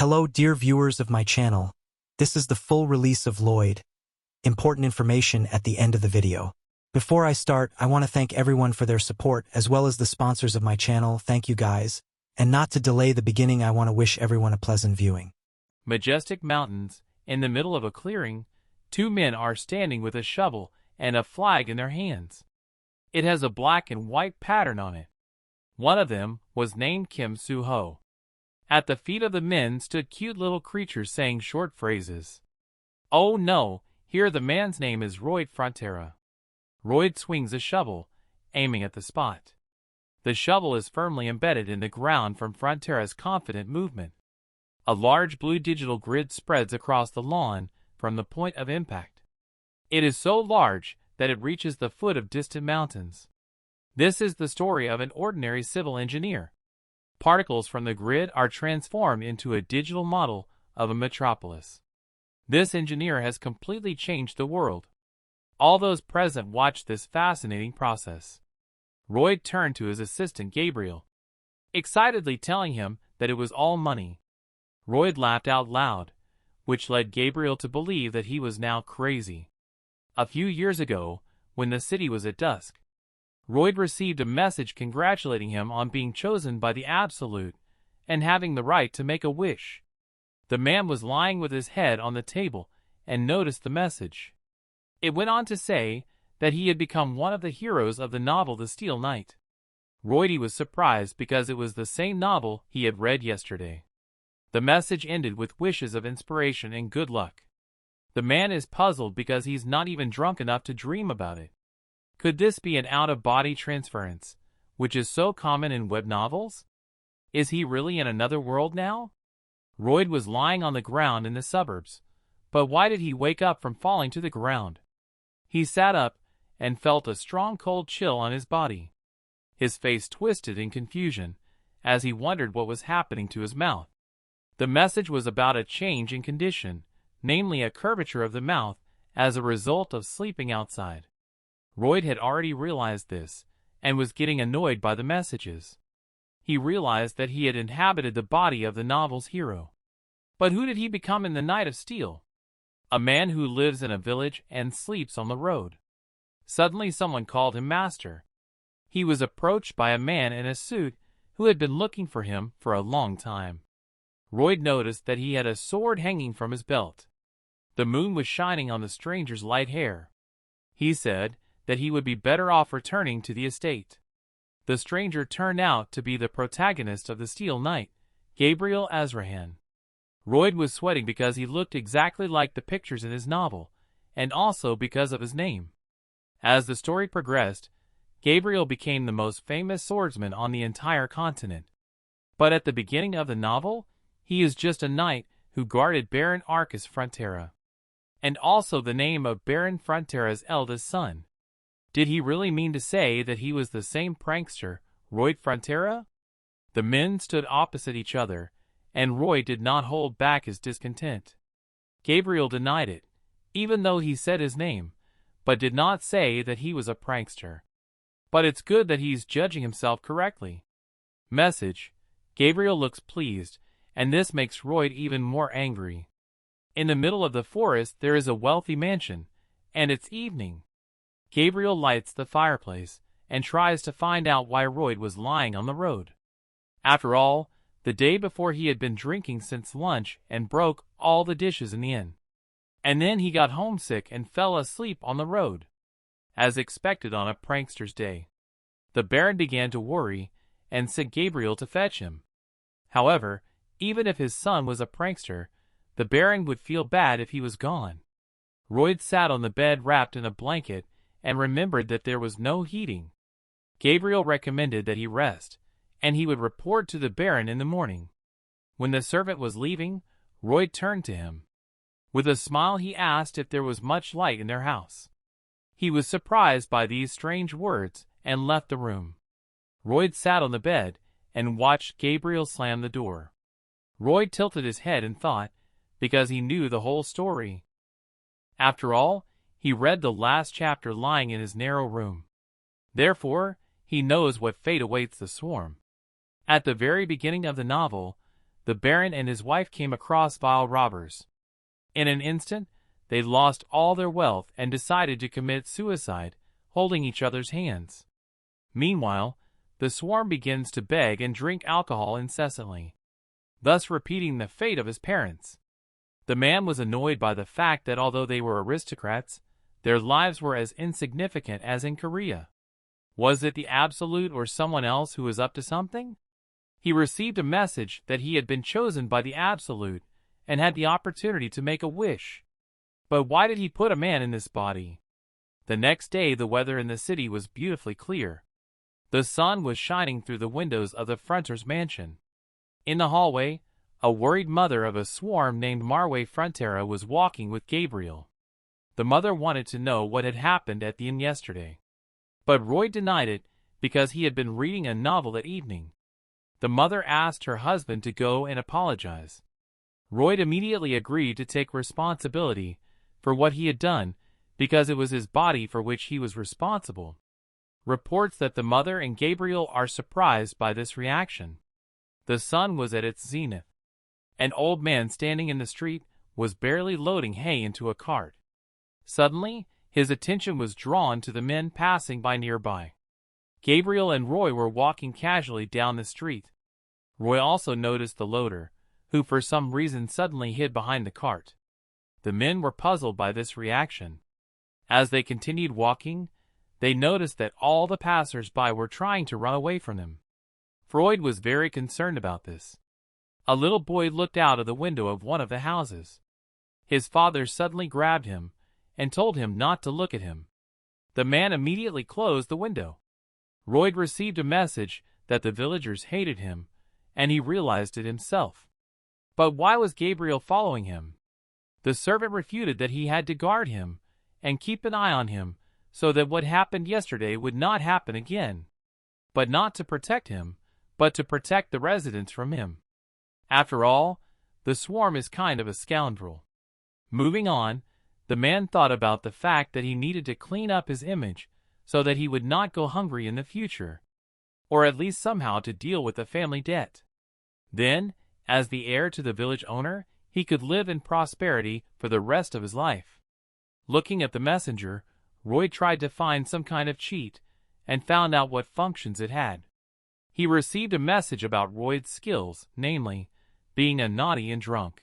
Hello dear viewers of my channel. This is the full release of Lloyd. Important information at the end of the video. Before I start, I want to thank everyone for their support as well as the sponsors of my channel. Thank you guys. And not to delay the beginning, I want to wish everyone a pleasant viewing. Majestic mountains. In the middle of a clearing, two men are standing with a shovel and a flag in their hands. It has a black and white pattern on it. One of them was named Soo Ho. At the feet of the men stood cute little creatures saying short phrases. Oh no, here the man's name is Baron Frontera. Royd swings a shovel, aiming at the spot. The shovel is firmly embedded in the ground from Frontera's confident movement. A large blue digital grid spreads across the lawn from the point of impact. It is so large that it reaches the foot of distant mountains. This is the story of an ordinary civil engineer. Particles from the grid are transformed into a digital model of a metropolis. This engineer has completely changed the world. All those present watched this fascinating process. Royd turned to his assistant Gabriel, excitedly telling him that it was all money. Royd laughed out loud, which led Gabriel to believe that he was now crazy. A few years ago, when the city was at dusk, Royd received a message congratulating him on being chosen by the Absolute and having the right to make a wish. The man was lying with his head on the table and noticed the message. It went on to say that he had become one of the heroes of the novel The Steel Knight. Royd was surprised because it was the same novel he had read yesterday. The message ended with wishes of inspiration and good luck. The man is puzzled because he's not even drunk enough to dream about it. Could this be an out-of-body transference, which is so common in web novels? Is he really in another world now? Royd was lying on the ground in the suburbs, but why did he wake up from falling to the ground? He sat up and felt a strong cold chill on his body. His face twisted in confusion as he wondered what was happening to his mouth. The message was about a change in condition, namely a curvature of the mouth as a result of sleeping outside. Royd had already realized this, and was getting annoyed by the messages. He realized that he had inhabited the body of the novel's hero. But who did he become in the Knight of Steel? A man who lives in a village and sleeps on the road. Suddenly someone called him master. He was approached by a man in a suit who had been looking for him for a long time. Royd noticed that he had a sword hanging from his belt. The moon was shining on the stranger's light hair. He said that he would be better off returning to the estate. The stranger turned out to be the protagonist of The Steel Knight, Gabriel Azrahan. Royd was sweating because he looked exactly like the pictures in his novel, and also because of his name. As the story progressed, Gabriel became the most famous swordsman on the entire continent. But at the beginning of the novel, he is just a knight who guarded Baron Frontera, and also the name of Baron Frontera's eldest son. Did he really mean to say that he was the same prankster, Baron Frontera? The men stood opposite each other, and Royd did not hold back his discontent. Gabriel denied it, even though he said his name, but did not say that he was a prankster. But it's good that he's judging himself correctly. Message: Gabriel looks pleased, and this makes Royd even more angry. In the middle of the forest there is a wealthy mansion, and it's evening. Gabriel lights the fireplace and tries to find out why Royd was lying on the road. After all, the day before he had been drinking since lunch and broke all the dishes in the inn. And then he got homesick and fell asleep on the road. As expected on a prankster's day. The Baron began to worry and sent Gabriel to fetch him. However, even if his son was a prankster, the Baron would feel bad if he was gone. Royd sat on the bed wrapped in a blanket and remembered that there was no heating. Gabriel recommended that he rest, and he would report to the Baron in the morning. When the servant was leaving, Royd turned to him. With a smile he asked if there was much light in their house. He was surprised by these strange words and left the room. Royd sat on the bed and watched Gabriel slam the door. Royd tilted his head in thought, because he knew the whole story. After all, he read the last chapter lying in his narrow room. Therefore, he knows what fate awaits the swarm. At the very beginning of the novel, the Baron and his wife came across vile robbers. In an instant, they lost all their wealth and decided to commit suicide, holding each other's hands. Meanwhile, the swarm begins to beg and drink alcohol incessantly, thus repeating the fate of his parents. The man was annoyed by the fact that although they were aristocrats, their lives were as insignificant as in Korea. Was it the Absolute or someone else who was up to something? He received a message that he had been chosen by the Absolute and had the opportunity to make a wish. But why did he put a man in this body? The next day the weather in the city was beautifully clear. The sun was shining through the windows of the Fronter's mansion. In the hallway, a worried mother of a swarm named Manhwa Frontera was walking with Gabriel. The mother wanted to know what had happened at the inn yesterday. But Roy denied it because he had been reading a novel that evening. The mother asked her husband to go and apologize. Roy immediately agreed to take responsibility for what he had done because it was his body for which he was responsible. Reports that the mother and Gabriel are surprised by this reaction. The sun was at its zenith. An old man standing in the street was barely loading hay into a cart. Suddenly, his attention was drawn to the men passing by nearby. Gabriel and Roy were walking casually down the street. Roy also noticed the loader, who for some reason suddenly hid behind the cart. The men were puzzled by this reaction. As they continued walking, they noticed that all the passers-by were trying to run away from them. Freud was very concerned about this. A little boy looked out of the window of one of the houses. His father suddenly grabbed him and told him not to look at him. The man immediately closed the window. Roy received a message that the villagers hated him, and he realized it himself. But why was Gabriel following him? The servant refuted that he had to guard him and keep an eye on him so that what happened yesterday would not happen again. But not to protect him, but to protect the residents from him. After all, the swarm is kind of a scoundrel. Moving on, the man thought about the fact that he needed to clean up his image so that he would not go hungry in the future, or at least somehow to deal with the family debt. Then, as the heir to the village owner, he could live in prosperity for the rest of his life. Looking at the messenger, Roy tried to find some kind of cheat and found out what functions it had. He received a message about Roy's skills, namely, being a naughty and drunk.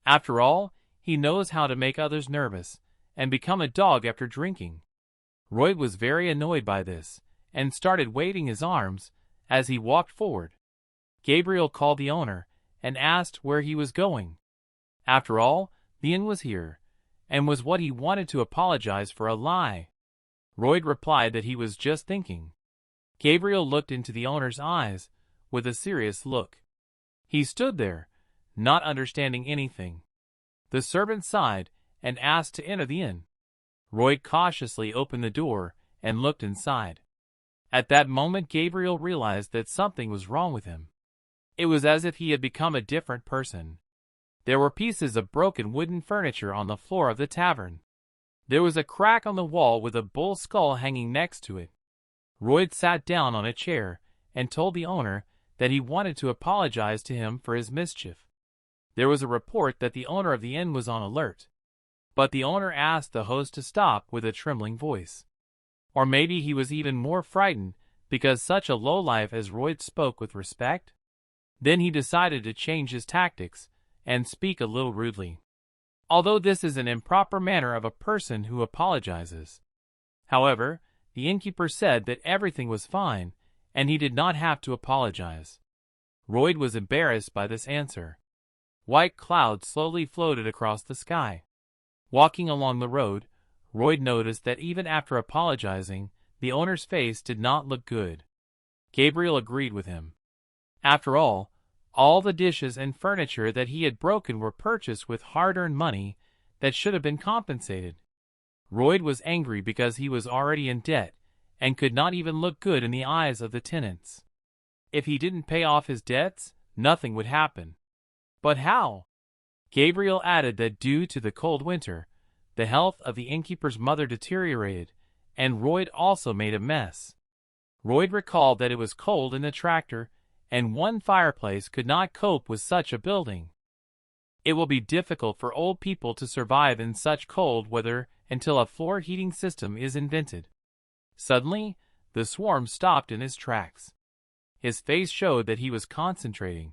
After all, he knows how to make others nervous and become a dog after drinking. Roy was very annoyed by this and started waving his arms as he walked forward. Gabriel called the owner and asked where he was going. After all, the inn was here, and was what he wanted to apologize for a lie. Roy replied that he was just thinking. Gabriel looked into the owner's eyes with a serious look. He stood there, not understanding anything. The servant sighed and asked to enter the inn. Roy cautiously opened the door and looked inside. At that moment Gabriel realized that something was wrong with him. It was as if he had become a different person. There were pieces of broken wooden furniture on the floor of the tavern. There was a crack on the wall with a bull's skull hanging next to it. Roy sat down on a chair and told the owner that he wanted to apologize to him for his mischief. There was a report that the owner of the inn was on alert. But the owner asked the host to stop with a trembling voice. Or maybe he was even more frightened because such a lowlife as Roy spoke with respect. Then he decided to change his tactics and speak a little rudely. Although this is an improper manner of a person who apologizes. However, the innkeeper said that everything was fine and he did not have to apologize. Roy was embarrassed by this answer. White clouds slowly floated across the sky. Walking along the road, Roy noticed that even after apologizing, the owner's face did not look good. Gabriel agreed with him. After all the dishes and furniture that he had broken were purchased with hard-earned money that should have been compensated. Roy was angry because he was already in debt and could not even look good in the eyes of the tenants. If he didn't pay off his debts, nothing would happen. But how? Gabriel added that due to the cold winter, the health of the innkeeper's mother deteriorated, and Roy also made a mess. Roy recalled that it was cold in the tractor, and one fireplace could not cope with such a building. It will be difficult for old people to survive in such cold weather until a floor heating system is invented. Suddenly, the swarm stopped in his tracks. His face showed that he was concentrating.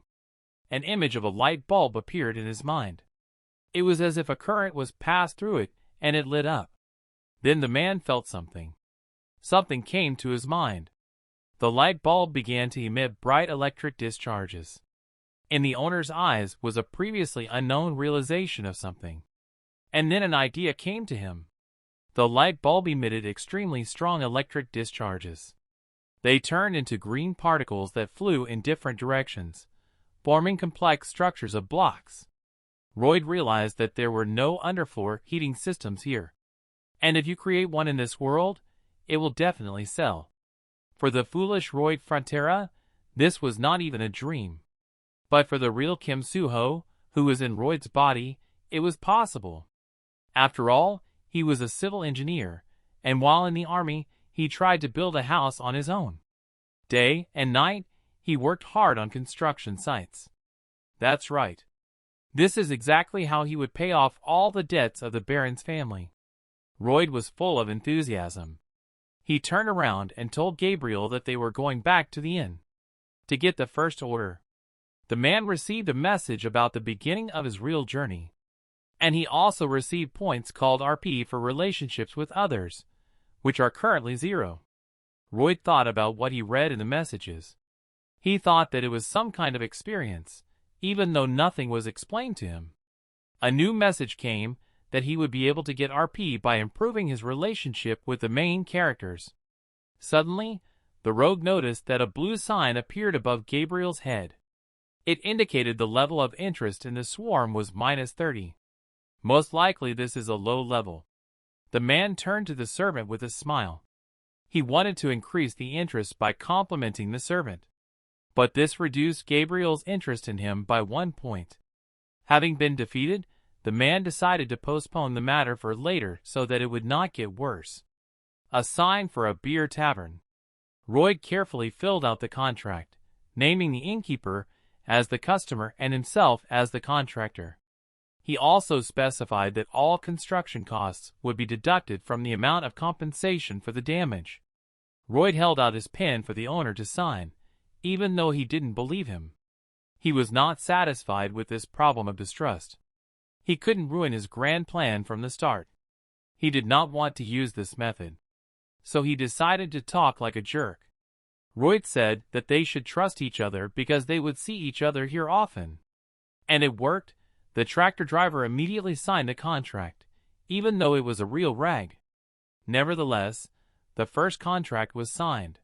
An image of a light bulb appeared in his mind. It was as if a current was passed through it and it lit up. Then the man felt something. Something came to his mind. The light bulb began to emit bright electric discharges. In the owner's eyes was a previously unknown realization of something. And then an idea came to him. The light bulb emitted extremely strong electric discharges. They turned into green particles that flew in different directions, forming complex structures of blocks. Royd realized that there were no underfloor heating systems here. And if you create one in this world, it will definitely sell. For the foolish Baron Frontera, this was not even a dream. But for the real Kim Soo Ho, who was in Royd's body, it was possible. After all, he was a civil engineer, and while in the army, he tried to build a house on his own. Day and night, he worked hard on construction sites. That's right. This is exactly how he would pay off all the debts of the Baron's family. Royd was full of enthusiasm. He turned around and told Gabriel that they were going back to the inn to get the first order. The man received a message about the beginning of his real journey. And he also received points called RP for relationships with others, which are currently 0. Royd thought about what he read in the messages. He thought that it was some kind of experience, even though nothing was explained to him. A new message came that he would be able to get RP by improving his relationship with the main characters. Suddenly, the rogue noticed that a blue sign appeared above Gabriel's head. It indicated the level of interest in the swarm was -30. Most likely this is a low level. The man turned to the servant with a smile. He wanted to increase the interest by complimenting the servant. But this reduced Gabriel's interest in him by 1 point. Having been defeated, the man decided to postpone the matter for later so that it would not get worse. A sign for a beer tavern. Royd carefully filled out the contract, naming the innkeeper as the customer and himself as the contractor. He also specified that all construction costs would be deducted from the amount of compensation for the damage. Royd held out his pen for the owner to sign, even though he didn't believe him. He was not satisfied with this problem of distrust. He couldn't ruin his grand plan from the start. He did not want to use this method. So he decided to talk like a jerk. Royd said that they should trust each other because they would see each other here often. And it worked. The tractor driver immediately signed the contract, even though it was a real rag. Nevertheless, the first contract was signed.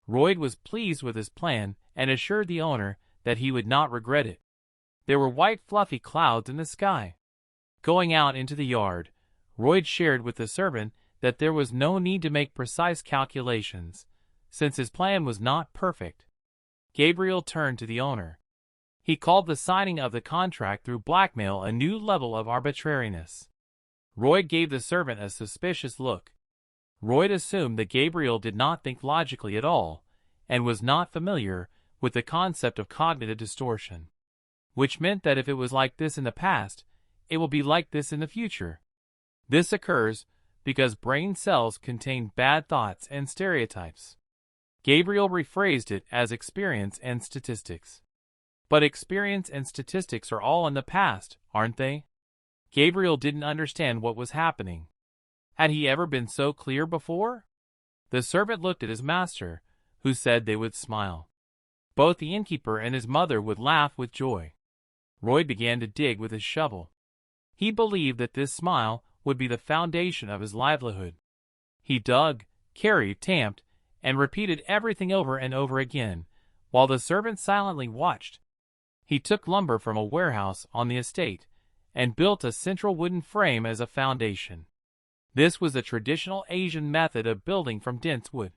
Royd was pleased with his plan and assured the owner that he would not regret it. There were white fluffy clouds in the sky. Going out into the yard, Royd shared with the servant that there was no need to make precise calculations, since his plan was not perfect. Gabriel turned to the owner. He called the signing of the contract through blackmail a new level of arbitrariness. Royd gave the servant a suspicious look. Royd assumed that Gabriel did not think logically at all, and was not familiar with the concept of cognitive distortion, which meant that if it was like this in the past, it will be like this in the future. This occurs because brain cells contain bad thoughts and stereotypes. Gabriel rephrased it as experience and statistics. But experience and statistics are all in the past, aren't they? Gabriel didn't understand what was happening. Had he ever been so clear before? The servant looked at his master, who said they would smile. Both the innkeeper and his mother would laugh with joy. Royd began to dig with his shovel. He believed that this smile would be the foundation of his livelihood. He dug, carried, tamped, and repeated everything over and over again, while the servant silently watched. He took lumber from a warehouse on the estate and built a central wooden frame as a foundation. This was a traditional Asian method of building from dense wood.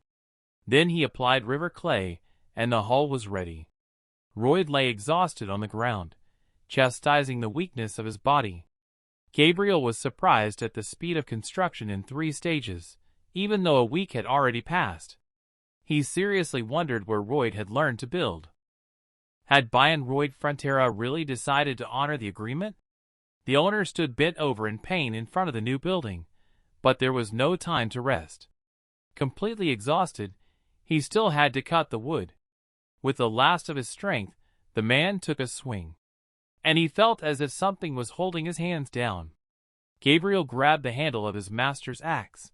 Then he applied river clay, and the hull was ready. Royd lay exhausted on the ground, chastising the weakness of his body. Gabriel was surprised at the speed of construction in 3 stages, even though a week had already passed. He seriously wondered where Royd had learned to build. Had Baron Frontera really decided to honor the agreement? The owner stood bent over in pain in front of the new building, but there was no time to rest. Completely exhausted, he still had to cut the wood. With the last of his strength, the man took a swing, and he felt as if something was holding his hands down. Gabriel grabbed the handle of his master's axe.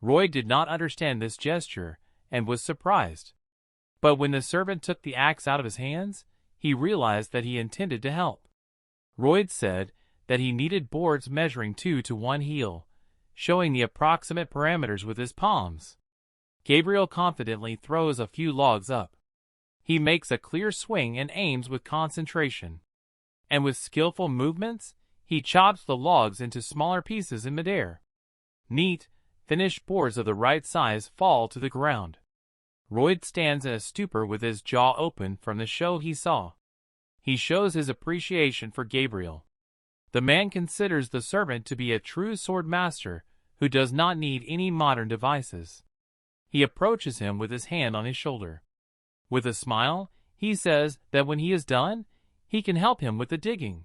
Roy did not understand this gesture and was surprised. But when the servant took the axe out of his hands, he realized that he intended to help. Roy said that he needed boards measuring 2 to 1 heel, showing the approximate parameters with his palms. Gabriel confidently throws a few logs up. He makes a clear swing and aims with concentration. And with skillful movements, he chops the logs into smaller pieces in midair. Neat, finished boards of the right size fall to the ground. Roy stands in a stupor with his jaw open from the show he saw. He shows his appreciation for Gabriel. The man considers the servant to be a true sword master who does not need any modern devices. He approaches him with his hand on his shoulder. With a smile, he says that when he is done, he can help him with the digging.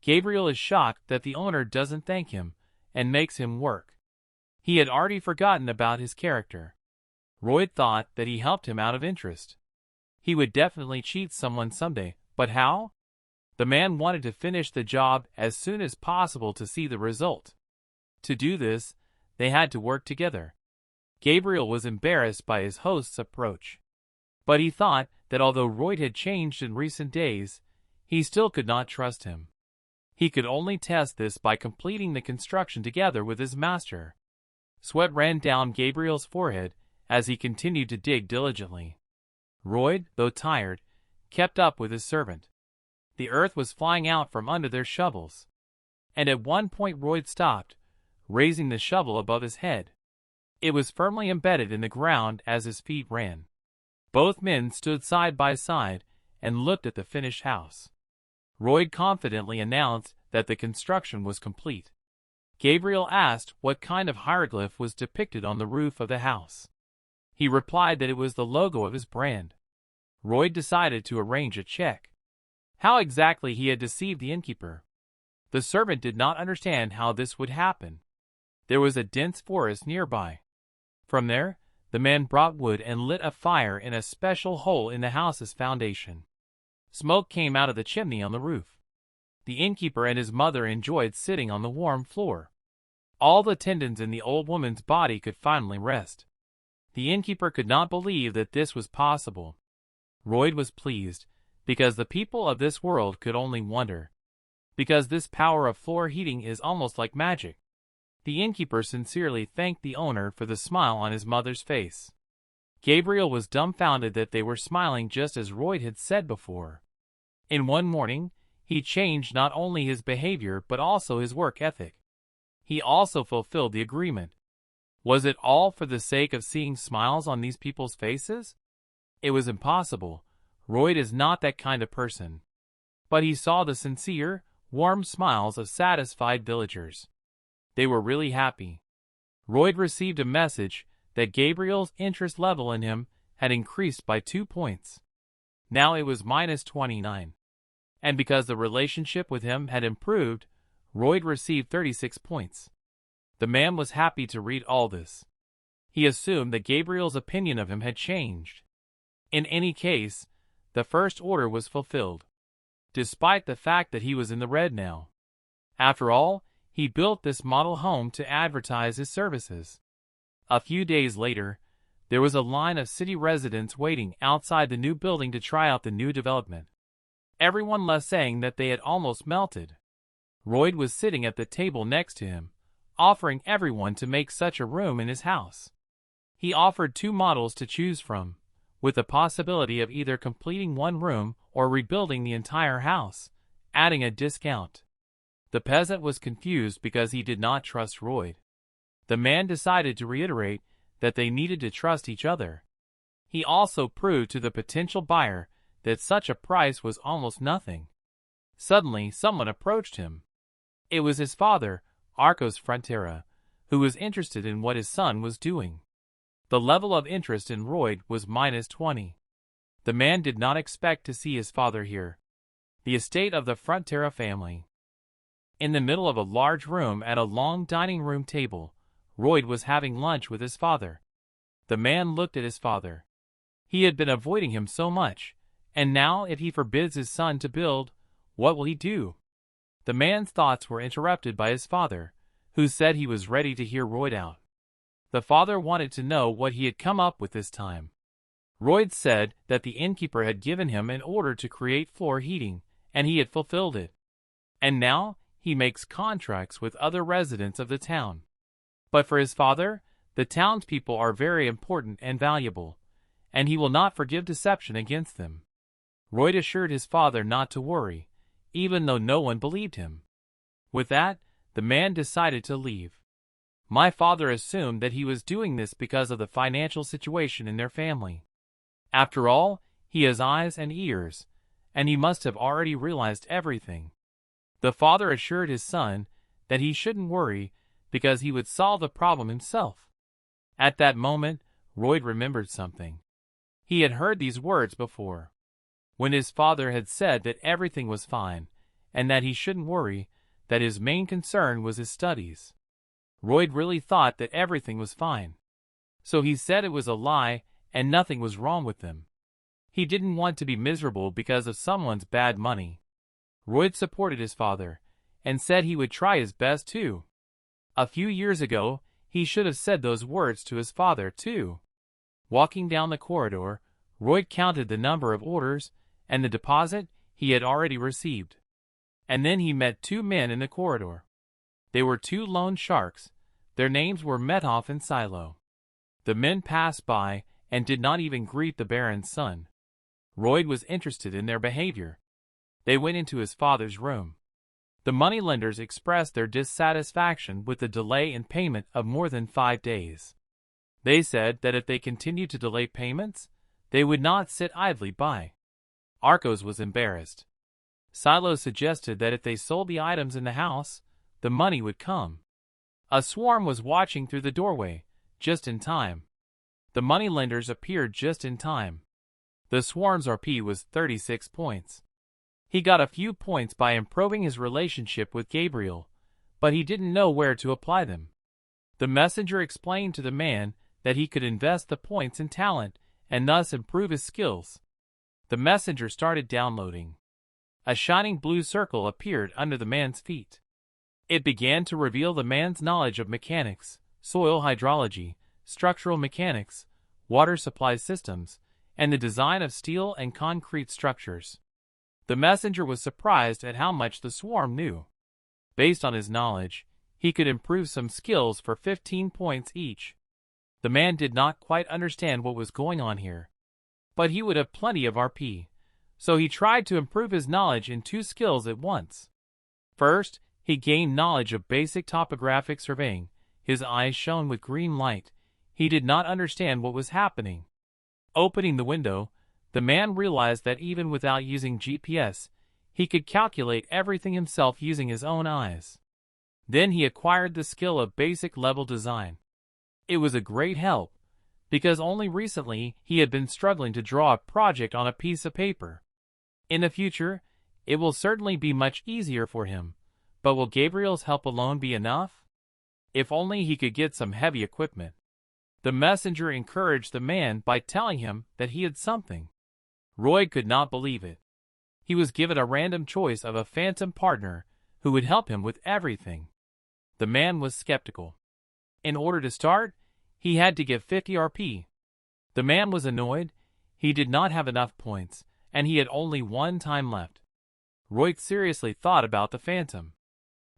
Gabriel is shocked that the owner doesn't thank him and makes him work. He had already forgotten about his character. Roy thought that he helped him out of interest. He would definitely cheat someone someday, but how? The man wanted to finish the job as soon as possible to see the result. To do this, they had to work together. Gabriel was embarrassed by his host's approach. But he thought that although Roy had changed in recent days, he still could not trust him. He could only test this by completing the construction together with his master. Sweat ran down Gabriel's forehead as he continued to dig diligently. Roy, though tired, kept up with his servant. The earth was flying out from under their shovels. And at one point Roy stopped, raising the shovel above his head. It was firmly embedded in the ground as his feet ran. Both men stood side by side and looked at the finished house. Roy confidently announced that the construction was complete. Gabriel asked what kind of hieroglyph was depicted on the roof of the house. He replied that it was the logo of his brand. Roy decided to arrange a check. How exactly he had deceived the innkeeper? The servant did not understand how this would happen. There was a dense forest nearby. From there, the man brought wood and lit a fire in a special hole in the house's foundation. Smoke came out of the chimney on the roof. The innkeeper and his mother enjoyed sitting on the warm floor. All the tendons in the old woman's body could finally rest. The innkeeper could not believe that this was possible. Roy was pleased, because the people of this world could only wonder. Because this power of floor heating is almost like magic. The innkeeper sincerely thanked the owner for the smile on his mother's face. Gabriel was dumbfounded that they were smiling just as Roy had said before. In one morning, he changed not only his behavior but also his work ethic. He also fulfilled the agreement. Was it all for the sake of seeing smiles on these people's faces? It was impossible. Roy is not that kind of person. But he saw the sincere, warm smiles of satisfied villagers. They were really happy. Roy received a message that Gabriel's interest level in him had increased by 2 points. Now it was -29. And because the relationship with him had improved, Roy received 36 points. The man was happy to read all this. He assumed that Gabriel's opinion of him had changed. In any case, the first order was fulfilled, despite the fact that he was in the red now. After all, he built this model home to advertise his services. A few days later, there was a line of city residents waiting outside the new building to try out the new development. Everyone left saying that they had almost melted. Roy was sitting at the table next to him, offering everyone to make such a room in his house. He offered 2 models to choose from, with the possibility of either completing one room or rebuilding the entire house, adding a discount. The peasant was confused because he did not trust Roy. The man decided to reiterate that they needed to trust each other. He also proved to the potential buyer that such a price was almost nothing. Suddenly, someone approached him. It was his father, Baron Frontera, who was interested in what his son was doing. The level of interest in Roy was -20. The man did not expect to see his father here. The estate of the Frontera family. In the middle of a large room at a long dining room table, Royd was having lunch with his father. The man looked at his father. He had been avoiding him so much, and now if he forbids his son to build, what will he do? The man's thoughts were interrupted by his father, who said he was ready to hear Royd out. The father wanted to know what he had come up with this time. Royd said that the innkeeper had given him an order to create floor heating, and he had fulfilled it. And now he makes contracts with other residents of the town. But for his father, the townspeople are very important and valuable, and he will not forgive deception against them. Royd assured his father not to worry, even though no one believed him. With that, the man decided to leave. My father assumed that he was doing this because of the financial situation in their family. After all, he has eyes and ears, and he must have already realized everything. The father assured his son that he shouldn't worry because he would solve the problem himself. At that moment, Royd remembered something. He had heard these words before. When his father had said that everything was fine, and that he shouldn't worry, that his main concern was his studies. Royd really thought that everything was fine. So he said it was a lie and nothing was wrong with them. He didn't want to be miserable because of someone's bad money. Royd supported his father, and said he would try his best too. A few years ago, he should have said those words to his father too. Walking down the corridor, Royd counted the number of orders and the deposit he had already received. And then he met two men in the corridor. They were two loan sharks. Their names were Methoff and Silo. The men passed by and did not even greet the Baron's son. Royd was interested in their behavior. They went into his father's room. The moneylenders expressed their dissatisfaction with the delay in payment of more than 5 days. They said that if they continued to delay payments, they would not sit idly by. Arcos was embarrassed. Silo suggested that if they sold the items in the house, the money would come. A swarm was watching through the doorway, just in time. The moneylenders appeared just in time. The swarm's RP was 36 points. He got a few points by improving his relationship with Gabriel, but he didn't know where to apply them. The messenger explained to the man that he could invest the points in talent and thus improve his skills. The messenger started downloading. A shining blue circle appeared under the man's feet. It began to reveal the man's knowledge of mechanics, soil hydrology, structural mechanics, water supply systems, and the design of steel and concrete structures. The messenger was surprised at how much the swarm knew. Based on his knowledge, he could improve some skills for 15 points each. The man did not quite understand what was going on here, but he would have plenty of RP, so he tried to improve his knowledge in 2 skills at once. First, he gained knowledge of basic topographic surveying. His eyes shone with green light. He did not understand what was happening. Opening the window, the man realized that even without using GPS, he could calculate everything himself using his own eyes. Then he acquired the skill of basic level design. It was a great help, because only recently he had been struggling to draw a project on a piece of paper. In the future, it will certainly be much easier for him, but will Gabriel's help alone be enough? If only he could get some heavy equipment. The messenger encouraged the man by telling him that he had something. Royd could not believe it. He was given a random choice of a phantom partner who would help him with everything. The man was skeptical. In order to start, he had to give 50 RP. The man was annoyed. He did not have enough points, and he had only 1 time left. Royd seriously thought about the phantom.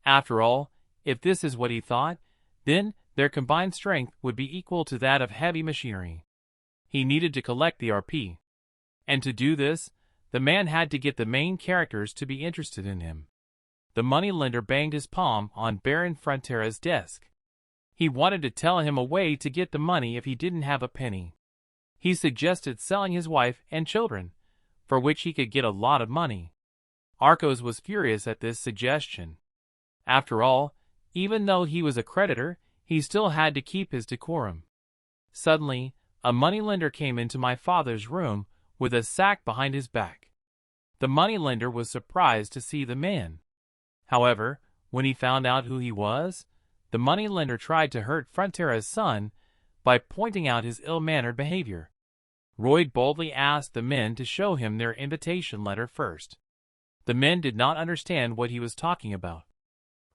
After all, if this is what he thought, then their combined strength would be equal to that of heavy machinery. He needed to collect the RP. And to do this, the man had to get the main characters to be interested in him. The moneylender banged his palm on Baron Frontera's desk. He wanted to tell him a way to get the money if he didn't have a penny. He suggested selling his wife and children, for which he could get a lot of money. Arcos was furious at this suggestion. After all, even though he was a creditor, he still had to keep his decorum. Suddenly, a moneylender came into my father's room with a sack behind his back. The moneylender was surprised to see the man. However, when he found out who he was, the moneylender tried to hurt Frontera's son by pointing out his ill-mannered behavior. Royd boldly asked the men to show him their invitation letter first. The men did not understand what he was talking about.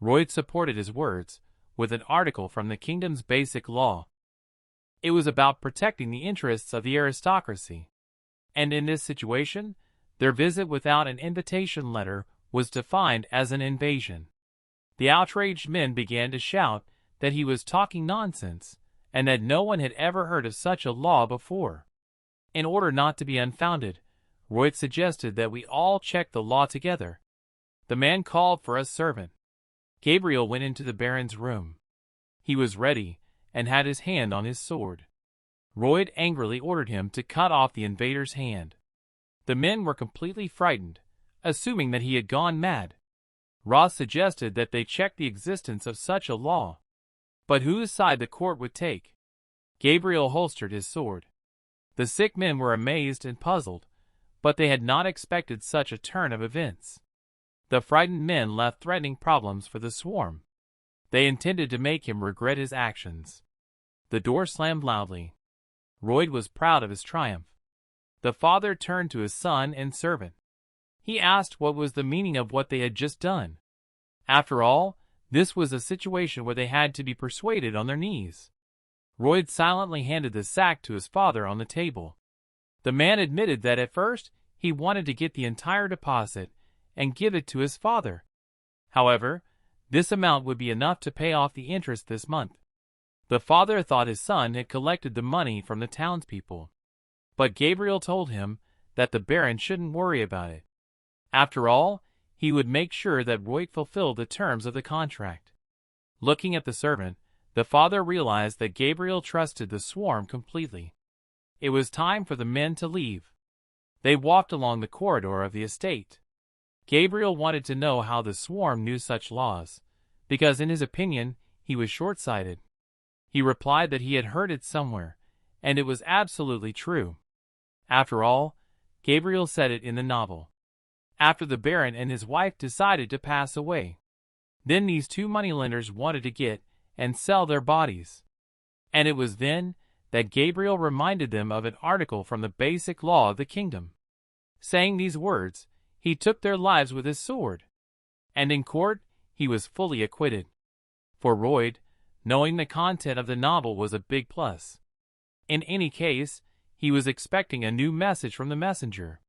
Royd supported his words with an article from the kingdom's basic law. It was about protecting the interests of the aristocracy. And in this situation, their visit without an invitation letter was defined as an invasion. The outraged men began to shout that he was talking nonsense and that no one had ever heard of such a law before. In order not to be unfounded, Royd suggested that we all check the law together. The man called for a servant. Gabriel went into the Baron's room. He was ready and had his hand on his sword. Royd angrily ordered him to cut off the invader's hand. The men were completely frightened, assuming that he had gone mad. Ross suggested that they check the existence of such a law. But whose side the court would take? Gabriel holstered his sword. The sick men were amazed and puzzled, but they had not expected such a turn of events. The frightened men left threatening problems for the swarm. They intended to make him regret his actions. The door slammed loudly. Royd was proud of his triumph. The father turned to his son and servant. He asked what was the meaning of what they had just done. After all, this was a situation where they had to be persuaded on their knees. Royd silently handed the sack to his father on the table. The man admitted that at first he wanted to get the entire deposit and give it to his father. However, this amount would be enough to pay off the interest this month. The father thought his son had collected the money from the townspeople. But Gabriel told him that the Baron shouldn't worry about it. After all, he would make sure that Royd fulfilled the terms of the contract. Looking at the servant, the father realized that Gabriel trusted the swarm completely. It was time for the men to leave. They walked along the corridor of the estate. Gabriel wanted to know how the swarm knew such laws, because in his opinion, he was short-sighted. He replied that he had heard it somewhere, and it was absolutely true. After all, Gabriel said it in the novel. After the Baron and his wife decided to pass away, then these two moneylenders wanted to get and sell their bodies. And it was then that Gabriel reminded them of an article from the basic law of the kingdom. Saying these words, he took their lives with his sword. And in court, he was fully acquitted. For Royd, knowing the content of the novel was a big plus. In any case, he was expecting a new message from the messenger.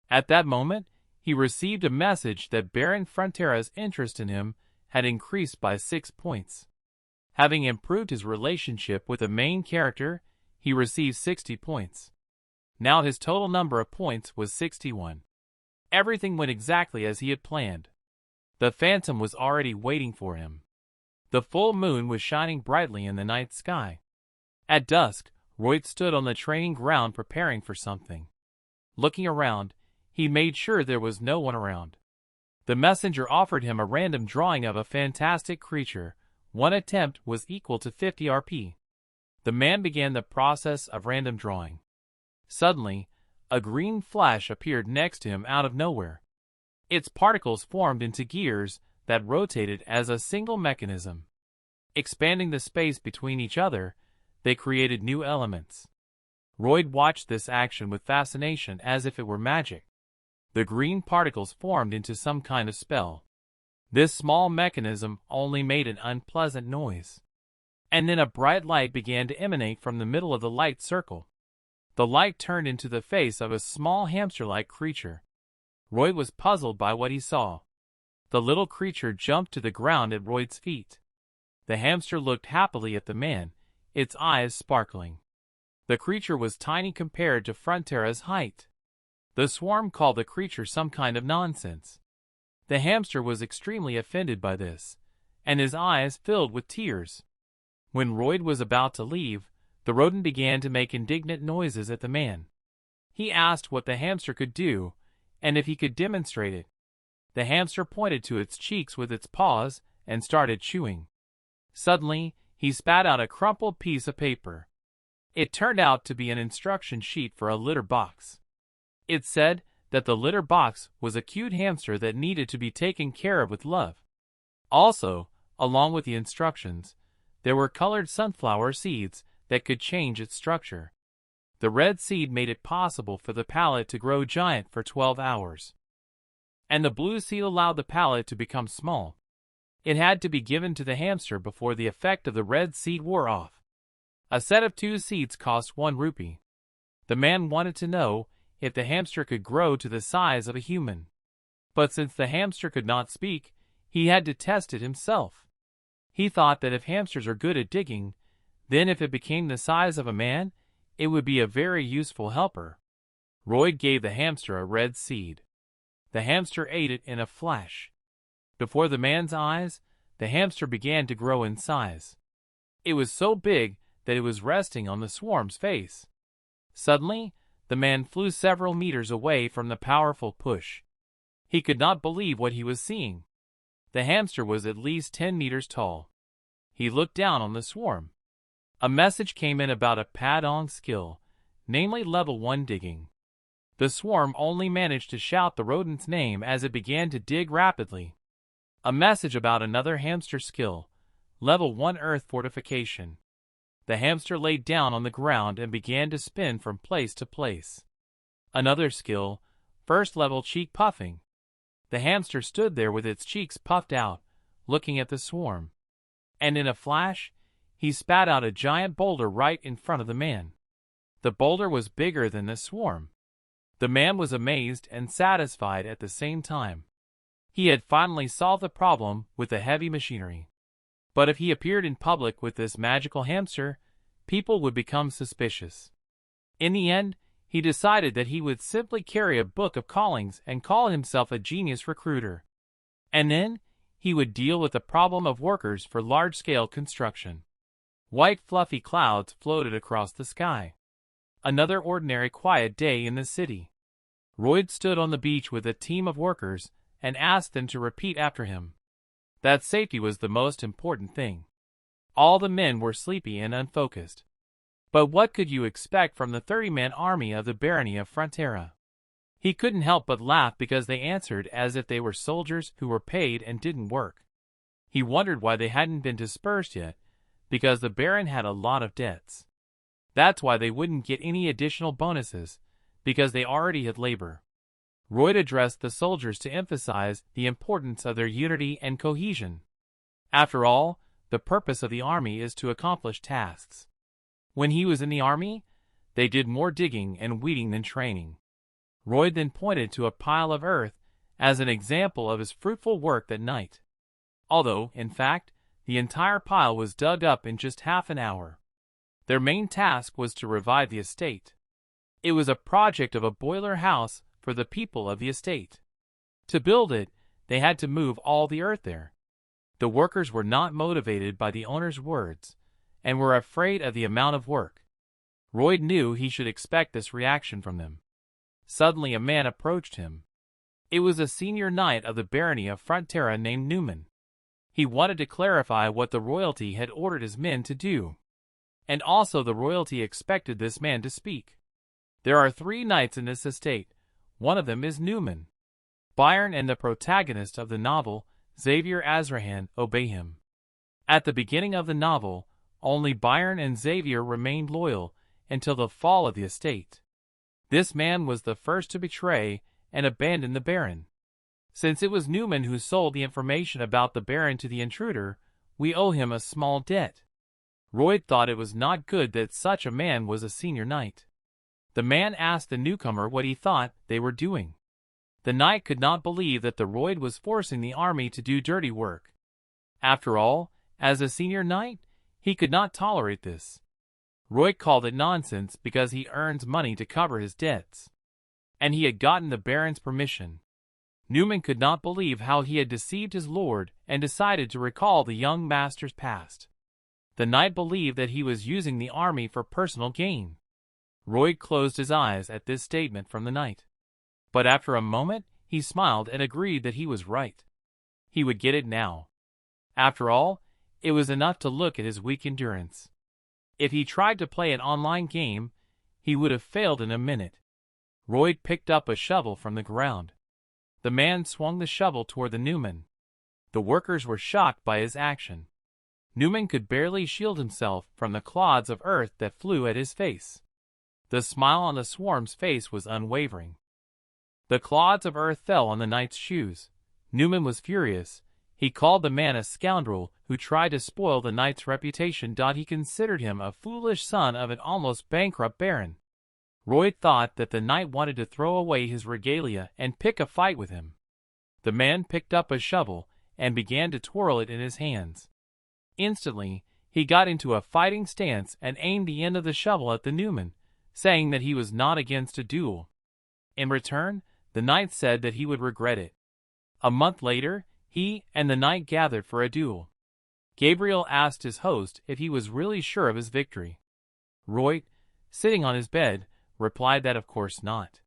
At that moment, he received a message that Baron Frontera's interest in him had increased by 6 points. Having improved his relationship with the main character, he received 60 points. Now his total number of points was 61. Everything went exactly as he had planned. The Phantom was already waiting for him. The full moon was shining brightly in the night sky. At dusk, Royd stood on the training ground preparing for something. Looking around, he made sure there was no one around. The messenger offered him a random drawing of a fantastic creature. One attempt was equal to 50 RP. The man began the process of random drawing. Suddenly, a green flash appeared next to him out of nowhere. Its particles formed into gears that rotated as a single mechanism. Expanding the space between each other, they created new elements. Royd watched this action with fascination as if it were magic. The green particles formed into some kind of spell. This small mechanism only made an unpleasant noise. And then a bright light began to emanate from the middle of the light circle. The light turned into the face of a small hamster-like creature. Royd was puzzled by what he saw. The little creature jumped to the ground at Royd's feet. The hamster looked happily at the man, its eyes sparkling. The creature was tiny compared to Frontera's height. The swarm called the creature some kind of nonsense. The hamster was extremely offended by this, and his eyes filled with tears. When Royd was about to leave, the rodent began to make indignant noises at the man. He asked what the hamster could do, and if he could demonstrate it. The hamster pointed to its cheeks with its paws and started chewing. Suddenly, he spat out a crumpled piece of paper. It turned out to be an instruction sheet for a litter box. It said that the litter box was a cute hamster that needed to be taken care of with love. Also, along with the instructions, there were colored sunflower seeds that could change its structure. The red seed made it possible for the pallet to grow giant for 12 hours. And the blue seed allowed the pallet to become small. It had to be given to the hamster before the effect of the red seed wore off. A set of 2 seeds cost 1 rupee. The man wanted to know if the hamster could grow to the size of a human. But since the hamster could not speak, he had to test it himself. He thought that if hamsters are good at digging, then if it became the size of a man, it would be a very useful helper. Roy gave the hamster a red seed. The hamster ate it in a flash. Before the man's eyes, the hamster began to grow in size. It was so big that it was resting on the swarm's face. Suddenly, the man flew several meters away from the powerful push. He could not believe what he was seeing. The hamster was at least 10 meters tall. He looked down on the swarm. A message came in about a Padong skill, namely level 1 digging. The swarm only managed to shout the rodent's name as it began to dig rapidly. A message about another hamster skill, level 1 earth fortification. The hamster laid down on the ground and began to spin from place to place. Another skill, first level cheek puffing. The hamster stood there with its cheeks puffed out, looking at the swarm. And in a flash, he spat out a giant boulder right in front of the man. The boulder was bigger than the swarm. The man was amazed and satisfied at the same time. He had finally solved the problem with the heavy machinery. But if he appeared in public with this magical hamster, people would become suspicious. In the end, he decided that he would simply carry a book of callings and call himself a genius recruiter. And then, he would deal with the problem of workers for large-scale construction. White fluffy clouds floated across the sky. Another ordinary quiet day in the city. Roy stood on the beach with a team of workers and asked them to repeat after him. That safety was the most important thing. All the men were sleepy and unfocused. But what could you expect from the 30-man army of the Barony of Frontera? He couldn't help but laugh because they answered as if they were soldiers who were paid and didn't work. He wondered why they hadn't been dispersed yet, because the Baron had a lot of debts. That's why they wouldn't get any additional bonuses, because they already had labor. Roy addressed the soldiers to emphasize the importance of their unity and cohesion. After all, the purpose of the army is to accomplish tasks. When he was in the army, they did more digging and weeding than training. Roy then pointed to a pile of earth as an example of his fruitful work that night. Although, in fact, the entire pile was dug up in just half an hour. Their main task was to revive the estate. It was a project of a boiler house for the people of the estate. To build it, they had to move all the earth there. The workers were not motivated by the owner's words, and were afraid of the amount of work. Roy knew he should expect this reaction from them. Suddenly a man approached him. It was a senior knight of the Barony of Frontera named Newman. He wanted to clarify what the royalty had ordered his men to do. And also the royalty expected this man to speak. There are 3 knights in this estate. One of them is Newman. Byron and the protagonist of the novel, Xavier Azrahan, obey him. At the beginning of the novel, only Byron and Xavier remained loyal until the fall of the estate. This man was the first to betray and abandon the Baron. Since it was Newman who sold the information about the Baron to the intruder, we owe him a small debt. Roy thought it was not good that such a man was a senior knight. The man asked the newcomer what he thought they were doing. The knight could not believe that the Roy was forcing the army to do dirty work. After all, as a senior knight, he could not tolerate this. Roy called it nonsense because he earns money to cover his debts. And he had gotten the Baron's permission. Newman could not believe how he had deceived his lord and decided to recall the young master's past. The knight believed that he was using the army for personal gain. Roy closed his eyes at this statement from the knight. But after a moment, he smiled and agreed that he was right. He would get it now. After all, it was enough to look at his weak endurance. If he tried to play an online game, he would have failed in a minute. Royd picked up a shovel from the ground. The man swung the shovel toward the Newman. The workers were shocked by his action. Newman could barely shield himself from the clods of earth that flew at his face. The smile on the swarm's face was unwavering. The clods of earth fell on the knight's shoes. Newman was furious. He called the man a scoundrel who tried to spoil the knight's reputation. He considered him a foolish son of an almost bankrupt baron. Royd thought that the knight wanted to throw away his regalia and pick a fight with him. The man picked up a shovel and began to twirl it in his hands. Instantly, he got into a fighting stance and aimed the end of the shovel at the Newman, saying that he was not against a duel. In return, the knight said that he would regret it. A month later, he and the knight gathered for a duel. Gabriel asked his host if he was really sure of his victory. Royd, sitting on his bed, replied that of course not.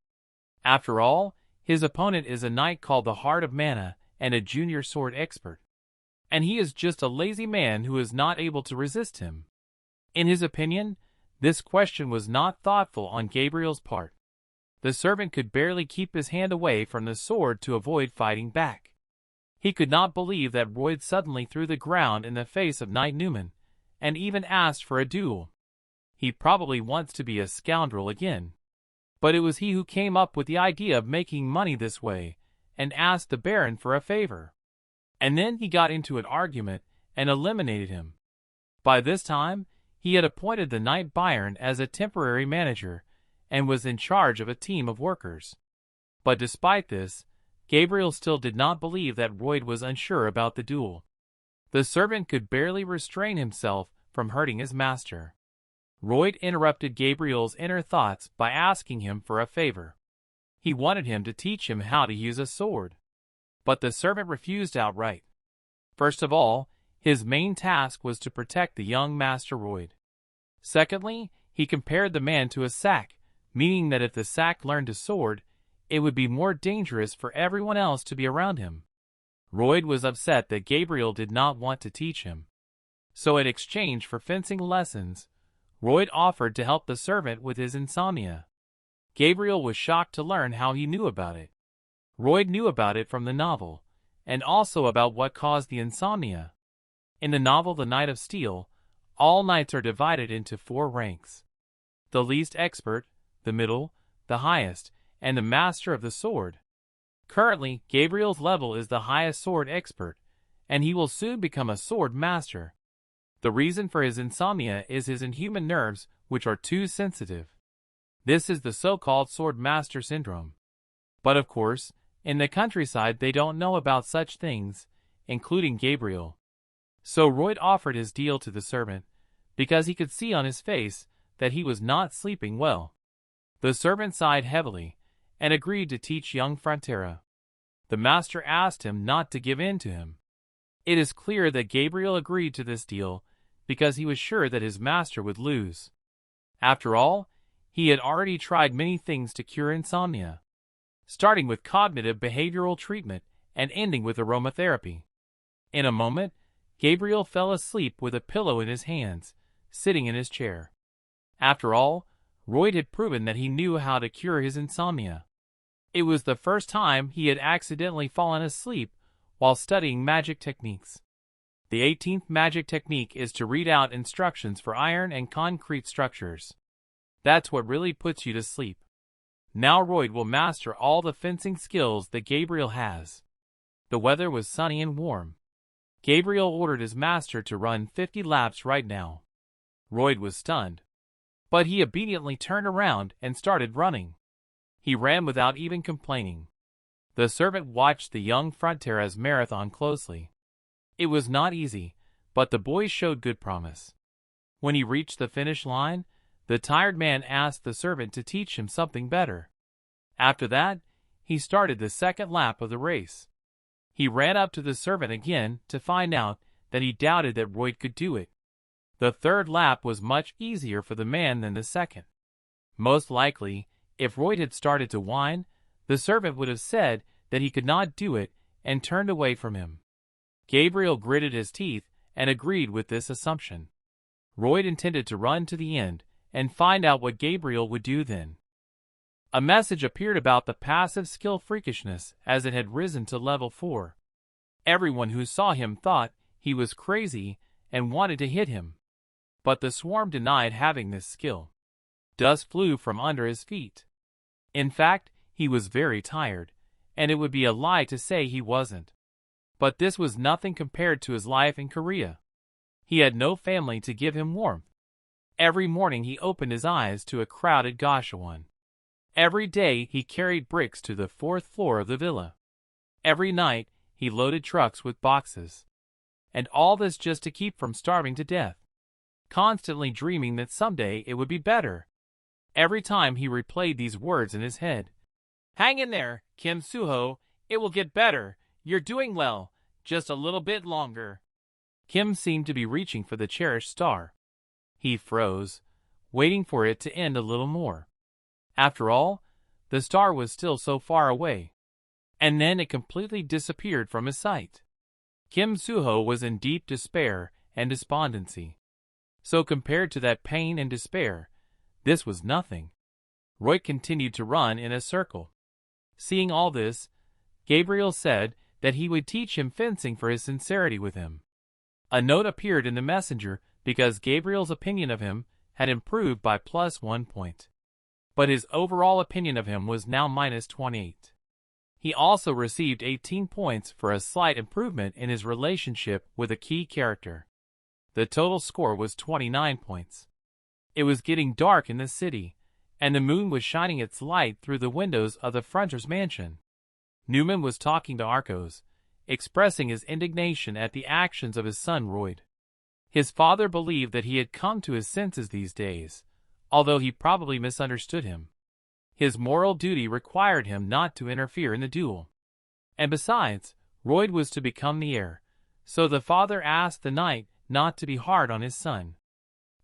After all, his opponent is a knight called the Heart of Mana and a junior sword expert. And he is just a lazy man who is not able to resist him. In his opinion, this question was not thoughtful on Gabriel's part. The servant could barely keep his hand away from the sword to avoid fighting back. He could not believe that Royd suddenly threw the ground in the face of Knight Newman, and even asked for a duel. He probably wants to be a scoundrel again. But it was he who came up with the idea of making money this way, and asked the Baron for a favor. And then he got into an argument and eliminated him. By this time, he had appointed the Knight Baron as a temporary manager, and was in charge of a team of workers. But despite this, Gabriel still did not believe that Royd was unsure about the duel. The servant could barely restrain himself from hurting his master. Royd interrupted Gabriel's inner thoughts by asking him for a favor. He wanted him to teach him how to use a sword. But the servant refused outright. First of all, his main task was to protect the young Master Royd. Secondly, he compared the man to a sack, meaning that if the sack learned a sword, it would be more dangerous for everyone else to be around him. Royd was upset that Gabriel did not want to teach him. So in exchange for fencing lessons, Royd offered to help the servant with his insomnia. Gabriel was shocked to learn how he knew about it. Royd knew about it from the novel, and also about what caused the insomnia. In the novel The Knight of Steel, all knights are divided into 4 ranks. The least expert, the middle, the highest, and the master of the sword. Currently, Gabriel's level is the highest sword expert, and he will soon become a sword master. The reason for his insomnia is his inhuman nerves, which are too sensitive. This is the so-called sword master syndrome. But of course, in the countryside they don't know about such things, including Gabriel. So Royd offered his deal to the servant, because he could see on his face that he was not sleeping well. The servant sighed heavily, and agreed to teach young Frontera. The master asked him not to give in to him. It is clear that Gabriel agreed to this deal because he was sure that his master would lose. After all, he had already tried many things to cure insomnia, starting with cognitive behavioral treatment and ending with aromatherapy. In a moment, Gabriel fell asleep with a pillow in his hands, sitting in his chair. After all, Royd had proven that he knew how to cure his insomnia. It was the first time he had accidentally fallen asleep while studying magic techniques. The 18th magic technique is to read out instructions for iron and concrete structures. That's what really puts you to sleep. Now Royd will master all the fencing skills that Gabriel has. The weather was sunny and warm. Gabriel ordered his master to run 50 laps right now. Royd was stunned. But he obediently turned around and started running. He ran without even complaining. The servant watched the young Frontera's marathon closely. It was not easy, but the boy showed good promise. When he reached the finish line, the tired man asked the servant to teach him something better. After that, he started the second lap of the race. He ran up to the servant again to find out that he doubted that Royd could do it. The third lap was much easier for the man than the second. Most likely, if Royd had started to whine, the servant would have said that he could not do it and turned away from him. Gabriel gritted his teeth and agreed with this assumption. Royd intended to run to the end and find out what Gabriel would do then. A message appeared about the passive skill freakishness as it had risen to level 4. Everyone who saw him thought he was crazy and wanted to hit him. But the swarm denied having this skill. Dust flew from under his feet. In fact, he was very tired, and it would be a lie to say he wasn't. But this was nothing compared to his life in Korea. He had no family to give him warmth. Every morning he opened his eyes to a crowded Gashawon. Every day he carried bricks to the 4th floor of the villa. Every night he loaded trucks with boxes. And all this just to keep from starving to death. Constantly dreaming that someday it would be better. Every time he replayed these words in his head. Hang in there, Kim Soo Ho, it will get better, you're doing well, just a little bit longer. Kim seemed to be reaching for the cherished star. He froze, waiting for it to end a little more. After all, the star was still so far away. And then it completely disappeared from his sight. Kim Soo Ho was in deep despair and despondency. So compared to that pain and despair, this was nothing. Roy continued to run in a circle. Seeing all this, Gabriel said that he would teach him fencing for his sincerity with him. A note appeared in the messenger because Gabriel's opinion of him had improved by +1 point. But his overall opinion of him was now -28. He also received 18 points for a slight improvement in his relationship with a key character. The total score was 29 points. It was getting dark in the city, and the moon was shining its light through the windows of the Fronter's mansion. Newman was talking to Arcos, expressing his indignation at the actions of his son Royd. His father believed that he had come to his senses these days, although he probably misunderstood him. His moral duty required him not to interfere in the duel. And besides, Royd was to become the heir, so the father asked the knight not to be hard on his son.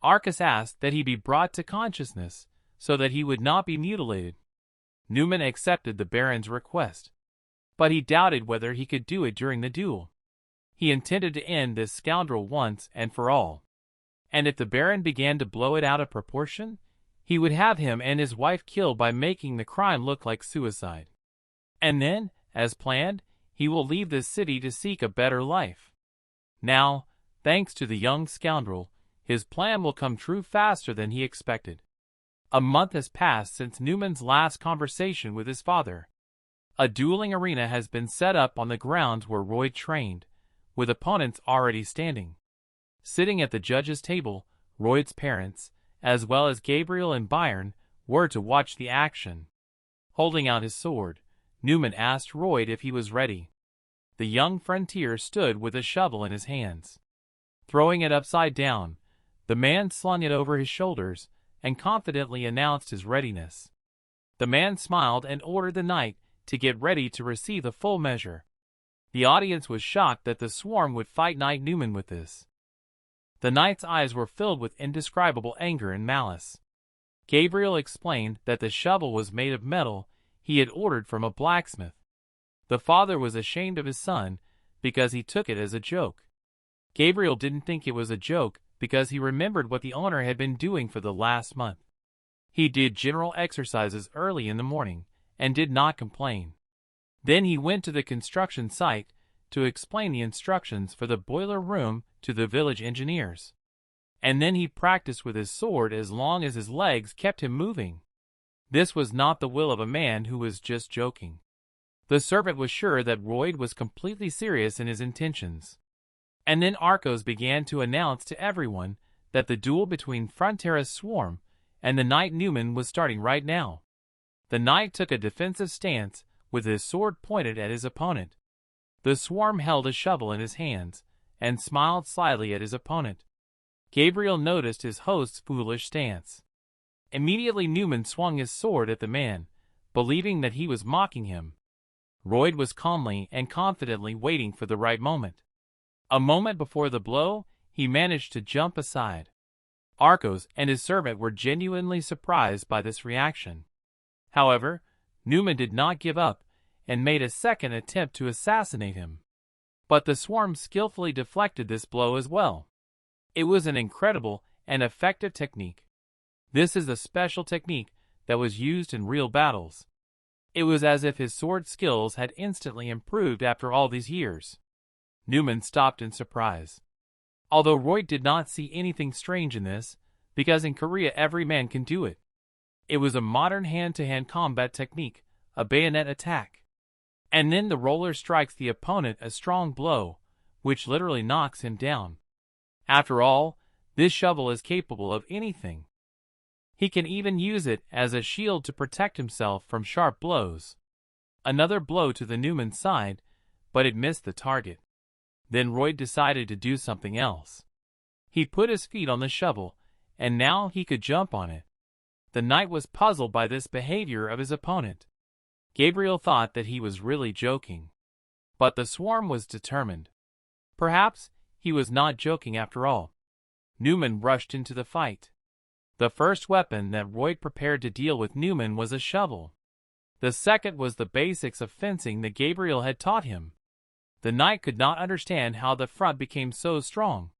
Arcus asked that he be brought to consciousness, so that he would not be mutilated. Newman accepted the Baron's request. But he doubted whether he could do it during the duel. He intended to end this scoundrel once and for all. And if the Baron began to blow it out of proportion, he would have him and his wife killed by making the crime look like suicide. And then, as planned, he will leave this city to seek a better life. Now, thanks to the young scoundrel, his plan will come true faster than he expected. A month has passed since Newman's last conversation with his father. A dueling arena has been set up on the grounds where Royd trained, with opponents already standing. Sitting at the judge's table, Royd's parents, as well as Gabriel and Byron, were to watch the action. Holding out his sword, Newman asked Royd if he was ready. The young frontier stood with a shovel in his hands. Throwing it upside down, the man slung it over his shoulders and confidently announced his readiness. The man smiled and ordered the knight to get ready to receive the full measure. The audience was shocked that the swarm would fight Knight Newman with this. The knight's eyes were filled with indescribable anger and malice. Gabriel explained that the shovel was made of metal he had ordered from a blacksmith. The father was ashamed of his son because he took it as a joke. Gabriel didn't think it was a joke because he remembered what the owner had been doing for the last month. He did general exercises early in the morning and did not complain. Then he went to the construction site to explain the instructions for the boiler room to the village engineers. And then he practiced with his sword as long as his legs kept him moving. This was not the will of a man who was just joking. The servant was sure that Royd was completely serious in his intentions. And then Arcos began to announce to everyone that the duel between Frontera's swarm and the knight Newman was starting right now. The knight took a defensive stance with his sword pointed at his opponent. The swarm held a shovel in his hands and smiled slyly at his opponent. Gabriel noticed his host's foolish stance. Immediately Newman swung his sword at the man, believing that he was mocking him. Royd was calmly and confidently waiting for the right moment. A moment before the blow, he managed to jump aside. Arcos and his servant were genuinely surprised by this reaction. However, Newman did not give up and made a second attempt to assassinate him. But the swarm skillfully deflected this blow as well. It was an incredible and effective technique. This is a special technique that was used in real battles. It was as if his sword skills had instantly improved after all these years. Newman stopped in surprise. Although Roy did not see anything strange in this, because in Korea every man can do it. It was a modern hand-to-hand combat technique, a bayonet attack. And then the roller strikes the opponent a strong blow, which literally knocks him down. After all, this shovel is capable of anything. He can even use it as a shield to protect himself from sharp blows. Another blow to the Newman's side, but it missed the target. Then Roy decided to do something else. He put his feet on the shovel, and now he could jump on it. The knight was puzzled by this behavior of his opponent. Gabriel thought that he was really joking. But the swarm was determined. Perhaps he was not joking after all. Newman rushed into the fight. The first weapon that Roy prepared to deal with Newman was a shovel. The second was the basics of fencing that Gabriel had taught him. The knight could not understand how the front became so strong.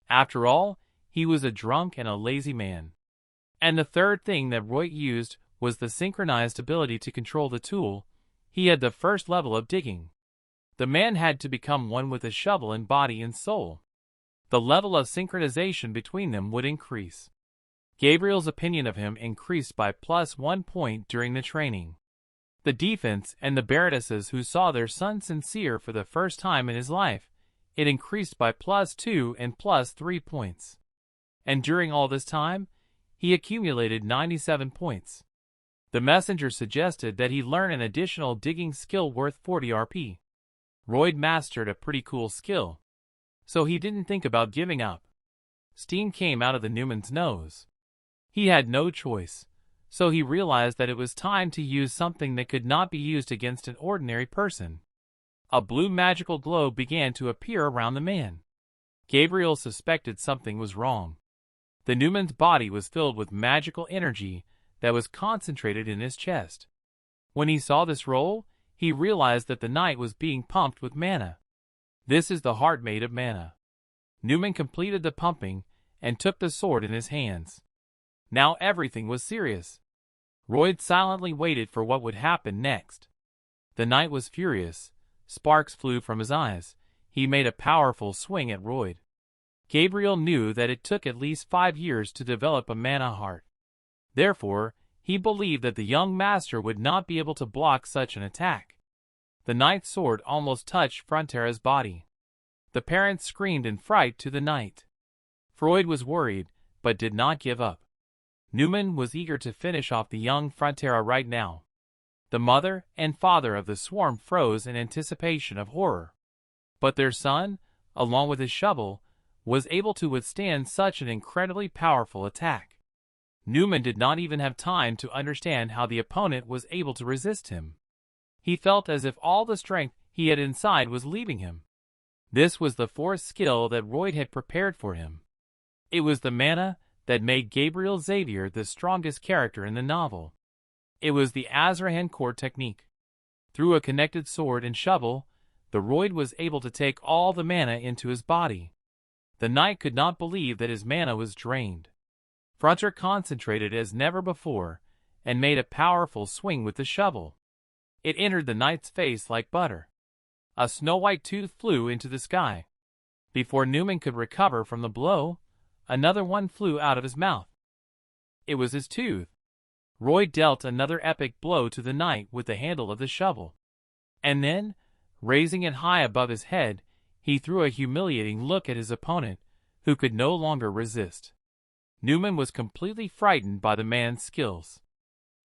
After all, he was a drunk and a lazy man. And the third thing that Roy used was the synchronized ability to control the tool. He had the first level of digging. The man had to become one with the shovel in body and soul. The level of synchronization between them would increase. Gabriel's opinion of him increased by +1 point during the training. The defense and the baronesses who saw their son sincere for the first time in his life, it increased by +2 and +3 points. And during all this time, he accumulated 97 points. The messenger suggested that he learn an additional digging skill worth 40 RP. Roy mastered a pretty cool skill, so he didn't think about giving up. Steam came out of the Newman's nose. He had no choice, so he realized that it was time to use something that could not be used against an ordinary person. A blue magical glow began to appear around the man. Gabriel suspected something was wrong. The Newman's body was filled with magical energy that was concentrated in his chest. When he saw this roll, he realized that the knight was being pumped with mana. This is the heart made of mana. Newman completed the pumping and took the sword in his hands. Now everything was serious. Roy silently waited for what would happen next. The knight was furious. Sparks flew from his eyes. He made a powerful swing at Roy. Gabriel knew that it took at least 5 years to develop a mana heart. Therefore, he believed that the young master would not be able to block such an attack. The knight's sword almost touched Frontera's body. The parents screamed in fright to the knight. Freud was worried, but did not give up. Newman was eager to finish off the young Frontera right now. The mother and father of the swarm froze in anticipation of horror. But their son, along with his shovel, was able to withstand such an incredibly powerful attack. Newman did not even have time to understand how the opponent was able to resist him. He felt as if all the strength he had inside was leaving him. This was the fourth skill that Roy had prepared for him. It was the mana that made Gabriel Xavier the strongest character in the novel. It was the Azrahan core technique. Through a connected sword and shovel, the Roid was able to take all the mana into his body. The knight could not believe that his mana was drained. Frontera concentrated as never before, and made a powerful swing with the shovel. It entered the knight's face like butter. A snow-white tooth flew into the sky. Before Newman could recover from the blow, another one flew out of his mouth. It was his tooth. Roy dealt another epic blow to the knight with the handle of the shovel. And then, raising it high above his head, he threw a humiliating look at his opponent, who could no longer resist. Newman was completely frightened by the man's skills.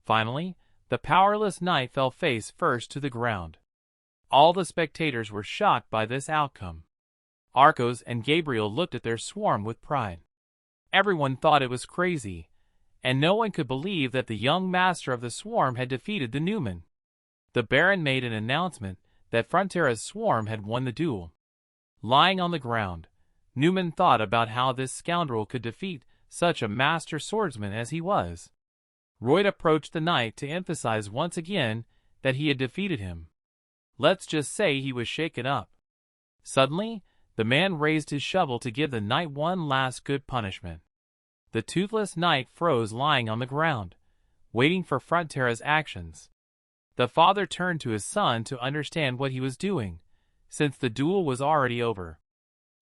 Finally, the powerless knight fell face first to the ground. All the spectators were shocked by this outcome. Arcos and Gabriel looked at their swarm with pride. Everyone thought it was crazy, and no one could believe that the young master of the swarm had defeated the Newman. The Baron made an announcement that Frontera's swarm had won the duel. Lying on the ground, Newman thought about how this scoundrel could defeat such a master swordsman as he was. Royd approached the knight to emphasize once again that he had defeated him. Let's just say he was shaken up. Suddenly, the man raised his shovel to give the knight one last good punishment. The toothless knight froze lying on the ground, waiting for Frontera's actions. The father turned to his son to understand what he was doing, since the duel was already over.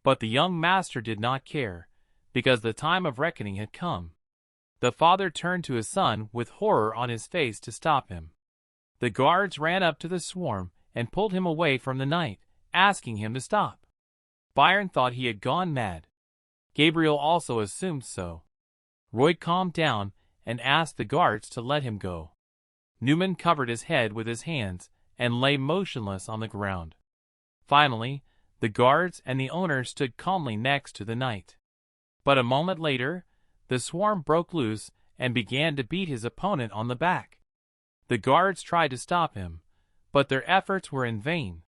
But the young master did not care, because the time of reckoning had come. The father turned to his son with horror on his face to stop him. The guards ran up to the swarm and pulled him away from the knight, asking him to stop. Byron thought he had gone mad. Gabriel also assumed so. Roy calmed down and asked the guards to let him go. Newman covered his head with his hands and lay motionless on the ground. Finally, the guards and the owner stood calmly next to the knight. But a moment later, the swarm broke loose and began to beat his opponent on the back. The guards tried to stop him, but their efforts were in vain.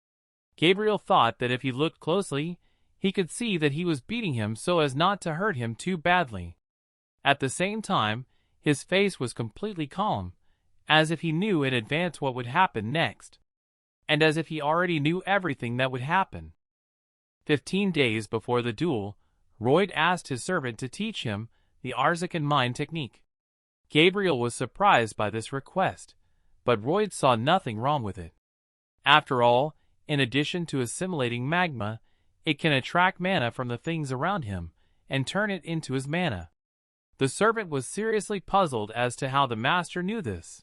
Gabriel thought that if he looked closely, he could see that he was beating him so as not to hurt him too badly. At the same time, his face was completely calm, as if he knew in advance what would happen next, and as if he already knew everything that would happen. 15 days before the duel, Royd asked his servant to teach him the aristocrat mind technique. Gabriel was surprised by this request, but Royd saw nothing wrong with it. After all, in addition to assimilating magma, it can attract mana from the things around him and turn it into his mana. The servant was seriously puzzled as to how the master knew this.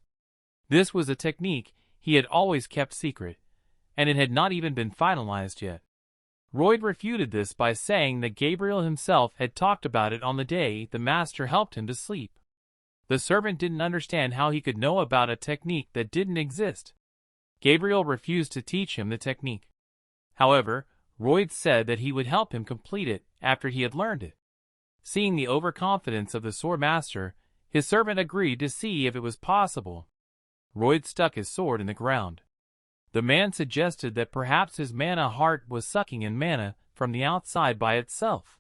This was a technique he had always kept secret, and it had not even been finalized yet. Royd refuted this by saying that Gabriel himself had talked about it on the day the master helped him to sleep. The servant didn't understand how he could know about a technique that didn't exist. Gabriel refused to teach him the technique. However, Royd said that he would help him complete it after he had learned it. Seeing the overconfidence of the sword master, his servant agreed to see if it was possible. Royd stuck his sword in the ground. The man suggested that perhaps his mana heart was sucking in mana from the outside by itself,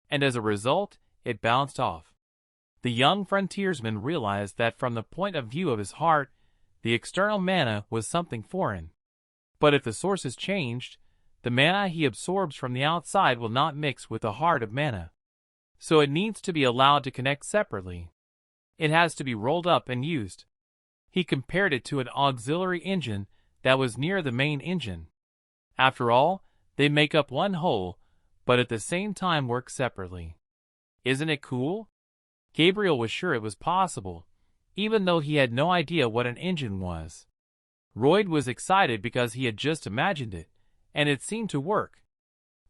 and as a result, it bounced off. The young frontiersman realized that from the point of view of his heart, the external mana was something foreign. But if the source is changed, the mana he absorbs from the outside will not mix with the heart of mana. So it needs to be allowed to connect separately. It has to be rolled up and used. He compared it to an auxiliary engine that was near the main engine. After all, they make up one whole, but at the same time work separately. Isn't it cool? Gabriel was sure it was possible, even though he had no idea what an engine was. Royd was excited because he had just imagined it, and it seemed to work.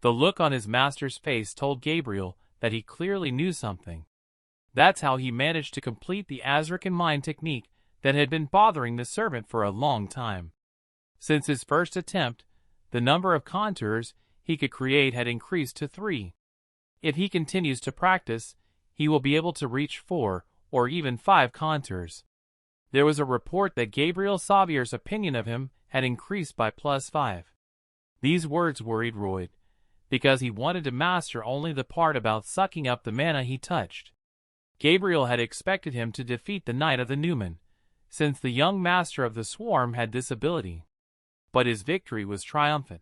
The look on his master's face told Gabriel that he clearly knew something. That's how he managed to complete the aristocrat mind technique that had been bothering the servant for a long time. Since his first attempt, the number of contours he could create had increased to 3. If he continues to practice, he will be able to reach 4 or even 5 contours. There was a report that Gabriel Savier's opinion of him had increased by +5. These words worried Royd, because he wanted to master only the part about sucking up the mana he touched. Gabriel had expected him to defeat the Knight of the Newman, since the young master of the swarm had this ability. But his victory was triumphant.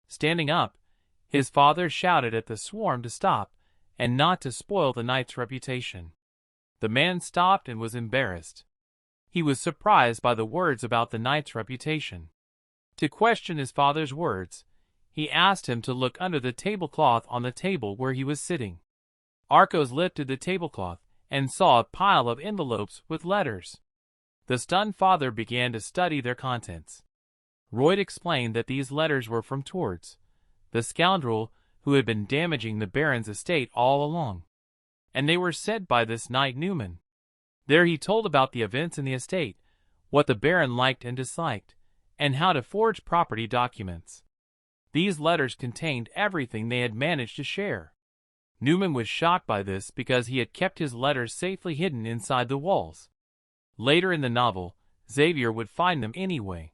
Standing up, his father shouted at the swarm to stop and not to spoil the knight's reputation. The man stopped and was embarrassed. He was surprised by the words about the knight's reputation. To question his father's words, he asked him to look under the tablecloth on the table where he was sitting. Arcos lifted the tablecloth and saw a pile of envelopes with letters. The stunned father began to study their contents. Royd explained that these letters were from Tords, the scoundrel who had been damaging the Baron's estate all along, and they were sent by this knight Newman. There he told about the events in the estate, what the Baron liked and disliked, and how to forge property documents. These letters contained everything they had managed to share. Newman was shocked by this because he had kept his letters safely hidden inside the walls. Later in the novel, Xavier would find them anyway.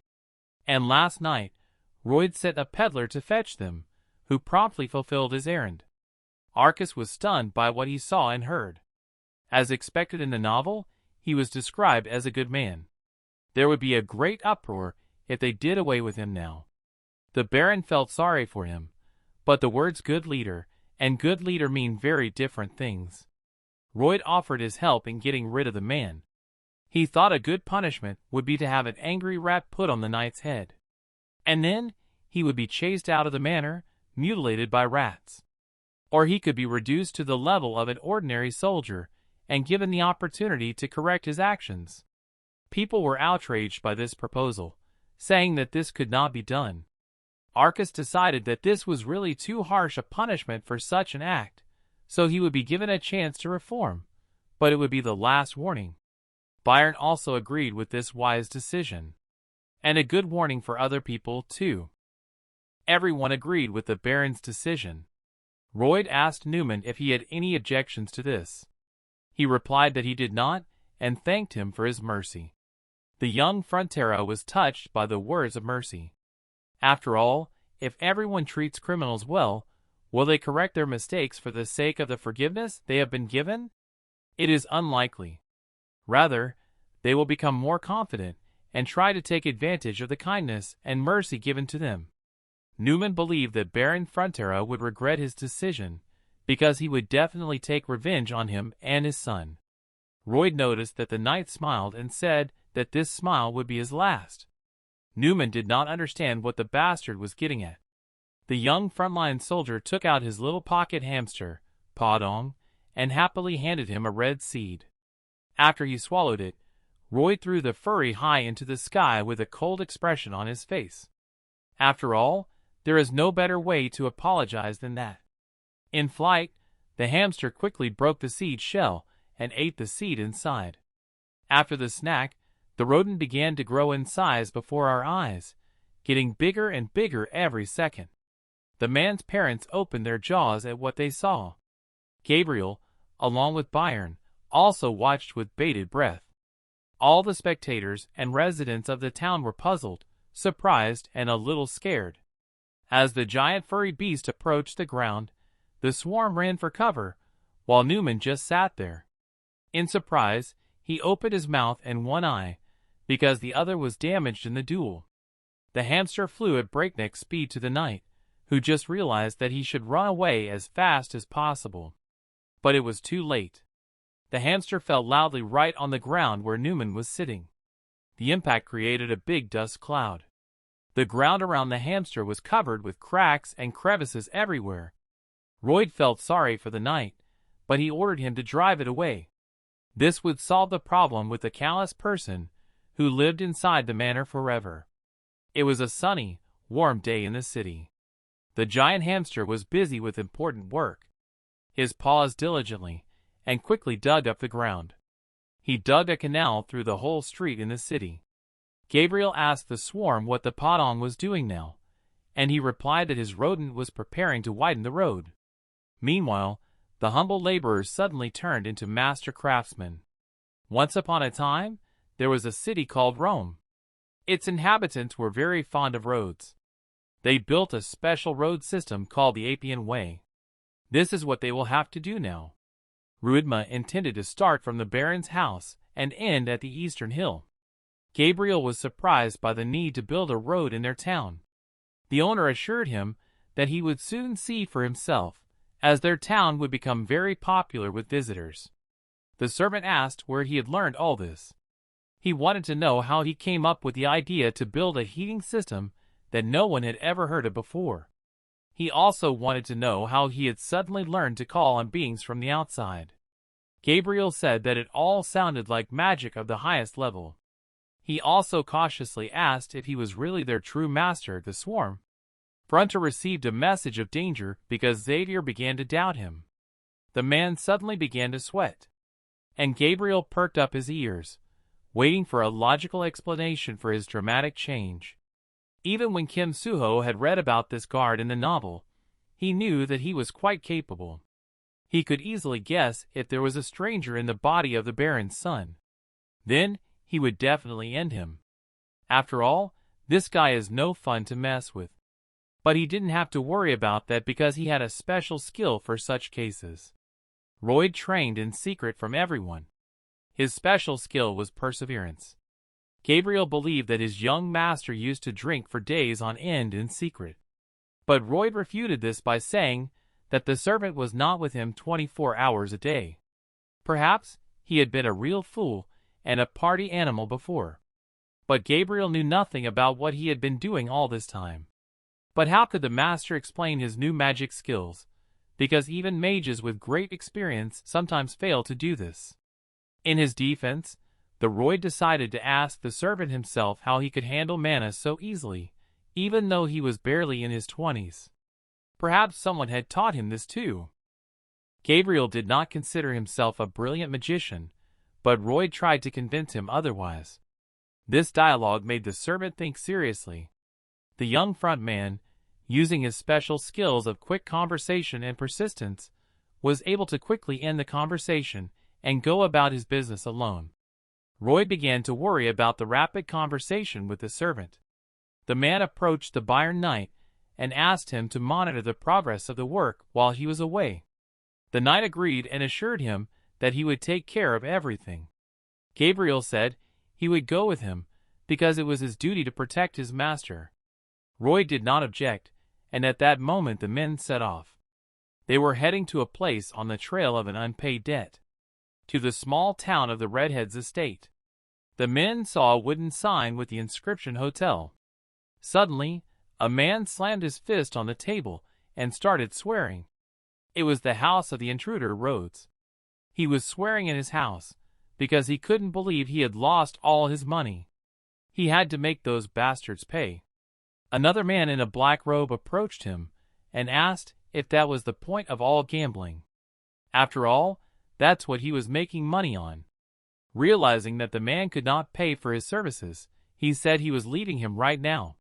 And last night, Royd sent a peddler to fetch them, who promptly fulfilled his errand. Arcus was stunned by what he saw and heard. As expected in the novel, he was described as a good man. There would be a great uproar if they did away with him now. The Baron felt sorry for him, but the words good leader and good leader mean very different things. Royd offered his help in getting rid of the man. He thought a good punishment would be to have an angry rat put on the knight's head. And then he would be chased out of the manor, mutilated by rats. Or he could be reduced to the level of an ordinary soldier and given the opportunity to correct his actions. People were outraged by this proposal, saying that this could not be done. Arcas decided that this was really too harsh a punishment for such an act, so he would be given a chance to reform, but it would be the last warning. Byron also agreed with this wise decision. And a good warning for other people, too. Everyone agreed with the Baron's decision. Royd asked Newman if he had any objections to this. He replied that he did not, and thanked him for his mercy. The young Frontera was touched by the words of mercy. After all, if everyone treats criminals well, will they correct their mistakes for the sake of the forgiveness they have been given? It is unlikely. Rather, they will become more confident and try to take advantage of the kindness and mercy given to them. Newman believed that Baron Frontera would regret his decision, because he would definitely take revenge on him and his son. Royd noticed that the knight smiled and said that this smile would be his last. Newman did not understand what the bastard was getting at. The young frontline soldier took out his little pocket hamster, Podong, and happily handed him a red seed. After he swallowed it, Royd threw the furry high into the sky with a cold expression on his face. After all, there is no better way to apologize than that. In flight, the hamster quickly broke the seed shell and ate the seed inside. After the snack, the rodent began to grow in size before our eyes, getting bigger and bigger every second. The man's parents opened their jaws at what they saw. Gabriel, along with Byron, also watched with bated breath. All the spectators and residents of the town were puzzled, surprised, and a little scared. As the giant furry beast approached the ground, the swarm ran for cover, while Newman just sat there. In surprise, he opened his mouth and one eye, because the other was damaged in the duel. The hamster flew at breakneck speed to the knight, who just realized that he should run away as fast as possible. But it was too late. The hamster fell loudly right on the ground where Newman was sitting. The impact created a big dust cloud. The ground around the hamster was covered with cracks and crevices everywhere. Royd felt sorry for the knight, but he ordered him to drive it away. This would solve the problem with the callous person who lived inside the manor forever. It was a sunny, warm day in the city. The giant hamster was busy with important work. His paws diligently and quickly dug up the ground. He dug a canal through the whole street in the city. Gabriel asked the swarm what the Podong was doing now, and he replied that his rodent was preparing to widen the road. Meanwhile, the humble laborers suddenly turned into master craftsmen. Once upon a time, there was a city called Rome. Its inhabitants were very fond of roads. They built a special road system called the Appian Way. This is what they will have to do now. Ruidma intended to start from the Baron's house and end at the eastern hill. Gabriel was surprised by the need to build a road in their town. The owner assured him that he would soon see for himself, as their town would become very popular with visitors. The servant asked where he had learned all this. He wanted to know how he came up with the idea to build a heating system that no one had ever heard of before. He also wanted to know how he had suddenly learned to call on beings from the outside. Gabriel said that it all sounded like magic of the highest level. He also cautiously asked if he was really their true master, the swarm. Frontera received a message of danger because Xavier began to doubt him. The man suddenly began to sweat, and Gabriel perked up his ears, waiting for a logical explanation for his dramatic change. Even when Kim Soo Ho had read about this guard in the novel, he knew that he was quite capable. He could easily guess if there was a stranger in the body of the Baron's son. Then he would definitely end him. After all, this guy is no fun to mess with. But he didn't have to worry about that because he had a special skill for such cases. Royd trained in secret from everyone. His special skill was perseverance. Gabriel believed that his young master used to drink for days on end in secret. But Royd refuted this by saying that the servant was not with him 24 hours a day. Perhaps he had been a real fool and a party animal before. But Gabriel knew nothing about what he had been doing all this time. But how could the master explain his new magic skills? Because even mages with great experience sometimes fail to do this. In his defense, the Roid decided to ask the servant himself how he could handle mana so easily, even though he was barely in his 20s. Perhaps someone had taught him this too. Gabriel did not consider himself a brilliant magician, but Roid tried to convince him otherwise. This dialogue made the servant think seriously. The young front man, using his special skills of quick conversation and persistence, was able to quickly end the conversation and go about his business alone. Roid began to worry about the rapid conversation with the servant. The man approached the Baron Knight and asked him to monitor the progress of the work while he was away. The knight agreed and assured him that he would take care of everything. Gabriel said he would go with him because it was his duty to protect his master. Roid did not object, and at that moment the men set off. They were heading to a place on the trail of an unpaid debt, to the small town of the Redhead's estate. The men saw a wooden sign with the inscription Hotel. Suddenly, a man slammed his fist on the table and started swearing. It was the house of the intruder, Rhodes. He was swearing in his house because he couldn't believe he had lost all his money. He had to make those bastards pay. Another man in a black robe approached him and asked if that was the point of all gambling. After all, that's what he was making money on. Realizing that the man could not pay for his services, he said he was leaving him right now.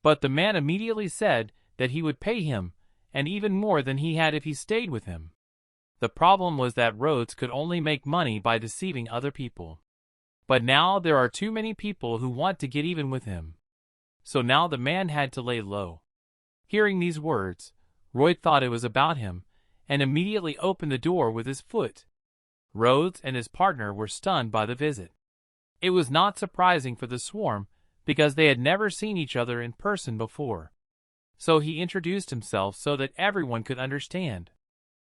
But the man immediately said that he would pay him, and even more than he had if he stayed with him. The problem was that Rhodes could only make money by deceiving other people. But now there are too many people who want to get even with him. So now the man had to lay low. Hearing these words, Royd thought it was about him, and immediately opened the door with his foot. Rhodes and his partner were stunned by the visit. It was not surprising for the swarm, because they had never seen each other in person before. So he introduced himself so that everyone could understand.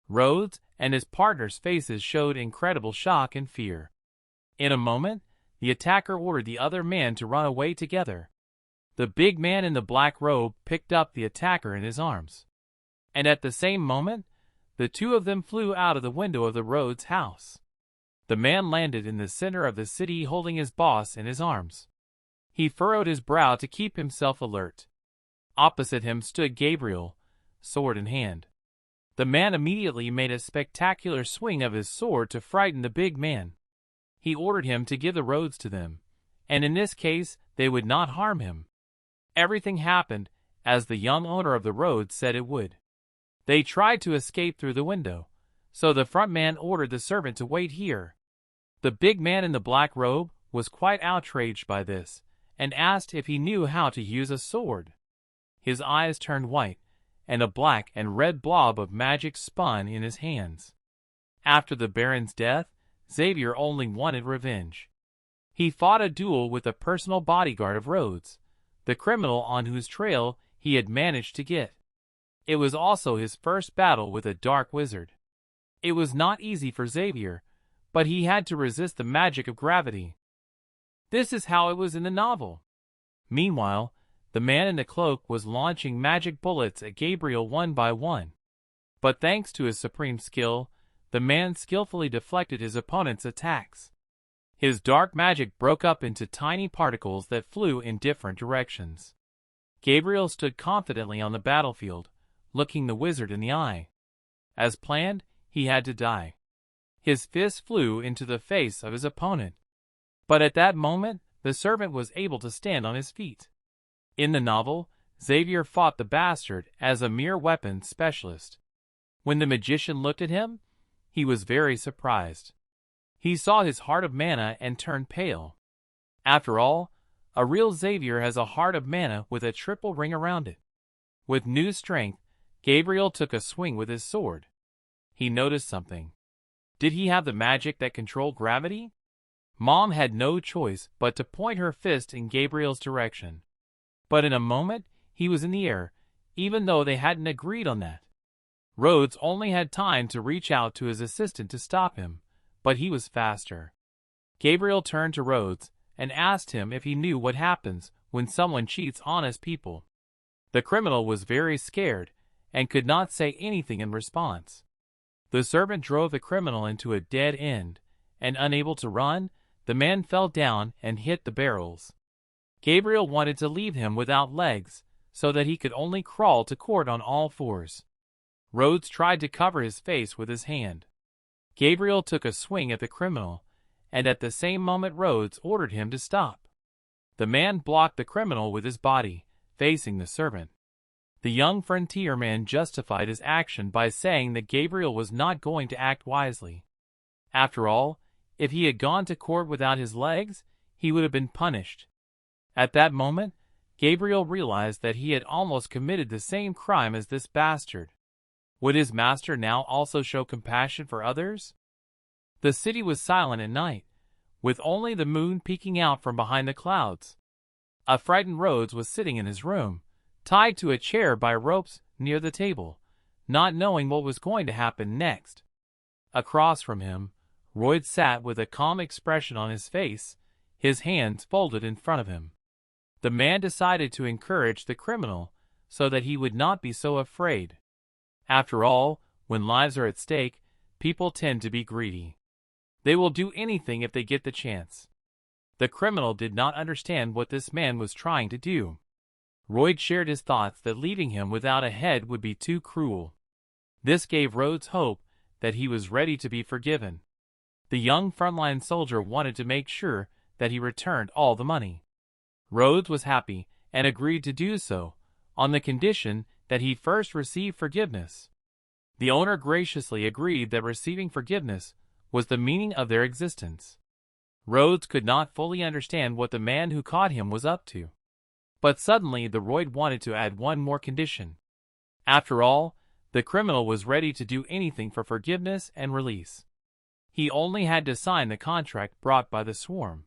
Rhodes and his partner's faces showed incredible shock and fear. In a moment, the attacker ordered the other man to run away together. The big man in the black robe picked up the attacker in his arms. And at the same moment, the two of them flew out of the window of the Rhodes house. The man landed in the center of the city holding his boss in his arms. He furrowed his brow to keep himself alert. Opposite him stood Gabriel, sword in hand. The man immediately made a spectacular swing of his sword to frighten the big man. He ordered him to give the Rhodes to them, and in this case they would not harm him. Everything happened as the young owner of the Rhodes said it would. They tried to escape through the window, so the front man ordered the servant to wait here. The big man in the black robe was quite outraged by this, and asked if he knew how to use a sword. His eyes turned white, and a black and red blob of magic spun in his hands. After the Baron's death, Xavier only wanted revenge. He fought a duel with a personal bodyguard of Rhodes, the criminal on whose trail he had managed to get. It was also his first battle with a dark wizard. It was not easy for Xavier, but he had to resist the magic of gravity. This is how it was in the novel. Meanwhile, the man in the cloak was launching magic bullets at Gabriel one by one. But thanks to his supreme skill, the man skillfully deflected his opponent's attacks. His dark magic broke up into tiny particles that flew in different directions. Gabriel stood confidently on the battlefield, looking the wizard in the eye. As planned, he had to die. His fist flew into the face of his opponent. But at that moment, the servant was able to stand on his feet. In the novel, Xavier fought the bastard as a mere weapons specialist. When the magician looked at him, he was very surprised. He saw his heart of mana and turned pale. After all, a real Xavier has a heart of mana with a triple ring around it. With new strength, Gabriel took a swing with his sword. He noticed something. Did he have the magic that controlled gravity? Mom had no choice but to point her fist in Gabriel's direction. But in a moment, he was in the air, even though they hadn't agreed on that. Rhodes only had time to reach out to his assistant to stop him, but he was faster. Gabriel turned to Rhodes and asked him if he knew what happens when someone cheats honest people. The criminal was very scared and could not say anything in response. The servant drove the criminal into a dead end, and unable to run, the man fell down and hit the barrels. Gabriel wanted to leave him without legs, so that he could only crawl to court on all fours. Rhodes tried to cover his face with his hand. Gabriel took a swing at the criminal, and at the same moment Rhodes ordered him to stop. The man blocked the criminal with his body, facing the servant. The young frontier man justified his action by saying that Gabriel was not going to act wisely. After all, if he had gone to court without his legs, he would have been punished. At that moment, Gabriel realized that he had almost committed the same crime as this bastard. Would his master now also show compassion for others? The city was silent at night, with only the moon peeking out from behind the clouds. A frightened Rhodes was sitting in his room, tied to a chair by ropes near the table, not knowing what was going to happen next. Across from him, Rhodes sat with a calm expression on his face, his hands folded in front of him. The man decided to encourage the criminal so that he would not be so afraid. After all, when lives are at stake, people tend to be greedy. They will do anything if they get the chance. The criminal did not understand what this man was trying to do. Rhodes shared his thoughts that leaving him without a head would be too cruel. This gave Rhodes hope that he was ready to be forgiven. The young frontline soldier wanted to make sure that he returned all the money. Rhodes was happy and agreed to do so, on the condition that he first receive forgiveness. The owner graciously agreed that receiving forgiveness was the meaning of their existence. Rhodes could not fully understand what the man who caught him was up to. But suddenly the Royd wanted to add one more condition. After all, the criminal was ready to do anything for forgiveness and release. He only had to sign the contract brought by the swarm.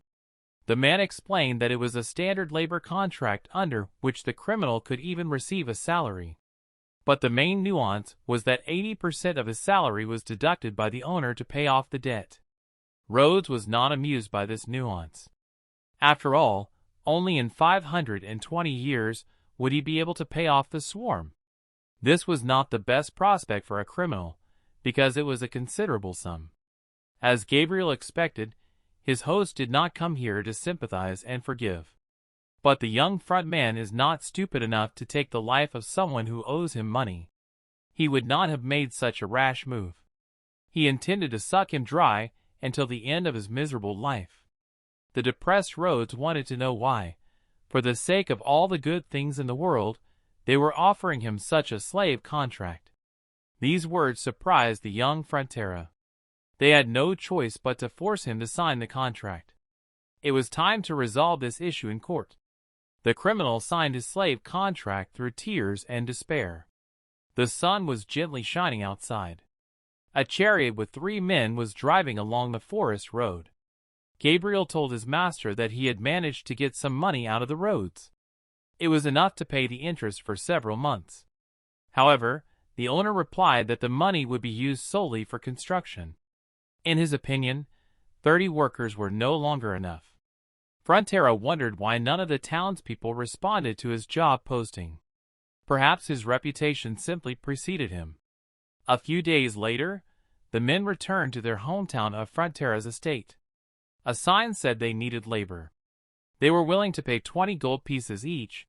The man explained that it was a standard labor contract under which the criminal could even receive a salary. But the main nuance was that 80% of his salary was deducted by the owner to pay off the debt. Rhodes was not amused by this nuance. After all, only in 520 years would he be able to pay off the swarm. This was not the best prospect for a criminal, because it was a considerable sum. As Gabriel expected, his host did not come here to sympathize and forgive. But the young front man is not stupid enough to take the life of someone who owes him money. He would not have made such a rash move. He intended to suck him dry until the end of his miserable life. The depressed Rhodes wanted to know why, for the sake of all the good things in the world, they were offering him such a slave contract. These words surprised the young Frontera. They had no choice but to force him to sign the contract. It was time to resolve this issue in court. The criminal signed his slave contract through tears and despair. The sun was gently shining outside. A chariot with 3 men was driving along the forest road. Gabriel told his master that he had managed to get some money out of the Rhodes. It was enough to pay the interest for several months. However, the owner replied that the money would be used solely for construction. In his opinion, 30 workers were no longer enough. Frontera wondered why none of the townspeople responded to his job posting. Perhaps his reputation simply preceded him. A few days later, the men returned to their hometown of Frontera's estate. A sign said they needed labor. They were willing to pay 20 gold pieces each.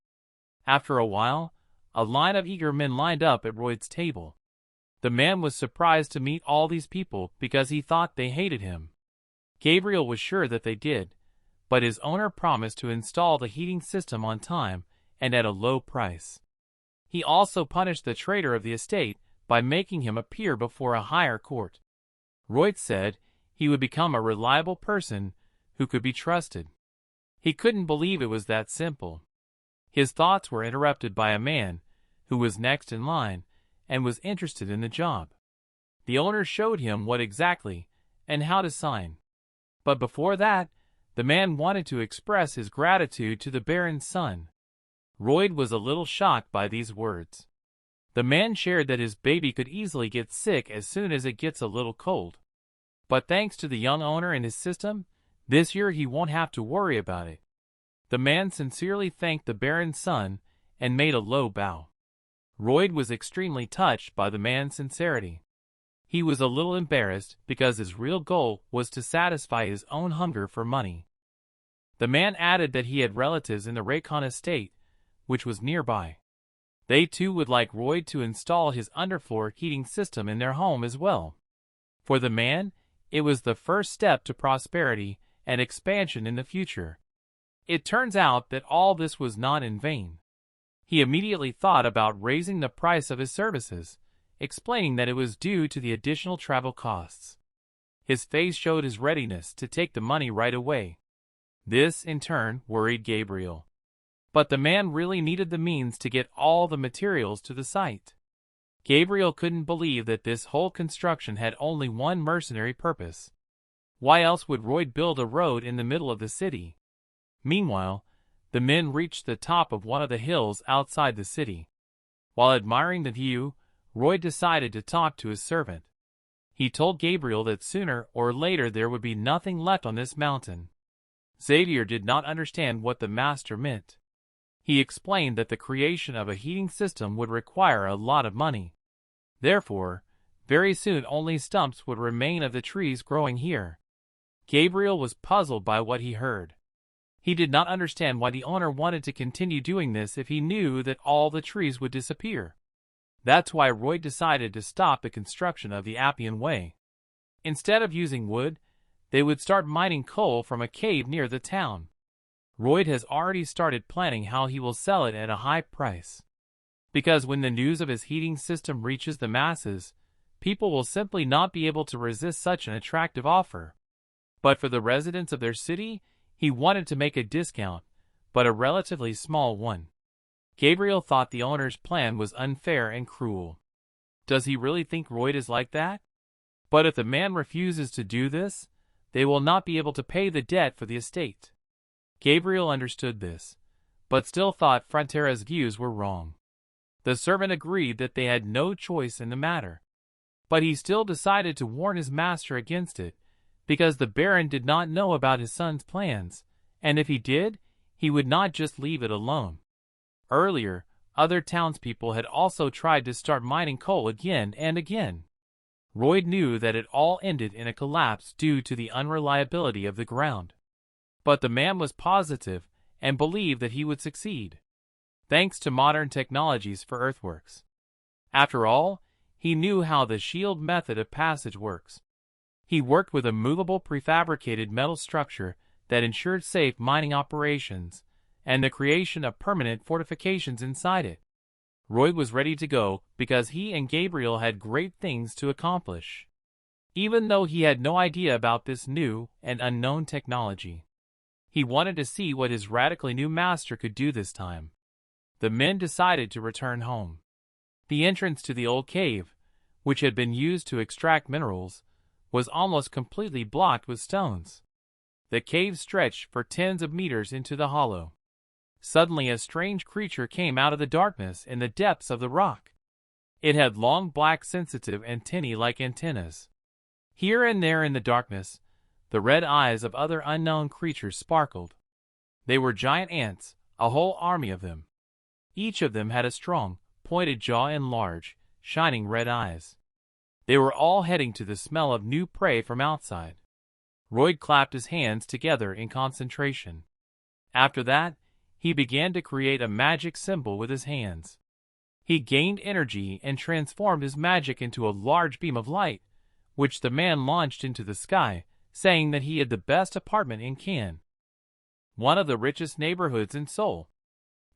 After a while, a line of eager men lined up at Royd's table. The man was surprised to meet all these people because he thought they hated him. Gabriel was sure that they did, but his owner promised to install the heating system on time and at a low price. He also punished the traitor of the estate by making him appear before a higher court. Royd said he would become a reliable person who could be trusted. He couldn't believe it was that simple. His thoughts were interrupted by a man who was next in line and was interested in the job. The owner showed him what exactly and how to sign. But before that, the man wanted to express his gratitude to the Baron's son. Royd was a little shocked by these words. The man shared that his baby could easily get sick as soon as it gets a little cold. But thanks to the young owner and his system, This year he won't have to worry about it. The man sincerely thanked the Baron's son and made a low bow. Royd was extremely touched by the man's sincerity. He was a little embarrassed because his real goal was to satisfy his own hunger for money. The man added that he had relatives in the Raycon estate, which was nearby. They too would like Royd to install his underfloor heating system in their home as well. For the man, it was the first step to prosperity and expansion in the future. It turns out that all this was not in vain. He immediately thought about raising the price of his services, explaining that it was due to the additional travel costs. His face showed his readiness to take the money right away. This, in turn, worried Gabriel. But the man really needed the means to get all the materials to the site. Gabriel couldn't believe that this whole construction had only one mercenary purpose. Why else would Royd build a road in the middle of the city? Meanwhile, the men reached the top of one of the hills outside the city. While admiring the view, Royd decided to talk to his servant. He told Gabriel that sooner or later there would be nothing left on this mountain. Xavier did not understand what the master meant. He explained that the creation of a heating system would require a lot of money. Therefore, very soon only stumps would remain of the trees growing here. Gabriel was puzzled by what he heard. He did not understand why the owner wanted to continue doing this if he knew that all the trees would disappear. That's why Royd decided to stop the construction of the Appian Way. Instead of using wood, they would start mining coal from a cave near the town. Royd has already started planning how he will sell it at a high price. Because when the news of his heating system reaches the masses, people will simply not be able to resist such an attractive offer. But for the residents of their city, he wanted to make a discount, but a relatively small one. Gabriel thought the owner's plan was unfair and cruel. Does he really think Royd is like that? But if the man refuses to do this, they will not be able to pay the debt for the estate. Gabriel understood this, but still thought Frontera's views were wrong. The servant agreed that they had no choice in the matter. But he still decided to warn his master against it, because the Baron did not know about his son's plans, and if he did, he would not just leave it alone. Earlier, other townspeople had also tried to start mining coal again and again. Royd knew that it all ended in a collapse due to the unreliability of the ground. But the man was positive and believed that he would succeed, thanks to modern technologies for earthworks. After all, he knew how the shield method of passage works. He worked with a movable prefabricated metal structure that ensured safe mining operations and the creation of permanent fortifications inside it. Royd was ready to go because he and Gabriel had great things to accomplish, even though he had no idea about this new and unknown technology. He wanted to see what his radically new master could do this time. The men decided to return home. The entrance to the old cave, which had been used to extract minerals, was almost completely blocked with stones. The cave stretched for tens of meters into the hollow. Suddenly a strange creature came out of the darkness in the depths of the rock. It had long black sensitive antennae like antennas. Here and there in the darkness, the red eyes of other unknown creatures sparkled. They were giant ants, a whole army of them. Each of them had a strong, pointed jaw and large, shining red eyes. They were all heading to the smell of new prey from outside. Royd clapped his hands together in concentration. After that, he began to create a magic symbol with his hands. He gained energy and transformed his magic into a large beam of light, which the man launched into the sky, saying that he had the best apartment in Cannes, one of the richest neighborhoods in Seoul.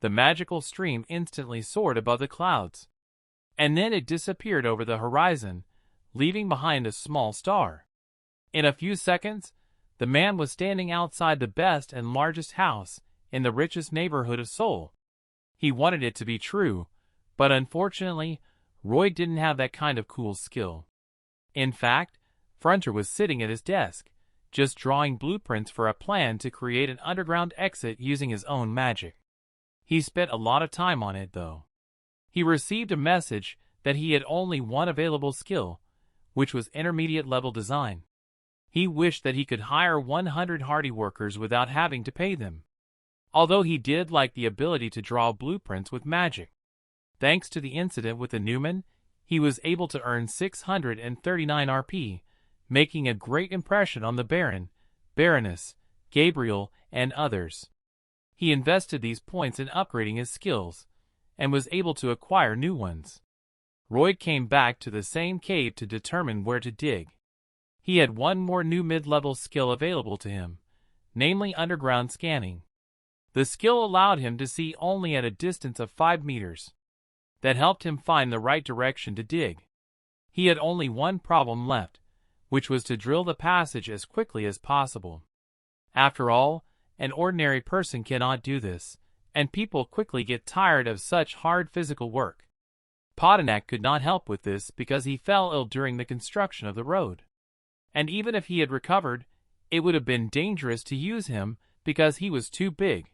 The magical stream instantly soared above the clouds, and then it disappeared over the horizon, leaving behind a small star. In a few seconds, the man was standing outside the best and largest house in the richest neighborhood of Seoul. He wanted it to be true, but unfortunately, Royd didn't have that kind of cool skill. In fact, Frontera was sitting at his desk, just drawing blueprints for a plan to create an underground exit using his own magic. He spent a lot of time on it, though. He received a message that he had only one available skill, which was intermediate level design. He wished that he could hire 100 hardy workers without having to pay them. Although he did like the ability to draw blueprints with magic. Thanks to the incident with the Newman, he was able to earn 639 RP, making a great impression on the Baron, Baroness, Gabriel, and others. He invested these points in upgrading his skills, and was able to acquire new ones. Royd came back to the same cave to determine where to dig. He had one more new mid-level skill available to him, namely underground scanning. The skill allowed him to see only at a distance of 5 meters. That helped him find the right direction to dig. He had only one problem left, which was to drill the passage as quickly as possible. After all, an ordinary person cannot do this, and people quickly get tired of such hard physical work. Potinak could not help with this because he fell ill during the construction of the road. And even if he had recovered, it would have been dangerous to use him because he was too big.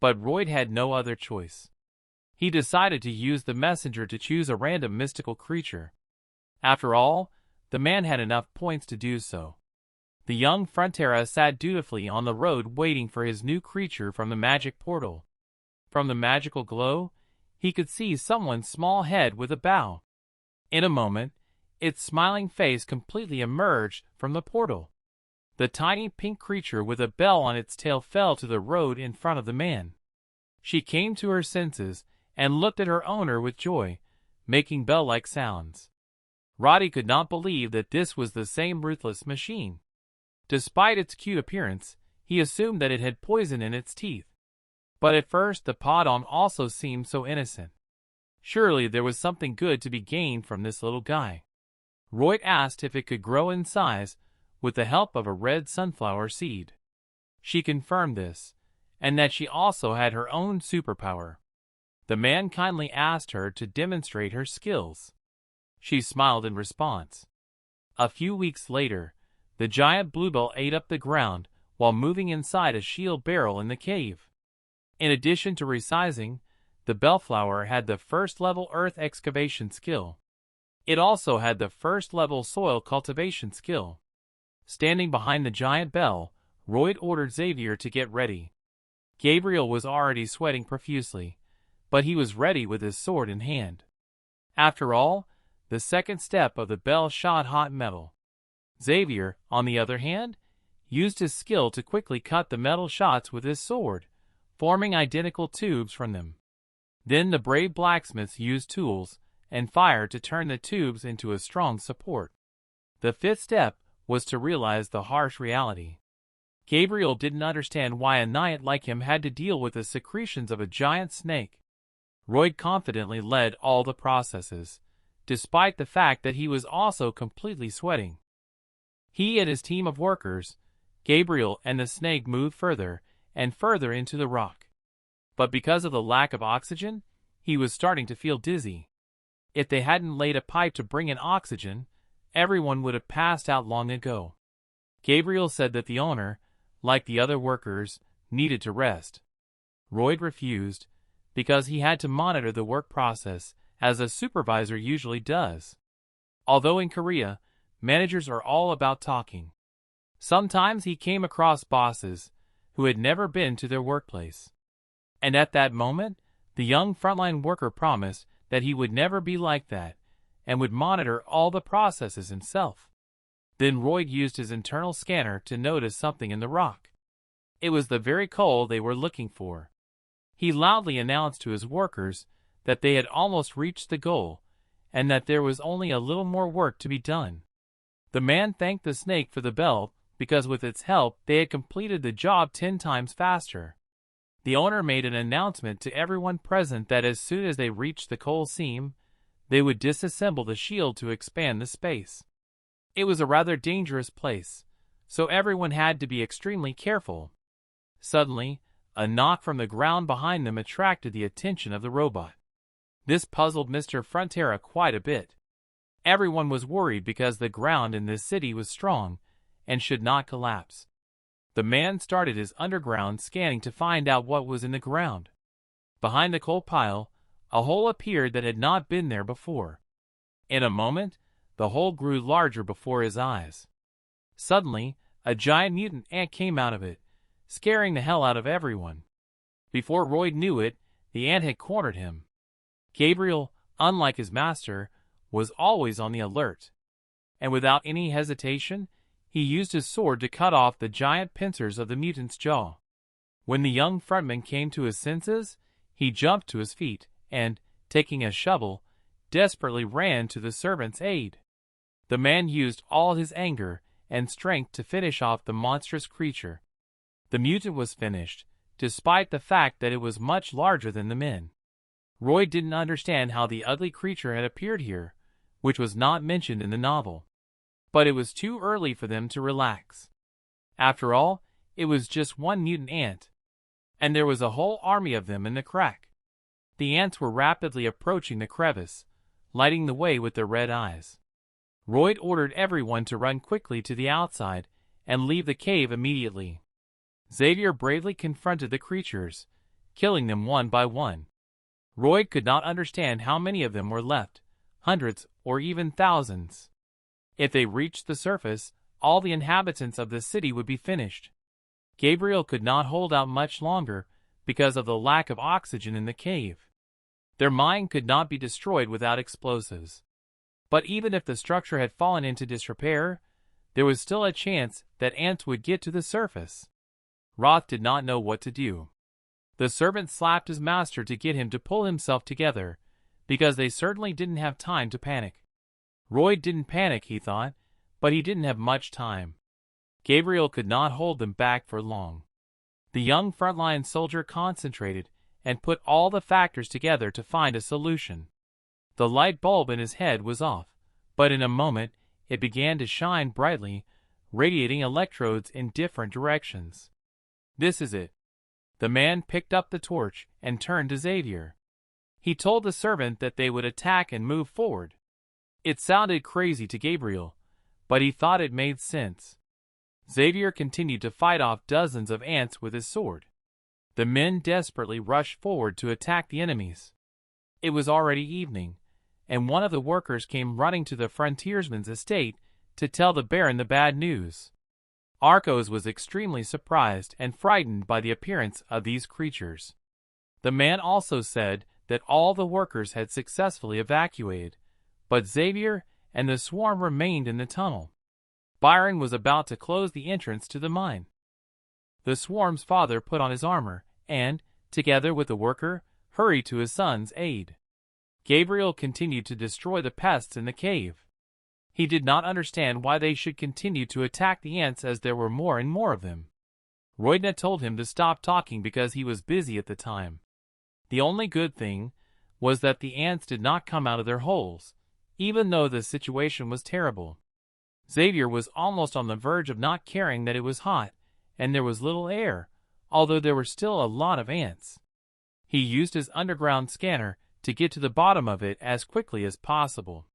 But Royd had no other choice. He decided to use the messenger to choose a random mystical creature. After all, the man had enough points to do so. The young Frontera sat dutifully on the road waiting for his new creature from the magic portal. From the magical glow, he could see someone's small head with a bow. In a moment, its smiling face completely emerged from the portal. The tiny pink creature with a bell on its tail fell to the road in front of the man. She came to her senses and looked at her owner with joy, making bell-like sounds. Roddy could not believe that this was the same ruthless machine. Despite its cute appearance, he assumed that it had poison in its teeth. But at first the Podom also seemed so innocent. Surely there was something good to be gained from this little guy. Royd asked if it could grow in size with the help of a red sunflower seed. She confirmed this, and that she also had her own superpower. The man kindly asked her to demonstrate her skills. She smiled in response. A few weeks later, the giant bluebell ate up the ground while moving inside a shield barrel in the cave. In addition to resizing, the bellflower had the first-level earth excavation skill. It also had the first-level soil cultivation skill. Standing behind the giant bell, Royd ordered Xavier to get ready. Gabriel was already sweating profusely, but he was ready with his sword in hand. After all, the second step of the bell shot hot metal. Xavier, on the other hand, used his skill to quickly cut the metal shots with his sword, forming identical tubes from them. Then the brave blacksmiths used tools and fire to turn the tubes into a strong support. The fifth step was to realize the harsh reality. Gabriel didn't understand why a knight like him had to deal with the secretions of a giant snake. Royd confidently led all the processes, despite the fact that he was also completely sweating. He and his team of workers, Gabriel and the snake, moved further and further into the rock. But because of the lack of oxygen, he was starting to feel dizzy. If they hadn't laid a pipe to bring in oxygen, everyone would have passed out long ago. Gabriel said that the owner, like the other workers, needed to rest. Royd refused, because he had to monitor the work process as a supervisor usually does. Although in Korea, managers are all about talking. Sometimes he came across bosses who had never been to their workplace. And at that moment, the young frontline worker promised that he would never be like that and would monitor all the processes himself. Then Royd used his internal scanner to notice something in the rock. It was the very coal they were looking for. He loudly announced to his workers that they had almost reached the goal and that there was only a little more work to be done. The man thanked the snake for the bell because with its help they had completed the job 10 times faster. The owner made an announcement to everyone present that as soon as they reached the coal seam, they would disassemble the shield to expand the space. It was a rather dangerous place, so everyone had to be extremely careful. Suddenly, a knock from the ground behind them attracted the attention of the robot. This puzzled Mr. Frontera quite a bit. Everyone was worried because the ground in this city was strong and should not collapse. The man started his underground scanning to find out what was in the ground. Behind the coal pile, a hole appeared that had not been there before. In a moment, the hole grew larger before his eyes. Suddenly, a giant mutant ant came out of it, scaring the hell out of everyone. Before Royd knew it, the ant had cornered him. Gabriel, unlike his master, was always on the alert, and without any hesitation, he used his sword to cut off the giant pincers of the mutant's jaw. When the young frontman came to his senses, he jumped to his feet and, taking a shovel, desperately ran to the servant's aid. The man used all his anger and strength to finish off the monstrous creature. The mutant was finished, despite the fact that it was much larger than the men. Roy didn't understand how the ugly creature had appeared here, which was not mentioned in the novel. But it was too early for them to relax. After all, it was just one mutant ant, and there was a whole army of them in the crack. The ants were rapidly approaching the crevice, lighting the way with their red eyes. Royd ordered everyone to run quickly to the outside and leave the cave immediately. Xavier bravely confronted the creatures, killing them one by one. Royd could not understand how many of them were left, hundreds or even thousands. If they reached the surface, all the inhabitants of the city would be finished. Gabriel could not hold out much longer because of the lack of oxygen in the cave. Their mine could not be destroyed without explosives. But even if the structure had fallen into disrepair, there was still a chance that ants would get to the surface. Roth did not know what to do. The servant slapped his master to get him to pull himself together, because they certainly didn't have time to panic. Roy didn't panic, he thought, but he didn't have much time. Gabriel could not hold them back for long. The young frontline soldier concentrated and put all the factors together to find a solution. The light bulb in his head was off, but in a moment it began to shine brightly, radiating electrodes in different directions. This is it. The man picked up the torch and turned to Xavier. He told the servant that they would attack and move forward. It sounded crazy to Gabriel, but he thought it made sense. Xavier continued to fight off dozens of ants with his sword. The men desperately rushed forward to attack the enemies. It was already evening, and one of the workers came running to the frontiersman's estate to tell the Baron the bad news. Arcos was extremely surprised and frightened by the appearance of these creatures. The man also said that all the workers had successfully evacuated, but Xavier and the swarm remained in the tunnel. Byron was about to close the entrance to the mine. The swarm's father put on his armor and, together with the worker, hurried to his son's aid. Gabriel continued to destroy the pests in the cave. He did not understand why they should continue to attack the ants as there were more and more of them. Roydna told him to stop talking because he was busy at the time. The only good thing was that the ants did not come out of their holes, even though the situation was terrible. Xavier was almost on the verge of not caring that it was hot, and there was little air, although there were still a lot of ants. He used his underground scanner to get to the bottom of it as quickly as possible.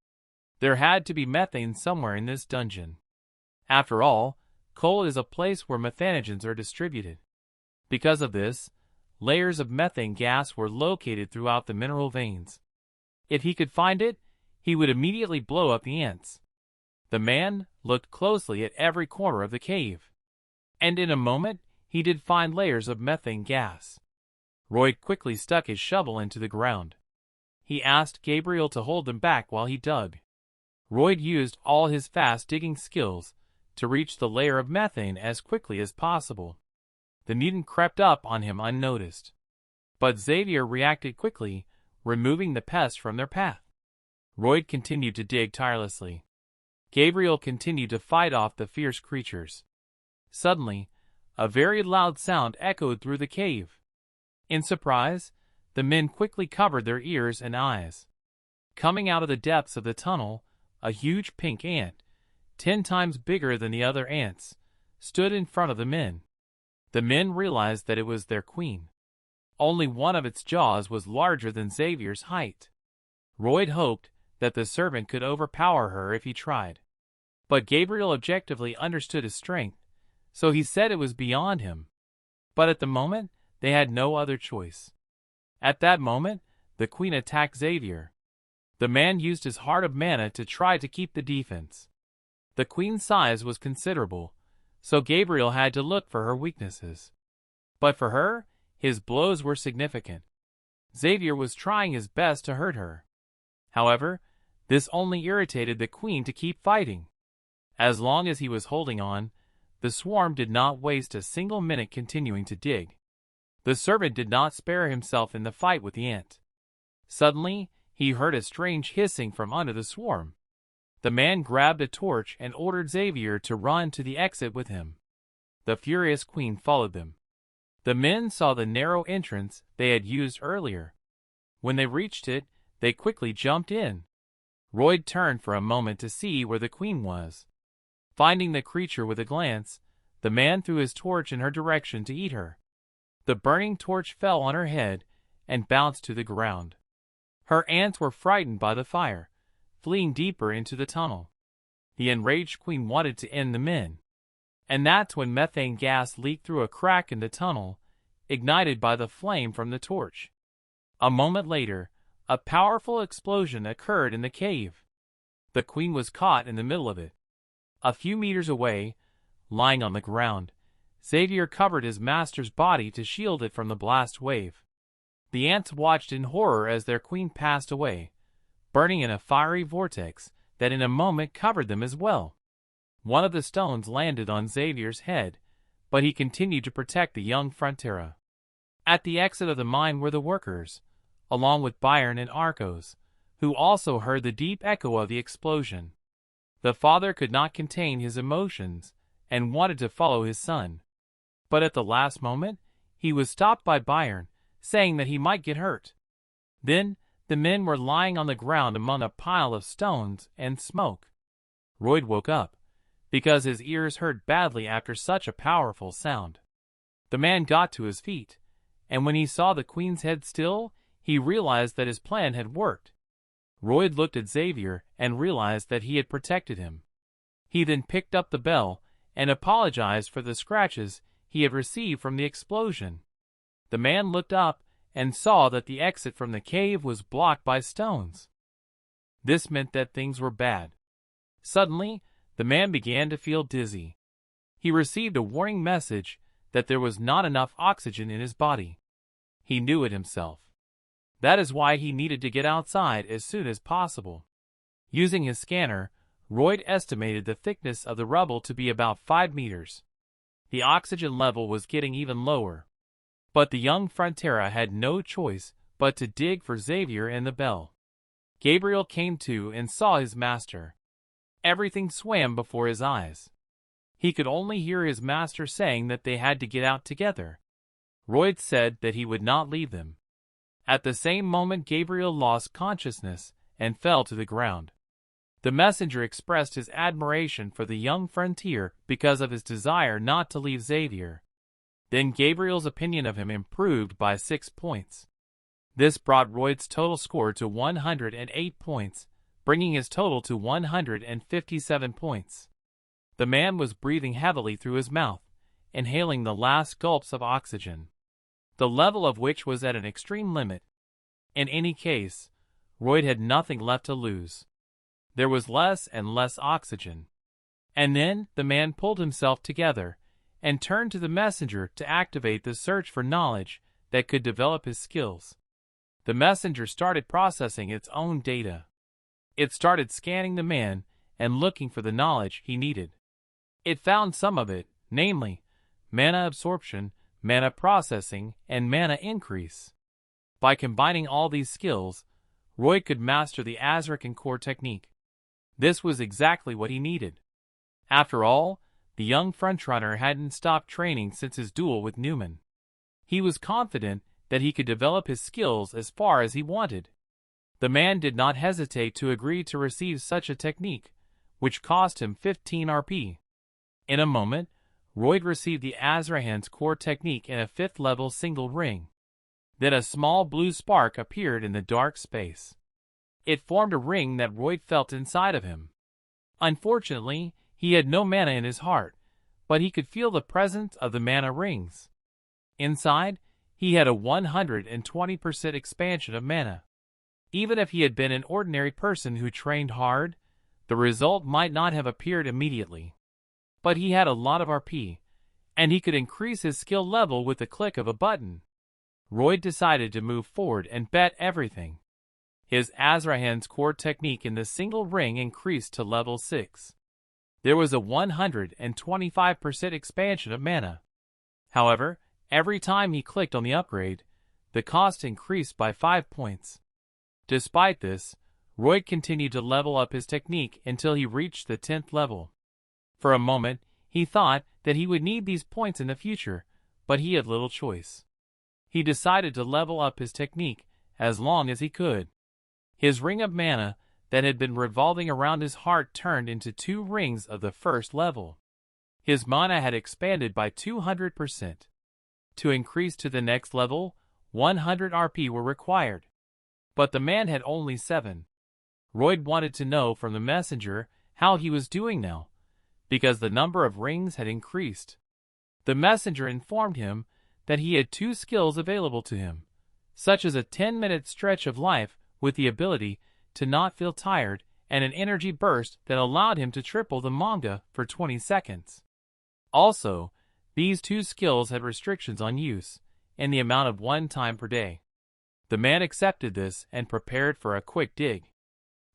There had to be methane somewhere in this dungeon. After all, coal is a place where methanogens are distributed. Because of this, layers of methane gas were located throughout the mineral veins. If he could find it, he would immediately blow up the ants. The man looked closely at every corner of the cave, and in a moment he did find layers of methane gas. Roy quickly stuck his shovel into the ground. He asked Gabriel to hold them back while he dug. Royd used all his fast digging skills to reach the layer of methane as quickly as possible. The mutant crept up on him unnoticed. But Xavier reacted quickly, removing the pests from their path. Royd continued to dig tirelessly. Gabriel continued to fight off the fierce creatures. Suddenly, a very loud sound echoed through the cave. In surprise, the men quickly covered their ears and eyes. Coming out of the depths of the tunnel, a huge pink ant, 10 times bigger than the other ants, stood in front of the men. The men realized that it was their queen. Only one of its jaws was larger than Xavier's height. Royd hoped that the servant could overpower her if he tried. But Gabriel objectively understood his strength, so he said it was beyond him. But at the moment, they had no other choice. At that moment, the queen attacked Xavier. The man used his heart of mana to try to keep the defense. The queen's size was considerable, so Gabriel had to look for her weaknesses. But for her, his blows were significant. Xavier was trying his best to hurt her. However, this only irritated the queen to keep fighting. As long as he was holding on, the swarm did not waste a single minute continuing to dig. The servant did not spare himself in the fight with the ant. Suddenly, he heard a strange hissing from under the swarm. The man grabbed a torch and ordered Xavier to run to the exit with him. The furious queen followed them. The men saw the narrow entrance they had used earlier. When they reached it, they quickly jumped in. Royd turned for a moment to see where the queen was. Finding the creature with a glance, the man threw his torch in her direction to eat her. The burning torch fell on her head and bounced to the ground. Her ants were frightened by the fire, fleeing deeper into the tunnel. The enraged queen wanted to end the men. And that's when methane gas leaked through a crack in the tunnel, ignited by the flame from the torch. A moment later, a powerful explosion occurred in the cave. The queen was caught in the middle of it. A few meters away, lying on the ground, Xavier covered his master's body to shield it from the blast wave. The ants watched in horror as their queen passed away, burning in a fiery vortex that in a moment covered them as well. One of the stones landed on Xavier's head, but he continued to protect the young Frontera. At the exit of the mine were the workers, along with Baron and Arcos, who also heard the deep echo of the explosion. The father could not contain his emotions and wanted to follow his son. But at the last moment, he was stopped by Baron, saying that he might get hurt. Then, the men were lying on the ground among a pile of stones and smoke. Royd woke up, because his ears hurt badly after such a powerful sound. The man got to his feet, and when he saw the queen's head still, he realized that his plan had worked. Royd looked at Xavier and realized that he had protected him. He then picked up the bell and apologized for the scratches he had received from the explosion. The man looked up and saw that the exit from the cave was blocked by stones. This meant that things were bad. Suddenly, the man began to feel dizzy. He received a warning message that there was not enough oxygen in his body. He knew it himself. That is why he needed to get outside as soon as possible. Using his scanner, Royd estimated the thickness of the rubble to be about 5 meters. The oxygen level was getting even lower. But the young Frontera had no choice but to dig for Xavier and the bell. Gabriel came to and saw his master. Everything swam before his eyes. He could only hear his master saying that they had to get out together. Royd said that he would not leave them. At the same moment, Gabriel lost consciousness and fell to the ground. The messenger expressed his admiration for the young frontier because of his desire not to leave Xavier. Then Gabriel's opinion of him improved by 6 points. This brought Royd's total score to 108 points, bringing his total to 157 points. The man was breathing heavily through his mouth, inhaling the last gulps of oxygen, the level of which was at an extreme limit. In any case, Royd had nothing left to lose. There was less and less oxygen. And then the man pulled himself together and turned to the messenger to activate the search for knowledge that could develop his skills. The messenger started processing its own data. It started scanning the man and looking for the knowledge he needed. It found some of it, namely, mana absorption, mana processing, and mana increase. By combining all these skills, Roy could master the Azrakan core technique. This was exactly what he needed. After all, the young frontrunner hadn't stopped training since his duel with Newman. He was confident that he could develop his skills as far as he wanted. The man did not hesitate to agree to receive such a technique, which cost him 15 RP. In a moment, Royd received the Azrahan's core technique in a 5th level single ring. Then a small blue spark appeared in the dark space. It formed a ring that Royd felt inside of him. Unfortunately, he had no mana in his heart, but he could feel the presence of the mana rings. Inside, he had a 120% expansion of mana. Even if he had been an ordinary person who trained hard, The result might not have appeared immediately, but he had a lot of RP, and he could increase his skill level with the click of a button. Royd decided to move forward and bet everything. His Azrahan's core technique in the single ring increased to level 6. There was a 125% expansion of mana. However, every time he clicked on the upgrade, the cost increased by 5 points. Despite this, Royd continued to level up his technique until he reached the 10th level. For a moment, he thought that he would need these points in the future, but he had little choice. He decided to level up his technique as long as he could. His ring of mana that had been revolving around his heart turned into 2 rings of the first level. His mana had expanded by 200%. To increase to the next level, 100 RP were required. But the man had only 7. Royd wanted to know from the messenger how he was doing now, because the number of rings had increased. The messenger informed him that he had 2 skills available to him, such as a 10-minute stretch of life with the ability to not feel tired and an energy burst that allowed him to triple the manga for 20 seconds. Also, these 2 skills had restrictions on use and the amount of 1 time per day. The man accepted this and prepared for a quick dig.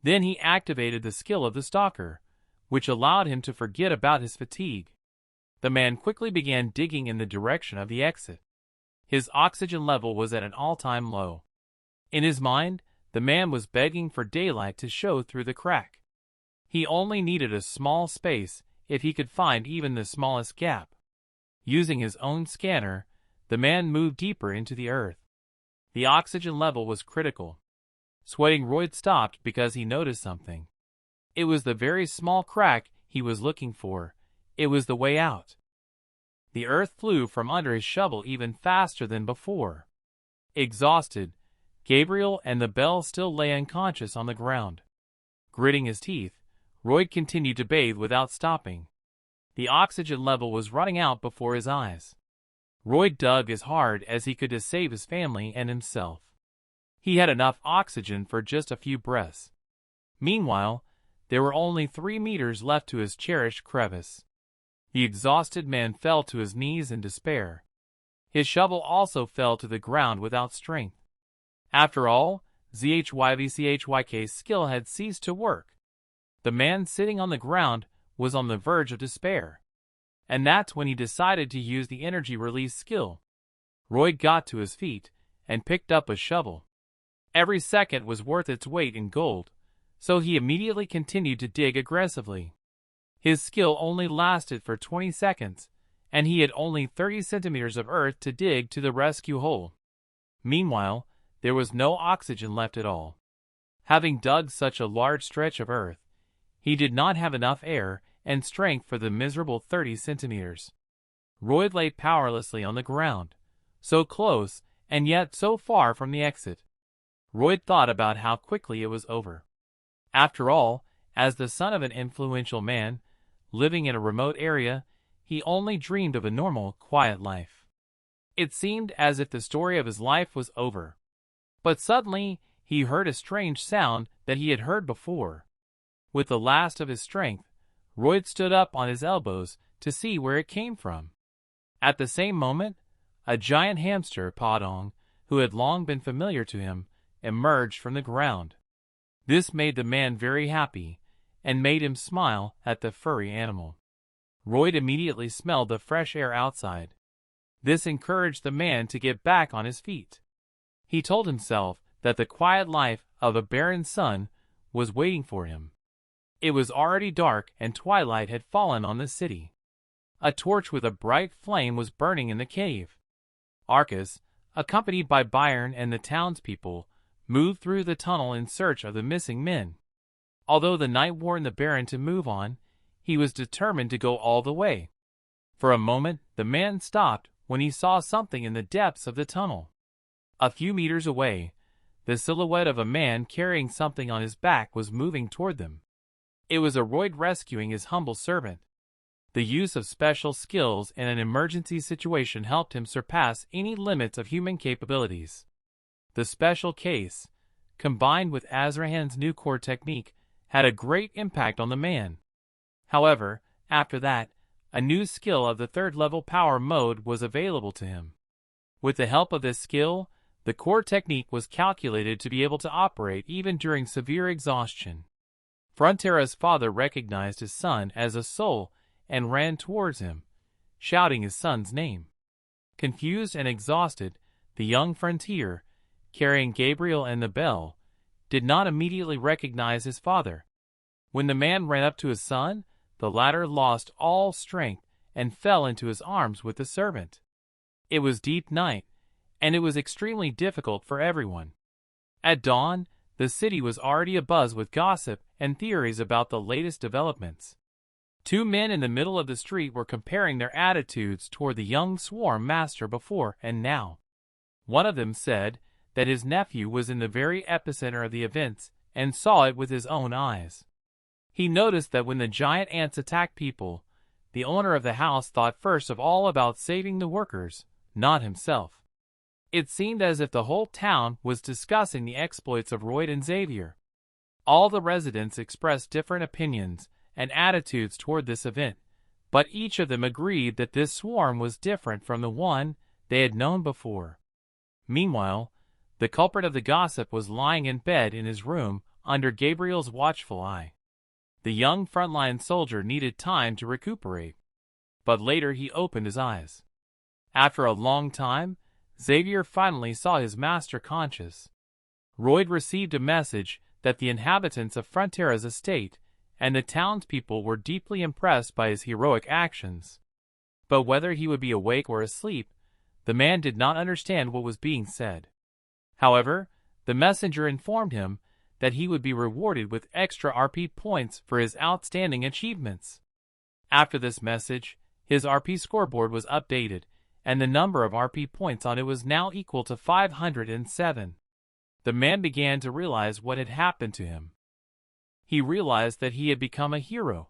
Then he activated the skill of the stalker, which allowed him to forget about his fatigue. The man quickly began digging in the direction of the exit. His oxygen level was at an all-time low. In his mind, the man was begging for daylight to show through the crack. He only needed a small space if he could find even the smallest gap. Using his own scanner, the man moved deeper into the earth. The oxygen level was critical. Sweating, Royd stopped because he noticed something. It was the very small crack he was looking for. It was the way out. The earth flew from under his shovel even faster than before. Exhausted, Gabriel and the bell still lay unconscious on the ground. Gritting his teeth, Royd continued to bathe without stopping. The oxygen level was running out before his eyes. Royd dug as hard as he could to save his family and himself. He had enough oxygen for just a few breaths. Meanwhile, there were only 3 meters left to his cherished crevice. The exhausted man fell to his knees in despair. His shovel also fell to the ground without strength. After all, ZHYVCHYK's skill had ceased to work. The man sitting on the ground was on the verge of despair. And that's when he decided to use the energy release skill. Royd got to his feet and picked up a shovel. Every second was worth its weight in gold, so he immediately continued to dig aggressively. His skill only lasted for 20 seconds, and he had only 30 centimeters of earth to dig to the rescue hole. Meanwhile, there was no oxygen left at all. Having dug such a large stretch of earth, he did not have enough air and strength for the miserable 30 centimeters. Royd lay powerlessly on the ground, so close and yet so far from the exit. Royd thought about how quickly it was over. After all, as the son of an influential man, living in a remote area, he only dreamed of a normal, quiet life. It seemed as if the story of his life was over. But suddenly, he heard a strange sound that he had heard before. With the last of his strength, Royd stood up on his elbows to see where it came from. At the same moment, a giant hamster, Podong, who had long been familiar to him, emerged from the ground. This made the man very happy, and made him smile at the furry animal. Royd immediately smelled the fresh air outside. This encouraged the man to get back on his feet. He told himself that the quiet life of a baron's son was waiting for him. It was already dark and twilight had fallen on the city. A torch with a bright flame was burning in the cave. Arcus, accompanied by Baron and the townspeople, moved through the tunnel in search of the missing men. Although the night warned the Baron to move on, he was determined to go all the way. For a moment, the man stopped when he saw something in the depths of the tunnel. A few meters away, the silhouette of a man carrying something on his back was moving toward them. It was a Royd rescuing his humble servant. The use of special skills in an emergency situation helped him surpass any limits of human capabilities. The special case, combined with Azrahan's new core technique, had a great impact on the man. However, after that, a new skill of the third-level power mode was available to him. With the help of this skill, the core technique was calculated to be able to operate even during severe exhaustion. Frontera's father recognized his son as a soul and ran towards him, shouting his son's name. Confused and exhausted, the young Frontier, carrying Gabriel and the bell, did not immediately recognize his father. When the man ran up to his son, the latter lost all strength and fell into his arms with the servant. It was deep night, and it was extremely difficult for everyone. At dawn, the city was already abuzz with gossip and theories about the latest developments. Two men in the middle of the street were comparing their attitudes toward the young swarm master before and now. One of them said that his nephew was in the very epicenter of the events and saw it with his own eyes. He noticed that when the giant ants attacked people, the owner of the house thought first of all about saving the workers, not himself. It seemed as if the whole town was discussing the exploits of Royd and Xavier. All the residents expressed different opinions and attitudes toward this event, but each of them agreed that this swarm was different from the one they had known before. Meanwhile, the culprit of the gossip was lying in bed in his room under Gabriel's watchful eye. The young frontline soldier needed time to recuperate, but later he opened his eyes. After a long time, Xavier finally saw his master conscious. Royd received a message that the inhabitants of Frontera's estate and the townspeople were deeply impressed by his heroic actions. But whether he would be awake or asleep, the man did not understand what was being said. However, the messenger informed him that he would be rewarded with extra RP points for his outstanding achievements. After this message, his RP scoreboard was updated, and the number of RP points on it was now equal to 507. The man began to realize what had happened to him. He realized that he had become a hero,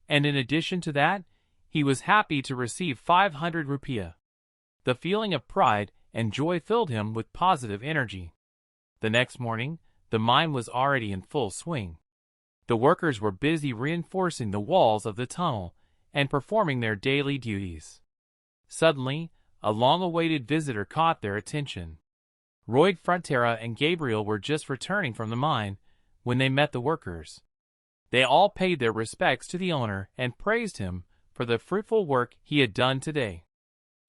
and in addition to that, he was happy to receive 500 rupiah. The feeling of pride and joy filled him with positive energy. The next morning, the mine was already in full swing. The workers were busy reinforcing the walls of the tunnel and performing their daily duties. Suddenly, a long-awaited visitor caught their attention. Royd, Frontera, and Gabriel were just returning from the mine when they met the workers. They all paid their respects to the owner and praised him for the fruitful work he had done today.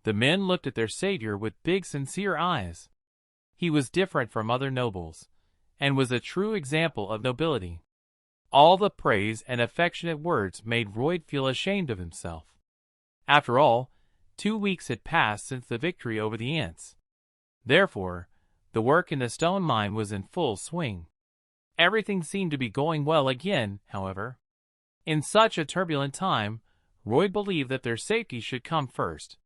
The men looked at their savior with big, sincere eyes. He was different from other nobles, and was a true example of nobility. All the praise and affectionate words made Royd feel ashamed of himself. After all, 2 weeks had passed since the victory over the ants. Therefore, the work in the stone mine was in full swing. Everything seemed to be going well again, however. In such a turbulent time, Royd believed that their safety should come first.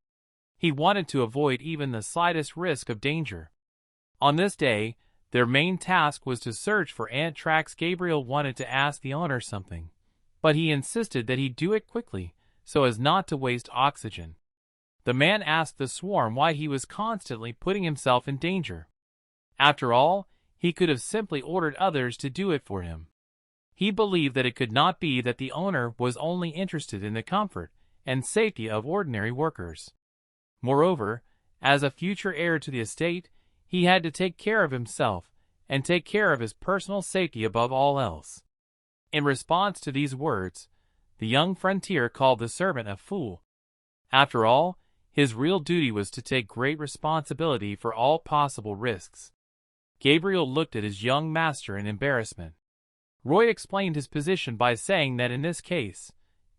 He wanted to avoid even the slightest risk of danger. On this day, their main task was to search for ant tracks. Gabriel wanted to ask the owner something, but he insisted that he do it quickly so as not to waste oxygen. The man asked the swarm why he was constantly putting himself in danger. After all, he could have simply ordered others to do it for him. He believed that it could not be that the owner was only interested in the comfort and safety of ordinary workers. Moreover, as a future heir to the estate, he had to take care of himself and take care of his personal safety above all else. In response to these words, the young Frontier called the servant a fool. After all, his real duty was to take great responsibility for all possible risks. Gabriel looked at his young master in embarrassment. Roy explained his position by saying that in this case,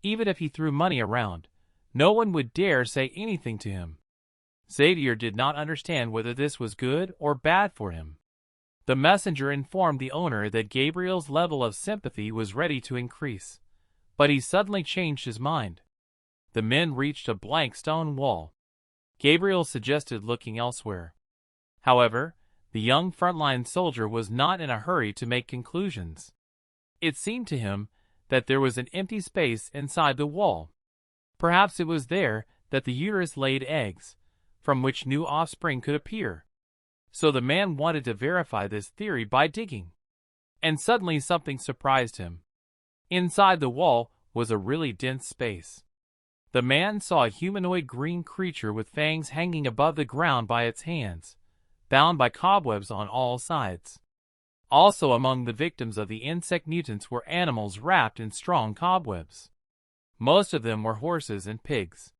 even if he threw money around, no one would dare say anything to him. Xavier did not understand whether this was good or bad for him. The messenger informed the owner that Gabriel's level of sympathy was ready to increase, but he suddenly changed his mind. The men reached a blank stone wall. Gabriel suggested looking elsewhere. However, the young frontline soldier was not in a hurry to make conclusions. It seemed to him that there was an empty space inside the wall. Perhaps it was there that the uterus laid eggs, from which new offspring could appear. So the man wanted to verify this theory by digging. And suddenly something surprised him. Inside the wall was a really dense space. The man saw a humanoid green creature with fangs hanging above the ground by its hands, bound by cobwebs on all sides. Also among the victims of the insect mutants were animals wrapped in strong cobwebs. Most of them were horses and pigs.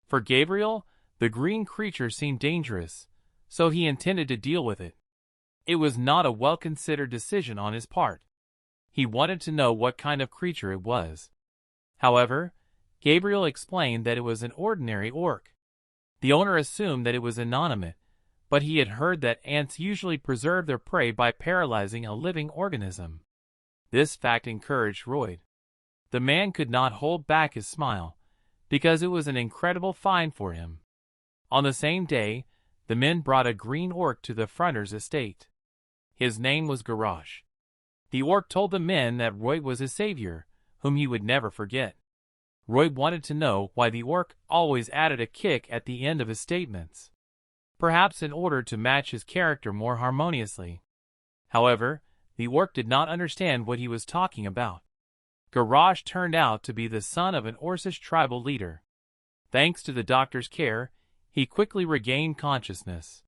For Gabriel, the green creature seemed dangerous, so he intended to deal with it. It was not a well-considered decision on his part. He wanted to know what kind of creature it was. However, Gabriel explained that it was an ordinary orc. The owner assumed that it was inanimate, but he had heard that ants usually preserve their prey by paralyzing a living organism. This fact encouraged Royd. The man could not hold back his smile, because it was an incredible find for him. On the same day, the men brought a green orc to the Fronter's estate. His name was Garrosh. The orc told the men that Royd was his savior, whom he would never forget. Royd wanted to know why the orc always added a kick at the end of his statements, perhaps in order to match his character more harmoniously. However, the orc did not understand what he was talking about. Garrosh turned out to be the son of an Orcish tribal leader. Thanks to the doctor's care, he quickly regained consciousness.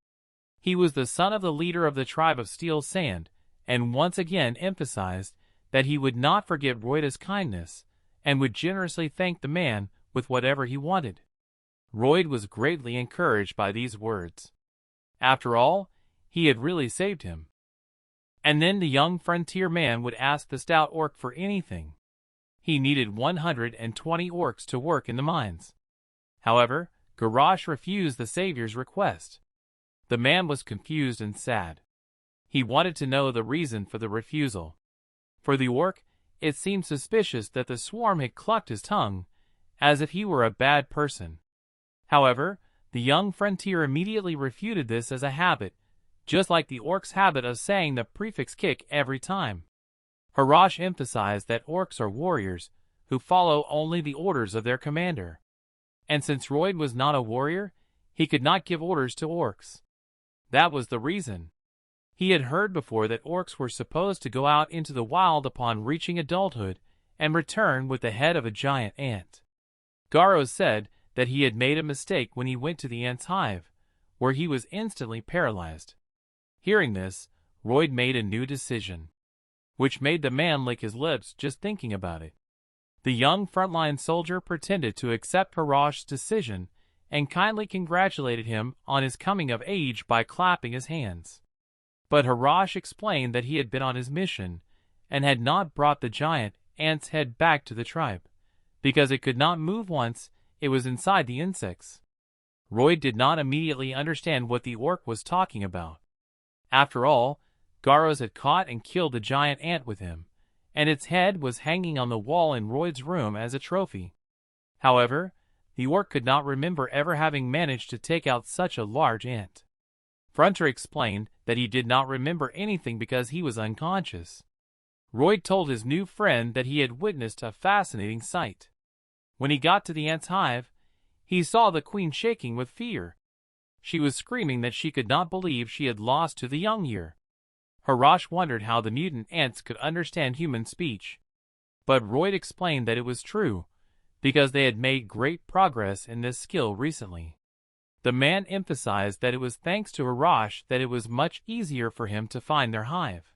He was the son of the leader of the tribe of Steel Sand, and once again emphasized that he would not forget Royd's kindness, and would generously thank the man with whatever he wanted. Royd was greatly encouraged by these words. After all, he had really saved him. And then the young frontier man would ask the stout orc for anything. He needed 120 orcs to work in the mines. However, Garrosh refused the savior's request. The man was confused and sad. He wanted to know the reason for the refusal. For the orc, it seemed suspicious that the swarm had clucked his tongue, as if he were a bad person. However, the young frontier immediately refuted this as a habit, just like the orc's habit of saying the prefix kick every time. Garrosh emphasized that orcs are warriors who follow only the orders of their commander. And since Royd was not a warrior, he could not give orders to orcs. That was the reason. He had heard before that orcs were supposed to go out into the wild upon reaching adulthood and return with the head of a giant ant. Garrosh said that he had made a mistake when he went to the ant's hive, where he was instantly paralyzed. Hearing this, Royd made a new decision, which made the man lick his lips just thinking about it. The young frontline soldier pretended to accept Garrosh's decision and kindly congratulated him on his coming of age by clapping his hands. But Garrosh explained that he had been on his mission and had not brought the giant ant's head back to the tribe, because it could not move once it was inside the insects. Royd did not immediately understand what the orc was talking about. After all, Garrosh had caught and killed the giant ant with him, and its head was hanging on the wall in Royd's room as a trophy. However, the orc could not remember ever having managed to take out such a large ant. Frontera explained that he did not remember anything because he was unconscious. Royd told his new friend that he had witnessed a fascinating sight. When he got to the ant's hive, he saw the queen shaking with fear. She was screaming that she could not believe she had lost to the young year. Garrosh wondered how the mutant ants could understand human speech. But Royd explained that it was true, because they had made great progress in this skill recently. The man emphasized that it was thanks to Garrosh that it was much easier for him to find their hive.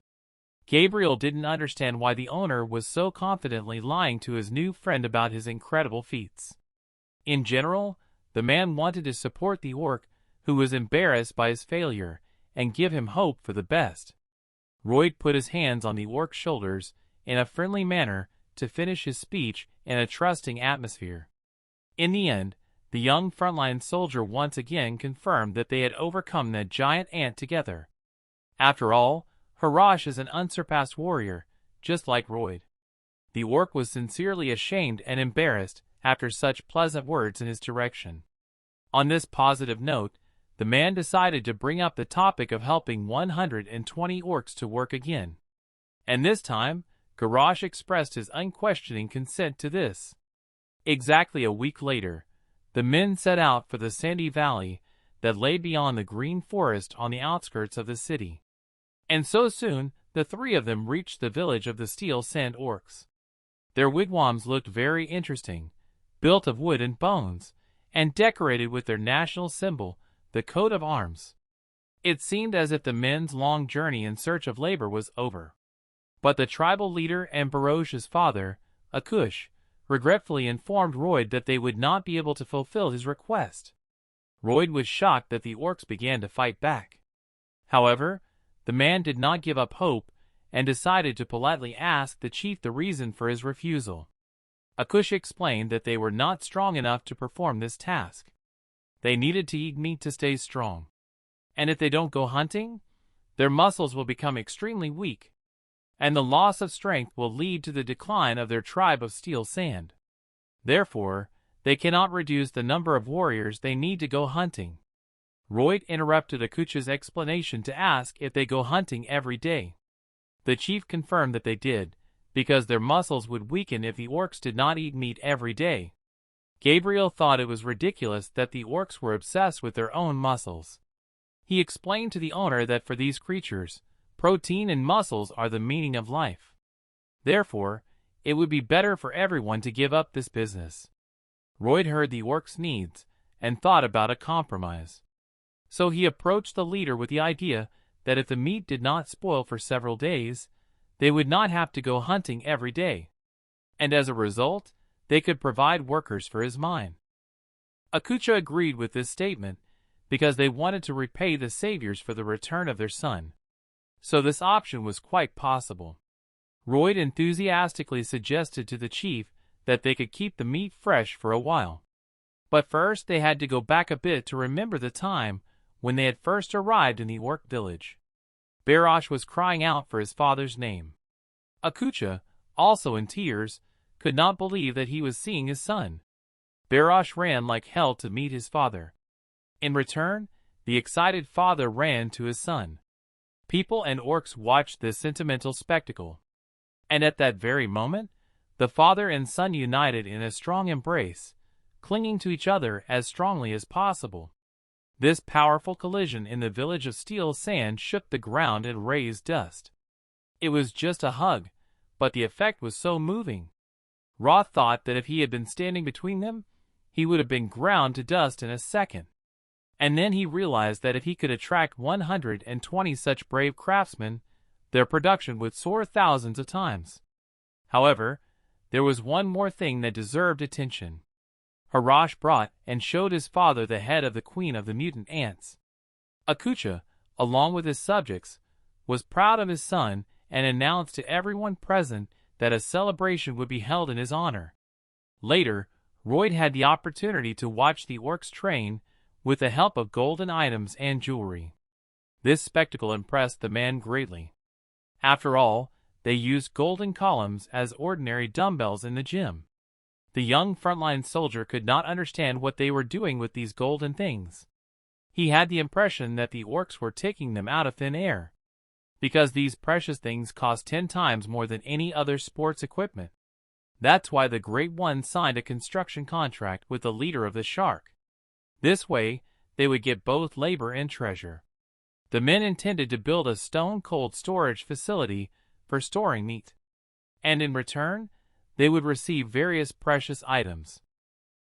Gabriel didn't understand why the owner was so confidently lying to his new friend about his incredible feats. In general, the man wanted to support the orc, who was embarrassed by his failure, and give him hope for the best. Royd put his hands on the orc's shoulders in a friendly manner to finish his speech in a trusting atmosphere. In the end, the young frontline soldier once again confirmed that they had overcome that giant ant together. After all, Garrosh is an unsurpassed warrior, just like Royd. The orc was sincerely ashamed and embarrassed after such pleasant words in his direction. On this positive note, the man decided to bring up the topic of helping 120 orcs to work again. And this time, Garrosh expressed his unquestioning consent to this. Exactly a week later, the men set out for the sandy valley that lay beyond the green forest on the outskirts of the city. And so soon, the three of them reached the village of the Steel Sand Orcs. Their wigwams looked very interesting, built of wood and bones, and decorated with their national symbol, the coat of arms. It seemed as if the men's long journey in search of labor was over. But the tribal leader and Baroj's father, Akush, regretfully informed Royd that they would not be able to fulfill his request. Royd was shocked that the orcs began to fight back. However, the man did not give up hope and decided to politely ask the chief the reason for his refusal. Akush explained that they were not strong enough to perform this task. They needed to eat meat to stay strong. And if they don't go hunting, their muscles will become extremely weak, and the loss of strength will lead to the decline of their tribe of steel sand. Therefore, they cannot reduce the number of warriors they need to go hunting. Royd interrupted Akush's explanation to ask if they go hunting every day. The chief confirmed that they did, because their muscles would weaken if the orcs did not eat meat every day. Gabriel thought it was ridiculous that the orcs were obsessed with their own muscles. He explained to the owner that for these creatures, protein and muscles are the meaning of life. Therefore, it would be better for everyone to give up this business. Royd heard the orcs' needs and thought about a compromise. So he approached the leader with the idea that if the meat did not spoil for several days, they would not have to go hunting every day. And as a result, they could provide workers for his mine. Akucha agreed with this statement because they wanted to repay the saviors for the return of their son. So this option was quite possible. Royd enthusiastically suggested to the chief that they could keep the meat fresh for a while. But first they had to go back a bit to remember the time when they had first arrived in the orc village. Barosh was crying out for his father's name. Akucha, also in tears, could not believe that he was seeing his son. Barosh ran like hell to meet his father. In return, the excited father ran to his son. People and orcs watched this sentimental spectacle. And at that very moment, the father and son united in a strong embrace, clinging to each other as strongly as possible. This powerful collision in the village of steel sand shook the ground and raised dust. It was just a hug, but the effect was so moving. Roth thought that if he had been standing between them, he would have been ground to dust in a second. And then he realized that if he could attract 120 such brave craftsmen, their production would soar thousands of times. However, there was one more thing that deserved attention. Harash brought and showed his father the head of the queen of the mutant ants. Akucha, along with his subjects, was proud of his son and announced to everyone present that a celebration would be held in his honor. Later, Royd had the opportunity to watch the orcs train with the help of golden items and jewelry. This spectacle impressed the man greatly. After all, they used golden columns as ordinary dumbbells in the gym. The young frontline soldier could not understand what they were doing with these golden things. He had the impression that the orcs were taking them out of thin air, because these precious things cost 10 times more than any other sports equipment. That's why the Great One signed a construction contract with the leader of the Shark. This way, they would get both labor and treasure. The men intended to build a stone-cold storage facility for storing meat, and in return, they would receive various precious items.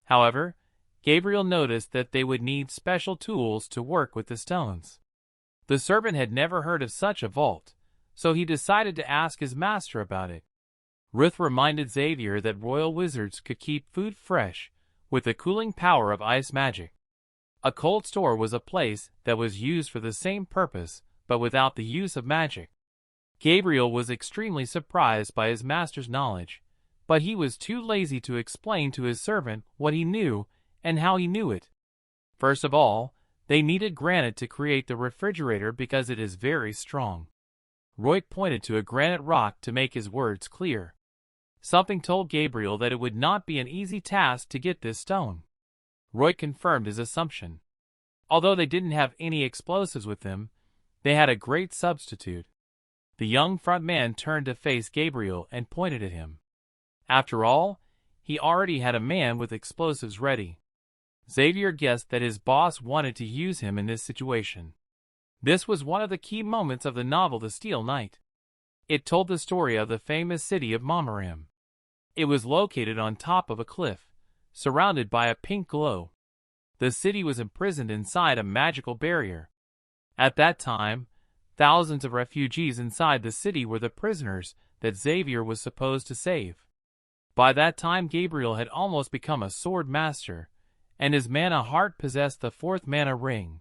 However, Gabriel noticed that they would need special tools to work with the stones. The servant had never heard of such a vault, so he decided to ask his master about it. Ruth reminded Xavier that royal wizards could keep food fresh with the cooling power of ice magic. A cold store was a place that was used for the same purpose, but without the use of magic. Gabriel was extremely surprised by his master's knowledge, but he was too lazy to explain to his servant what he knew and how he knew it. First of all, they needed granite to create the refrigerator because it is very strong. Roy pointed to a granite rock to make his words clear. Something told Gabriel that it would not be an easy task to get this stone. Roy confirmed his assumption. Although they didn't have any explosives with them, they had a great substitute. The young front man turned to face Gabriel and pointed at him. After all, he already had a man with explosives ready. Xavier guessed that his boss wanted to use him in this situation. This was one of the key moments of the novel The Steel Knight. It told the story of the famous city of Mamaram. It was located on top of a cliff, surrounded by a pink glow. The city was imprisoned inside a magical barrier. At that time, thousands of refugees inside the city were the prisoners that Xavier was supposed to save. By that time, Gabriel had almost become a sword master, and his mana heart possessed the fourth mana ring.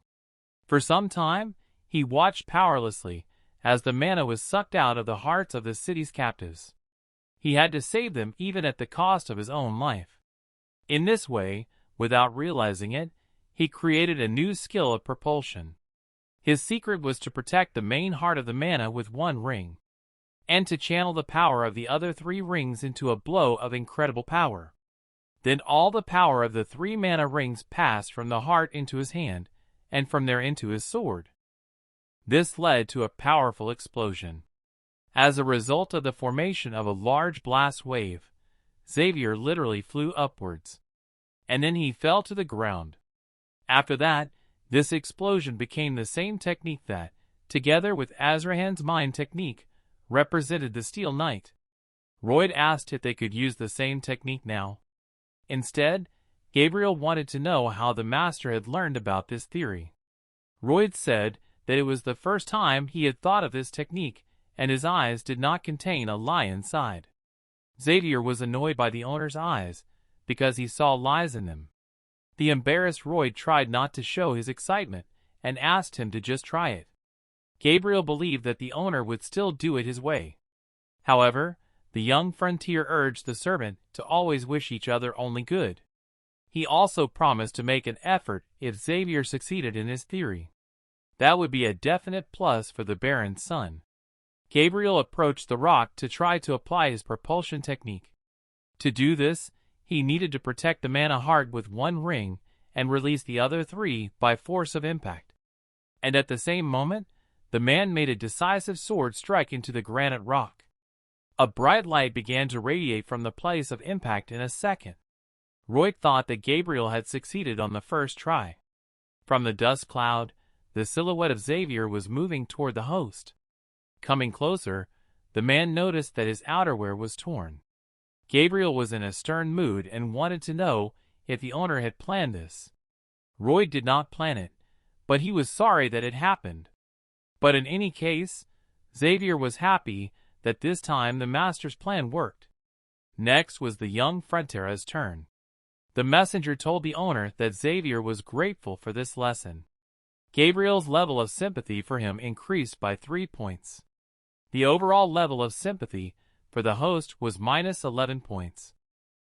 For some time, he watched powerlessly as the mana was sucked out of the hearts of the city's captives. He had to save them even at the cost of his own life. In this way, without realizing it, he created a new skill of propulsion. His secret was to protect the main heart of the mana with one ring, and to channel the power of the other three rings into a blow of incredible power. Then all the power of the three mana rings passed from the heart into his hand, and from there into his sword. This led to a powerful explosion. As a result of the formation of a large blast wave, Xavier literally flew upwards, and then he fell to the ground. After that, this explosion became the same technique that, together with Azrahan's mind technique, represented the Steel Knight. Royd asked if they could use the same technique now. Instead, Gabriel wanted to know how the master had learned about this theory. Royd said that it was the first time he had thought of this technique, and his eyes did not contain a lie inside. Xavier was annoyed by the owner's eyes, because he saw lies in them. The embarrassed Royd tried not to show his excitement, and asked him to just try it. Gabriel believed that the owner would still do it his way. However, the young frontier urged the servant to always wish each other only good. He also promised to make an effort if Xavier succeeded in his theory. That would be a definite plus for the Baron's son. Gabriel approached the rock to try to apply his propulsion technique. To do this, he needed to protect the mana heart with one ring and release the other three by force of impact. And at the same moment, the man made a decisive sword strike into the granite rock. A bright light began to radiate from the place of impact in a second. Royd thought that Gabriel had succeeded on the first try. From the dust cloud, the silhouette of Xavier was moving toward the host. Coming closer, the man noticed that his outerwear was torn. Gabriel was in a stern mood and wanted to know if the owner had planned this. Royd did not plan it, but he was sorry that it happened. But in any case, Xavier was happy that this time the master's plan worked. Next was the young Frontera's turn. The messenger told the owner that Xavier was grateful for this lesson. Gabriel's level of sympathy for him increased by 3 points. The overall level of sympathy for the host was minus 11 points.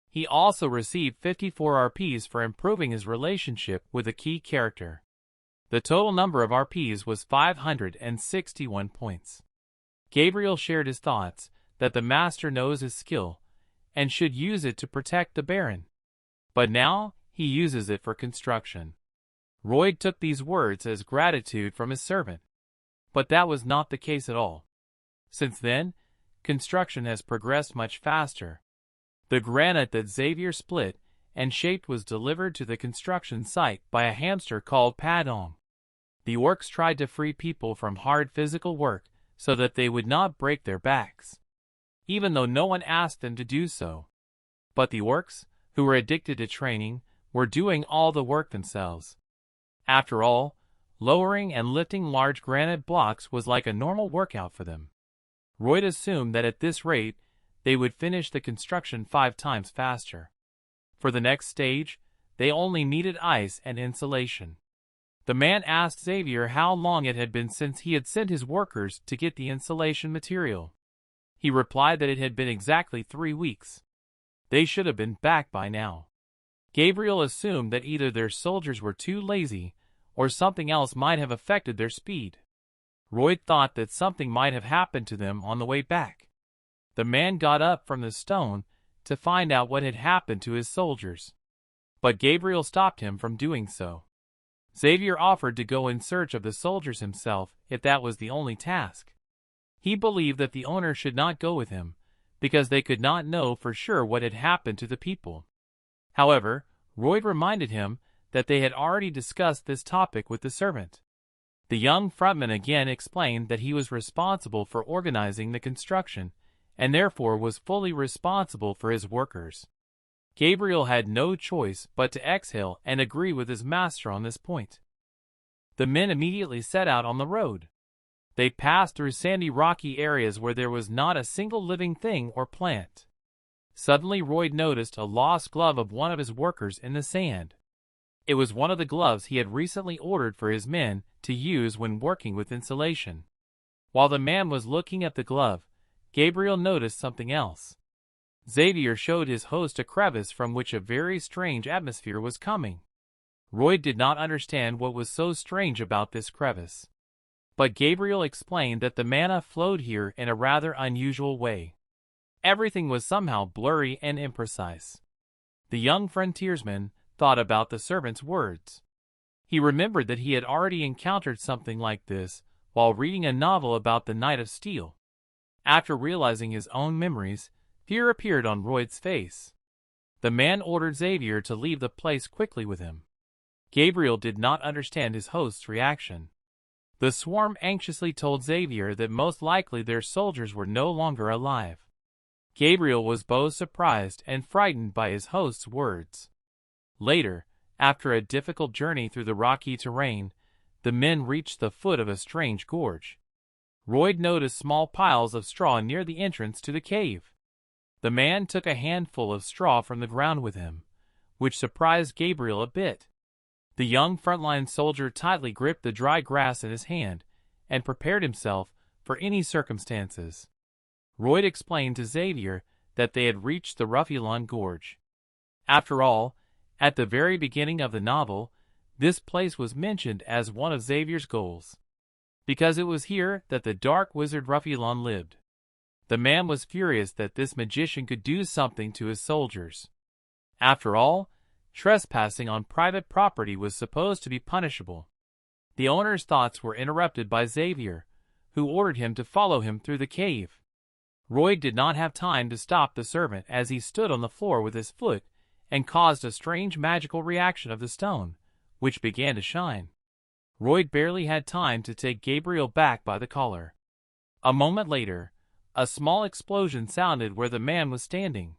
He also received 54 RPs for improving his relationship with a key character. The total number of RPs was 561 points. Gabriel shared his thoughts that the master knows his skill and should use it to protect the Baron. But now he uses it for construction. Royd took these words as gratitude from his servant. But that was not the case at all. Since then, construction has progressed much faster. The granite that Xavier split and shaped was delivered to the construction site by a hamster called Padong. The orcs tried to free people from hard physical work so that they would not break their backs, even though no one asked them to do so. But the orcs, who were addicted to training, were doing all the work themselves. After all, lowering and lifting large granite blocks was like a normal workout for them. Royd assumed that at this rate, they would finish the construction 5 times faster. For the next stage, they only needed ice and insulation. The man asked Xavier how long it had been since he had sent his workers to get the insulation material. He replied that it had been exactly 3 weeks. They should have been back by now. Gabriel assumed that either their soldiers were too lazy, or something else might have affected their speed. Royd thought that something might have happened to them on the way back. The man got up from the stone to find out what had happened to his soldiers. But Gabriel stopped him from doing so. Xavier offered to go in search of the soldiers himself if that was the only task. He believed that the owner should not go with him, because they could not know for sure what had happened to the people. However, Royd reminded him that they had already discussed this topic with the servant. The young frontman again explained that he was responsible for organizing the construction, and therefore was fully responsible for his workers. Gabriel had no choice but to exhale and agree with his master on this point. The men immediately set out on the road. They passed through sandy rocky areas where there was not a single living thing or plant. Suddenly Royd noticed a lost glove of one of his workers in the sand. It was one of the gloves he had recently ordered for his men to use when working with insulation. While the man was looking at the glove, Gabriel noticed something else. Xavier showed his host a crevice from which a very strange atmosphere was coming. Royd did not understand what was so strange about this crevice. But Gabriel explained that the mana flowed here in a rather unusual way. Everything was somehow blurry and imprecise. The young frontiersman thought about the servant's words. He remembered that he had already encountered something like this while reading a novel about the Knight of Steel. After realizing his own memories, fear appeared on Royd's face. The man ordered Xavier to leave the place quickly with him. Gabriel did not understand his host's reaction. The swarm anxiously told Xavier that most likely their soldiers were no longer alive. Gabriel was both surprised and frightened by his host's words. Later, after a difficult journey through the rocky terrain, the men reached the foot of a strange gorge. Royd noticed small piles of straw near the entrance to the cave. The man took a handful of straw from the ground with him, which surprised Gabriel a bit. The young frontline soldier tightly gripped the dry grass in his hand and prepared himself for any circumstances. Royd explained to Xavier that they had reached the Ruffulon Gorge. After all, at the very beginning of the novel, this place was mentioned as one of Xavier's goals, because it was here that the dark wizard Ruffulon lived. The man was furious that this magician could do something to his soldiers. After all, trespassing on private property was supposed to be punishable. The owner's thoughts were interrupted by Xavier, who ordered him to follow him through the cave. Royd did not have time to stop the servant as he stood on the floor with his foot and caused a strange magical reaction of the stone, which began to shine. Royd barely had time to take Gabriel back by the collar. A moment later, a small explosion sounded where the man was standing.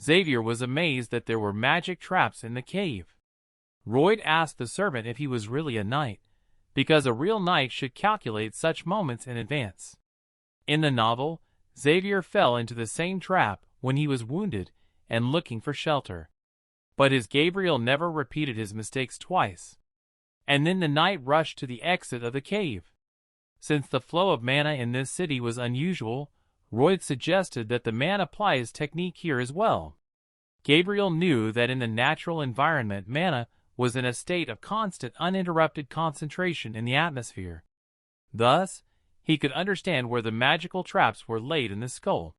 Xavier was amazed that there were magic traps in the cave. Royd asked the servant if he was really a knight, because a real knight should calculate such moments in advance. In the novel, Xavier fell into the same trap when he was wounded and looking for shelter. But his Gabriel never repeated his mistakes twice. And then the knight rushed to the exit of the cave. Since the flow of mana in this city was unusual, Royd suggested that the man apply his technique here as well. Gabriel knew that in the natural environment mana was in a state of constant uninterrupted concentration in the atmosphere. Thus, he could understand where the magical traps were laid in the skull.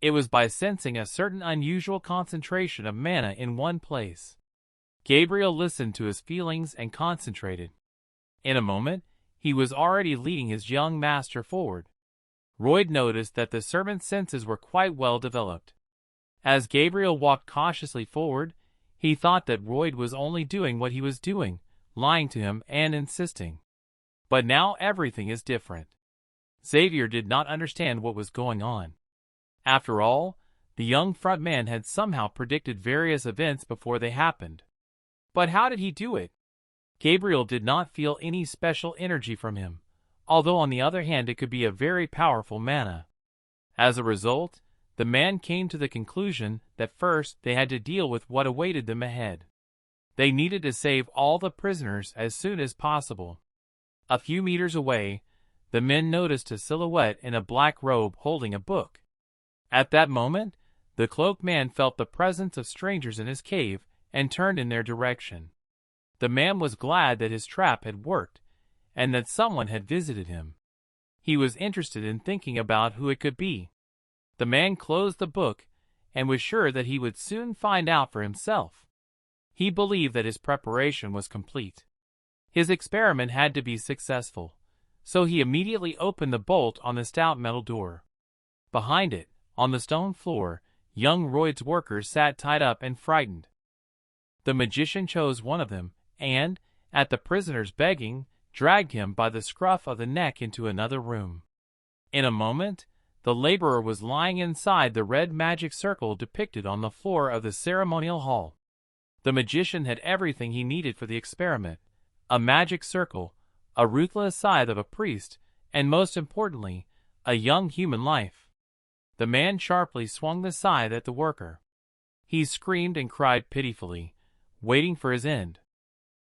It was by sensing a certain unusual concentration of mana in one place. Gabriel listened to his feelings and concentrated. In a moment, he was already leading his young master forward. Royd noticed that the servant's senses were quite well developed. As Gabriel walked cautiously forward, he thought that Royd was only doing what he was doing, lying to him and insisting. But now everything is different. Xavier did not understand what was going on. After all, the young frontman had somehow predicted various events before they happened. But how did he do it? Gabriel did not feel any special energy from him, although on the other hand it could be a very powerful mana. As a result, the man came to the conclusion that first they had to deal with what awaited them ahead. They needed to save all the prisoners as soon as possible. A few meters away, the men noticed a silhouette in a black robe holding a book. At that moment, the cloaked man felt the presence of strangers in his cave and turned in their direction. The man was glad that his trap had worked and that someone had visited him. He was interested in thinking about who it could be. The man closed the book and was sure that he would soon find out for himself. He believed that his preparation was complete. His experiment had to be successful, so he immediately opened the bolt on the stout metal door. Behind it, on the stone floor, young Royd's workers sat tied up and frightened. The magician chose one of them, and, at the prisoner's begging, dragged him by the scruff of the neck into another room. In a moment, the laborer was lying inside the red magic circle depicted on the floor of the ceremonial hall. The magician had everything he needed for the experiment: a magic circle, a ruthless scythe of a priest, and most importantly, a young human life. The man sharply swung the scythe at the worker. He screamed and cried pitifully, waiting for his end.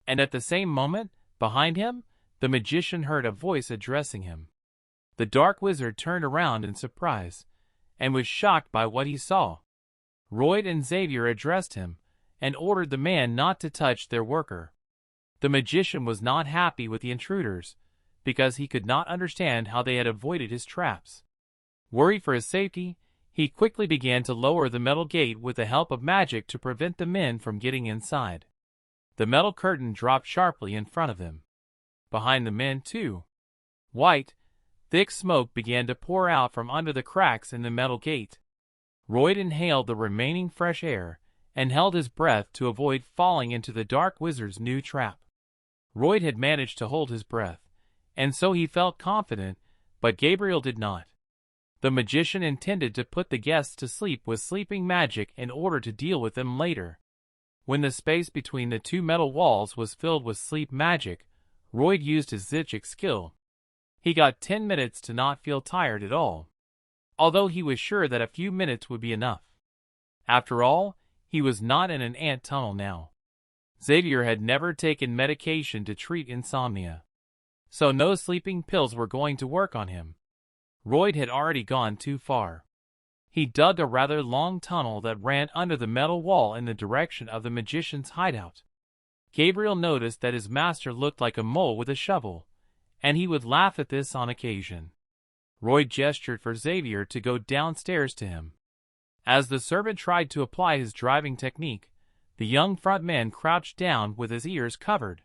And at the same moment, behind him, the magician heard a voice addressing him. The dark wizard turned around in surprise, and was shocked by what he saw. Royd and Xavier addressed him, and ordered the man not to touch their worker. The magician was not happy with the intruders, because he could not understand how they had avoided his traps. Worried for his safety, he quickly began to lower the metal gate with the help of magic to prevent the men from getting inside. The metal curtain dropped sharply in front of them. Behind the men, too, white, thick smoke began to pour out from under the cracks in the metal gate. Royd inhaled the remaining fresh air and held his breath to avoid falling into the dark wizard's new trap. Royd had managed to hold his breath, and so he felt confident, but Gabriel did not. The magician intended to put the guests to sleep with sleeping magic in order to deal with them later. When the space between the two metal walls was filled with sleep magic, Royd used his Zichic skill. He got 10 minutes to not feel tired at all, although he was sure that a few minutes would be enough. After all, he was not in an ant tunnel now. Xavier had never taken medication to treat insomnia, so no sleeping pills were going to work on him. Royd had already gone too far. He dug a rather long tunnel that ran under the metal wall in the direction of the magician's hideout. Gabriel noticed that his master looked like a mole with a shovel, and he would laugh at this on occasion. Royd gestured for Xavier to go downstairs to him. As the servant tried to apply his driving technique, the young front man crouched down with his ears covered.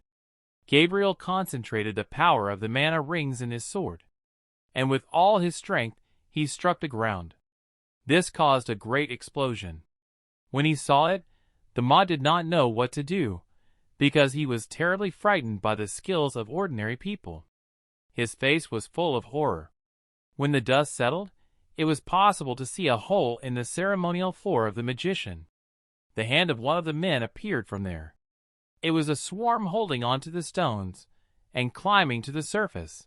Gabriel concentrated the power of the mana rings in his sword, and with all his strength he struck the ground. This caused a great explosion. When he saw it, the mod did not know what to do, because he was terribly frightened by the skills of ordinary people. His face was full of horror. When the dust settled, it was possible to see a hole in the ceremonial floor of the magician. The hand of one of the men appeared from there. It was a swarm holding onto the stones and climbing to the surface.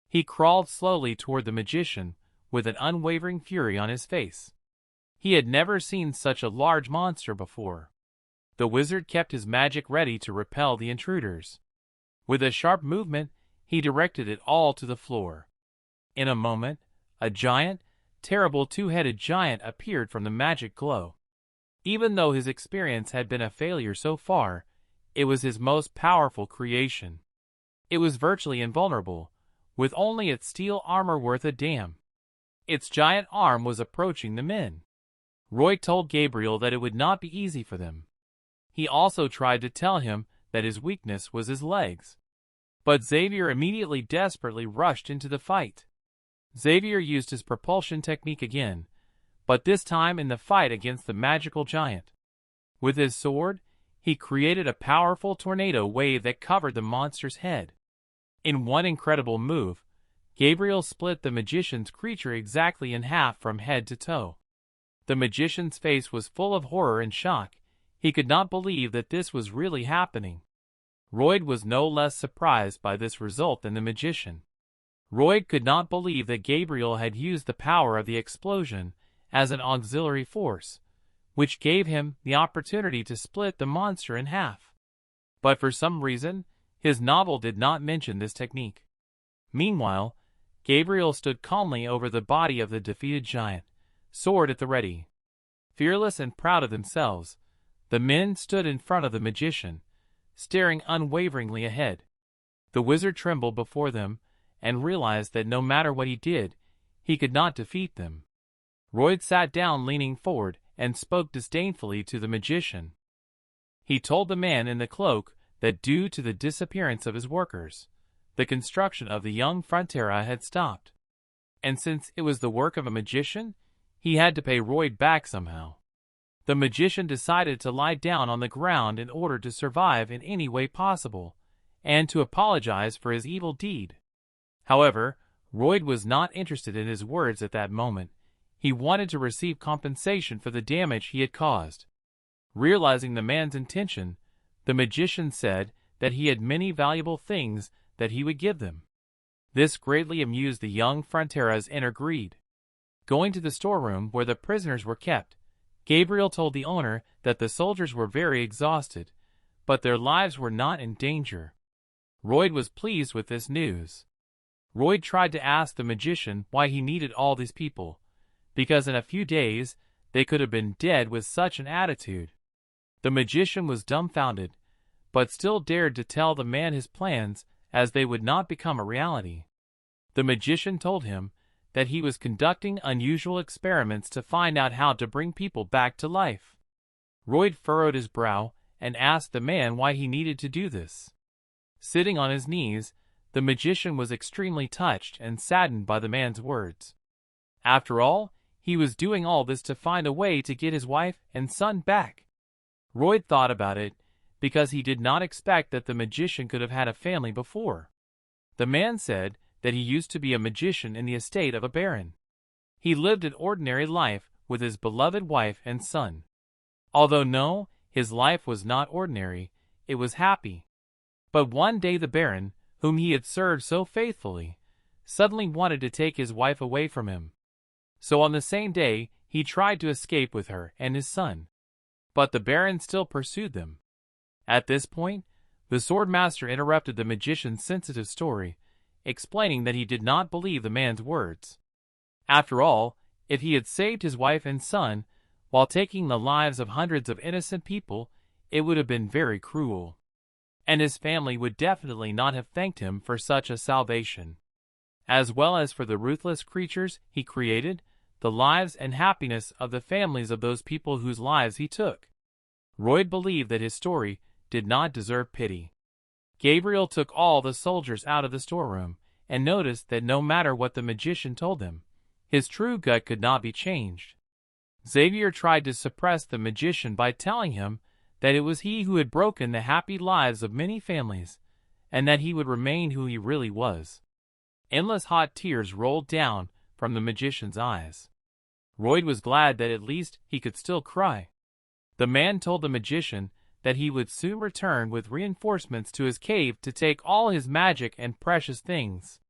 He crawled slowly toward the magician with an unwavering fury on his face. He had never seen such a large monster before. The wizard kept his magic ready to repel the intruders. With a sharp movement, he directed it all to the floor. In a moment, a giant, terrible two-headed giant appeared from the magic glow. Even though his experience had been a failure so far, it was his most powerful creation. It was virtually invulnerable, with only its steel armor worth a damn. Its giant arm was approaching the men. Roy told Gabriel that it would not be easy for them. He also tried to tell him that his weakness was his legs. But Xavier immediately desperately rushed into the fight. Xavier used his propulsion technique again, but this time in the fight against the magical giant. With his sword, he created a powerful tornado wave that covered the monster's head. In one incredible move, Gabriel split the magician's creature exactly in half from head to toe. The magician's face was full of horror and shock. He could not believe that this was really happening. Royd was no less surprised by this result than the magician. Royd could not believe that Gabriel had used the power of the explosion as an auxiliary force, which gave him the opportunity to split the monster in half. But for some reason, his novel did not mention this technique. Meanwhile, Gabriel stood calmly over the body of the defeated giant, sword at the ready. Fearless and proud of themselves, the men stood in front of the magician, staring unwaveringly ahead. The wizard trembled before them and realized that no matter what he did, he could not defeat them. Royd sat down leaning forward and spoke disdainfully to the magician. He told the man in the cloak that due to the disappearance of his workers, the construction of the young Frontera had stopped. And since it was the work of a magician, he had to pay Royd back somehow. The magician decided to lie down on the ground in order to survive in any way possible, and to apologize for his evil deed. However, Royd was not interested in his words at that moment. He wanted to receive compensation for the damage he had caused. Realizing the man's intention, the magician said that he had many valuable things that he would give them. This greatly amused the young Fronteras and agreed. Going to the storeroom where the prisoners were kept, Gabriel told the owner that the soldiers were very exhausted, but their lives were not in danger. Royd was pleased with this news. Royd tried to ask the magician why he needed all these people, because in a few days they could have been dead with such an attitude. The magician was dumbfounded, but still dared to tell the man his plans, as they would not become a reality. The magician told him that he was conducting unusual experiments to find out how to bring people back to life. Royd furrowed his brow and asked the man why he needed to do this. Sitting on his knees, the magician was extremely touched and saddened by the man's words. After all, he was doing all this to find a way to get his wife and son back. Royd thought about it, because he did not expect that the magician could have had a family before. The man said that he used to be a magician in the estate of a baron. He lived an ordinary life with his beloved wife and son. Although no, his life was not ordinary, it was happy. But one day the baron, whom he had served so faithfully, suddenly wanted to take his wife away from him. So on the same day, he tried to escape with her and his son. But the baron still pursued them. At this point, the swordmaster interrupted the magician's sensitive story, explaining that he did not believe the man's words. After all, if he had saved his wife and son, while taking the lives of hundreds of innocent people, it would have been very cruel. And his family would definitely not have thanked him for such a salvation. As well as for the ruthless creatures he created, the lives and happiness of the families of those people whose lives he took. Royd believed that his story did not deserve pity. Gabriel took all the soldiers out of the storeroom, and noticed that no matter what the magician told him, his true gut could not be changed. Xavier tried to suppress the magician by telling him that it was he who had broken the happy lives of many families, and that he would remain who he really was. Endless hot tears rolled down from the magician's eyes. Royd was glad that at least he could still cry. The man told the magician that he would soon return with reinforcements to his cave to take all his magic and precious things.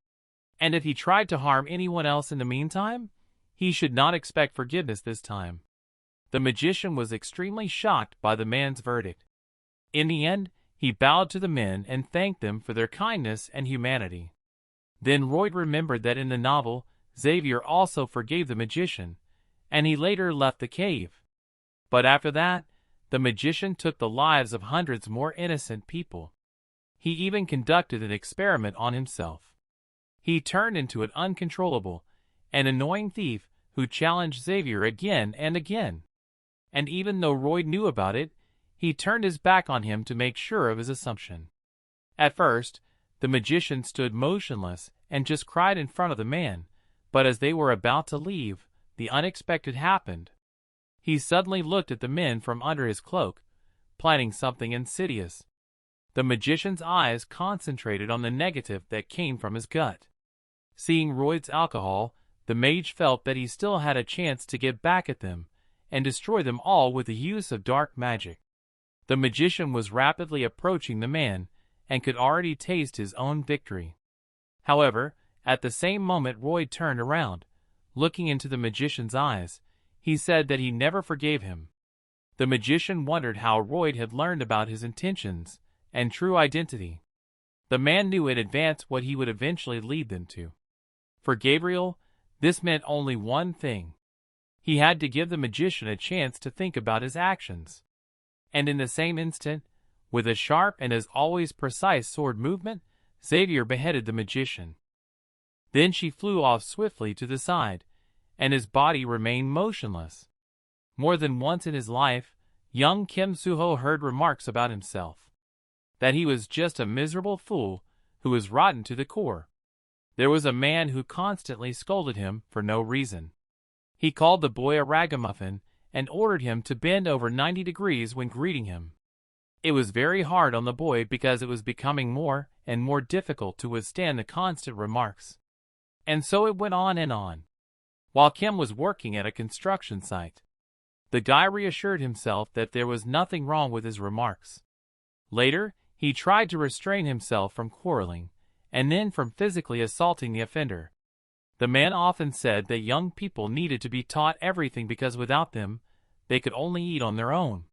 And if he tried to harm anyone else in the meantime, he should not expect forgiveness this time. The magician was extremely shocked by the man's verdict. In the end, he bowed to the men and thanked them for their kindness and humanity. Then Royd remembered that in the novel, Xavier also forgave the magician, and he later left the cave. But after that, the magician took the lives of hundreds more innocent people. He even conducted an experiment on himself. He turned into an uncontrollable and annoying thief who challenged Xavier again and again. And even though Royd knew about it, he turned his back on him to make sure of his assumption. At first, the magician stood motionless and just cried in front of the man, but as they were about to leave, the unexpected happened. He suddenly looked at the men from under his cloak, planning something insidious. The magician's eyes concentrated on the negative that came from his gut. Seeing Royd's alcohol, the mage felt that he still had a chance to get back at them and destroy them all with the use of dark magic. The magician was rapidly approaching the man and could already taste his own victory. However, at the same moment Royd turned around, looking into the magician's eyes. He said that he never forgave him. The magician wondered how Royd had learned about his intentions and true identity. The man knew in advance what he would eventually lead them to. For Gabriel, this meant only one thing. He had to give the magician a chance to think about his actions. And in the same instant, with a sharp and as always precise sword movement, Xavier beheaded the magician. Then she flew off swiftly to the side, and his body remained motionless. More than once in his life, young Soo Ho heard remarks about himself. That he was just a miserable fool who was rotten to the core. There was a man who constantly scolded him for no reason. He called the boy a ragamuffin and ordered him to bend over 90 degrees when greeting him. It was very hard on the boy because it was becoming more and more difficult to withstand the constant remarks. And so it went on and on. While Kim was working at a construction site, the guy reassured himself that there was nothing wrong with his remarks. Later, he tried to restrain himself from quarreling, and then from physically assaulting the offender. The man often said that young people needed to be taught everything because without them, they could only eat on their own.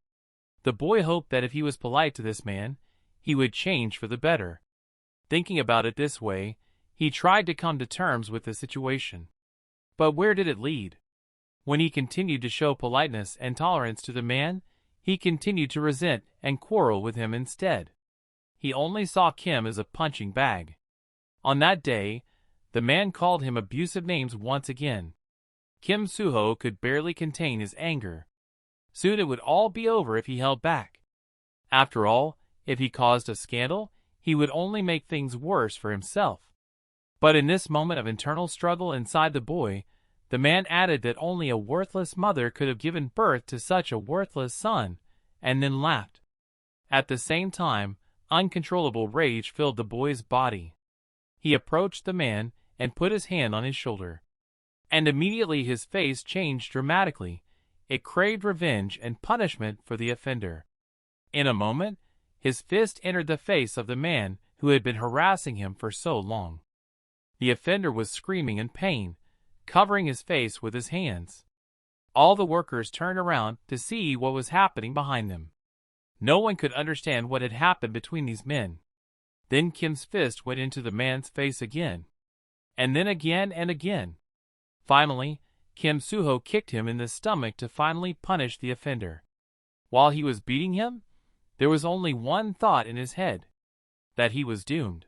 The boy hoped that if he was polite to this man, he would change for the better. Thinking about it this way, he tried to come to terms with the situation. But where did it lead? When he continued to show politeness and tolerance to the man, he continued to resent and quarrel with him instead. He only saw Kim as a punching bag. On that day, the man called him abusive names once again. Kim Soo Ho could barely contain his anger. Soon it would all be over if he held back. After all, if he caused a scandal, he would only make things worse for himself. But in this moment of internal struggle inside the boy, the man added that only a worthless mother could have given birth to such a worthless son, and then laughed. At the same time, uncontrollable rage filled the boy's body. He approached the man and put his hand on his shoulder. And immediately his face changed dramatically. It craved revenge and punishment for the offender. In a moment, his fist entered the face of the man who had been harassing him for so long. The offender was screaming in pain, covering his face with his hands. All the workers turned around to see what was happening behind them. No one could understand what had happened between these men. Then Kim's fist went into the man's face again. And then again and again. Finally, Kim Soo Ho kicked him in the stomach to finally punish the offender. While he was beating him, there was only one thought in his head: that he was doomed.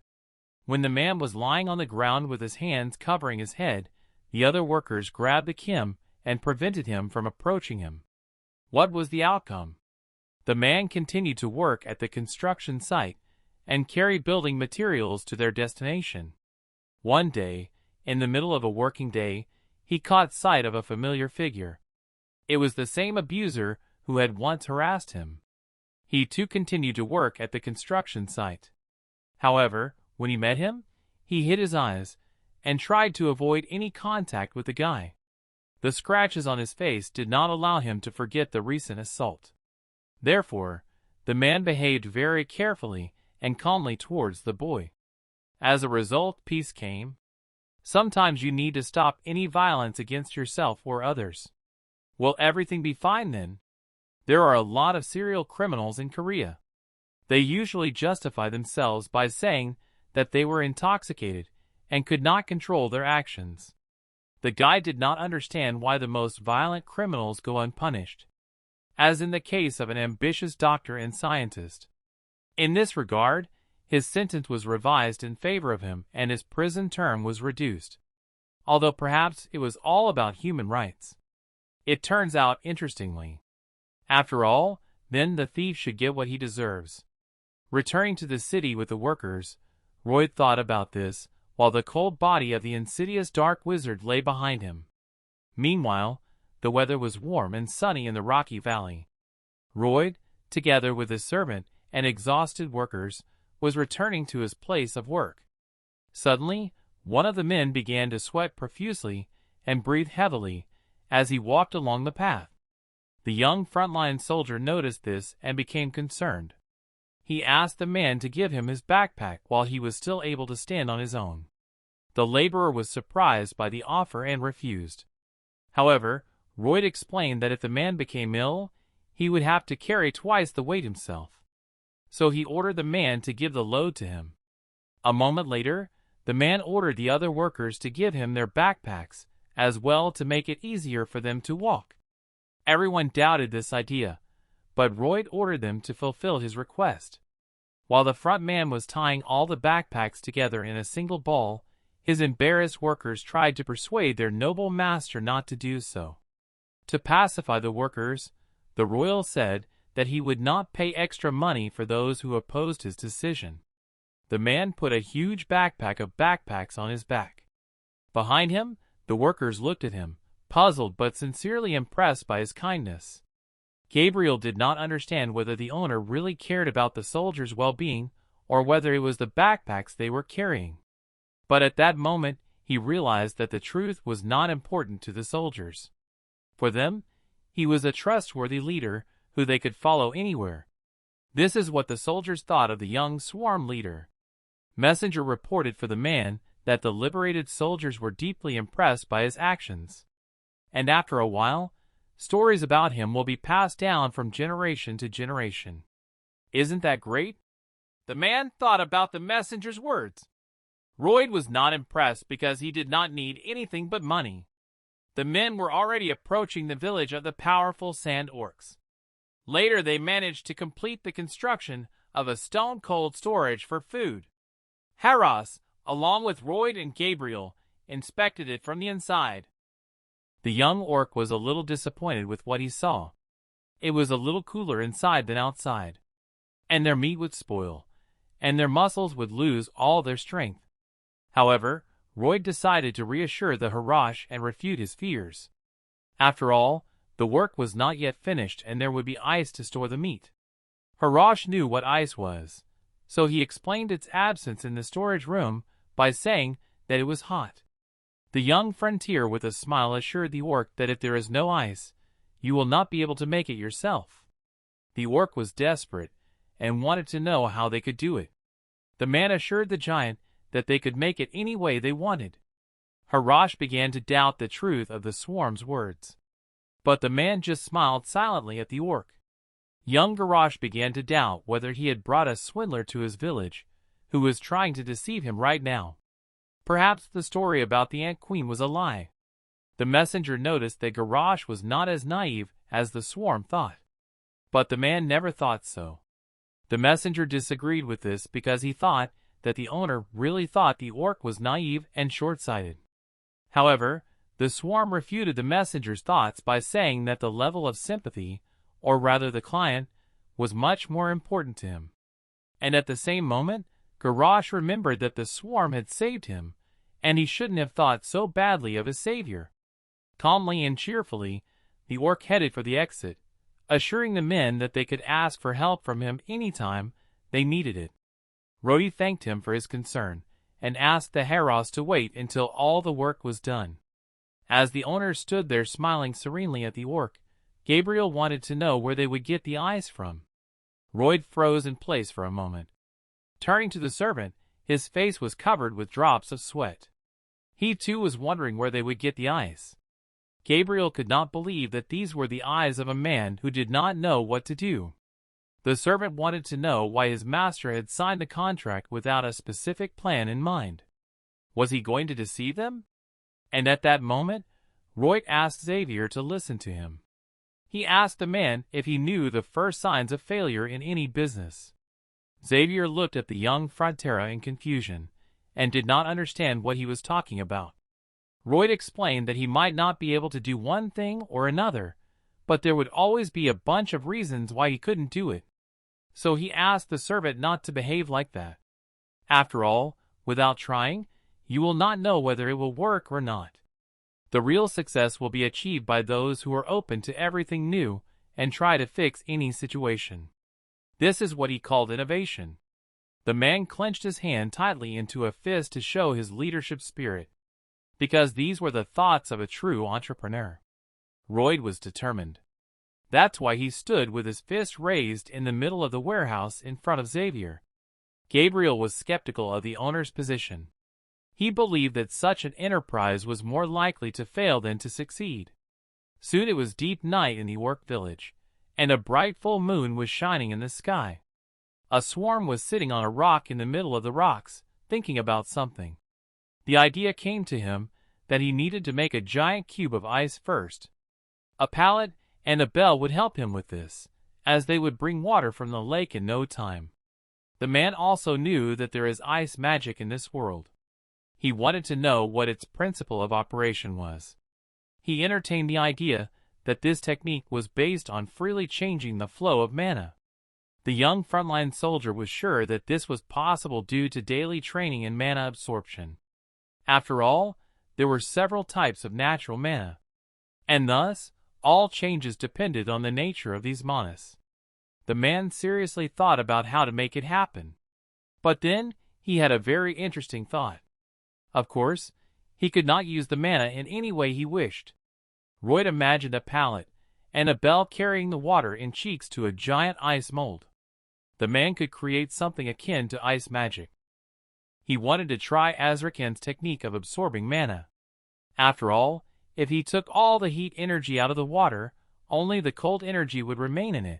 When the man was lying on the ground with his hands covering his head, the other workers grabbed the Kim and prevented him from approaching him. What was the outcome? The man continued to work at the construction site and carried building materials to their destination. One day, in the middle of a working day, he caught sight of a familiar figure. It was the same abuser who had once harassed him. He too continued to work at the construction site. However, when he met him, he hid his eyes and tried to avoid any contact with the guy. The scratches on his face did not allow him to forget the recent assault. Therefore, the man behaved very carefully and calmly towards the boy. As a result, peace came. Sometimes you need to stop any violence against yourself or others. Will everything be fine then? There are a lot of serial criminals in Korea. They usually justify themselves by saying that they were intoxicated and could not control their actions. The guy did not understand why the most violent criminals go unpunished, as in the case of an ambitious doctor and scientist. In this regard, his sentence was revised in favor of him and his prison term was reduced. Although perhaps it was all about human rights. It turns out interestingly. After all, then the thief should get what he deserves. Returning to the city with the workers, Roy thought about this, while the cold body of the insidious dark wizard lay behind him. Meanwhile, the weather was warm and sunny in the rocky valley. Roy, together with his servant and exhausted workers, was returning to his place of work. Suddenly, one of the men began to sweat profusely and breathe heavily as he walked along the path. The young frontline soldier noticed this and became concerned. He asked the man to give him his backpack while he was still able to stand on his own. The laborer was surprised by the offer and refused. However, Roy explained that if the man became ill, he would have to carry twice the weight himself. So he ordered the man to give the load to him. A moment later, the man ordered the other workers to give him their backpacks as well to make it easier for them to walk. Everyone doubted this idea, but Roy ordered them to fulfill his request. While the front man was tying all the backpacks together in a single ball, his embarrassed workers tried to persuade their noble master not to do so. To pacify the workers, the royal said that he would not pay extra money for those who opposed his decision. The man put a huge backpack of backpacks on his back. Behind him, the workers looked at him, puzzled but sincerely impressed by his kindness. Gabriel did not understand whether the owner really cared about the soldiers' well-being or whether it was the backpacks they were carrying. But at that moment, he realized that the truth was not important to the soldiers. For them, he was a trustworthy leader who they could follow anywhere. This is what the soldiers thought of the young swarm leader. Messenger reported for the man that the liberated soldiers were deeply impressed by his actions. And after a while, stories about him will be passed down from generation to generation. Isn't that great? The man thought about the messenger's words. Royd was not impressed because he did not need anything but money. The men were already approaching the village of the powerful sand orcs. Later they managed to complete the construction of a stone-cold storage for food. Haras, along with Royd and Gabriel, inspected it from the inside. The young orc was a little disappointed with what he saw. It was a little cooler inside than outside. And their meat would spoil, and their muscles would lose all their strength. However, Royd decided to reassure the Harash and refute his fears. After all, the work was not yet finished and there would be ice to store the meat. Harash knew what ice was, so he explained its absence in the storage room by saying that it was hot. The young frontier with a smile assured the orc that if there is no ice, you will not be able to make it yourself. The orc was desperate and wanted to know how they could do it. The man assured the giant that they could make it any way they wanted. Harash began to doubt the truth of the swarm's words. But the man just smiled silently at the orc. Young Garash began to doubt whether he had brought a swindler to his village, who was trying to deceive him right now. Perhaps the story about the Ant Queen was a lie. The messenger noticed that Garash was not as naive as the swarm thought. But the man never thought so. The messenger disagreed with this because he thought that the owner really thought the orc was naive and short-sighted. However, the swarm refuted the messenger's thoughts by saying that the level of sympathy, or rather the client, was much more important to him. And at the same moment, Garash remembered that the swarm had saved him, and he shouldn't have thought so badly of his savior. Calmly and cheerfully, the orc headed for the exit, assuring the men that they could ask for help from him anytime they needed it. Rhodey thanked him for his concern, and asked the Haros to wait until all the work was done. As the owners stood there smiling serenely at the orc, Gabriel wanted to know where they would get the ice from. Royd froze in place for a moment. Turning to the servant, his face was covered with drops of sweat. He too was wondering where they would get the ice. Gabriel could not believe that these were the eyes of a man who did not know what to do. The servant wanted to know why his master had signed the contract without a specific plan in mind. Was he going to deceive them? And at that moment, Royd asked Xavier to listen to him. He asked the man if he knew the first signs of failure in any business. Xavier looked at the young Frontera in confusion, and did not understand what he was talking about. Royd explained that he might not be able to do one thing or another, but there would always be a bunch of reasons why he couldn't do it. So he asked the servant not to behave like that. After all, without trying, you will not know whether it will work or not. The real success will be achieved by those who are open to everything new and try to fix any situation. This is what he called innovation. The man clenched his hand tightly into a fist to show his leadership spirit, because these were the thoughts of a true entrepreneur. Royd was determined. That's why he stood with his fist raised in the middle of the warehouse in front of Xavier. Gabriel was skeptical of the owner's position. He believed that such an enterprise was more likely to fail than to succeed. Soon it was deep night in the orc village, and a bright full moon was shining in the sky. A swarm was sitting on a rock in the middle of the rocks, thinking about something. The idea came to him that he needed to make a giant cube of ice first. A pallet and a bell would help him with this, as they would bring water from the lake in no time. The man also knew that there is ice magic in this world. He wanted to know what its principle of operation was. He entertained the idea that this technique was based on freely changing the flow of mana. The young frontline soldier was sure that this was possible due to daily training in mana absorption. After all, there were several types of natural mana, and thus, all changes depended on the nature of these manas. The man seriously thought about how to make it happen. But then, he had a very interesting thought. Of course, He could not use the mana in any way he wished. Royd imagined a pallet and a bell carrying the water in cheeks to a giant ice mold. The man could create something akin to ice magic. He wanted to try Azrakan's technique of absorbing mana. After all, if he took all the heat energy out of the water, only the cold energy would remain in it.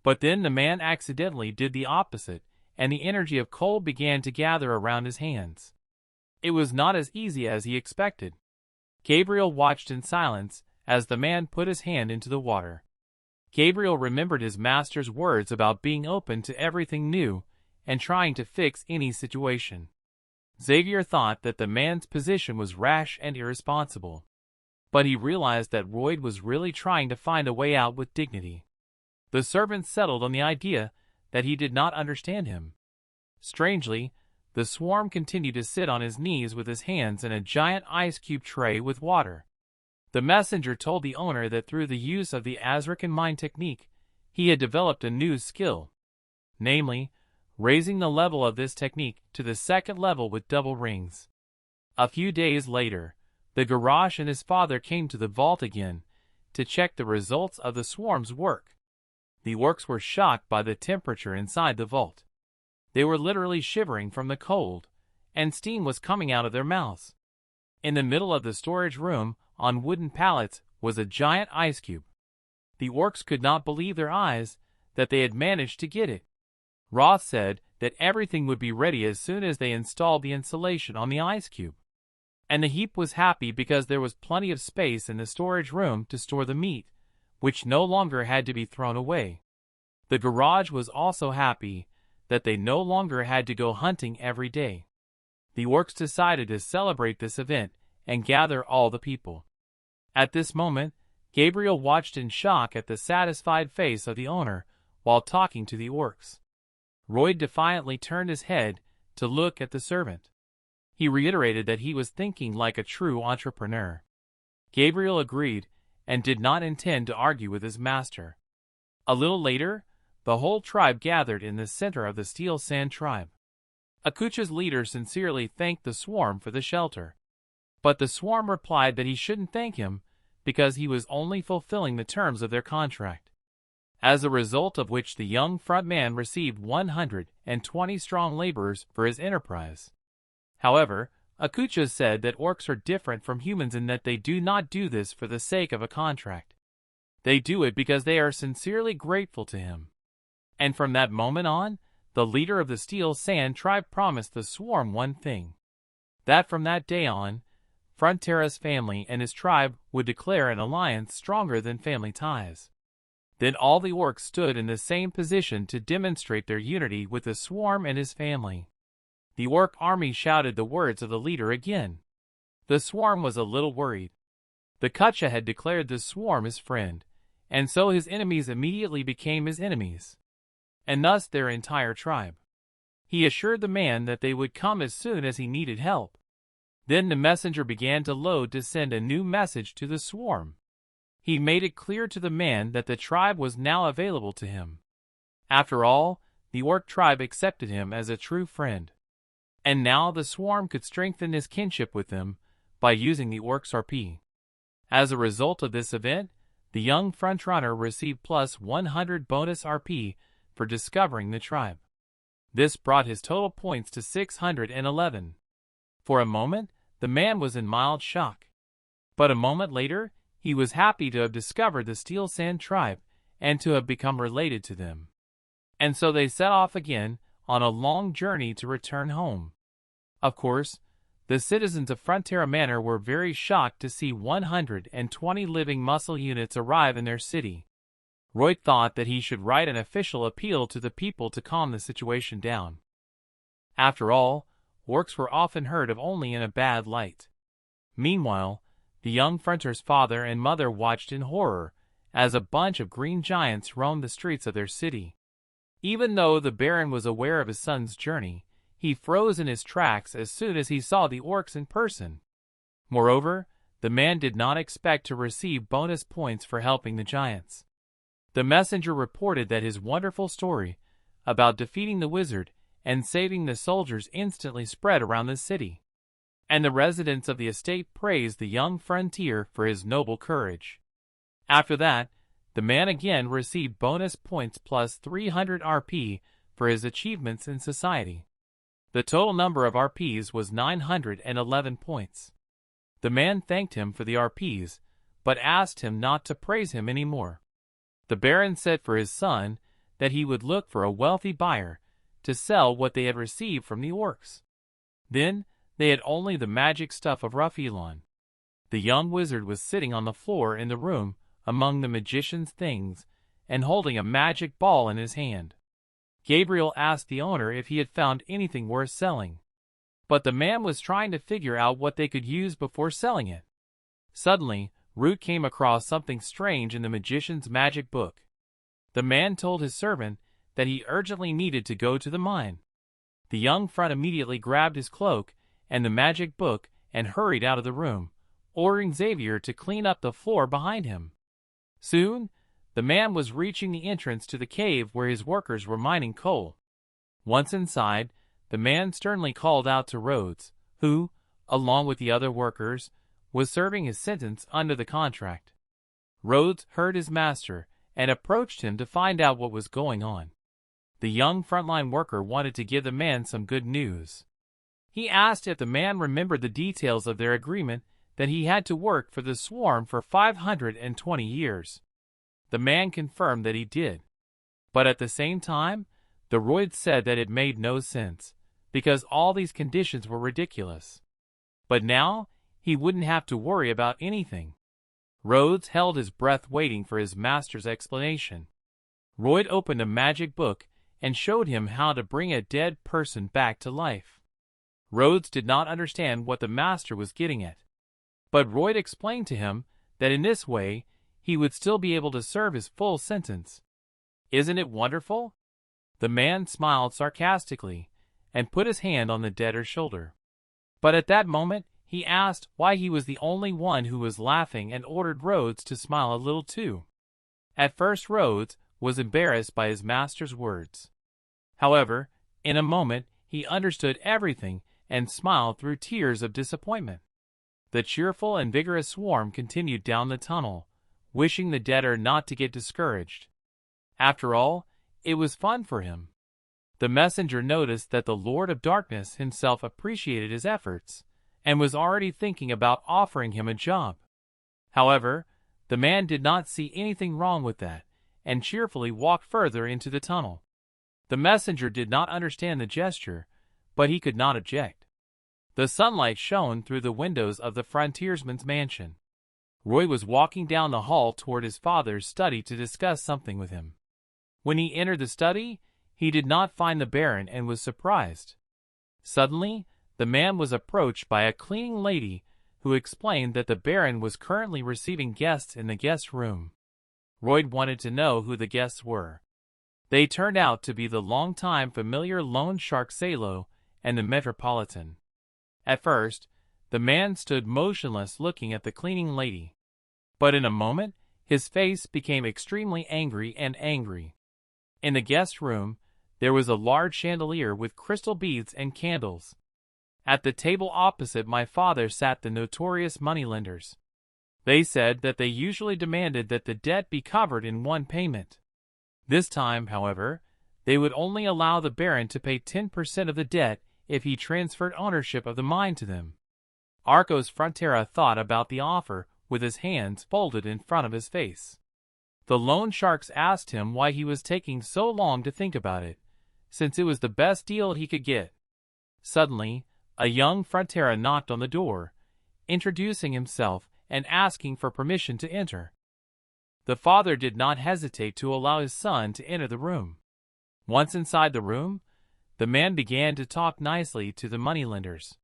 But then the man accidentally did the opposite, and the energy of cold began to gather around his hands. It was not as easy as he expected. Gabriel watched in silence as the man put his hand into the water. Gabriel remembered his master's words about being open to everything new and trying to fix any situation. Xavier thought that the man's position was rash and irresponsible. But he realized that Royd was really trying to find a way out with dignity. The servant settled on the idea that he did not understand him. Strangely, the swarm continued to sit on his knees with his hands in a giant ice cube tray with water. The messenger told the owner that through the use of the Azrakan mind technique, he had developed a new skill. Namely, raising the level of this technique to the second level with double rings. A few days later, the garage and his father came to the vault again to check the results of the swarm's work. The orcs were shocked by the temperature inside the vault. They were literally shivering from the cold, and steam was coming out of their mouths. In the middle of the storage room, on wooden pallets, was a giant ice cube. The orcs could not believe their eyes that they had managed to get it. Roth said that everything would be ready as soon as they installed the insulation on the ice cube. And the heap was happy because there was plenty of space in the storage room to store the meat, which no longer had to be thrown away. The garage was also happy that they no longer had to go hunting every day. The orcs decided to celebrate this event and gather all the people. At this moment, Gabriel watched in shock at the satisfied face of the owner while talking to the orcs. Royd defiantly turned his head to look at the servant. He reiterated that he was thinking like a true entrepreneur. Gabriel agreed and did not intend to argue with his master. A little later, the whole tribe gathered in the center of the Steel Sand tribe. Akucha's leader sincerely thanked the swarm for the shelter. But the swarm replied that he shouldn't thank him because he was only fulfilling the terms of their contract. As a result of which the young frontman received 120 strong laborers for his enterprise. However, Akucha said that orcs are different from humans in that they do not do this for the sake of a contract. They do it because they are sincerely grateful to him. And from that moment on, the leader of the Steel Sand tribe promised the swarm one thing. That from that day on, Frontera's family and his tribe would declare an alliance stronger than family ties. Then all the orcs stood in the same position to demonstrate their unity with the swarm and his family. The orc army shouted the words of the leader again. The swarm was a little worried. The Kucha had declared the swarm his friend, and so his enemies immediately became his enemies, and thus their entire tribe. He assured the man that they would come as soon as he needed help. Then the messenger began to load to send a new message to the swarm. He made it clear to the man that the tribe was now available to him. After all, the orc tribe accepted him as a true friend. And now the swarm could strengthen his kinship with them by using the orc's RP. As a result of this event, the young frontrunner received plus 100 bonus RP for discovering the tribe. This brought his total points to 611. For a moment, the man was in mild shock. But a moment later, he was happy to have discovered the Steel Sand tribe and to have become related to them. And so they set off again on a long journey to return home. Of course, the citizens of Frontera Manor were very shocked to see 120 living muscle units arrive in their city. Royd thought that he should write an official appeal to the people to calm the situation down. After all, orcs were often heard of only in a bad light. Meanwhile, the young Fronter's father and mother watched in horror as a bunch of green giants roamed the streets of their city. Even though the Baron was aware of his son's journey, he froze in his tracks as soon as he saw the orcs in person. Moreover, the man did not expect to receive bonus points for helping the giants. The messenger reported that his wonderful story about defeating the wizard and saving the soldiers instantly spread around the city. and the residents of the estate praised the young frontier for his noble courage. After that, the man again received bonus points plus 300 RP for his achievements in society. The total number of RPs was 911 points. The man thanked him for the RPs, but asked him not to praise him anymore. The Baron said for his son that he would look for a wealthy buyer to sell what they had received from the orcs. Then, they had only the magic stuff of Ruffielon. The young wizard was sitting on the floor in the room among the magician's things and holding a magic ball in his hand. Gabriel asked the owner if he had found anything worth selling, but the man was trying to figure out what they could use before selling it. Suddenly, Root came across something strange in the magician's magic book. The man told his servant that he urgently needed to go to the mine. The young front immediately grabbed his cloak and the magic book and hurried out of the room, ordering Xavier to clean up the floor behind him. Soon, the man was reaching the entrance to the cave where his workers were mining coal. Once inside, the man sternly called out to Rhodes, who, along with the other workers, was serving his sentence under the contract. Rhodes heard his master and approached him to find out what was going on. The young frontline worker wanted to give the man some good news. He asked if the man remembered the details of their agreement that he had to work for the swarm for 520 years. The man confirmed that he did. But at the same time, the Roid said that it made no sense, because all these conditions were ridiculous. But now, he wouldn't have to worry about anything. Rhodes held his breath waiting for his master's explanation. Royd opened a magic book and showed him how to bring a dead person back to life. Rhodes did not understand what the master was getting at, but Royd explained to him that in this way he would still be able to serve his full sentence. Isn't it wonderful? The man smiled sarcastically and put his hand on the debtor's shoulder. But at that moment, he asked why he was the only one who was laughing and ordered Rhodes to smile a little too. At first Rhodes was embarrassed by his master's words. However, in a moment he understood everything and smiled through tears of disappointment. The cheerful and vigorous swarm continued down the tunnel, wishing the debtor not to get discouraged. After all, it was fun for him. The messenger noticed that the Lord of Darkness himself appreciated his efforts and was already thinking about offering him a job. However, the man did not see anything wrong with that and cheerfully walked further into the tunnel. The messenger did not understand the gesture, but he could not object. The sunlight shone through the windows of the frontiersman's mansion. Roy was walking down the hall toward his father's study to discuss something with him. When he entered the study, he did not find the Baron and was surprised. Suddenly, the man was approached by a cleaning lady who explained that the Baron was currently receiving guests in the guest room. Roy wanted to know who the guests were. They turned out to be the long-time familiar loan shark Salo and the Metropolitan. At first, the man stood motionless looking at the cleaning lady. But in a moment, his face became extremely angry and angry. In the guest room, there was a large chandelier with crystal beads and candles. At the table opposite my father sat the notorious moneylenders. They said that they usually demanded that the debt be covered in one payment. This time, however, they would only allow the Baron to pay 10% of the debt if he transferred ownership of the mine to them. Arcos Frontera thought about the offer with his hands folded in front of his face. The loan sharks asked him why he was taking so long to think about it, since it was the best deal he could get. Suddenly, a young Frontera knocked on the door, introducing himself and asking for permission to enter. The father did not hesitate to allow his son to enter the room. Once inside the room, the man began to talk nicely to the moneylenders.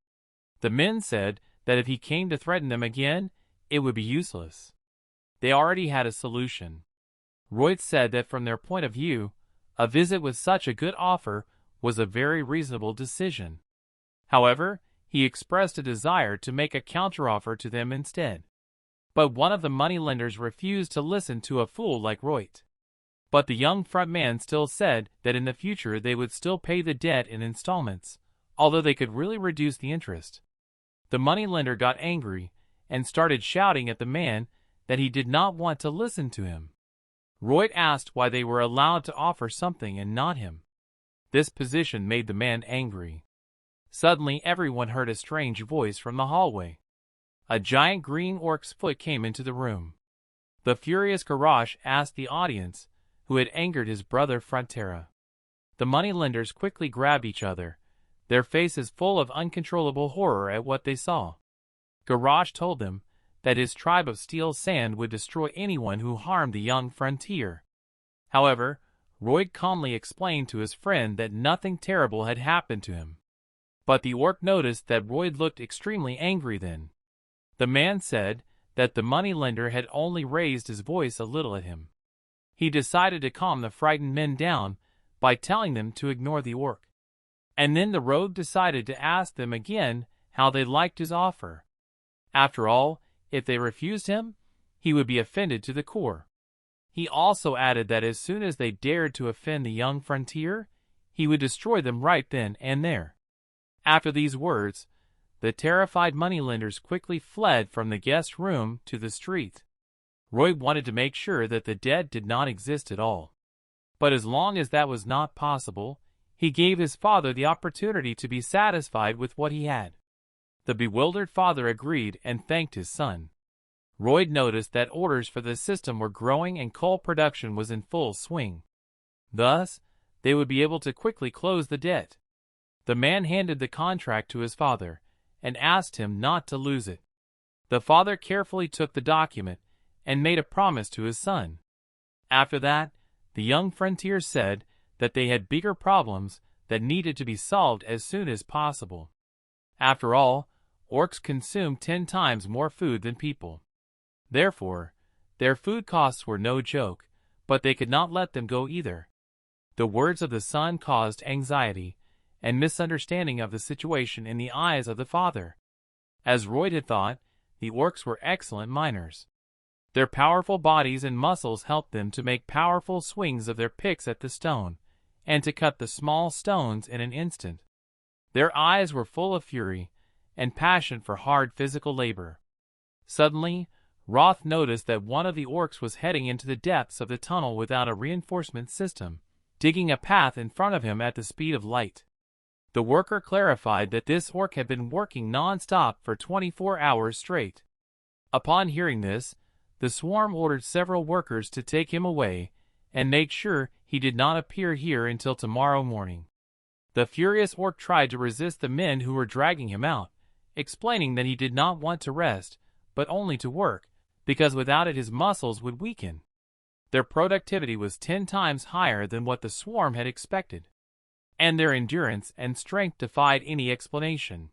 The men said that if he came to threaten them again, it would be useless. They already had a solution. Royd said that from their point of view, a visit with such a good offer was a very reasonable decision. However, he expressed a desire to make a counteroffer to them instead. But one of the moneylenders refused to listen to a fool like Royd. But the young front man still said that in the future they would still pay the debt in installments, although they could really reduce the interest. The moneylender got angry and started shouting at the man that he did not want to listen to him. Royd asked why they were allowed to offer something and not him. This position made the man angry. Suddenly everyone heard a strange voice from the hallway. A giant green orc's foot came into the room. The furious Garrosh asked the audience who had angered his brother Frontera. The moneylenders quickly grabbed each other, their faces full of uncontrollable horror at what they saw. Garrosh told them that his tribe of steel sand would destroy anyone who harmed the young frontier. However, Royd calmly explained to his friend that nothing terrible had happened to him. But the orc noticed that Royd looked extremely angry then. The man said that the moneylender had only raised his voice a little at him. He decided to calm the frightened men down by telling them to ignore the orc. And then the rogue decided to ask them again how they liked his offer. After all, if they refused him, he would be offended to the core. He also added that as soon as they dared to offend the young frontier, he would destroy them right then and there. After these words, the terrified moneylenders quickly fled from the guest room to the street. Roy wanted to make sure that the dead did not exist at all. But as long as that was not possible, he gave his father the opportunity to be satisfied with what he had. The bewildered father agreed and thanked his son. Roy noticed that orders for the system were growing and coal production was in full swing. Thus, they would be able to quickly close the debt. The man handed the contract to his father and asked him not to lose it. The father carefully took the document and made a promise to his son. After that, the young frontier said that they had bigger problems that needed to be solved as soon as possible. After all, orcs consume 10 times more food than people. Therefore, their food costs were no joke, but they could not let them go either. The words of the son caused anxiety and misunderstanding of the situation in the eyes of the father. As Royd had thought, the orcs were excellent miners. Their powerful bodies and muscles helped them to make powerful swings of their picks at the stone, and to cut the small stones in an instant. Their eyes were full of fury and passion for hard physical labor. Suddenly, Roth noticed that one of the orcs was heading into the depths of the tunnel without a reinforcement system, digging a path in front of him at the speed of light. The worker clarified that this orc had been working non-stop for 24 hours straight. Upon hearing this, the swarm ordered several workers to take him away and make sure he did not appear here until tomorrow morning. The furious orc tried to resist the men who were dragging him out, explaining that he did not want to rest, but only to work, because without it his muscles would weaken. Their productivity was 10 times higher than what the swarm had expected, and their endurance and strength defied any explanation.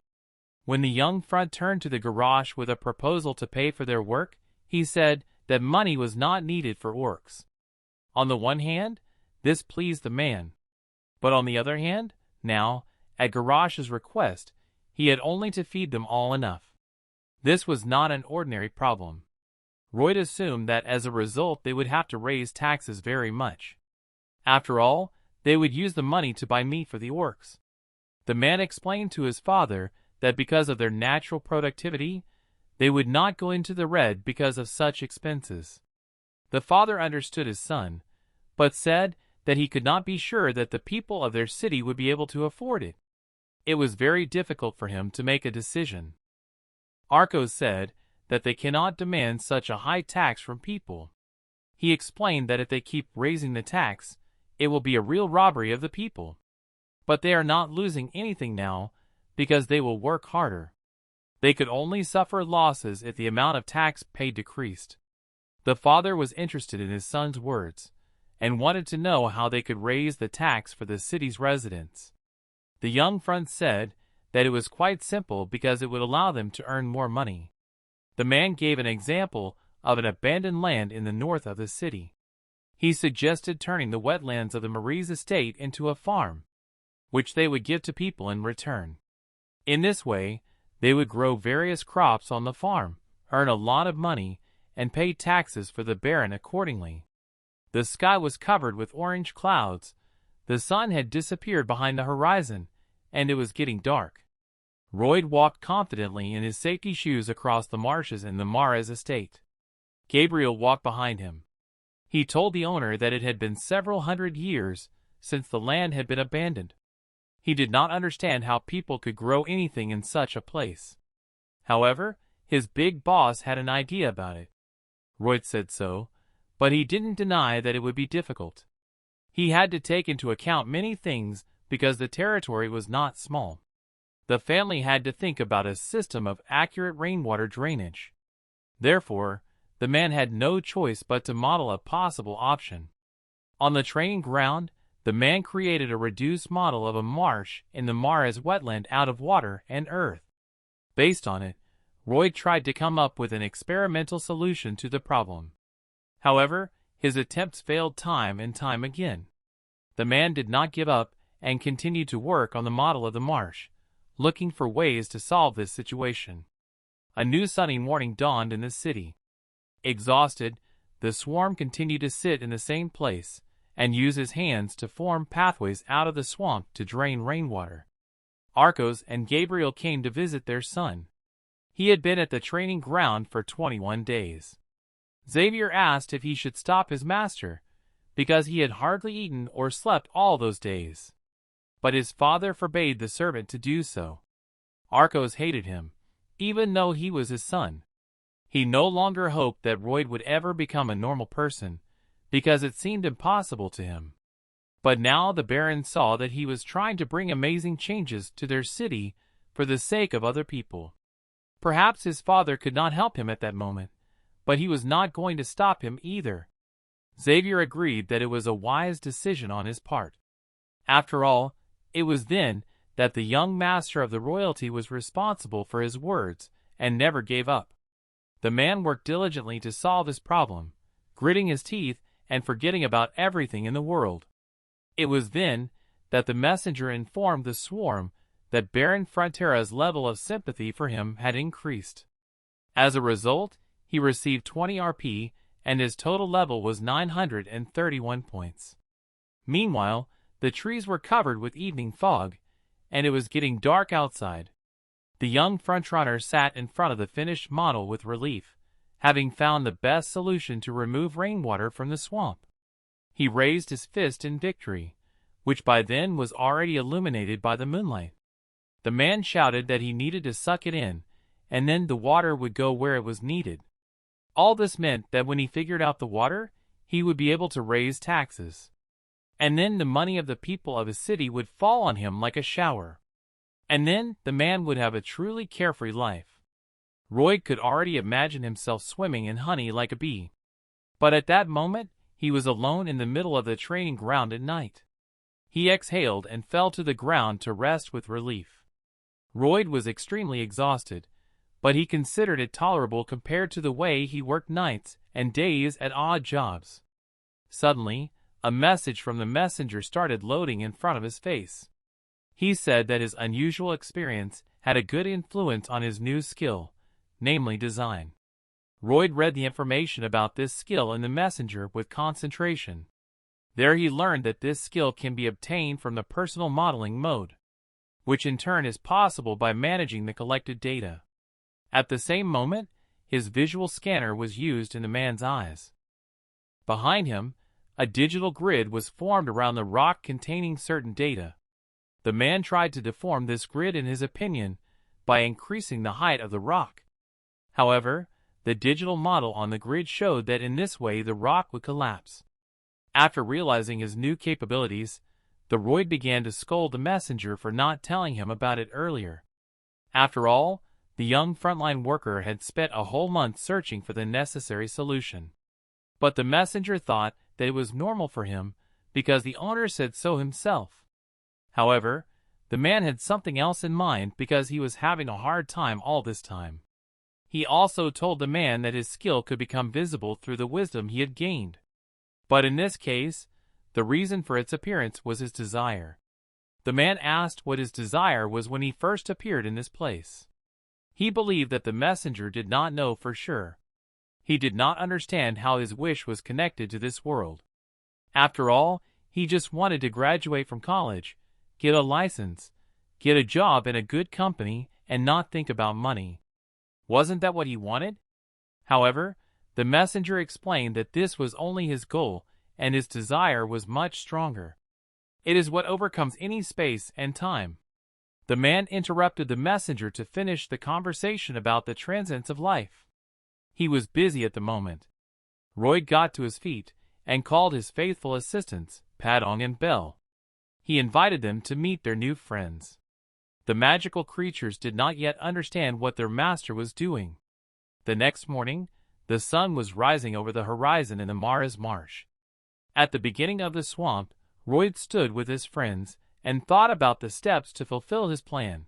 When the young front turned to the garage with a proposal to pay for their work, he said that money was not needed for orcs. On the one hand, this pleased the man. But on the other hand, now, at Garrosh's request, he had only to feed them all enough. This was not an ordinary problem. Royd assumed that as a result they would have to raise taxes very much. After all, they would use the money to buy meat for the orcs. The man explained to his father that because of their natural productivity, they would not go into the red because of such expenses. The father understood his son, but said that he could not be sure that the people of their city would be able to afford it. It was very difficult for him to make a decision. Arcos said that they cannot demand such a high tax from people. He explained that if they keep raising the tax, it will be a real robbery of the people. But they are not losing anything now because they will work harder. They could only suffer losses if the amount of tax paid decreased. The father was interested in his son's words and wanted to know how they could raise the tax for the city's residents. The young front said that it was quite simple because it would allow them to earn more money. The man gave an example of an abandoned land in the north of the city. He suggested turning the wetlands of the Marie's estate into a farm, which they would give to people in return. In this way, they would grow various crops on the farm, earn a lot of money, and pay taxes for the Baron accordingly. The sky was covered with orange clouds. The sun had disappeared behind the horizon, and it was getting dark. Royd walked confidently in his safety shoes across the marshes in the Mares estate. Gabriel walked behind him. He told the owner that it had been several hundred years since the land had been abandoned. He did not understand how people could grow anything in such a place. However, his big boss had an idea about it. Royd said so, but he didn't deny that it would be difficult. He had to take into account many things because the territory was not small. The family had to think about a system of accurate rainwater drainage. Therefore, the man had no choice but to model a possible option. On the training ground, the man created a reduced model of a marsh in the Mares wetland out of water and earth. Based on it, Royd tried to come up with an experimental solution to the problem. However, his attempts failed time and time again. The man did not give up and continued to work on the model of the marsh, looking for ways to solve this situation. A new sunny morning dawned in the city. Exhausted, the swarm continued to sit in the same place and use his hands to form pathways out of the swamp to drain rainwater. Arcos and Gabriel came to visit their son. He had been at the training ground for 21 days. Xavier asked if he should stop his master, because he had hardly eaten or slept all those days. But his father forbade the servant to do so. Arcos hated him, even though he was his son. He no longer hoped that Royd would ever become a normal person, because it seemed impossible to him. But now the Baron saw that he was trying to bring amazing changes to their city for the sake of other people. Perhaps his father could not help him at that moment, but he was not going to stop him either. Xavier agreed that it was a wise decision on his part. After all, it was then that the young master of the royalty was responsible for his words and never gave up. The man worked diligently to solve his problem, gritting his teeth and forgetting about everything in the world. It was then that the messenger informed the swarm that Baron Frontera's level of sympathy for him had increased. As a result, he received 20 RP and his total level was 931 points. Meanwhile, the trees were covered with evening fog, and it was getting dark outside. The young frontrunner sat in front of the finished model with relief, having found the best solution to remove rainwater from the swamp. He raised his fist in victory, which by then was already illuminated by the moonlight. The man shouted that he needed to suck it in, and then the water would go where it was needed. All this meant that when he figured out the water, he would be able to raise taxes. And then the money of the people of his city would fall on him like a shower. And then the man would have a truly carefree life. Royd could already imagine himself swimming in honey like a bee. But at that moment, he was alone in the middle of the training ground at night. He exhaled and fell to the ground to rest with relief. Royd was extremely exhausted, but he considered it tolerable compared to the way he worked nights and days at odd jobs. Suddenly, a message from the messenger started loading in front of his face. He said that his unusual experience had a good influence on his new skill, namely design. Royd read the information about this skill in the messenger with concentration. There he learned that this skill can be obtained from the personal modeling mode, which in turn is possible by managing the collected data. At the same moment, his visual scanner was used in the man's eyes. Behind him, a digital grid was formed around the rock containing certain data. The man tried to deform this grid in his opinion by increasing the height of the rock. However, the digital model on the grid showed that in this way the rock would collapse. After realizing his new capabilities, the Royd began to scold the messenger for not telling him about it earlier. After all, the young frontline worker had spent a whole month searching for the necessary solution. But the messenger thought that it was normal for him because the owner said so himself. However, the man had something else in mind because he was having a hard time all this time. He also told the man that his skill could become visible through the wisdom he had gained. But in this case, the reason for its appearance was his desire. The man asked what his desire was when he first appeared in this place. He believed that the messenger did not know for sure. He did not understand how his wish was connected to this world. After all, he just wanted to graduate from college, get a license, get a job in a good company, and not think about money. Wasn't that what he wanted? However, the messenger explained that this was only his goal, and his desire was much stronger. It is what overcomes any space and time. The man interrupted the messenger to finish the conversation about the transience of life. He was busy at the moment. Roy got to his feet and called his faithful assistants, Padong and Bell. He invited them to meet their new friends. The magical creatures did not yet understand what their master was doing. The next morning, the sun was rising over the horizon in the Mara's marsh. At the beginning of the swamp, Roy stood with his friends and thought about the steps to fulfill his plan.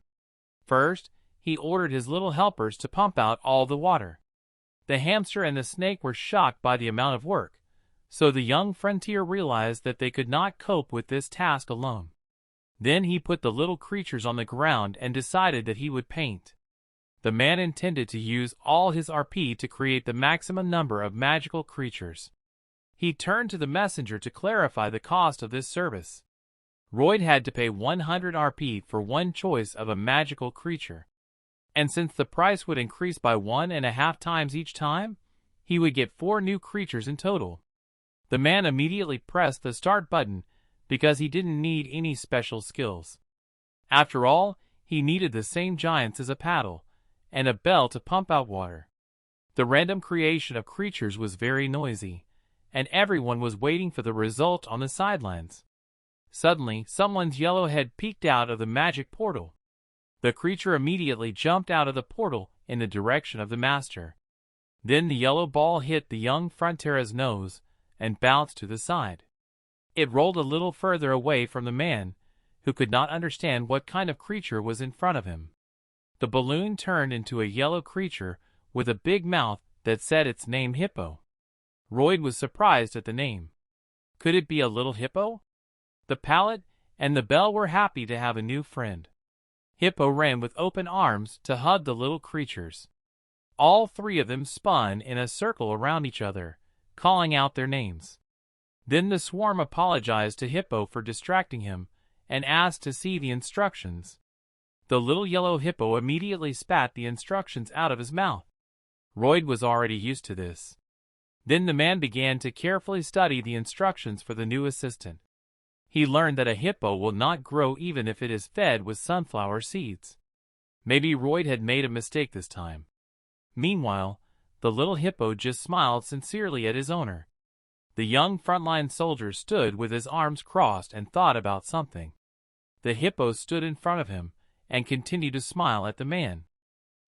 First, he ordered his little helpers to pump out all the water. The hamster and the snake were shocked by the amount of work, so the young frontier realized that they could not cope with this task alone. Then he put the little creatures on the ground and decided that he would paint. The man intended to use all his RP to create the maximum number of magical creatures. He turned to the messenger to clarify the cost of this service. Roy had to pay 100 RP for one choice of a magical creature. And since the price would increase by 1.5 times each time, he would get 4 new creatures in total. The man immediately pressed the start button because he didn't need any special skills. After all, he needed the same giants as a paddle and a bell to pump out water. The random creation of creatures was very noisy, and everyone was waiting for the result on the sidelines. Suddenly, someone's yellow head peeked out of the magic portal. The creature immediately jumped out of the portal in the direction of the master. Then the yellow ball hit the young Frontera's nose and bounced to the side. It rolled a little further away from the man, who could not understand what kind of creature was in front of him. The balloon turned into a yellow creature with a big mouth that said its name Hippo. Roy was surprised at the name. Could it be a little hippo? The pallet and the bell were happy to have a new friend. Hippo ran with open arms to hug the little creatures. All 3 of them spun in a circle around each other, calling out their names. Then the swarm apologized to Hippo for distracting him and asked to see the instructions. The little yellow hippo immediately spat the instructions out of his mouth. Roy was already used to this. Then the man began to carefully study the instructions for the new assistant. He learned that a hippo will not grow even if it is fed with sunflower seeds. Maybe Roy had made a mistake this time. Meanwhile, the little hippo just smiled sincerely at his owner. The young frontline soldier stood with his arms crossed and thought about something. The hippo stood in front of him and continued to smile at the man.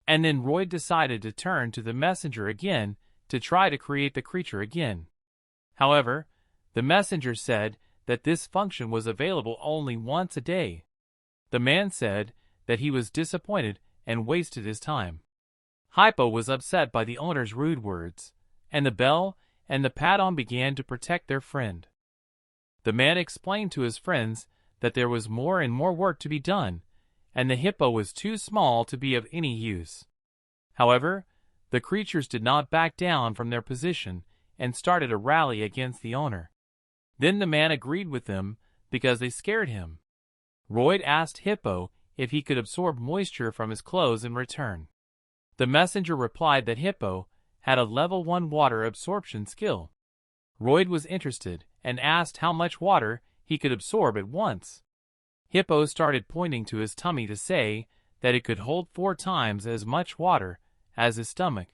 And then Roy decided to turn to the messenger again to try to create the creature again. However, the messenger said that this function was available only once a day. The man said that he was disappointed and wasted his time. Hippo was upset by the owner's rude words, and the bell and the Padon began to protect their friend. The man explained to his friends that there was more and more work to be done, and the hippo was too small to be of any use. However, the creatures did not back down from their position and started a rally against the owner. Then the man agreed with them because they scared him. Roy asked Hippo if he could absorb moisture from his clothes in return. The messenger replied that Hippo had a level 1 water absorption skill. Roy was interested and asked how much water he could absorb at once. Hippo started pointing to his tummy to say that it could hold 4 times as much water as his stomach.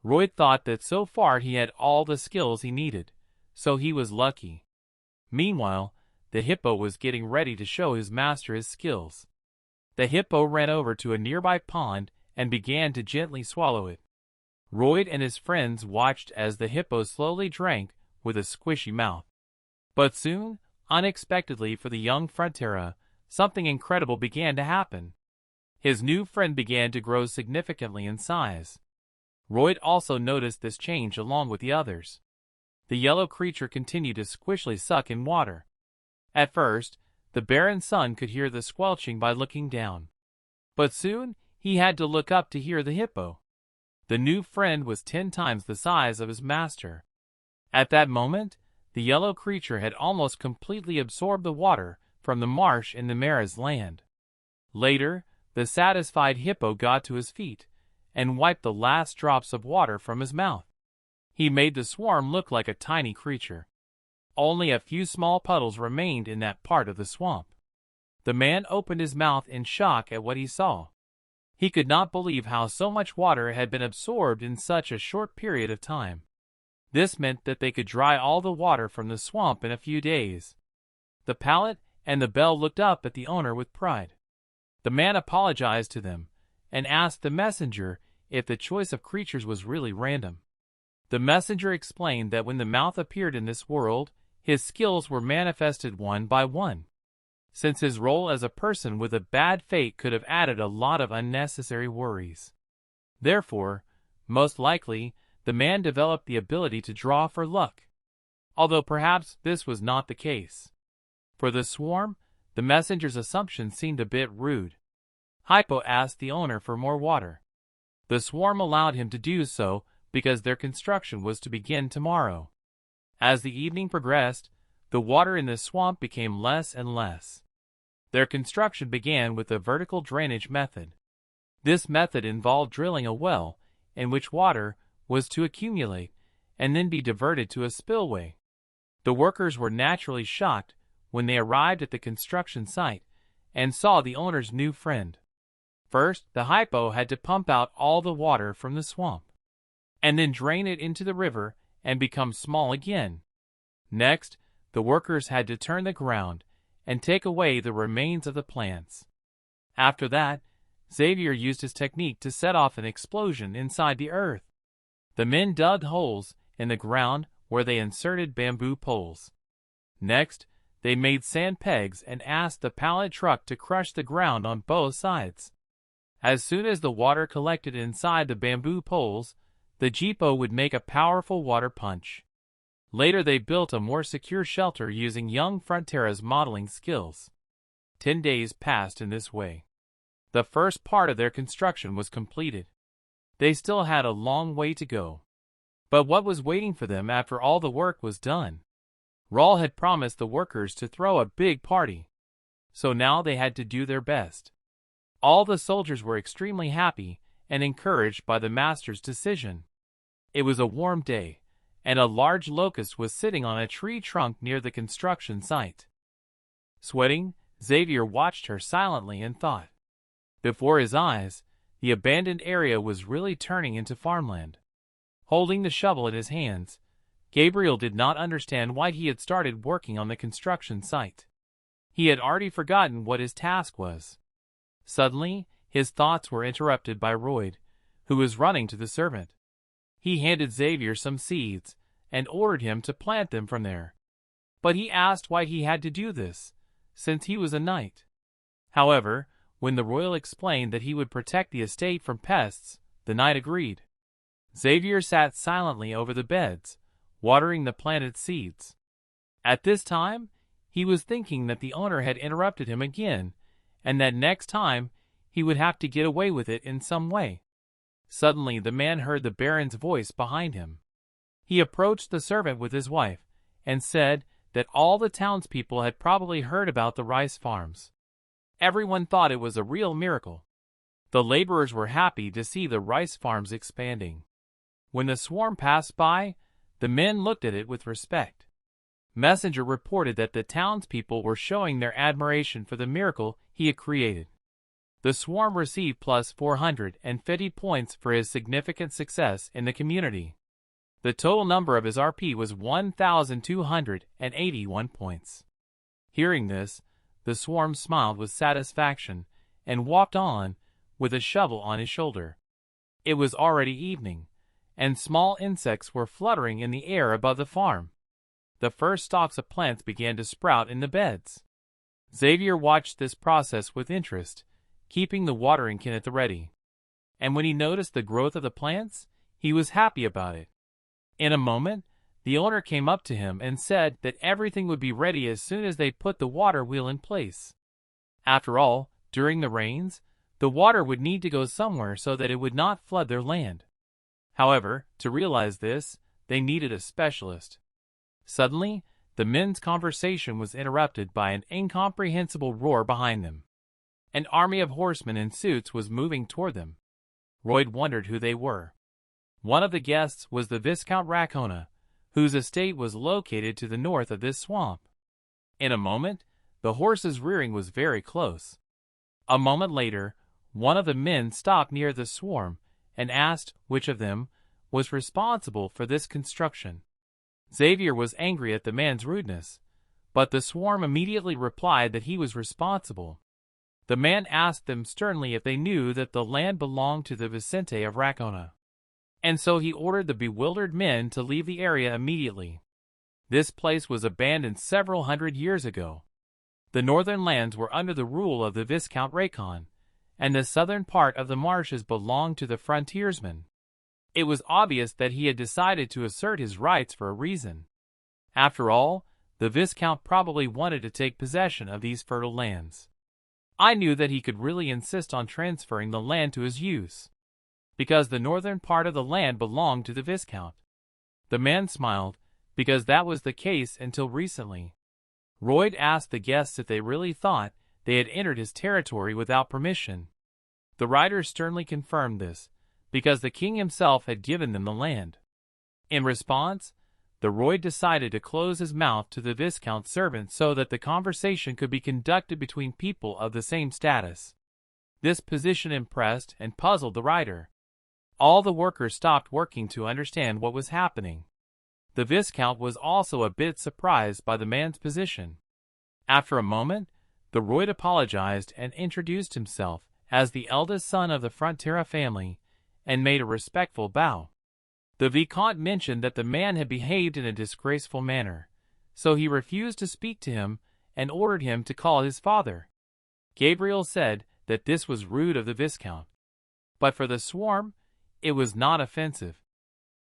Roy thought that so far he had all the skills he needed, so he was lucky. Meanwhile, the hippo was getting ready to show his master his skills. The hippo ran over to a nearby pond and began to gently swallow it. Roy and his friends watched as the hippo slowly drank with a squishy mouth. But soon, unexpectedly for the young Frontera, something incredible began to happen. His new friend began to grow significantly in size. Roy also noticed this change along with the others. The yellow creature continued to squishily suck in water. At first, the Baron's son could hear the squelching by looking down. But soon, he had to look up to hear the hippo. The new friend was 10 times the size of his master. At that moment, the yellow creature had almost completely absorbed the water from the marsh in the Mara's land. Later, the satisfied hippo got to his feet and wiped the last drops of water from his mouth. He made the swarm look like a tiny creature. Only a few small puddles remained in that part of the swamp. The man opened his mouth in shock at what he saw. He could not believe how so much water had been absorbed in such a short period of time. This meant that they could dry all the water from the swamp in a few days. The pallet and the bell looked up at the owner with pride. The man apologized to them and asked the messenger if the choice of creatures was really random. The messenger explained that when the mouth appeared in this world, his skills were manifested one by one. Since his role as a person with a bad fate could have added a lot of unnecessary worries. Therefore, most likely, the man developed the ability to draw for luck. Although perhaps this was not the case. For the swarm, the messenger's assumption seemed a bit rude. Hippo asked the owner for more water. The swarm allowed him to do so because their construction was to begin tomorrow. As the evening progressed, the water in the swamp became less and less. Their construction began with the vertical drainage method. This method involved drilling a well in which water was to accumulate and then be diverted to a spillway. The workers were naturally shocked when they arrived at the construction site and saw the owner's new friend. First, the hippo had to pump out all the water from the swamp, and then drain it into the river and become small again. Next, the workers had to turn the ground and take away the remains of the plants. After that, Xavier used his technique to set off an explosion inside the earth. The men dug holes in the ground where they inserted bamboo poles. Next, they made sand pegs and asked the pallet truck to crush the ground on both sides. As soon as the water collected inside the bamboo poles, the jeepo would make a powerful water punch. Later they built a more secure shelter using young Frontera's modeling skills. 10 days passed in this way. The first part of their construction was completed. They still had a long way to go. But what was waiting for them after all the work was done? Raul had promised the workers to throw a big party. So now they had to do their best. All the soldiers were extremely happy and encouraged by the master's decision. It was a warm day, and a large locust was sitting on a tree trunk near the construction site. Sweating, Xavier watched her silently and thought. Before his eyes, the abandoned area was really turning into farmland. Holding the shovel in his hands, Gabriel did not understand why he had started working on the construction site. He had already forgotten what his task was. Suddenly, his thoughts were interrupted by Royd, who was running to the servant. He handed Xavier some seeds and ordered him to plant them from there. But he asked why he had to do this, since he was a knight. However, when the royal explained that he would protect the estate from pests, the knight agreed. Xavier sat silently over the beds, watering the planted seeds. At this time, he was thinking that the owner had interrupted him again, and that next time he would have to get away with it in some way. Suddenly the man heard the Baron's voice behind him. He approached the servant with his wife, and said that all the townspeople had probably heard about the rice farms. Everyone thought it was a real miracle. The laborers were happy to see the rice farms expanding. When the swarm passed by, the men looked at it with respect. Messenger reported that the townspeople were showing their admiration for the miracle he had created. The swarm received plus 450 points for his significant success in the community. The total number of his RP was 1,281 points. Hearing this, the swarm smiled with satisfaction and walked on with a shovel on his shoulder. It was already evening, and small insects were fluttering in the air above the farm. The first stalks of plants began to sprout in the beds. Xavier watched this process with interest, keeping the watering can at the ready. And when he noticed the growth of the plants, he was happy about it. In a moment, the owner came up to him and said that everything would be ready as soon as they put the water wheel in place. After all, during the rains, the water would need to go somewhere so that it would not flood their land. However, to realize this, they needed a specialist. Suddenly, the men's conversation was interrupted by an incomprehensible roar behind them. An army of horsemen in suits was moving toward them. Royd wondered who they were. One of the guests was the Viscount Racona, whose estate was located to the north of this swamp. In a moment, the horse's rearing was very close. A moment later, one of the men stopped near the swarm and asked which of them was responsible for this construction. Xavier was angry at the man's rudeness, but the swarm immediately replied that he was responsible. The man asked them sternly if they knew that the land belonged to the Vicente of Racona, and so he ordered the bewildered men to leave the area immediately. This place was abandoned several hundred years ago. The northern lands were under the rule of the Viscount Racon, and the southern part of the marshes belonged to the frontiersmen. It was obvious that he had decided to assert his rights for a reason. After all, the Viscount probably wanted to take possession of these fertile lands. I knew that he could really insist on transferring the land to his use, because the northern part of the land belonged to the Viscount. The man smiled, because that was the case until recently. Royd asked the guests if they really thought they had entered his territory without permission. The writer sternly confirmed this, because the king himself had given them the land. In response, the Royd decided to close his mouth to the Viscount's servant so that the conversation could be conducted between people of the same status. This position impressed and puzzled the writer. All the workers stopped working to understand what was happening. The Viscount was also a bit surprised by the man's position. After a moment, the Royd apologized and introduced himself as the eldest son of the Frontera family and made a respectful bow. The Vicomte mentioned that the man had behaved in a disgraceful manner, so he refused to speak to him and ordered him to call his father. Gabriel said that this was rude of the Viscount, but for the swarm, it was not offensive.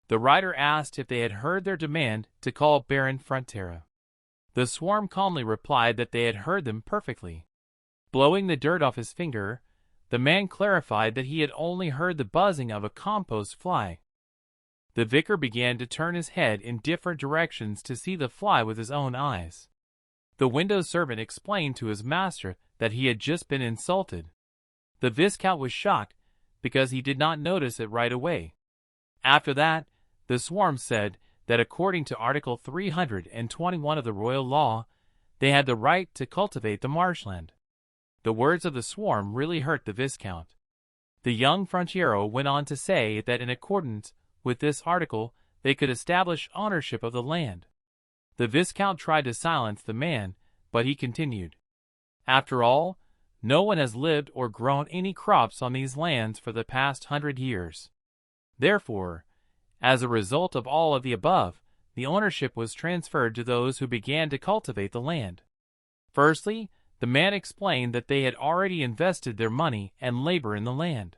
The writer asked if they had heard their demand to call Baron Frontera. The swarm calmly replied that they had heard them perfectly. Blowing the dirt off his finger, the man clarified that he had only heard the buzzing of a compost fly. The vicar began to turn his head in different directions to see the fly with his own eyes. The window servant explained to his master that he had just been insulted. The Viscount was shocked because he did not notice it right away. After that, the swarm said that according to Article 321 of the royal law, they had the right to cultivate the marshland. The words of the swarm really hurt the Viscount. The young Frontiero went on to say that in accordance with this article, they could establish ownership of the land. The Viscount tried to silence the man, but he continued. After all, no one has lived or grown any crops on these lands for the past 100 years. Therefore, as a result of all of the above, the ownership was transferred to those who began to cultivate the land. Firstly, the man explained that they had already invested their money and labor in the land.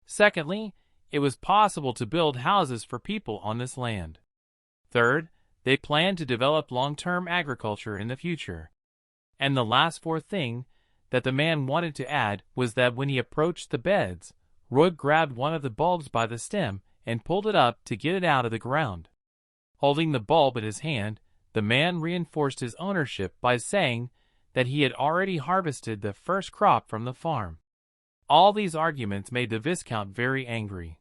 Secondly, it was possible to build houses for people on this land. Third, they planned to develop long-term agriculture in the future. And the last fourth thing that the man wanted to add was that when he approached the beds, Royd grabbed one of the bulbs by the stem and pulled it up to get it out of the ground. Holding the bulb in his hand, the man reinforced his ownership by saying that he had already harvested the first crop from the farm. All these arguments made the Viscount very angry.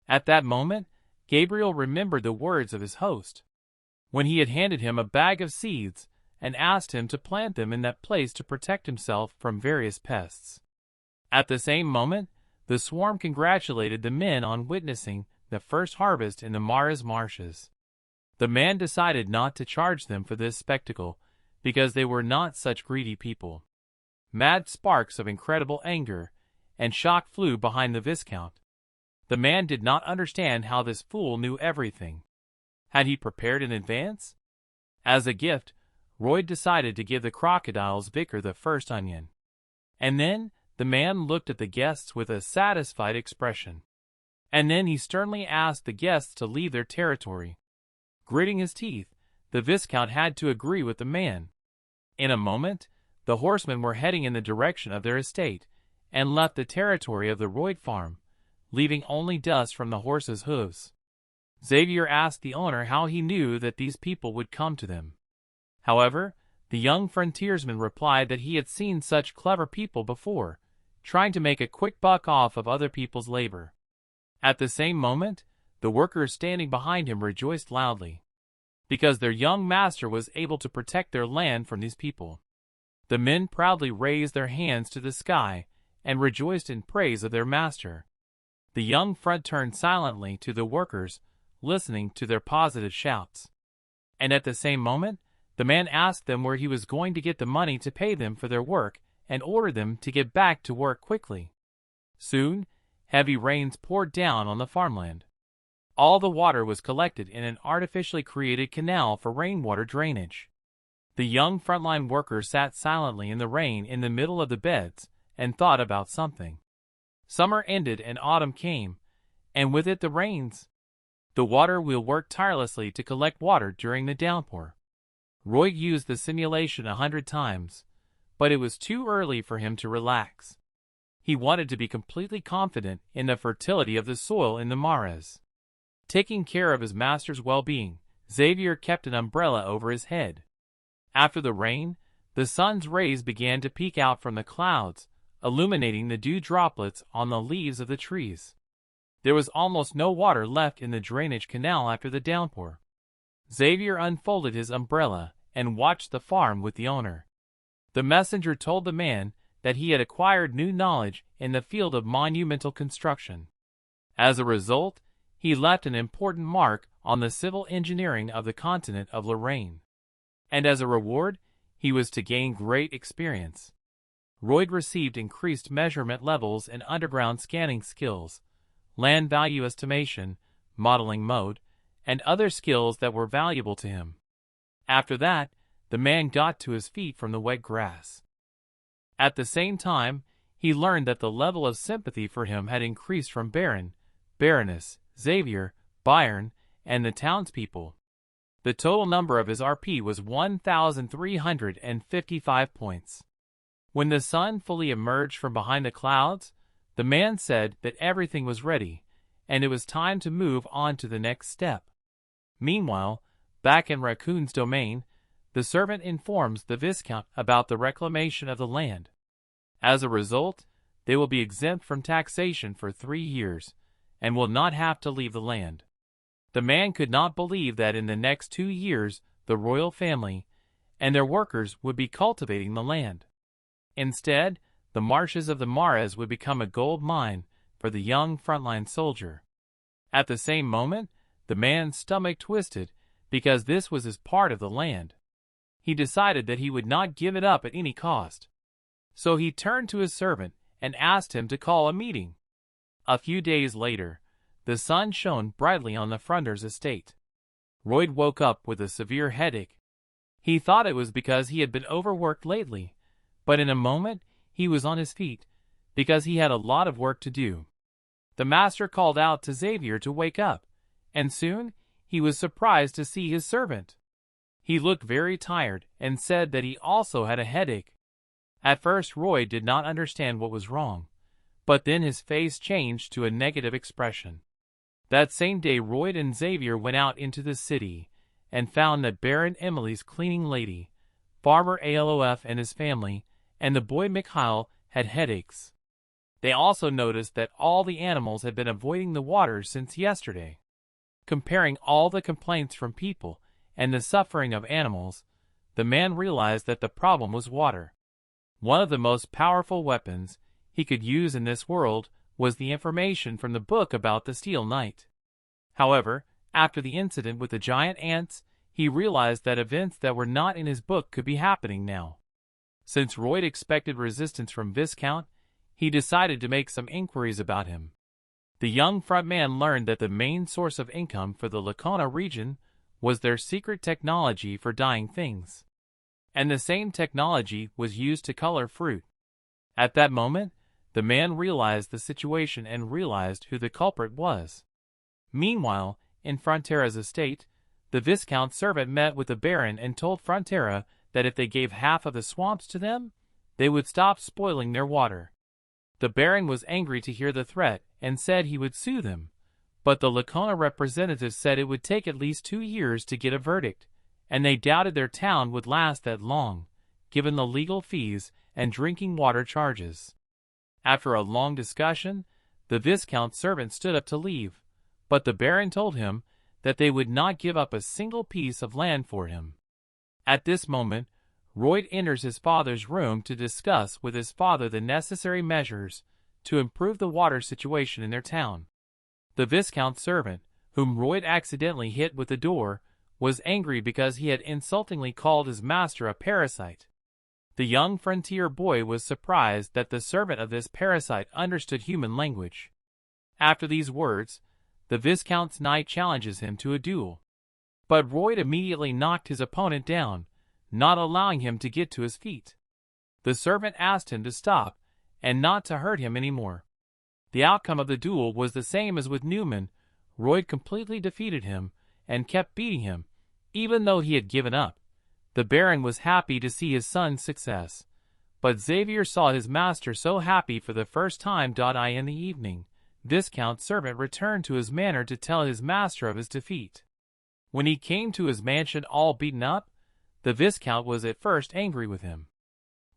At that moment, Gabriel remembered the words of his host, when he had handed him a bag of seeds and asked him to plant them in that place to protect himself from various pests. At the same moment, the swarm congratulated the men on witnessing the first harvest in the Mara's marshes. The man decided not to charge them for this spectacle, because they were not such greedy people. Mad sparks of incredible anger and shock flew behind the Viscount. The man did not understand how this fool knew everything. Had he prepared in advance? As a gift, Royd decided to give the crocodile's vicar the first onion. And then the man looked at the guests with a satisfied expression. And then he sternly asked the guests to leave their territory. Gritting his teeth, the Viscount had to agree with the man. In a moment, the horsemen were heading in the direction of their estate, and left the territory of the Royd farm, leaving only dust from the horses' hooves. Xavier asked the owner how he knew that these people would come to them. However, The young frontiersman replied that he had seen such clever people before, trying to make a quick buck off of other people's labor. At the same moment, the workers standing behind him rejoiced loudly, because their young master was able to protect their land from these people. The men proudly raised their hands to the sky and rejoiced in praise of their master. The young front turned silently to the workers, listening to their positive shouts. And at the same moment, the man asked them where he was going to get the money to pay them for their work and ordered them to get back to work quickly. Soon, heavy rains poured down on the farmland. All the water was collected in an artificially created canal for rainwater drainage. The young frontline workers sat silently in the rain in the middle of the beds and thought about something. Summer ended and autumn came, and with it the rains. The water wheel worked tirelessly to collect water during the downpour. Roy used the simulation 100 times, but it was too early for him to relax. He wanted to be completely confident in the fertility of the soil in the mares. Taking care of his master's well-being, Xavier kept an umbrella over his head. After the rain, the sun's rays began to peek out from the clouds, illuminating the dew droplets on the leaves of the trees. There was almost no water left in the drainage canal after the downpour. Xavier unfolded his umbrella and watched the farm with the owner. The messenger told the man that he had acquired new knowledge in the field of monumental construction. As a result, he left an important mark on the civil engineering of the continent of Lorraine. And as a reward, he was to gain great experience. Roy received increased measurement levels and underground scanning skills, land value estimation, modeling mode, and other skills that were valuable to him. After that, the man got to his feet from the wet grass. At the same time, he learned that the level of sympathy for him had increased from Baron, Baroness, Xavier, Byron, and the townspeople. The total number of his RP was 1,355 points. When the sun fully emerged from behind the clouds, the man said that everything was ready, and it was time to move on to the next step. Meanwhile, back in Raccoon's domain, the servant informs the Viscount about the reclamation of the land. As a result, they will be exempt from taxation for 3 years, and will not have to leave the land. The man could not believe that in the next 2 years the royal family and their workers would be cultivating the land. Instead, the marshes of the mares would become a gold mine for the young frontline soldier. At the same moment, the man's stomach twisted because this was his part of the land. He decided that he would not give it up at any cost. So he turned to his servant and asked him to call a meeting. A few days later, the sun shone brightly on the Fronter's estate. Roy woke up with a severe headache. He thought it was because he had been overworked lately, but in a moment he was on his feet, because he had a lot of work to do. The master called out to Xavier to wake up, and soon he was surprised to see his servant. He looked very tired and said that he also had a headache. At first Roy did not understand what was wrong, but then his face changed to a negative expression. That same day Roy and Xavier went out into the city and found that Baron Emily's cleaning lady, Farmer Alof and his family, and the boy Mikhail had headaches. They also noticed that all the animals had been avoiding the water since yesterday. Comparing all the complaints from people and the suffering of animals, the man realized that the problem was water. One of the most powerful weapons he could use in this world was the information from the book about the Steel Knight. However, after the incident with the giant ants, he realized that events that were not in his book could be happening now. Since Roy expected resistance from Viscount, he decided to make some inquiries about him. The young frontman learned that the main source of income for the Lacona region was their secret technology for dyeing things. And the same technology was used to color fruit. At that moment, the man realized the situation and realized who the culprit was. Meanwhile, in Frontera's estate, the Viscount's servant met with the Baron and told Frontera that if they gave half of the swamps to them, they would stop spoiling their water. The Baron was angry to hear the threat and said he would sue them, but the Lacona representative said it would take at least 2 years to get a verdict, and they doubted their town would last that long, given the legal fees and drinking water charges. After a long discussion, the Viscount's servant stood up to leave, but the Baron told him that they would not give up a single piece of land for him. At this moment, Royd enters his father's room to discuss with his father the necessary measures to improve the water situation in their town. The Viscount's servant, whom Royd accidentally hit with the door, was angry because he had insultingly called his master a parasite. The young frontier boy was surprised that the servant of this parasite understood human language. After these words, the Viscount's knight challenges him to a duel. But Royd immediately knocked his opponent down, not allowing him to get to his feet. The servant asked him to stop and not to hurt him anymore. The outcome of the duel was the same as with Newman. Royd completely defeated him and kept beating him, even though he had given up. The Baron was happy to see his son's success, but Xavier saw his master so happy for the first time. In the evening, Viscount's servant returned to his manor to tell his master of his defeat. When he came to his mansion all beaten up, the Viscount was at first angry with him.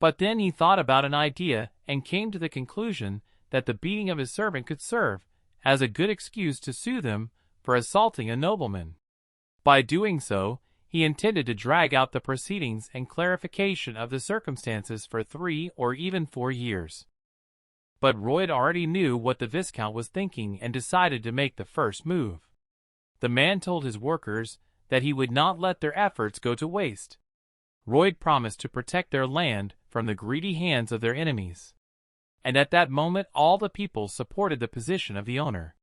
But then he thought about an idea and came to the conclusion that the beating of his servant could serve as a good excuse to sue them for assaulting a nobleman. By doing so, he intended to drag out the proceedings and clarification of the circumstances for 3 or even 4 years. But Royd already knew what the Viscount was thinking and decided to make the first move. The man told his workers that he would not let their efforts go to waste. Royd promised to protect their land from the greedy hands of their enemies. And at that moment all the people supported the position of the owner.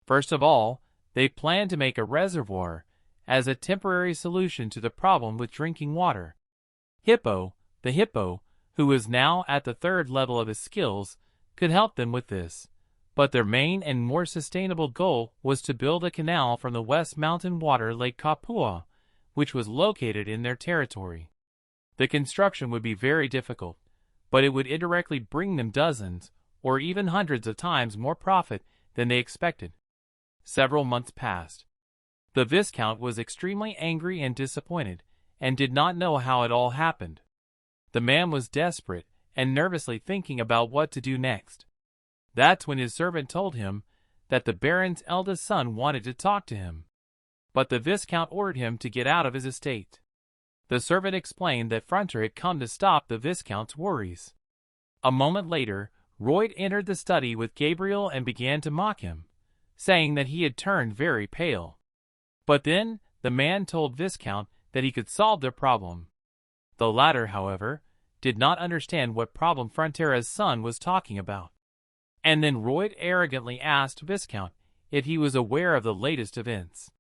First of all, they planned to make a reservoir as a temporary solution to the problem with drinking water. Hippo, the hippo, who was now at the 3rd level of his skills, could help them with this. But their main and more sustainable goal was to build a canal from the West Mountain Water Lake Kapua, which was located in their territory. The construction would be very difficult, but it would indirectly bring them dozens or even hundreds of times more profit than they expected. Several months passed. The Viscount was extremely angry and disappointed, and did not know how it all happened. The man was desperate and nervously thinking about what to do next. That's when his servant told him that the Baron's eldest son wanted to talk to him. But the Viscount ordered him to get out of his estate. The servant explained that Frontera had come to stop the Viscount's worries. A moment later, Royd entered the study with Gabriel and began to mock him, saying that he had turned very pale. But then, the man told Viscount that he could solve their problem. The latter, however, did not understand what problem Frontera's son was talking about. And then Royd arrogantly asked Viscount if he was aware of the latest events.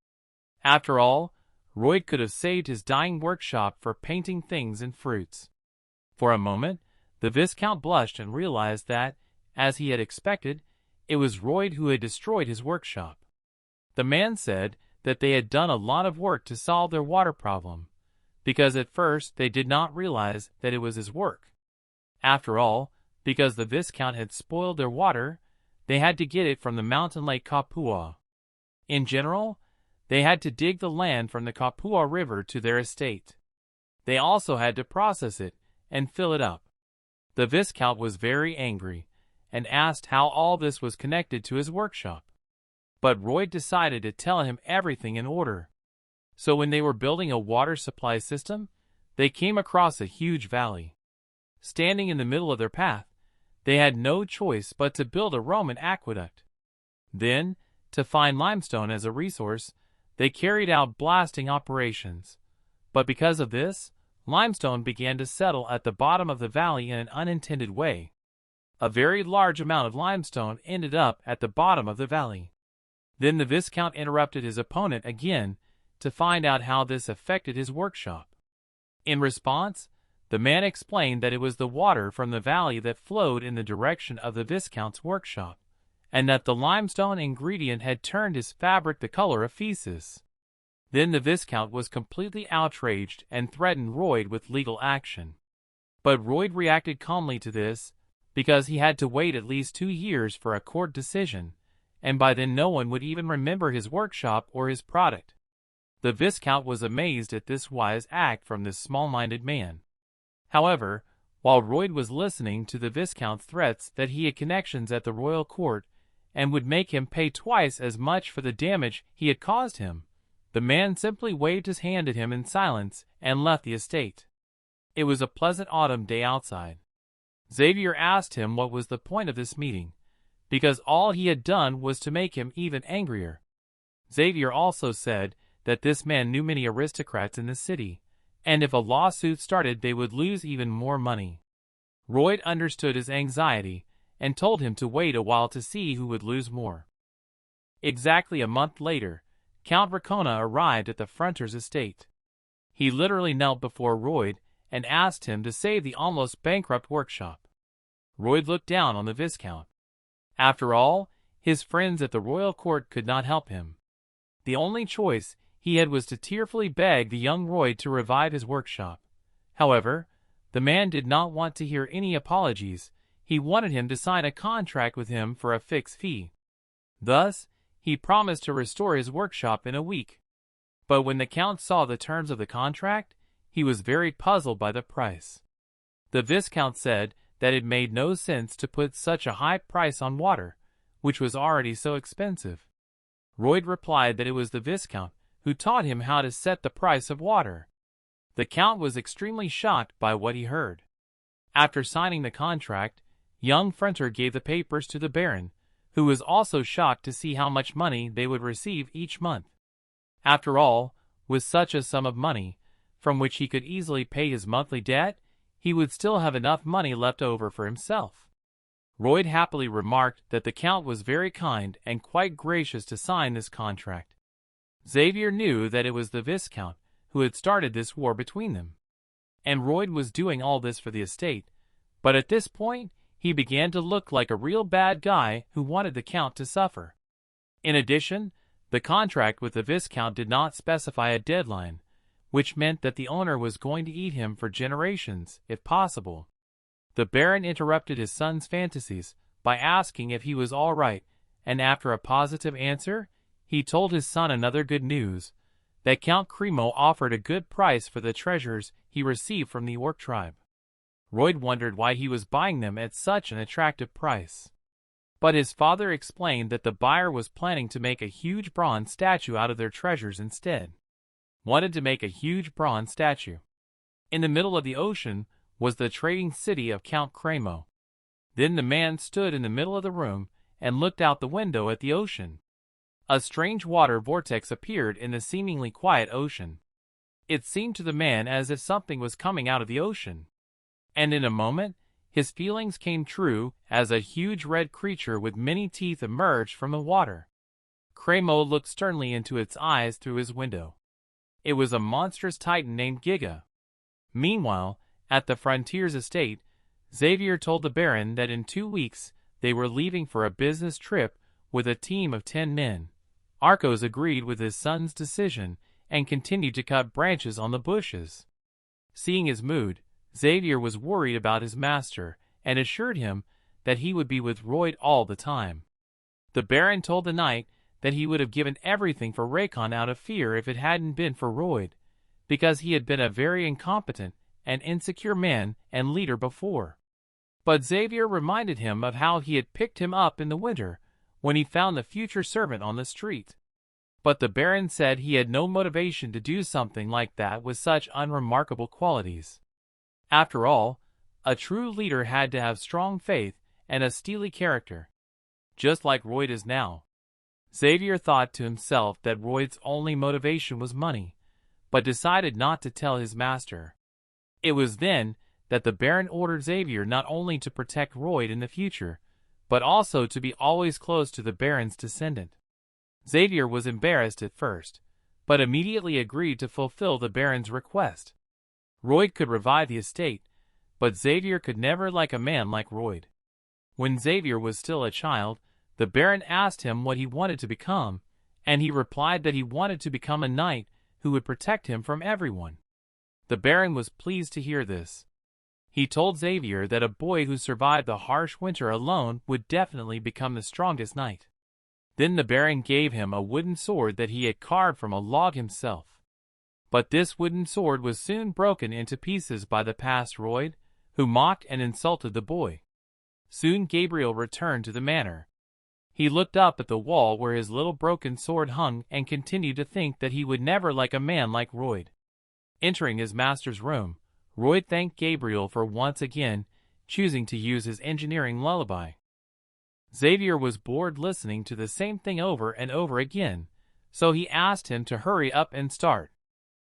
After all, Royd could have saved his dying workshop for painting things and fruits. For a moment, the Viscount blushed and realized that, as he had expected, it was Royd who had destroyed his workshop. The man said that they had done a lot of work to solve their water problem, because at first they did not realize that it was his work. After all, because the Viscount had spoiled their water, they had to get it from the mountain lake Kapua. In general, they had to dig the land from the Kapua River to their estate. They also had to process it and fill it up. The Viscount was very angry and asked how all this was connected to his workshop. But Royd decided to tell him everything in order. So when they were building a water supply system, they came across a huge valley. Standing in the middle of their path, they had no choice but to build a Roman aqueduct. Then, to find limestone as a resource, they carried out blasting operations. But because of this, limestone began to settle at the bottom of the valley in an unintended way. A very large amount of limestone ended up at the bottom of the valley. Then the Viscount interrupted his opponent again to find out how this affected his workshop. In response, the man explained that it was the water from the valley that flowed in the direction of the Viscount's workshop, and that the limestone ingredient had turned his fabric the color of feces. Then the Viscount was completely outraged and threatened Royd with legal action. But Royd reacted calmly to this, because he had to wait at least 2 years for a court decision, and by then no one would even remember his workshop or his product. The Viscount was amazed at this wise act from this small-minded man. However, while Royd was listening to the Viscount's threats that he had connections at the royal court and would make him pay twice as much for the damage he had caused him, the man simply waved his hand at him in silence and left the estate. It was a pleasant autumn day outside. Xavier asked him what was the point of this meeting, because all he had done was to make him even angrier. Xavier also said that this man knew many aristocrats in the city, and if a lawsuit started they would lose even more money. Royd understood his anxiety and told him to wait a while to see who would lose more. Exactly a month later, Count Racona arrived at the Fronter's estate. He literally knelt before Royd and asked him to save the almost bankrupt workshop. Royd looked down on the Viscount. After all, his friends at the royal court could not help him. The only choice he had was to tearfully beg the young Royd to revive his workshop. However, the man did not want to hear any apologies. He wanted him to sign a contract with him for a fixed fee. Thus, he promised to restore his workshop in a week. But when the Count saw the terms of the contract, he was very puzzled by the price. The Viscount said that it made no sense to put such a high price on water, which was already so expensive. Royd replied that it was the Viscount who taught him how to set the price of water. The Count was extremely shocked by what he heard. After signing the contract, young Fronter gave the papers to the Baron, who was also shocked to see how much money they would receive each month. After all, with such a sum of money, from which he could easily pay his monthly debt, he would still have enough money left over for himself. Royd happily remarked that the Count was very kind and quite gracious to sign this contract. Xavier knew that it was the Viscount who had started this war between them, and Royd was doing all this for the estate, but at this point he began to look like a real bad guy who wanted the Count to suffer. In addition, the contract with the Viscount did not specify a deadline, which meant that the owner was going to eat him for generations, if possible. The Baron interrupted his son's fantasies by asking if he was all right, and after a positive answer, he told his son another good news, that Count Cremo offered a good price for the treasures he received from the Orc tribe. Royd wondered why he was buying them at such an attractive price. But his father explained that the buyer was planning to make a huge bronze statue out of their treasures instead. Wanted to make a huge bronze statue. In the middle of the ocean was the trading city of Count Cremo. Then the man stood in the middle of the room and looked out the window at the ocean. A strange water vortex appeared in the seemingly quiet ocean. It seemed to the man as if something was coming out of the ocean. And in a moment, his feelings came true as a huge red creature with many teeth emerged from the water. Cremo looked sternly into its eyes through his window. It was a monstrous titan named Giga. Meanwhile, at the Frontier's estate, Xavier told the Baron that in 2 weeks they were leaving for a business trip with a team of 10 men. Arcos agreed with his son's decision and continued to cut branches on the bushes. Seeing his mood, Xavier was worried about his master and assured him that he would be with Royd all the time. The Baron told the knight that he would have given everything for Racon out of fear if it hadn't been for Royd, because he had been a very incompetent and insecure man and leader before. But Xavier reminded him of how he had picked him up in the winter when he found the future servant on the street. But the Baron said he had no motivation to do something like that with such unremarkable qualities. After all, a true leader had to have strong faith and a steely character, just like Royd is now. Xavier thought to himself that Royd's only motivation was money, but decided not to tell his master. It was then that the Baron ordered Xavier not only to protect Royd in the future, but also to be always close to the Baron's descendant. Xavier was embarrassed at first, but immediately agreed to fulfill the Baron's request. Royd could revive the estate, but Xavier could never like a man like Royd. When Xavier was still a child, the Baron asked him what he wanted to become, and he replied that he wanted to become a knight who would protect him from everyone. The Baron was pleased to hear this. He told Xavier that a boy who survived the harsh winter alone would definitely become the strongest knight. Then the Baron gave him a wooden sword that he had carved from a log himself. But this wooden sword was soon broken into pieces by the past Royd, who mocked and insulted the boy. Soon Gabriel returned to the manor. He looked up at the wall where his little broken sword hung and continued to think that he would never like a man like Royd. Entering his master's room, Royd thanked Gabriel for once again choosing to use his engineering lullaby. Xavier was bored listening to the same thing over and over again, so he asked him to hurry up and start,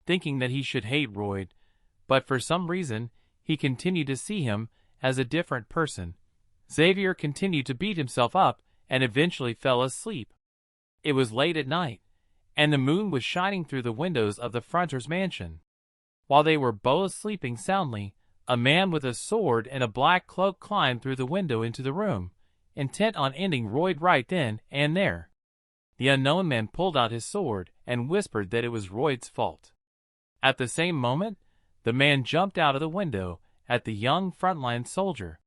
thinking that he should hate Royd, but for some reason he continued to see him as a different person. Xavier continued to beat himself up and eventually fell asleep. It was late at night, and the moon was shining through the windows of the Fronter's mansion. While they were both sleeping soundly, a man with a sword and a black cloak climbed through the window into the room, intent on ending Royd right then and there. The unknown man pulled out his sword and whispered that it was Royd's fault. At the same moment, the man jumped out of the window at the young frontline soldier.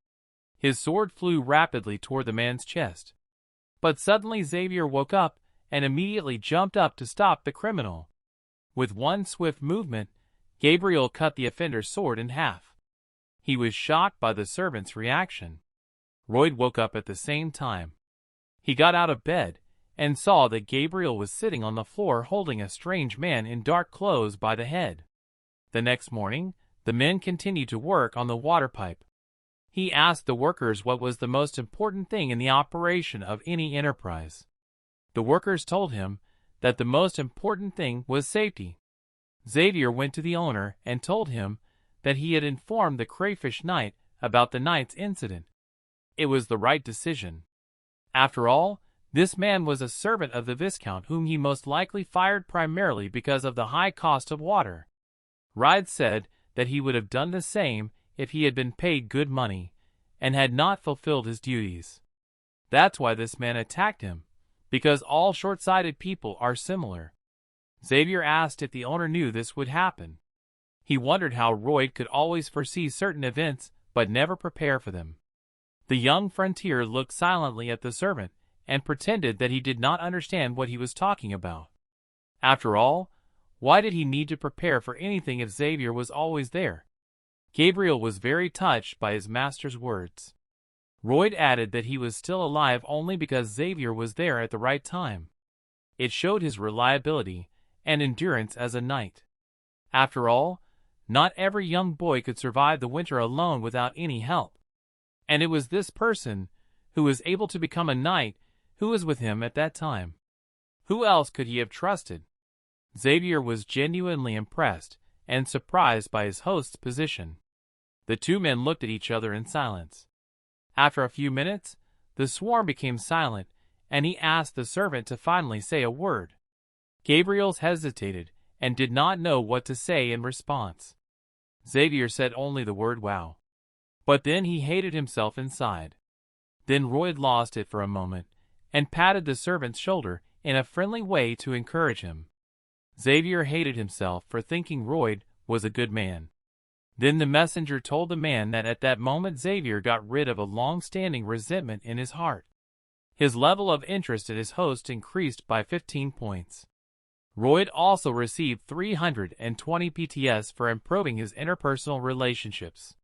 His sword flew rapidly toward the man's chest. But suddenly Xavier woke up and immediately jumped up to stop the criminal. With one swift movement, Gabriel cut the offender's sword in half. He was shocked by the servant's reaction. Royd woke up at the same time. He got out of bed and saw that Gabriel was sitting on the floor holding a strange man in dark clothes by the head. The next morning, the men continued to work on the water pipe. He asked the workers what was the most important thing in the operation of any enterprise. The workers told him that the most important thing was safety. Xavier went to the owner and told him that he had informed the Crayfish Knight about the night's incident. It was the right decision. After all, this man was a servant of the Viscount whom he most likely fired primarily because of the high cost of water. Ryde said that he would have done the same if he had been paid good money and had not fulfilled his duties. That's why this man attacked him, because all short-sighted people are similar. Xavier asked if the owner knew this would happen. He wondered how Royd could always foresee certain events but never prepare for them. The young frontier looked silently at the servant and pretended that he did not understand what he was talking about. After all, why did he need to prepare for anything if Xavier was always there? Gabriel was very touched by his master's words. Royd added that he was still alive only because Xavier was there at the right time. It showed his reliability and endurance as a knight. After all, not every young boy could survive the winter alone without any help. And it was this person, who was able to become a knight, who was with him at that time. Who else could he have trusted? Xavier was genuinely impressed and surprised by his host's position. The two men looked at each other in silence. After a few minutes, the swarm became silent, and he asked the servant to finally say a word. Gabriel hesitated and did not know what to say in response. Xavier said only the word wow. But then he hated himself inside. Then Royd lost it for a moment and patted the servant's shoulder in a friendly way to encourage him. Xavier hated himself for thinking Royd was a good man. Then the messenger told the man that at that moment Xavier got rid of a long-standing resentment in his heart. His level of interest in his host increased by 15 points. Royd also received 320 PTS for improving his interpersonal relationships.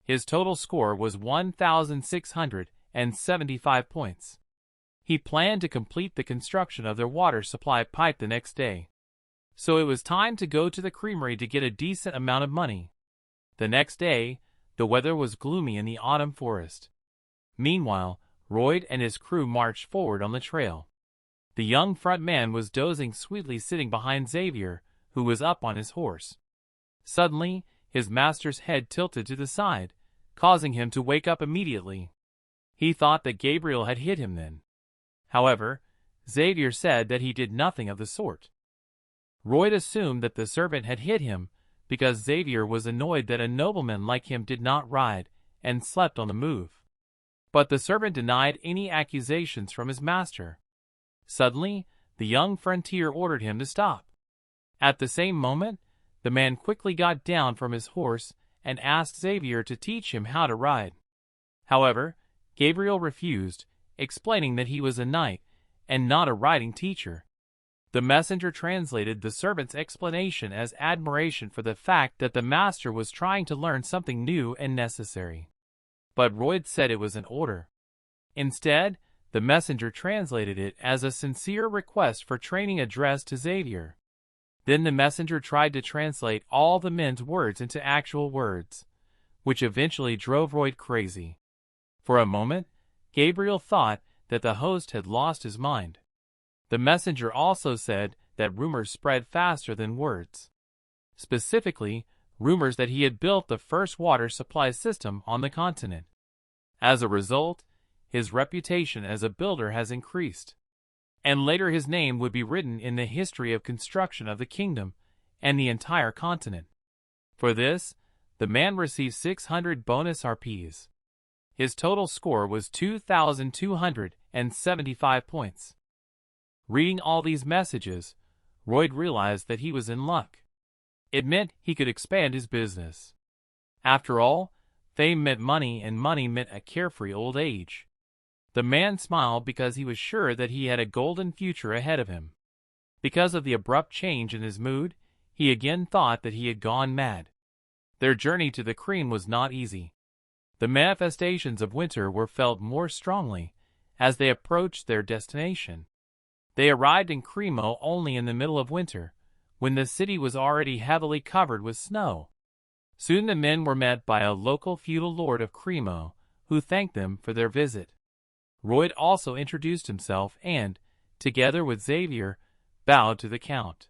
His total score was 1,675 points. He planned to complete the construction of their water supply pipe the next day. So it was time to go to the creamery to get a decent amount of money. The next day, the weather was gloomy in the autumn forest. Meanwhile, Royd and his crew marched forward on the trail. The young front man was dozing sweetly sitting behind Xavier, who was up on his horse. Suddenly, his master's head tilted to the side, causing him to wake up immediately. He thought that Gabriel had hit him then. However, Xavier said that he did nothing of the sort. Royd assumed that the servant had hit him because Xavier was annoyed that a nobleman like him did not ride and slept on the move. But the servant denied any accusations from his master. Suddenly, the young frontier ordered him to stop. At the same moment, the man quickly got down from his horse and asked Xavier to teach him how to ride. However, Gabriel refused, explaining that he was a knight and not a writing teacher. The messenger translated the servant's explanation as admiration for the fact that the master was trying to learn something new and necessary. But Royd said it was an order. Instead, the messenger translated it as a sincere request for training addressed to Xavier. Then the messenger tried to translate all the men's words into actual words, which eventually drove Royd crazy. For a moment, Gabriel thought that the host had lost his mind. The messenger also said that rumors spread faster than words. Specifically, rumors that he had built the first water supply system on the continent. As a result, his reputation as a builder has increased. And later his name would be written in the history of construction of the kingdom and the entire continent. For this, the man received 600 bonus RPs. His total score was 2,275 points. Reading all these messages, Royd realized that he was in luck. It meant he could expand his business. After all, fame meant money and money meant a carefree old age. The man smiled because he was sure that he had a golden future ahead of him. Because of the abrupt change in his mood, he again thought that he had gone mad. Their journey to the cream was not easy. The manifestations of winter were felt more strongly as they approached their destination. They arrived in Cremo only in the middle of winter, when the city was already heavily covered with snow. Soon the men were met by a local feudal lord of Cremo, who thanked them for their visit. Royd also introduced himself and, together with Xavier, bowed to the count.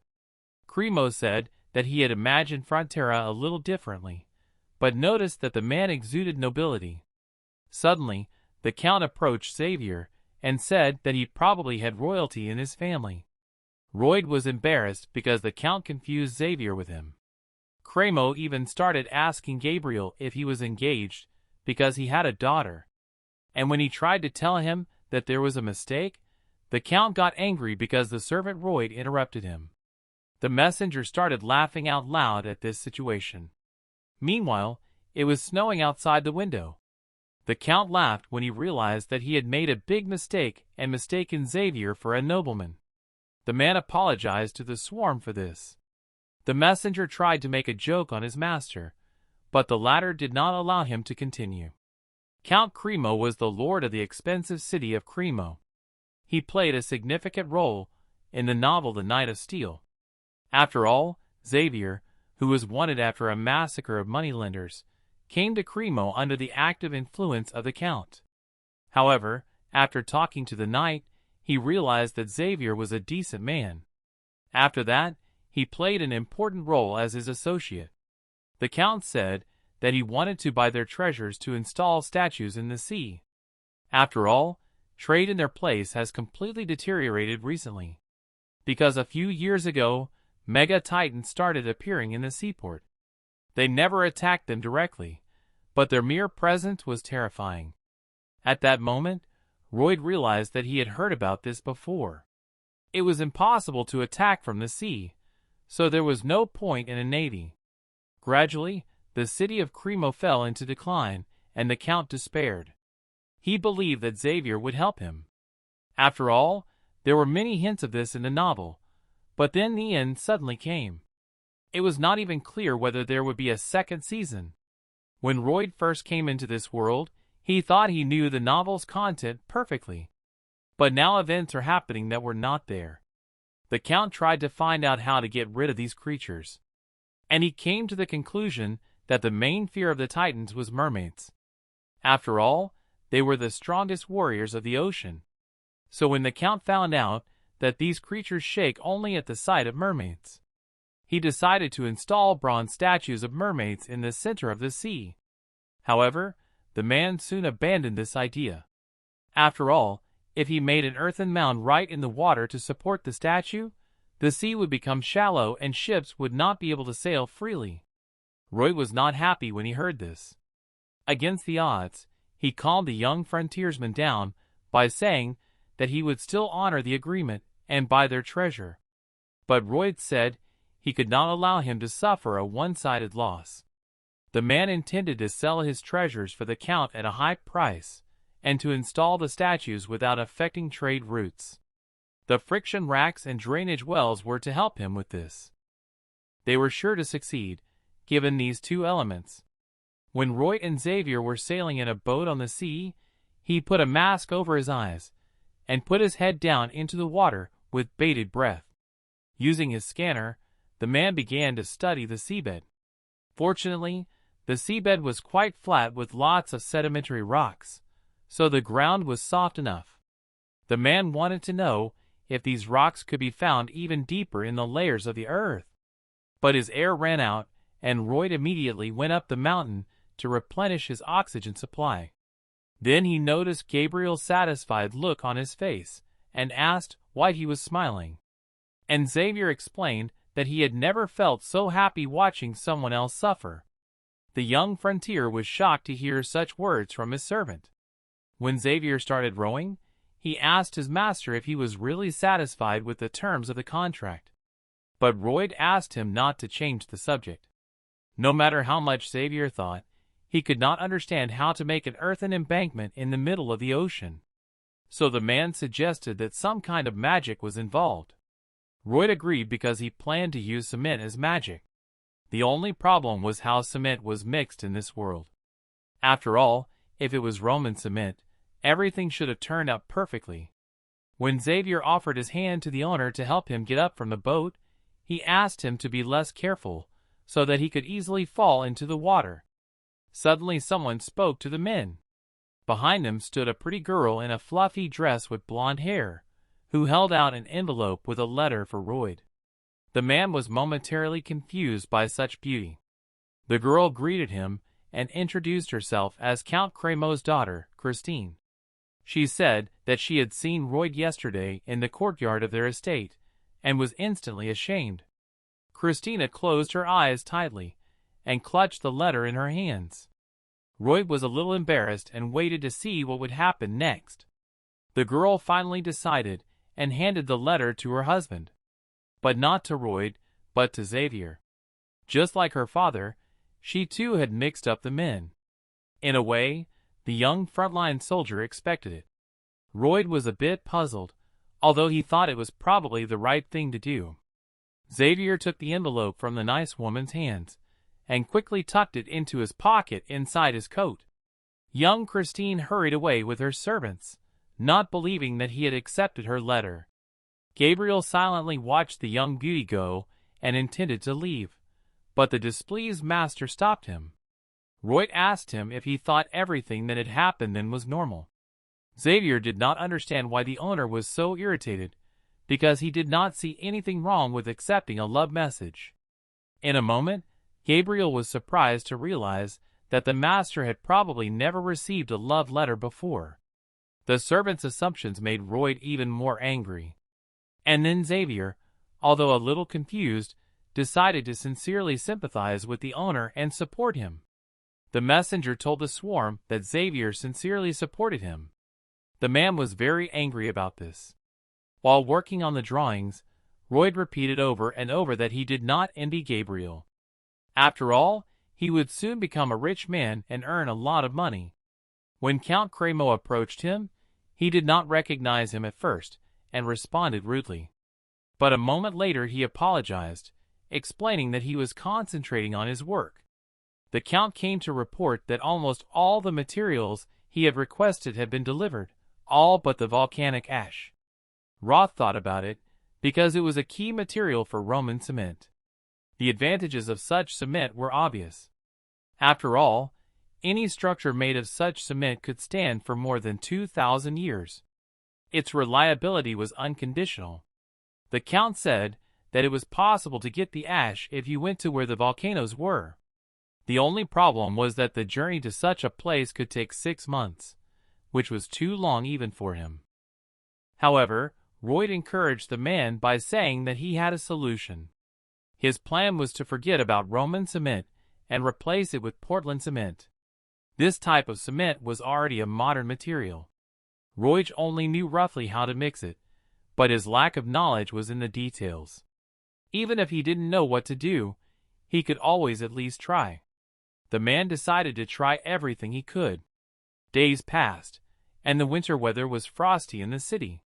Cremo said that he had imagined Frontera a little differently, but noticed that the man exuded nobility. Suddenly, the count approached Xavier and said that he probably had royalty in his family. Royd was embarrassed because the count confused Xavier with him. Cremo even started asking Gabriel if he was engaged because he had a daughter. And when he tried to tell him that there was a mistake, the count got angry because the servant Royd interrupted him. The messenger started laughing out loud at this situation. Meanwhile, it was snowing outside the window. The count laughed when he realized that he had made a big mistake and mistaken Xavier for a nobleman. The man apologized to the swarm for this. The messenger tried to make a joke on his master, but the latter did not allow him to continue. Count Cremo was the lord of the expensive city of Cremo. He played a significant role in the novel The Knight of Steel. After all, Xavier, who was wanted after a massacre of moneylenders, came to Cremo under the active influence of the count. However, after talking to the knight, he realized that Xavier was a decent man. After that, he played an important role as his associate. The count said that he wanted to buy their treasures to install statues in the sea. After all, trade in their place has completely deteriorated recently. Because a few years ago, Mega Titans started appearing in the seaport. They never attacked them directly, but their mere presence was terrifying. At that moment, Royd realized that he had heard about this before. It was impossible to attack from the sea, so there was no point in a navy. Gradually, the city of Cremo fell into decline, and the count despaired. He believed that Xavier would help him. After all, there were many hints of this in the novel, but then the end suddenly came. It was not even clear whether there would be a second season. When Royd first came into this world, he thought he knew the novel's content perfectly. But now events are happening that were not there. The count tried to find out how to get rid of these creatures. And he came to the conclusion that the main fear of the Titans was mermaids. After all, they were the strongest warriors of the ocean. So when the count found out that these creatures shake only at the sight of mermaids, he decided to install bronze statues of mermaids in the center of the sea. However, the man soon abandoned this idea. After all, if he made an earthen mound right in the water to support the statue, the sea would become shallow and ships would not be able to sail freely. Royd was not happy when he heard this. Against the odds, he calmed the young frontiersman down by saying that he would still honor the agreement and buy their treasure. But Royd said he could not allow him to suffer a one-sided loss. The man intended to sell his treasures for the count at a high price and to install the statues without affecting trade routes. The friction racks and drainage wells were to help him with this. They were sure to succeed, given these two elements. When Roy and Xavier were sailing in a boat on the sea, he put a mask over his eyes and put his head down into the water with bated breath. Using his scanner, the man began to study the seabed. Fortunately, the seabed was quite flat with lots of sedimentary rocks, so the ground was soft enough. The man wanted to know if these rocks could be found even deeper in the layers of the earth. But his air ran out, and Roy immediately went up the mountain to replenish his oxygen supply. Then he noticed Gabriel's satisfied look on his face, and asked why he was smiling. And Xavier explained that he had never felt so happy watching someone else suffer. The young frontier was shocked to hear such words from his servant. When Xavier started rowing, he asked his master if he was really satisfied with the terms of the contract. But Roy asked him not to change the subject. No matter how much Xavier thought, he could not understand how to make an earthen embankment in the middle of the ocean. So the man suggested that some kind of magic was involved. Roy agreed because he planned to use cement as magic. The only problem was how cement was mixed in this world. After all, if it was Roman cement, everything should have turned out perfectly. When Xavier offered his hand to the owner to help him get up from the boat, he asked him to be less careful, so that he could easily fall into the water. Suddenly someone spoke to the men. Behind them stood a pretty girl in a fluffy dress with blonde hair, who held out an envelope with a letter for Roy. The man was momentarily confused by such beauty. The girl greeted him and introduced herself as Count Cramo's daughter, Christine. She said that she had seen Roy yesterday in the courtyard of their estate, and was instantly ashamed. Christina closed her eyes tightly, and clutched the letter in her hands. Roy was a little embarrassed and waited to see what would happen next. The girl finally decided and handed the letter to her husband. But not to Roy, but to Xavier. Just like her father, she too had mixed up the men. In a way, the young frontline soldier expected it. Roy was a bit puzzled, although he thought it was probably the right thing to do. Xavier took the envelope from the nice woman's hands, and quickly tucked it into his pocket inside his coat. Young Christine hurried away with her servants, not believing that he had accepted her letter. Gabriel silently watched the young beauty go, and intended to leave, but the displeased master stopped him. Roy asked him if he thought everything that had happened then was normal. Xavier did not understand why the owner was so irritated, because he did not see anything wrong with accepting a love message. In a moment, Gabriel was surprised to realize that the master had probably never received a love letter before. The servant's assumptions made Roy even more angry. And then Xavier, although a little confused, decided to sincerely sympathize with the owner and support him. The messenger told the swarm that Xavier sincerely supported him. The man was very angry about this. While working on the drawings, Roy repeated over and over that he did not envy Gabriel. After all, he would soon become a rich man and earn a lot of money. When Count Cramo approached him, he did not recognize him at first, and responded rudely. But a moment later he apologized, explaining that he was concentrating on his work. The Count came to report that almost all the materials he had requested had been delivered, all but the volcanic ash. Roth thought about it, because it was a key material for Roman cement. The advantages of such cement were obvious. After all, any structure made of such cement could stand for more than 2,000 years. Its reliability was unconditional. The Count said that it was possible to get the ash if you went to where the volcanoes were. The only problem was that the journey to such a place could take 6 months, which was too long even for him. However, Roy encouraged the man by saying that he had a solution. His plan was to forget about Roman cement and replace it with Portland cement. This type of cement was already a modern material. Roy only knew roughly how to mix it, but his lack of knowledge was in the details. Even if he didn't know what to do, he could always at least try. The man decided to try everything he could. Days passed, and the winter weather was frosty in the city.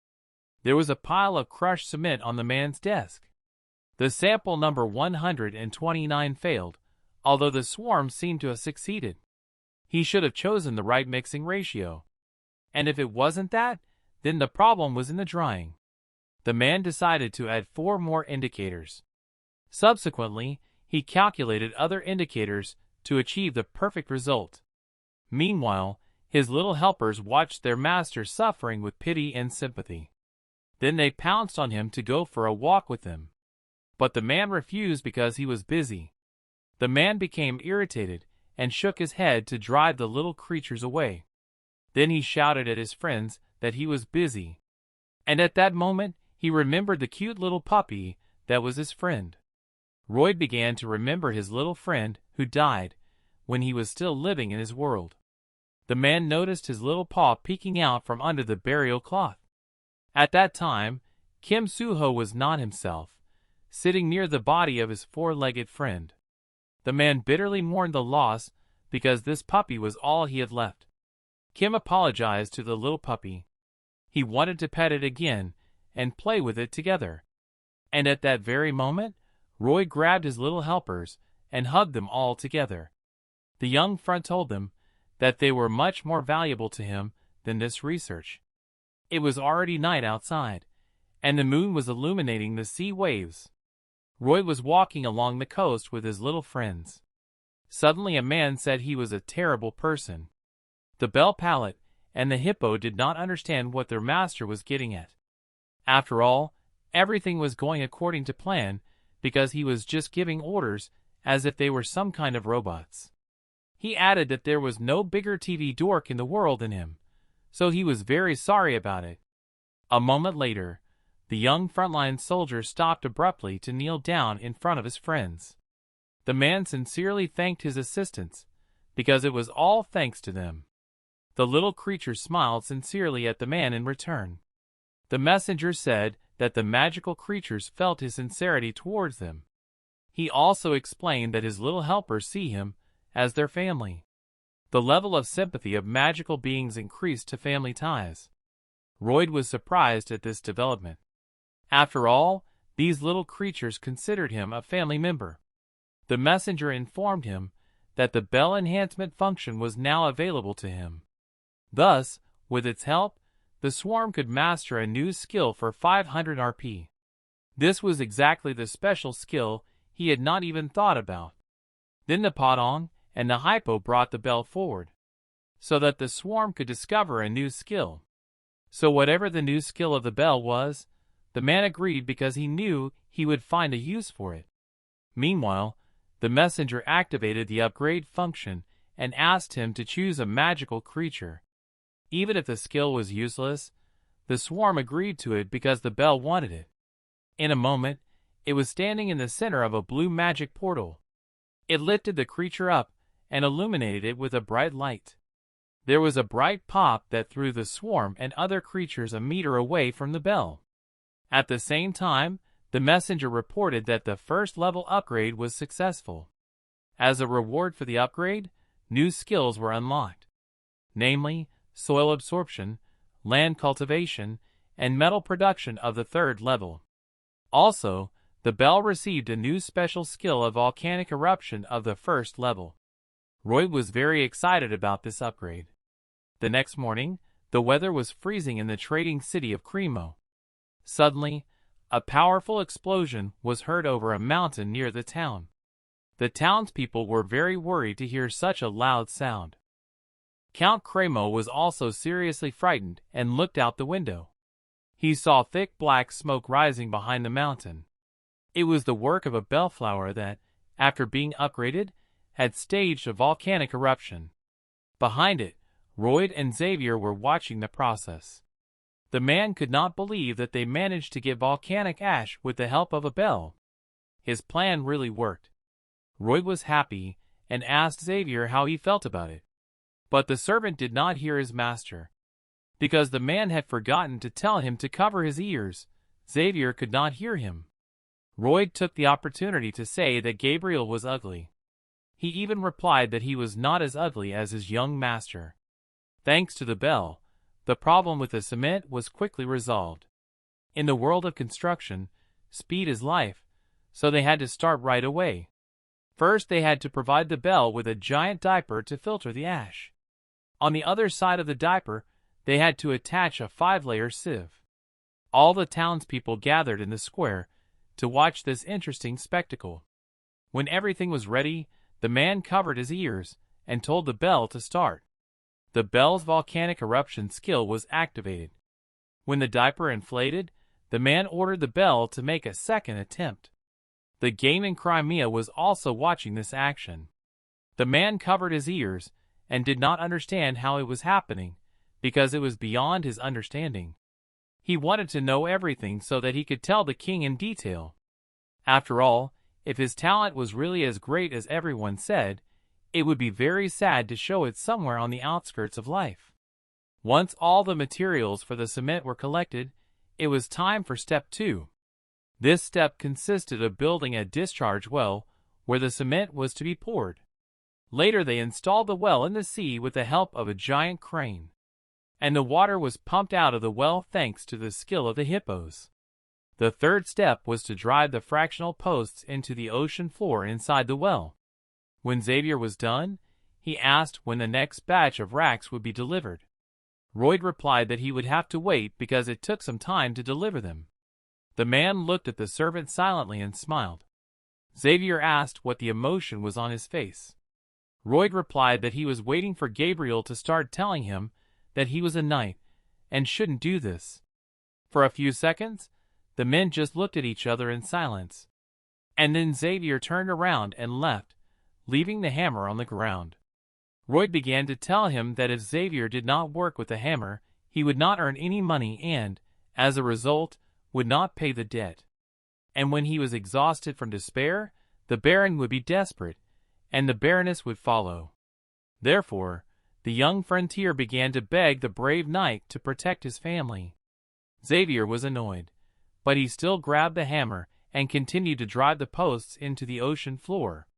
There was a pile of crushed cement on the man's desk. The sample number 129 failed, although the swarm seemed to have succeeded. He should have chosen the right mixing ratio. And if it wasn't that, then the problem was in the drying. The man decided to add 4 more indicators. Subsequently, he calculated other indicators to achieve the perfect result. Meanwhile, his little helpers watched their master suffering with pity and sympathy. Then they pounced on him to go for a walk with them. But the man refused because he was busy. The man became irritated and shook his head to drive the little creatures away. Then he shouted at his friends that he was busy. And at that moment, he remembered the cute little puppy that was his friend. Roy began to remember his little friend who died when he was still living in his world. The man noticed his little paw peeking out from under the burial cloth. At that time, Kim Soo Ho was not himself, sitting near the body of his 4-legged friend. The man bitterly mourned the loss because this puppy was all he had left. Kim apologized to the little puppy. He wanted to pet it again and play with it together. And at that very moment, Roy grabbed his little helpers and hugged them all together. The young front told them that they were much more valuable to him than this research. It was already night outside, and the moon was illuminating the sea waves. Roy was walking along the coast with his little friends. Suddenly a man said he was a terrible person. The bell pallet and the hippo did not understand what their master was getting at. After all, everything was going according to plan because he was just giving orders as if they were some kind of robots. He added that there was no bigger TV dork in the world than him, so he was very sorry about it. A moment later, the young frontline soldier stopped abruptly to kneel down in front of his friends. The man sincerely thanked his assistants, because it was all thanks to them. The little creature smiled sincerely at the man in return. The messenger said that the magical creatures felt his sincerity towards them. He also explained that his little helpers see him as their family. The level of sympathy of magical beings increased to family ties. Roy was surprised at this development. After all, these little creatures considered him a family member. The messenger informed him that the bell enhancement function was now available to him. Thus, with its help, the swarm could master a new skill for 500 RP. This was exactly the special skill he had not even thought about. Then the Padong and the Hypo brought the bell forward, so that the swarm could discover a new skill. So whatever the new skill of the bell was, the man agreed because he knew he would find a use for it. Meanwhile, the messenger activated the upgrade function and asked him to choose a magical creature. Even if the skill was useless, the swarm agreed to it because the bell wanted it. In a moment, it was standing in the center of a blue magic portal. It lifted the creature up and illuminated it with a bright light. There was a bright pop that threw the swarm and other creatures a meter away from the bell. At the same time, the messenger reported that the first level upgrade was successful. As a reward for the upgrade, new skills were unlocked, namely, soil absorption, land cultivation, and metal production of the third level. Also, the bell received a new special skill of volcanic eruption of the first level. Roy was very excited about this upgrade. The next morning, the weather was freezing in the trading city of Cremo. Suddenly, a powerful explosion was heard over a mountain near the town. The townspeople were very worried to hear such a loud sound. Count Cremo was also seriously frightened and looked out the window. He saw thick black smoke rising behind the mountain. It was the work of a bellflower that, after being upgraded, had staged a volcanic eruption. Behind it, Roy and Xavier were watching the process. The man could not believe that they managed to get volcanic ash with the help of a bell. His plan really worked. Roy was happy and asked Xavier how he felt about it. But the servant did not hear his master. Because the man had forgotten to tell him to cover his ears, Xavier could not hear him. Roy took the opportunity to say that Gabriel was ugly. He even replied that he was not as ugly as his young master. Thanks to the bell, the problem with the cement was quickly resolved. In the world of construction, speed is life, so they had to start right away. First, they had to provide the bell with a giant diaper to filter the ash. On the other side of the diaper, they had to attach a 5-layer sieve. All the townspeople gathered in the square to watch this interesting spectacle. When everything was ready, the man covered his ears and told the bell to start. The bell's volcanic eruption skill was activated. When the diaper inflated, the man ordered the bell to make a second attempt. The game in Crimea was also watching this action. The man covered his ears and did not understand how it was happening, because it was beyond his understanding. He wanted to know everything so that he could tell the king in detail. After all, if his talent was really as great as everyone said, it would be very sad to show it somewhere on the outskirts of life. Once all the materials for the cement were collected, it was time for step 2. This step consisted of building a discharge well where the cement was to be poured. Later they installed the well in the sea with the help of a giant crane. And the water was pumped out of the well thanks to the skill of the hippos. The third step was to drive the fractional posts into the ocean floor inside the well. When Xavier was done, he asked when the next batch of racks would be delivered. Royd replied that he would have to wait because it took some time to deliver them. The man looked at the servant silently and smiled. Xavier asked what the emotion was on his face. Royd replied that he was waiting for Gabriel to start telling him that he was a knight and shouldn't do this. For a few seconds, the men just looked at each other in silence. And then Xavier turned around and left, leaving the hammer on the ground. Royd began to tell him that if Xavier did not work with the hammer, he would not earn any money and, as a result, would not pay the debt. And when he was exhausted from despair, the Baron would be desperate, and the Baroness would follow. Therefore, the young frontier began to beg the brave knight to protect his family. Xavier was annoyed, but he still grabbed the hammer and continued to drive the posts into the ocean floor.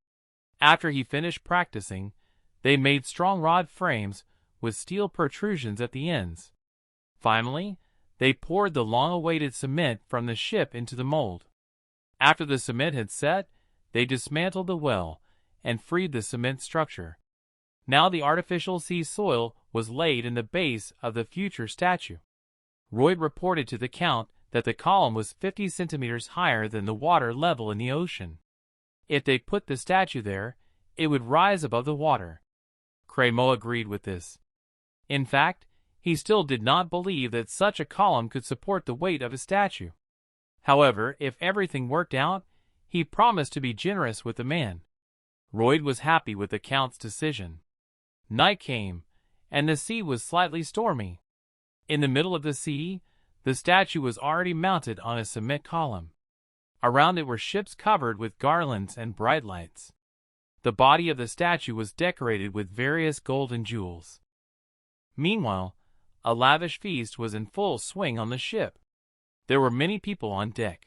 After he finished practicing, they made strong rod frames with steel protrusions at the ends. Finally, they poured the long-awaited cement from the ship into the mold. After the cement had set, they dismantled the well and freed the cement structure. Now the artificial sea soil was laid in the base of the future statue. Royd reported to the Count that the column was 50 centimeters higher than the water level in the ocean. If they put the statue there, it would rise above the water. Crémeau agreed with this. In fact, he still did not believe that such a column could support the weight of a statue. However, if everything worked out, he promised to be generous with the man. Royd was happy with the Count's decision. Night came, and the sea was slightly stormy. In the middle of the sea, the statue was already mounted on a cement column. Around it were ships covered with garlands and bright lights. The body of the statue was decorated with various golden jewels. Meanwhile, a lavish feast was in full swing on the ship. There were many people on deck.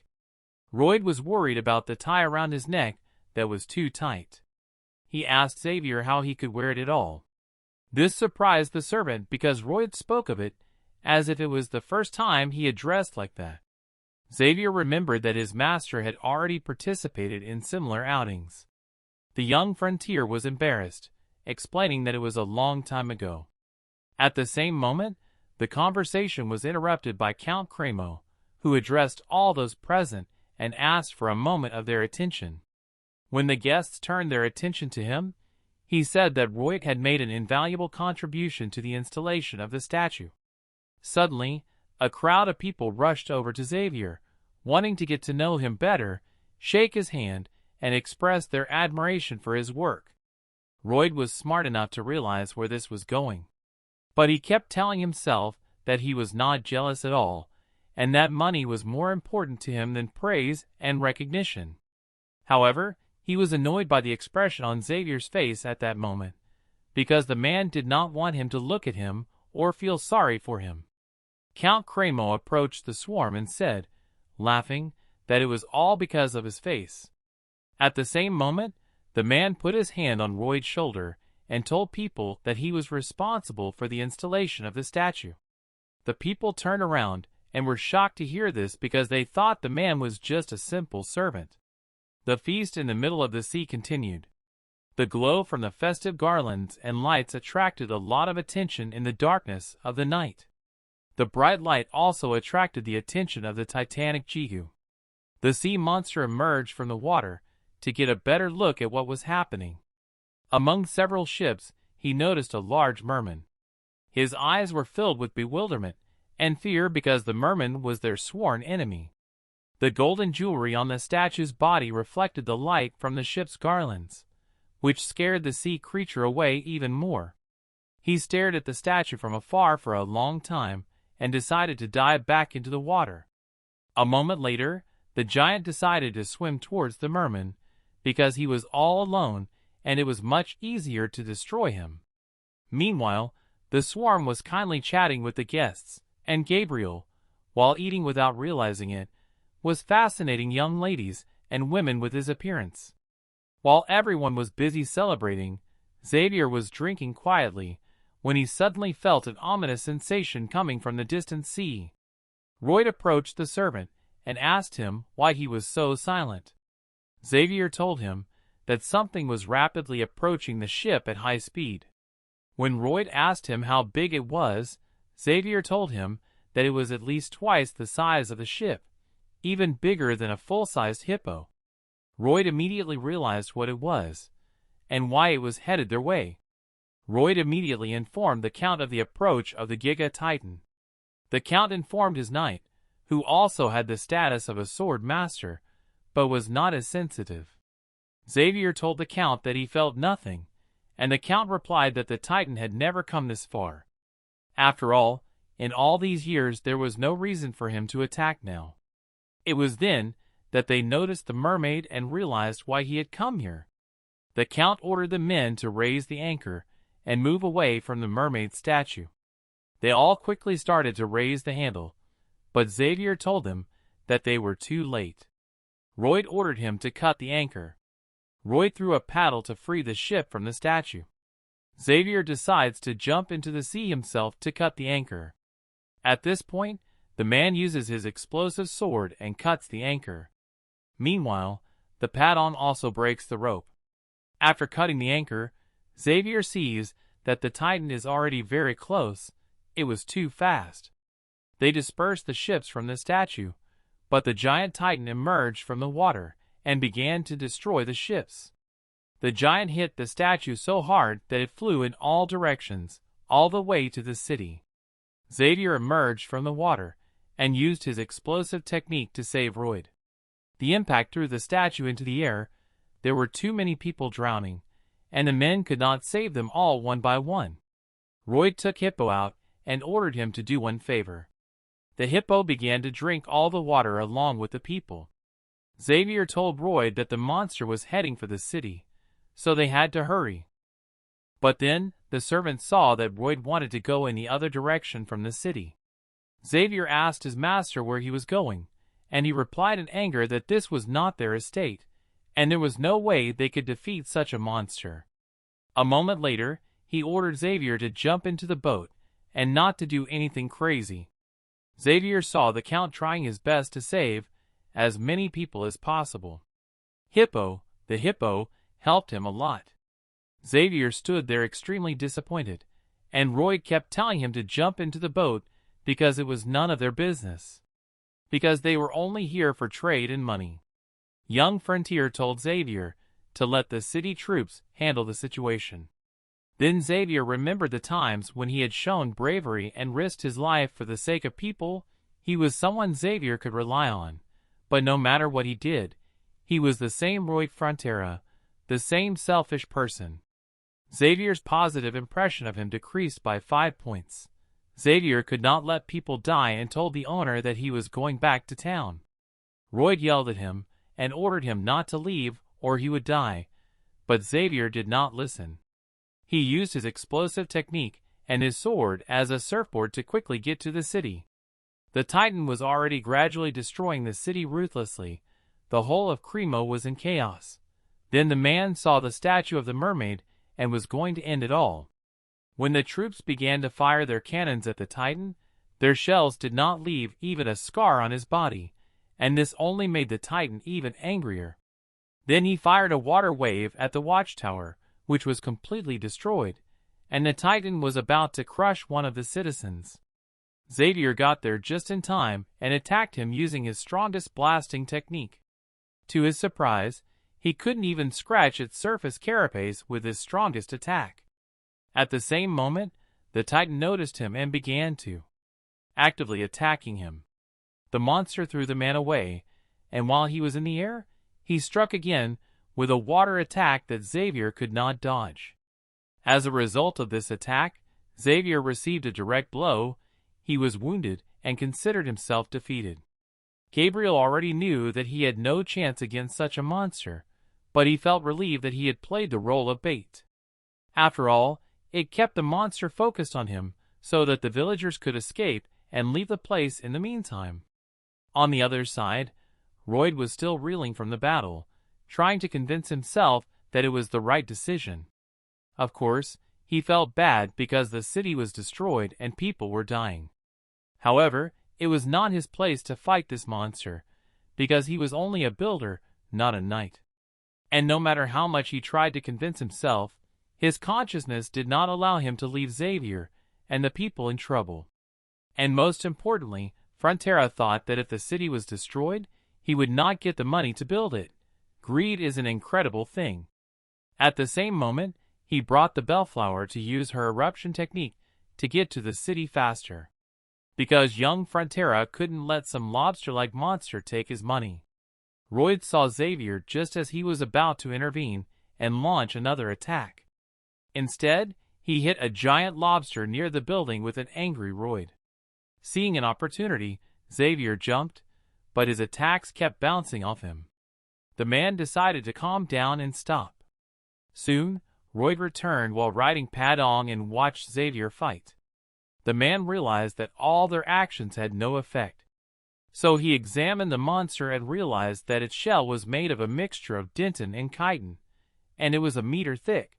Royd was worried about the tie around his neck that was too tight. He asked Xavier how he could wear it at all. This surprised the servant because Royd spoke of it as if it was the first time he had dressed like that. Xavier remembered that his master had already participated in similar outings. The young frontier was embarrassed, explaining that it was a long time ago. At the same moment, the conversation was interrupted by Count Crémeau, who addressed all those present and asked for a moment of their attention. When the guests turned their attention to him, he said that Royd had made an invaluable contribution to the installation of the statue. Suddenly, a crowd of people rushed over to Xavier, wanting to get to know him better, shake his hand, and express their admiration for his work. Royd was smart enough to realize where this was going. But he kept telling himself that he was not jealous at all, and that money was more important to him than praise and recognition. However, he was annoyed by the expression on Xavier's face at that moment, because the man did not want him to look at him or feel sorry for him. Count Crémeau approached the swarm and said, laughing, that it was all because of his face. At the same moment, the man put his hand on Royd's shoulder and told people that he was responsible for the installation of the statue. The people turned around and were shocked to hear this because they thought the man was just a simple servant. The feast in the middle of the sea continued. The glow from the festive garlands and lights attracted a lot of attention in the darkness of the night. The bright light also attracted the attention of the Titanic Jigu. The sea monster emerged from the water to get a better look at what was happening. Among several ships, he noticed a large merman. His eyes were filled with bewilderment and fear because the merman was their sworn enemy. The golden jewelry on the statue's body reflected the light from the ship's garlands, which scared the sea creature away even more. He stared at the statue from afar for a long time and decided to dive back into the water. A moment later, the giant decided to swim towards the merman because he was all alone and it was much easier to destroy him. Meanwhile, the swarm was kindly chatting with the guests, and Gabriel, while eating without realizing it, was fascinating young ladies and women with his appearance. While everyone was busy celebrating, Xavier was drinking quietly when he suddenly felt an ominous sensation coming from the distant sea. Royd approached the servant and asked him why he was so silent. Xavier told him that something was rapidly approaching the ship at high speed. When Royd asked him how big it was, Xavier told him that it was at least twice the size of the ship, even bigger than a full-sized hippo. Royd immediately realized what it was, and why it was headed their way. Royd immediately informed the Count of the approach of the Giga Titan. The Count informed his knight, who also had the status of a sword master, but was not as sensitive. Xavier told the Count that he felt nothing, and the Count replied that the Titan had never come this far. After all, in all these years there was no reason for him to attack now. It was then that they noticed the mermaid and realized why he had come here. The Count ordered the men to raise the anchor and move away from the mermaid statue. They all quickly started to raise the handle, but Xavier told them that they were too late. Royd ordered him to cut the anchor. Royd threw a paddle to free the ship from the statue. Xavier decides to jump into the sea himself to cut the anchor. At this point, the man uses his explosive sword and cuts the anchor. Meanwhile, the Padon also breaks the rope. After cutting the anchor, Xavier sees that the Titan is already very close. It was too fast. They dispersed the ships from the statue, but the giant Titan emerged from the water and began to destroy the ships. The giant hit the statue so hard that it flew in all directions, all the way to the city. Xavier emerged from the water and used his explosive technique to save Royd. The impact threw the statue into the air. There were too many people drowning, and the men could not save them all one by one. Royd took Hippo out and ordered him to do one favor. The hippo began to drink all the water along with the people. Xavier told Royd that the monster was heading for the city, so they had to hurry. But then, the servant saw that Royd wanted to go in the other direction from the city. Xavier asked his master where he was going, and he replied in anger that this was not their estate, and there was no way they could defeat such a monster. A moment later, he ordered Xavier to jump into the boat, and not to do anything crazy. Xavier saw the Count trying his best to save as many people as possible. Hippo, the hippo, helped him a lot. Xavier stood there extremely disappointed, and Royd kept telling him to jump into the boat because it was none of their business. Because they were only here for trade and money. Young Frontier told Xavier to let the city troops handle the situation. Then Xavier remembered the times when he had shown bravery and risked his life for the sake of people. He was someone Xavier could rely on, but no matter what he did, he was the same Royd Frontera, the same selfish person. Xavier's positive impression of him decreased by 5 points. Xavier could not let people die and told the owner that he was going back to town. Royd yelled at him and ordered him not to leave or he would die, but Xavier did not listen. He used his explosive technique and his sword as a surfboard to quickly get to the city. The Titan was already gradually destroying the city ruthlessly. The whole of Cremo was in chaos. Then the man saw the statue of the mermaid and was going to end it all. When the troops began to fire their cannons at the Titan, Their shells did not leave even a scar on his body, and this only made the Titan even angrier. Then he fired a water wave at the watchtower, which was completely destroyed, and the Titan was about to crush one of the citizens. Xavier got there just in time and attacked him using his strongest blasting technique. To his surprise, he couldn't even scratch its surface carapace with his strongest attack. At the same moment, the Titan noticed him and began to actively attacking him. The monster threw the man away, and while he was in the air, he struck again with a water attack that Xavier could not dodge. As a result of this attack, Xavier received a direct blow. He was wounded and considered himself defeated. Gabriel already knew that he had no chance against such a monster, but he felt relieved that he had played the role of bait. After all, it kept the monster focused on him so that the villagers could escape and leave the place in the meantime. On the other side, Royd was still reeling from the battle, trying to convince himself that it was the right decision. Of course, he felt bad because the city was destroyed and people were dying. However, it was not his place to fight this monster, because he was only a builder, not a knight. And no matter how much he tried to convince himself, his consciousness did not allow him to leave Xavier and the people in trouble. And most importantly, Frontera thought that if the city was destroyed, he would not get the money to build it. Greed is an incredible thing. At the same moment, he brought the Bellflower to use her eruption technique to get to the city faster. Because young Frontera couldn't let some lobster-like monster take his money. Royd saw Xavier just as he was about to intervene and launch another attack. Instead, he hit a giant lobster near the building with an angry Royd. Seeing an opportunity, Xavier jumped, but his attacks kept bouncing off him. The man decided to calm down and stop. Soon, Royd returned while riding Padong and watched Xavier fight. The man realized that all their actions had no effect. So he examined the monster and realized that its shell was made of a mixture of dentin and chitin, and it was a meter thick.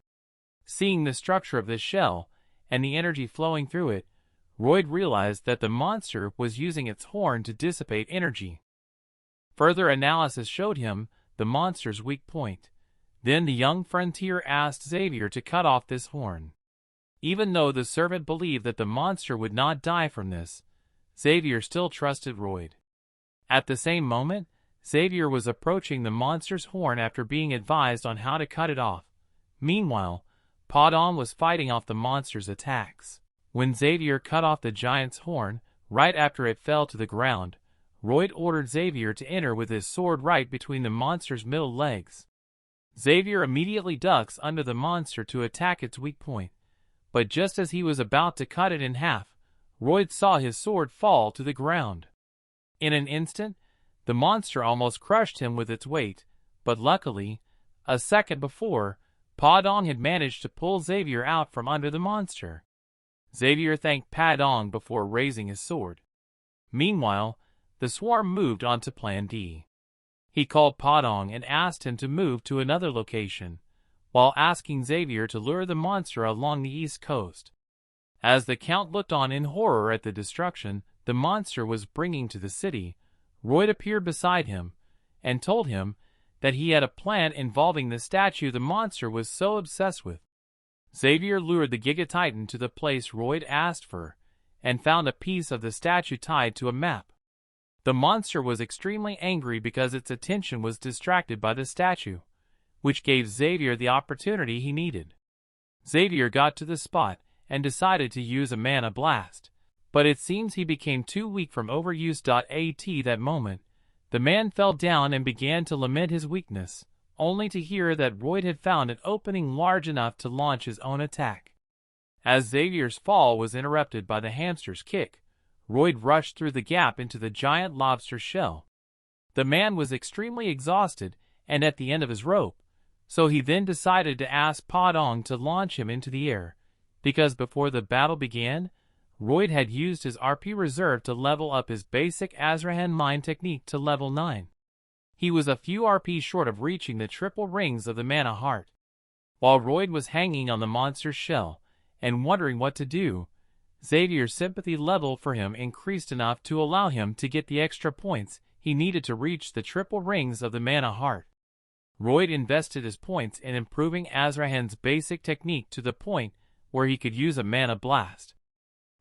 Seeing the structure of this shell, and the energy flowing through it, Royd realized that the monster was using its horn to dissipate energy. Further analysis showed him the monster's weak point. Then the young frontier asked Xavier to cut off this horn. Even though the servant believed that the monster would not die from this, Xavier still trusted Royd. At the same moment, Xavier was approaching the monster's horn after being advised on how to cut it off. Meanwhile, Padong was fighting off the monster's attacks. When Xavier cut off the giant's horn, right after it fell to the ground, Royd ordered Xavier to enter with his sword right between the monster's middle legs. Xavier immediately ducks under the monster to attack its weak point, but just as he was about to cut it in half, Royd saw his sword fall to the ground. In an instant, the monster almost crushed him with its weight, but luckily, a second before, Padong had managed to pull Xavier out from under the monster. Xavier thanked Padong before raising his sword. Meanwhile, the swarm moved on to Plan D. He called Padong and asked him to move to another location, while asking Xavier to lure the monster along the east coast. As the Count looked on in horror at the destruction the monster was bringing to the city, Royd appeared beside him and told him that he had a plan involving the statue the monster was so obsessed with. Xavier lured the Giga Titan to the place Royd asked for, and found a piece of the statue tied to a map. The monster was extremely angry because its attention was distracted by the statue, which gave Xavier the opportunity he needed. Xavier got to the spot and decided to use a mana blast, but it seems he became too weak from overuse. At that moment, the man fell down and began to lament his weakness, only to hear that Royd had found an opening large enough to launch his own attack. As Xavier's fall was interrupted by the hamster's kick, Royd rushed through the gap into the giant lobster shell. The man was extremely exhausted and at the end of his rope, so he then decided to ask Padong to launch him into the air, because before the battle began, Royd had used his RP reserve to level up his basic Azrahan mine technique to level 9. He was a few RP short of reaching the triple rings of the mana heart. While Royd was hanging on the monster's shell and wondering what to do, Xavier's sympathy level for him increased enough to allow him to get the extra points he needed to reach the triple rings of the mana heart. Royd invested his points in improving Azrahan's basic technique to the point where he could use a mana blast.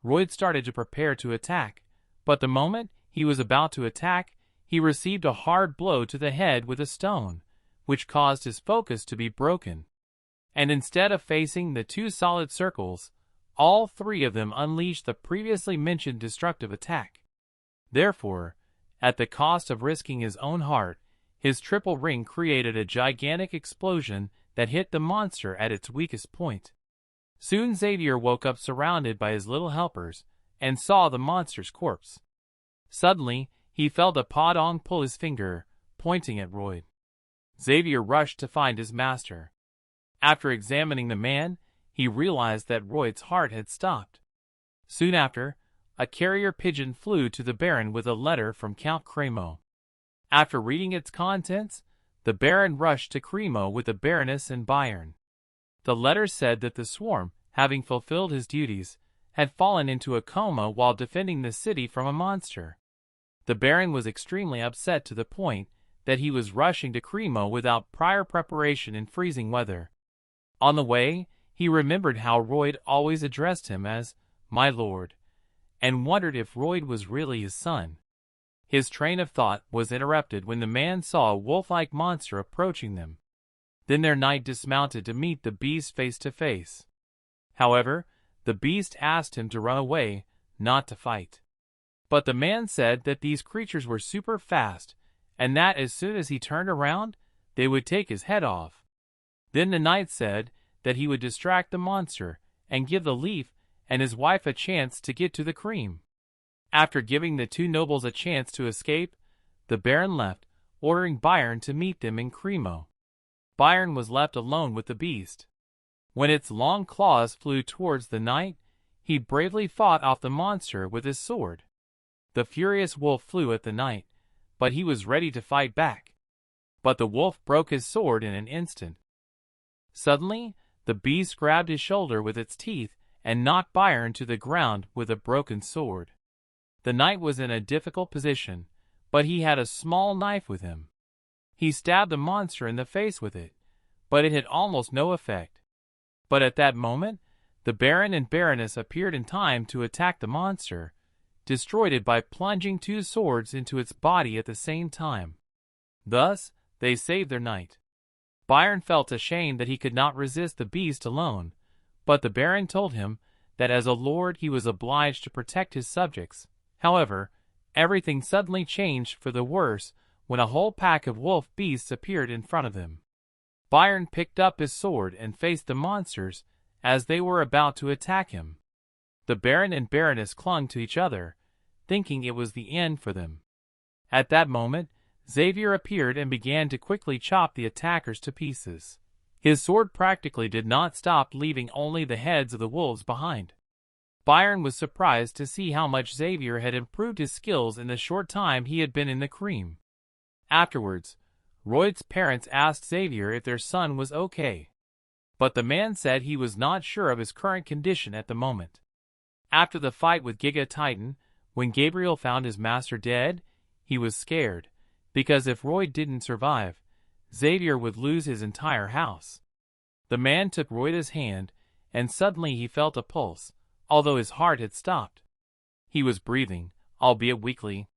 Royd started to prepare to attack, but the moment he was about to attack, he received a hard blow to the head with a stone, which caused his focus to be broken. And instead of facing the two solid circles, all three of them unleashed the previously mentioned destructive attack. Therefore, at the cost of risking his own heart, his triple ring created a gigantic explosion that hit the monster at its weakest point. Soon Xavier woke up surrounded by his little helpers and saw the monster's corpse. Suddenly, he felt a Podong pull his finger, pointing at Royd. Xavier rushed to find his master. After examining the man, he realized that Royd's heart had stopped. Soon after, a carrier pigeon flew to the Baron with a letter from Count Cremo. After reading its contents, the Baron rushed to Cremo with the Baroness and Bayern. The letter said that the swarm, having fulfilled his duties, had fallen into a coma while defending the city from a monster. The Baron was extremely upset to the point that he was rushing to Cremo without prior preparation in freezing weather. On the way, he remembered how Royd always addressed him as "my lord," and wondered if Royd was really his son. His train of thought was interrupted when the man saw a wolf-like monster approaching them. Then their knight dismounted to meet the beast face to face. However, the beast asked him to run away, not to fight. But the man said that these creatures were super fast, and that as soon as he turned around, they would take his head off. Then the knight said that he would distract the monster and give the leaf and his wife a chance to get to the cream. After giving the two nobles a chance to escape, the Baron left, ordering Bayern to meet them in Cremo. Bayern was left alone with the beast. When its long claws flew towards the knight, he bravely fought off the monster with his sword. The furious wolf flew at the knight, but he was ready to fight back. But the wolf broke his sword in an instant. Suddenly, the beast grabbed his shoulder with its teeth and knocked Bayern to the ground with a broken sword. The knight was in a difficult position, but he had a small knife with him. He stabbed the monster in the face with it, but it had almost no effect. But at that moment, the Baron and Baroness appeared in time to attack the monster, destroyed it by plunging two swords into its body at the same time. Thus, they saved their knight. Bayern felt ashamed that he could not resist the beast alone, but the Baron told him that as a lord he was obliged to protect his subjects. However, everything suddenly changed for the worse when a whole pack of wolf beasts appeared in front of him. Bayern picked up his sword and faced the monsters as they were about to attack him. The Baron and Baroness clung to each other, thinking it was the end for them. At that moment, Xavier appeared and began to quickly chop the attackers to pieces. His sword practically did not stop, leaving only the heads of the wolves behind. Bayern was surprised to see how much Xavier had improved his skills in the short time he had been in the cream. Afterwards, Royd's parents asked Xavier if their son was okay. But the man said he was not sure of his current condition at the moment. After the fight with Giga Titan, when Gabriel found his master dead, he was scared, because if Royd didn't survive, Xavier would lose his entire house. The man took Royd's hand, and suddenly he felt a pulse, although his heart had stopped. He was breathing, albeit weakly.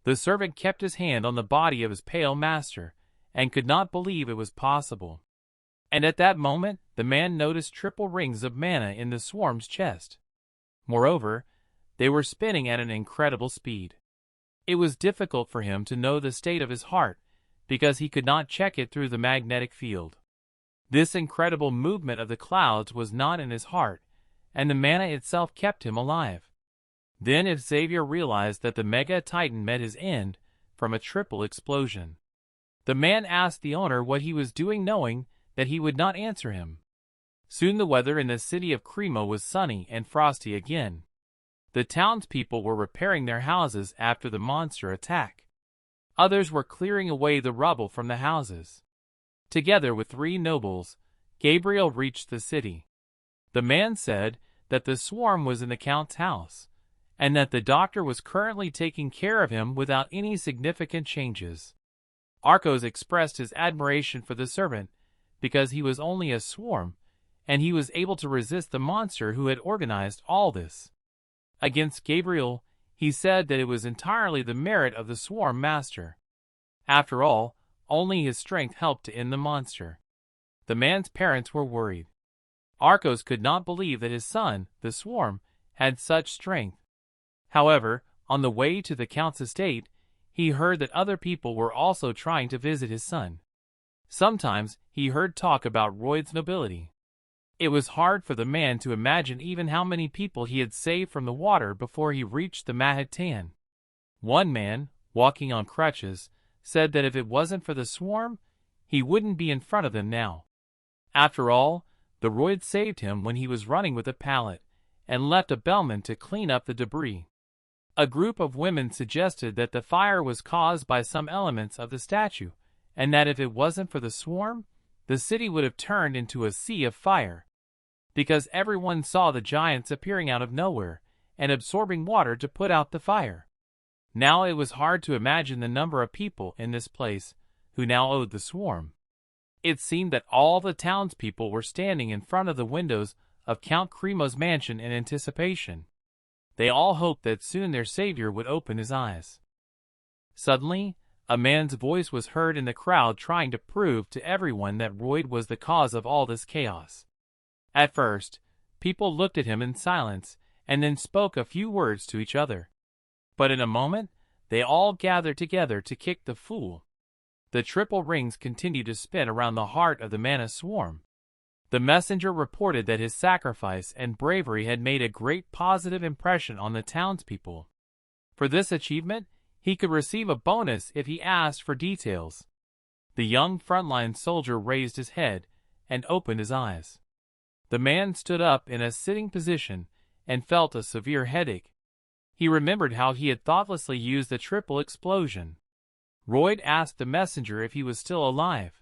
The servant kept his hand on the body of his pale master, and could not believe it was possible. And at that moment, the man noticed triple rings of mana in the swarm's chest. Moreover, they were spinning at an incredible speed. It was difficult for him to know the state of his heart, because he could not check it through the magnetic field. This incredible movement of the clouds was not in his heart, and the mana itself kept him alive. Then if Xavier realized that the Mega Titan met his end from a triple explosion. The man asked the owner what he was doing, knowing that he would not answer him. Soon the weather in the city of Cremo was sunny and frosty again. The townspeople were repairing their houses after the monster attack. Others were clearing away the rubble from the houses. Together with 3 nobles, Gabriel reached the city. The man said that the swarm was in the Count's house, and that the doctor was currently taking care of him without any significant changes. Arcos expressed his admiration for the servant because he was only a swarm, and he was able to resist the monster who had organized all this. Against Gabriel, he said that it was entirely the merit of the swarm master. After all, only his strength helped to end the monster. The man's parents were worried. Arcos could not believe that his son, the swarm, had such strength. However, on the way to the Count's estate, he heard that other people were also trying to visit his son. Sometimes he heard talk about Royd's nobility. It was hard for the man to imagine even how many people he had saved from the water before he reached the Mahatan. One man, walking on crutches, said that if it wasn't for the swarm, he wouldn't be in front of them now. After all, the Royd saved him when he was running with a pallet, and left a bellman to clean up the debris. A group of women suggested that the fire was caused by some elements of the statue, and that if it wasn't for the swarm, the city would have turned into a sea of fire. Because everyone saw the giants appearing out of nowhere, and absorbing water to put out the fire. Now it was hard to imagine the number of people in this place who now owed the swarm. It seemed that all the townspeople were standing in front of the windows of Count Cremo's mansion in anticipation. They all hoped that soon their savior would open his eyes. Suddenly, a man's voice was heard in the crowd trying to prove to everyone that Royd was the cause of all this chaos. At first, people looked at him in silence and then spoke a few words to each other. But in a moment, they all gathered together to kick the fool. The triple rings continued to spin around the heart of the mana swarm. The messenger reported that his sacrifice and bravery had made a great positive impression on the townspeople. For this achievement, he could receive a bonus if he asked for details. The young frontline soldier raised his head and opened his eyes. The man stood up in a sitting position and felt a severe headache. He remembered how he had thoughtlessly used the triple explosion. Royd asked the messenger if he was still alive.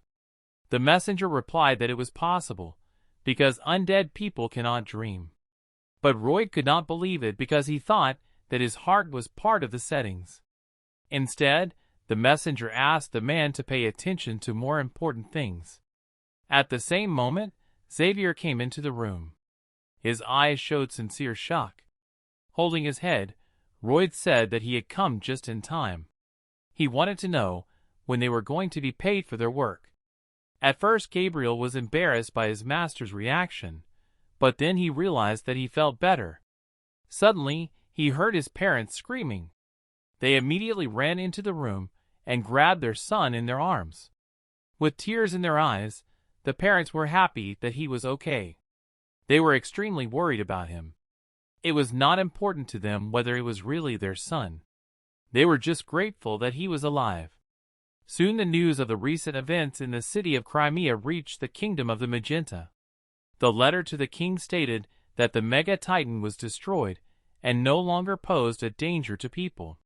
The messenger replied that it was possible, because undead people cannot dream. But Royd could not believe it because he thought that his heart was part of the settings. Instead, the messenger asked the man to pay attention to more important things. At the same moment, Xavier came into the room. His eyes showed sincere shock. Holding his head, Royd said that he had come just in time. He wanted to know when they were going to be paid for their work. At first, Gabriel was embarrassed by his master's reaction, but then he realized that he felt better. Suddenly, he heard his parents screaming. They immediately ran into the room and grabbed their son in their arms. With tears in their eyes, the parents were happy that he was okay. They were extremely worried about him. It was not important to them whether it was really their son. They were just grateful that he was alive. Soon the news of the recent events in the city of Crimea reached the kingdom of the Magenta. The letter to the king stated that the Mega Titan was destroyed and no longer posed a danger to people.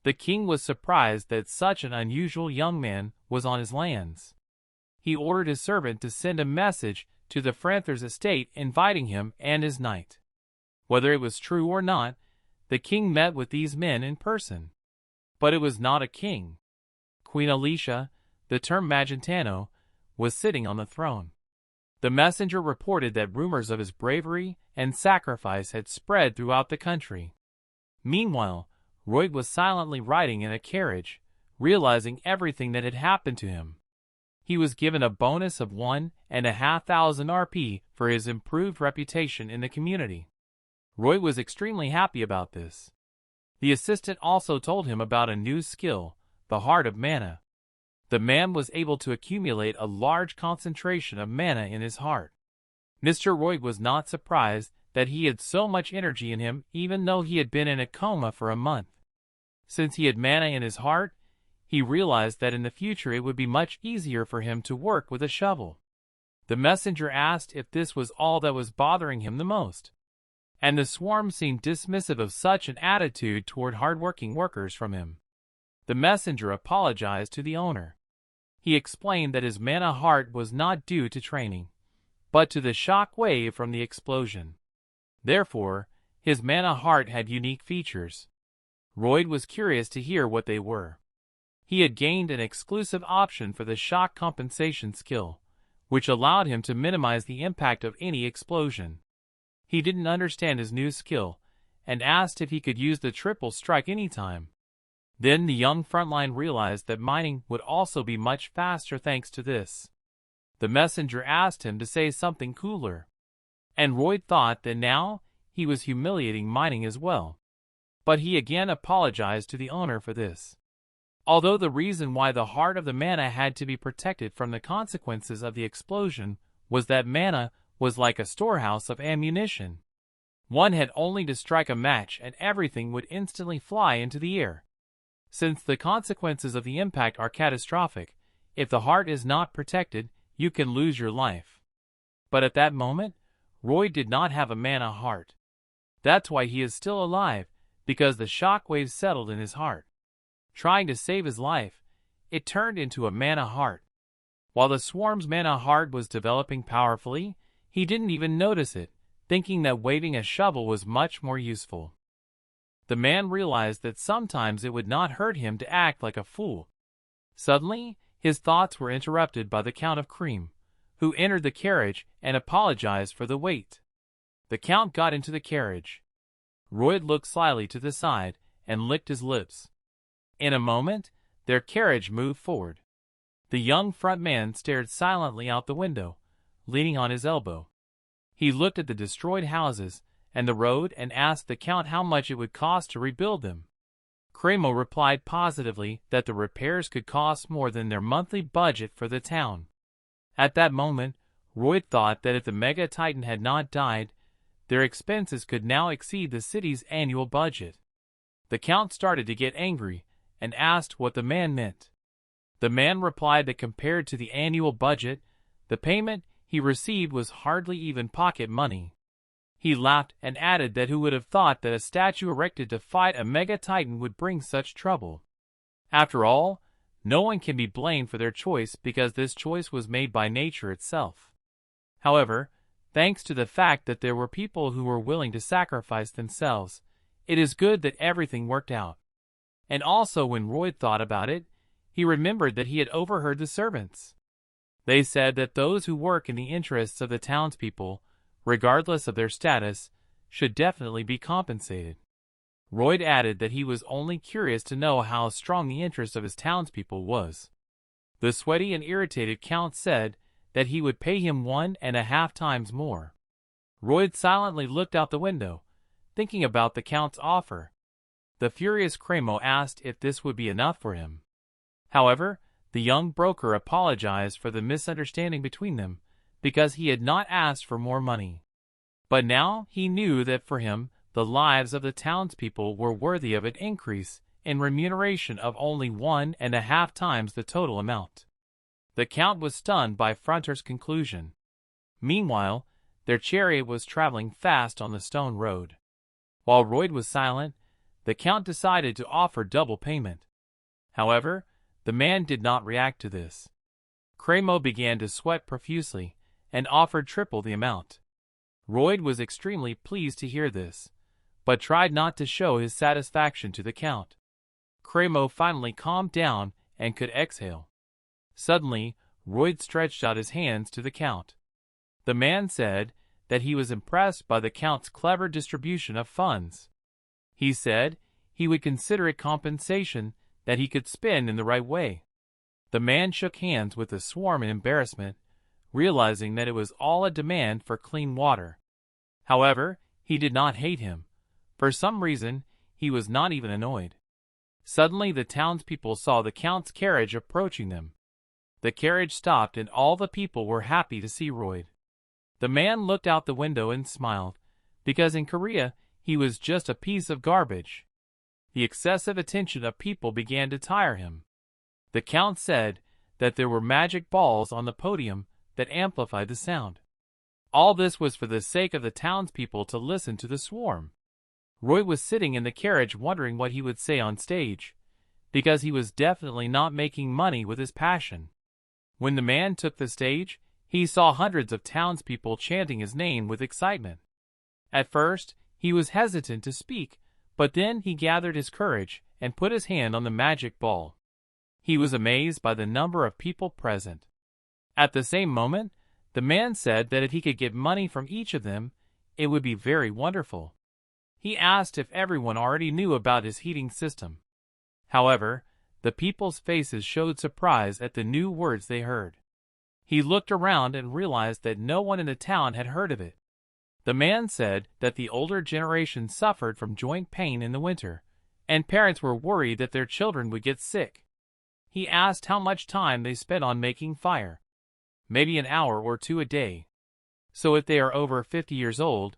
The king was surprised that such an unusual young man was on his lands. He ordered his servant to send a message to the Franther's estate inviting him and his knight. Whether it was true or not, the king met with these men in person. But it was not a king. Queen Alicia, the term Magentano, was sitting on the throne. The messenger reported that rumors of his bravery and sacrifice had spread throughout the country. Meanwhile, Royd was silently riding in a carriage, realizing everything that had happened to him. He was given a bonus of 1,500 RP for his improved reputation in the community. Royd was extremely happy about this. The assistant also told him about a new skill, the Heart of Mana. The man was able to accumulate a large concentration of mana in his heart. Mr. Royd was not surprised that he had so much energy in him even though he had been in a coma for a month. Since he had mana in his heart, he realized that in the future it would be much easier for him to work with a shovel. The messenger asked if this was all that was bothering him the most. And the swarm seemed dismissive of such an attitude toward hard-working workers from him. The messenger apologized to the owner. He explained that his mana heart was not due to training, but to the shock wave from the explosion. Therefore, his mana heart had unique features. Royd was curious to hear what they were. He had gained an exclusive option for the shock compensation skill, which allowed him to minimize the impact of any explosion. He didn't understand his new skill, and asked if he could use the triple strike anytime. Then the young frontline realized that mining would also be much faster thanks to this. The messenger asked him to say something cooler, and Royd thought that now he was humiliating mining as well. But he again apologized to the owner for this. Although the reason why the heart of the mana had to be protected from the consequences of the explosion was that mana was like a storehouse of ammunition. One had only to strike a match and everything would instantly fly into the air. Since the consequences of the impact are catastrophic, if the heart is not protected, you can lose your life. But at that moment, Royd did not have a mana heart. That's why he is still alive, because the shockwaves settled in his heart. Trying to save his life, it turned into a mana heart. While the swarm's mana heart was developing powerfully, he didn't even notice it, thinking that waving a shovel was much more useful. The man realized that sometimes it would not hurt him to act like a fool. Suddenly, his thoughts were interrupted by the Count of Cream, who entered the carriage and apologized for the wait. The Count got into the carriage. Royd looked slyly to the side and licked his lips. In a moment, their carriage moved forward. The young front man stared silently out the window, leaning on his elbow. He looked at the destroyed houses and the road and asked the Count how much it would cost to rebuild them. Cremo replied positively that the repairs could cost more than their monthly budget for the town. At that moment, Royd thought that if the Mega Titan had not died, their expenses could now exceed the city's annual budget. The Count started to get angry and asked what the man meant. The man replied that compared to the annual budget, the payment he received was hardly even pocket money. He laughed and added that who would have thought that a statue erected to fight a Mega Titan would bring such trouble. After all, no one can be blamed for their choice because this choice was made by nature itself. However, thanks to the fact that there were people who were willing to sacrifice themselves, it is good that everything worked out. And also when Royd thought about it, he remembered that he had overheard the servants. They said that those who work in the interests of the townspeople, regardless of their status, should definitely be compensated. Royd added that he was only curious to know how strong the interest of his townspeople was. The sweaty and irritated Count said that he would pay him 1.5 times more. Royd silently looked out the window, thinking about the Count's offer. The furious Cremo asked if this would be enough for him. However, the young broker apologized for the misunderstanding between them, because he had not asked for more money. But now he knew that for him, the lives of the townspeople were worthy of an increase in remuneration of only 1.5 times the total amount. The Count was stunned by Frontera's conclusion. Meanwhile, their chariot was traveling fast on the stone road. While Royd was silent, the Count decided to offer double payment. However, the man did not react to this. Cremo began to sweat profusely and offered triple the amount. Royd was extremely pleased to hear this, but tried not to show his satisfaction to the Count. Cremo finally calmed down and could exhale. Suddenly, Royd stretched out his hands to the Count. The man said that he was impressed by the Count's clever distribution of funds. He said he would consider it compensation that he could spend in the right way. The man shook hands with a swarm in embarrassment, realizing that it was all a demand for clean water. However, he did not hate him. For some reason, he was not even annoyed. Suddenly the townspeople saw the Count's carriage approaching them. The carriage stopped and all the people were happy to see Royd. The man looked out the window and smiled, because in Korea he was just a piece of garbage. The excessive attention of people began to tire him. The Count said that there were magic balls on the podium that amplified the sound. All this was for the sake of the townspeople to listen to the swarm. Royd was sitting in the carriage wondering what he would say on stage, because he was definitely not making money with his passion. When the man took the stage, he saw hundreds of townspeople chanting his name with excitement. At first, he was hesitant to speak, but then he gathered his courage and put his hand on the magic ball. He was amazed by the number of people present. At the same moment, the man said that if he could get money from each of them, it would be very wonderful. He asked if everyone already knew about his heating system. However, the people's faces showed surprise at the new words they heard. He looked around and realized that no one in the town had heard of it. The man said that the older generation suffered from joint pain in the winter, and parents were worried that their children would get sick. He asked how much time they spent on making fire. Maybe an hour or two a day. So if they are over 50 years old,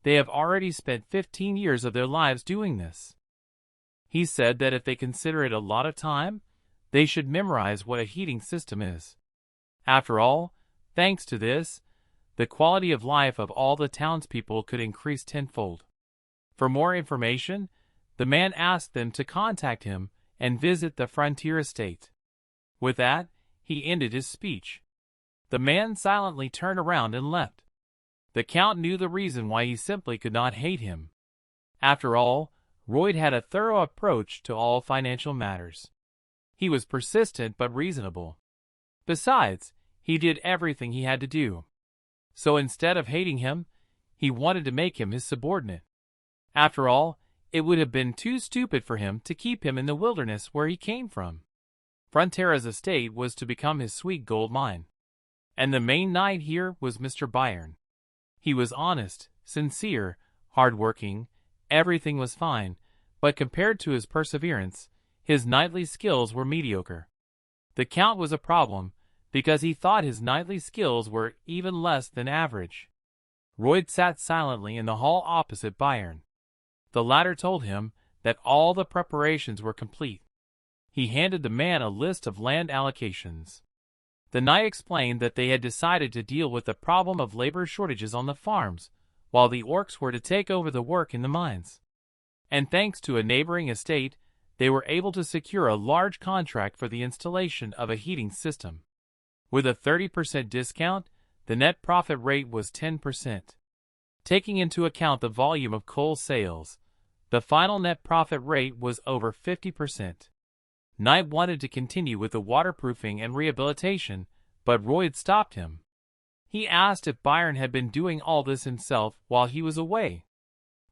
they have already spent 15 years of their lives doing this. He said that if they consider it a lot of time, they should memorize what a heating system is. After all, thanks to this, the quality of life of all the townspeople could increase tenfold. For more information, the man asked them to contact him and visit the frontier estate. With that, he ended his speech. The man silently turned around and left. The Count knew the reason why he simply could not hate him. After all, Royd had a thorough approach to all financial matters. He was persistent but reasonable. Besides, he did everything he had to do. So instead of hating him, he wanted to make him his subordinate. After all, it would have been too stupid for him to keep him in the wilderness where he came from. Frontera's estate was to become his sweet gold mine. And the main knight here was Mr. Baron. He was honest, sincere, hard-working, everything was fine, but compared to his perseverance, his knightly skills were mediocre. The Count was a problem, because he thought his knightly skills were even less than average. Royd sat silently in the hall opposite Baron. The latter told him that all the preparations were complete. He handed the man a list of land allocations. The knight explained that they had decided to deal with the problem of labor shortages on the farms, while the orcs were to take over the work in the mines. And thanks to a neighboring estate, they were able to secure a large contract for the installation of a heating system. With a 30% discount, the net profit rate was 10%. Taking into account the volume of coal sales, the final net profit rate was over 50%. Knight wanted to continue with the waterproofing and rehabilitation, but Royd stopped him. He asked if Baron had been doing all this himself while he was away.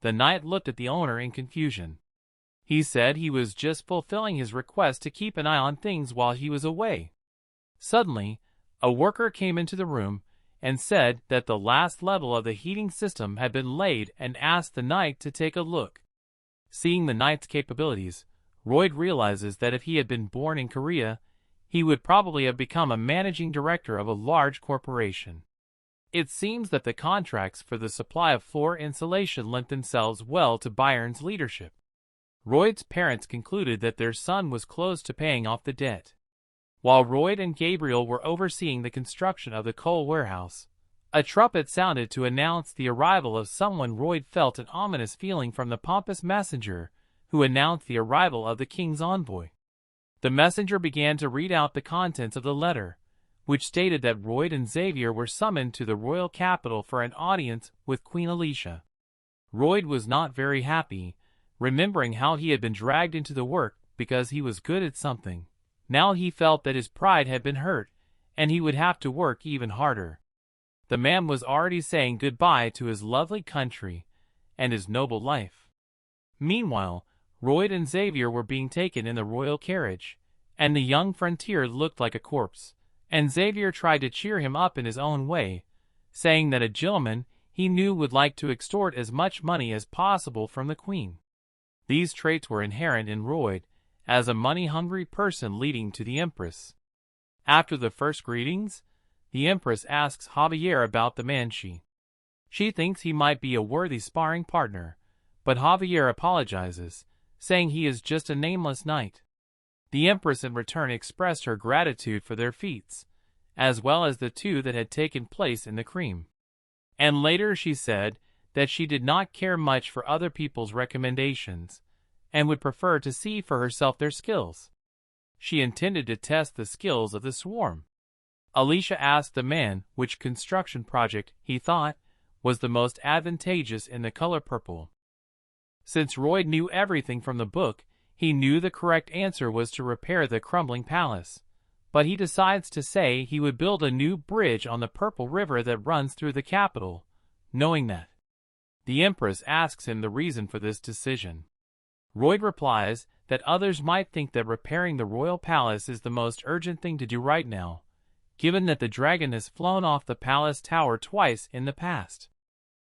The knight looked at the owner in confusion. He said he was just fulfilling his request to keep an eye on things while he was away. Suddenly, a worker came into the room and said that the last level of the heating system had been laid and asked the knight to take a look. Seeing the knight's capabilities, Royd realizes that if he had been born in Korea, he would probably have become a managing director of a large corporation. It seems that the contracts for the supply of floor insulation lent themselves well to Baron's leadership. Royd's parents concluded that their son was close to paying off the debt. While Royd and Gabriel were overseeing the construction of the coal warehouse, a trumpet sounded to announce the arrival of someone. Royd felt an ominous feeling from the pompous messenger, who announced the arrival of the king's envoy. The messenger began to read out the contents of the letter, which stated that Royd and Xavier were summoned to the royal capital for an audience with Queen Alicia. Royd was not very happy, remembering how he had been dragged into the work because he was good at something. Now he felt that his pride had been hurt, and he would have to work even harder. The man was already saying goodbye to his lovely country and his noble life. Meanwhile, Royd and Xavier were being taken in the royal carriage, and the young frontier looked like a corpse, and Xavier tried to cheer him up in his own way, saying that a gentleman he knew would like to extort as much money as possible from the queen. These traits were inherent in Royd, as a money-hungry person leading to the Empress. After the first greetings, the Empress asks Javier about the man. She thinks he might be a worthy sparring partner, but Javier apologizes, saying he is just a nameless knight. The Empress in return expressed her gratitude for their feats, as well as the two that had taken place in the cream. And later she said that she did not care much for other people's recommendations, and would prefer to see for herself their skills. She intended to test the skills of the swarm. Alicia asked the man which construction project he thought was the most advantageous in the color purple. Since Royd knew everything from the book, he knew the correct answer was to repair the crumbling palace. But he decides to say he would build a new bridge on the purple river that runs through the capital, knowing that. The Empress asks him the reason for this decision. Royd replies that others might think that repairing the royal palace is the most urgent thing to do right now, given that the dragon has flown off the palace tower twice in the past.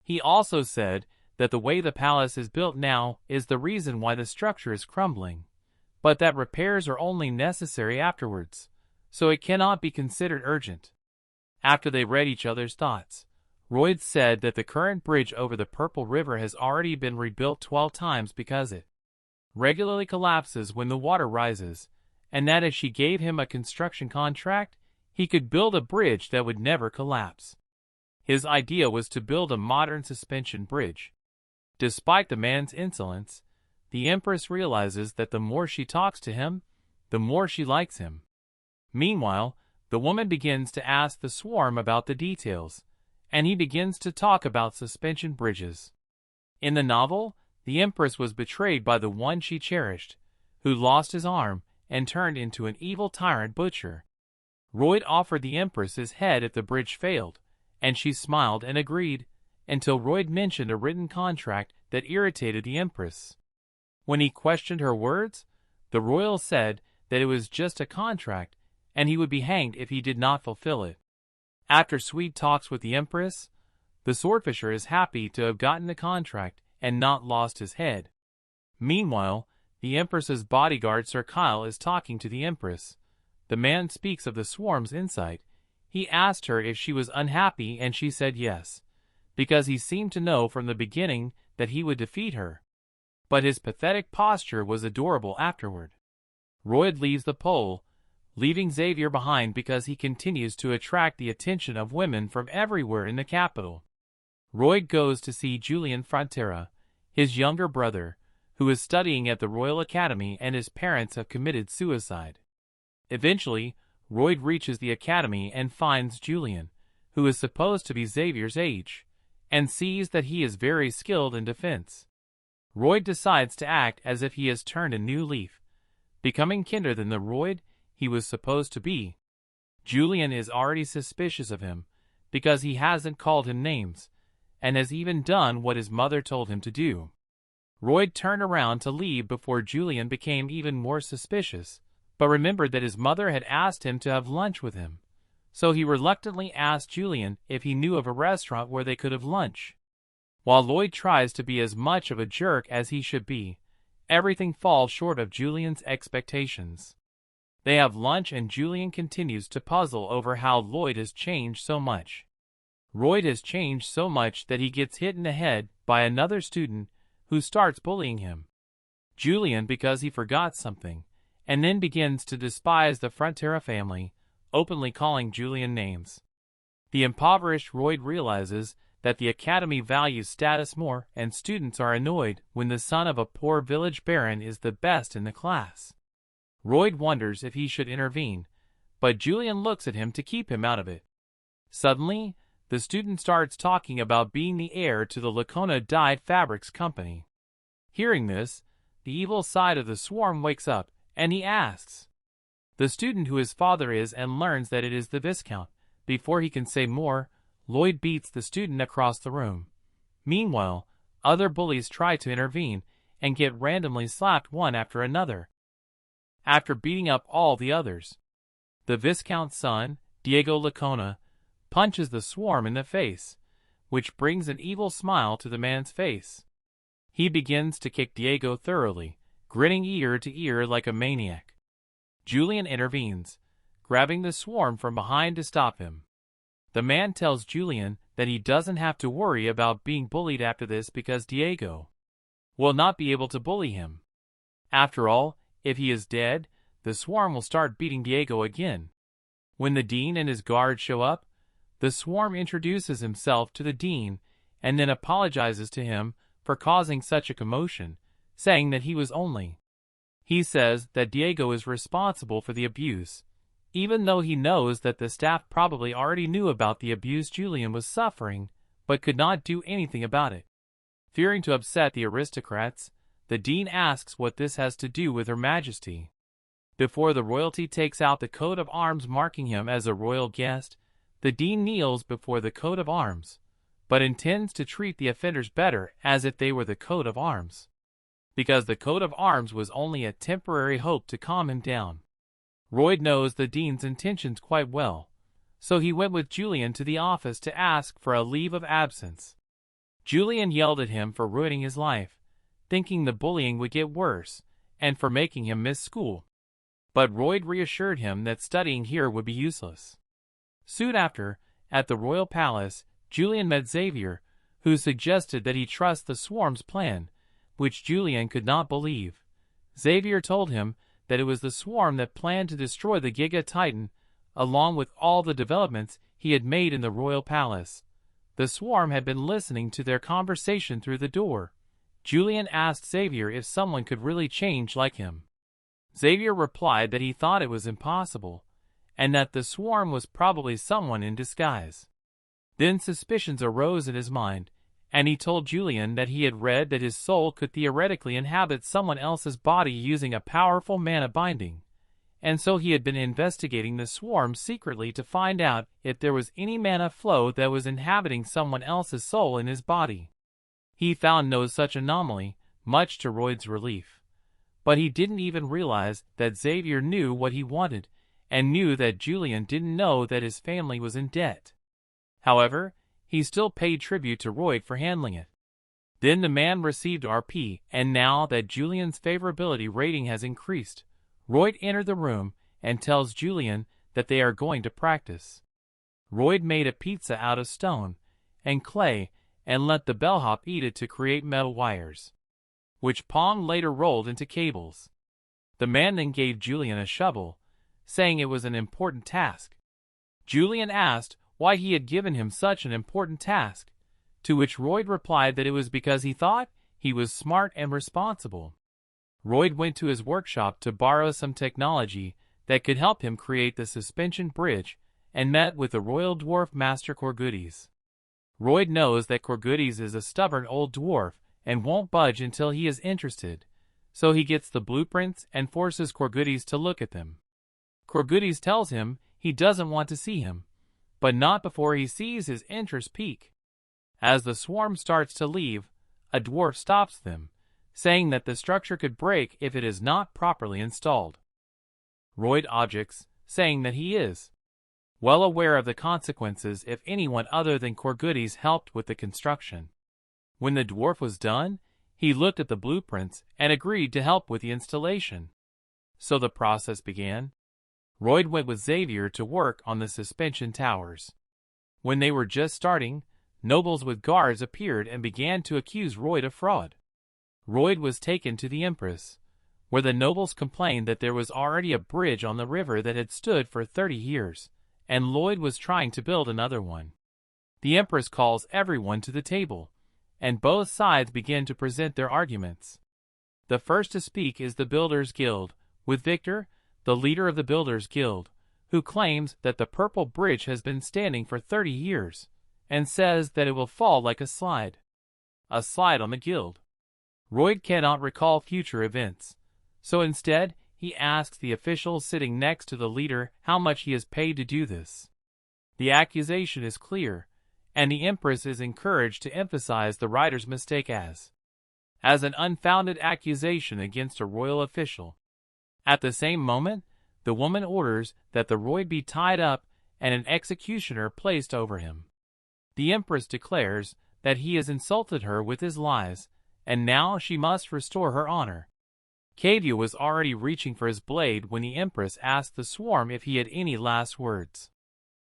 He also said that the way the palace is built now is the reason why the structure is crumbling, but that repairs are only necessary afterwards, so it cannot be considered urgent. After they read each other's thoughts, Royd said that the current bridge over the Purple River has already been rebuilt 12 times because it regularly collapses when the water rises, and that if she gave him a construction contract, he could build a bridge that would never collapse. His idea was to build a modern suspension bridge. Despite the man's insolence, the Empress realizes that the more she talks to him, the more she likes him. Meanwhile, the woman begins to ask the swarm about the details, and he begins to talk about suspension bridges. In the novel, the Empress was betrayed by the one she cherished, who lost his arm and turned into an evil tyrant butcher. Royd offered the Empress his head if the bridge failed, and she smiled and agreed, until Royd mentioned a written contract that irritated the Empress. When he questioned her words, the royal said that it was just a contract, and he would be hanged if he did not fulfill it. After sweet talks with the Empress, the swordfisher is happy to have gotten the contract and not lost his head. Meanwhile, the Empress's bodyguard Sir Kyle is talking to the Empress. The man speaks of the swarm's insight. He asked her if she was unhappy and she said yes, because he seemed to know from the beginning that he would defeat her. But his pathetic posture was adorable afterward. Royd leaves the pole, leaving Xavier behind because he continues to attract the attention of women from everywhere in the capital. Royd goes to see Baron Frontera, his younger brother, who is studying at the Royal Academy and his parents have committed suicide. Eventually, Royd reaches the academy and finds Julian, who is supposed to be Xavier's age, and sees that he is very skilled in defense. Royd decides to act as if he has turned a new leaf, becoming kinder than the Royd he was supposed to be. Julian is already suspicious of him, because he hasn't called him names, and has even done what his mother told him to do. Royd turned around to leave before Julian became even more suspicious, but remembered that his mother had asked him to have lunch with him, so he reluctantly asked Julian if he knew of a restaurant where they could have lunch. While Lloyd tries to be as much of a jerk as he should be, everything falls short of Julian's expectations. They have lunch and Julian continues to puzzle over how Lloyd has changed so much. Royd has changed so much that he gets hit in the head by another student who starts bullying him. Julian because he forgot something, and then begins to despise the Frontera family, openly calling Julian names. The impoverished Royd realizes that the academy values status more and students are annoyed when the son of a poor village baron is the best in the class. Royd wonders if he should intervene, but Julian looks at him to keep him out of it. Suddenly, the student starts talking about being the heir to the Lacona Dyed Fabrics Company. Hearing this, the evil side of the swarm wakes up, and he asks the student who his father is and learns that it is the Viscount. Before he can say more, Lloyd beats the student across the room. Meanwhile, other bullies try to intervene and get randomly slapped one after another. After beating up all the others, the Viscount's son, Diego Lacona, punches the swarm in the face, which brings an evil smile to the man's face. He begins to kick Diego thoroughly, grinning ear to ear like a maniac. Julian intervenes, grabbing the swarm from behind to stop him. The man tells Julian that he doesn't have to worry about being bullied after this because Diego will not be able to bully him. After all, if he is dead, the swarm will start beating Diego again. When the dean and his guards show up, the swarm introduces himself to the dean and then apologizes to him for causing such a commotion, saying that he was only. He says that Diego is responsible for the abuse, even though he knows that the staff probably already knew about the abuse Julian was suffering, but could not do anything about it. Fearing to upset the aristocrats, the dean asks what this has to do with Her Majesty. Before the royalty takes out the coat of arms marking him as a royal guest, the dean kneels before the coat of arms, but intends to treat the offenders better as if they were the coat of arms, because the coat of arms was only a temporary hope to calm him down. Royd knows the dean's intentions quite well, so he went with Julian to the office to ask for a leave of absence. Julian yelled at him for ruining his life, thinking the bullying would get worse, and for making him miss school. But Royd reassured him that studying here would be useless. Soon after, at the royal palace, Julian met Xavier, who suggested that he trust the swarm's plan, which Julian could not believe. Xavier told him that it was the swarm that planned to destroy the Giga Titan, along with all the developments he had made in the royal palace. The swarm had been listening to their conversation through the door. Julian asked Xavier if someone could really change like him. Xavier replied that he thought it was impossible, and that the swarm was probably someone in disguise. Then suspicions arose in his mind, and he told Julian that he had read that his soul could theoretically inhabit someone else's body using a powerful mana binding, and so he had been investigating the swarm secretly to find out if there was any mana flow that was inhabiting someone else's soul in his body. He found no such anomaly, much to Royd's relief. But he didn't even realize that Xavier knew what he wanted, and knew that Julian didn't know that his family was in debt. However, he still paid tribute to Royd for handling it. Then the man received RP, and now that Julian's favorability rating has increased, Royd entered the room and tells Julian that they are going to practice. Royd made a pizza out of stone and clay and let the bellhop eat it to create metal wires, which Pong later rolled into cables. The man then gave Julian a shovel, saying it was an important task. Julian asked why he had given him such an important task, to which Royd replied that it was because he thought he was smart and responsible. Royd went to his workshop to borrow some technology that could help him create the suspension bridge and met with the royal dwarf master Corgoodies. Royd knows that Corgoodies is a stubborn old dwarf and won't budge until he is interested, so he gets the blueprints and forces Corgoodies to look at them. Corgoodies tells him he doesn't want to see him, but not before he sees his interest peak. As the swarm starts to leave, a dwarf stops them, saying that the structure could break if it is not properly installed. Royd objects, saying that he is well aware of the consequences if anyone other than Corgoodies helped with the construction. When the dwarf was done, he looked at the blueprints and agreed to help with the installation. So the process began. Royd went with Xavier to work on the suspension towers. When they were just starting, nobles with guards appeared and began to accuse Royd of fraud. Royd was taken to the Empress, where the nobles complained that there was already a bridge on the river that had stood for 30 years, and Lloyd was trying to build another one. The Empress calls everyone to the table, and both sides begin to present their arguments. The first to speak is the Builders Guild, with Victor, the leader of the Builders Guild, who claims that the purple bridge has been standing for 30 years, and says that it will fall like a slide. A slide on the guild. Royd cannot recall future events, so instead he asks the official sitting next to the leader how much he is paid to do this. The accusation is clear, and the Empress is encouraged to emphasize the writer's mistake as an unfounded accusation against a royal official. At the same moment, the woman orders that the Royd be tied up and an executioner placed over him. The Empress declares that he has insulted her with his lies, and now she must restore her honor. Kavya was already reaching for his blade when the Empress asked the swarm if he had any last words.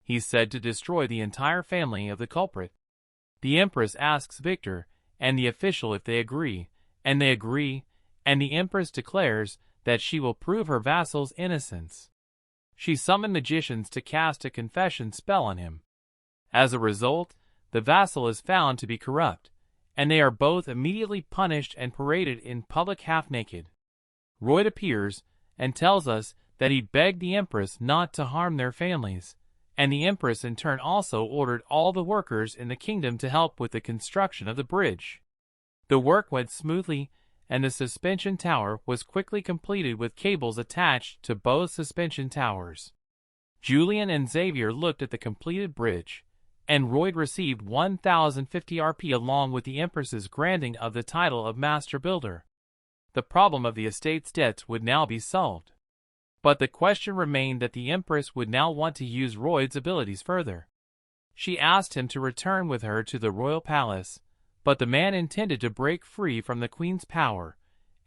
He said to destroy the entire family of the culprit. The Empress asks Victor and the official if they agree, and they agree, and the Empress declares that she will prove her vassal's innocence. She summoned magicians to cast a confession spell on him. As a result, the vassal is found to be corrupt, and they are both immediately punished and paraded in public half-naked. Royd appears and tells us that he begged the Empress not to harm their families, and the Empress in turn also ordered all the workers in the kingdom to help with the construction of the bridge. The work went smoothly, and the suspension tower was quickly completed with cables attached to both suspension towers. Julian and Xavier looked at the completed bridge, and Royd received 1,050 RP along with the Empress's granting of the title of Master Builder. The problem of the estate's debts would now be solved. But the question remained that the Empress would now want to use Royd's abilities further. She asked him to return with her to the royal palace, but the man intended to break free from the Queen's power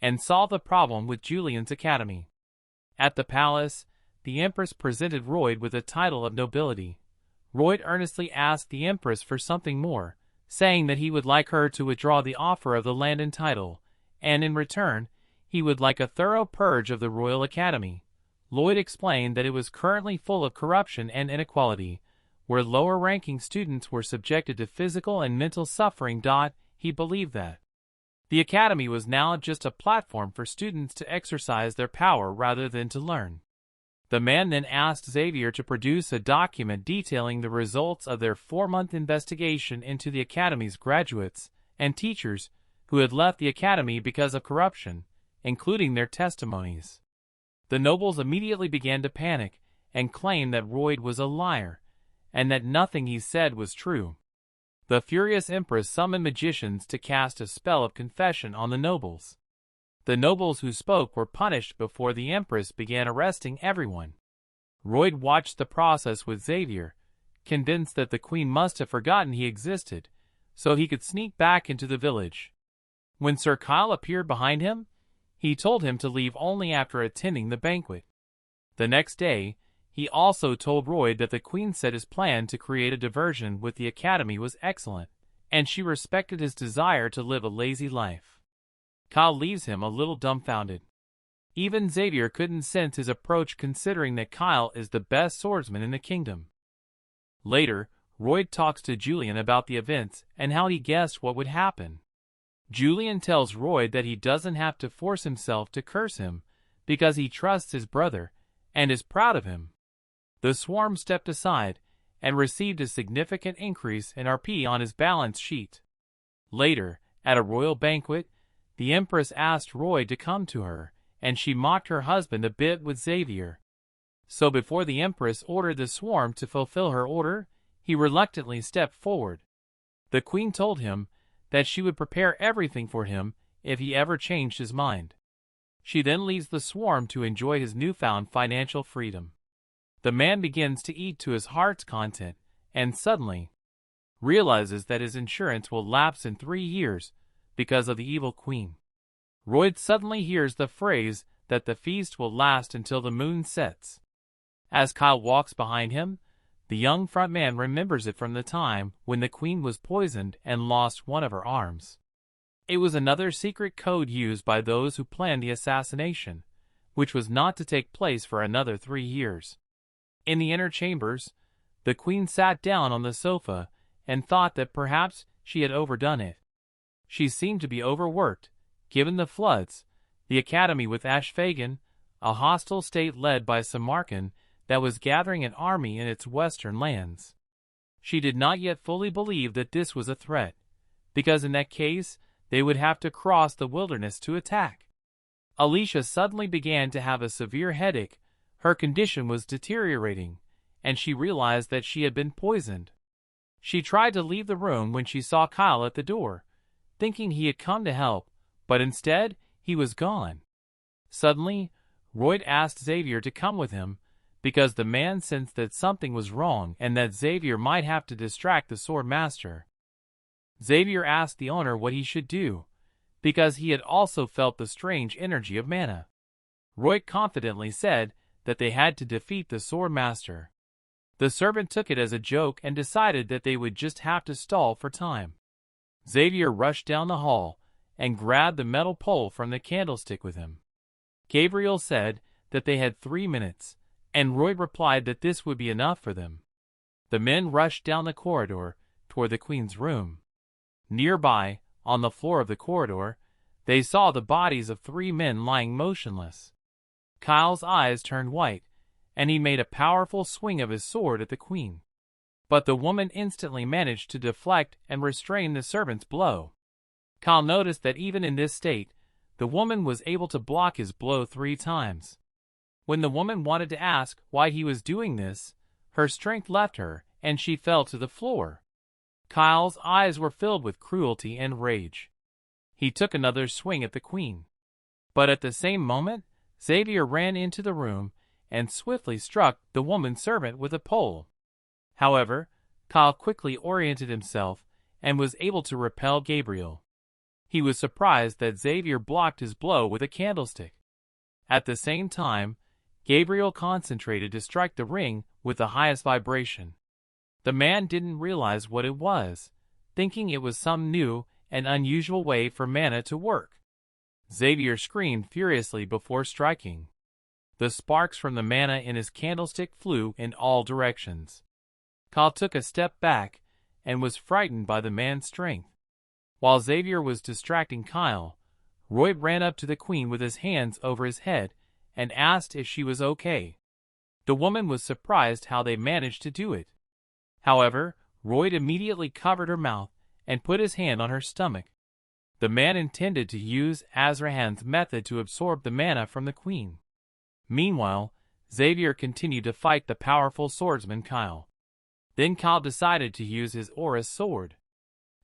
and solve the problem with Julian's academy. At the palace, the Empress presented Royd with a title of nobility. Royd earnestly asked the Empress for something more, saying that he would like her to withdraw the offer of the land and title, and in return, he would like a thorough purge of the Royal Academy. Lloyd explained that it was currently full of corruption and inequality, where lower-ranking students were subjected to physical and mental suffering. He believed that the academy was now just a platform for students to exercise their power rather than to learn. The man then asked Xavier to produce a document detailing the results of their 4-month investigation into the academy's graduates and teachers who had left the academy because of corruption, including their testimonies. The nobles immediately began to panic and claimed that Royd was a liar, and that nothing he said was true. The furious Empress summoned magicians to cast a spell of confession on the nobles. The nobles who spoke were punished before the Empress began arresting everyone. Royd watched the process with Xavier, convinced that the Queen must have forgotten he existed, so he could sneak back into the village. When Sir Kyle appeared behind him, he told him to leave only after attending the banquet. The next day, he also told Royd that the Queen said his plan to create a diversion with the Academy was excellent, and she respected his desire to live a lazy life. Kyle leaves him a little dumbfounded. Even Xavier couldn't sense his approach considering that Kyle is the best swordsman in the kingdom. Later, Royd talks to Julian about the events and how he guessed what would happen. Julian tells Royd that he doesn't have to force himself to curse him because he trusts his brother and is proud of him. The swarm stepped aside and received a significant increase in RP on his balance sheet. Later, at a royal banquet, the Empress asked Royd to come to her, and she mocked her husband a bit with Xavier. So before the Empress ordered the swarm to fulfill her order, he reluctantly stepped forward. The Queen told him that she would prepare everything for him if he ever changed his mind. She then leaves the swarm to enjoy his newfound financial freedom. The man begins to eat to his heart's content, and suddenly realizes that his insurance will lapse in 3 years because of the evil Queen. Royd suddenly hears the phrase that the feast will last until the moon sets. As Kyle walks behind him, the young front man remembers it from the time when the Queen was poisoned and lost one of her arms. It was another secret code used by those who planned the assassination, which was not to take place for another 3 years. In the inner chambers, the Queen sat down on the sofa and thought that perhaps she had overdone it. She seemed to be overworked, given the floods, the academy with Ashfagan, a hostile state led by Samarkand that was gathering an army in its western lands. She did not yet fully believe that this was a threat, because in that case, they would have to cross the wilderness to attack. Alicia suddenly began to have a severe headache. Her condition was deteriorating, and she realized that she had been poisoned. She tried to leave the room when she saw Kyle at the door, thinking he had come to help, but instead, he was gone. Suddenly, Royd asked Xavier to come with him, because the man sensed that something was wrong and that Xavier might have to distract the sword master. Xavier asked the owner what he should do, because he had also felt the strange energy of mana. Royd confidently said that they had to defeat the sword master. The servant took it as a joke and decided that they would just have to stall for time. Xavier rushed down the hall and grabbed the metal pole from the candlestick with him. Gabriel said that they had 3 minutes, and Royd replied that this would be enough for them. The men rushed down the corridor toward the Queen's room. Nearby, on the floor of the corridor, they saw the bodies of 3 men lying motionless. Kyle's eyes turned white, and he made a powerful swing of his sword at the queen. But the woman instantly managed to deflect and restrain the servant's blow. Kyle noticed that even in this state, the woman was able to block his blow 3 times. When the woman wanted to ask why he was doing this, her strength left her and she fell to the floor. Kyle's eyes were filled with cruelty and rage. He took another swing at the queen. But at the same moment, Xavier ran into the room and swiftly struck the woman servant with a pole. However, Kyle quickly oriented himself and was able to repel Gabriel. He was surprised that Xavier blocked his blow with a candlestick. At the same time, Gabriel concentrated to strike the ring with the highest vibration. The man didn't realize what it was, thinking it was some new and unusual way for mana to work. Xavier screamed furiously before striking. The sparks from the mana in his candlestick flew in all directions. Kyle took a step back and was frightened by the man's strength. While Xavier was distracting Kyle, Roy ran up to the queen with his hands over his head and asked if she was okay. The woman was surprised how they managed to do it. However, Roy immediately covered her mouth and put his hand on her stomach. The man intended to use Azrahan's method to absorb the mana from the queen. Meanwhile, Xavier continued to fight the powerful swordsman Kyle. Then Kyle decided to use his aura sword.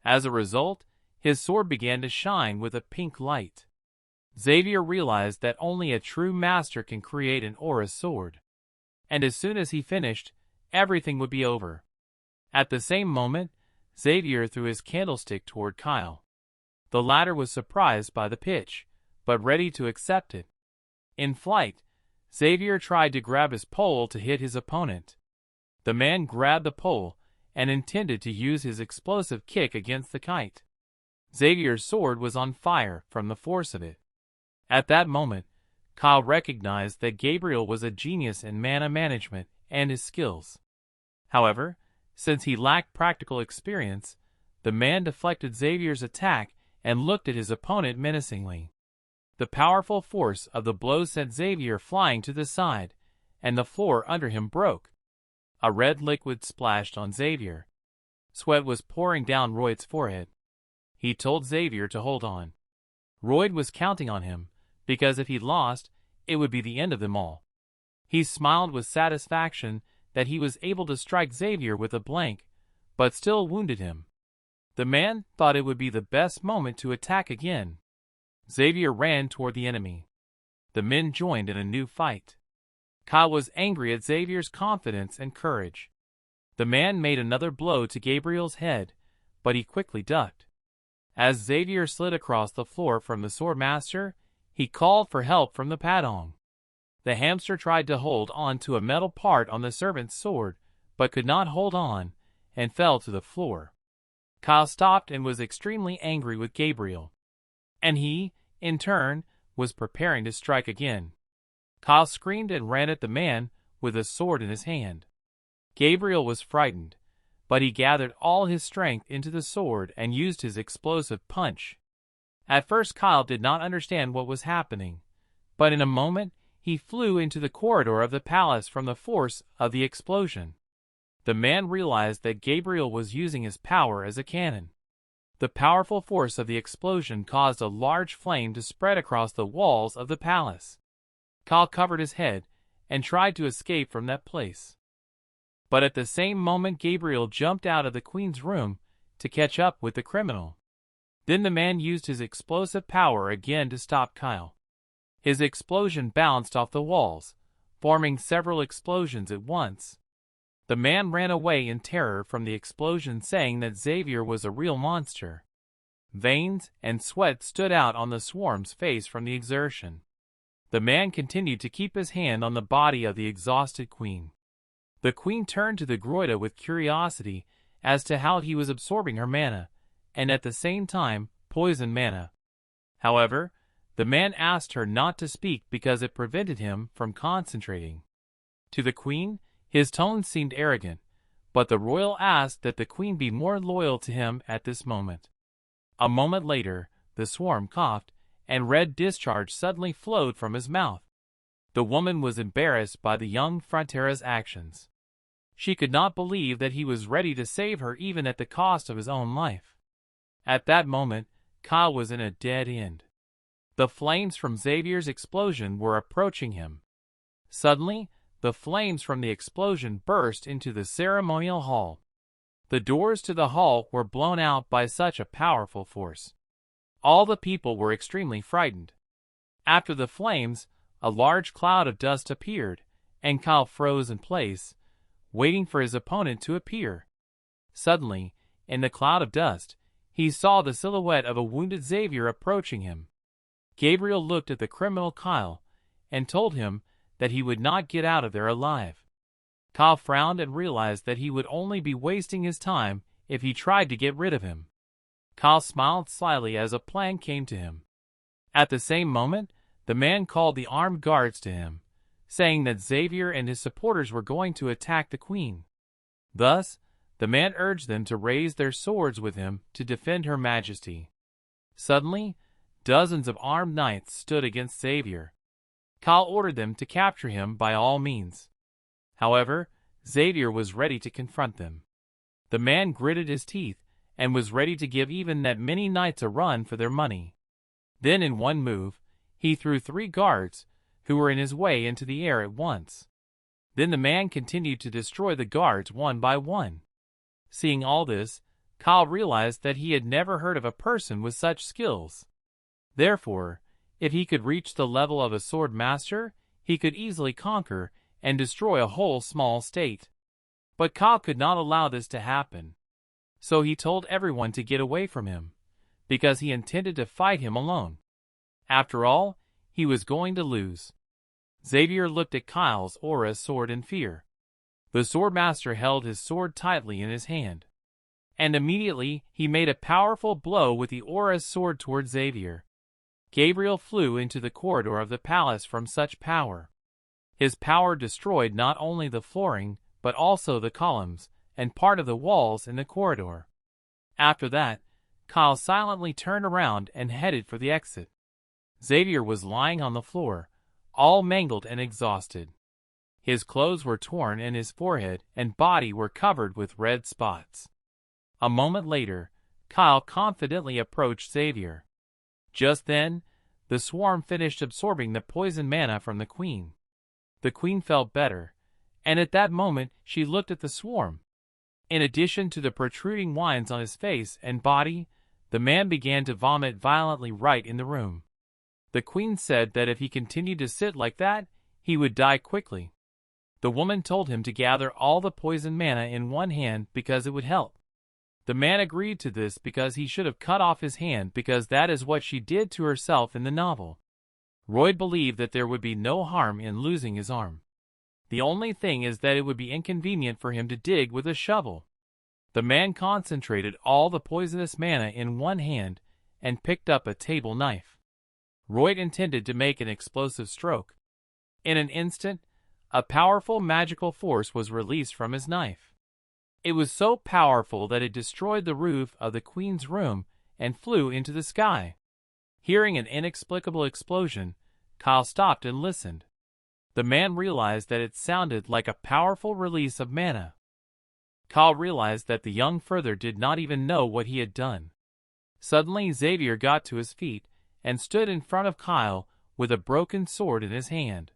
As a result, his sword began to shine with a pink light. Xavier realized that only a true master can create an aura sword. And as soon as he finished, everything would be over. At the same moment, Xavier threw his candlestick toward Kyle. The latter was surprised by the pitch, but ready to accept it. In flight, Xavier tried to grab his pole to hit his opponent. The man grabbed the pole and intended to use his explosive kick against the kite. Xavier's sword was on fire from the force of it. At that moment, Kyle recognized that Gabriel was a genius in mana management and his skills. However, since he lacked practical experience, the man deflected Xavier's attack and looked at his opponent menacingly. The powerful force of the blow sent Xavier flying to the side, and the floor under him broke. A red liquid splashed on Xavier. Sweat was pouring down Royd's forehead. He told Xavier to hold on. Royd was counting on him, because if he lost, it would be the end of them all. He smiled with satisfaction that he was able to strike Xavier with a blank, but still wounded him. The man thought it would be the best moment to attack again. Xavier ran toward the enemy. The men joined in a new fight. Kyle was angry at Xavier's confidence and courage. The man made another blow to Gabriel's head, but he quickly ducked. As Xavier slid across the floor from the swordmaster, he called for help from the padong. The hamster tried to hold on to a metal part on the servant's sword, but could not hold on, and fell to the floor. Kyle stopped and was extremely angry with Gabriel. And he, in turn, was preparing to strike again. Kyle screamed and ran at the man with a sword in his hand. Gabriel was frightened, but he gathered all his strength into the sword and used his explosive punch. At first Kyle did not understand what was happening, but in a moment he flew into the corridor of the palace from the force of the explosion. The man realized that Gabriel was using his power as a cannon. The powerful force of the explosion caused a large flame to spread across the walls of the palace. Kyle covered his head and tried to escape from that place. But at the same moment Gabriel jumped out of the queen's room to catch up with the criminal. Then the man used his explosive power again to stop Kyle. His explosion bounced off the walls, forming several explosions at once. The man ran away in terror from the explosion, saying that Xavier was a real monster. Veins and sweat stood out on the swarm's face from the exertion. The man continued to keep his hand on the body of the exhausted queen. The queen turned to the Groida with curiosity as to how he was absorbing her mana, and at the same time, poison mana. However, the man asked her not to speak because it prevented him from concentrating. To the queen, his tone seemed arrogant, but the royal asked that the queen be more loyal to him at this moment. A moment later, the swarm coughed, and red discharge suddenly flowed from his mouth. The woman was embarrassed by the young Frontera's actions. She could not believe that he was ready to save her even at the cost of his own life. At that moment, Kyle was in a dead end. The flames from Xavier's explosion were approaching him. Suddenly, the flames from the explosion burst into the ceremonial hall. The doors to the hall were blown out by such a powerful force. All the people were extremely frightened. After the flames, a large cloud of dust appeared, and Kyle froze in place, waiting for his opponent to appear. Suddenly, in the cloud of dust, he saw the silhouette of a wounded Xavier approaching him. Gabriel looked at the criminal Kyle and told him that he would not get out of there alive. Kyle frowned and realized that he would only be wasting his time if he tried to get rid of him. Kyle smiled slyly as a plan came to him. At the same moment, the man called the armed guards to him, saying that Xavier and his supporters were going to attack the queen. Thus, the man urged them to raise their swords with him to defend Her Majesty. Suddenly, dozens of armed knights stood against Xavier. Kyle ordered them to capture him by all means. However, Xavier was ready to confront them. The man gritted his teeth and was ready to give even that many knights a run for their money. Then in one move, he threw 3 guards, who were in his way, into the air at once. Then the man continued to destroy the guards one by one. Seeing all this, Kyle realized that he had never heard of a person with such skills. Therefore, if he could reach the level of a sword master, he could easily conquer and destroy a whole small state. But Kyle could not allow this to happen. So he told everyone to get away from him, because he intended to fight him alone. After all, he was going to lose. Xavier looked at Kyle's aura sword in fear. The swordmaster held his sword tightly in his hand, and immediately he made a powerful blow with the aura sword toward Xavier. Gabriel flew into the corridor of the palace from such power. His power destroyed not only the flooring, but also the columns and part of the walls in the corridor. After that, Kyle silently turned around and headed for the exit. Xavier was lying on the floor, all mangled and exhausted. His clothes were torn and his forehead and body were covered with red spots. A moment later, Kyle confidently approached Xavier. Just then, the swarm finished absorbing the poison mana from the queen. The queen felt better, and at that moment she looked at the swarm. In addition to the protruding lines on his face and body, the man began to vomit violently right in the room. The queen said that if he continued to sit like that, he would die quickly. The woman told him to gather all the poison mana in one hand because it would help. The man agreed to this because he should have cut off his hand, because that is what she did to herself in the novel. Roy believed that there would be no harm in losing his arm. The only thing is that it would be inconvenient for him to dig with a shovel. The man concentrated all the poisonous mana in one hand and picked up a table knife. Roy intended to make an explosive stroke. In an instant, a powerful magical force was released from his knife. It was so powerful that it destroyed the roof of the queen's room and flew into the sky. Hearing an inexplicable explosion, Kyle stopped and listened. The man realized that it sounded like a powerful release of mana. Kyle realized that the young further did not even know what he had done. Suddenly Xavier got to his feet and stood in front of Kyle with a broken sword in his hand.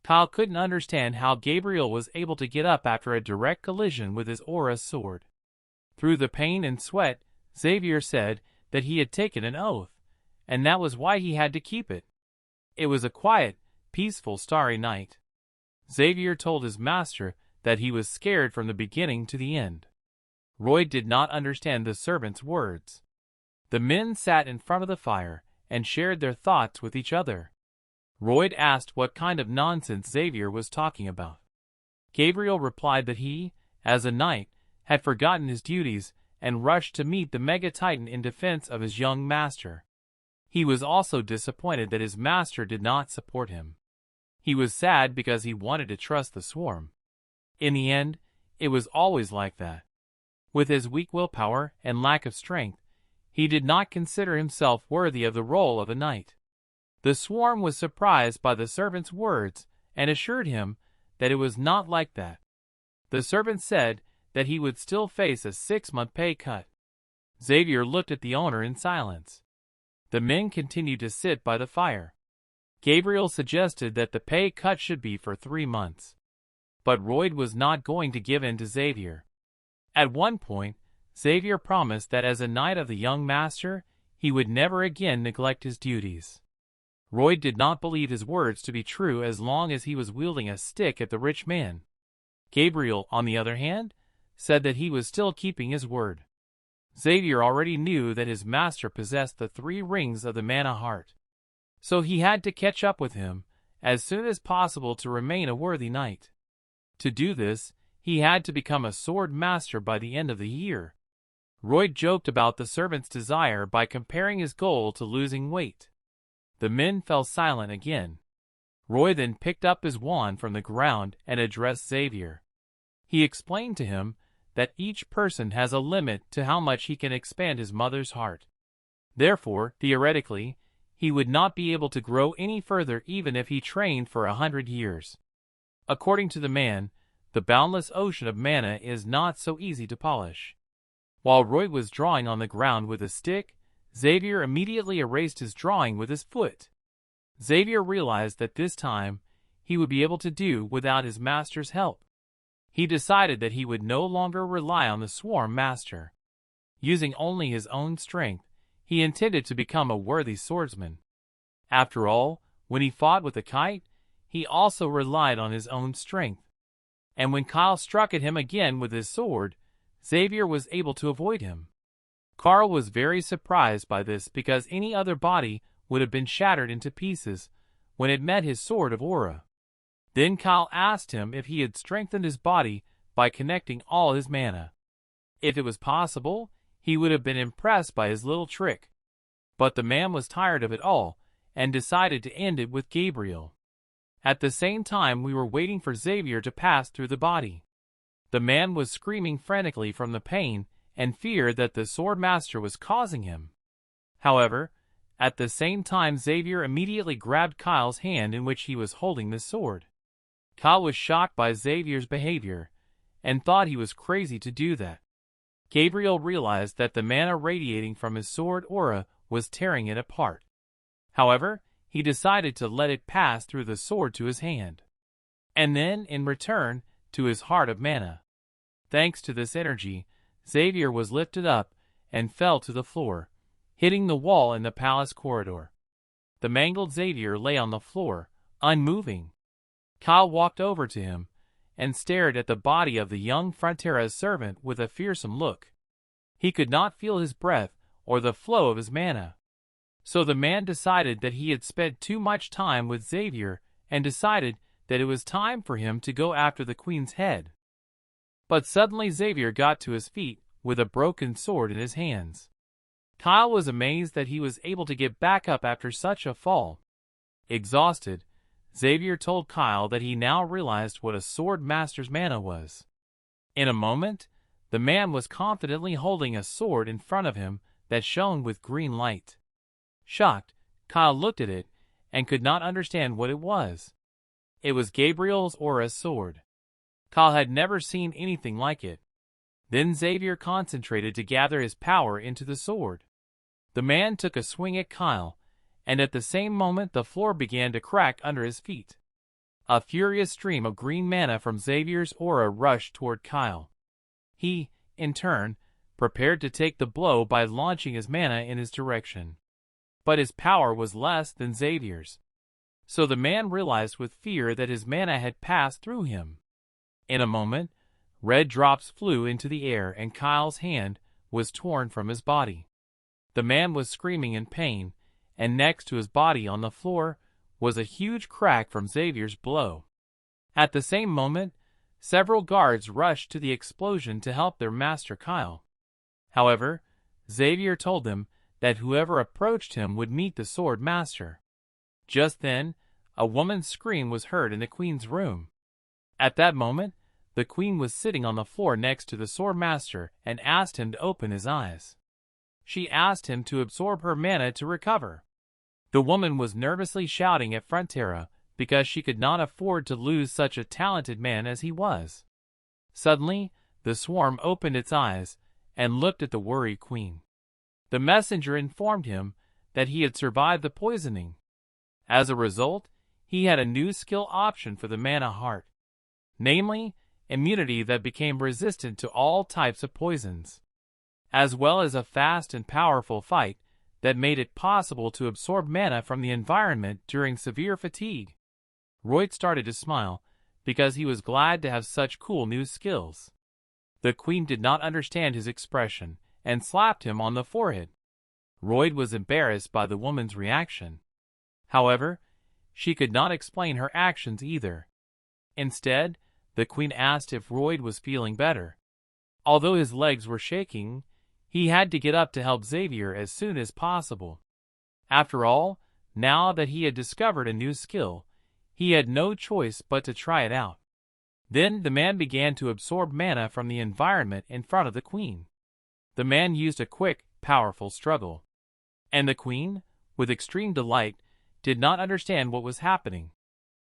Kyle couldn't understand how Gabriel was able to get up after a direct collision with his aura sword. Through the pain and sweat, Xavier said that he had taken an oath, and that was why he had to keep it. It was a quiet, peaceful, starry night. Xavier told his master that he was scared from the beginning to the end. Roy did not understand the servant's words. The men sat in front of the fire and shared their thoughts with each other. Roy asked what kind of nonsense Xavier was talking about. Gabriel replied that he, as a knight, had forgotten his duties and rushed to meet the Mega Titan in defense of his young master. He was also disappointed that his master did not support him. He was sad because he wanted to trust the swarm. In the end, it was always like that. With his weak willpower and lack of strength, he did not consider himself worthy of the role of a knight. The swarm was surprised by the servant's words and assured him that it was not like that. The servant said that he would still face a 6-month pay cut. Xavier looked at the owner in silence. The men continued to sit by the fire. Gabriel suggested that the pay cut should be for 3 months. But Royd was not going to give in to Xavier. At one point, Xavier promised that as a knight of the young master, he would never again neglect his duties. Royd did not believe his words to be true as long as he was wielding a stick at the rich man. Gabriel, on the other hand, said that he was still keeping his word. Xavier already knew that his master possessed the 3 rings of the mana heart. So he had to catch up with him as soon as possible to remain a worthy knight. To do this, he had to become a sword master by the end of the year. Royd joked about the servant's desire by comparing his goal to losing weight. The men fell silent again. Roy then picked up his wand from the ground and addressed Xavier. He explained to him that each person has a limit to how much he can expand his mother's heart. Therefore, theoretically, he would not be able to grow any further even if he trained for 100 years. According to the man, the boundless ocean of mana is not so easy to polish. While Roy was drawing on the ground with a stick, Xavier immediately erased his drawing with his foot. Xavier realized that this time, he would be able to do without his master's help. He decided that he would no longer rely on the swarm master. Using only his own strength, he intended to become a worthy swordsman. After all, when he fought with the kite, he also relied on his own strength. And when Kyle struck at him again with his sword, Xavier was able to avoid him. Carl was very surprised by this because any other body would have been shattered into pieces when it met his sword of aura. Then Kyle asked him if he had strengthened his body by connecting all his mana. If it was possible, he would have been impressed by his little trick. But the man was tired of it all and decided to end it with Gabriel. At the same time, we were waiting for Xavier to pass through the body. The man was screaming frantically from the pain and fear that the sword master was causing him. However, at the same time, Xavier immediately grabbed Kyle's hand in which he was holding the sword. Kyle was shocked by Xavier's behavior and thought he was crazy to do that. Gabriel realized that the mana radiating from his sword aura was tearing it apart. However, he decided to let it pass through the sword to his hand, and then, in return, to his heart of mana. Thanks to this energy, Xavier was lifted up and fell to the floor, hitting the wall in the palace corridor. The mangled Xavier lay on the floor, unmoving. Kyle walked over to him and stared at the body of the young Frontera's servant with a fearsome look. He could not feel his breath or the flow of his mana. So the man decided that he had spent too much time with Xavier and decided that it was time for him to go after the queen's head. But suddenly Xavier got to his feet with a broken sword in his hands. Kyle was amazed that he was able to get back up after such a fall. Exhausted, Xavier told Kyle that he now realized what a sword master's mana was. In a moment, the man was confidently holding a sword in front of him that shone with green light. Shocked, Kyle looked at it and could not understand what it was. It was Gabriel's aura sword. Kyle had never seen anything like it. Then Xavier concentrated to gather his power into the sword. The man took a swing at Kyle, and at the same moment the floor began to crack under his feet. A furious stream of green mana from Xavier's aura rushed toward Kyle. He, in turn, prepared to take the blow by launching his mana in his direction. But his power was less than Xavier's. So the man realized with fear that his mana had passed through him. In a moment, red drops flew into the air and Kyle's hand was torn from his body. The man was screaming in pain, and next to his body on the floor was a huge crack from Xavier's blow. At the same moment, several guards rushed to the explosion to help their master Kyle. However, Xavier told them that whoever approached him would meet the sword master. Just then, a woman's scream was heard in the queen's room. At that moment, the queen was sitting on the floor next to the sword master and asked him to open his eyes. She asked him to absorb her mana to recover. The woman was nervously shouting at Frontera because she could not afford to lose such a talented man as he was. Suddenly, the swarm opened its eyes and looked at the worried queen. The messenger informed him that he had survived the poisoning. As a result, he had a new skill option for the mana heart, namely, immunity that became resistant to all types of poisons, as well as a fast and powerful fight that made it possible to absorb mana from the environment during severe fatigue. Royd started to smile because he was glad to have such cool new skills. The queen did not understand his expression and slapped him on the forehead. Royd was embarrassed by the woman's reaction. However, she could not explain her actions either. Instead, the queen asked if Royd was feeling better. Although his legs were shaking, he had to get up to help Xavier as soon as possible. After all, now that he had discovered a new skill, he had no choice but to try it out. Then the man began to absorb mana from the environment in front of the queen. The man used a quick, powerful struggle. And the queen, with extreme delight, did not understand what was happening.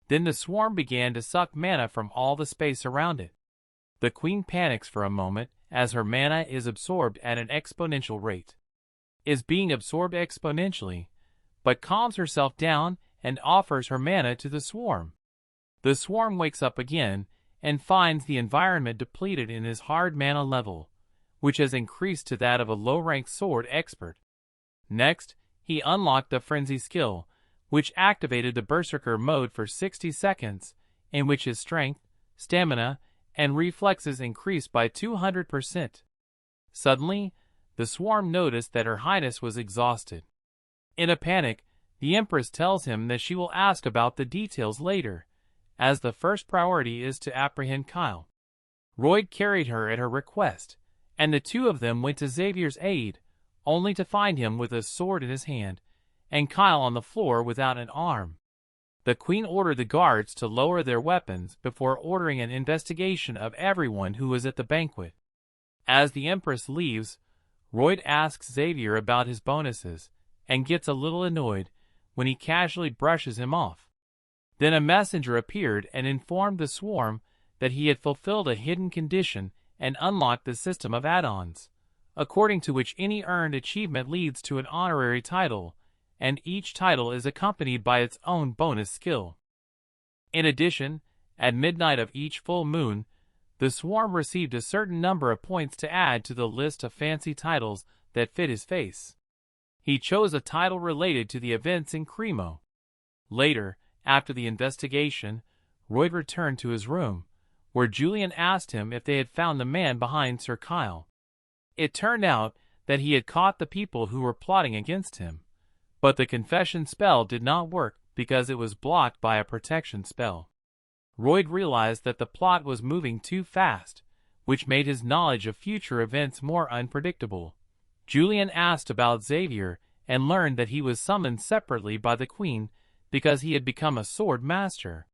Then the swarm began to suck mana from all the space around it. The queen panics for a moment as her mana is absorbed at an exponential rate. Is being absorbed exponentially, but calms herself down and offers her mana to the swarm. The swarm wakes up again and finds the environment depleted in his hard mana level, which has increased to that of a low-ranked sword expert. Next, he unlocked the frenzy skill, which activated the berserker mode for 60 seconds, in which his strength, stamina, and reflexes increased by 200%. Suddenly, the swarm noticed that Her Highness was exhausted. In a panic, the Empress tells him that she will ask about the details later, as the first priority is to apprehend Kyle. Royd carried her at her request, and the two of them went to Xavier's aid, only to find him with a sword in his hand, and Kyle on the floor without an arm. The queen ordered the guards to lower their weapons before ordering an investigation of everyone who was at the banquet. As the Empress leaves, Royd asks Xavier about his bonuses, and gets a little annoyed when he casually brushes him off. Then a messenger appeared and informed the swarm that he had fulfilled a hidden condition and unlocked the system of add-ons, according to which any earned achievement leads to an honorary title, and each title is accompanied by its own bonus skill. In addition, at midnight of each full moon, the swarm received a certain number of points to add to the list of fancy titles that fit his face. He chose a title related to the events in Cremo. Later, after the investigation, Royd returned to his room, where Julian asked him if they had found the man behind Sir Kyle. It turned out that he had caught the people who were plotting against him, but the confession spell did not work because it was blocked by a protection spell. Royd realized that the plot was moving too fast, which made his knowledge of future events more unpredictable. Julian asked about Xavier and learned that he was summoned separately by the queen because he had become a sword master.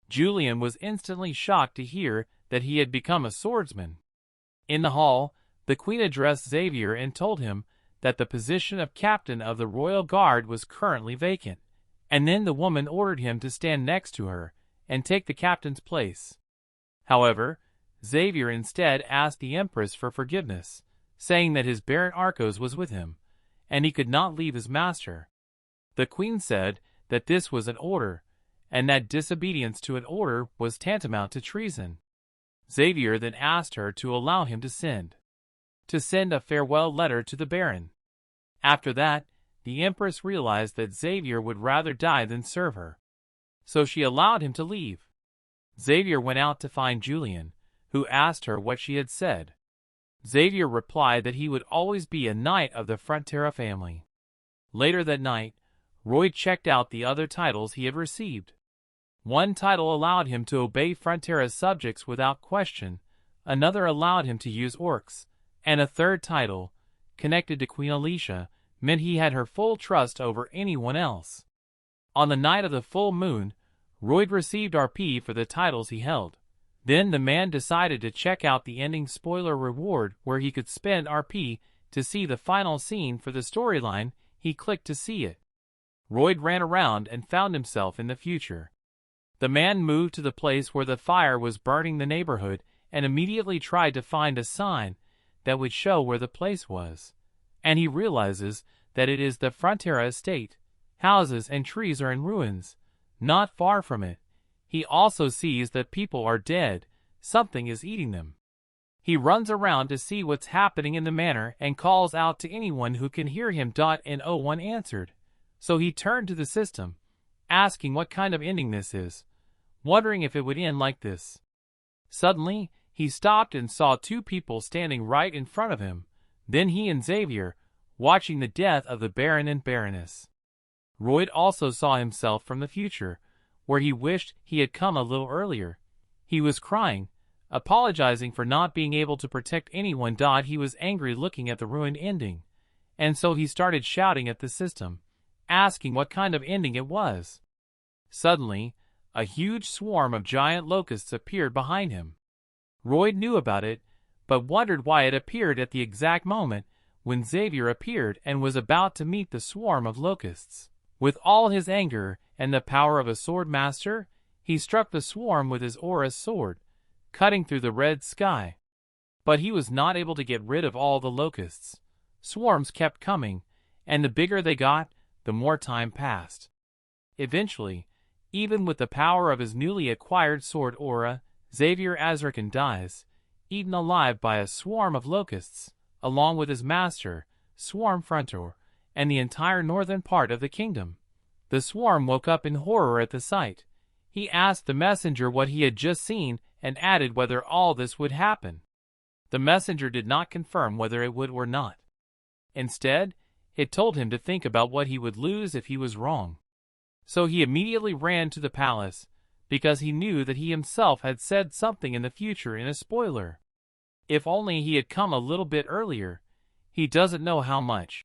Julian was instantly shocked to hear that he had become a swordsman. In the hall, the queen addressed Xavier and told him that the position of captain of the royal guard was currently vacant, and then the woman ordered him to stand next to her and take the captain's place. However, Xavier instead asked the Empress for forgiveness, saying that his Baron Arcos was with him, and he could not leave his master. The queen said that this was an order, and that disobedience to an order was tantamount to treason. Xavier then asked her to allow him to send a farewell letter to the Baron. After that, the Empress realized that Xavier would rather die than serve her, so she allowed him to leave. Xavier went out to find Julian, who asked her what she had said. Xavier replied that he would always be a knight of the Frontera family. Later that night, Royd checked out the other titles he had received. One title allowed him to obey Frontera's subjects without question, another allowed him to use orcs, and a third title, connected to Queen Alicia, meant he had her full trust over anyone else. On the night of the full moon, Royd received RP for the titles he held. Then the man decided to check out the ending spoiler reward where he could spend RP to see the final scene for the storyline. He clicked to see it. Royd ran around and found himself in the future. The man moved to the place where the fire was burning the neighborhood and immediately tried to find a sign that would show where the place was. And he realizes that it is the Frontera estate. Houses and trees are in ruins. Not far from it, he also sees that people are dead. Something is eating them. He runs around to see what's happening in the manor and calls out to anyone who can hear him. And no one answered. So he turned to the system, asking what kind of ending this is, wondering if it would end like this. Suddenly, he stopped and saw two people standing right in front of him, then he and Xavier, watching the death of the Baron and Baroness. Royd also saw himself from the future, where he wished he had come a little earlier. He was crying, apologizing for not being able to protect anyone. He was angry looking at the ruined ending, and so he started shouting at the system, asking what kind of ending it was. Suddenly, a huge swarm of giant locusts appeared behind him. Royd knew about it, but wondered why it appeared at the exact moment when Xavier appeared and was about to meet the swarm of locusts. With all his anger and the power of a sword master, he struck the swarm with his aura's sword, cutting through the red sky. But he was not able to get rid of all the locusts. Swarms kept coming, and the bigger they got, the more time passed. Eventually, even with the power of his newly acquired sword aura, Xavier Azrakan dies, eaten alive by a swarm of locusts, along with his master, Swarm Frontera, and the entire northern part of the kingdom. The swarm woke up in horror at the sight. He asked the messenger what he had just seen and added whether all this would happen. The messenger did not confirm whether it would or not. Instead, it told him to think about what he would lose if he was wrong. So he immediately ran to the palace, because he knew that he himself had said something in the future in a spoiler. If only he had come a little bit earlier. He doesn't know how much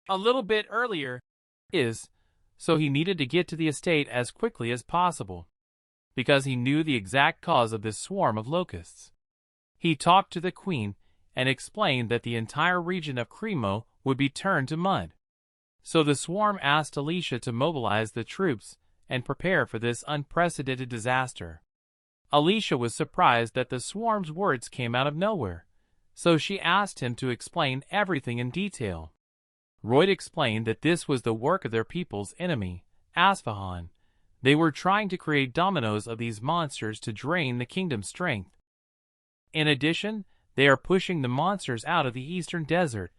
a little bit earlier is, so he needed to get to the estate as quickly as possible, because he knew the exact cause of this swarm of locusts. He talked to the queen and explained that the entire region of Cremo would be turned to mud. So the swarm asked Alicia to mobilize the troops and prepare for this unprecedented disaster. Alicia was surprised that the swarm's words came out of nowhere, so she asked him to explain everything in detail. Royd explained that this was the work of their people's enemy, Asfahan. They were trying to create dominoes of these monsters to drain the kingdom's strength. In addition, they are pushing the monsters out of the eastern desert,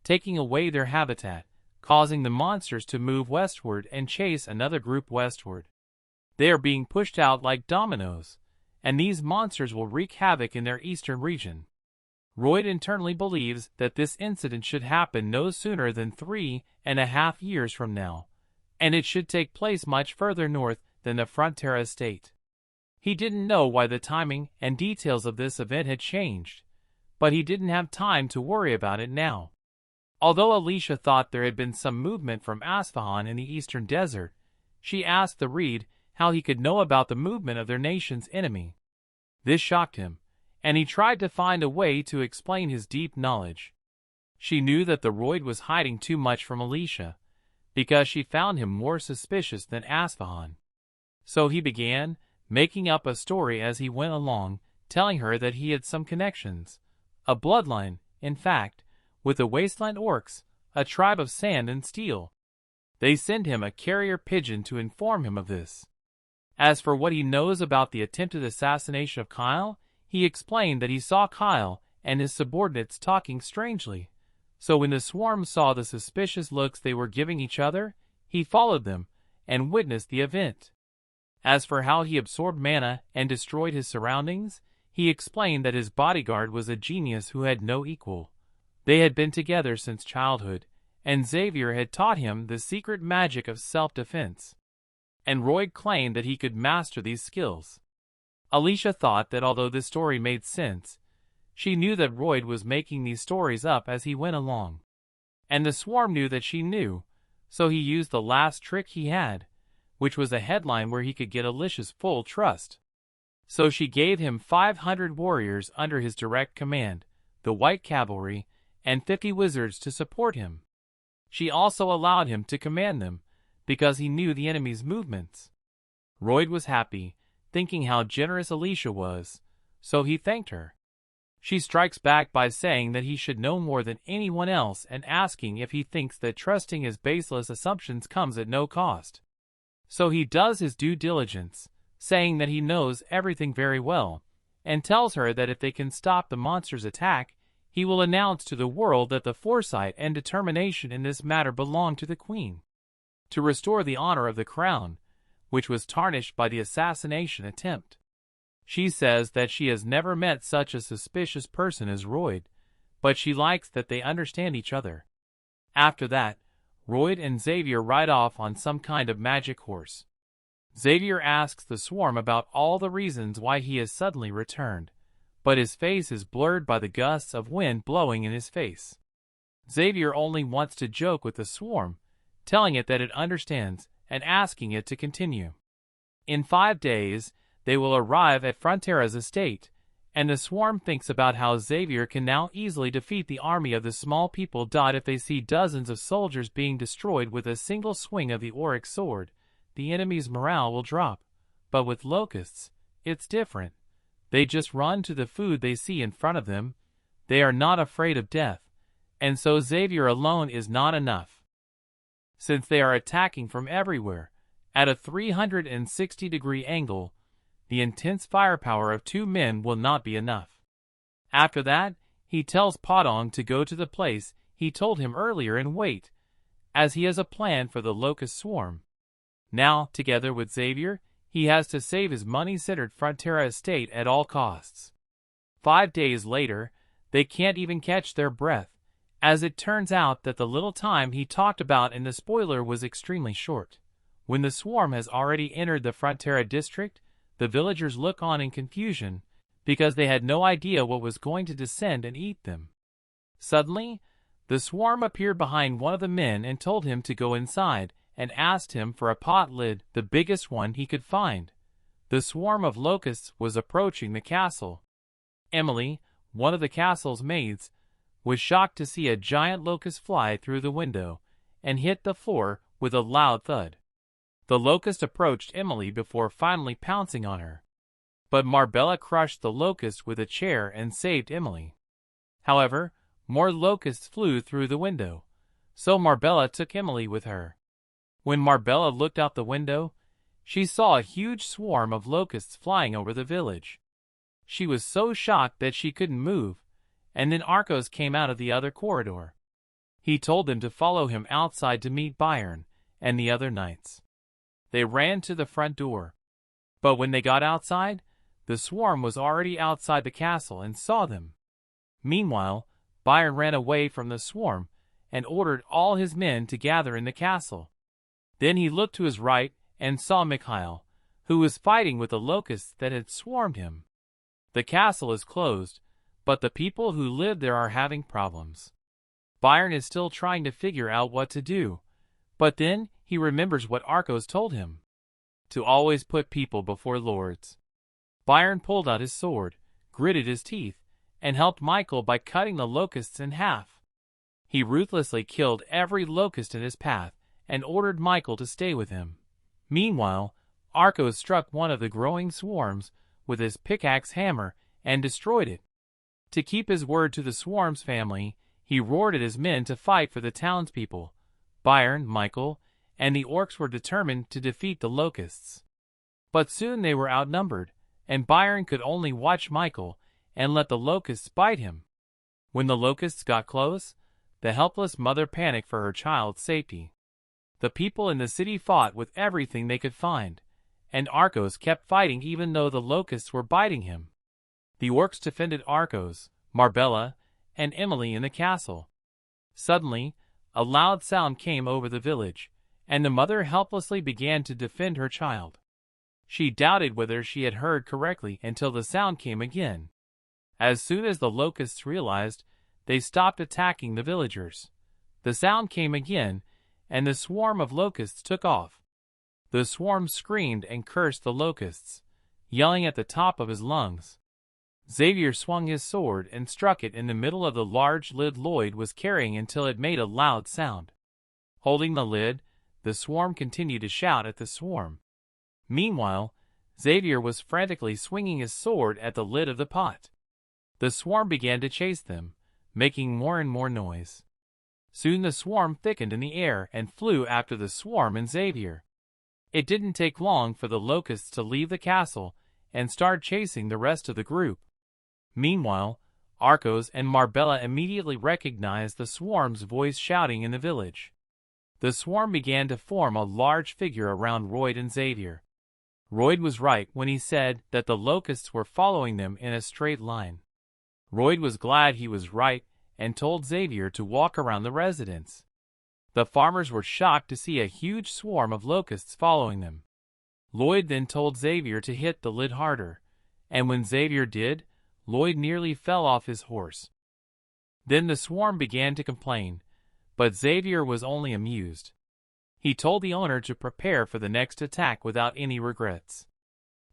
taking away their habitat, causing the monsters to move westward and chase another group westward. They are being pushed out like dominoes, and these monsters will wreak havoc in their eastern region. Royd internally believes that this incident should happen no sooner than 3.5 years from now, and it should take place much further north than the Frontera estate. He didn't know why the timing and details of this event had changed, but he didn't have time to worry about it now. Although Alicia thought there had been some movement from Asfahan in the eastern desert, she asked the reed how he could know about the movement of their nation's enemy. This shocked him, and he tried to find a way to explain his deep knowledge. She knew that the Royd was hiding too much from Alicia, because she found him more suspicious than Asfahan. So he began making up a story as he went along, telling her that he had some connections, a bloodline, in fact, with the Wasteland Orcs, a tribe of sand and steel. They send him a carrier pigeon to inform him of this. As for what he knows about the attempted assassination of Kyle, he explained that he saw Kyle and his subordinates talking strangely. So when the swarm saw the suspicious looks they were giving each other, he followed them and witnessed the event. As for how he absorbed mana and destroyed his surroundings, he explained that his bodyguard was a genius who had no equal. They had been together since childhood, and Xavier had taught him the secret magic of self-defense. And Royd claimed that he could master these skills. Alicia thought that although this story made sense, she knew that Royd was making these stories up as he went along. And the swarm knew that she knew, so he used the last trick he had, which was a headline where he could get Alicia's full trust. So she gave him 500 warriors under his direct command, the White Cavalry, and 50 wizards to support him. She also allowed him to command them, because he knew the enemy's movements. Lloyd was happy, thinking how generous Alicia was, so he thanked her. She strikes back by saying that he should know more than anyone else and asking if he thinks that trusting his baseless assumptions comes at no cost. So he does his due diligence, saying that he knows everything very well, and tells her that if they can stop the monster's attack, he will announce to the world that the foresight and determination in this matter belong to the Queen. To restore the honor of the crown, which was tarnished by the assassination attempt. She says that she has never met such a suspicious person as Royd, but she likes that they understand each other. After that, Royd and Xavier ride off on some kind of magic horse. Xavier asks the swarm about all the reasons why he has suddenly returned, but his face is blurred by the gusts of wind blowing in his face. Xavier only wants to joke with the swarm, telling it that it understands and asking it to continue. In 5 days, they will arrive at Frontera's estate, and the swarm thinks about how Xavier can now easily defeat the army of the small people. If they see dozens of soldiers being destroyed with a single swing of the auric sword, the enemy's morale will drop. But with locusts, it's different. They just run to the food they see in front of them. They are not afraid of death, and so Xavier alone is not enough. Since they are attacking from everywhere, at a 360-degree angle, the intense firepower of 2 men will not be enough. After that, he tells Podong to go to the place he told him earlier and wait, as he has a plan for the locust swarm. Now, together with Xavier, he has to save his money-centered Frontera estate at all costs. 5 days later, they can't even catch their breath, as it turns out that the little time he talked about in the spoiler was extremely short. When the swarm has already entered the Frontera district, the villagers look on in confusion, because they had no idea what was going to descend and eat them. Suddenly, the swarm appeared behind one of the men and told him to go inside, and asked him for a pot lid, the biggest one he could find. The swarm of locusts was approaching the castle. Emily, one of the castle's maids, was shocked to see a giant locust fly through the window and hit the floor with a loud thud. The locust approached Emily before finally pouncing on her. But Marbella crushed the locust with a chair and saved Emily. However, more locusts flew through the window, so Marbella took Emily with her. When Marbella looked out the window, she saw a huge swarm of locusts flying over the village. She was so shocked that she couldn't move, and then Arcos came out of the other corridor. He told them to follow him outside to meet Byron and the other knights. They ran to the front door. But when they got outside, the swarm was already outside the castle and saw them. Meanwhile, Byron ran away from the swarm and ordered all his men to gather in the castle. Then he looked to his right and saw Mikhail, who was fighting with the locusts that had swarmed him. The castle is closed, but the people who live there are having problems. Byron is still trying to figure out what to do, but then he remembers what Arcos told him. To always put people before lords. Byron pulled out his sword, gritted his teeth, and helped Michael by cutting the locusts in half. He ruthlessly killed every locust in his path and ordered Michael to stay with him. Meanwhile, Arcos struck one of the growing swarms with his pickaxe hammer and destroyed it. To keep his word to the swarm's family, he roared at his men to fight for the townspeople. Byron, Michael, and the orcs were determined to defeat the locusts. But soon they were outnumbered, and Byron could only watch Michael and let the locusts bite him. When the locusts got close, the helpless mother panicked for her child's safety. The people in the city fought with everything they could find, and Arcos kept fighting even though the locusts were biting him. The orcs defended Arcos, Marbella, and Emily in the castle. Suddenly, a loud sound came over the village, and the mother helplessly began to defend her child. She doubted whether she had heard correctly until the sound came again. As soon as the locusts realized, they stopped attacking the villagers. The sound came again, and the swarm of locusts took off. The swarm screamed and cursed the locusts, yelling at the top of his lungs. Xavier swung his sword and struck it in the middle of the large lid Lloyd was carrying until it made a loud sound. Holding the lid, the swarm continued to shout at the swarm. Meanwhile, Xavier was frantically swinging his sword at the lid of the pot. The swarm began to chase them, making more and more noise. Soon the swarm thickened in the air and flew after the swarm and Xavier. It didn't take long for the locusts to leave the castle and start chasing the rest of the group. Meanwhile, Arcos and Marbella immediately recognized the swarm's voice shouting in the village. The swarm began to form a large figure around Royd and Xavier. Royd was right when he said that the locusts were following them in a straight line. Royd was glad he was right and told Xavier to walk around the residence. The farmers were shocked to see a huge swarm of locusts following them. Lloyd then told Xavier to hit the lid harder, and when Xavier did, Lloyd nearly fell off his horse. Then the swarm began to complain, but Xavier was only amused. He told the owner to prepare for the next attack without any regrets.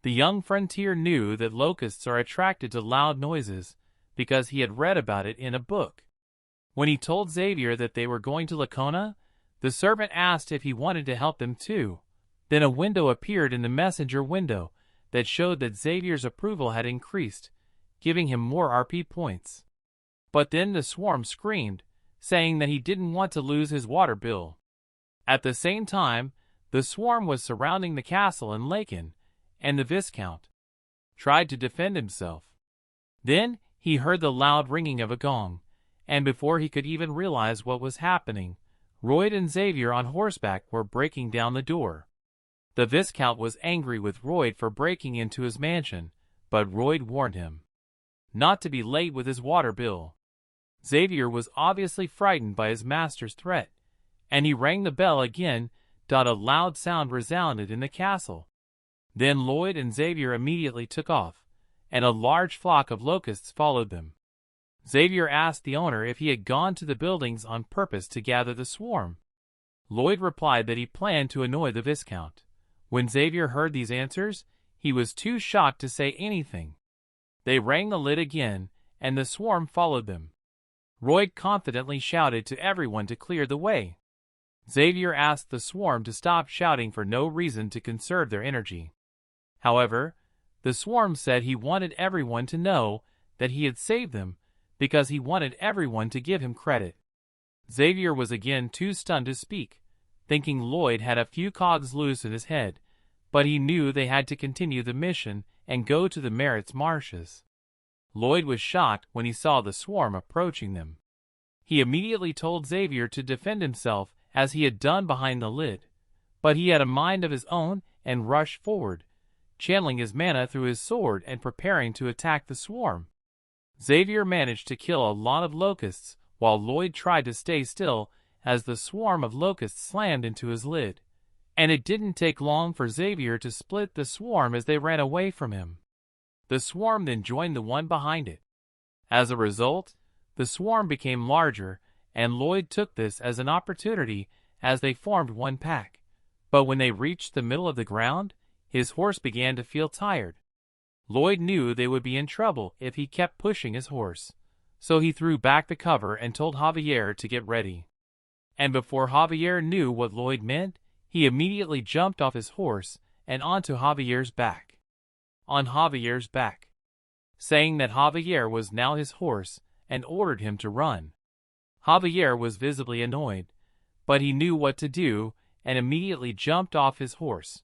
The young frontier knew that locusts are attracted to loud noises because he had read about it in a book. When he told Xavier that they were going to Lacona, the servant asked if he wanted to help them too. Then a window appeared in the messenger window that showed that Xavier's approval had increased, giving him more RP points. But then the swarm screamed, saying that he didn't want to lose his water bill. At the same time, the swarm was surrounding the castle in Laken, and the Viscount tried to defend himself. Then he heard the loud ringing of a gong, and before he could even realize what was happening, Royd and Xavier on horseback were breaking down the door. The Viscount was angry with Royd for breaking into his mansion, but Royd warned him not to be late with his water bill. Xavier was obviously frightened by his master's threat, and he rang the bell again. A loud sound resounded in the castle. Then Lloyd and Xavier immediately took off, and a large flock of locusts followed them. Xavier asked the owner if he had gone to the buildings on purpose to gather the swarm. Lloyd replied that he planned to annoy the Viscount. When Xavier heard these answers, he was too shocked to say anything. They rang the lid again, and the swarm followed them. Royd confidently shouted to everyone to clear the way. Xavier asked the swarm to stop shouting for no reason to conserve their energy. However, the swarm said he wanted everyone to know that he had saved them because he wanted everyone to give him credit. Xavier was again too stunned to speak, thinking Lloyd had a few cogs loose in his head, but he knew they had to continue the mission and go to the Merritt's marshes. Lloyd was shocked when he saw the swarm approaching them. He immediately told Xavier to defend himself as he had done behind the lid, but he had a mind of his own and rushed forward, channeling his mana through his sword and preparing to attack the swarm. Xavier managed to kill a lot of locusts while Lloyd tried to stay still as the swarm of locusts slammed into his lid, and it didn't take long for Xavier to split the swarm as they ran away from him. The swarm then joined the one behind it. As a result, the swarm became larger, and Lloyd took this as an opportunity as they formed one pack. But when they reached the middle of the ground, his horse began to feel tired. Lloyd knew they would be in trouble if he kept pushing his horse, so he threw back the cover and told Javier to get ready. And before Javier knew what Lloyd meant, he immediately jumped off his horse and onto Javier's back. On Javier's back, saying that Javier was now his horse and ordered him to run. Javier was visibly annoyed, but he knew what to do and immediately jumped off his horse.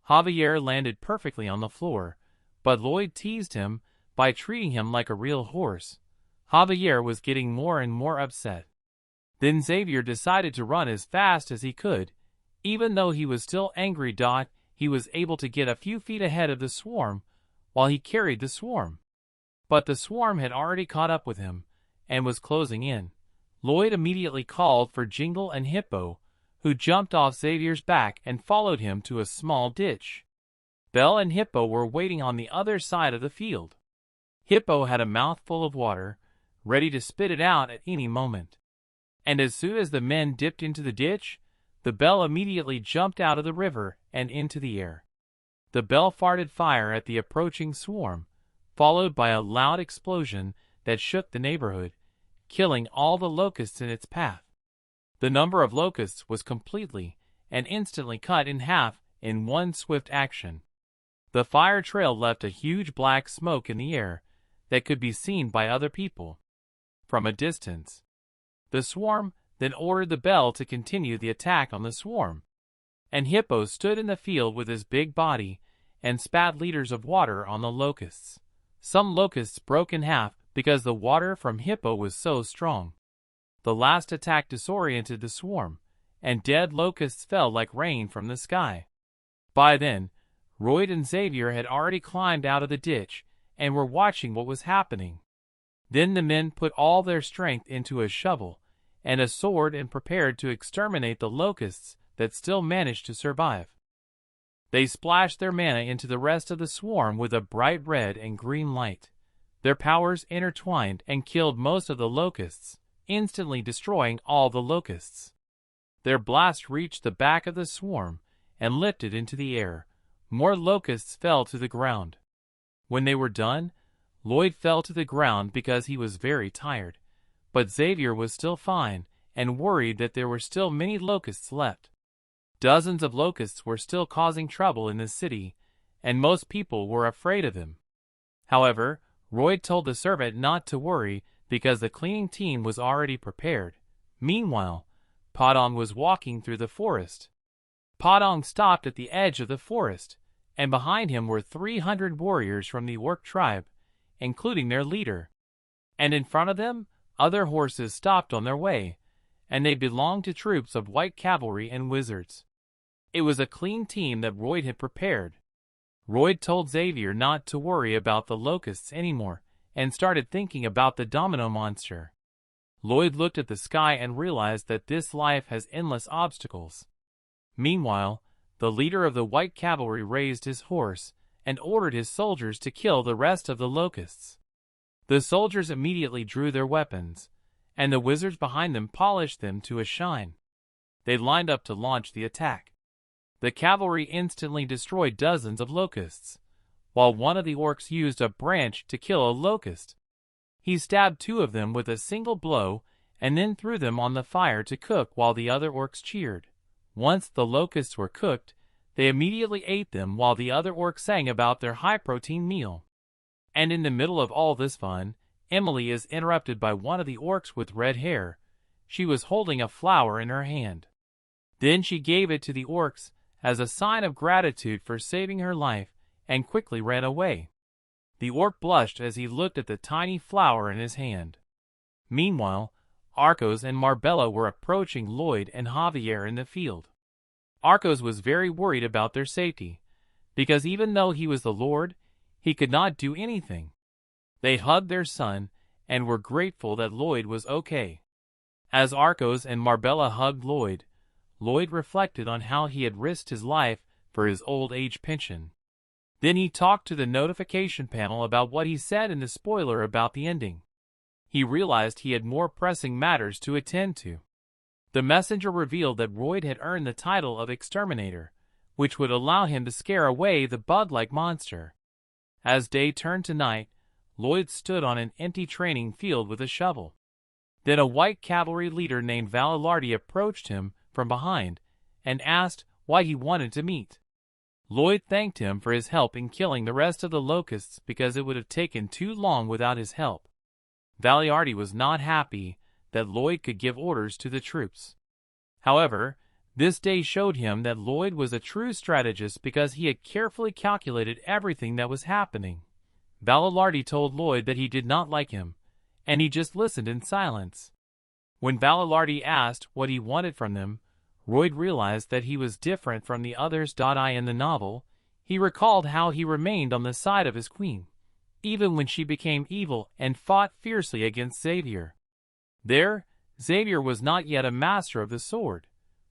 Javier landed perfectly on the floor, but Lloyd teased him by treating him like a real horse. Javier was getting more and more upset. Then Xavier decided to run as fast as he could. Even though he was still angry, he was able to get a few feet ahead of the swarm while he carried the swarm. But the swarm had already caught up with him and was closing in. Lloyd immediately called for Jingle and Hippo, who jumped off Xavier's back and followed him to a small ditch. Belle and Hippo were waiting on the other side of the field. Hippo had a mouthful of water, ready to spit it out at any moment. And as soon as the men dipped into the ditch, the Belle immediately jumped out of the river and into the air. The Belle farted fire at the approaching swarm, followed by a loud explosion that shook the neighborhood, killing all the locusts in its path. The number of locusts was completely and instantly cut in half in one swift action. The fire trail left a huge black smoke in the air that could be seen by other people from a distance. The swarm then ordered the bell to continue the attack on the swarm, and Hippo stood in the field with his big body and spat liters of water on the locusts. Some locusts broke in half because the water from Hippo was so strong. The last attack disoriented the swarm, and dead locusts fell like rain from the sky. By then, Royd and Xavier had already climbed out of the ditch and were watching what was happening. Then the men put all their strength into a shovel and a sword and prepared to exterminate the locusts that still managed to survive. They splashed their mana into the rest of the swarm with a bright red and green light. Their powers intertwined and killed most of the locusts, instantly destroying all the locusts. Their blast reached the back of the swarm and lifted into the air. More locusts fell to the ground. When they were done, Lloyd fell to the ground because he was very tired, but Xavier was still fine and worried that there were still many locusts left. Dozens of locusts were still causing trouble in the city, and most people were afraid of them. However, Roy told the servant not to worry because the cleaning team was already prepared. Meanwhile, Padong was walking through the forest. Padong stopped at the edge of the forest, and behind him were 300 warriors from the Orc tribe, including their leader. And in front of them, other horses stopped on their way, and they belonged to troops of white cavalry and wizards. It was a clean team that Royd had prepared. Royd told Xavier not to worry about the locusts anymore and started thinking about the domino monster. Lloyd looked at the sky and realized that this life has endless obstacles. Meanwhile, the leader of the white cavalry raised his horse and ordered his soldiers to kill the rest of the locusts. The soldiers immediately drew their weapons, and the wizards behind them polished them to a shine. They lined up to launch the attack. The cavalry instantly destroyed dozens of locusts, while one of the orcs used a branch to kill a locust. He stabbed 2 of them with a single blow and then threw them on the fire to cook while the other orcs cheered. Once the locusts were cooked, they immediately ate them while the other orcs sang about their high-protein meal. And in the middle of all this fun, Emily is interrupted by one of the orcs with red hair. She was holding a flower in her hand. Then she gave it to the orcs as a sign of gratitude for saving her life and quickly ran away. The orc blushed as he looked at the tiny flower in his hand. Meanwhile, Arcos and Marbella were approaching Lloyd and Javier in the field. Arcos was very worried about their safety, because even though he was the Lord, he could not do anything. They hugged their son and were grateful that Lloyd was okay. As Arcos and Marbella hugged Lloyd, Lloyd reflected on how he had risked his life for his old age pension. Then he talked to the notification panel about what he said in the spoiler about the ending. He realized he had more pressing matters to attend to. The messenger revealed that Royd had earned the title of Exterminator, which would allow him to scare away the bug-like monster. As day turned to night, Lloyd stood on an empty training field with a shovel. Then a white cavalry leader named Valilardi approached him from behind and asked why he wanted to meet. Lloyd thanked him for his help in killing the rest of the locusts because it would have taken too long without his help. Valiardi was not happy that Lloyd could give orders to the troops. However, this day showed him that Lloyd was a true strategist because he had carefully calculated everything that was happening. Valilardi told Lloyd that he did not like him, and he just listened in silence. When Valilardi asked what he wanted from them, Royd realized that he was different from the others. In the novel, he recalled how he remained on the side of his queen, even when she became evil and fought fiercely against Xavier. There, Xavier was not yet a master of the sword,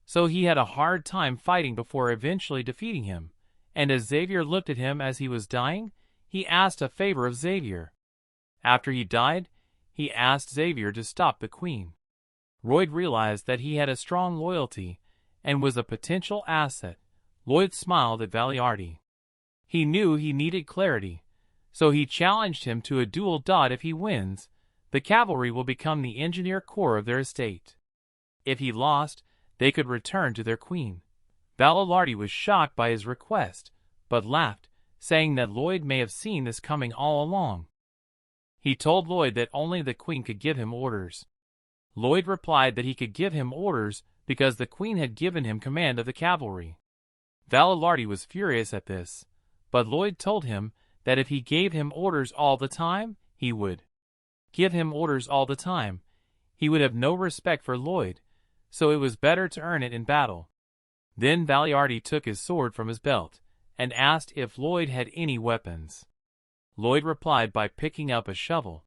so he had a hard time fighting before eventually defeating him, and as Xavier looked at him as he was dying, he asked a favor of Xavier. After he died, he asked Xavier to stop the queen. Royd realized that he had a strong loyalty and was a potential asset. Lloyd smiled at Valiardi. He knew he needed clarity, so he challenged him to a duel. If he wins, the cavalry will become the engineer corps of their estate. If he lost, they could return to their queen. Valilardi was shocked by his request, but laughed, saying that Lloyd may have seen this coming all along. He told Lloyd that only the Queen could give him orders. Lloyd replied that he could give him orders because the Queen had given him command of the cavalry. Valilardi was furious at this, but Lloyd told him that if he gave him orders all the time, he would give him orders all the time. He would have no respect for Lloyd, so it was better to earn it in battle. Then Valilardi took his sword from his belt and asked if Lloyd had any weapons. Lloyd replied by picking up a shovel.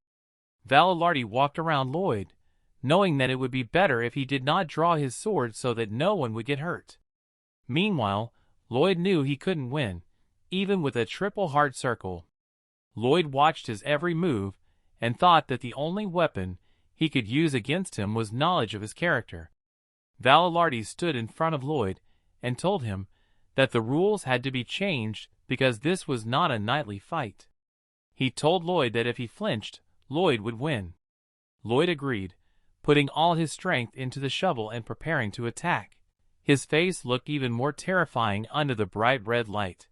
Valilardi walked around Lloyd, knowing that it would be better if he did not draw his sword so that no one would get hurt. Meanwhile, Lloyd knew he couldn't win, even with a triple heart circle. Lloyd watched his every move and thought that the only weapon he could use against him was knowledge of his character. Valilardi stood in front of Lloyd and told him that the rules had to be changed because this was not a knightly fight. He told Lloyd that if he flinched, Lloyd would win. Lloyd agreed, putting all his strength into the shovel and preparing to attack. His face looked even more terrifying under the bright red light.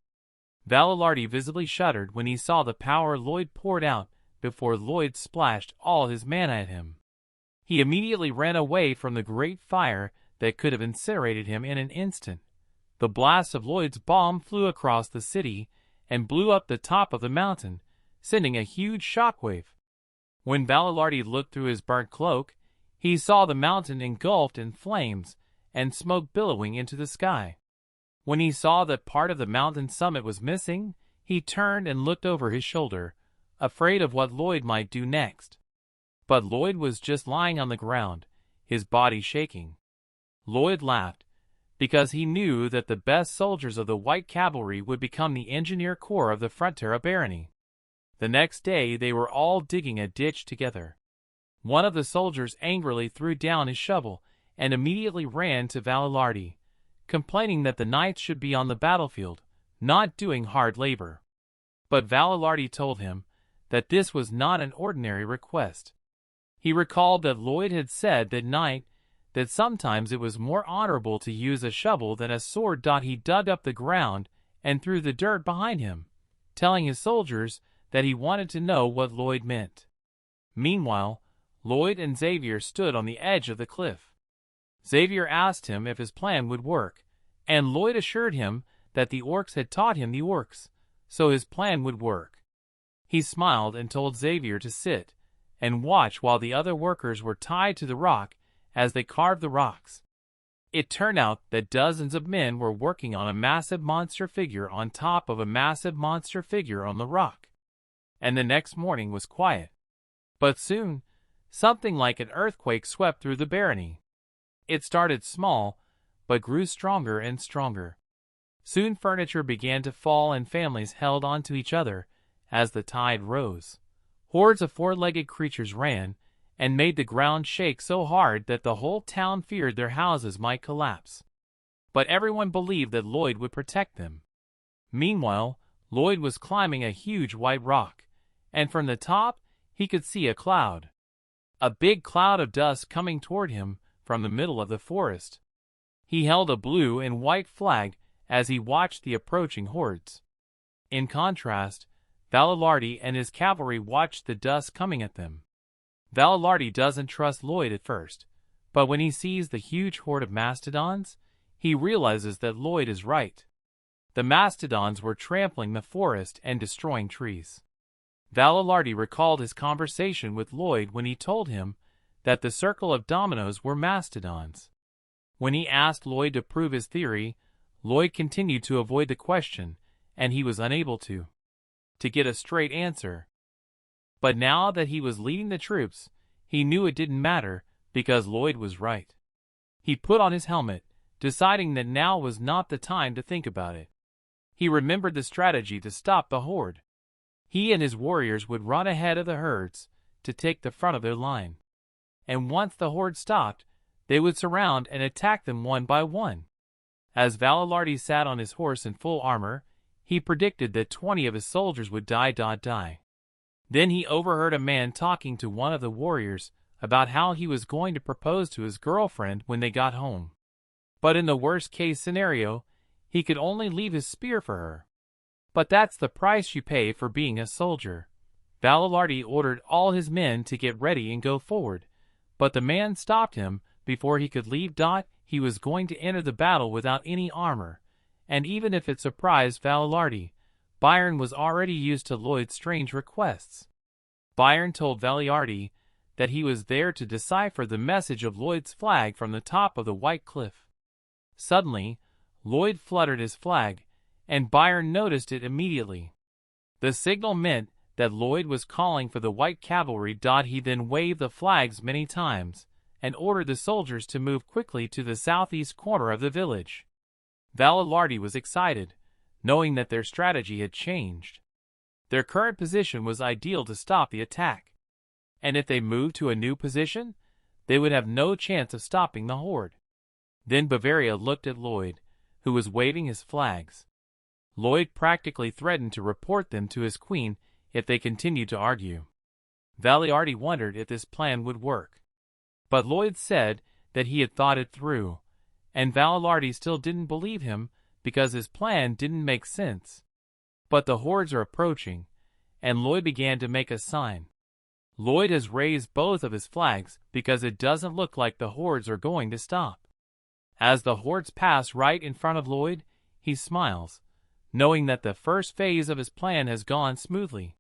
Valilardi visibly shuddered when he saw the power Lloyd poured out before Lloyd splashed all his mana at him. He immediately ran away from the great fire that could have incinerated him in an instant. The blast of Lloyd's bomb flew across the city and blew up the top of the mountain, sending a huge shockwave. When Valilardi looked through his burnt cloak, he saw the mountain engulfed in flames and smoke billowing into the sky. When he saw that part of the mountain summit was missing, he turned and looked over his shoulder, afraid of what Lloyd might do next. But Lloyd was just lying on the ground, his body shaking. Lloyd laughed, because he knew that the best soldiers of the White Cavalry would become the engineer corps of the Frontera barony. The next day they were all digging a ditch together. One of the soldiers angrily threw down his shovel and immediately ran to Valilardi, complaining that the knights should be on the battlefield, not doing hard labor. But Valilardi told him that this was not an ordinary request. He recalled that Lloyd had said that sometimes it was more honorable to use a shovel than a sword. He dug up the ground and threw the dirt behind him, telling his soldiers that he wanted to know what Lloyd meant. Meanwhile, Lloyd and Xavier stood on the edge of the cliff. Xavier asked him if his plan would work, and Lloyd assured him that the orcs had taught him the orcs, so his plan would work. He smiled and told Xavier to sit and watch while the other workers were tied to the rock as they carved the rocks. It turned out that dozens of men were working on a massive monster figure on top of a massive monster figure on the rock. And the next morning was quiet. But soon, something like an earthquake swept through the barony. It started small, but grew stronger and stronger. Soon furniture began to fall and families held on to each other as the tide rose. Hordes of four-legged creatures ran and made the ground shake so hard that the whole town feared their houses might collapse. But everyone believed that Lloyd would protect them. Meanwhile, Lloyd was climbing a huge white rock, and from the top he could see a cloud. A big cloud of dust coming toward him from the middle of the forest. He held a blue and white flag as he watched the approaching hordes. In contrast, Valilardi and his cavalry watched the dust coming at them. Valilardi doesn't trust Lloyd at first, but when he sees the huge horde of mastodons, he realizes that Lloyd is right. The mastodons were trampling the forest and destroying trees. Valilardi recalled his conversation with Lloyd when he told him that the circle of dominoes were mastodons. When he asked Lloyd to prove his theory, Lloyd continued to avoid the question, and he was unable to get a straight answer. But now that he was leading the troops, he knew it didn't matter because Lloyd was right. He put on his helmet, deciding that now was not the time to think about it. He remembered the strategy to stop the horde. He and his warriors would run ahead of the herds to take the front of their line. And once the horde stopped, they would surround and attack them one by one. As Valilardi sat on his horse in full armor, he predicted that 20 of his soldiers would die. Then he overheard a man talking to one of the warriors about how he was going to propose to his girlfriend when they got home. But in the worst-case scenario, he could only leave his spear for her. But that's the price you pay for being a soldier. Valilardi ordered all his men to get ready and go forward, but the man stopped him before he could leave. He was going to enter the battle without any armor, and even if it surprised Valilardi, Byron was already used to Lloyd's strange requests. Byron told Valilardi that he was there to decipher the message of Lloyd's flag from the top of the white cliff. Suddenly, Lloyd fluttered his flag, and Byron noticed it immediately. The signal meant that Lloyd was calling for the white cavalry. He then waved the flags many times and ordered the soldiers to move quickly to the southeast corner of the village. Valilardi was excited, knowing that their strategy had changed. Their current position was ideal to stop the attack, and if they moved to a new position, they would have no chance of stopping the horde. Then Bavaria looked at Lloyd, who was waving his flags. Lloyd practically threatened to report them to his queen if they continued to argue. Valilardi wondered if this plan would work. But Lloyd said that he had thought it through, and Valilardi still didn't believe him because his plan didn't make sense. But the hordes are approaching, and Lloyd began to make a sign. Lloyd has raised both of his flags because it doesn't look like the hordes are going to stop. As the hordes pass right in front of Lloyd, he smiles, knowing that the first phase of his plan has gone smoothly.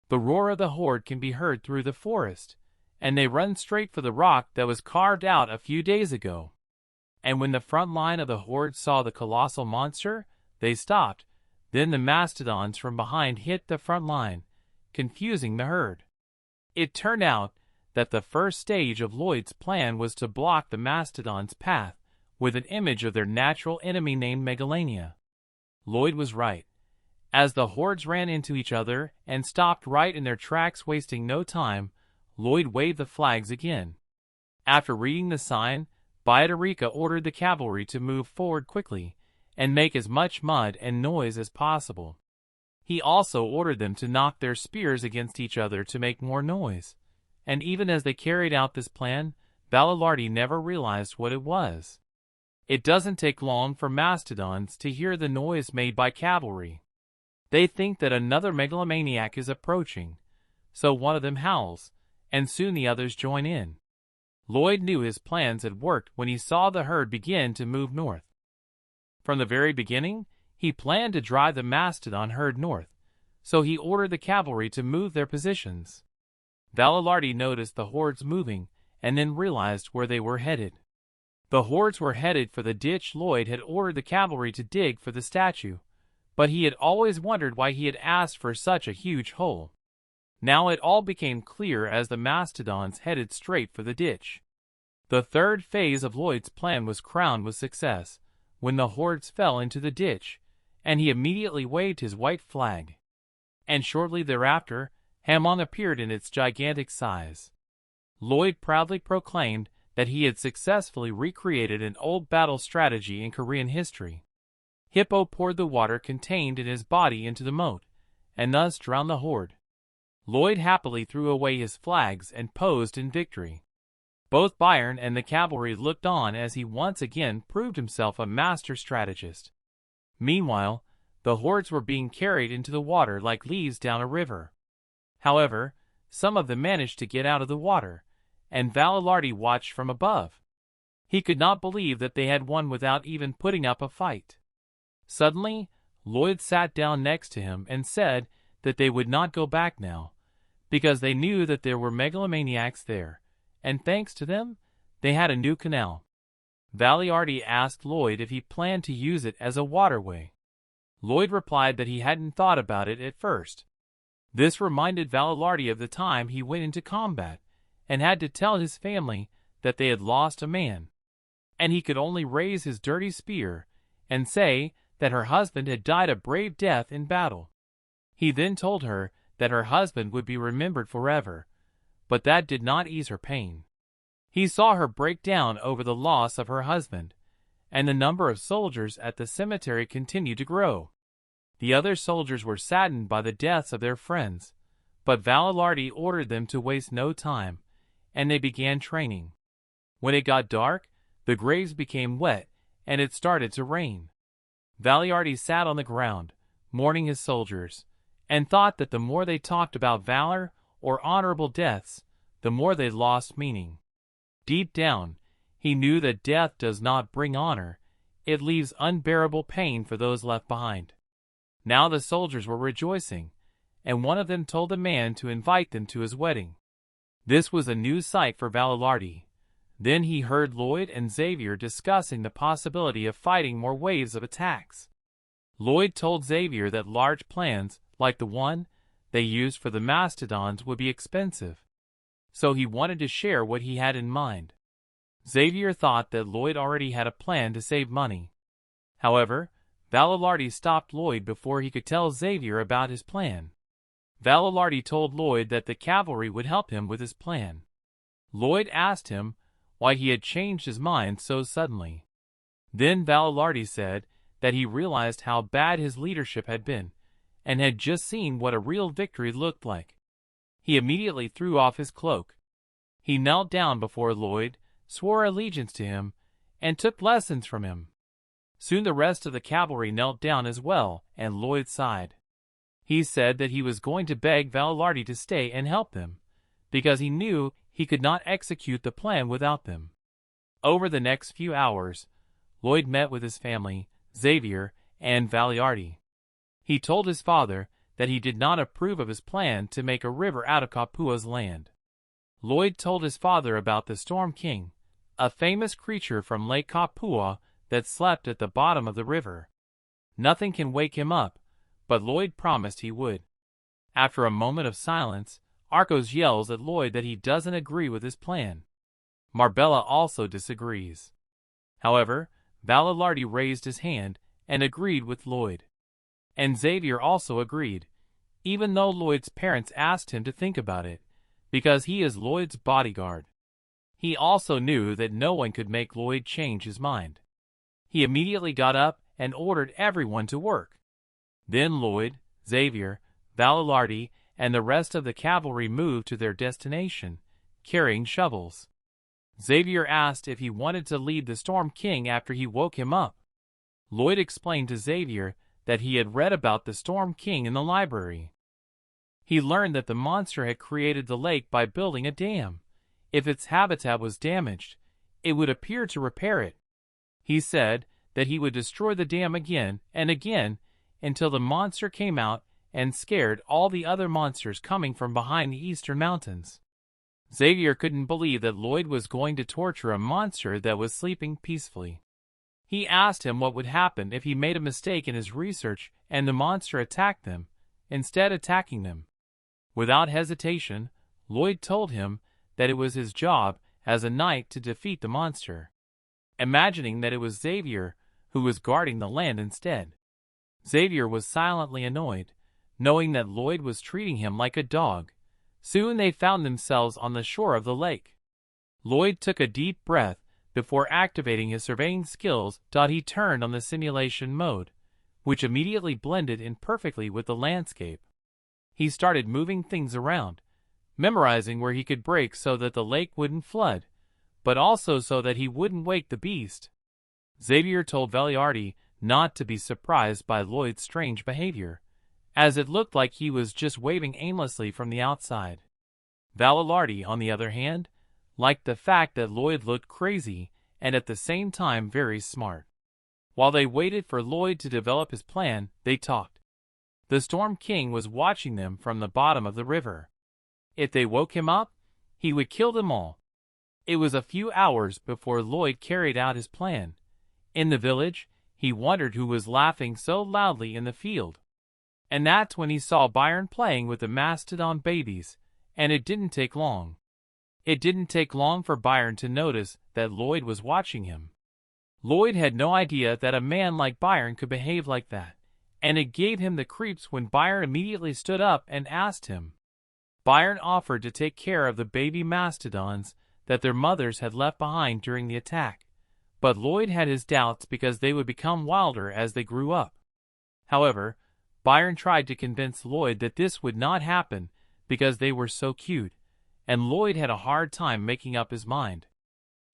The roar of the horde can be heard through the forest, and they run straight for the rock that was carved out a few days ago. And when the front line of the horde saw the colossal monster, they stopped. Then the mastodons from behind hit the front line, confusing the herd. It turned out that the first stage of Lloyd's plan was to block the mastodons' path with an image of their natural enemy named Megalania. Lloyd was right. As the hordes ran into each other and stopped right in their tracks, wasting no time, Lloyd waved the flags again. After reading the sign, Baidarica ordered the cavalry to move forward quickly and make as much mud and noise as possible. He also ordered them to knock their spears against each other to make more noise, and even as they carried out this plan, Valilardi never realized what it was. It doesn't take long for mastodons to hear the noise made by cavalry. They think that another megalomaniac is approaching, so one of them howls, and soon the others join in. Lloyd knew his plans had worked when he saw the herd begin to move north. From the very beginning, he planned to drive the mastodon herd north, so he ordered the cavalry to move their positions. Valilardi noticed the hordes moving and then realized where they were headed. The hordes were headed for the ditch Lloyd had ordered the cavalry to dig for the statue, but he had always wondered why he had asked for such a huge hole. Now it all became clear as the mastodons headed straight for the ditch. The third phase of Lloyd's plan was crowned with success when the hordes fell into the ditch, and he immediately waved his white flag. And shortly thereafter, Hammon appeared in its gigantic size. Lloyd proudly proclaimed that he had successfully recreated an old battle strategy in Korean history. Hippo poured the water contained in his body into the moat, and thus drowned the horde. Lloyd happily threw away his flags and posed in victory. Both Byron and the cavalry looked on as he once again proved himself a master strategist. Meanwhile, the hordes were being carried into the water like leaves down a river. However, some of them managed to get out of the water, and Valilardi watched from above. He could not believe that they had won without even putting up a fight. Suddenly, Lloyd sat down next to him and said that they would not go back now, because they knew that there were megalomaniacs there, and thanks to them, they had a new canal. Valilardi asked Lloyd if he planned to use it as a waterway. Lloyd replied that he hadn't thought about it at first. This reminded Valilardi of the time he went into combat and had to tell his family that they had lost a man, and he could only raise his dirty spear and say that her husband had died a brave death in battle. He then told her that her husband would be remembered forever, but that did not ease her pain. He saw her break down over the loss of her husband, and the number of soldiers at the cemetery continued to grow. The other soldiers were saddened by the deaths of their friends, but Valilardi ordered them to waste no time, and they began training. When it got dark, the graves became wet, and it started to rain. Valiarty sat on the ground, mourning his soldiers, and thought that the more they talked about valor or honorable deaths, the more they lost meaning. Deep down, he knew that death does not bring honor, it leaves unbearable pain for those left behind. Now the soldiers were rejoicing, and one of them told the man to invite them to his wedding. This was a new sight for Valiarty. Then he heard Lloyd and Xavier discussing the possibility of fighting more waves of attacks. Lloyd told Xavier that large plans, like the one they used for the mastodons, would be expensive, so he wanted to share what he had in mind. Xavier thought that Lloyd already had a plan to save money. However, Valiarty stopped Lloyd before he could tell Xavier about his plan. Valiarty told Lloyd that the cavalry would help him with his plan. Lloyd asked him why he had changed his mind so suddenly. Then Valiarty said that he realized how bad his leadership had been, and had just seen what a real victory looked like. He immediately threw off his cloak. He knelt down before Lloyd, swore allegiance to him, and took lessons from him. Soon the rest of the cavalry knelt down as well, and Lloyd sighed. He said that he was going to beg Valiarty to stay and help them, because he knew he could not execute the plan without them. Over the next few hours, Lloyd met with his family, Xavier, and Valiarty. He told his father that he did not approve of his plan to make a river out of Kapua's land. Lloyd told his father about the Storm King, a famous creature from Lake Kapua that slept at the bottom of the river. Nothing can wake him up, but Lloyd promised he would. After a moment of silence, Arcos yells at Lloyd that he doesn't agree with his plan. Marbella also disagrees. However, Valiarty raised his hand and agreed with Lloyd. And Xavier also agreed, even though Lloyd's parents asked him to think about it, because he is Lloyd's bodyguard. He also knew that no one could make Lloyd change his mind. He immediately got up and ordered everyone to work. Then Lloyd, Xavier, Valiarty, and the rest of the cavalry moved to their destination, carrying shovels. Xavier asked if he wanted to lead the Storm King after he woke him up. Lloyd explained to Xavier that he had read about the Storm King in the library. He learned that the monster had created the lake by building a dam. If its habitat was damaged, it would appear to repair it. He said that he would destroy the dam again and again until the monster came out and scared all the other monsters coming from behind the eastern mountains. Xavier couldn't believe that Lloyd was going to torture a monster that was sleeping peacefully. He asked him what would happen if he made a mistake in his research and the monster attacked them, instead attacking them. Without hesitation, Lloyd told him that it was his job as a knight to defeat the monster, imagining that it was Xavier who was guarding the land instead. Xavier was silently annoyed, knowing that Lloyd was treating him like a dog. Soon they found themselves on the shore of the lake. Lloyd took a deep breath before activating his surveying skills. He turned on the simulation mode, which immediately blended in perfectly with the landscape. He started moving things around, memorizing where he could break so that the lake wouldn't flood, but also so that he wouldn't wake the beast. Xavier told Valiarty not to be surprised by Lloyd's strange behavior, as it looked like he was just waving aimlessly from the outside. Valiarty, on the other hand, liked the fact that Lloyd looked crazy and at the same time very smart. While they waited for Lloyd to develop his plan, they talked. The Storm King was watching them from the bottom of the river. If they woke him up, he would kill them all. It was a few hours before Lloyd carried out his plan. In the village, he wondered who was laughing so loudly in the field. And that's when he saw Baron playing with the mastodon babies, and it didn't take long. It didn't take long for Baron to notice that Lloyd was watching him. Lloyd had no idea that a man like Baron could behave like that, and it gave him the creeps when Baron immediately stood up and asked him. Baron offered to take care of the baby mastodons that their mothers had left behind during the attack, but Lloyd had his doubts because they would become wilder as they grew up. However, Baron tried to convince Lloyd that this would not happen because they were so cute, and Lloyd had a hard time making up his mind.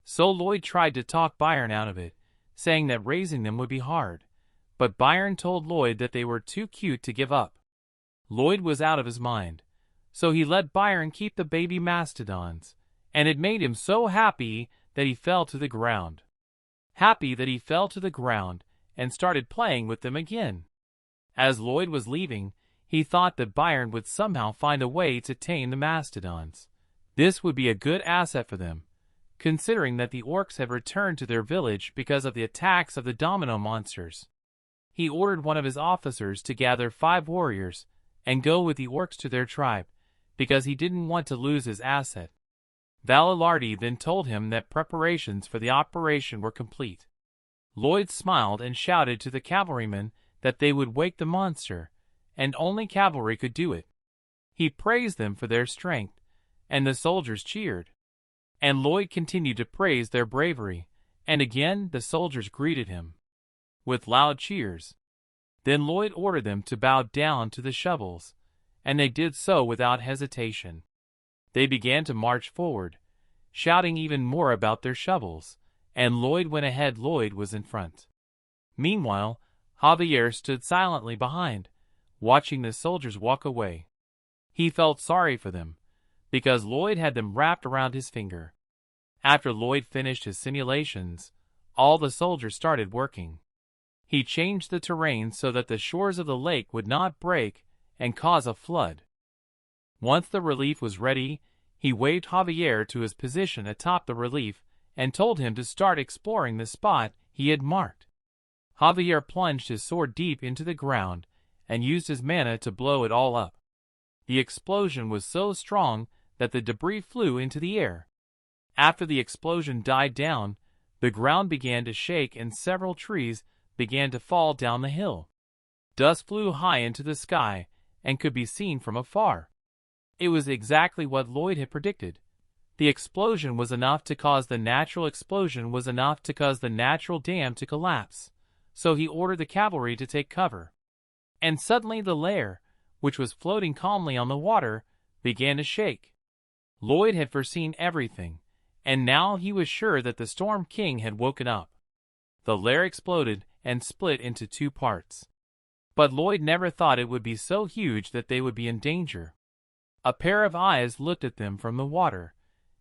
So Lloyd tried to talk Baron out of it, saying that raising them would be hard, but Byron told Lloyd that they were too cute to give up. Lloyd was out of his mind, so he let Byron keep the baby mastodons, and it made him so happy that he fell to the ground. Happy that he fell to the ground and started playing with them again. As Lloyd was leaving, he thought that Byron would somehow find a way to tame the mastodons. This would be a good asset for them, considering that the orcs had returned to their village because of the attacks of the domino monsters. He ordered one of his officers to gather 5 warriors and go with the orcs to their tribe, because he didn't want to lose his asset. Valilardi then told him that preparations for the operation were complete. Lloyd smiled and shouted to the cavalrymen that they would wake the monster, and only cavalry could do it. He praised them for their strength, and the soldiers cheered. And Lloyd continued to praise their bravery, and again the soldiers greeted him with loud cheers. Then Lloyd ordered them to bow down to the shovels, and they did so without hesitation. They began to march forward, shouting even more about their shovels, and Lloyd went ahead. Lloyd was in front. Meanwhile, Javier stood silently behind, watching the soldiers walk away. He felt sorry for them, because Lloyd had them wrapped around his finger. After Lloyd finished his simulations, all the soldiers started working. He changed the terrain so that the shores of the lake would not break and cause a flood. Once the relief was ready, he waved Javier to his position atop the relief and told him to start exploring the spot he had marked. Javier plunged his sword deep into the ground and used his mana to blow it all up. The explosion was so strong that the debris flew into the air. After the explosion died down, the ground began to shake and several trees began to fall down the hill. Dust flew high into the sky and could be seen from afar. It was exactly what Lloyd had predicted. The explosion was enough to cause the natural dam to collapse, so he ordered the cavalry to take cover. And suddenly the lair, which was floating calmly on the water, began to shake. Lloyd had foreseen everything, and now he was sure that the Storm King had woken up. The lair exploded and split into 2 parts. But Lloyd never thought it would be so huge that they would be in danger. A pair of eyes looked at them from the water,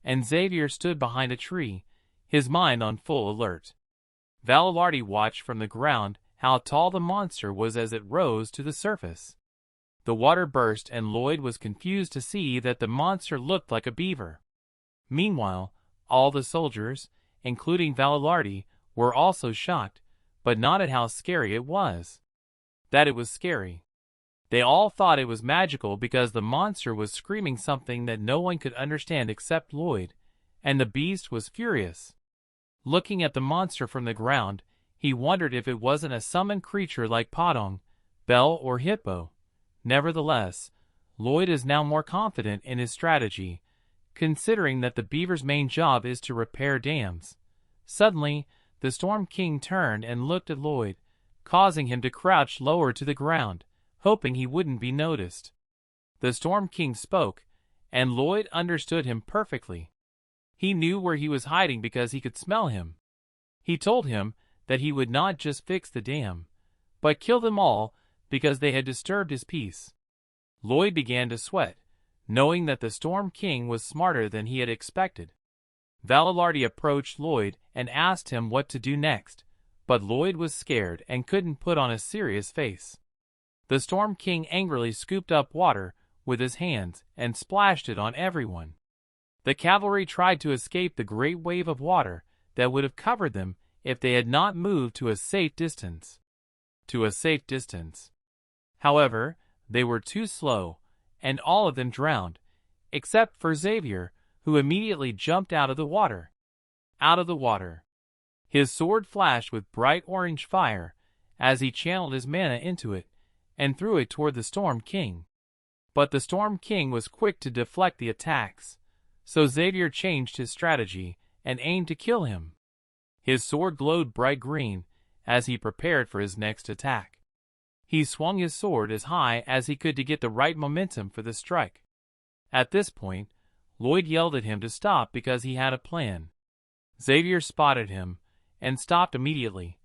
and Xavier stood behind a tree, his mind on full alert. Valilardi watched from the ground how tall the monster was as it rose to the surface. The water burst and Lloyd was confused to see that the monster looked like a beaver. Meanwhile, all the soldiers, including Valilardi, were also shocked, but not at how scary it was. That it was scary. They all thought it was magical because the monster was screaming something that no one could understand except Lloyd, and the beast was furious. Looking at the monster from the ground, he wondered if it wasn't a summoned creature like Podong, Bell, or Hippo. Nevertheless, Lloyd is now more confident in his strategy, considering that the beaver's main job is to repair dams. Suddenly, the Storm King turned and looked at Lloyd, causing him to crouch lower to the ground, hoping he wouldn't be noticed. The Storm King spoke, and Lloyd understood him perfectly. He knew where he was hiding because he could smell him. He told him that he would not just fix the dam, but kill them all because they had disturbed his peace. Lloyd began to sweat, knowing that the Storm King was smarter than he had expected. Valilardi approached Lloyd and asked him what to do next, but Lloyd was scared and couldn't put on a serious face. The Storm King angrily scooped up water with his hands and splashed it on everyone. The cavalry tried to escape the great wave of water that would have covered them if they had not moved to a safe distance. However, they were too slow, and all of them drowned, except for Xavier, who immediately jumped out of the water. His sword flashed with bright orange fire as he channeled his mana into it and threw it toward the Storm King. But the Storm King was quick to deflect the attacks, so Xavier changed his strategy and aimed to kill him. His sword glowed bright green as he prepared for his next attack. He swung his sword as high as he could to get the right momentum for the strike. At this point, Lloyd yelled at him to stop because he had a plan. Xavier spotted him and stopped immediately,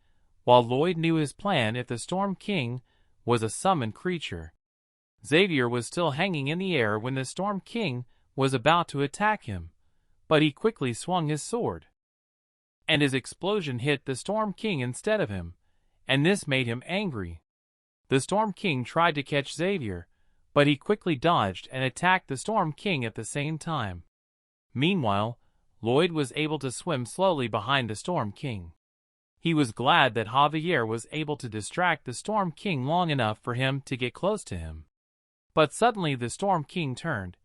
while Lloyd knew his plan if the Storm King was a summoned creature. Xavier was still hanging in the air when the Storm King was about to attack him, but he quickly swung his sword, and his explosion hit the Storm King instead of him, and this made him angry. The Storm King tried to catch Xavier, but he quickly dodged and attacked the Storm King at the same time. Meanwhile, Lloyd was able to swim slowly behind the Storm King. He was glad that Javier was able to distract the Storm King long enough for him to get close to him. But suddenly the Storm King turned,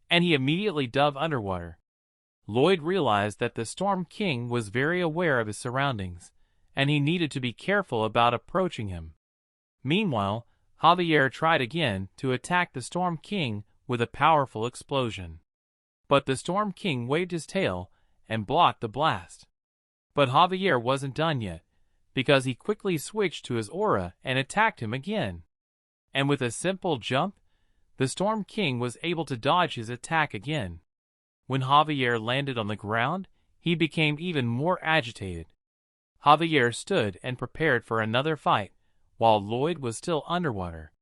and he immediately dove underwater. Lloyd realized that the Storm King was very aware of his surroundings, and he needed to be careful about approaching him. Meanwhile, Javier tried again to attack the Storm King with a powerful explosion. But the Storm King waved his tail and blocked the blast. But Javier wasn't done yet, because he quickly switched to his aura and attacked him again. And with a simple jump, the Storm King was able to dodge his attack again. When Javier landed on the ground, he became even more agitated. Javier stood and prepared for another fight, while Lloyd was still underwater.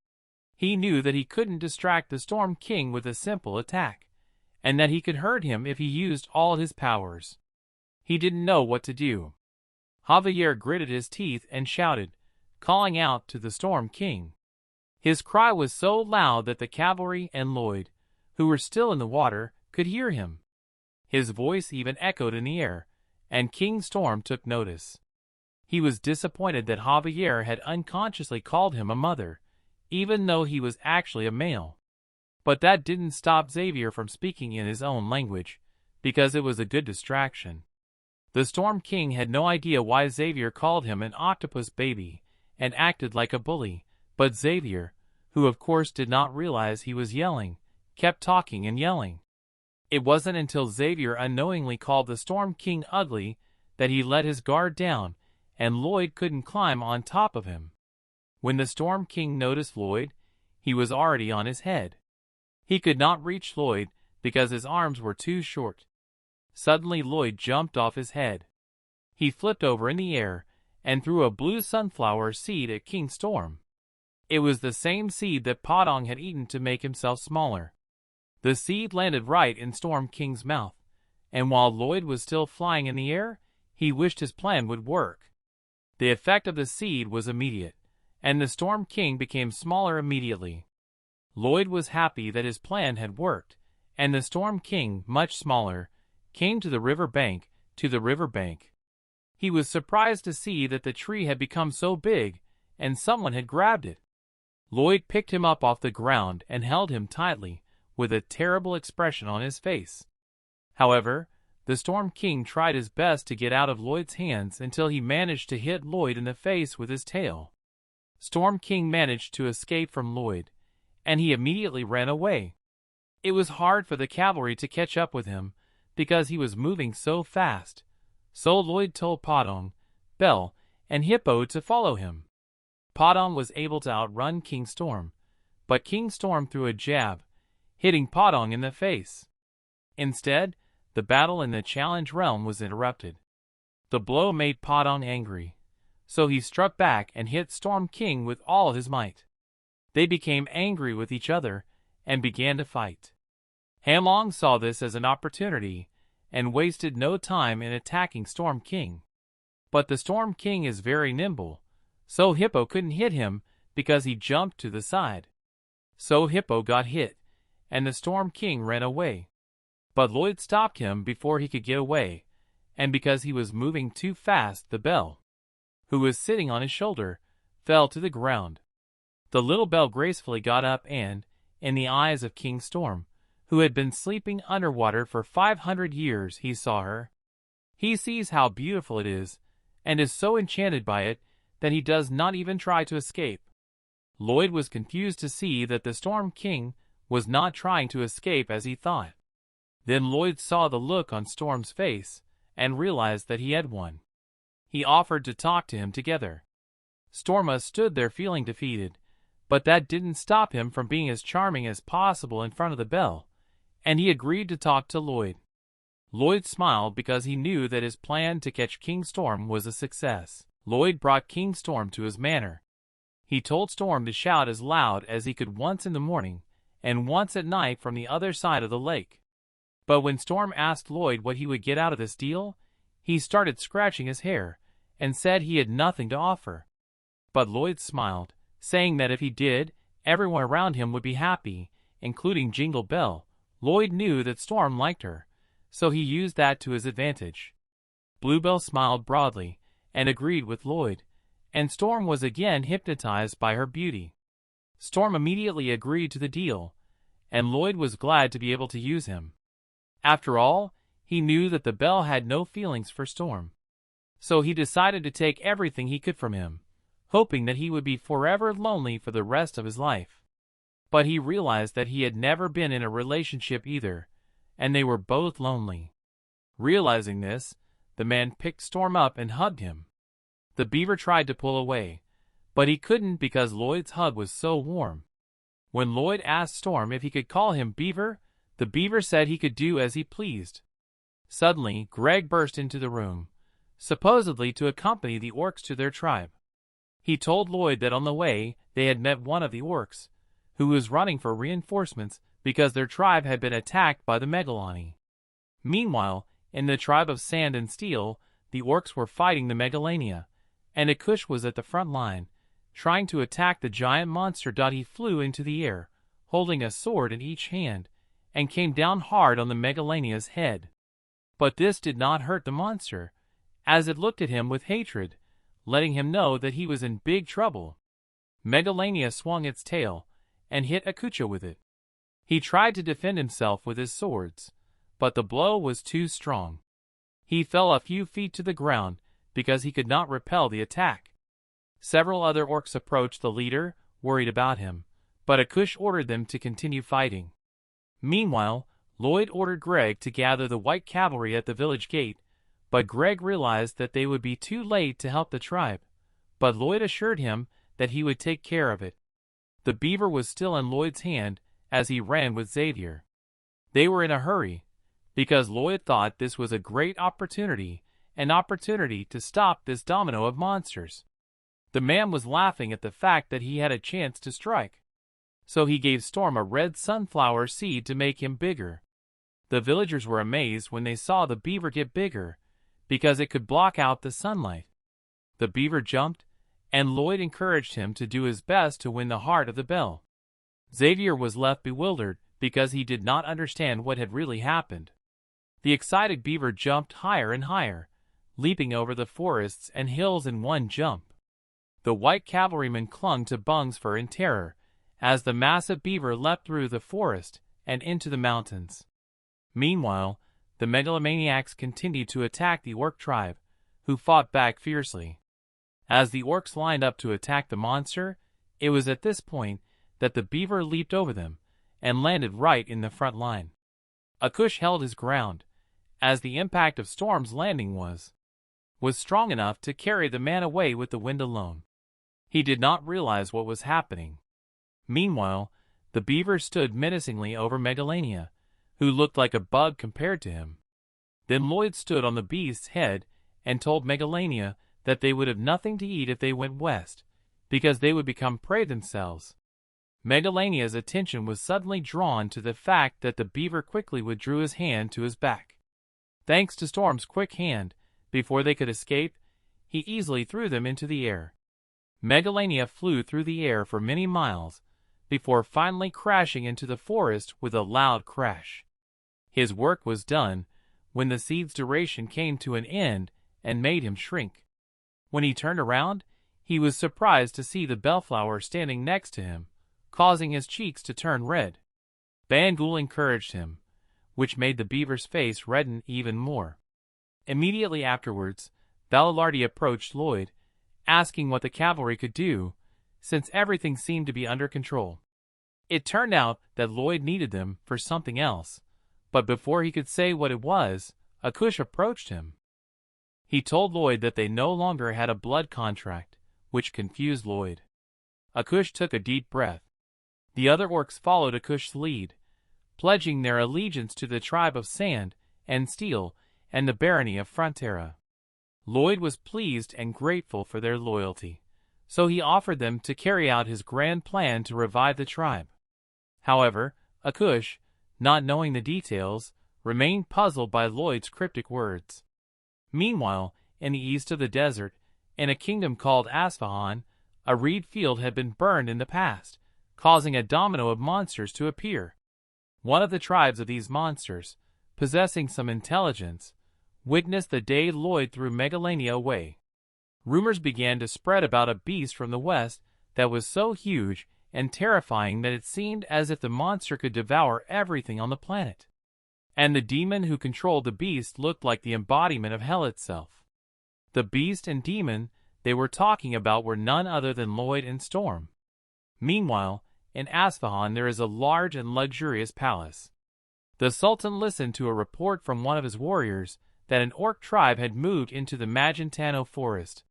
He knew that he couldn't distract the Storm King with a simple attack, and that he could hurt him if he used all his powers. He didn't know what to do. Javier gritted his teeth and shouted, calling out to the Storm King. His cry was so loud that the cavalry and Lloyd, who were still in the water, could hear him. His voice even echoed in the air, and King Storm took notice. He was disappointed that Javier had unconsciously called him a mother, even though he was actually a male. But that didn't stop Xavier from speaking in his own language, because it was a good distraction. The Storm King had no idea why Xavier called him an octopus baby, and acted like a bully, but Xavier, who of course did not realize he was yelling, kept talking and yelling. It wasn't until Xavier unknowingly called the Storm King ugly that he let his guard down, and Lloyd couldn't climb on top of him. When the Storm King noticed Lloyd, he was already on his head. He could not reach Lloyd because his arms were too short. Suddenly Lloyd jumped off his head. He flipped over in the air and threw a blue sunflower seed at King Storm. It was the same seed that Podong had eaten to make himself smaller. The seed landed right in Storm King's mouth, and while Lloyd was still flying in the air, he wished his plan would work. The effect of the seed was immediate, and the Storm King became smaller immediately. Lloyd was happy that his plan had worked, and the Storm King, much smaller, came to the river bank. He was surprised to see that the tree had become so big, and someone had grabbed it. Lloyd picked him up off the ground and held him tightly, with a terrible expression on his face. However, the Storm King tried his best to get out of Lloyd's hands until he managed to hit Lloyd in the face with his tail. Storm King managed to escape from Lloyd, and he immediately ran away. It was hard for the cavalry to catch up with him, because he was moving so fast, so Lloyd told Podong, Bell, and Hippo to follow him. Podong was able to outrun King Storm, but King Storm threw a jab, hitting Podong in the face. Instead, the battle in the challenge realm was interrupted. The blow made Podong angry, so he struck back and hit Storm King with all his might. They became angry with each other and began to fight. Hamlong saw this as an opportunity and wasted no time in attacking Storm King. But the Storm King is very nimble, so Hippo couldn't hit him because he jumped to the side. So Hippo got hit, and the Storm King ran away. But Lloyd stopped him before he could get away, and because he was moving too fast, the Bell, who was sitting on his shoulder, fell to the ground. The little Bell gracefully got up and, in the eyes of King Storm, who had been sleeping underwater for 500 years, he saw her. He sees how beautiful it is, and is so enchanted by it that he does not even try to escape. Lloyd was confused to see that the Storm King was not trying to escape as he thought. Then Lloyd saw the look on Storm's face and realized that he had won. He offered to talk to him together. Storma stood there feeling defeated, but that didn't stop him from being as charming as possible in front of the Bell, and he agreed to talk to Lloyd. Lloyd smiled because he knew that his plan to catch King Storm was a success. Lloyd brought King Storm to his manor. He told Storm to shout as loud as he could once in the morning and once at night from the other side of the lake. But when Storm asked Lloyd what he would get out of this deal, he started scratching his hair and said he had nothing to offer. But Lloyd smiled, saying that if he did, everyone around him would be happy, including Jingle Bell. Lloyd knew that Storm liked her, so he used that to his advantage. Bluebell smiled broadly and agreed with Lloyd, and Storm was again hypnotized by her beauty. Storm immediately agreed to the deal, and Lloyd was glad to be able to use him. After all, he knew that the Bell had no feelings for Storm. So he decided to take everything he could from him, hoping that he would be forever lonely for the rest of his life. But he realized that he had never been in a relationship either, and they were both lonely. Realizing this, the man picked Storm up and hugged him. The beaver tried to pull away, but he couldn't because Lloyd's hug was so warm. When Lloyd asked Storm if he could call him Beaver, the beaver said he could do as he pleased. Suddenly, Greg burst into the room, supposedly to accompany the orcs to their tribe. He told Lloyd that on the way they had met one of the orcs, who was running for reinforcements because their tribe had been attacked by the Megalani. Meanwhile, in the tribe of Sand and Steel, the orcs were fighting the Megalania, and Akush was at the front line, trying to attack the giant monster. He flew into the air, holding a sword in each hand, and came down hard on the Megalania's head. But this did not hurt the monster, as it looked at him with hatred, letting him know that he was in big trouble. Megalania swung its tail and hit Akucha with it. He tried to defend himself with his swords, but the blow was too strong. He fell a few feet to the ground because he could not repel the attack. Several other orcs approached the leader, worried about him, but Akush ordered them to continue fighting. Meanwhile, Lloyd ordered Greg to gather the white cavalry at the village gate, but Greg realized that they would be too late to help the tribe. But Lloyd assured him that he would take care of it. The beaver was still in Lloyd's hand as he ran with Xavier. They were in a hurry, because Lloyd thought this was a great opportunity, an opportunity to stop this domino of monsters. The man was laughing at the fact that he had a chance to strike. So he gave Storm a red sunflower seed to make him bigger. The villagers were amazed when they saw the beaver get bigger, because it could block out the sunlight. The beaver jumped, and Lloyd encouraged him to do his best to win the heart of the Bell. Xavier was left bewildered because he did not understand what had really happened. The excited beaver jumped higher and higher, leaping over the forests and hills in one jump. The white cavalrymen clung to Bung's fur in terror, as the massive beaver leapt through the forest and into the mountains. Meanwhile, the megalomaniacs continued to attack the orc tribe, who fought back fiercely. As the orcs lined up to attack the monster, it was at this point that the beaver leaped over them and landed right in the front line. Akush held his ground, as the impact of Storm's landing was strong enough to carry the man away with the wind alone. He did not realize what was happening. Meanwhile, the beaver stood menacingly over Megalania, who looked like a bug compared to him. Then Lloyd stood on the beast's head and told Megalania that they would have nothing to eat if they went west, because they would become prey themselves. Megalania's attention was suddenly drawn to the fact that the beaver quickly withdrew his hand to his back. Thanks to Storm's quick hand, before they could escape, he easily threw them into the air. Megalania flew through the air for many miles, before finally crashing into the forest with a loud crash. His work was done when the seed's duration came to an end and made him shrink. When he turned around, he was surprised to see the bellflower standing next to him, causing his cheeks to turn red. Bangul encouraged him, which made the beaver's face redden even more. Immediately afterwards, Balalardi approached Lloyd, asking what the cavalry could do, since everything seemed to be under control. It turned out that Lloyd needed them for something else, but before he could say what it was, Akush approached him. He told Lloyd that they no longer had a blood contract, which confused Lloyd. Akush took a deep breath. The other orcs followed Akush's lead, pledging their allegiance to the tribe of Sand and Steel and the barony of Frontera. Lloyd was pleased and grateful for their loyalty, so he offered them to carry out his grand plan to revive the tribe. However, Akush, not knowing the details, remained puzzled by Lloyd's cryptic words. Meanwhile, in the east of the desert, in a kingdom called Asfahan, a reed field had been burned in the past, causing a domino of monsters to appear. One of the tribes of these monsters, possessing some intelligence, witnessed the day Lloyd threw Megalania away. Rumors began to spread about a beast from the west that was so huge and terrifying that it seemed as if the monster could devour everything on the planet. And the demon who controlled the beast looked like the embodiment of hell itself. The beast and demon they were talking about were none other than Lloyd and Storm. Meanwhile, in Asfahan there is a large and luxurious palace. The Sultan listened to a report from one of his warriors that an orc tribe had moved into the Magentano forest.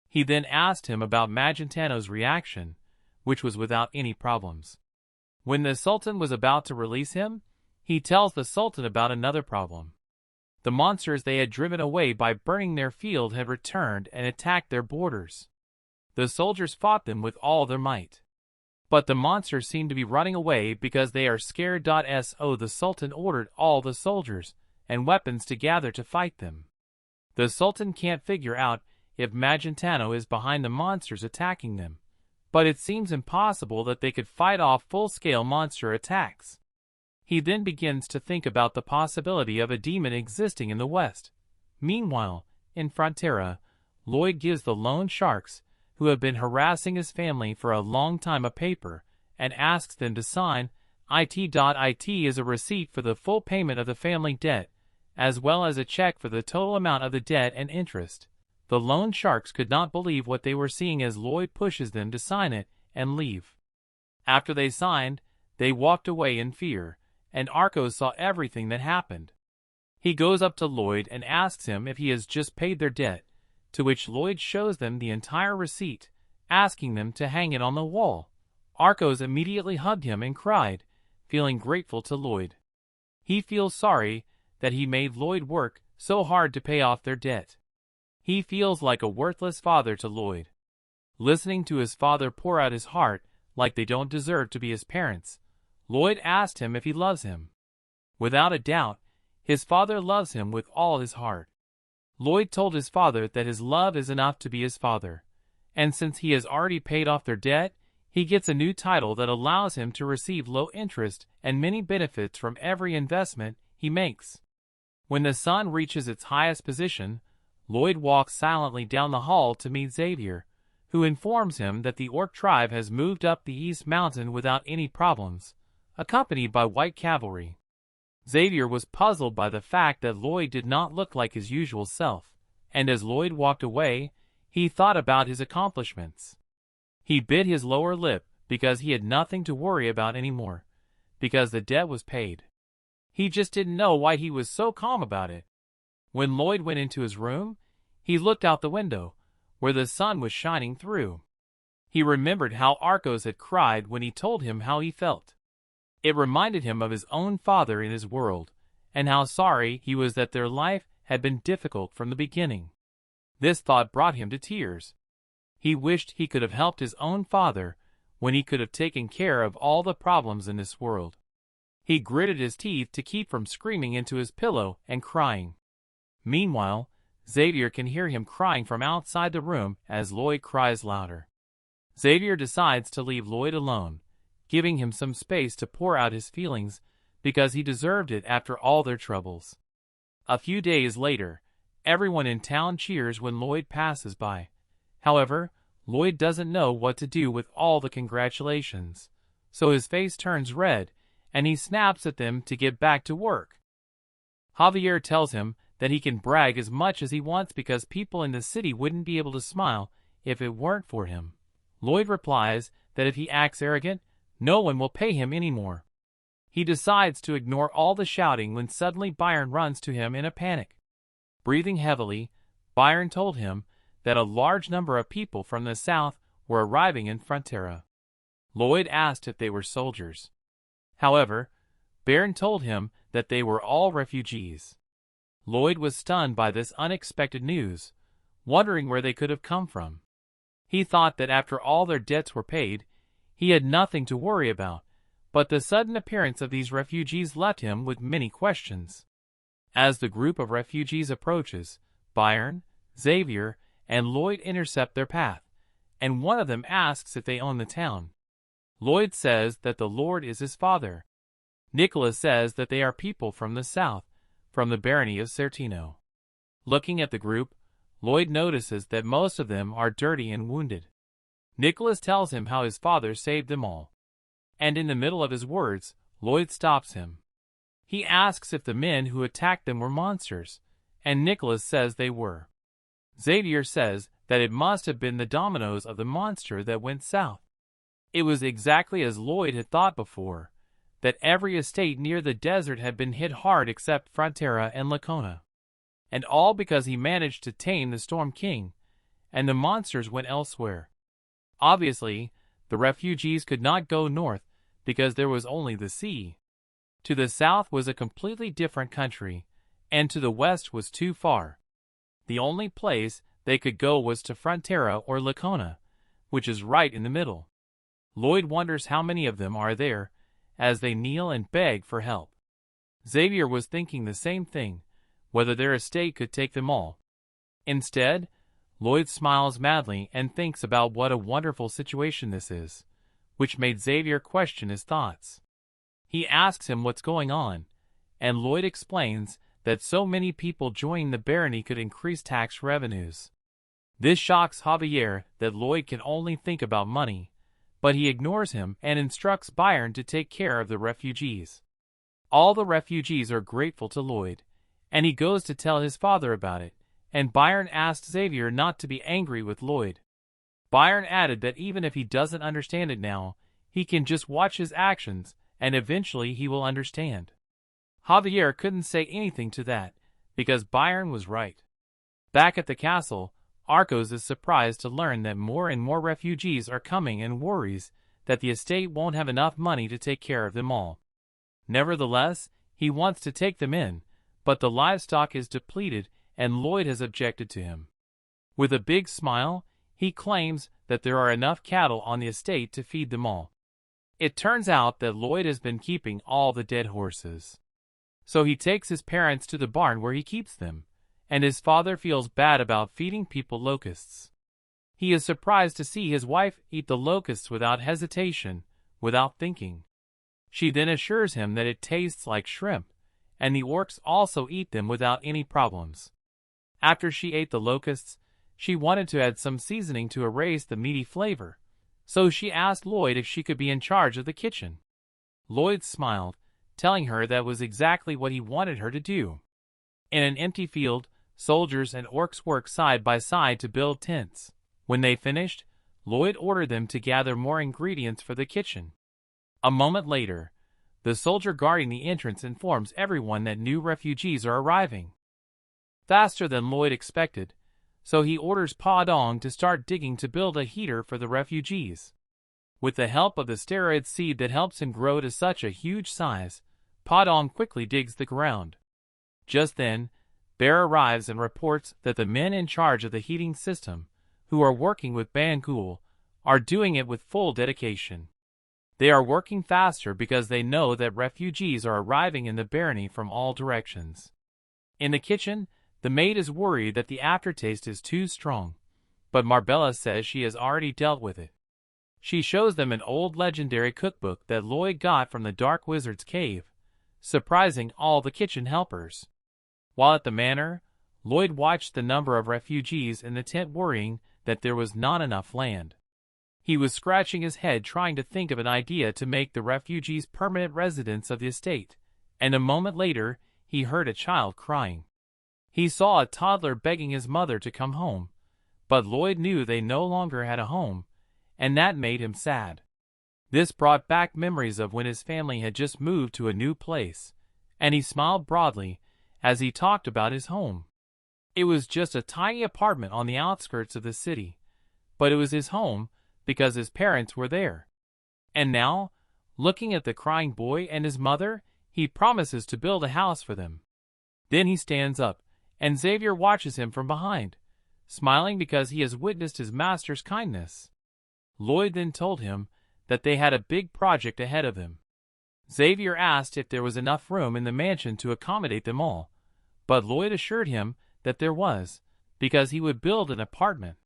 He then asked him about Magentano's reaction, which was without any problems. When the Sultan was about to release him, he tells the Sultan about another problem. The monsters they had driven away by burning their field had returned and attacked their borders. The soldiers fought them with all their might. But the monsters seem to be running away because they are scared. So the Sultan ordered all the soldiers and weapons to gather to fight them. The Sultan can't figure out if Magentano is behind the monsters attacking them, but it seems impossible that they could fight off full-scale monster attacks. He then begins to think about the possibility of a demon existing in the west. Meanwhile, in Frontera, Lloyd gives the loan sharks, who have been harassing his family for a long time, a paper, and asks them to sign it is a receipt for the full payment of the family debt, as well as a check for the total amount of the debt and interest. The loan sharks could not believe what they were seeing as Lloyd pushes them to sign it and leave. After they signed, they walked away in fear, and Arcos saw everything that happened. He goes up to Lloyd and asks him if he has just paid their debt, to which Lloyd shows them the entire receipt, asking them to hang it on the wall. Arcos immediately hugged him and cried, feeling grateful to Lloyd. He feels sorry that he made Lloyd work so hard to pay off their debt. He feels like a worthless father to Lloyd. Listening to his father pour out his heart like they don't deserve to be his parents, Lloyd asked him if he loves him. Without a doubt, his father loves him with all his heart. Lloyd told his father that his love is enough to be his father, and since he has already paid off their debt, he gets a new title that allows him to receive low interest and many benefits from every investment he makes. When the sun reaches its highest position, Lloyd walks silently down the hall to meet Xavier, who informs him that the orc tribe has moved up the East Mountain without any problems, accompanied by white cavalry. Xavier was puzzled by the fact that Lloyd did not look like his usual self, and as Lloyd walked away, he thought about his accomplishments. He bit his lower lip because he had nothing to worry about anymore, because the debt was paid. He just didn't know why he was so calm about it. When Lloyd went into his room, he looked out the window, where the sun was shining through. He remembered how Arcos had cried when he told him how he felt. It reminded him of his own father in his world, and how sorry he was that their life had been difficult from the beginning. This thought brought him to tears. He wished he could have helped his own father when he could have taken care of all the problems in this world. He gritted his teeth to keep from screaming into his pillow and crying. Meanwhile, Xavier can hear him crying from outside the room as Lloyd cries louder. Xavier decides to leave Lloyd alone, giving him some space to pour out his feelings because he deserved it after all their troubles. A few days later, everyone in town cheers when Lloyd passes by. However, Lloyd doesn't know what to do with all the congratulations, so his face turns red and he snaps at them to get back to work. Javier tells him that he can brag as much as he wants because people in the city wouldn't be able to smile if it weren't for him. Lloyd replies that if he acts arrogant, no one will pay him anymore. He decides to ignore all the shouting when suddenly Byron runs to him in a panic. Breathing heavily, Byron told him that a large number of people from the south were arriving in Frontera. Lloyd asked if they were soldiers. However, Byron told him that they were all refugees. Lloyd was stunned by this unexpected news, wondering where they could have come from. He thought that after all their debts were paid, he had nothing to worry about, but the sudden appearance of these refugees left him with many questions. As the group of refugees approaches, Byron, Xavier, and Lloyd intercept their path, and one of them asks if they own the town. Lloyd says that the Lord is his father. Nicholas says that they are people from the south, from the barony of Certino. Looking at the group, Lloyd notices that most of them are dirty and wounded. Nicholas tells him how his father saved them all. And in the middle of his words, Lloyd stops him. He asks if the men who attacked them were monsters, and Nicholas says they were. Xavier says that it must have been the dominoes of the monster that went south. It was exactly as Lloyd had thought before, that every estate near the desert had been hit hard except Frontera and Lacona. And all because he managed to tame the Storm King, and the monsters went elsewhere. Obviously, the refugees could not go north because there was only the sea. To the south was a completely different country, and to the west was too far. The only place they could go was to Frontera or Lacona, which is right in the middle. Lloyd wonders how many of them are there, as they kneel and beg for help. Xavier was thinking the same thing, whether their estate could take them all. Instead, Lloyd smiles madly and thinks about what a wonderful situation this is, which made Xavier question his thoughts. He asks him what's going on, and Lloyd explains that so many people joining the barony could increase tax revenues. This shocks Javier that Lloyd can only think about money, but he ignores him and instructs Byron to take care of the refugees. All the refugees are grateful to Lloyd, and he goes to tell his father about it, and Byron asks Xavier not to be angry with Lloyd. Byron added that even if he doesn't understand it now, he can just watch his actions, and eventually he will understand. Javier couldn't say anything to that, because Byron was right. Back at the castle, Arcos is surprised to learn that more and more refugees are coming and worries that the estate won't have enough money to take care of them all. Nevertheless, he wants to take them in, but the livestock is depleted and Lloyd has objected to him. With a big smile, he claims that there are enough cattle on the estate to feed them all. It turns out that Lloyd has been keeping all the dead horses. So he takes his parents to the barn where he keeps them, and his father feels bad about feeding people locusts. He is surprised to see his wife eat the locusts without hesitation, without thinking. She then assures him that it tastes like shrimp, and the orcs also eat them without any problems. After she ate the locusts, she wanted to add some seasoning to erase the meaty flavor, so she asked Lloyd if she could be in charge of the kitchen. Lloyd smiled, telling her that was exactly what he wanted her to do. In an empty field, soldiers and orcs worked side by side to build tents. When they finished, Lloyd ordered them to gather more ingredients for the kitchen. A moment later, the soldier guarding the entrance informs everyone that new refugees are arriving. Faster than Lloyd expected, so he orders Pa Dong to start digging to build a heater for the refugees. With the help of the steroid seed that helps him grow to such a huge size, Pa Dong quickly digs the ground. Just then, Bear arrives and reports that the men in charge of the heating system, who are working with Bangul, are doing it with full dedication. They are working faster because they know that refugees are arriving in the barony from all directions. In the kitchen, the maid is worried that the aftertaste is too strong, but Marbella says she has already dealt with it. She shows them an old legendary cookbook that Lloyd got from the Dark Wizard's cave, surprising all the kitchen helpers. While at the manor, Lloyd watched the number of refugees in the tent worrying that there was not enough land. He was scratching his head trying to think of an idea to make the refugees permanent residents of the estate, and a moment later he heard a child crying. He saw a toddler begging his mother to come home, but Lloyd knew they no longer had a home, and that made him sad. This brought back memories of when his family had just moved to a new place, and he smiled broadly as he talked about his home. It was just a tiny apartment on the outskirts of the city, but it was his home because his parents were there. And now, looking at the crying boy and his mother, he promises to build a house for them. Then he stands up, and Xavier watches him from behind, smiling because he has witnessed his master's kindness. Lloyd then told him that they had a big project ahead of them. Xavier asked if there was enough room in the mansion to accommodate them all, but Lloyd assured him that there was, because he would build an apartment.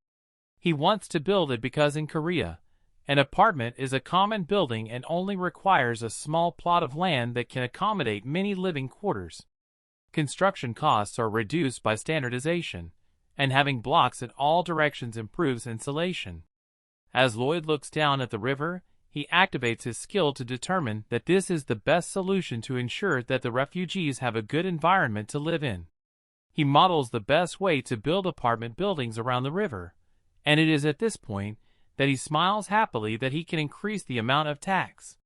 He wants to build it because in Korea, an apartment is a common building and only requires a small plot of land that can accommodate many living quarters. Construction costs are reduced by standardization, and having blocks in all directions improves insulation. As Lloyd looks down at the river, he activates his skill to determine that this is the best solution to ensure that the refugees have a good environment to live in. He models the best way to build apartment buildings around the river, and it is at this point that he smiles happily that he can increase the amount of tax.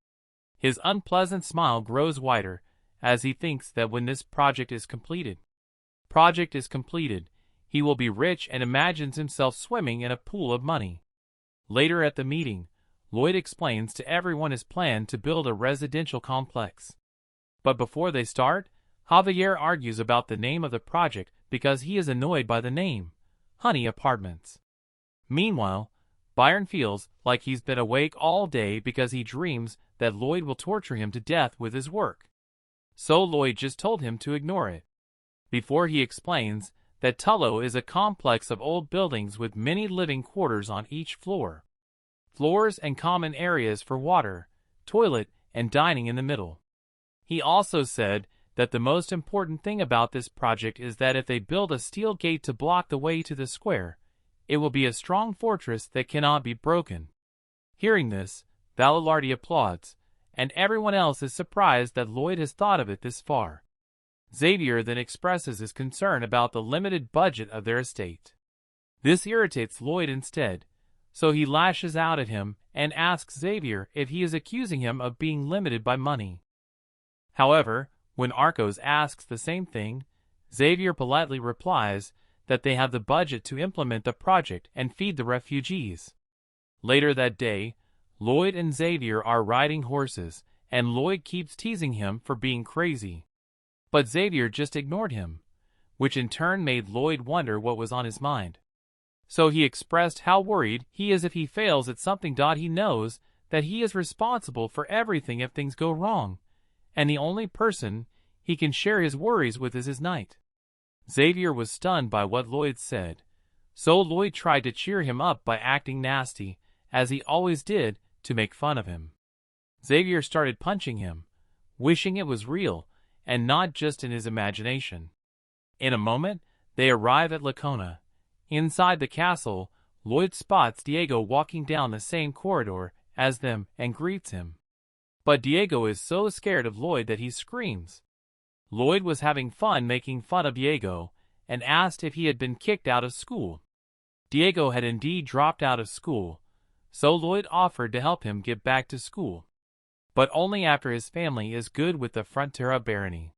His unpleasant smile grows wider as he thinks that when this project is completed, he will be rich and imagines himself swimming in a pool of money. Later at the meeting, Lloyd explains to everyone his plan to build a residential complex. But before they start, Javier argues about the name of the project because he is annoyed by the name, Honey Apartments. Meanwhile, Byron feels like he's been awake all day because he dreams that Lloyd will torture him to death with his work. So Lloyd just told him to ignore it. Before he explains that Tullo is a complex of old buildings with many living quarters on each floor. Floors and common areas for water, toilet, and dining in the middle. He also said that the most important thing about this project is that if they build a steel gate to block the way to the square, it will be a strong fortress that cannot be broken. Hearing this, Valalardi applauds, and everyone else is surprised that Lloyd has thought of it this far. Xavier then expresses his concern about the limited budget of their estate. This irritates Lloyd instead, so he lashes out at him and asks Xavier if he is accusing him of being limited by money. However, when Arcos asks the same thing, Xavier politely replies that they have the budget to implement the project and feed the refugees. Later that day, Lloyd and Xavier are riding horses, and Lloyd keeps teasing him for being crazy. But Xavier just ignored him, which in turn made Lloyd wonder what was on his mind. So he expressed how worried he is if he fails at something. He knows that he is responsible for everything if things go wrong, and the only person he can share his worries with is his knight. Xavier was stunned by what Lloyd said, so Lloyd tried to cheer him up by acting nasty, as he always did, to make fun of him. Xavier started punching him, wishing it was real, and not just in his imagination. In a moment, they arrive at Lacona. Inside the castle, Lloyd spots Diego walking down the same corridor as them and greets him. But Diego is so scared of Lloyd that he screams. Lloyd was having fun making fun of Diego and asked if he had been kicked out of school. Diego had indeed dropped out of school, so Lloyd offered to help him get back to school, but only after his family is good with the Frontera barony.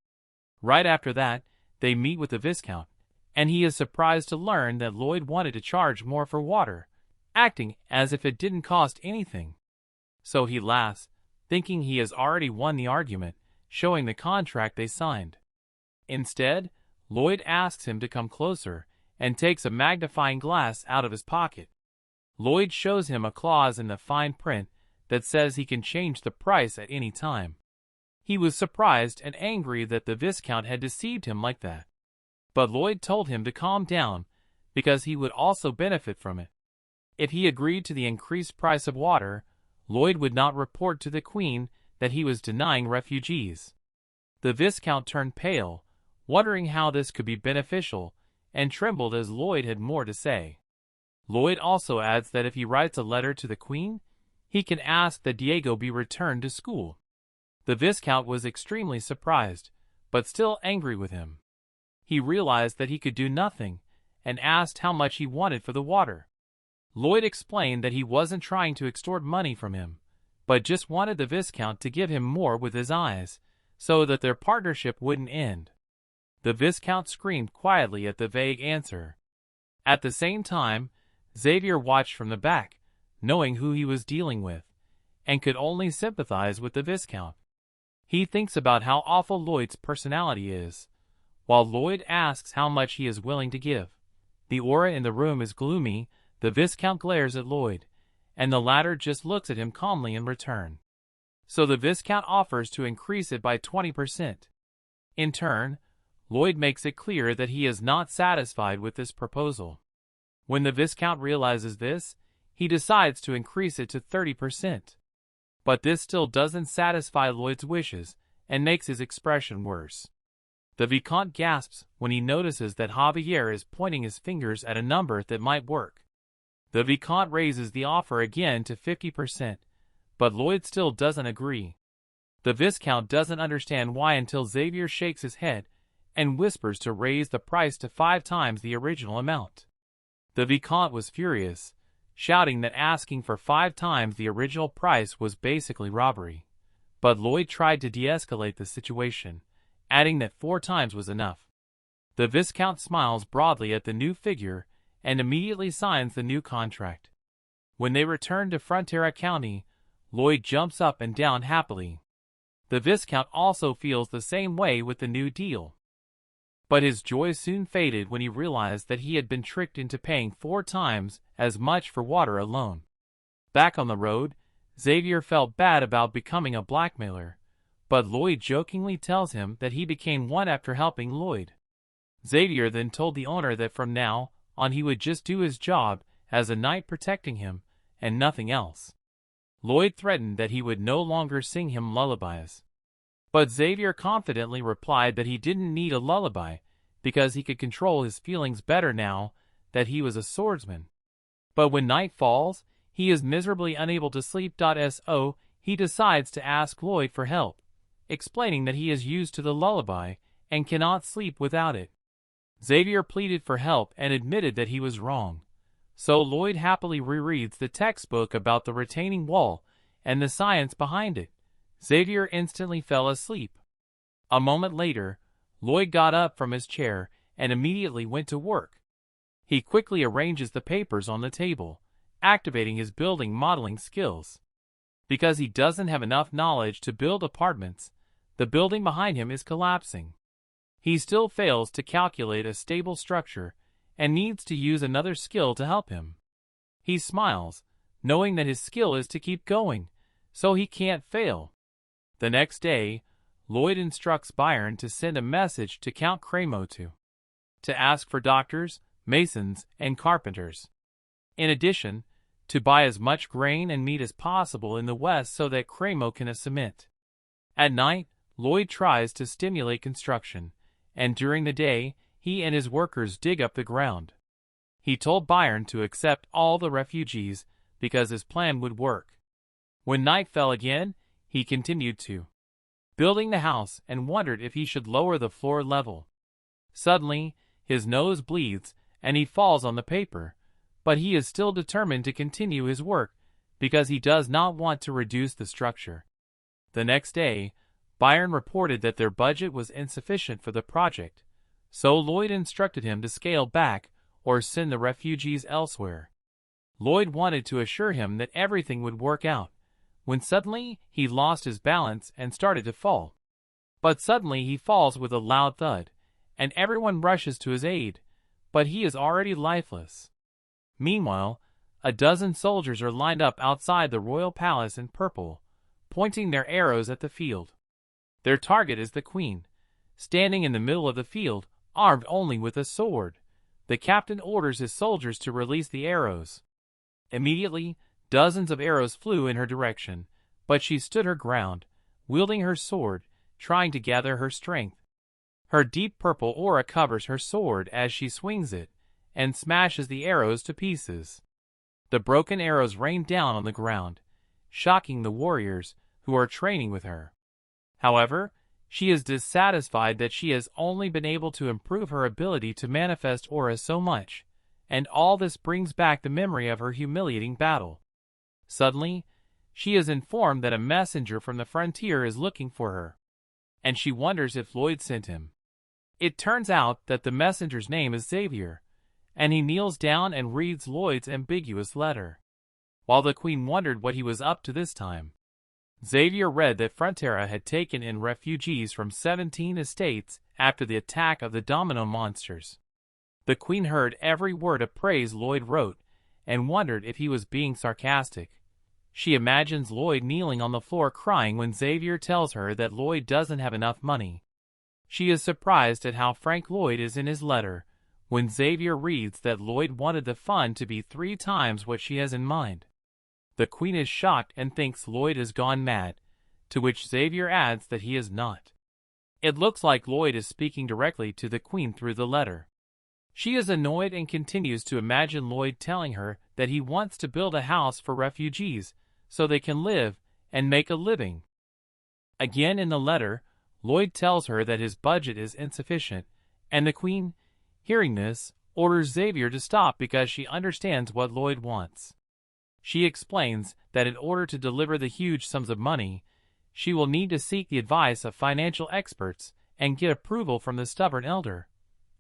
Right after that, they meet with the Viscount, and he is surprised to learn that Lloyd wanted to charge more for water, acting as if it didn't cost anything. So he laughs, thinking he has already won the argument, showing the contract they signed. Instead, Lloyd asks him to come closer and takes a magnifying glass out of his pocket. Lloyd shows him a clause in the fine print that says he can change the price at any time. He was surprised and angry that the Viscount had deceived him like that. But Lloyd told him to calm down because he would also benefit from it. If he agreed to the increased price of water, Lloyd would not report to the Queen that he was denying refugees. The Viscount turned pale, wondering how this could be beneficial, and trembled as Lloyd had more to say. Lloyd also adds that if he writes a letter to the Queen, he can ask that Diego be returned to school. The Viscount was extremely surprised, but still angry with him. He realized that he could do nothing, and asked how much he wanted for the water. Lloyd explained that he wasn't trying to extort money from him, but just wanted the Viscount to give him more with his eyes, so that their partnership wouldn't end. The Viscount screamed quietly at the vague answer. At the same time, Xavier watched from the back, knowing who he was dealing with, and could only sympathize with the Viscount. He thinks about how awful Lloyd's personality is, while Lloyd asks how much he is willing to give, The aura in the room is gloomy. The Viscount glares at Lloyd, and the latter just looks at him calmly in return. So the Viscount offers to increase it by 20%. In turn, Lloyd makes it clear that he is not satisfied with this proposal. When the Viscount realizes this, he decides to increase it to 30%. But this still doesn't satisfy Lloyd's wishes and makes his expression worse. The Vicomte gasps when he notices that Javier is pointing his fingers at a number that might work. The Vicomte raises the offer again to 50%, but Lloyd still doesn't agree. The Viscount doesn't understand why until Xavier shakes his head and whispers to raise the price to 5 times the original amount. The Vicomte was furious, shouting that asking for 5 times the original price was basically robbery. But Lloyd tried to de-escalate the situation, adding that 4 times was enough. The Viscount smiles broadly at the new figure and immediately signs the new contract. When they return to Frontera County, Lloyd jumps up and down happily. The Viscount also feels the same way with the new deal. But his joy soon faded when he realized that he had been tricked into paying 4 times as much for water alone. Back on the road, Xavier felt bad about becoming a blackmailer, but Lloyd jokingly tells him that he became one after helping Lloyd. Xavier then told the owner that from now on he would just do his job as a knight protecting him and nothing else. Lloyd threatened that he would no longer sing him lullabies. But Xavier confidently replied that he didn't need a lullaby because he could control his feelings better now that he was a swordsman. But when night falls, he is miserably unable to sleep. So he decides to ask Lloyd for help, explaining that he is used to the lullaby and cannot sleep without it. Xavier pleaded for help and admitted that he was wrong. So Lloyd happily rereads the textbook about the retaining wall and the science behind it. Xavier instantly fell asleep. A moment later, Lloyd got up from his chair and immediately went to work. He quickly arranges the papers on the table, activating his building modeling skills. Because he doesn't have enough knowledge to build apartments, the building behind him is collapsing. He still fails to calculate a stable structure and needs to use another skill to help him. He smiles, knowing that his skill is to keep going, so he can't fail. The next day, Lloyd instructs Byron to send a message to Count Cremo to ask for doctors, masons, and carpenters. In addition, to buy as much grain and meat as possible in the West so that Cremo can cement. At night, Lloyd tries to stimulate construction, and during the day, he and his workers dig up the ground. He told Byron to accept all the refugees because his plan would work. When night fell again, he continued to building the house and wondered if he should lower the floor level. Suddenly, his nose bleeds and he falls on the paper, but he is still determined to continue his work because he does not want to reduce the structure. The next day, Byron reported that their budget was insufficient for the project, so Lloyd instructed him to scale back or send the refugees elsewhere. Lloyd wanted to assure him that everything would work out, when suddenly he lost his balance and started to fall. But suddenly he falls with a loud thud, and everyone rushes to his aid, but he is already lifeless. Meanwhile, a dozen soldiers are lined up outside the royal palace in purple, pointing their arrows at the field. Their target is the queen, standing in the middle of the field, armed only with a sword. The captain orders his soldiers to release the arrows. Immediately, dozens of arrows flew in her direction, but she stood her ground, wielding her sword, trying to gather her strength. Her deep purple aura covers her sword as she swings it, and smashes the arrows to pieces. The broken arrows rain down on the ground, shocking the warriors who are training with her. However, she is dissatisfied that she has only been able to improve her ability to manifest aura so much, and all this brings back the memory of her humiliating battle. Suddenly, she is informed that a messenger from the frontier is looking for her, and she wonders if Lloyd sent him. It turns out that the messenger's name is Xavier, and he kneels down and reads Lloyd's ambiguous letter. While the queen wondered what he was up to this time, Xavier read that Frontera had taken in refugees from 17 estates after the attack of the domino monsters. The Queen heard every word of praise Lloyd wrote and wondered if he was being sarcastic. She imagines Lloyd kneeling on the floor crying when Xavier tells her that Lloyd doesn't have enough money. She is surprised at how frank Lloyd is in his letter when Xavier reads that Lloyd wanted the fund to be 3 times what she has in mind. The Queen is shocked and thinks Lloyd has gone mad, to which Xavier adds that he is not. It looks like Lloyd is speaking directly to the Queen through the letter. She is annoyed and continues to imagine Lloyd telling her that he wants to build a house for refugees so they can live and make a living. Again in the letter, Lloyd tells her that his budget is insufficient, and the Queen, hearing this, orders Xavier to stop because she understands what Lloyd wants. She explains that in order to deliver the huge sums of money, she will need to seek the advice of financial experts and get approval from the stubborn elder.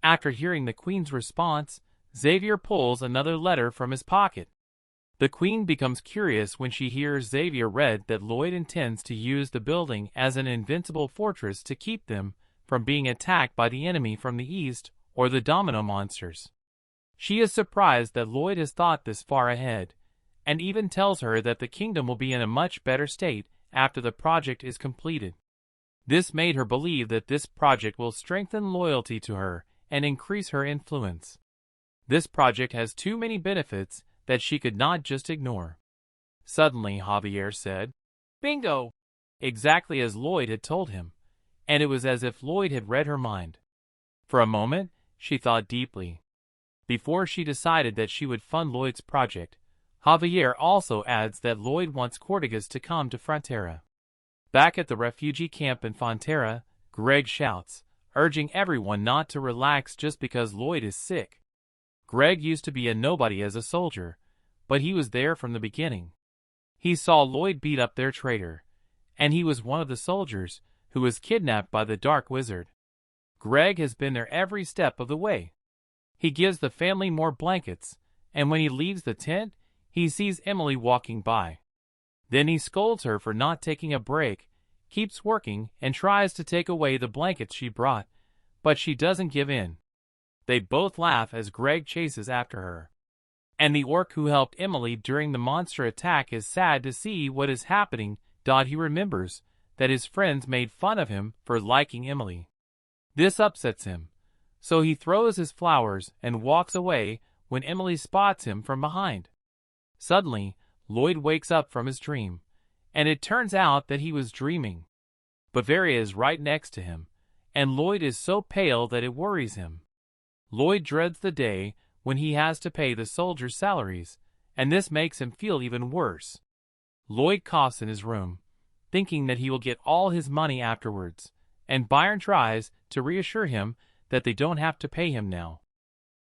After hearing the Queen's response, Xavier pulls another letter from his pocket. The Queen becomes curious when she hears Xavier read that Lloyd intends to use the building as an invincible fortress to keep them from being attacked by the enemy from the east or the domino monsters. She is surprised that Lloyd has thought this far ahead, and even tells her that the kingdom will be in a much better state after the project is completed. This made her believe that this project will strengthen loyalty to her and increase her influence. This project has too many benefits that she could not just ignore. Suddenly, Javier said, "Bingo!" exactly as Lloyd had told him, and it was as if Lloyd had read her mind. For a moment, she thought deeply. Before she decided that she would fund Lloyd's project, Javier also adds that Lloyd wants Cortigas to come to Frontera. Back at the refugee camp in Frontera, Greg shouts, urging everyone not to relax just because Lloyd is sick. Greg used to be a nobody as a soldier, but he was there from the beginning. He saw Lloyd beat up their traitor, and he was one of the soldiers who was kidnapped by the Dark Wizard. Greg has been there every step of the way. He gives the family more blankets, and when he leaves the tent, he sees Emily walking by. Then he scolds her for not taking a break, keeps working, and tries to take away the blankets she brought, but she doesn't give in. They both laugh as Greg chases after her. And the orc who helped Emily during the monster attack is sad to see what is happening. He remembers that his friends made fun of him for liking Emily. This upsets him, so he throws his flowers and walks away when Emily spots him from behind. Suddenly, Lloyd wakes up from his dream, and it turns out that he was dreaming. Bavaria is right next to him, and Lloyd is so pale that it worries him. Lloyd dreads the day when he has to pay the soldiers' salaries, and this makes him feel even worse. Lloyd coughs in his room, thinking that he will get all his money afterwards, and Byron tries to reassure him that they don't have to pay him now.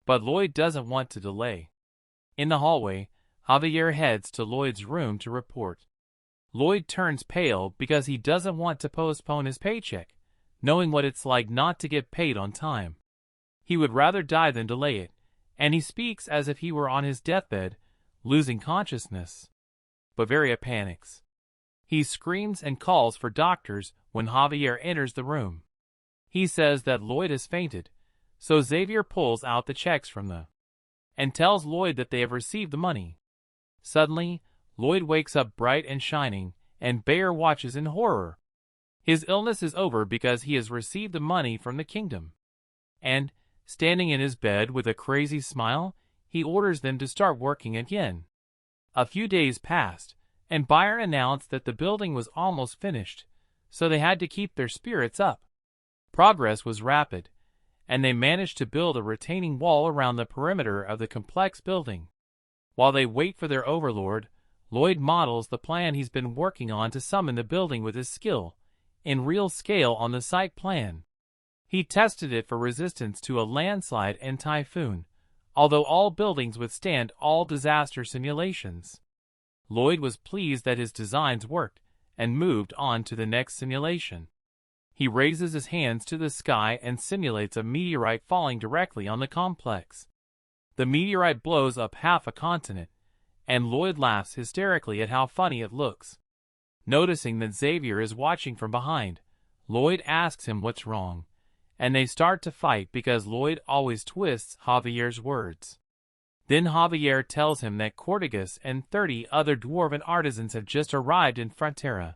But Lloyd doesn't want to delay. In the hallway, Javier heads to Lloyd's room to report. Lloyd turns pale because he doesn't want to postpone his paycheck, knowing what it's like not to get paid on time. He would rather die than delay it, and he speaks as if he were on his deathbed, losing consciousness. Bavaria panics. He screams and calls for doctors when Javier enters the room. He says that Lloyd has fainted, so Xavier pulls out the checks from them and tells Lloyd that they have received the money. Suddenly, Lloyd wakes up bright and shining, and Bayer watches in horror. His illness is over because he has received the money from the kingdom. And, standing in his bed with a crazy smile, he orders them to start working again. A few days passed, and Byron announced that the building was almost finished, so they had to keep their spirits up. Progress was rapid, and they managed to build a retaining wall around the perimeter of the complex building. While they wait for their overlord, Lloyd models the plan he's been working on to summon the building with his skill, in real scale on the site plan. He tested it for resistance to a landslide and typhoon, although all buildings withstand all disaster simulations. Lloyd was pleased that his designs worked, and moved on to the next simulation. He raises his hands to the sky and simulates a meteorite falling directly on the complex. The meteorite blows up half a continent, and Lloyd laughs hysterically at how funny it looks. Noticing that Xavier is watching from behind, Lloyd asks him what's wrong, and they start to fight because Lloyd always twists Javier's words. Then Javier tells him that Cortigas and 30 other dwarven artisans have just arrived in Frontera,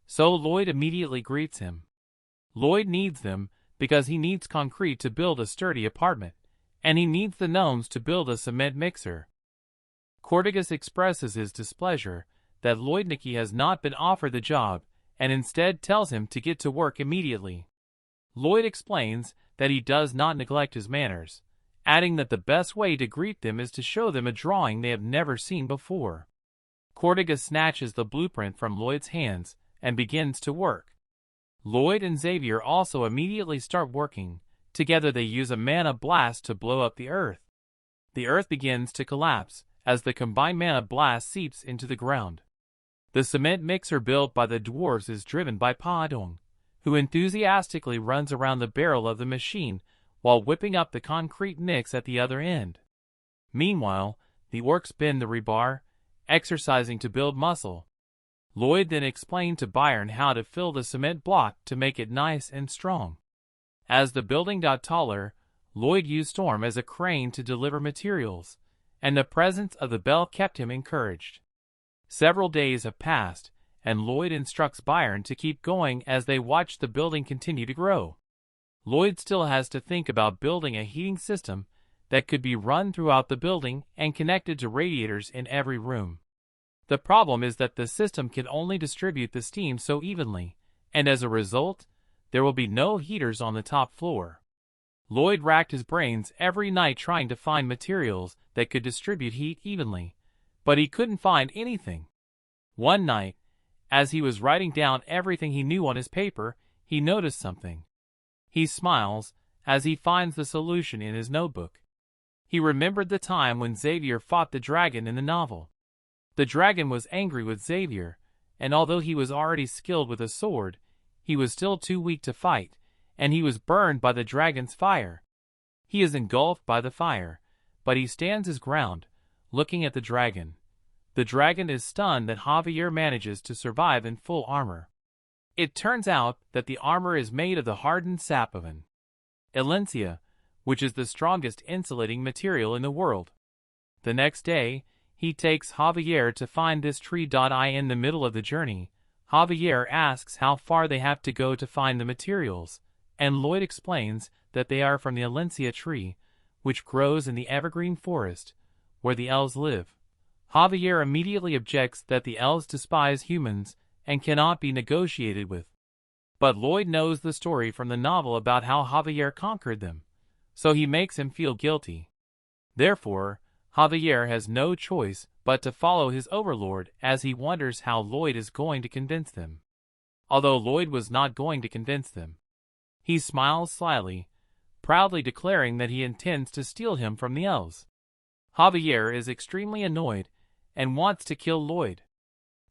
so Lloyd immediately greets him. Lloyd needs them because he needs concrete to build a sturdy apartment, and he needs the gnomes to build a cement mixer. Cortigas expresses his displeasure that Lloydnicki has not been offered the job and instead tells him to get to work immediately. Lloyd explains that he does not neglect his manners, adding that the best way to greet them is to show them a drawing they have never seen before. Cortigas snatches the blueprint from Lloyd's hands and begins to work. Lloyd and Xavier also immediately start working. Together they use a mana blast to blow up the earth. The earth begins to collapse as the combined mana blast seeps into the ground. The cement mixer built by the dwarves is driven by Padong, who enthusiastically runs around the barrel of the machine while whipping up the concrete mix at the other end. Meanwhile, the orcs bend the rebar, exercising to build muscle. Lloyd then explained to Byron how to fill the cement block to make it nice and strong. As the building got taller, Lloyd used Storm as a crane to deliver materials, and the presence of the bell kept him encouraged. Several days have passed, and Lloyd instructs Byron to keep going as they watch the building continue to grow. Lloyd still has to think about building a heating system that could be run throughout the building and connected to radiators in every room. The problem is that the system can only distribute the steam so evenly, and as a result, there will be no heaters on the top floor. Lloyd racked his brains every night trying to find materials that could distribute heat evenly, but he couldn't find anything. One night, as he was writing down everything he knew on his paper, he noticed something. He smiles as he finds the solution in his notebook. He remembered the time when Xavier fought the dragon in the novel. The dragon was angry with Xavier, and although he was already skilled with a sword, he was still too weak to fight, and he was burned by the dragon's fire. He is engulfed by the fire, but he stands his ground, looking at the dragon. The dragon is stunned that Javier manages to survive in full armor. It turns out that the armor is made of the hardened sap of an Elencia, which is the strongest insulating material in the world. The next day, he takes Javier to find this tree. In the middle of the journey, Javier asks how far they have to go to find the materials, and Lloyd explains that they are from the Elencia tree, which grows in the evergreen forest, where the elves live. Javier immediately objects that the elves despise humans and cannot be negotiated with. But Lloyd knows the story from the novel about how Javier conquered them, so he makes him feel guilty. Therefore, Javier has no choice but to follow his overlord as he wonders how Lloyd is going to convince them. Although Lloyd was not going to convince them, he smiles slyly, proudly declaring that he intends to steal him from the elves. Javier is extremely annoyed and wants to kill Lloyd.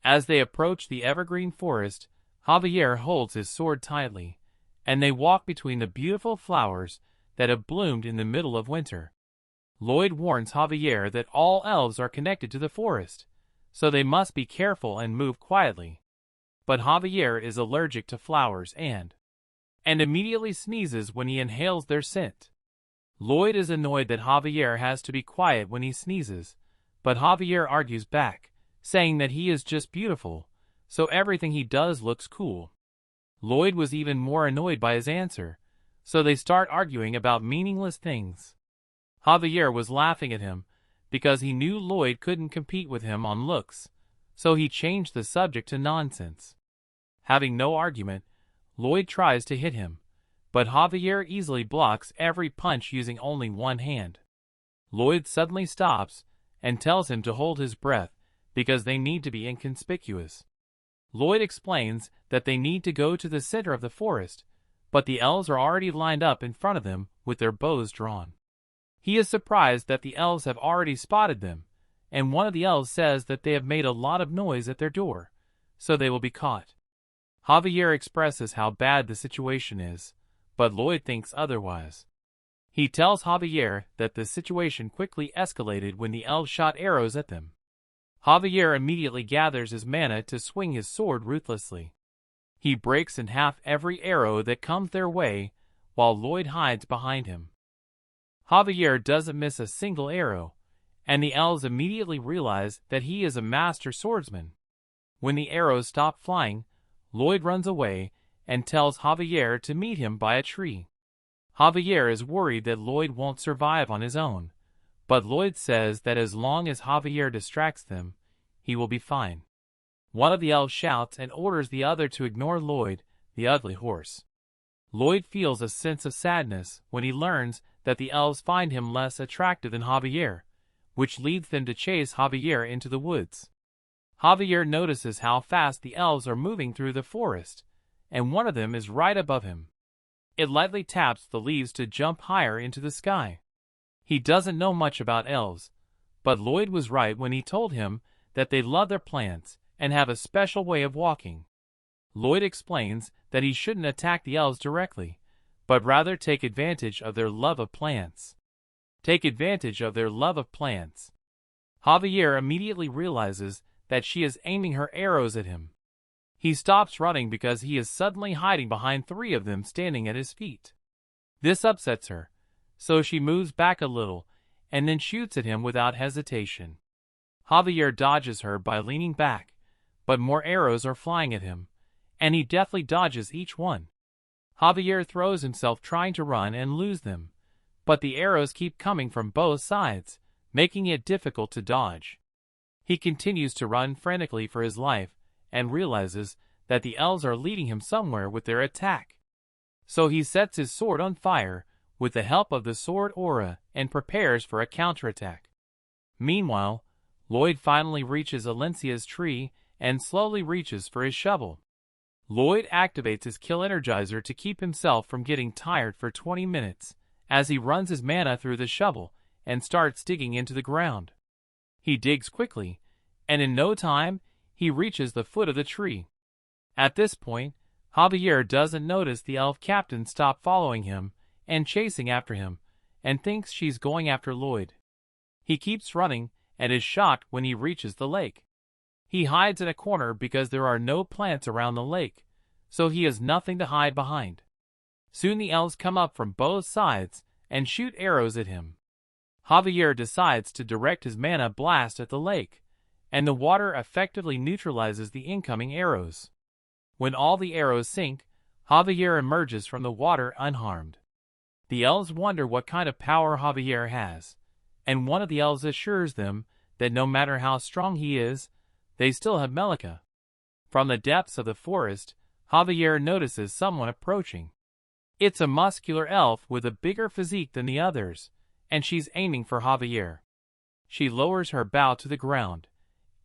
As they approach the evergreen forest, Javier holds his sword tightly, and they walk between the beautiful flowers that have bloomed in the middle of winter. Lloyd warns Javier that all elves are connected to the forest, so they must be careful and move quietly. But Javier is allergic to flowers and immediately sneezes when he inhales their scent. Lloyd is annoyed that Javier has to be quiet when he sneezes, but Javier argues back, saying that he is just beautiful, so everything he does looks cool. Lloyd was even more annoyed by his answer, so they start arguing about meaningless things. Javier was laughing at him because he knew Lloyd couldn't compete with him on looks, so he changed the subject to nonsense. Having no argument, Lloyd tries to hit him, but Javier easily blocks every punch using only one hand. Lloyd suddenly stops and tells him to hold his breath because they need to be inconspicuous. Lloyd explains that they need to go to the center of the forest, but the elves are already lined up in front of them with their bows drawn. He is surprised that the elves have already spotted them, and one of the elves says that they have made a lot of noise at their door, so they will be caught. Javier expresses how bad the situation is, but Lloyd thinks otherwise. He tells Javier that the situation quickly escalated when the elves shot arrows at them. Javier immediately gathers his mana to swing his sword ruthlessly. He breaks in half every arrow that comes their way, while Lloyd hides behind him. Javier doesn't miss a single arrow, and the elves immediately realize that he is a master swordsman. When the arrows stop flying, Lloyd runs away and tells Javier to meet him by a tree. Javier is worried that Lloyd won't survive on his own, but Lloyd says that as long as Javier distracts them, he will be fine. One of the elves shouts and orders the other to ignore Lloyd, the ugly horse. Lloyd feels a sense of sadness when he learns that the elves find him less attractive than Javier, which leads them to chase Javier into the woods. Javier notices how fast the elves are moving through the forest, and one of them is right above him. It lightly taps the leaves to jump higher into the sky. He doesn't know much about elves, but Lloyd was right when he told him that they love their plants and have a special way of walking. Lloyd explains that he shouldn't attack the elves directly, but rather take advantage of their love of plants. Take advantage of their love of plants. Javier immediately realizes that she is aiming her arrows at him. He stops running because he is suddenly hiding behind three of them standing at his feet. This upsets her, so she moves back a little and then shoots at him without hesitation. Javier dodges her by leaning back, but more arrows are flying at him, and he deftly dodges each one. Javier throws himself trying to run and lose them, but the arrows keep coming from both sides, making it difficult to dodge. He continues to run frantically for his life and realizes that the elves are leading him somewhere with their attack. So he sets his sword on fire with the help of the sword aura and prepares for a counterattack. Meanwhile, Lloyd finally reaches Alencia's tree and slowly reaches for his shovel. Lloyd activates his kill energizer to keep himself from getting tired for 20 minutes as he runs his mana through the shovel and starts digging into the ground. He digs quickly, and in no time, he reaches the foot of the tree. At this point, Javier doesn't notice the elf captain stop following him and chasing after him, and thinks she's going after Lloyd. He keeps running and is shocked when he reaches the lake. He hides in a corner because there are no plants around the lake, so he has nothing to hide behind. Soon the elves come up from both sides and shoot arrows at him. Javier decides to direct his mana blast at the lake, and the water effectively neutralizes the incoming arrows. When all the arrows sink, Javier emerges from the water unharmed. The elves wonder what kind of power Javier has, and one of the elves assures them that no matter how strong he is, they still have Melika. From the depths of the forest, Javier notices someone approaching. It's a muscular elf with a bigger physique than the others, and she's aiming for Javier. She lowers her bow to the ground,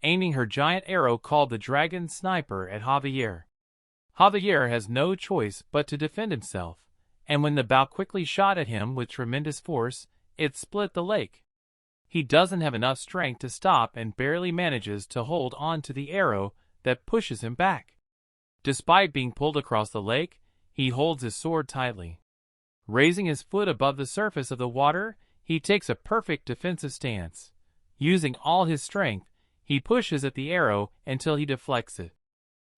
aiming her giant arrow called the Dragon Sniper at Javier. Javier has no choice but to defend himself, and when the bow quickly shot at him with tremendous force, it split the lake. He doesn't have enough strength to stop and barely manages to hold on to the arrow that pushes him back. Despite being pulled across the lake, he holds his sword tightly. Raising his foot above the surface of the water, he takes a perfect defensive stance. Using all his strength, he pushes at the arrow until he deflects it.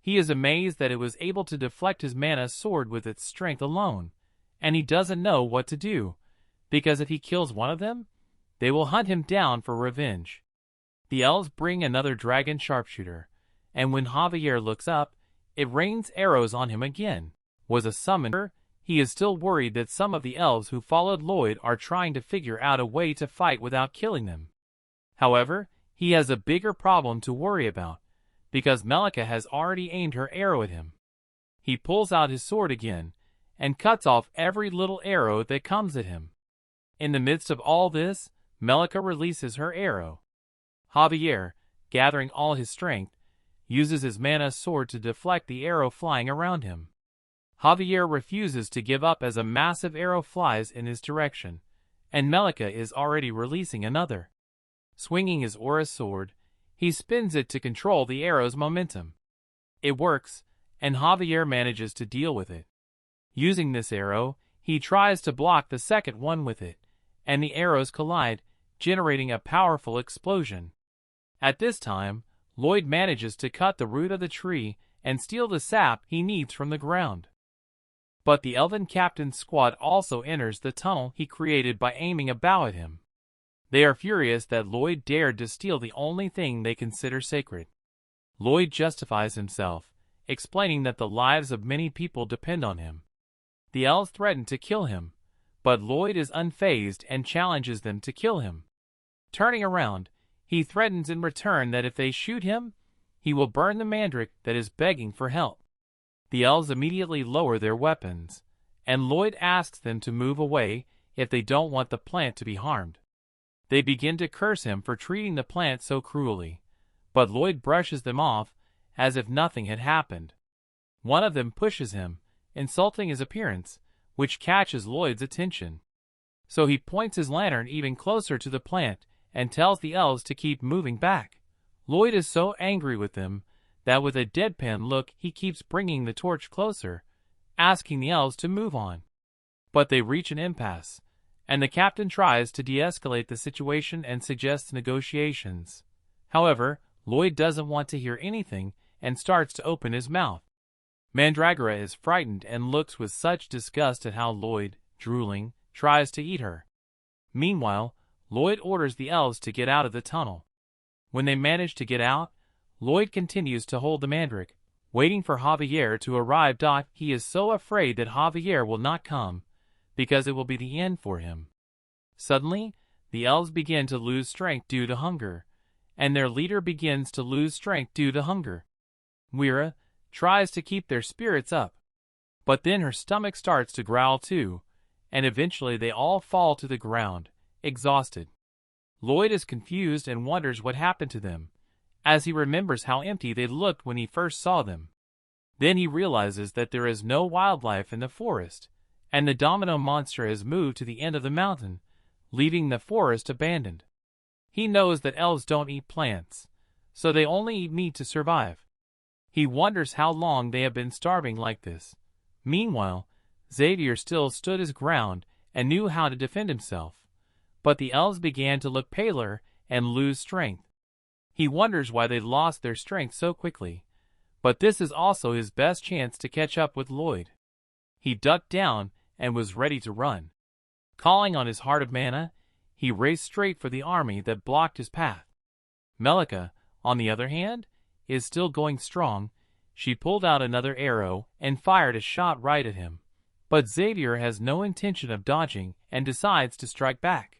He is amazed that it was able to deflect his mana sword with its strength alone, and he doesn't know what to do, because if he kills one of them, they will hunt him down for revenge. The elves bring another dragon sharpshooter, and when Javier looks up, it rains arrows on him again. Was a summoner, he is still worried that some of the elves who followed Lloyd are trying to figure out a way to fight without killing them. However, he has a bigger problem to worry about, because Melika has already aimed her arrow at him. He pulls out his sword again, and cuts off every little arrow that comes at him. In the midst of all this, Melika releases her arrow. Javier, gathering all his strength, uses his mana sword to deflect the arrow flying around him. Javier refuses to give up as a massive arrow flies in his direction, and Melika is already releasing another. Swinging his aura sword, he spins it to control the arrow's momentum. It works, and Javier manages to deal with it. Using this arrow, he tries to block the second one with it, and the arrows collide, generating a powerful explosion. At this time, Lloyd manages to cut the root of the tree and steal the sap he needs from the ground. But the elven captain's squad also enters the tunnel he created by aiming a bow at him. They are furious that Lloyd dared to steal the only thing they consider sacred. Lloyd justifies himself, explaining that the lives of many people depend on him. The elves threaten to kill him, but Lloyd is unfazed and challenges them to kill him. Turning around, he threatens in return that if they shoot him, he will burn the mandrake that is begging for help. The elves immediately lower their weapons, and Lloyd asks them to move away if they don't want the plant to be harmed. They begin to curse him for treating the plant so cruelly, but Lloyd brushes them off as if nothing had happened. One of them pushes him, insulting his appearance, which catches Lloyd's attention. So he points his lantern even closer to the plant and tells the elves to keep moving back. Lloyd is so angry with them that with a deadpan look he keeps bringing the torch closer, asking the elves to move on. But they reach an impasse, and the captain tries to de-escalate the situation and suggests negotiations. However, Lloyd doesn't want to hear anything and starts to open his mouth. Mandragora is frightened and looks with such disgust at how Lloyd, drooling, tries to eat her. Meanwhile, Lloyd orders the elves to get out of the tunnel. When they manage to get out, Lloyd continues to hold the mandrake, waiting for Javier to arrive. He is so afraid that Javier will not come, because it will be the end for him. Suddenly, the elves begin to lose strength due to hunger, and their leader begins to lose strength due to hunger. Wira tries to keep their spirits up, but then her stomach starts to growl too, and eventually they all fall to the ground, exhausted. Lloyd is confused and wonders what happened to them, as he remembers how empty they looked when he first saw them. Then he realizes that there is no wildlife in the forest, and the domino monster has moved to the end of the mountain, leaving the forest abandoned. He knows that elves don't eat plants, so they only eat meat to survive. He wonders how long they have been starving like this. Meanwhile, Xavier still stood his ground and knew how to defend himself, but the elves began to look paler and lose strength. He wonders why they lost their strength so quickly, but this is also his best chance to catch up with Lloyd. He ducked down and was ready to run. Calling on his heart of mana, he raced straight for the army that blocked his path. Melika, on the other hand, is still going strong. She pulled out another arrow and fired a shot right at him, but Xavier has no intention of dodging and decides to strike back.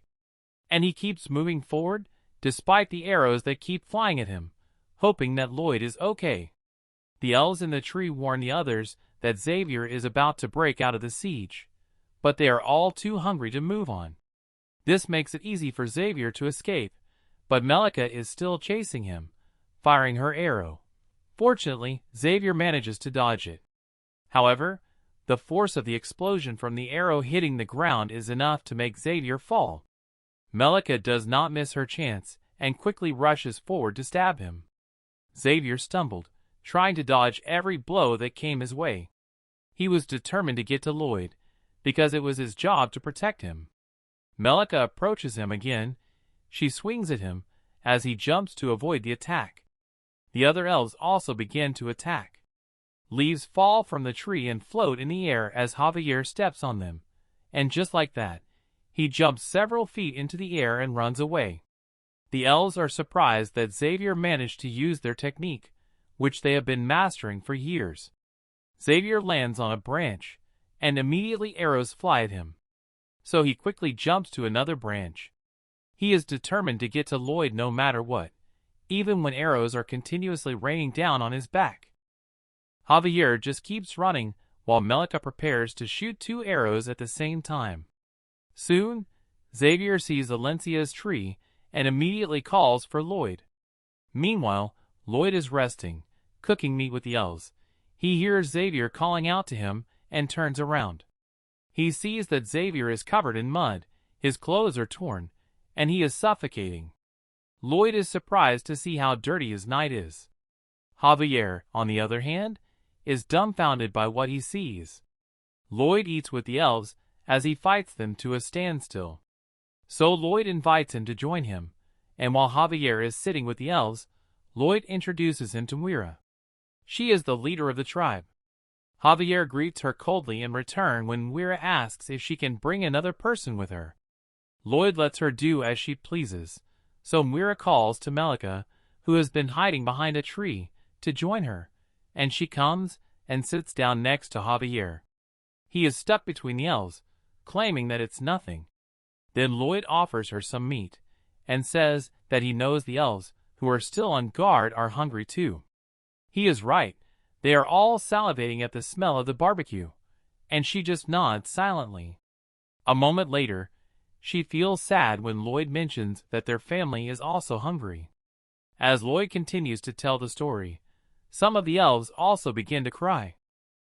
And he keeps moving forward, despite the arrows that keep flying at him, hoping that Lloyd is okay. The elves in the tree warn the others that Xavier is about to break out of the siege, but they are all too hungry to move on. This makes it easy for Xavier to escape, but Melika is still chasing him, firing her arrow. Fortunately, Xavier manages to dodge it. However, the force of the explosion from the arrow hitting the ground is enough to make Xavier fall. Melika does not miss her chance and quickly rushes forward to stab him. Xavier stumbled, trying to dodge every blow that came his way. He was determined to get to Lloyd, because it was his job to protect him. Melika approaches him again. She swings at him as he jumps to avoid the attack. The other elves also begin to attack. Leaves fall from the tree and float in the air as Javier steps on them, and just like that, he jumps several feet into the air and runs away. The elves are surprised that Xavier managed to use their technique, which they have been mastering for years. Xavier lands on a branch, and immediately arrows fly at him. So he quickly jumps to another branch. He is determined to get to Lloyd no matter what, even when arrows are continuously raining down on his back. Javier just keeps running while Melika prepares to shoot 2 arrows at the same time. Soon, Xavier sees Alencia's tree and immediately calls for Lloyd. Meanwhile, Lloyd is resting, cooking meat with the elves. He hears Xavier calling out to him and turns around. He sees that Xavier is covered in mud, his clothes are torn, and he is suffocating. Lloyd is surprised to see how dirty his night is. Javier, on the other hand, is dumbfounded by what he sees. Lloyd eats with the elves as he fights them to a standstill. So Lloyd invites him to join him, and while Javier is sitting with the elves, Lloyd introduces him to Wira. She is the leader of the tribe. Javier greets her coldly in return when Moira asks if she can bring another person with her. Lloyd lets her do as she pleases, so Moira calls to Melika, who has been hiding behind a tree, to join her, and she comes and sits down next to Javier. He is stuck between the elves, claiming that it's nothing. Then Lloyd offers her some meat, and says that he knows the elves, who are still on guard, are hungry too. He is right. They are all salivating at the smell of the barbecue, and she just nods silently. A moment later, she feels sad when Lloyd mentions that their family is also hungry. As Lloyd continues to tell the story, some of the elves also begin to cry.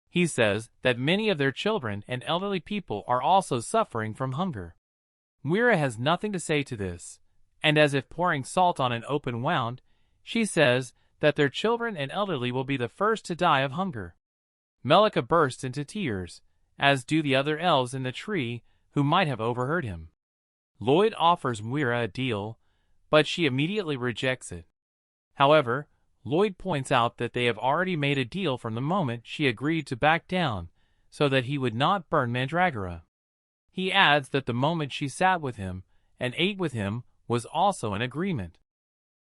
He says that many of their children and elderly people are also suffering from hunger. Moira has nothing to say to this, and as if pouring salt on an open wound, she says that their children and elderly will be the first to die of hunger. Melika bursts into tears, as do the other elves in the tree who might have overheard him. Lloyd offers Moira a deal, but she immediately rejects it. However, Lloyd points out that they have already made a deal from the moment she agreed to back down, so that he would not burn Mandragora. He adds that the moment she sat with him and ate with him was also an agreement.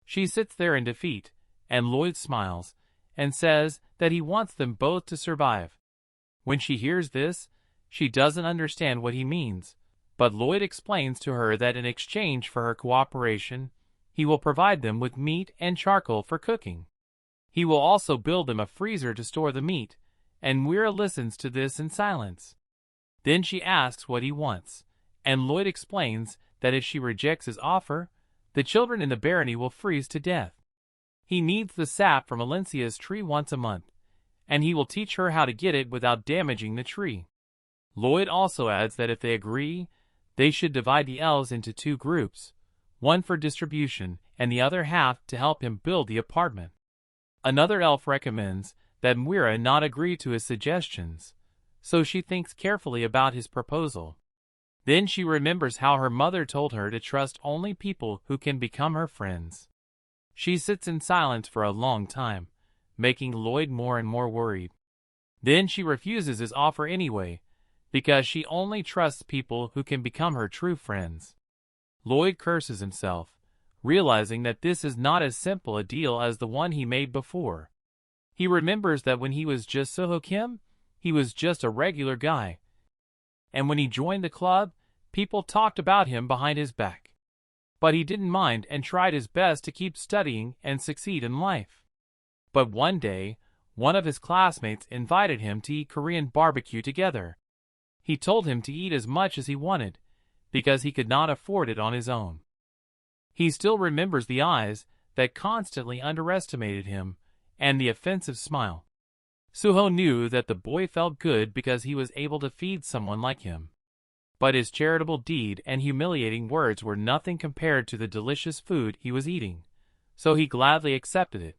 She sits there in defeat, and Lloyd smiles, and says that he wants them both to survive. When she hears this, she doesn't understand what he means, but Lloyd explains to her that in exchange for her cooperation, he will provide them with meat and charcoal for cooking. He will also build them a freezer to store the meat, and Moira listens to this in silence. Then she asks what he wants, and Lloyd explains that if she rejects his offer, the children in the barony will freeze to death. He needs the sap from Alencia's tree once a month, and he will teach her how to get it without damaging the tree. Lloyd also adds that if they agree, they should divide the elves into two groups, one for distribution and the other half to help him build the apartment. Another elf recommends that Moira not agree to his suggestions, so she thinks carefully about his proposal. Then she remembers how her mother told her to trust only people who can become her friends. She sits in silence for a long time, making Lloyd more and more worried. Then she refuses his offer anyway, because she only trusts people who can become her true friends. Lloyd curses himself, realizing that this is not as simple a deal as the one he made before. He remembers that when he was just Soo Ho Kim, he was just a regular guy. And when he joined the club, people talked about him behind his back. But he didn't mind and tried his best to keep studying and succeed in life. But one day, one of his classmates invited him to eat Korean barbecue together. He told him to eat as much as he wanted, because he could not afford it on his own. He still remembers the eyes that constantly underestimated him, and the offensive smile. Soo Ho knew that the boy felt good because he was able to feed someone like him. But his charitable deed and humiliating words were nothing compared to the delicious food he was eating, so he gladly accepted it.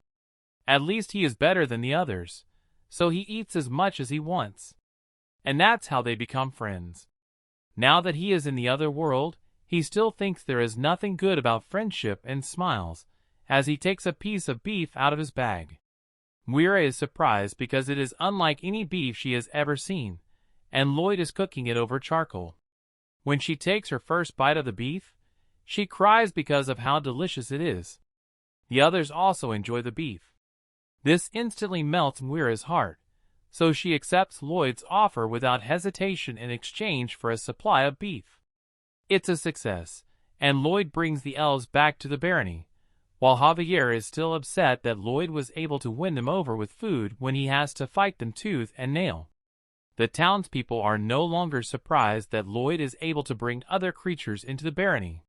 At least he is better than the others, so he eats as much as he wants. And that's how they become friends. Now that he is in the other world, he still thinks there is nothing good about friendship and smiles, as he takes a piece of beef out of his bag. Moira is surprised because it is unlike any beef she has ever seen, and Lloyd is cooking it over charcoal. When she takes her first bite of the beef, she cries because of how delicious it is. The others also enjoy the beef. This instantly melts Moira's heart, so she accepts Lloyd's offer without hesitation in exchange for a supply of beef. It's a success, and Lloyd brings the elves back to the barony, while Javier is still upset that Lloyd was able to win them over with food when he has to fight them tooth and nail. The townspeople are no longer surprised that Lloyd is able to bring other creatures into the barony.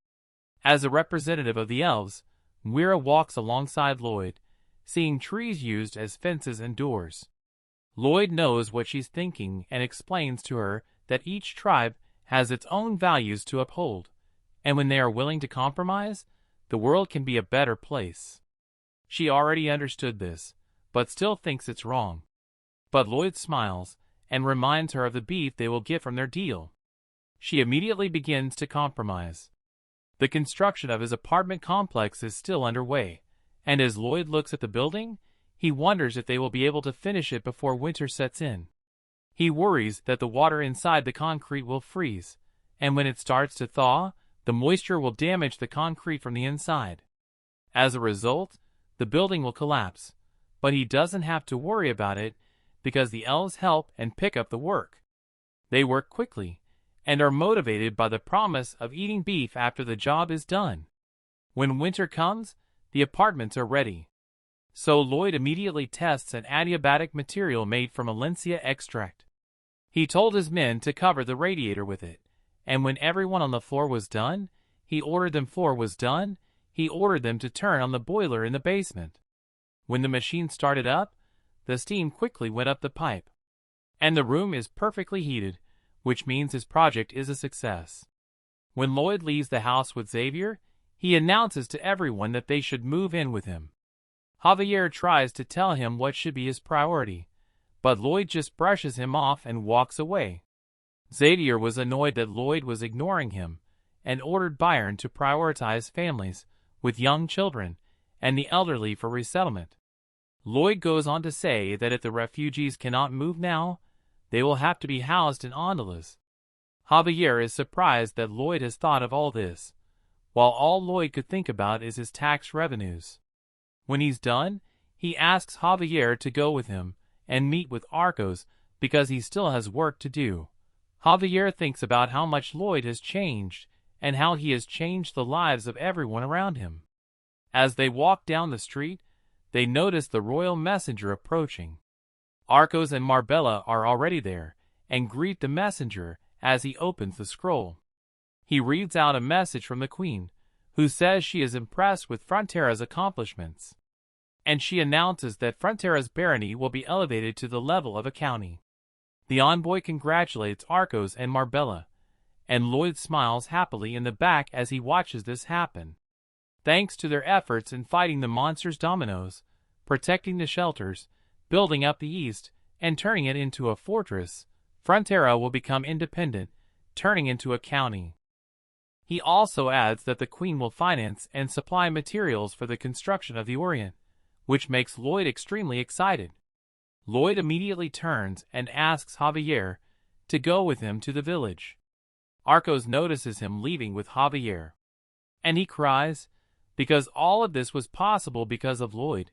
As a representative of the elves, Moira walks alongside Lloyd, seeing trees used as fences and doors. Lloyd knows what she's thinking and explains to her that each tribe has its own values to uphold, and when they are willing to compromise, the world can be a better place. She already understood this, but still thinks it's wrong. But Lloyd smiles and reminds her of the beef they will get from their deal. She immediately begins to compromise. The construction of his apartment complex is still underway, and as Lloyd looks at the building, he wonders if they will be able to finish it before winter sets in. He worries that the water inside the concrete will freeze, and when it starts to thaw, the moisture will damage the concrete from the inside. As a result, the building will collapse, but he doesn't have to worry about it because the elves help and pick up the work. They work quickly and are motivated by the promise of eating beef after the job is done. When winter comes, the apartments are ready. So Lloyd immediately tests an adiabatic material made from Alencia extract. He told his men to cover the radiator with it, and when everyone on the floor was done, he ordered them to turn on the boiler in the basement. When the machine started up, the steam quickly went up the pipe. And the room is perfectly heated, which means his project is a success. When Lloyd leaves the house with Xavier, he announces to everyone that they should move in with him. Javier tries to tell him what should be his priority, but Lloyd just brushes him off and walks away. Xavier was annoyed that Lloyd was ignoring him, and ordered Byron to prioritize families with young children and the elderly for resettlement. Lloyd goes on to say that if the refugees cannot move now, they will have to be housed in gondolas. Javier is surprised that Lloyd has thought of all this, while all Lloyd could think about is his tax revenues. When he's done, he asks Javier to go with him and meet with Arcos because he still has work to do. Javier thinks about how much Lloyd has changed and how he has changed the lives of everyone around him. As they walk down the street, they notice the royal messenger approaching. Arcos and Marbella are already there and greet the messenger as he opens the scroll. He reads out a message from the queen, who says she is impressed with Frontera's accomplishments. And she announces that Frontera's barony will be elevated to the level of a county. The envoy congratulates Arcos and Marbella, and Lloyd smiles happily in the back as he watches this happen. Thanks to their efforts in fighting the monsters' dominoes, protecting the shelters, building up the east, and turning it into a fortress, Frontera will become independent, turning into a county. He also adds that the queen will finance and supply materials for the construction of the Orient, which makes Lloyd extremely excited. Lloyd immediately turns and asks Javier to go with him to the village. Arcos notices him leaving with Javier, and he cries, because all of this was possible because of Lloyd,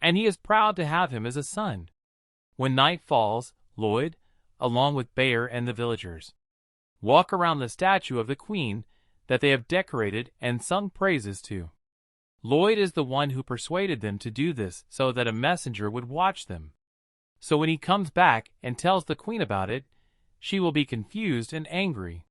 and he is proud to have him as a son. When night falls, Lloyd, along with Bayer and the villagers, walk around the statue of the queen that they have decorated and sung praises to. Lloyd is the one who persuaded them to do this so that a messenger would watch them. So when he comes back and tells the queen about it, she will be confused and angry.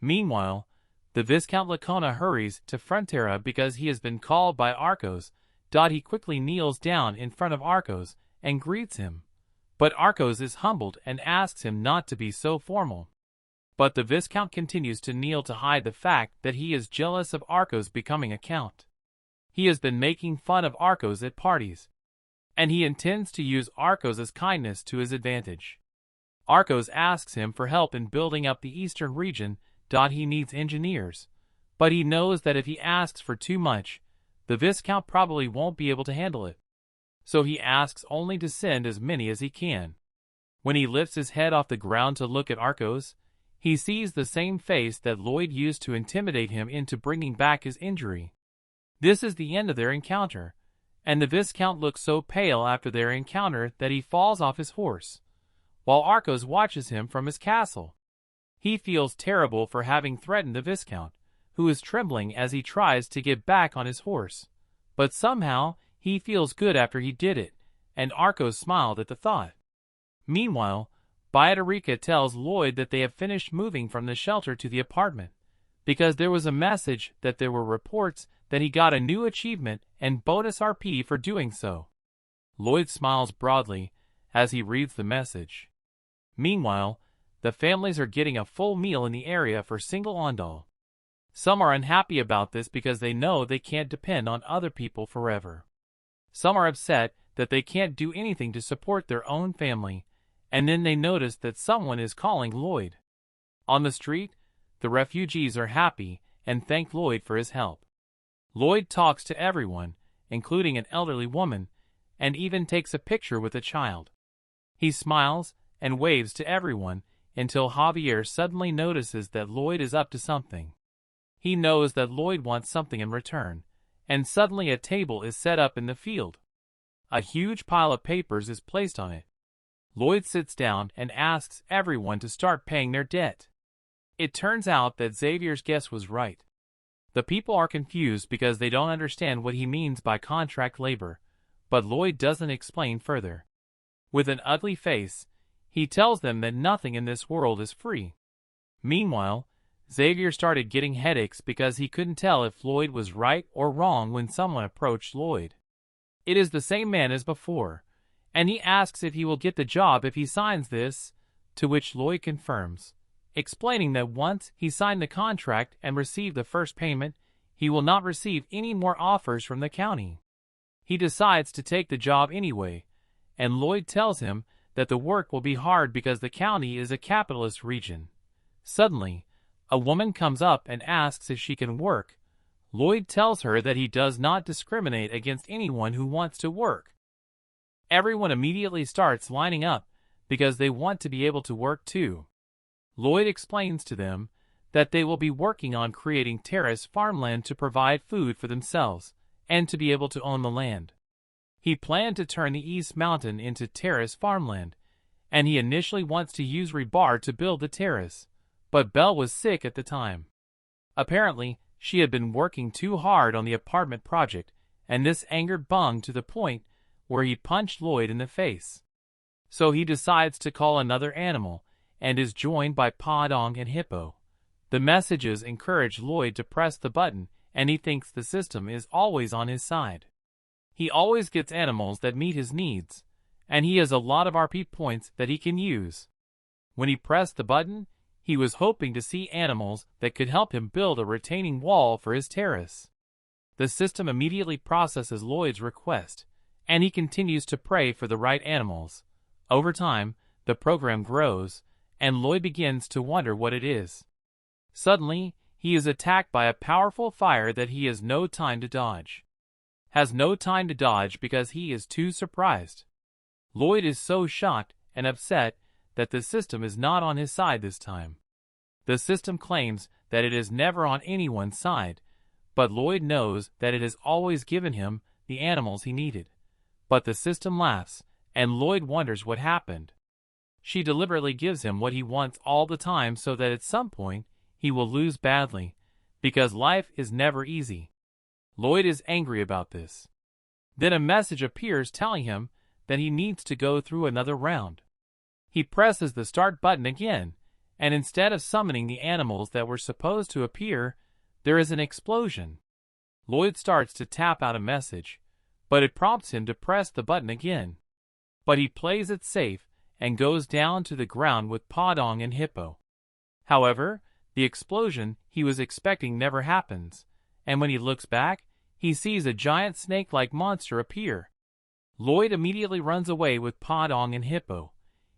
Meanwhile, the Viscount Lacona hurries to Frontera because he has been called by Arcos. He quickly kneels down in front of Arcos and greets him. But Arcos is humbled and asks him not to be so formal. But the Viscount continues to kneel to hide the fact that he is jealous of Arcos becoming a count. He has been making fun of Arcos at parties, and he intends to use Arcos' kindness to his advantage. Arcos asks him for help in building up the eastern region. He needs engineers, but he knows that if he asks for too much, the Viscount probably won't be able to handle it. So he asks only to send as many as he can. When he lifts his head off the ground to look at Arcos, he sees the same face that Lloyd used to intimidate him into bringing back his injury. This is the end of their encounter, and the Viscount looks so pale after their encounter that he falls off his horse, while Arcos watches him from his castle. He feels terrible for having threatened the Viscount, who is trembling as he tries to get back on his horse, but somehow he feels good after he did it, and Arcos smiled at the thought. Meanwhile, Beatrica tells Lloyd that they have finished moving from the shelter to the apartment, because there was a message that there were reports that he got a new achievement and bonus RP for doing so. Lloyd smiles broadly as he reads the message. Meanwhile, the families are getting a full meal in the area for single Ondal. Some are unhappy about this because they know they can't depend on other people forever. Some are upset that they can't do anything to support their own family, and then they notice that someone is calling Lloyd. On the street, the refugees are happy and thank Lloyd for his help. Lloyd talks to everyone, including an elderly woman, and even takes a picture with a child. He smiles and waves to everyone until Javier suddenly notices that Lloyd is up to something. He knows that Lloyd wants something in return, and suddenly a table is set up in the field. A huge pile of papers is placed on it. Lloyd sits down and asks everyone to start paying their debt. It turns out that Xavier's guess was right. The people are confused because they don't understand what he means by contract labor, but Lloyd doesn't explain further. With an ugly face, he tells them that nothing in this world is free. Meanwhile, Xavier started getting headaches because he couldn't tell if Lloyd was right or wrong when someone approached Lloyd. It is the same man as before, and he asks if he will get the job if he signs this, to which Lloyd confirms, explaining that once he signed the contract and received the first payment, he will not receive any more offers from the county. He decides to take the job anyway, and Lloyd tells him that the work will be hard because the county is a capitalist region. Suddenly, a woman comes up and asks if she can work. Lloyd tells her that he does not discriminate against anyone who wants to work. Everyone immediately starts lining up because they want to be able to work too. Lloyd explains to them that they will be working on creating terrace farmland to provide food for themselves and to be able to own the land. He planned to turn the East Mountain into terrace farmland, and he initially wants to use rebar to build the terrace, but Belle was sick at the time. Apparently, she had been working too hard on the apartment project, and this angered Bung to the point where he punched Lloyd in the face. So he decides to call another animal, and is joined by Podong and Hippo. The messages encourage Lloyd to press the button, and he thinks the system is always on his side. He always gets animals that meet his needs, and he has a lot of RP points that he can use. When he pressed the button, he was hoping to see animals that could help him build a retaining wall for his terrace. The system immediately processes Lloyd's request, and he continues to pray for the right animals. Over time, the program grows, and Lloyd begins to wonder what it is. Suddenly, he is attacked by a powerful fire that he has no time to dodge. Has no time to dodge because he is too surprised. Lloyd is so shocked and upset that the system is not on his side this time. The system claims that it is never on anyone's side, but Lloyd knows that it has always given him the animals he needed. But the system laughs, and Lloyd wonders what happened. She deliberately gives him what he wants all the time so that at some point he will lose badly, because life is never easy. Lloyd is angry about this. Then a message appears telling him that he needs to go through another round. He presses the start button again, and instead of summoning the animals that were supposed to appear, there is an explosion. Lloyd starts to tap out a message, but it prompts him to press the button again. But he plays it safe and goes down to the ground with Podong and Hippo. However, the explosion he was expecting never happens, and when he looks back, he sees a giant snake-like monster appear. Lloyd immediately runs away with Podong and Hippo.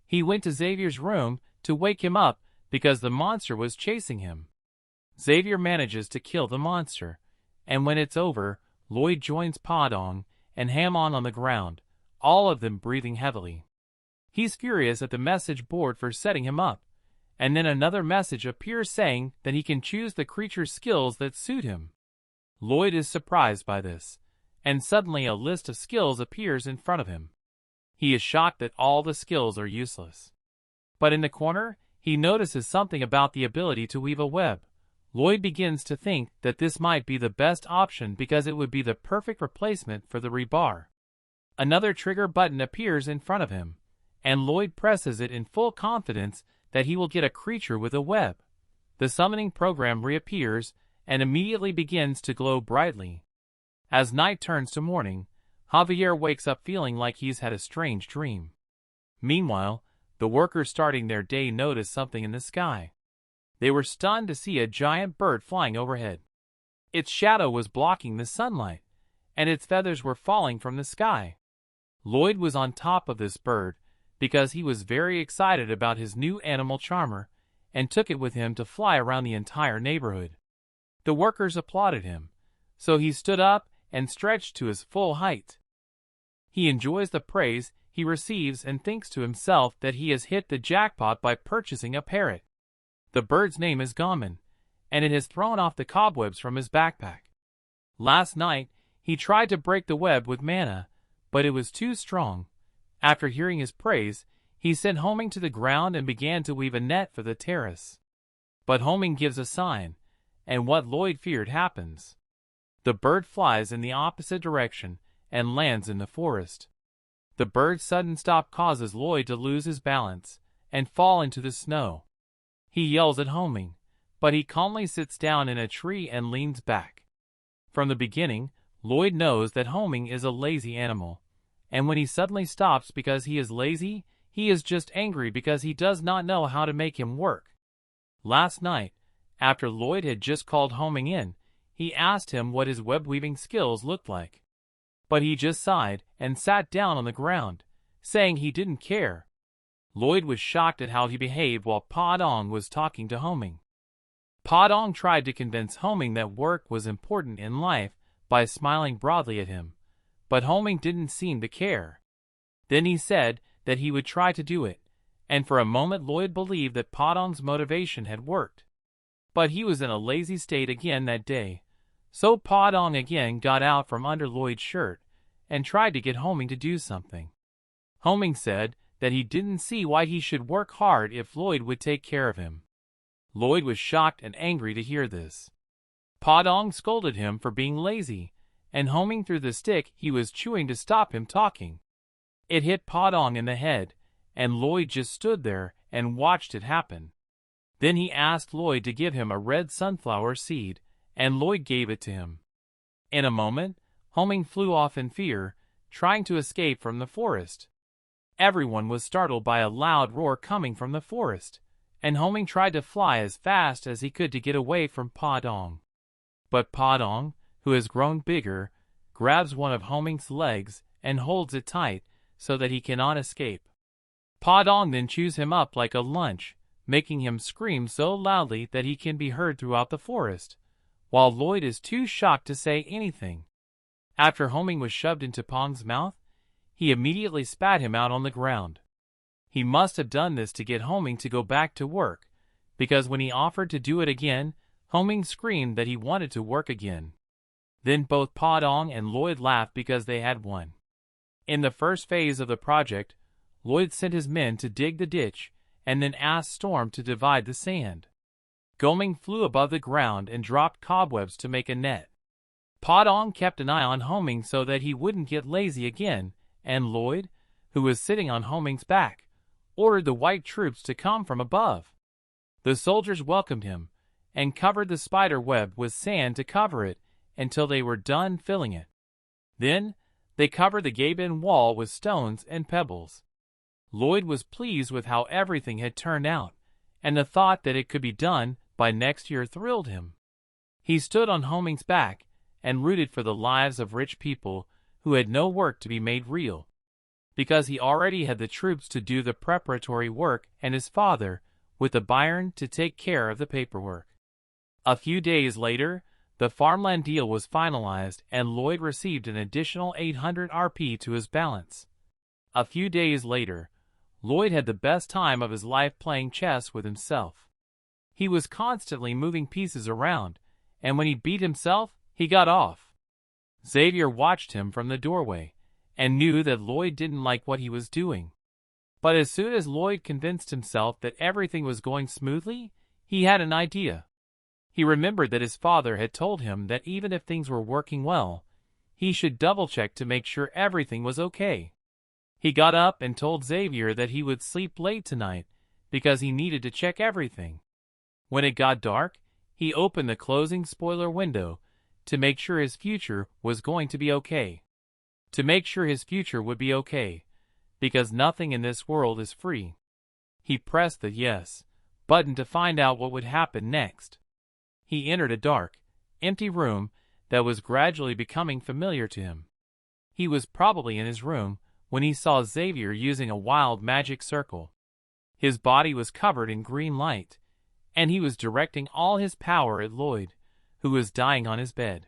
He went to Xavier's room to wake him up because the monster was chasing him. Xavier manages to kill the monster, and when it's over, Lloyd joins Podong and Hammond on the ground, all of them breathing heavily. He's furious at the message board for setting him up, and then another message appears saying that he can choose the creature's skills that suit him. Lloyd is surprised by this, and suddenly a list of skills appears in front of him. He is shocked that all the skills are useless. But in the corner, he notices something about the ability to weave a web. Lloyd begins to think that this might be the best option because it would be the perfect replacement for the rebar. Another trigger button appears in front of him, and Lloyd presses it in full confidence that he will get a creature with a web. The summoning program reappears and immediately begins to glow brightly. As night turns to morning, Javier wakes up feeling like he's had a strange dream. Meanwhile, the workers starting their day notice something in the sky. They were stunned to see a giant bird flying overhead. Its shadow was blocking the sunlight, and its feathers were falling from the sky. Lloyd was on top of this bird because he was very excited about his new animal charmer and took it with him to fly around the entire neighborhood. The workers applauded him, so he stood up and stretched to his full height. He enjoys the praise he receives and thinks to himself that he has hit the jackpot by purchasing a parrot. The bird's name is Gammon, and it has thrown off the cobwebs from his backpack. Last night, he tried to break the web with manna, but it was too strong. After hearing his praise, he sent Homing to the ground and began to weave a net for the terrace. But Homing gives a sign, and what Lloyd feared happens. The bird flies in the opposite direction and lands in the forest. The bird's sudden stop causes Lloyd to lose his balance and fall into the snow. He yells at Homing, but he calmly sits down in a tree and leans back. From the beginning, Lloyd knows that Homing is a lazy animal, and when he suddenly stops because he is lazy, he is just angry because he does not know how to make him work. Last night, after Lloyd had just called Homing in, he asked him what his web-weaving skills looked like. But he just sighed and sat down on the ground, saying he didn't care. Lloyd was shocked at how he behaved while Padong was talking to Homing. Padong tried to convince Homing that work was important in life by smiling broadly at him, but Homing didn't seem to care. Then he said that he would try to do it, and for a moment Lloyd believed that Padong's motivation had worked. But he was in a lazy state again that day, so Padong again got out from under Lloyd's shirt and tried to get Homing to do something. Homing said that he didn't see why he should work hard if Lloyd would take care of him. Lloyd was shocked and angry to hear this. Padong scolded him for being lazy, and Homing threw the stick he was chewing to stop him talking. It hit Padong in the head, and Lloyd just stood there and watched it happen. Then he asked Lloyd to give him a red sunflower seed, and Lloyd gave it to him. In a moment, Homing flew off in fear, trying to escape from the forest. Everyone was startled by a loud roar coming from the forest, and Homing tried to fly as fast as he could to get away from Padong. But Padong, who has grown bigger, grabs one of Homing's legs and holds it tight so that he cannot escape. Padong then chews him up like a lunch, making him scream so loudly that he can be heard throughout the forest, while Lloyd is too shocked to say anything. After Homing was shoved into Pong's mouth, he immediately spat him out on the ground. He must have done this to get Homing to go back to work, because when he offered to do it again, Homing screamed that he wanted to work again. Then both Padong and Lloyd laughed because they had won. In the first phase of the project, Lloyd sent his men to dig the ditch and then asked Storm to divide the sand. Goming flew above the ground and dropped cobwebs to make a net. Padong kept an eye on Homing so that he wouldn't get lazy again, and Lloyd, who was sitting on Homing's back, ordered the white troops to come from above. The soldiers welcomed him and covered the spider web with sand to cover it until they were done filling it. Then they covered the gate-in wall with stones and pebbles. Lloyd was pleased with how everything had turned out, and the thought that it could be done by next year thrilled him. He stood on Homing's back and rooted for the lives of rich people who had no work to be made real, because he already had the troops to do the preparatory work and his father, with the Baron, to take care of the paperwork. A few days later, the farmland deal was finalized and Lloyd received an additional 800 RP to his balance. A few days later, Lloyd had the best time of his life playing chess with himself. He was constantly moving pieces around, and when he beat himself, he got off. Xavier watched him from the doorway, and knew that Lloyd didn't like what he was doing. But as soon as Lloyd convinced himself that everything was going smoothly, he had an idea. He remembered that his father had told him that even if things were working well, he should double-check to make sure everything was okay. He got up and told Xavier that he would sleep late tonight because he needed to check everything. When it got dark, he opened the closing spoiler window to make sure his future was going to be okay. To make sure his future would be okay, because nothing in this world is free. He pressed the yes button to find out what would happen next. He entered a dark, empty room that was gradually becoming familiar to him. He was probably in his room when he saw Xavier using a wild magic circle. His body was covered in green light, and he was directing all his power at Lloyd, who was dying on his bed.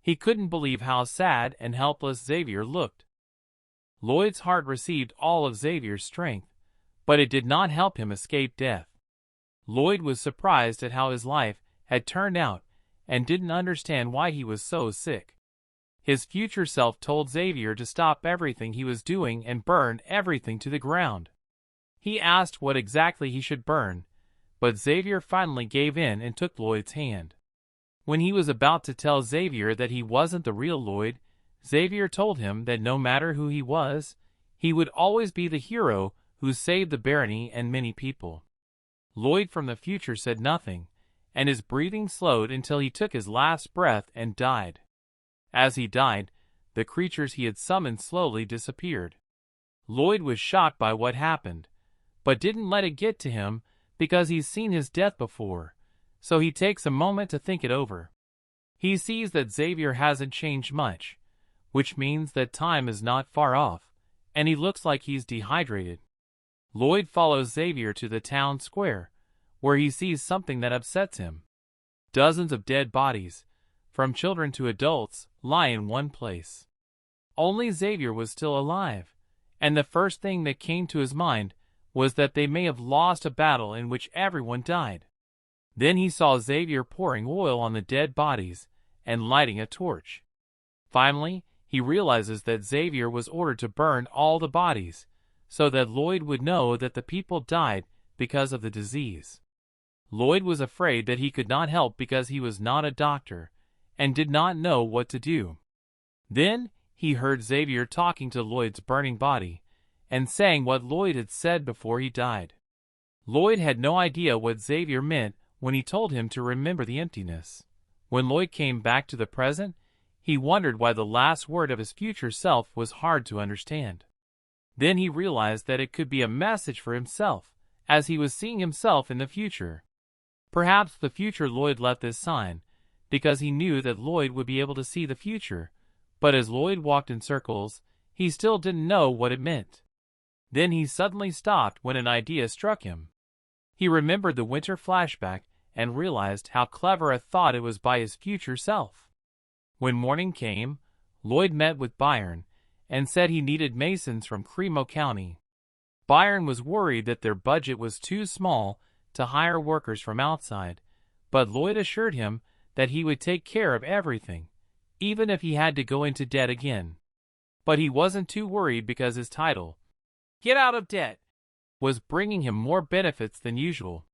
He couldn't believe how sad and helpless Xavier looked. Lloyd's heart received all of Xavier's strength, but it did not help him escape death. Lloyd was surprised at how his life had turned out and didn't understand why he was so sick. His future self told Xavier to stop everything he was doing and burn everything to the ground. He asked what exactly he should burn, but Xavier finally gave in and took Lloyd's hand. When he was about to tell Xavier that he wasn't the real Lloyd, Xavier told him that no matter who he was, he would always be the hero who saved the barony and many people. Lloyd from the future said nothing, and his breathing slowed until he took his last breath and died. As he died, the creatures he had summoned slowly disappeared. Lloyd was shocked by what happened, but didn't let it get to him because he's seen his death before, so he takes a moment to think it over. He sees that Xavier hasn't changed much, which means that time is not far off, and he looks like he's dehydrated. Lloyd follows Xavier to the town square, where he sees something that upsets him. Dozens of dead bodies, from children to adults, lie in one place. Only Xavier was still alive, and the first thing that came to his mind was that they may have lost a battle in which everyone died. Then he saw Xavier pouring oil on the dead bodies and lighting a torch. Finally, he realizes that Xavier was ordered to burn all the bodies, so that Lloyd would know that the people died because of the disease. Lloyd was afraid that he could not help because he was not a doctor, and did not know what to do. Then he heard Xavier talking to Lloyd's burning body, and saying what Lloyd had said before he died. Lloyd had no idea what Xavier meant when he told him to remember the emptiness. When Lloyd came back to the present, he wondered why the last word of his future self was hard to understand. Then he realized that it could be a message for himself, as he was seeing himself in the future. Perhaps the future Lloyd left this sign, because he knew that Lloyd would be able to see the future, but as Lloyd walked in circles, he still didn't know what it meant. Then he suddenly stopped when an idea struck him. He remembered the winter flashback and realized how clever a thought it was by his future self. When morning came, Lloyd met with Byron and said he needed masons from Cremo County. Byron was worried that their budget was too small to hire workers from outside, but Lloyd assured him that he would take care of everything, even if he had to go into debt again. But he wasn't too worried because his title, "Get Out of Debt," was bringing him more benefits than usual.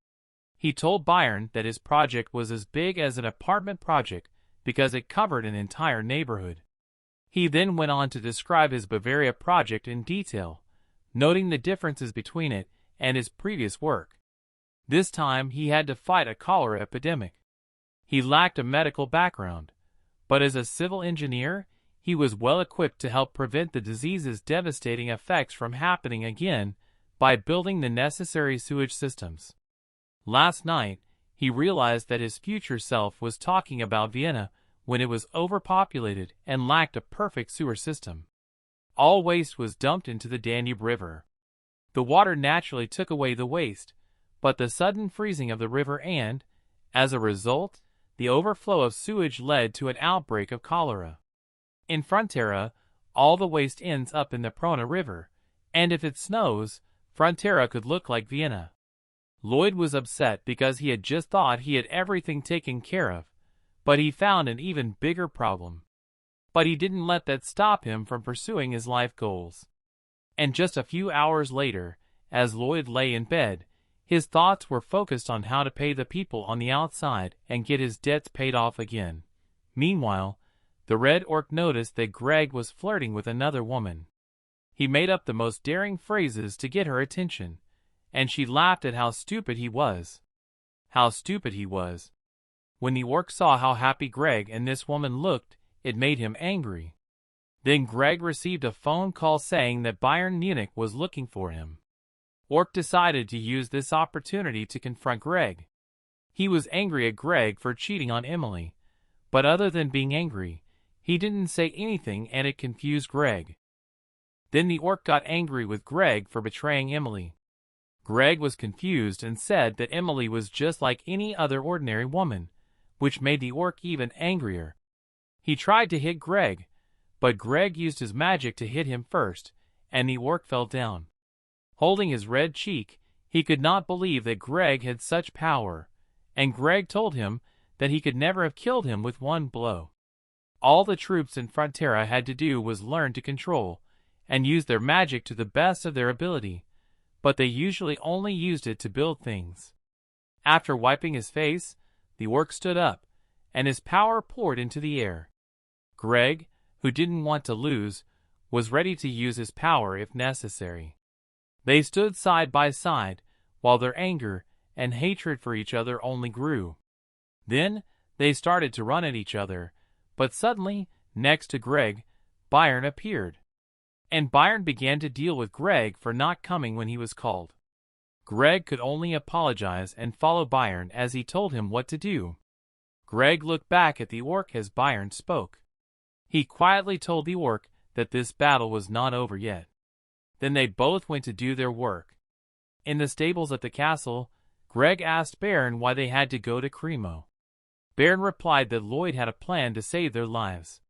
He told Byron that his project was as big as an apartment project because it covered an entire neighborhood. He then went on to describe his Bavaria project in detail, noting the differences between it and his previous work. This time he had to fight a cholera epidemic. He lacked a medical background, but as a civil engineer, he was well equipped to help prevent the disease's devastating effects from happening again by building the necessary sewage systems. Last night, he realized that his future self was talking about Vienna when it was overpopulated and lacked a perfect sewer system. All waste was dumped into the Danube River. The water naturally took away the waste, but the sudden freezing of the river and, as a result, the overflow of sewage led to an outbreak of cholera. In Frontera, all the waste ends up in the Prona River, and if it snows, Frontera could look like Vienna. Lloyd was upset because he had just thought he had everything taken care of, but he found an even bigger problem. But he didn't let that stop him from pursuing his life goals. And just a few hours later, as Lloyd lay in bed, his thoughts were focused on how to pay the people on the outside and get his debts paid off again. Meanwhile, the Red Orc noticed that Greg was flirting with another woman. He made up the most daring phrases to get her attention, and she laughed at how stupid he was. How stupid he was. When the orc saw how happy Greg and this woman looked, it made him angry. Then Greg received a phone call saying that Bayern Munich was looking for him. Orc decided to use this opportunity to confront Greg. He was angry at Greg for cheating on Emily, but other than being angry, he didn't say anything and it confused Greg. Then the orc got angry with Greg for betraying Emily. Greg was confused and said that Emily was just like any other ordinary woman, which made the orc even angrier. He tried to hit Greg, but Greg used his magic to hit him first, and the orc fell down. Holding his red cheek, he could not believe that Greg had such power, and Greg told him that he could never have killed him with one blow. All the troops in Frontera had to do was learn to control and use their magic to the best of their ability, but they usually only used it to build things. After wiping his face, the orc stood up, and his power poured into the air. Greg, who didn't want to lose, was ready to use his power if necessary. They stood side by side, while their anger and hatred for each other only grew. Then, they started to run at each other, but suddenly, next to Greg, Byron appeared. And Byron began to deal with Greg for not coming when he was called. Greg could only apologize and follow Byron as he told him what to do. Greg looked back at the orc as Byron spoke. He quietly told the orc that this battle was not over yet. Then they both went to do their work. In the stables at the castle, Greg asked Baron why they had to go to Cremo. Baron replied that Lloyd had a plan to save their lives.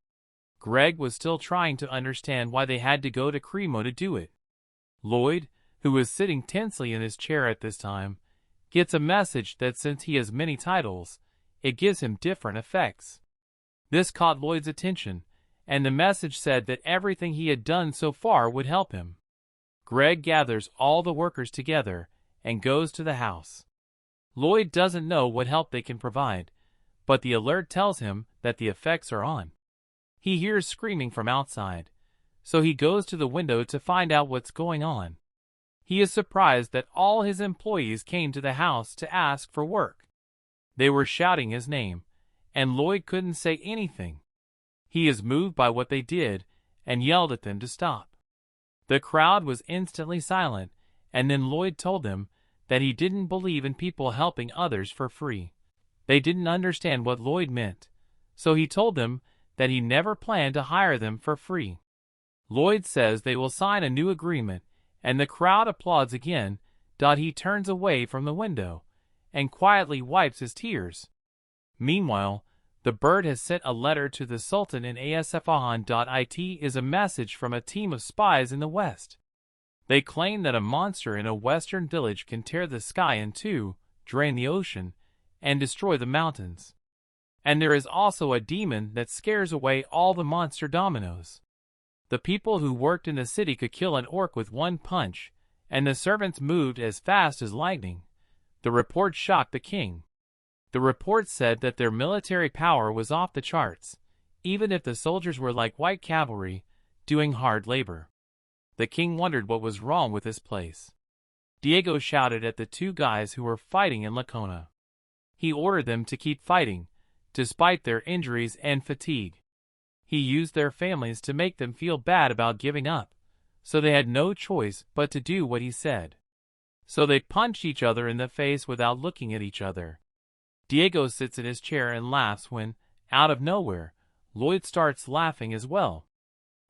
Greg was still trying to understand why they had to go to Cremo to do it. Lloyd, who was sitting tensely in his chair at this time, gets a message that since he has many titles, it gives him different effects. This caught Lloyd's attention, and the message said that everything he had done so far would help him. Greg gathers all the workers together and goes to the house. Lloyd doesn't know what help they can provide, but the alert tells him that the effects are on. He hears screaming from outside, so he goes to the window to find out what's going on. He is surprised that all his employees came to the house to ask for work. They were shouting his name, and Lloyd couldn't say anything. He is moved by what they did and yelled at them to stop. The crowd was instantly silent, and then Lloyd told them that he didn't believe in people helping others for free. They didn't understand what Lloyd meant, so he told them that he never planned to hire them for free. Lloyd says they will sign a new agreement, and the crowd applauds again. He turns away from the window and quietly wipes his tears. Meanwhile, the bird has sent a letter to the Sultan in Asfahan.it is a message from a team of spies in the west. They claim that a monster in a western village can tear the sky in two, drain the ocean, and destroy the mountains. And there is also a demon that scares away all the monster dominoes. The people who worked in the city could kill an orc with one punch, and the servants moved as fast as lightning. The report shocked the king. The report said that their military power was off the charts, even if the soldiers were like white cavalry, doing hard labor. The king wondered what was wrong with this place. Diego shouted at the two guys who were fighting in Lacona. He ordered them to keep fighting, despite their injuries and fatigue. He used their families to make them feel bad about giving up, so they had no choice but to do what he said. So they punched each other in the face without looking at each other. Diego sits in his chair and laughs when, out of nowhere, Lloyd starts laughing as well.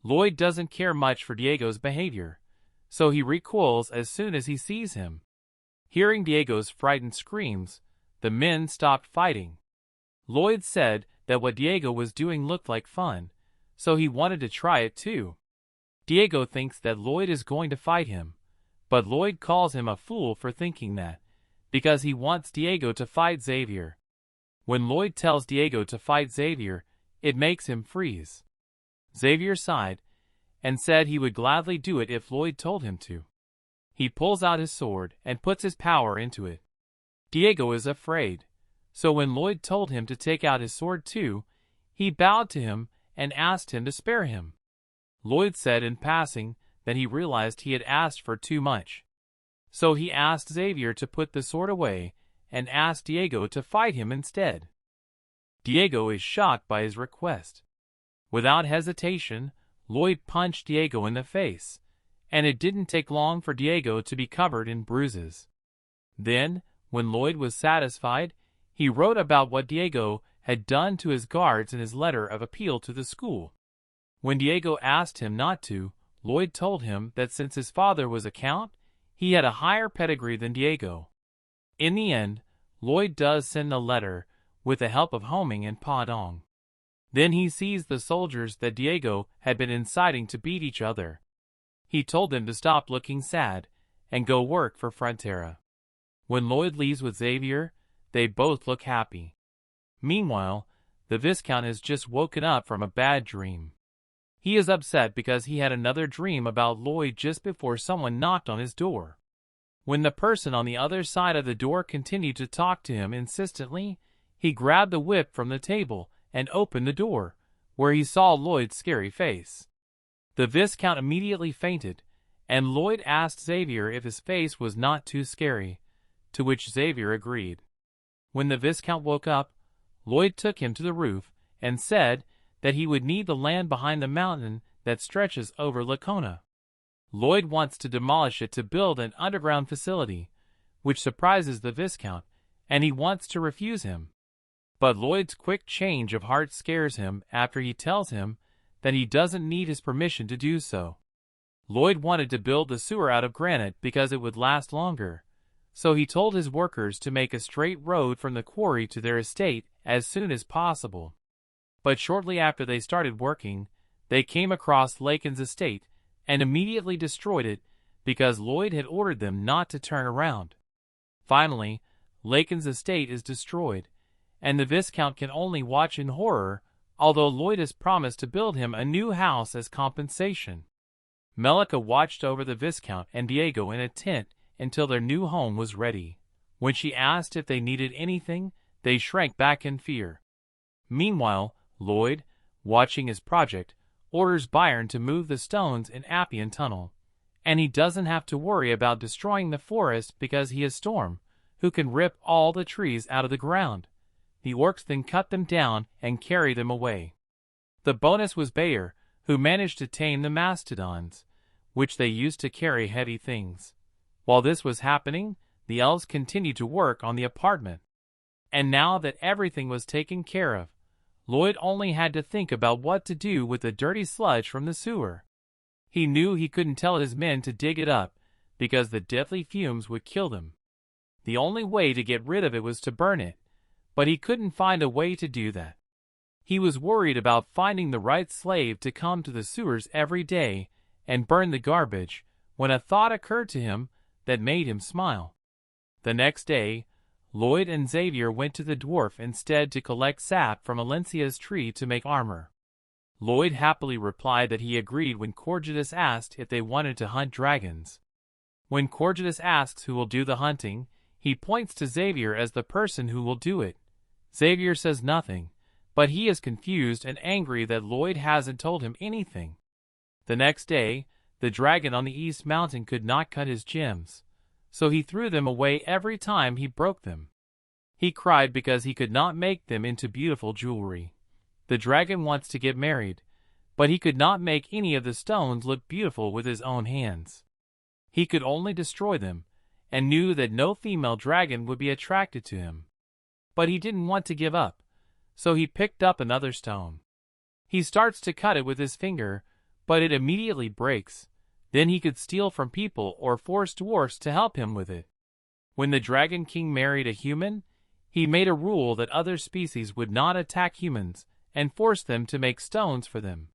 Lloyd doesn't care much for Diego's behavior, so he recoils as soon as he sees him. Hearing Diego's frightened screams, the men stopped fighting. Lloyd said that what Diego was doing looked like fun, so he wanted to try it too. Diego thinks that Lloyd is going to fight him, but Lloyd calls him a fool for thinking that, because he wants Diego to fight Xavier. When Lloyd tells Diego to fight Xavier, it makes him freeze. Xavier sighed and said he would gladly do it if Lloyd told him to. He pulls out his sword and puts his power into it. Diego is afraid, so when Lloyd told him to take out his sword too, he bowed to him and asked him to spare him. Lloyd said in passing that he realized he had asked for too much. So he asked Xavier to put the sword away and asked Diego to fight him instead. Diego is shocked by his request. Without hesitation, Lloyd punched Diego in the face, and it didn't take long for Diego to be covered in bruises. Then, when Lloyd was satisfied, he wrote about what Diego had done to his guards in his letter of appeal to the school. When Diego asked him not to, Lloyd told him that since his father was a count, he had a higher pedigree than Diego. In the end, Lloyd does send a letter with the help of Homing and Pa Dong. Then he sees the soldiers that Diego had been inciting to beat each other. He told them to stop looking sad and go work for Frontera. When Lloyd leaves with Xavier, they both look happy. Meanwhile, the Viscount has just woken up from a bad dream. He is upset because he had another dream about Lloyd just before someone knocked on his door. When the person on the other side of the door continued to talk to him insistently, he grabbed the whip from the table and opened the door, where he saw Lloyd's scary face. The Viscount immediately fainted, and Lloyd asked Xavier if his face was not too scary, to which Xavier agreed. When the Viscount woke up, Lloyd took him to the roof and said that he would need the land behind the mountain that stretches over Lacona. Lloyd wants to demolish it to build an underground facility, which surprises the Viscount, and he wants to refuse him. But Lloyd's quick change of heart scares him after he tells him that he doesn't need his permission to do so. Lloyd wanted to build the sewer out of granite because it would last longer, so he told his workers to make a straight road from the quarry to their estate as soon as possible. But shortly after they started working, they came across Lakin's estate and immediately destroyed it because Lloyd had ordered them not to turn around. Finally, Lakin's estate is destroyed, and the Viscount can only watch in horror, although Lloyd has promised to build him a new house as compensation. Melika watched over the Viscount and Diego in a tent until their new home was ready. When she asked if they needed anything, they shrank back in fear. Meanwhile, Lloyd, watching his project, orders Byron to move the stones in Appian Tunnel, and he doesn't have to worry about destroying the forest because he is Storm, who can rip all the trees out of the ground. The orcs then cut them down and carry them away. The bonus was Bayer, who managed to tame the mastodons, which they used to carry heavy things. While this was happening, the elves continued to work on the apartment. And now that everything was taken care of, Lloyd only had to think about what to do with the dirty sludge from the sewer. He knew he couldn't tell his men to dig it up, because the deadly fumes would kill them. The only way to get rid of it was to burn it, but he couldn't find a way to do that. He was worried about finding the right slave to come to the sewers every day and burn the garbage, when a thought occurred to him that made him smile. The next day, Lloyd and Xavier went to the dwarf instead to collect sap from Alencia's tree to make armor. Lloyd happily replied that he agreed when Corgidus asked if they wanted to hunt dragons. When Corgidus asks who will do the hunting, he points to Xavier as the person who will do it. Xavier says nothing, but he is confused and angry that Lloyd hasn't told him anything. The next day, the dragon on the East Mountain could not cut his gems, so he threw them away every time he broke them. He cried because he could not make them into beautiful jewelry. The dragon wants to get married, but he could not make any of the stones look beautiful with his own hands. He could only destroy them, and knew that no female dragon would be attracted to him. But he didn't want to give up, so he picked up another stone. He starts to cut it with his finger, but it immediately breaks. Then he could steal from people or force dwarfs to help him with it. When the Dragon King married a human, he made a rule that other species would not attack humans and force them to make stones for them.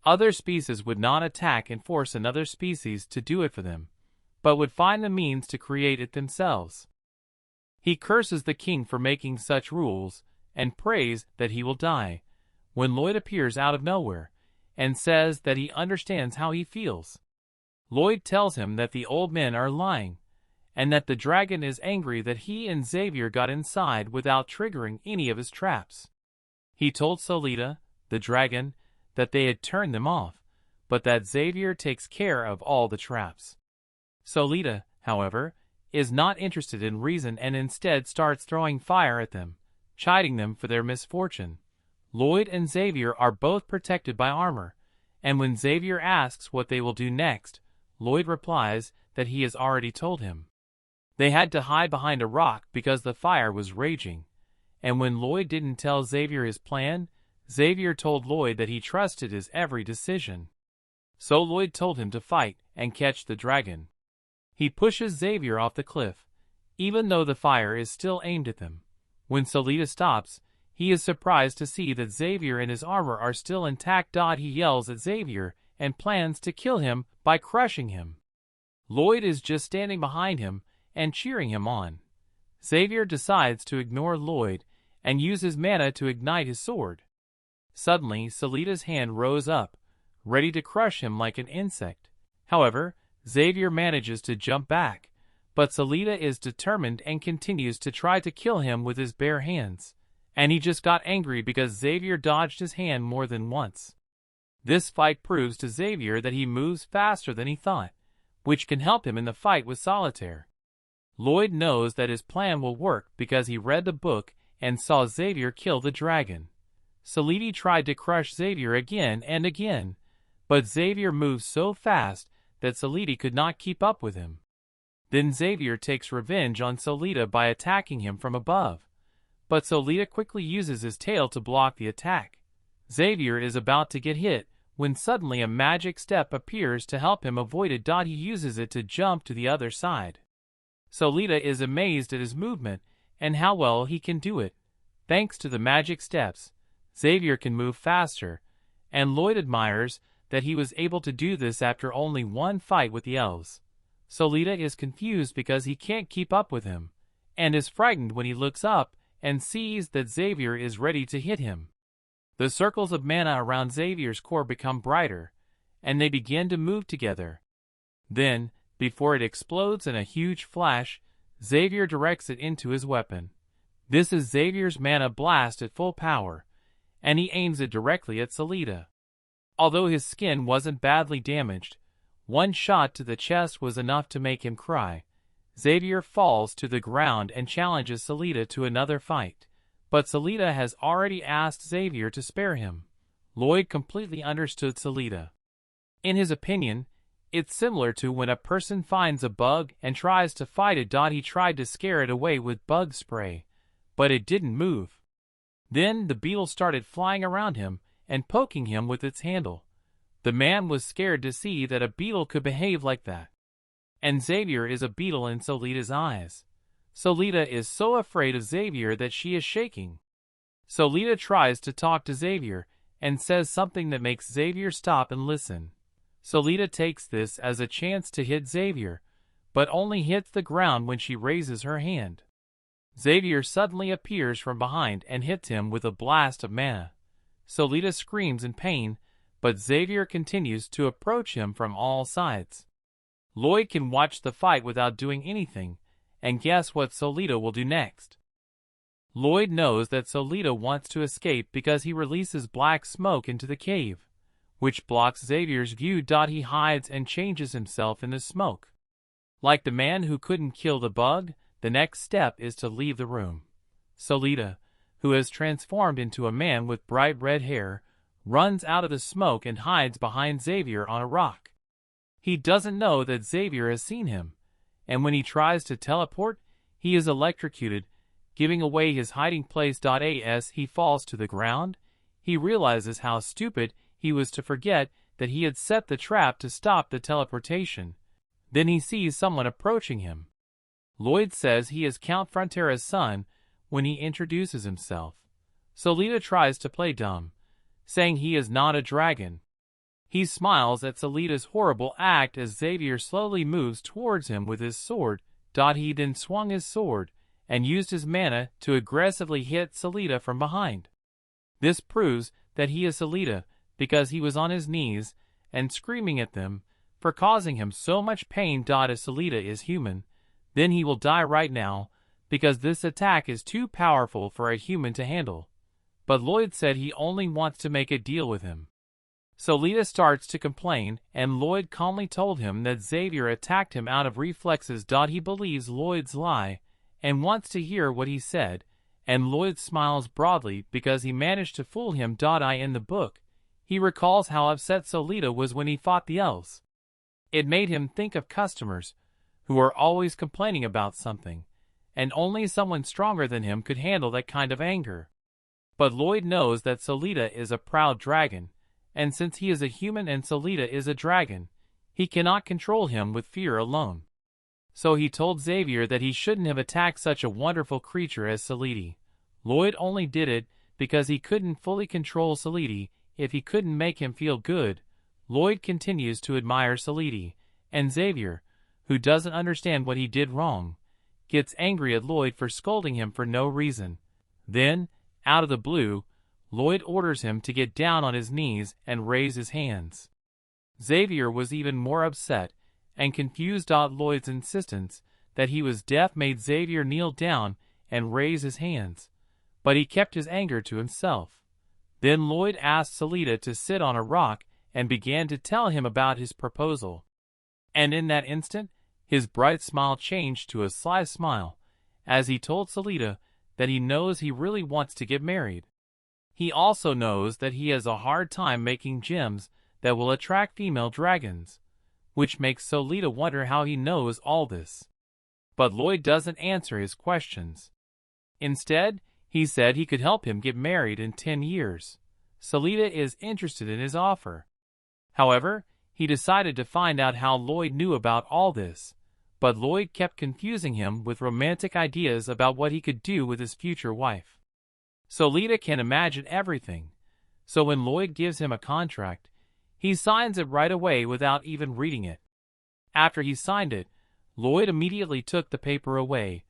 Other species would not attack and force another species to do it for them, but would find the means to create it themselves. He curses the king for making such rules and prays that he will die, when Lloyd appears out of nowhere and says that he understands how he feels. Lloyd tells him that the old men are lying, and that the dragon is angry that he and Xavier got inside without triggering any of his traps. He told Solita, the dragon, that they had turned them off, but that Xavier takes care of all the traps. Solita, however, is not interested in reason and instead starts throwing fire at them, chiding them for their misfortune. Lloyd and Xavier are both protected by armor, and when Xavier asks what they will do next, Lloyd replies that he has already told him. They had to hide behind a rock because the fire was raging, and when Lloyd didn't tell Xavier his plan, Xavier told Lloyd that he trusted his every decision. So Lloyd told him to fight and catch the dragon. He pushes Xavier off the cliff, even though the fire is still aimed at them. When Solita stops, he is surprised to see that Xavier and his armor are still intact. He yells at Xavier and plans to kill him by crushing him. Lloyd is just standing behind him and cheering him on. Xavier decides to ignore Lloyd and use his mana to ignite his sword. Suddenly, Selita's hand rose up, ready to crush him like an insect. However, Xavier manages to jump back, but Selita is determined and continues to try to kill him with his bare hands, and he just got angry because Xavier dodged his hand more than once. This fight proves to Xavier that he moves faster than he thought, which can help him in the fight with Solitaire. Lloyd knows that his plan will work because he read the book and saw Xavier kill the dragon. Selita tried to crush Xavier again and again, but Xavier moves so fast that Selita could not keep up with him. Then Xavier takes revenge on Selita by attacking him from above, but Selita quickly uses his tail to block the attack. Xavier is about to get hit when suddenly a magic step appears to help him avoid it. He uses it to jump to the other side. Selita is amazed at his movement and how well he can do it. Thanks to the magic steps, Xavier can move faster, and Lloyd admires that he was able to do this after only one fight with the elves. Selita is confused because he can't keep up with him, and is frightened when he looks up and sees that Xavier is ready to hit him. The circles of mana around Xavier's core become brighter, and they begin to move together. Then, before it explodes in a huge flash, Xavier directs it into his weapon. This is Xavier's mana blast at full power, and he aims it directly at Selita. Although his skin wasn't badly damaged, one shot to the chest was enough to make him cry. Xavier falls to the ground and challenges Selita to another fight, but Selita has already asked Xavier to spare him. Lloyd completely understood Selita. In his opinion, it's similar to when a person finds a bug and tries to fight it. He tried to scare it away with bug spray, but it didn't move. Then the beetle started flying around him and poking him with its handle. The man was scared to see that a beetle could behave like that. And Xavier is a beetle in Selita's eyes. Selita is so afraid of Xavier that she is shaking. Selita tries to talk to Xavier and says something that makes Xavier stop and listen. Selita takes this as a chance to hit Xavier, but only hits the ground when she raises her hand. Xavier suddenly appears from behind and hits him with a blast of mana. Selita screams in pain, but Xavier continues to approach him from all sides. Lloyd can watch the fight without doing anything, and guess what Selita will do next. Lloyd knows that Selita wants to escape because he releases black smoke into the cave, which blocks Xavier's view. He hides and changes himself in the smoke. Like the man who couldn't kill the bug, the next step is to leave the room. Selita, who has transformed into a man with bright red hair, runs out of the smoke and hides behind Xavier on a rock. He doesn't know that Xavier has seen him, and when he tries to teleport, he is electrocuted, giving away his hiding place. As he falls to the ground, he realizes how stupid he was to forget that he had set the trap to stop the teleportation. Then he sees someone approaching him. Lloyd says he is Count Frontera's son when he introduces himself. Selita tries to play dumb, saying he is not a dragon. He smiles at Selita's horrible act as Xavier slowly moves towards him with his sword. He then swung his sword and used his mana to aggressively hit Selita from behind. This proves that he is Selita because he was on his knees and screaming at them for causing him so much pain. As Selita is human, then he will die right now because this attack is too powerful for a human to handle. But Lloyd said he only wants to make a deal with him. Selita starts to complain, and Lloyd calmly told him that Xavier attacked him out of reflexes. He believes Lloyd's lie and wants to hear what he said, and Lloyd smiles broadly because he managed to fool him. In the book, he recalls how upset Selita was when he fought the elves. It made him think of customers who are always complaining about something, and only someone stronger than him could handle that kind of anger. But Lloyd knows that Selita is a proud dragon, and since he is a human and Selita is a dragon, he cannot control him with fear alone. So he told Xavier that he shouldn't have attacked such a wonderful creature as Selita. Lloyd only did it because he couldn't fully control Selita. If he couldn't make him feel good, Lloyd continues to admire Solita, and Xavier, who doesn't understand what he did wrong, gets angry at Lloyd for scolding him for no reason. Then, out of the blue, Lloyd orders him to get down on his knees and raise his hands. Xavier was even more upset and confused. Lloyd's insistence that he was deaf made Xavier kneel down and raise his hands, but he kept his anger to himself. Then Lloyd asked Solita to sit on a rock and began to tell him about his proposal. And in that instant, his bright smile changed to a sly smile, as he told Solita that he knows he really wants to get married. He also knows that he has a hard time making gems that will attract female dragons, which makes Solita wonder how he knows all this. But Lloyd doesn't answer his questions. Instead, he said he could help him get married in 10 years. Solita is interested in his offer. However, he decided to find out how Lloyd knew about all this, but Lloyd kept confusing him with romantic ideas about what he could do with his future wife. Solita can imagine everything, so when Lloyd gives him a contract, he signs it right away without even reading it. After he signed it, Lloyd immediately took the paper away.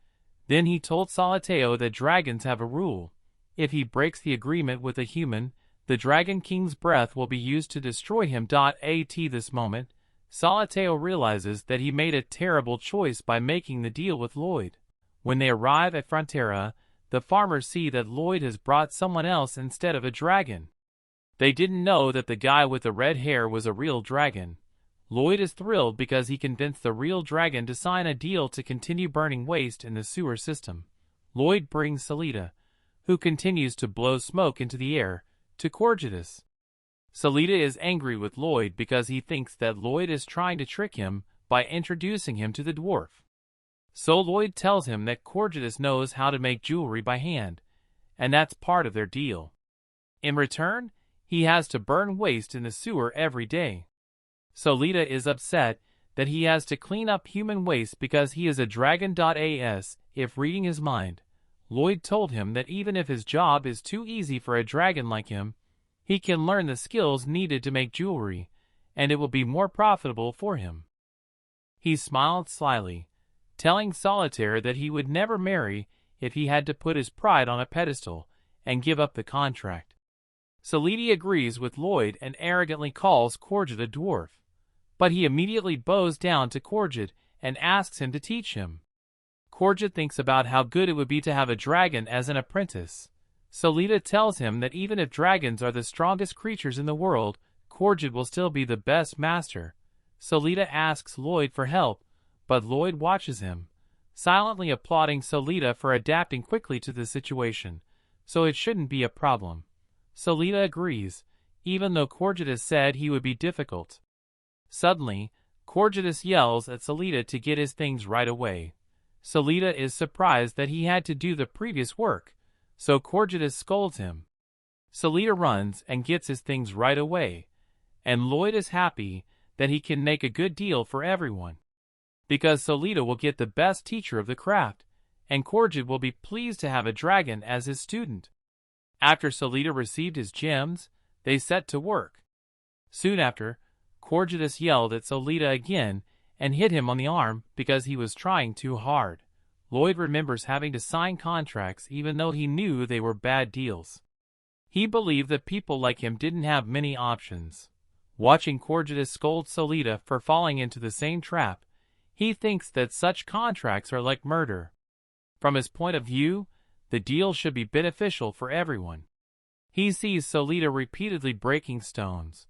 Then he told Solita that dragons have a rule. If he breaks the agreement with a human, the Dragon King's breath will be used to destroy him. At this moment, Solita realizes that he made a terrible choice by making the deal with Lloyd. When they arrive at Frontera, the farmers see that Lloyd has brought someone else instead of a dragon. They didn't know that the guy with the red hair was a real dragon. Lloyd is thrilled because he convinced the real dragon to sign a deal to continue burning waste in the sewer system. Lloyd brings Solita, who continues to blow smoke into the air, to Corjutus. Solita is angry with Lloyd because he thinks that Lloyd is trying to trick him by introducing him to the dwarf. So Lloyd tells him that Corjutus knows how to make jewelry by hand, and that's part of their deal. In return, he has to burn waste in the sewer every day. Solita is upset that he has to clean up human waste because he is a dragon. If reading his mind, Lloyd told him that even if his job is too easy for a dragon like him, he can learn the skills needed to make jewelry, and it will be more profitable for him. He smiled slyly, telling Solitaire that he would never marry if he had to put his pride on a pedestal and give up the contract. Solita agrees with Lloyd and arrogantly calls Corjut a dwarf, but he immediately bows down to Corjut and asks him to teach him. Corjut thinks about how good it would be to have a dragon as an apprentice. Solita tells him that even if dragons are the strongest creatures in the world, Corjut will still be the best master. Solita asks Lloyd for help, but Lloyd watches him, silently applauding Solita for adapting quickly to the situation, so it shouldn't be a problem. Solita agrees, even though Corjutus said he would be difficult. Suddenly, Corjutus yells at Solita to get his things right away. Solita is surprised that he had to do the previous work, so Corjutus scolds him. Solita runs and gets his things right away, and Lloyd is happy that he can make a good deal for everyone. Because Solita will get the best teacher of the craft, and Corjut will be pleased to have a dragon as his student. After Solita received his gems, they set to work. Soon after, Corjutus yelled at Solita again and hit him on the arm because he was trying too hard. Lloyd remembers having to sign contracts even though he knew they were bad deals. He believed that people like him didn't have many options. Watching Corjutus scold Solita for falling into the same trap, he thinks that such contracts are like murder. From his point of view, the deal should be beneficial for everyone. He sees Solita repeatedly breaking stones,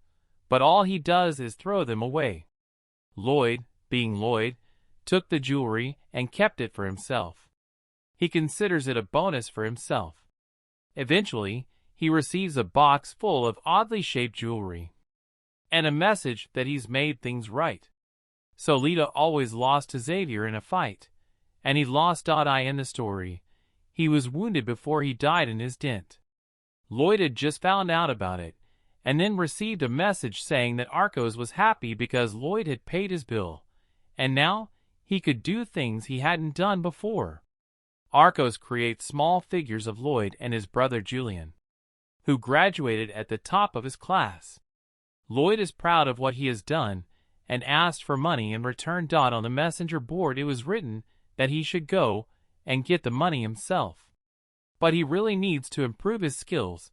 but all he does is throw them away. Lloyd, being Lloyd, took the jewelry and kept it for himself. He considers it a bonus for himself. Eventually, he receives a box full of oddly shaped jewelry and a message that he's made things right. Solita always lost to Xavier in a fight, and he lost in the story. He was wounded before he died in his dent. Lloyd had just found out about it, and then received a message saying that Arcos was happy because Lloyd had paid his bill, and now he could do things he hadn't done before. Arcos creates small figures of Lloyd and his brother Julian, who graduated at the top of his class. Lloyd is proud of what he has done and asked for money in return. On the messenger board it was written that he should go and get the money himself. But he really needs to improve his skills,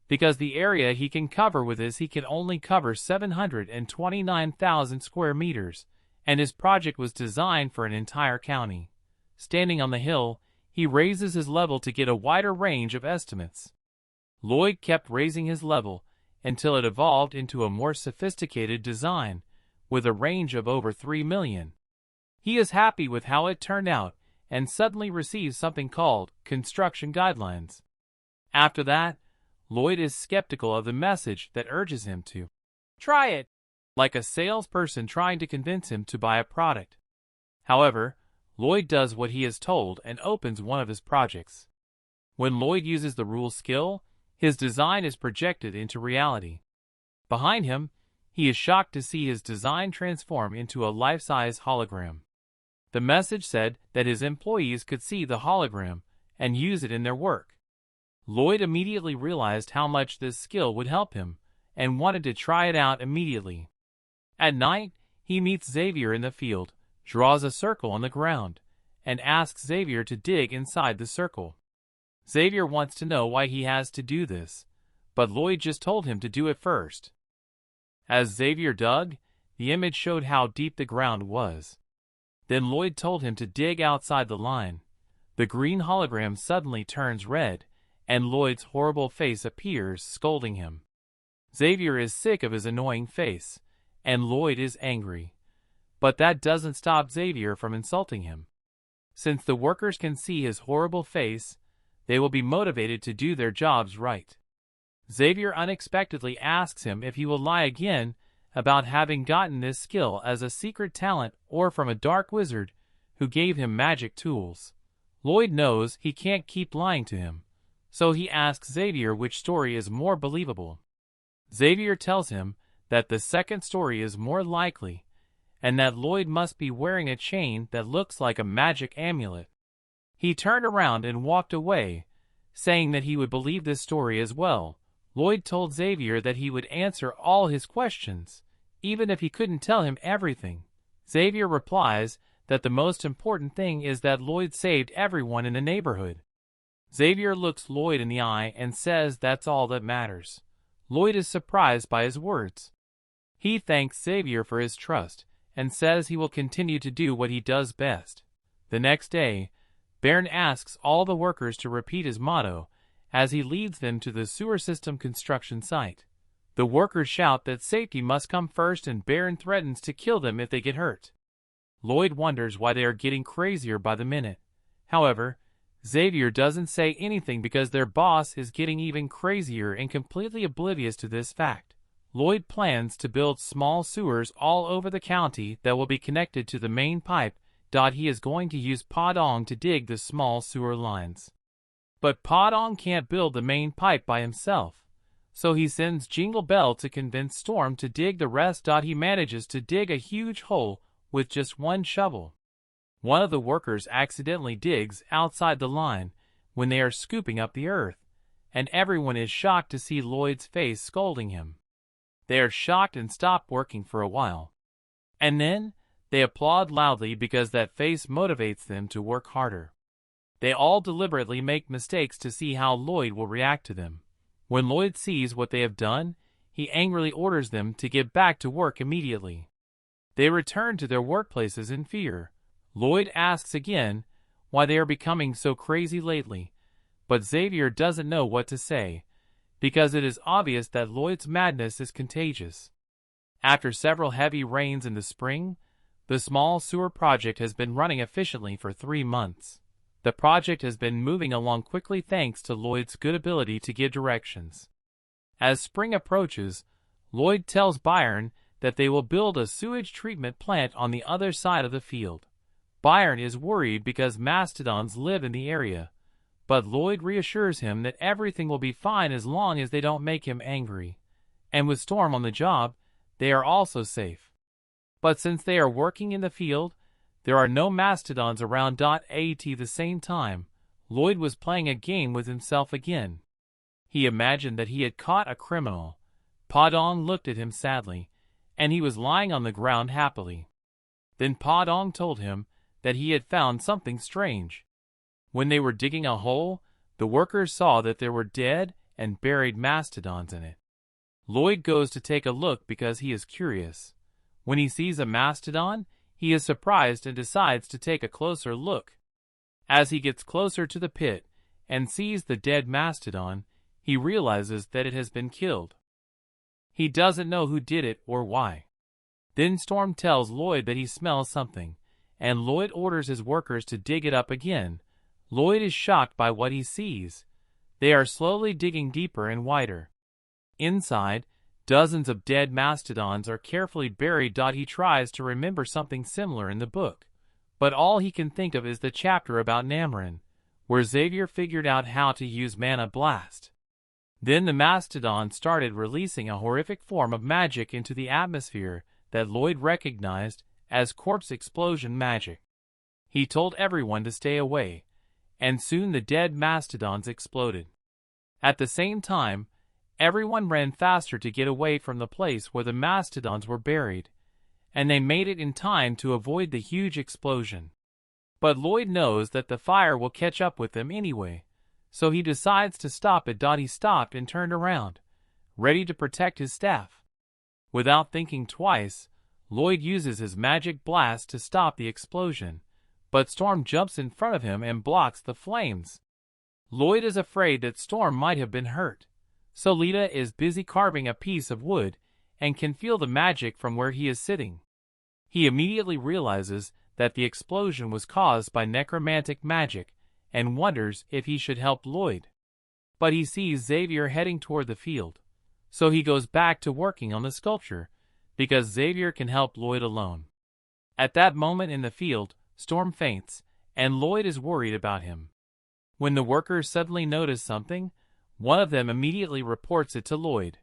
because the area he can cover with this he can only cover 729,000 square meters, and his project was designed for an entire county. Standing on the hill, he raises his level to get a wider range of estimates. Lloyd kept raising his level until it evolved into a more sophisticated design, with a range of over 3 million. He is happy with how it turned out, and suddenly receives something called construction guidelines. After that, Lloyd is skeptical of the message that urges him to try it, like a salesperson trying to convince him to buy a product. However, Lloyd does what he is told and opens one of his projects. When Lloyd uses the rule skill, his design is projected into reality. Behind him, he is shocked to see his design transform into a life-size hologram. The message said that his employees could see the hologram and use it in their work. Lloyd immediately realized how much this skill would help him and wanted to try it out immediately. At night, he meets Xavier in the field, draws a circle on the ground, and asks Xavier to dig inside the circle. Xavier wants to know why he has to do this, but Lloyd just told him to do it first. As Xavier dug, the image showed how deep the ground was. Then Lloyd told him to dig outside the line. The green hologram suddenly turns red, and Lloyd's horrible face appears, scolding him. Xavier is sick of his annoying face, and Lloyd is angry. But that doesn't stop Xavier from insulting him. Since the workers can see his horrible face, they will be motivated to do their jobs right. Xavier unexpectedly asks him if he will lie again about having gotten this skill as a secret talent or from a dark wizard who gave him magic tools. Lloyd knows he can't keep lying to him, so he asks Xavier which story is more believable. Xavier tells him that the second story is more likely, and that Lloyd must be wearing a chain that looks like a magic amulet. He turned around and walked away, saying that he would believe this story as well. Lloyd told Xavier that he would answer all his questions, even if he couldn't tell him everything. Xavier replies that the most important thing is that Lloyd saved everyone in the neighborhood. Xavier looks Lloyd in the eye and says that's all that matters. Lloyd is surprised by his words. He thanks Xavier for his trust and says he will continue to do what he does best. The next day, Baron asks all the workers to repeat his motto as he leads them to the sewer system construction site. The workers shout that safety must come first, and Baron threatens to kill them if they get hurt. Lloyd wonders why they are getting crazier by the minute. However, Xavier doesn't say anything because their boss is getting even crazier and completely oblivious to this fact. Lloyd plans to build small sewers all over the county that will be connected to the main pipe. He is going to use Padong to dig the small sewer lines. But Padong can't build the main pipe by himself, so he sends Jingle Bell to convince Storm to dig the rest. He manages to dig a huge hole with just one shovel. One of the workers accidentally digs outside the line when they are scooping up the earth, and everyone is shocked to see Lloyd's face scolding him. They are shocked and stop working for a while. And then, they applaud loudly because that face motivates them to work harder. They all deliberately make mistakes to see how Lloyd will react to them. When Lloyd sees what they have done, he angrily orders them to get back to work immediately. They return to their workplaces in fear. Lloyd asks again why they are becoming so crazy lately, but Xavier doesn't know what to say, because it is obvious that Lloyd's madness is contagious. After several heavy rains in the spring, the small sewer project has been running efficiently for 3 months. The project has been moving along quickly thanks to Lloyd's good ability to give directions. As spring approaches, Lloyd tells Byron that they will build a sewage treatment plant on the other side of the field. Byron is worried because mastodons live in the area, but Lloyd reassures him that everything will be fine as long as they don't make him angry. And with Storm on the job, they are also safe. But since they are working in the field, there are no mastodons around. At the same time, Lloyd was playing a game with himself again. He imagined that he had caught a criminal, Padong looked at him sadly, and he was lying on the ground happily. Then Padong told him that he had found something strange. When they were digging a hole, the workers saw that there were dead and buried mastodons in it. Lloyd goes to take a look because he is curious. When he sees a mastodon, he is surprised and decides to take a closer look. As he gets closer to the pit and sees the dead mastodon, he realizes that it has been killed. He doesn't know who did it or why. Then Storm tells Lloyd that he smells something, and Lloyd orders his workers to dig it up again. Lloyd is shocked by what he sees. They are slowly digging deeper and wider. Inside, dozens of dead mastodons are carefully buried. He tries to remember something similar in the book, but all he can think of is the chapter about Namran, where Xavier figured out how to use Mana Blast. Then the mastodon started releasing a horrific form of magic into the atmosphere that Lloyd recognized as corpse explosion magic. He told everyone to stay away, and soon the dead mastodons exploded. At the same time, everyone ran faster to get away from the place where the mastodons were buried, and they made it in time to avoid the huge explosion. But Lloyd knows that the fire will catch up with them anyway, so he decides to stop it. He stopped and turned around, ready to protect his staff. Without thinking twice, Lloyd uses his magic blast to stop the explosion, but Storm jumps in front of him and blocks the flames. Lloyd is afraid that Storm might have been hurt, so Lita is busy carving a piece of wood and can feel the magic from where he is sitting. He immediately realizes that the explosion was caused by necromantic magic and wonders if he should help Lloyd. But he sees Xavier heading toward the field, so he goes back to working on the sculpture, because Xavier can help Lloyd alone. At that moment in the field, Storm faints, and Lloyd is worried about him. When the workers suddenly notice something, one of them immediately reports it to Lloyd.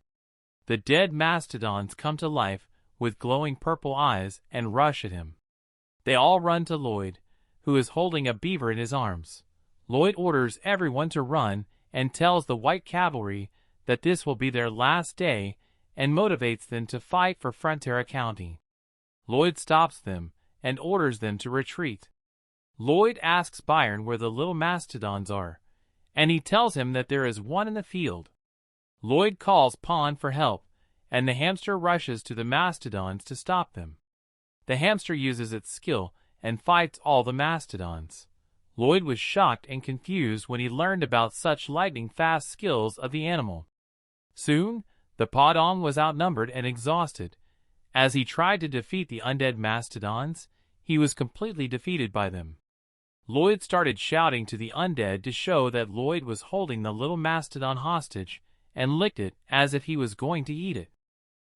The dead mastodons come to life with glowing purple eyes and rush at him. They all run to Lloyd, who is holding a beaver in his arms. Lloyd orders everyone to run and tells the White Cavalry that this will be their last day and motivates them to fight for Frontera County. Lloyd stops them and orders them to retreat. Lloyd asks Byron where the little mastodons are, and he tells him that there is one in the field. Lloyd calls Pond for help, and the hamster rushes to the mastodons to stop them. The hamster uses its skill and fights all the mastodons. Lloyd was shocked and confused when he learned about such lightning-fast skills of the animal. Soon, the Padong was outnumbered and exhausted. As he tried to defeat the undead mastodons, he was completely defeated by them. Lloyd started shouting to the undead to show that Lloyd was holding the little mastodon hostage and licked it as if he was going to eat it.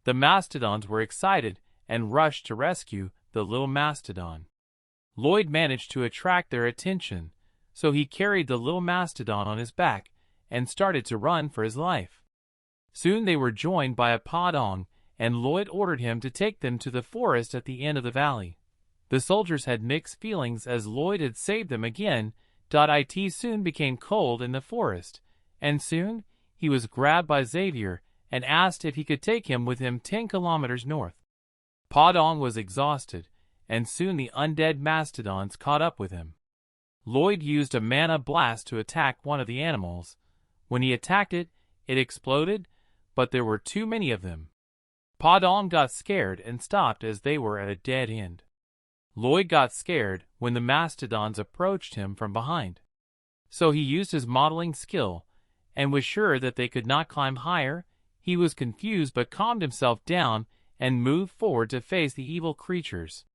The mastodons were excited and rushed to rescue the little mastodon. Lloyd managed to attract their attention, so he carried the little mastodon on his back and started to run for his life. Soon they were joined by a Padong, and Lloyd ordered him to take them to the forest at the end of the valley. The soldiers had mixed feelings as Lloyd had saved them again. It soon became cold in the forest, and soon he was grabbed by Xavier and asked if he could take him with him 10 kilometers north. Padong was exhausted, and soon the undead mastodons caught up with him. Lloyd used a mana blast to attack one of the animals. When he attacked it, it exploded, but there were too many of them. Padong got scared and stopped as they were at a dead end. Lloyd got scared when the mastodons approached him from behind. So he used his modeling skill and was sure that they could not climb higher. He was confused but calmed himself down and moved forward to face the evil creatures.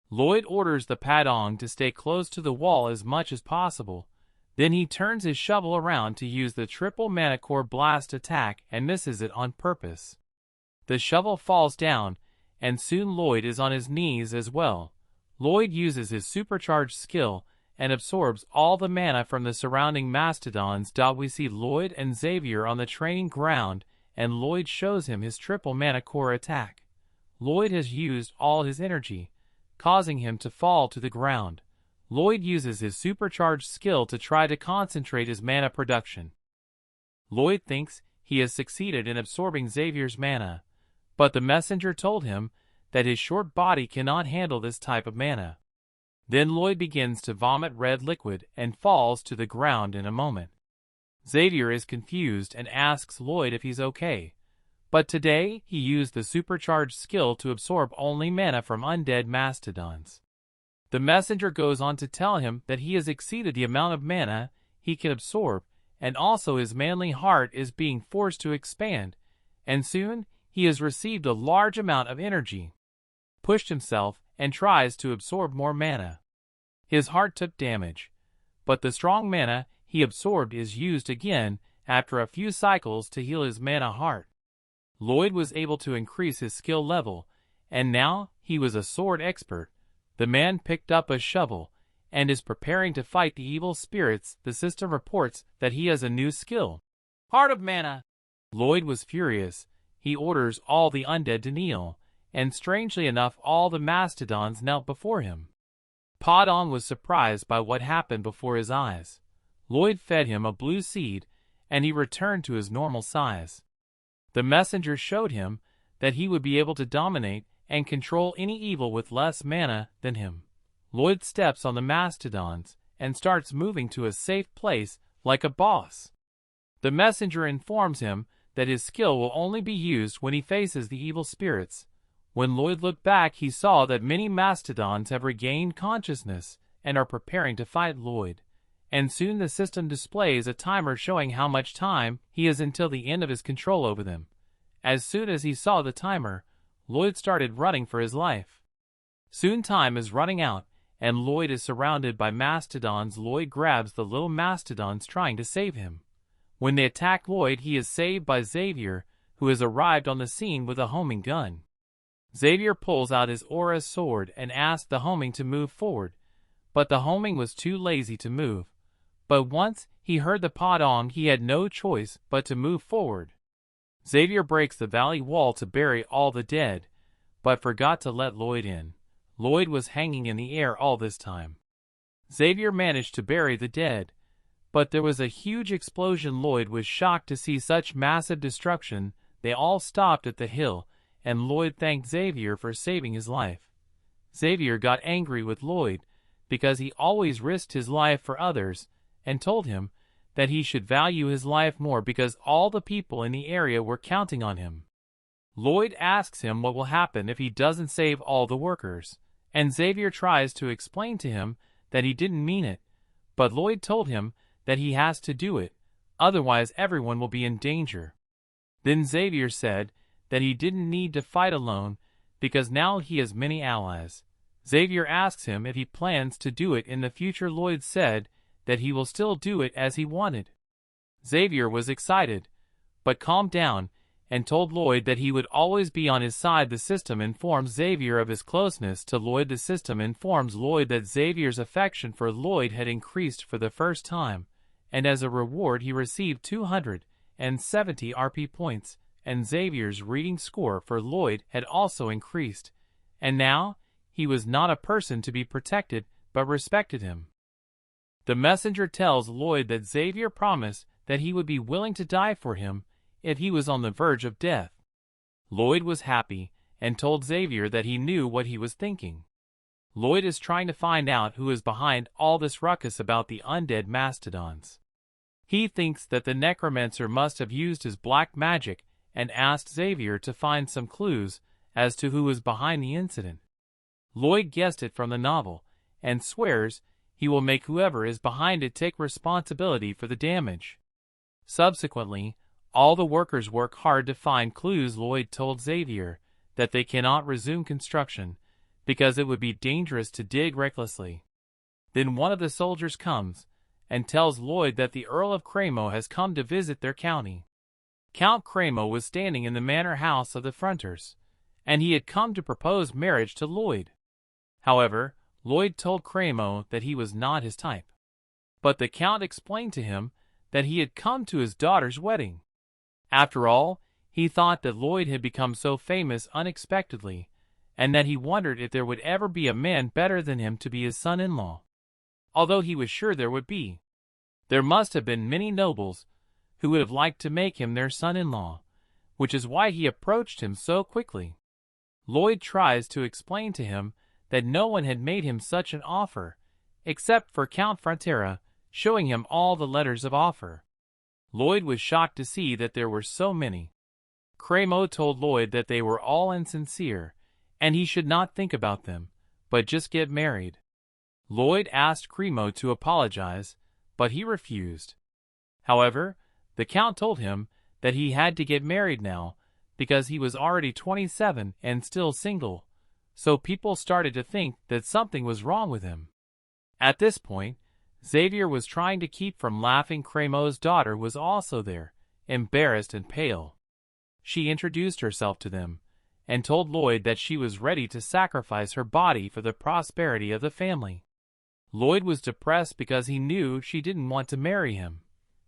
Lloyd orders the Padong to stay close to the wall as much as possible. Then he turns his shovel around to use the triple mana core blast attack and misses it on purpose. The shovel falls down, and soon Lloyd is on his knees as well. Lloyd uses his supercharged skill and absorbs all the mana from the surrounding mastodons. We see Lloyd and Xavier on the training ground, and Lloyd shows him his triple mana core attack. Lloyd has used all his energy, causing him to fall to the ground. Lloyd uses his supercharged skill to try to concentrate his mana production. Lloyd thinks he has succeeded in absorbing Xavier's mana, but the messenger told him that his short body cannot handle this type of mana. Then Lloyd begins to vomit red liquid and falls to the ground in a moment. Xavier is confused and asks Lloyd if he's okay, but today he used the supercharged skill to absorb only mana from undead mastodons. The messenger goes on to tell him that he has exceeded the amount of mana he can absorb, and also his manly heart is being forced to expand, and soon he has received a large amount of energy, pushed himself, and tries to absorb more mana. His heart took damage, but the strong mana he absorbed is used again after a few cycles to heal his mana heart. Lloyd was able to increase his skill level, and now he was a sword expert. The man picked up a shovel and is preparing to fight the evil spirits. The system reports that he has a new skill, Heart of Mana. Lloyd was furious. He orders all the undead to kneel, and strangely enough all the mastodons knelt before him. Podon was surprised by what happened before his eyes. Lloyd fed him a blue seed, and he returned to his normal size. The messenger showed him that he would be able to dominate and control any evil with less mana than him. Lloyd steps on the mastodons and starts moving to a safe place like a boss. The messenger informs him that his skill will only be used when he faces the evil spirits. When Lloyd looked back, he saw that many mastodons have regained consciousness and are preparing to fight Lloyd. And soon the system displays a timer showing how much time he has until the end of his control over them. As soon as he saw the timer, Lloyd started running for his life. Soon time is running out, and Lloyd is surrounded by mastodons. Lloyd grabs the little mastodons trying to save him. When they attack Lloyd, he is saved by Xavier, who has arrived on the scene with a homing gun. Xavier pulls out his aura sword and asks the homing to move forward, but the homing was too lazy to move. But once he heard the podong, he had no choice but to move forward. Xavier breaks the valley wall to bury all the dead, but forgot to let Lloyd in. Lloyd was hanging in the air all this time. Xavier managed to bury the dead, but there was a huge explosion. Lloyd was shocked to see such massive destruction. They all stopped at the hill, and Lloyd thanked Xavier for saving his life. Xavier got angry with Lloyd because he always risked his life for others, and told him that he should value his life more because all the people in the area were counting on him. Lloyd asks him what will happen if he doesn't save all the workers, and Xavier tries to explain to him that he didn't mean it, but Lloyd told him that he has to do it, otherwise everyone will be in danger. Then Xavier said that he didn't need to fight alone because now he has many allies. Xavier asks him if he plans to do it in the future. Lloyd said that he will still do it as he wanted. Xavier was excited, but calmed down, and told Lloyd that he would always be on his side. The system informs Xavier of his closeness to Lloyd. The system informs Lloyd that Xavier's affection for Lloyd had increased for the first time, and as a reward he received 270 RP points, and Xavier's reading score for Lloyd had also increased, and now he was not a person to be protected but respected him. The messenger tells Lloyd that Xavier promised that he would be willing to die for him if he was on the verge of death. Lloyd was happy and told Xavier that he knew what he was thinking. Lloyd is trying to find out who is behind all this ruckus about the undead mastodons. He thinks that the necromancer must have used his black magic and asked Xavier to find some clues as to who was behind the incident. Lloyd guessed it from the novel and swears he will make whoever is behind it take responsibility for the damage. Subsequently, all the workers work hard to find clues. Lloyd told Xavier that they cannot resume construction because it would be dangerous to dig recklessly. Then one of the soldiers comes and tells Lloyd that the Earl of Cremo has come to visit their county. Count Cremo was standing in the manor house of the Fronters, and he had come to propose marriage to Lloyd. However, Lloyd told Cremo that he was not his type. But the Count explained to him that he had come to his daughter's wedding. After all, he thought that Lloyd had become so famous unexpectedly, and that he wondered if there would ever be a man better than him to be his son-in-law. Although he was sure there would be. There must have been many nobles who would have liked to make him their son-in-law, which is why he approached him so quickly. Lloyd tries to explain to him that no one had made him such an offer, except for Count Frontera, showing him all the letters of offer. Lloyd was shocked to see that there were so many. Cremo told Lloyd that they were all insincere, and he should not think about them, but just get married. Lloyd asked Cremo to apologize, but he refused. However, the Count told him that he had to get married now, because he was already 27 and still single, so people started to think that something was wrong with him. At this point, Xavier was trying to keep from laughing. Cremo's daughter was also there, embarrassed and pale. She introduced herself to them, and told Lloyd that she was ready to sacrifice her body for the prosperity of the family. Lloyd was depressed because he knew she didn't want to marry him.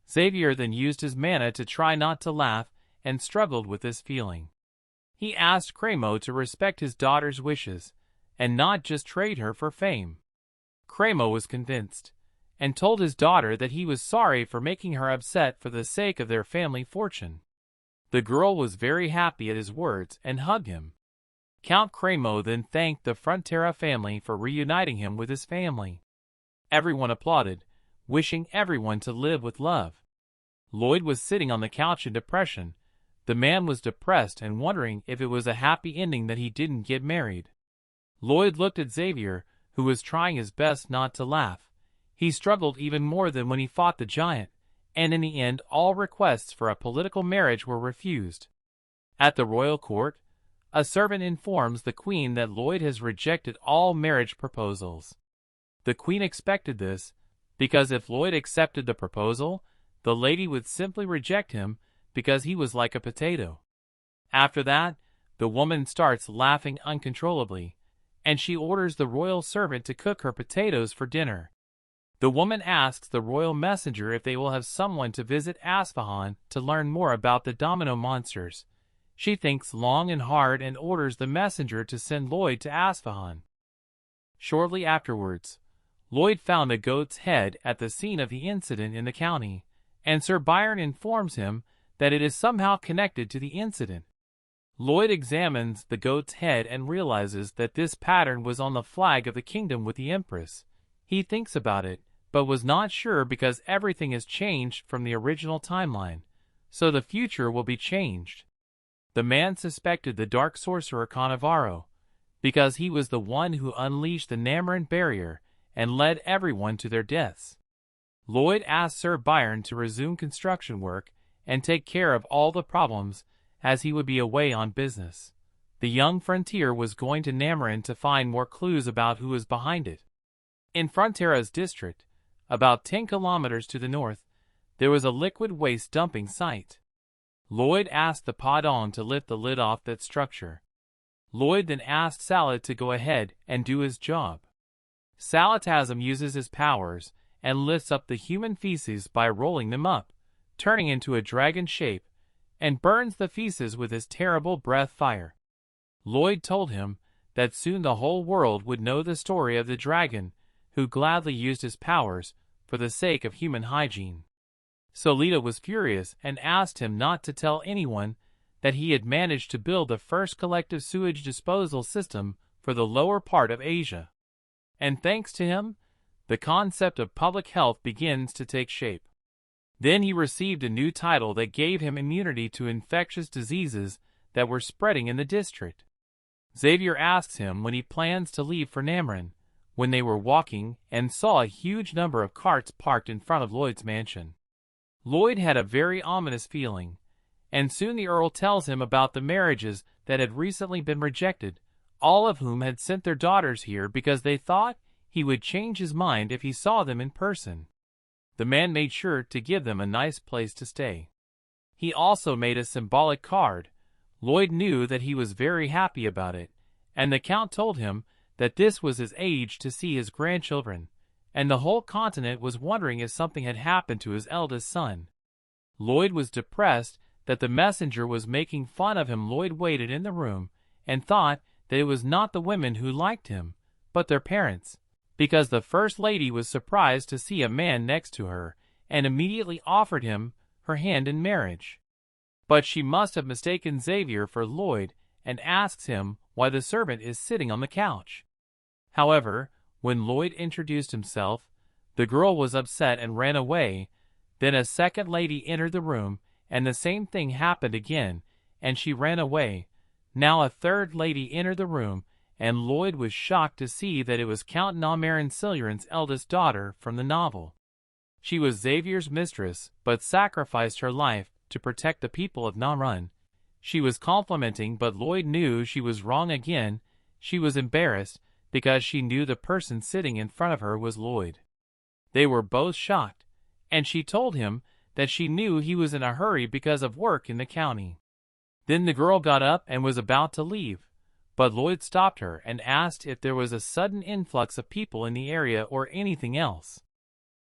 Xavier then used his mana to try not to laugh and struggled with this feeling. He asked Cremo to respect his daughter's wishes, and not just trade her for fame. Cremo was convinced, and told his daughter that he was sorry for making her upset for the sake of their family fortune. The girl was very happy at his words and hugged him. Count Cremo then thanked the Frontera family for reuniting him with his family. Everyone applauded, wishing everyone to live with love. Lloyd was sitting on the couch in depression. The man was depressed and wondering if it was a happy ending that he didn't get married. Lloyd looked at Xavier, who was trying his best not to laugh. He struggled even more than when he fought the giant, and in the end all requests for a political marriage were refused. At the royal court, a servant informs the queen that Lloyd has rejected all marriage proposals. The queen expected this, because if Lloyd accepted the proposal, the lady would simply reject him because he was like a potato. After that, the woman starts laughing uncontrollably, and she orders the royal servant to cook her potatoes for dinner. The woman asks the royal messenger if they will have someone to visit Asfahan to learn more about the domino monsters. She thinks long and hard and orders the messenger to send Lloyd to Asfahan. Shortly afterwards, Lloyd found a goat's head at the scene of the incident in the county, and Sir Byron informs him that it is somehow connected to the incident. Lloyd examines the goat's head and realizes that this pattern was on the flag of the kingdom with the Empress. He thinks about it, but was not sure because everything has changed from the original timeline, so the future will be changed. The man suspected the dark sorcerer Cannavaro, because he was the one who unleashed the Namoran barrier and led everyone to their deaths. Lloyd asked Sir Byron to resume construction work and take care of all the problems, as he would be away on business. The young frontier was going to Namoran to find more clues about who was behind it. In Frontera's district, about 10 kilometers to the north, there was a liquid waste dumping site. Lloyd asked the Padon to lift the lid off that structure. Lloyd then asked Salat to go ahead and do his job. Salatasm uses his powers and lifts up the human feces by rolling them up, turning into a dragon shape, and burns the feces with his terrible breath fire. Lloyd told him that soon the whole world would know the story of the dragon, who gladly used his powers for the sake of human hygiene. Solita was furious and asked him not to tell anyone that he had managed to build the first collective sewage disposal system for the lower part of Asia. And thanks to him, the concept of public health begins to take shape. Then he received a new title that gave him immunity to infectious diseases that were spreading in the district. Xavier asks him when he plans to leave for Namoran, when they were walking and saw a huge number of carts parked in front of Lloyd's mansion. Lloyd had a very ominous feeling, and soon the Earl tells him about the marriages that had recently been rejected, all of whom had sent their daughters here because they thought he would change his mind if he saw them in person. The man made sure to give them a nice place to stay. He also made a symbolic card. Lloyd knew that he was very happy about it, and the Count told him that this was his age to see his grandchildren, and the whole continent was wondering if something had happened to his eldest son. Lloyd was depressed that the messenger was making fun of him. Lloyd waited in the room and thought that it was not the women who liked him, but their parents, because the First Lady was surprised to see a man next to her and immediately offered him her hand in marriage. But she must have mistaken Xavier for Lloyd and asks him why the servant is sitting on the couch. However, when Lloyd introduced himself, the girl was upset and ran away. Then a second lady entered the room, and the same thing happened again, and she ran away. Now a third lady entered the room, and Lloyd was shocked to see that it was Count Namarin Silurian's eldest daughter from the novel. She was Xavier's mistress, but sacrificed her life to protect the people of Namrun. She was complimenting, but Lloyd knew she was wrong again. She was embarrassed because she knew the person sitting in front of her was Lloyd. They were both shocked, and she told him that she knew he was in a hurry because of work in the county. Then the girl got up and was about to leave, but Lloyd stopped her and asked if there was a sudden influx of people in the area or anything else.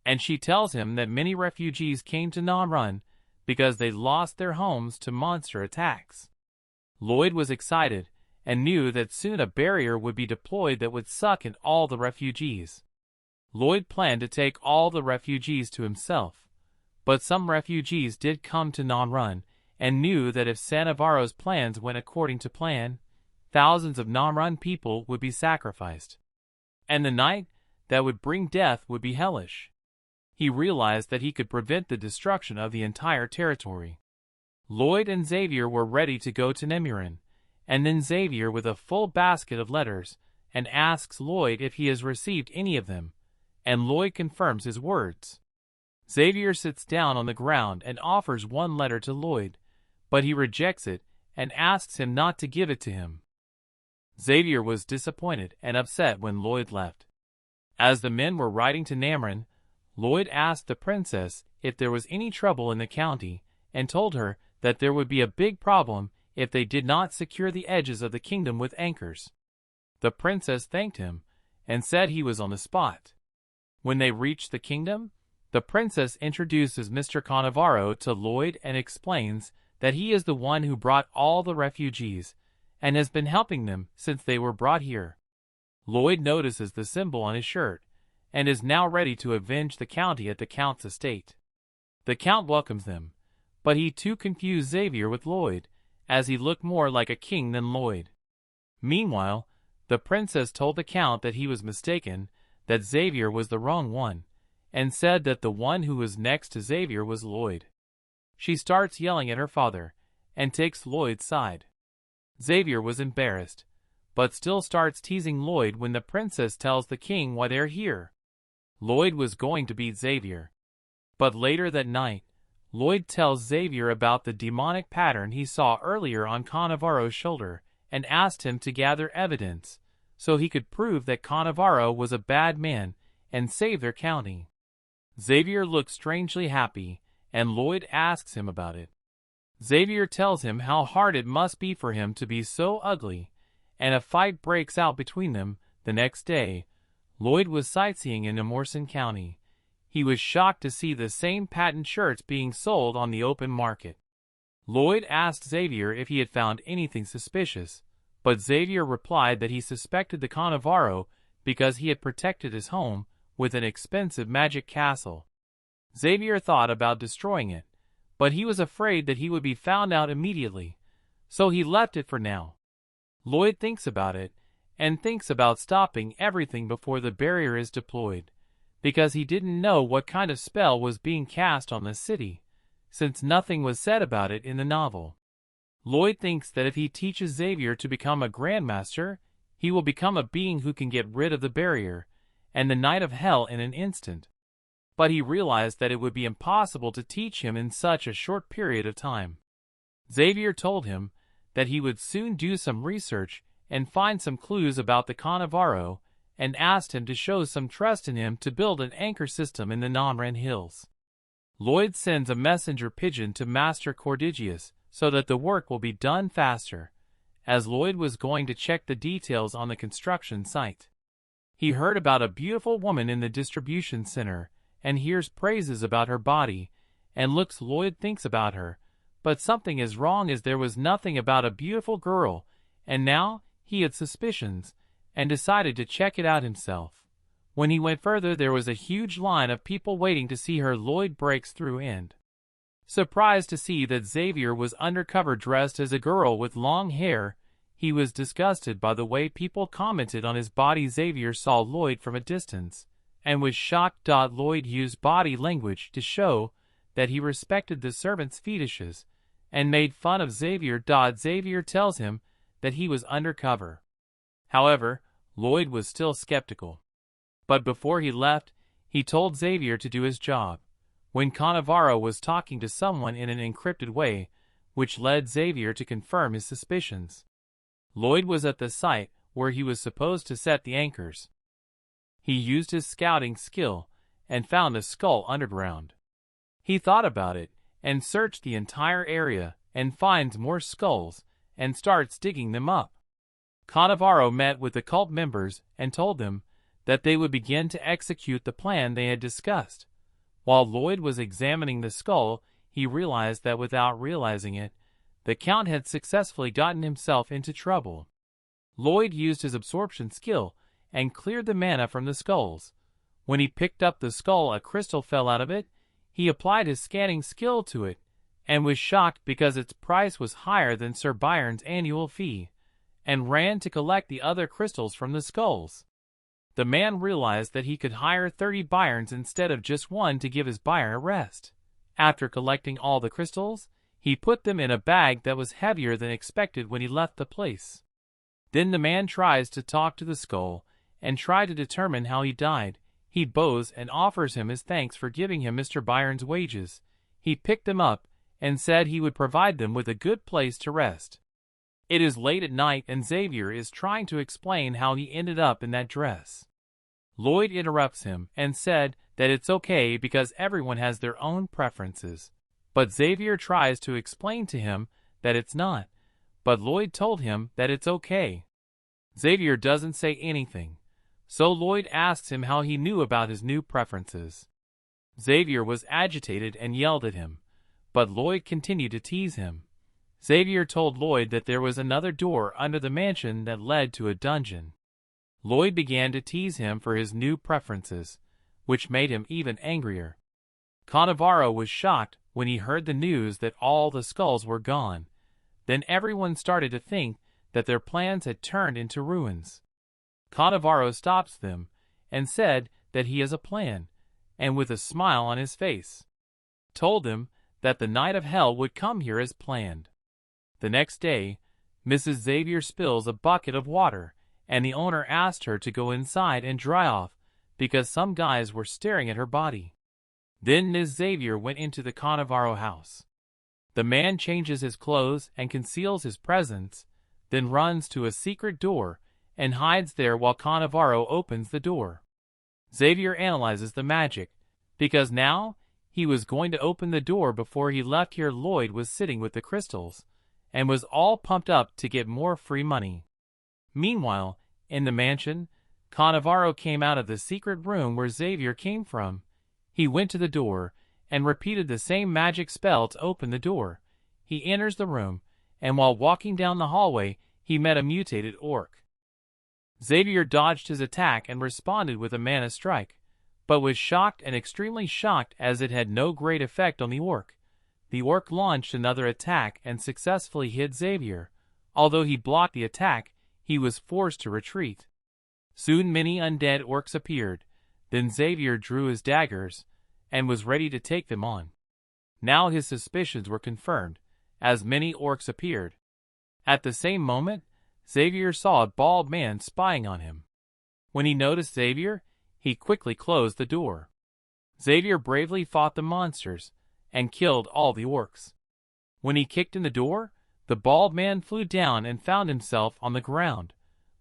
And she tells him that many refugees came to Namrun because they lost their homes to monster attacks. Lloyd was excited and knew that soon a barrier would be deployed that would suck in all the refugees. Lloyd planned to take all the refugees to himself, but some refugees did come to Namrun and knew that if Sanavaro's plans went according to plan, thousands of Namrun people would be sacrificed, and the night that would bring death would be hellish. He realized that he could prevent the destruction of the entire territory. Lloyd and Xavier were ready to go to Nemirin, and then Xavier with a full basket of letters, and asks Lloyd if he has received any of them, and Lloyd confirms his words. Xavier sits down on the ground and offers one letter to Lloyd, but he rejects it and asks him not to give it to him. Xavier was disappointed and upset when Lloyd left. As the men were riding to Namrun, Lloyd asked the princess if there was any trouble in the county and told her that there would be a big problem if they did not secure the edges of the kingdom with anchors. The princess thanked him and said he was on the spot. When they reached the kingdom, the princess introduces Mr. Cannavaro to Lloyd and explains that he is the one who brought all the refugees and has been helping them since they were brought here. Lloyd notices the symbol on his shirt and is now ready to avenge the county at the count's estate. The count welcomes them, but he too confused Xavier with Lloyd, as he looked more like a king than Lloyd. Meanwhile, the princess told the count that he was mistaken, that Xavier was the wrong one, and said that the one who was next to Xavier was Lloyd. She starts yelling at her father, and takes Lloyd's side. Xavier was embarrassed, but still starts teasing Lloyd when the princess tells the king why they're here. Lloyd was going to beat Xavier. But later that night, Lloyd tells Xavier about the demonic pattern he saw earlier on Cannavaro's shoulder and asked him to gather evidence so he could prove that Cannavaro was a bad man and save their county. Xavier looks strangely happy, and Lloyd asks him about it. Xavier tells him how hard it must be for him to be so ugly, and a fight breaks out between them. The next day, Lloyd was sightseeing in Amorson County. He was shocked to see the same patent shirts being sold on the open market. Lloyd asked Xavier if he had found anything suspicious, but Xavier replied that he suspected the Cannavaro because he had protected his home with an expensive magic castle. Xavier thought about destroying it, but he was afraid that he would be found out immediately, so he left it for now. Lloyd thinks about it, and thinks about stopping everything before the barrier is deployed, because he didn't know what kind of spell was being cast on the city, since nothing was said about it in the novel. Lloyd thinks that if he teaches Xavier to become a grandmaster, he will become a being who can get rid of the barrier and the night of hell in an instant. But he realized that it would be impossible to teach him in such a short period of time. Xavier told him that he would soon do some research and find some clues about the Cannavaro, and asked him to show some trust in him to build an anchor system in the Namren Hills. Lloyd sends a messenger pigeon to Master Cordigius so that the work will be done faster, as Lloyd was going to check the details on the construction site. He heard about a beautiful woman in the distribution center, and hears praises about her body, and looks Lloyd thinks about her, but something is wrong as there was nothing about a beautiful girl, and now he had suspicions, and decided to check it out himself. When he went further, there was a huge line of people waiting to see her. Lloyd breaks through and Surprised to see that Xavier was undercover dressed as a girl with long hair, he was disgusted by the way people commented on his body. Xavier saw Lloyd from a distance, and was shocked. Lloyd used body language to show that he respected the servants' fetishes, and made fun of Xavier. Xavier tells him that he was undercover. However, Lloyd was still skeptical. But before he left, he told Xavier to do his job. When Cannavaro was talking to someone in an encrypted way, which led Xavier to confirm his suspicions. Lloyd was at the site where he was supposed to set the anchors. He used his scouting skill and found a skull underground. He thought about it and searched the entire area and finds more skulls and starts digging them up. Cannavaro met with the cult members and told them that they would begin to execute the plan they had discussed. While Lloyd was examining the skull, he realized that without realizing it, the Count had successfully gotten himself into trouble. Lloyd used his absorption skill and cleared the mana from the skulls. When he picked up the skull, a crystal fell out of it. He applied his scanning skill to it, and was shocked because its price was higher than Sir Byron's annual fee, and ran to collect the other crystals from the skulls. The man realized that he could hire 30 Byrons instead of just one to give his buyer a rest. After collecting all the crystals, he put them in a bag that was heavier than expected when he left the place. Then the man tries to talk to the skull and try to determine how he died. He bows and offers him his thanks for giving him Mr. Byron's wages. He picked them up and said he would provide them with a good place to rest. It is late at night and Xavier is trying to explain how he ended up in that dress. Lloyd interrupts him and said that it's okay because everyone has their own preferences. But Xavier tries to explain to him that it's not. But Lloyd told him that it's okay. Xavier doesn't say anything, so Lloyd asks him how he knew about his new preferences. Xavier was agitated and yelled at him, but Lloyd continued to tease him. Xavier told Lloyd that there was another door under the mansion that led to a dungeon. Lloyd began to tease him for his new preferences, which made him even angrier. Cannavaro was shocked when he heard the news that all the skulls were gone. Then everyone started to think that their plans had turned into ruins. Cannavaro stops them and said that he has a plan, and with a smile on his face, told them that the night of hell would come here as planned. The next day, Mrs. Xavier spills a bucket of water, and the owner asked her to go inside and dry off because some guys were staring at her body. Then Ms. Xavier went into the Cannavaro house. The man changes his clothes and conceals his presence, then runs to a secret door and hides there while Cannavaro opens the door. Xavier analyzes the magic, because now he was going to open the door before he left here. Lloyd was sitting with the crystals, and was all pumped up to get more free money. Meanwhile, in the mansion, Cannavaro came out of the secret room where Xavier came from. He went to the door, and repeated the same magic spell to open the door. He enters the room, and while walking down the hallway, he met a mutated orc. Xavier dodged his attack and responded with a mana strike, but was shocked and extremely shocked as it had no great effect on the orc. The orc launched another attack and successfully hit Xavier. Although he blocked the attack, he was forced to retreat. Soon many undead orcs appeared. Then Xavier drew his daggers and was ready to take them on. Now his suspicions were confirmed, as many orcs appeared. At the same moment, Xavier saw a bald man spying on him. When he noticed Xavier, he quickly closed the door. Xavier bravely fought the monsters and killed all the orcs. When he kicked in the door, the bald man flew down and found himself on the ground,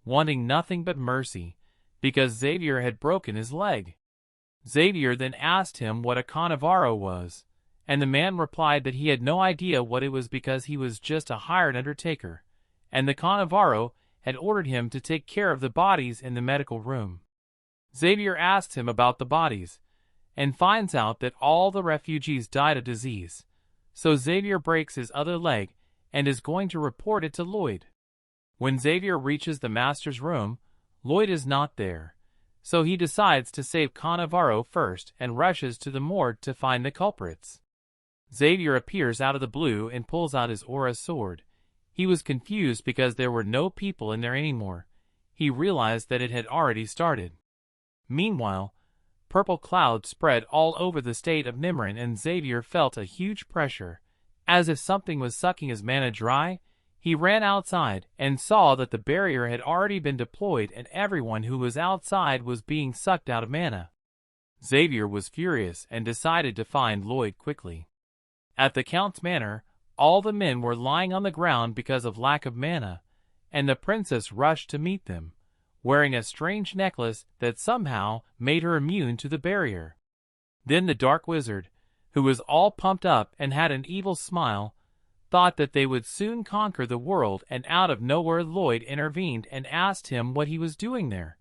wanting nothing but mercy, because Xavier had broken his leg. Xavier then asked him what a Cannavaro was, and the man replied that he had no idea what it was because he was just a hired undertaker, and the Cannavaro had ordered him to take care of the bodies in the medical room. Xavier asks him about the bodies, and finds out that all the refugees died of disease. So Xavier breaks his other leg and is going to report it to Lloyd. When Xavier reaches the master's room, Lloyd is not there, so he decides to save Cannavaro first and rushes to the morgue to find the culprits. Xavier appears out of the blue and pulls out his aura sword. He was confused because there were no people in there anymore. He realized that it had already started. Meanwhile, purple clouds spread all over the state of Nimrin, and Xavier felt a huge pressure. As if something was sucking his mana dry, he ran outside and saw that the barrier had already been deployed and everyone who was outside was being sucked out of mana. Xavier was furious and decided to find Lloyd quickly. At the Count's manor, all the men were lying on the ground because of lack of mana, and the princess rushed to meet them, wearing a strange necklace that somehow made her immune to the barrier. Then the dark wizard, who was all pumped up and had an evil smile, thought that they would soon conquer the world, and out of nowhere Lloyd intervened and asked him what he was doing there,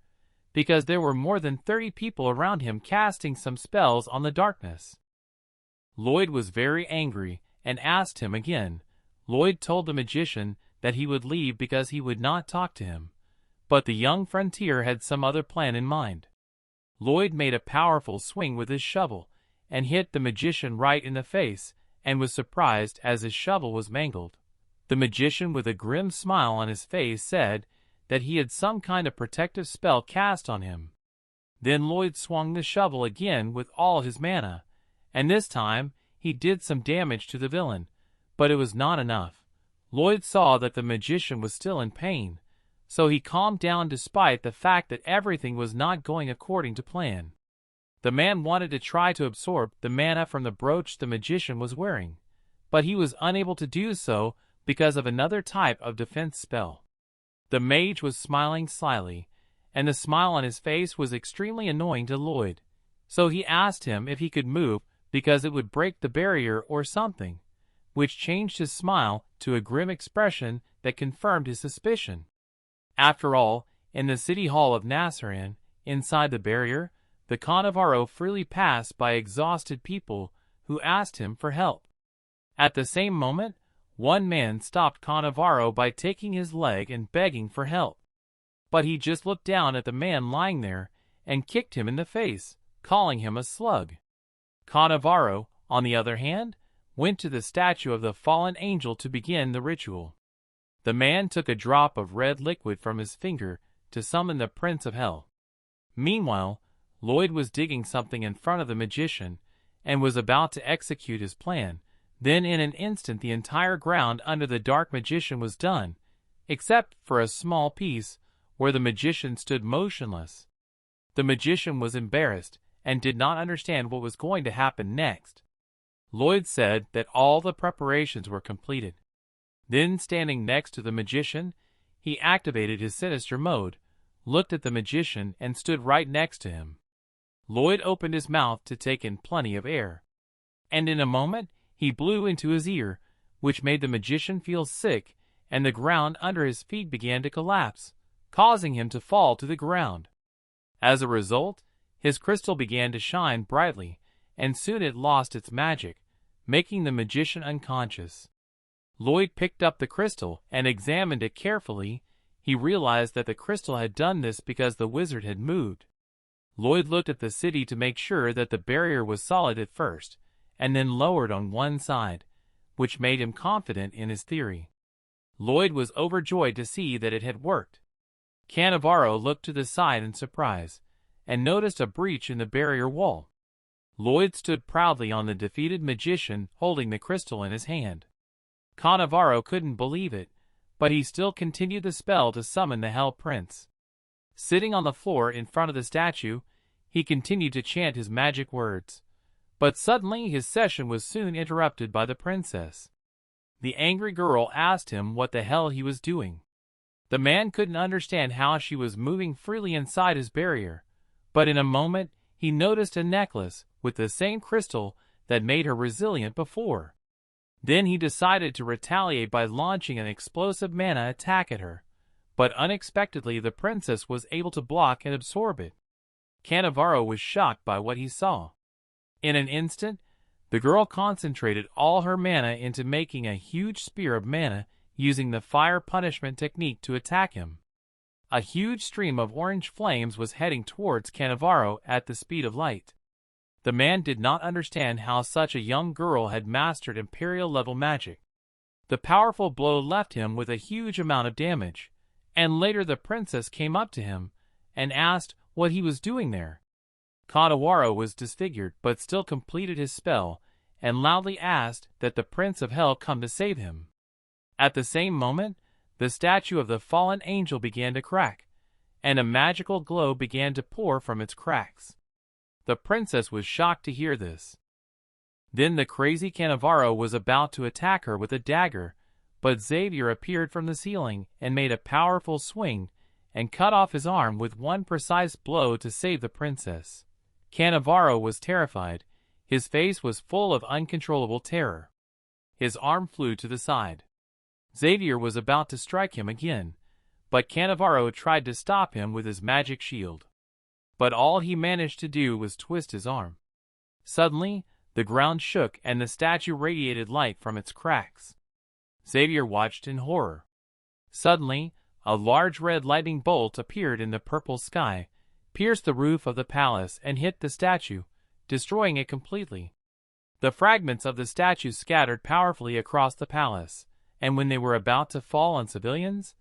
because there were more than 30 people around him casting some spells on the darkness. Lloyd was very angry and asked him again. Lloyd told the magician that he would leave because he would not talk to him, but the young frontier had some other plan in mind. Lloyd made a powerful swing with his shovel and hit the magician right in the face, and was surprised as his shovel was mangled. The magician, with a grim smile on his face, said that he had some kind of protective spell cast on him. Then Lloyd swung the shovel again with all his mana, and this time he did some damage to the villain, but it was not enough. Lloyd saw that the magician was still in pain, so he calmed down despite the fact that everything was not going according to plan. The man wanted to try to absorb the mana from the brooch the magician was wearing, but he was unable to do so because of another type of defense spell. The mage was smiling slyly, and the smile on his face was extremely annoying to Lloyd, so he asked him if he could move because it would break the barrier or something, which changed his smile to a grim expression that confirmed his suspicion. After all, in the city hall of Nasran, inside the barrier, the Cannavaro freely passed by exhausted people who asked him for help. At the same moment, one man stopped Cannavaro by taking his leg and begging for help. But he just looked down at the man lying there and kicked him in the face, calling him a slug. Cannavaro, on the other hand, went to the statue of the fallen angel to begin the ritual. The man took a drop of red liquid from his finger to summon the Prince of Hell. Meanwhile, Lloyd was digging something in front of the magician and was about to execute his plan. Then in an instant the entire ground under the dark magician was done, except for a small piece where the magician stood motionless. The magician was embarrassed and did not understand what was going to happen next. Lloyd said that all the preparations were completed. Then, standing next to the magician, he activated his sinister mode, looked at the magician, and stood right next to him. Lloyd opened his mouth to take in plenty of air, and in a moment he blew into his ear, which made the magician feel sick, and the ground under his feet began to collapse, causing him to fall to the ground. As a result, his crystal began to shine brightly, and soon it lost its magic, making the magician unconscious. Lloyd picked up the crystal and examined it carefully. He realized that the crystal had done this because the wizard had moved. Lloyd looked at the city to make sure that the barrier was solid at first, and then lowered on one side, which made him confident in his theory. Lloyd was overjoyed to see that it had worked. Cannavaro looked to the side in surprise, and noticed a breach in the barrier wall. Lloyd stood proudly on the defeated magician, holding the crystal in his hand. Cannavaro couldn't believe it, but he still continued the spell to summon the Hell Prince. Sitting on the floor in front of the statue, he continued to chant his magic words. But suddenly his session was soon interrupted by the princess. The angry girl asked him what the hell he was doing. The man couldn't understand how she was moving freely inside his barrier, but in a moment he noticed a necklace with the same crystal that made her resilient before. Then he decided to retaliate by launching an explosive mana attack at her, but unexpectedly the princess was able to block and absorb it. Cannavaro was shocked by what he saw. In an instant, the girl concentrated all her mana into making a huge spear of mana using the fire punishment technique to attack him. A huge stream of orange flames was heading towards Cannavaro at the speed of light. The man did not understand how such a young girl had mastered imperial-level magic. The powerful blow left him with a huge amount of damage, and later the princess came up to him and asked what he was doing there. Kanawaro was disfigured but still completed his spell and loudly asked that the Prince of Hell come to save him. At the same moment, the statue of the fallen angel began to crack, and a magical glow began to pour from its cracks. The princess was shocked to hear this. Then the crazy Kanawaro was about to attack her with a dagger, but Xavier appeared from the ceiling and made a powerful swing and cut off his arm with one precise blow to save the princess. Kanawaro was terrified. His face was full of uncontrollable terror. His arm flew to the side. Xavier was about to strike him again, but Kanawaro tried to stop him with his magic shield. But all he managed to do was twist his arm. Suddenly, the ground shook and the statue radiated light from its cracks. Xavier watched in horror. Suddenly, a large red lightning bolt appeared in the purple sky, pierced the roof of the palace and hit the statue, destroying it completely. The fragments of the statue scattered powerfully across the palace, and when they were about to fall on civilians,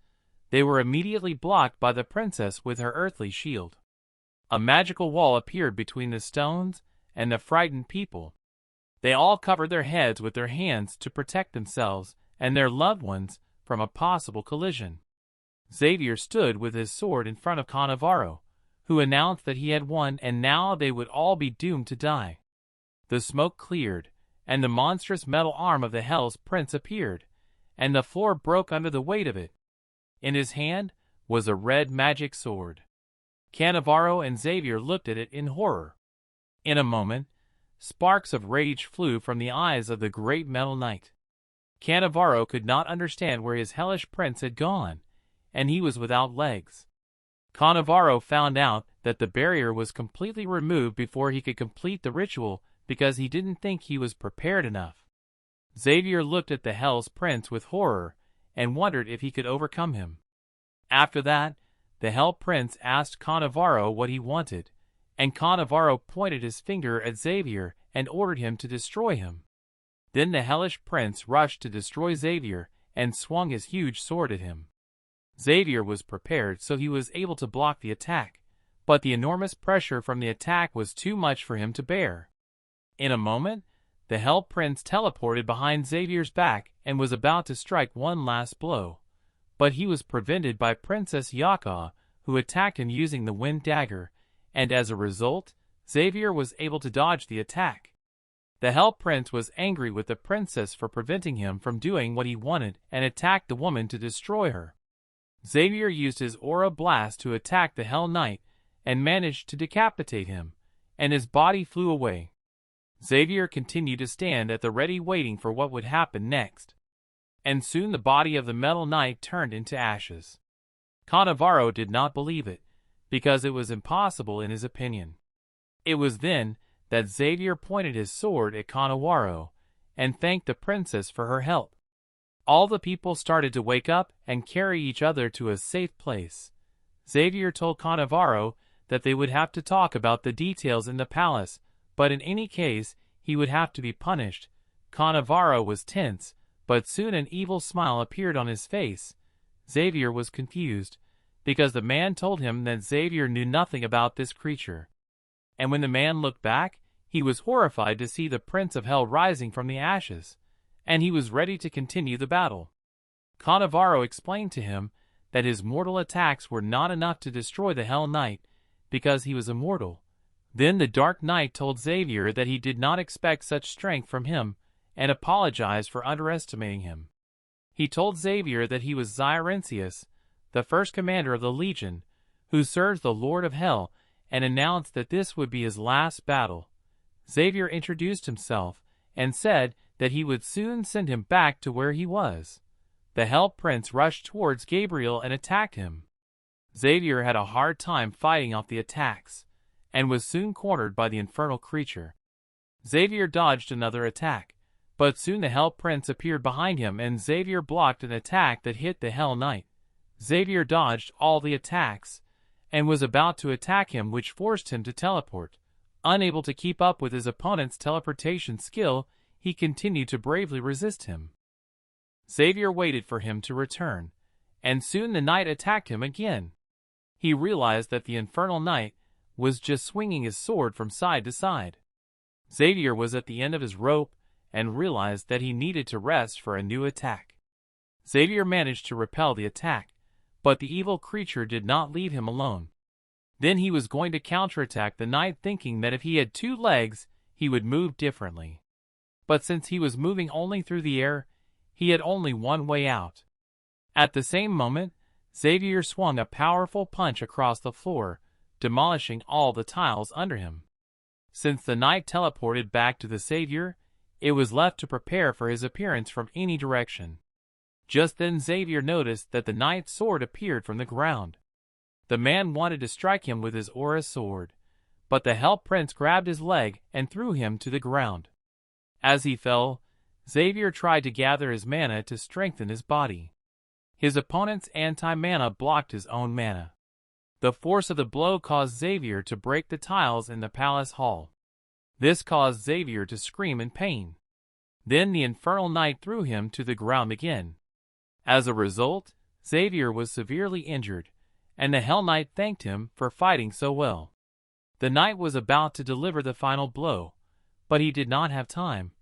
they were immediately blocked by the princess with her earthly shield. A magical wall appeared between the stones and the frightened people. They all covered their heads with their hands to protect themselves and their loved ones from a possible collision. Xavier stood with his sword in front of Kanawaro, who announced that he had won and now they would all be doomed to die. The smoke cleared, and the monstrous metal arm of the Hell's Prince appeared, and the floor broke under the weight of it. In his hand was a red magic sword. Kanawaro and Xavier looked at it in horror. In a moment, sparks of rage flew from the eyes of the great metal knight. Kanawaro could not understand where his hellish prince had gone, and he was without legs. Kanawaro found out that the barrier was completely removed before he could complete the ritual because he didn't think he was prepared enough. Xavier looked at the Hell's Prince with horror and wondered if he could overcome him. After that, the Hell Prince asked Kanawaro what he wanted, and Kanawaro pointed his finger at Xavier and ordered him to destroy him. Then the Hellish Prince rushed to destroy Xavier and swung his huge sword at him. Xavier was prepared, so he was able to block the attack, but the enormous pressure from the attack was too much for him to bear. In a moment, the Hell Prince teleported behind Xavier's back and was about to strike one last blow, but he was prevented by Princess Yaka, who attacked him using the wind dagger, and as a result, Xavier was able to dodge the attack. The Hell Prince was angry with the princess for preventing him from doing what he wanted and attacked the woman to destroy her. Xavier used his aura blast to attack the Hell Knight and managed to decapitate him, and his body flew away. Xavier continued to stand at the ready waiting for what would happen next. And soon the body of the Metal Knight turned into ashes. Kanawaro did not believe it, because it was impossible in his opinion. It was then that Xavier pointed his sword at Kanawaro and thanked the princess for her help. All the people started to wake up and carry each other to a safe place. Xavier told Kanawaro that they would have to talk about the details in the palace, but in any case, he would have to be punished. Kanawaro was tense, but soon an evil smile appeared on his face. Xavier was confused, because the man told him that Xavier knew nothing about this creature. And when the man looked back, he was horrified to see the Prince of Hell rising from the ashes, and he was ready to continue the battle. Kanawaro explained to him that his mortal attacks were not enough to destroy the Hell Knight, because he was immortal. Then the Dark Knight told Xavier that he did not expect such strength from him, and apologized for underestimating him. He told Xavier that he was Xirencius, the first commander of the Legion, who serves the Lord of Hell, and announced that this would be his last battle. Xavier introduced himself, and said that he would soon send him back to where he was. The Hell Prince rushed towards Gabriel and attacked him. Xavier had a hard time fighting off the attacks, and was soon cornered by the infernal creature. Xavier dodged another attack, but soon the Hell Prince appeared behind him and Xavier blocked an attack that hit the Hell Knight. Xavier dodged all the attacks, and was about to attack him, which forced him to teleport. Unable to keep up with his opponent's teleportation skill, he continued to bravely resist him. Xavier waited for him to return, and soon the knight attacked him again. He realized that the infernal knight was just swinging his sword from side to side. Xavier was at the end of his rope and realized that he needed to rest for a new attack. Xavier managed to repel the attack, but the evil creature did not leave him alone. Then he was going to counterattack the knight, thinking that if he had 2 legs, he would move differently. But since he was moving only through the air, he had only one way out. At the same moment, Xavier swung a powerful punch across the floor, demolishing all the tiles under him. Since the knight teleported back to the Savior, it was left to prepare for his appearance from any direction. Just then Xavier noticed that the knight's sword appeared from the ground. The man wanted to strike him with his aura sword, but the Hell Prince grabbed his leg and threw him to the ground. As he fell, Xavier tried to gather his mana to strengthen his body. His opponent's anti-mana blocked his own mana. The force of the blow caused Xavier to break the tiles in the palace hall. This caused Xavier to scream in pain. Then the infernal knight threw him to the ground again. As a result, Xavier was severely injured, and the Hell Knight thanked him for fighting so well. The knight was about to deliver the final blow, but he did not have time,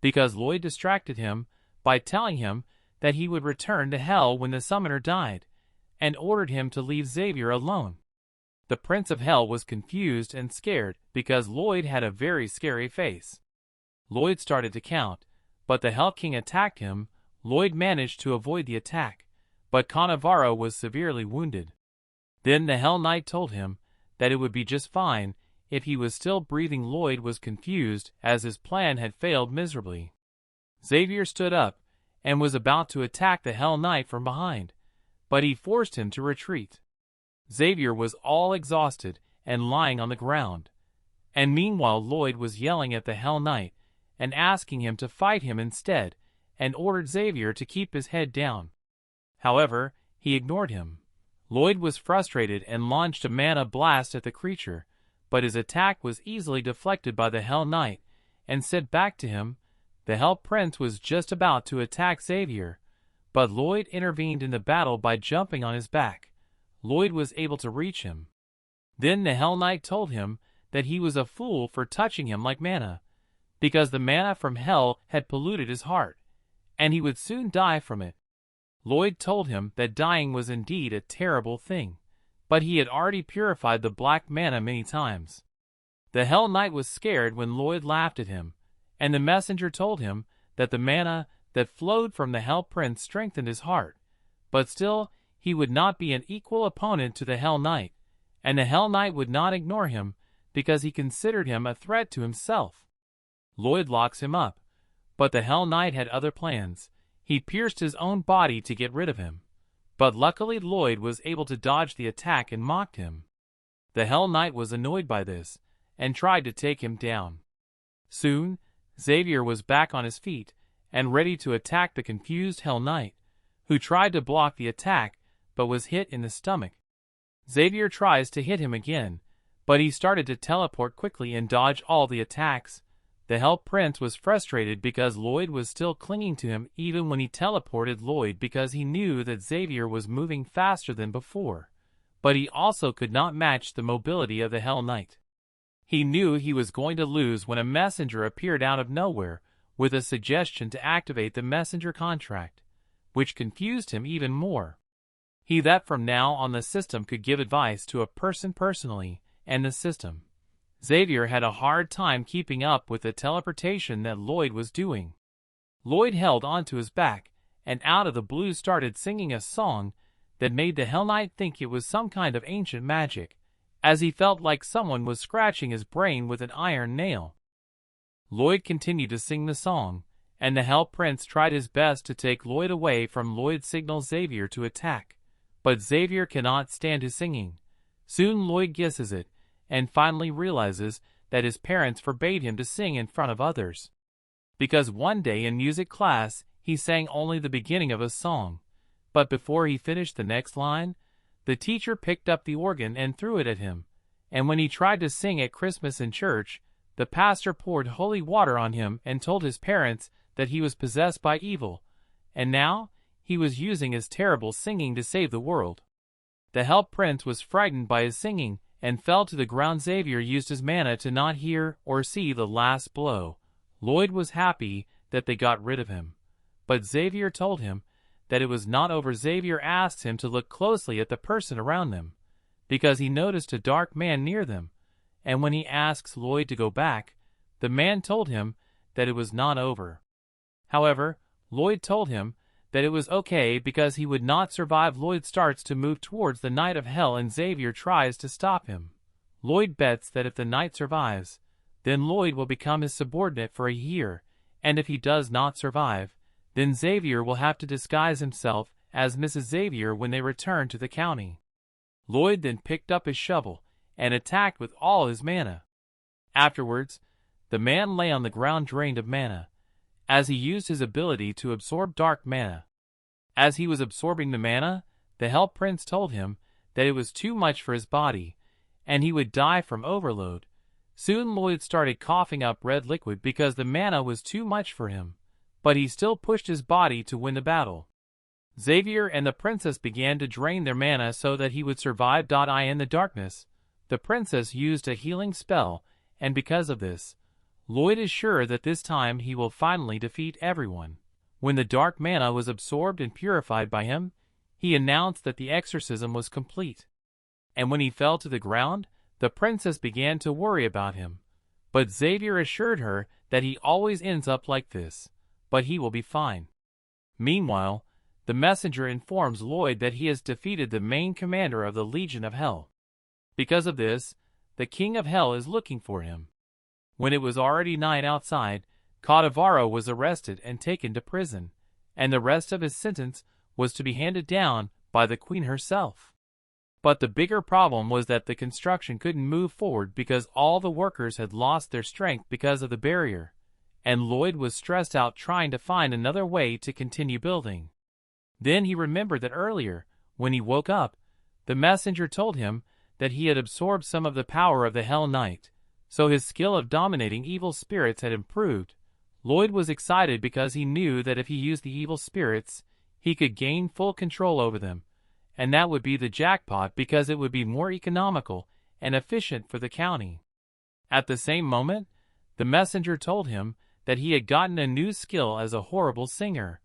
because Lloyd distracted him by telling him that he would return to hell when the summoner died, and ordered him to leave Xavier alone. The Prince of Hell was confused and scared because Lloyd had a very scary face. Lloyd started to count, but the Hell King attacked him. Lloyd managed to avoid the attack, but Cannavaro was severely wounded. Then the Hell Knight told him that it would be just fine if he was still breathing. Lloyd was confused as his plan had failed miserably. Xavier stood up and was about to attack the Hell Knight from behind, but he forced him to retreat. Xavier was all exhausted and lying on the ground, and meanwhile Lloyd was yelling at the Hell Knight and asking him to fight him instead, and ordered Xavier to keep his head down. However, he ignored him. Lloyd was frustrated and launched a mana blast at the creature, but his attack was easily deflected by the Hell Knight and sent back to him. The Hell Prince was just about to attack Xavier, but Lloyd intervened in the battle by jumping on his back. Lloyd was able to reach him. Then the Hell Knight told him that he was a fool for touching him like mana, because the mana from hell had polluted his heart, and he would soon die from it. Lloyd told him that dying was indeed a terrible thing, but he had already purified the black mana many times. The Hell Knight was scared when Lloyd laughed at him, and the messenger told him that the mana that flowed from the Hell Prince strengthened his heart, but still he would not be an equal opponent to the Hell Knight, and the Hell Knight would not ignore him because he considered him a threat to himself. Lloyd locks him up, but the Hell Knight had other plans. He pierced his own body to get rid of him, but luckily Lloyd was able to dodge the attack and mocked him. The Hell Knight was annoyed by this and tried to take him down. Soon, Xavier was back on his feet and ready to attack the confused Hell Knight, who tried to block the attack but was hit in the stomach. Xavier tries to hit him again, but he started to teleport quickly and dodge all the attacks. The Hell Prince was frustrated because Lloyd was still clinging to him even when he teleported Lloyd, because he knew that Xavier was moving faster than before, but he also could not match the mobility of the Hell Knight. He knew he was going to lose when a messenger appeared out of nowhere with a suggestion to activate the messenger contract, which confused him even more. He that from now on the system could give advice to a person personally, and the system. Xavier had a hard time keeping up with the teleportation that Lloyd was doing. Lloyd held onto his back, and out of the blue started singing a song that made the Hell Knight think it was some kind of ancient magic, as he felt like someone was scratching his brain with an iron nail. Lloyd continued to sing the song, and the Hell Prince tried his best to take Lloyd away from Lloyd. Signals Xavier to attack, but Xavier cannot stand his singing. Soon Lloyd guesses it, and finally realizes that his parents forbade him to sing in front of others. Because one day in music class, he sang only the beginning of a song, but before he finished the next line, the teacher picked up the organ and threw it at him, and when he tried to sing at Christmas in church, the pastor poured holy water on him and told his parents that he was possessed by evil, and now he was using his terrible singing to save the world. The Hell Prince was frightened by his singing and fell to the ground. Xavier used his mana to not hear or see the last blow. Lloyd was happy that they got rid of him, but Xavier told him that it was not over. Xavier asked him to look closely at the person around them, because he noticed a dark man near them, and when he asks Lloyd to go back, the man told him that it was not over. However, Lloyd told him that it was okay because he would not survive. Lloyd starts to move towards the Knight of Hell and Xavier tries to stop him. Lloyd bets that if the Knight survives, then Lloyd will become his subordinate for a year, and if he does not survive, then Xavier will have to disguise himself as Mrs. Xavier when they return to the county. Lloyd then picked up his shovel and attacked with all his mana. Afterwards, the man lay on the ground drained of mana, as he used his ability to absorb dark mana. As he was absorbing the mana, the Hell Prince told him that it was too much for his body, and he would die from overload. Soon Lloyd started coughing up red liquid because the mana was too much for him, but he still pushed his body to win the battle. Xavier and the princess began to drain their mana so that he would survive. In the darkness, the princess used a healing spell, and because of this, Lloyd is sure that this time he will finally defeat everyone. When the dark mana was absorbed and purified by him, he announced that the exorcism was complete. And when he fell to the ground, the princess began to worry about him. But Xavier assured her that he always ends up like this, but he will be fine. Meanwhile, the messenger informs Lloyd that he has defeated the main commander of the Legion of Hell. Because of this, the King of Hell is looking for him. When it was already night outside, Cadavaro was arrested and taken to prison, and the rest of his sentence was to be handed down by the Queen herself. But the bigger problem was that the construction couldn't move forward because all the workers had lost their strength because of the barrier, and Lloyd was stressed out trying to find another way to continue building. Then he remembered that earlier, when he woke up, the messenger told him that he had absorbed some of the power of the Hell Knight, so his skill of dominating evil spirits had improved. Lloyd was excited because he knew that if he used the evil spirits, he could gain full control over them, and that would be the jackpot because it would be more economical and efficient for the county. At the same moment, the messenger told him that he had gotten a new skill as a horrible singer,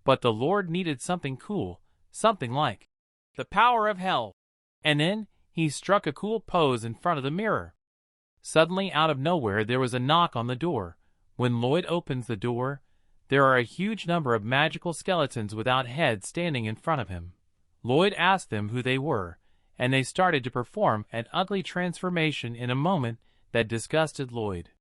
but the Lord needed something cool, something like the power of hell. And then he struck a cool pose in front of the mirror. Suddenly, out of nowhere, there was a knock on the door. When Lloyd opens the door, there are a huge number of magical skeletons without heads standing in front of him. Lloyd asked them who they were, and they started to perform an ugly transformation in a moment that disgusted Lloyd.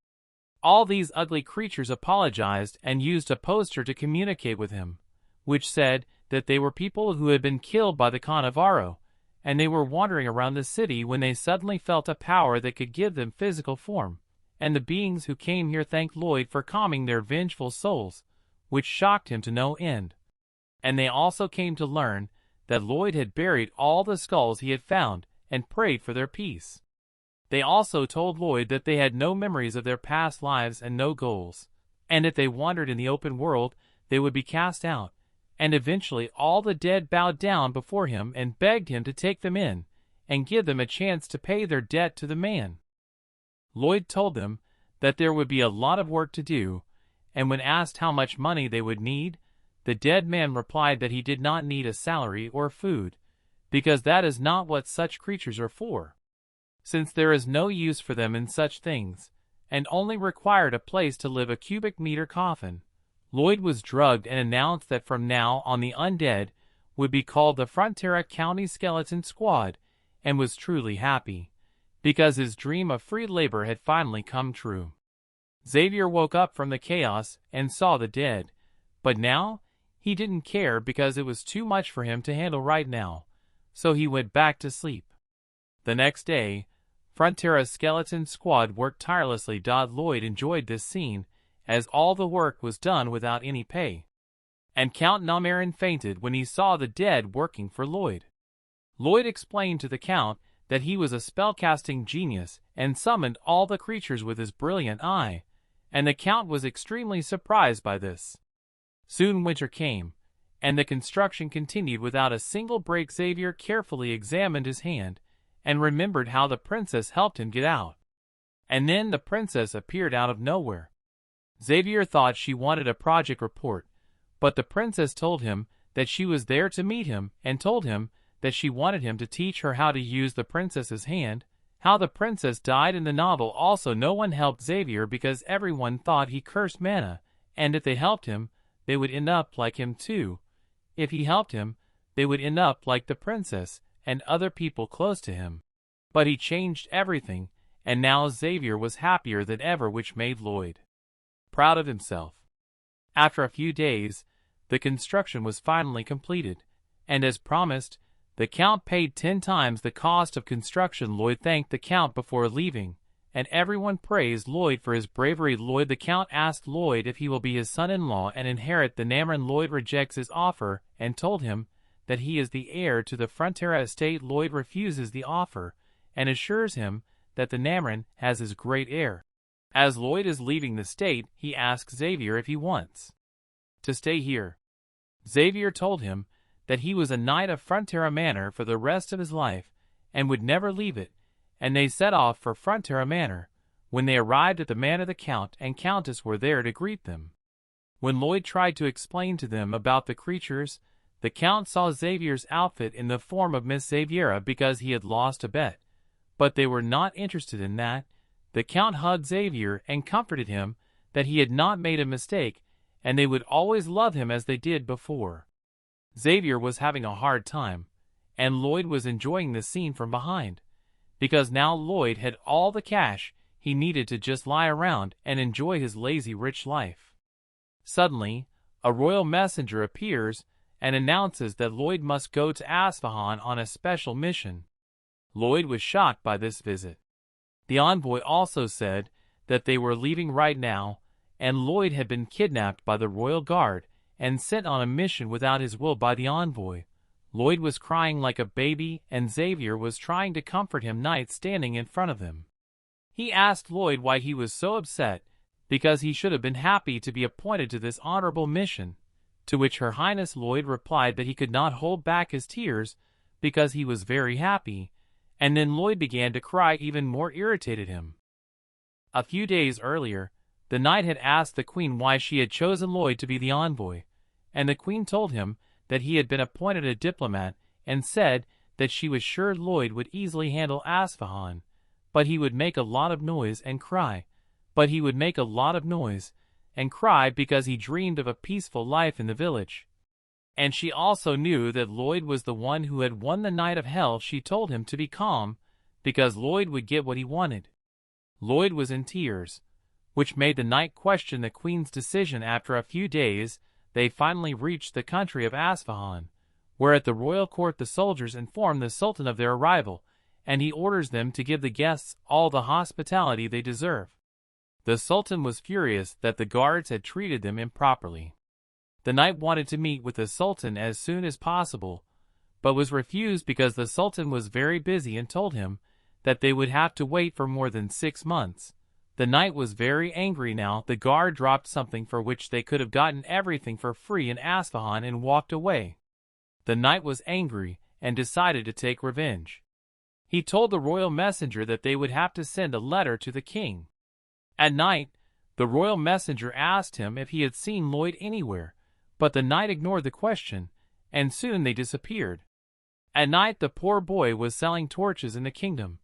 All these ugly creatures apologized and used a poster to communicate with him, which said that they were people who had been killed by the Cadavaro, and they were wandering around the city when they suddenly felt a power that could give them physical form, and the beings who came here thanked Lloyd for calming their vengeful souls, which shocked him to no end. And they also came to learn that Lloyd had buried all the skulls he had found and prayed for their peace. They also told Lloyd that they had no memories of their past lives and no goals, and if they wandered in the open world, they would be cast out. And eventually all the dead bowed down before him and begged him to take them in and give them a chance to pay their debt to the man. Lloyd told them that there would be a lot of work to do, and when asked how much money they would need, the dead man replied that he did not need a salary or food, because that is not what such creatures are for, since there is no use for them in such things, and only required a place to live, a cubic meter coffin. Lloyd was drugged and announced that from now on the undead would be called the Frontera County Skeleton Squad, and was truly happy, because his dream of free labor had finally come true. Xavier woke up from the chaos and saw the dead, but now he didn't care because it was too much for him to handle right now, so he went back to sleep. The next day, Frontera's skeleton squad worked tirelessly. Lloyd enjoyed this scene, as all the work was done without any pay. And Count Namarin fainted when he saw the dead working for Lloyd. Lloyd explained to the Count that he was a spellcasting genius and summoned all the creatures with his brilliant eye, and the Count was extremely surprised by this. Soon winter came, and the construction continued without a single break. Xavier carefully examined his hand, and remembered how the princess helped him get out. And then the princess appeared out of nowhere. Xavier thought she wanted a project report, but the princess told him that she was there to meet him and told him that she wanted him to teach her how to use the princess's hand. How the princess died in the novel. Also, no one helped Xavier because everyone thought he cursed mana, and if they helped him, they would end up like him too. If he helped him, they would end up like the princess and other people close to him. But he changed everything, and now Xavier was happier than ever, which made Lloyd proud of himself. After a few days, the construction was finally completed, and as promised, the Count paid 10 times the cost of construction. Lloyd thanked the Count before leaving, and everyone praised Lloyd for his bravery. The Count asked Lloyd if he will be his son-in-law and inherit the Namran. Lloyd rejects his offer and told him that he is the heir to the Frontera estate. Lloyd refuses the offer and assures him that the Namran has his great heir. As Lloyd is leaving the state, he asks Xavier if he wants to stay here. Xavier told him that he was a knight of Frontera Manor for the rest of his life and would never leave it, and they set off for Frontera Manor. When they arrived at the manor, the Count and Countess were there to greet them. When Lloyd tried to explain to them about the creatures, the Count saw Xavier's outfit in the form of Miss Xaviera because he had lost a bet, but they were not interested in that. The Count hugged Xavier and comforted him that he had not made a mistake and they would always love him as they did before. Xavier was having a hard time, and Lloyd was enjoying the scene from behind, because now Lloyd had all the cash he needed to just lie around and enjoy his lazy rich life. Suddenly, a royal messenger appears and announces that Lloyd must go to Asfahan on a special mission. Lloyd was shocked by this visit. The envoy also said that they were leaving right now, and Lloyd had been kidnapped by the royal guard and sent on a mission without his will by the envoy. Lloyd was crying like a baby, and Xavier was trying to comfort him, knight standing in front of him. He asked Lloyd why he was so upset, because he should have been happy to be appointed to this honorable mission, to which Her Highness Lloyd replied that he could not hold back his tears because he was very happy, and then Lloyd began to cry. Even more irritated him. A few days earlier, the knight had asked the queen why she had chosen Lloyd to be the envoy, and the queen told him that he had been appointed a diplomat and said that she was sure Lloyd would easily handle Asfahan, but he would make a lot of noise and cry. Because he dreamed of a peaceful life in the village. And she also knew that Lloyd was the one who had won the Knight of Hell. She told him to be calm, because Lloyd would get what he wanted. Lloyd was in tears, which made the knight question the queen's decision. After a few days, they finally reached the country of Asfahan, where at the royal court the soldiers inform the Sultan of their arrival, and he orders them to give the guests all the hospitality they deserve. The Sultan was furious that the guards had treated them improperly. The knight wanted to meet with the Sultan as soon as possible, but was refused because the Sultan was very busy and told him that they would have to wait for more than 6 months. The knight was very angry now. The guard dropped something for which they could have gotten everything for free in Asfahan and walked away. The knight was angry and decided to take revenge. He told the royal messenger that they would have to send a letter to the king. At night, the royal messenger asked him if he had seen Lloyd anywhere, but the knight ignored the question, and soon they disappeared. At night the poor boy was selling torches in the kingdom,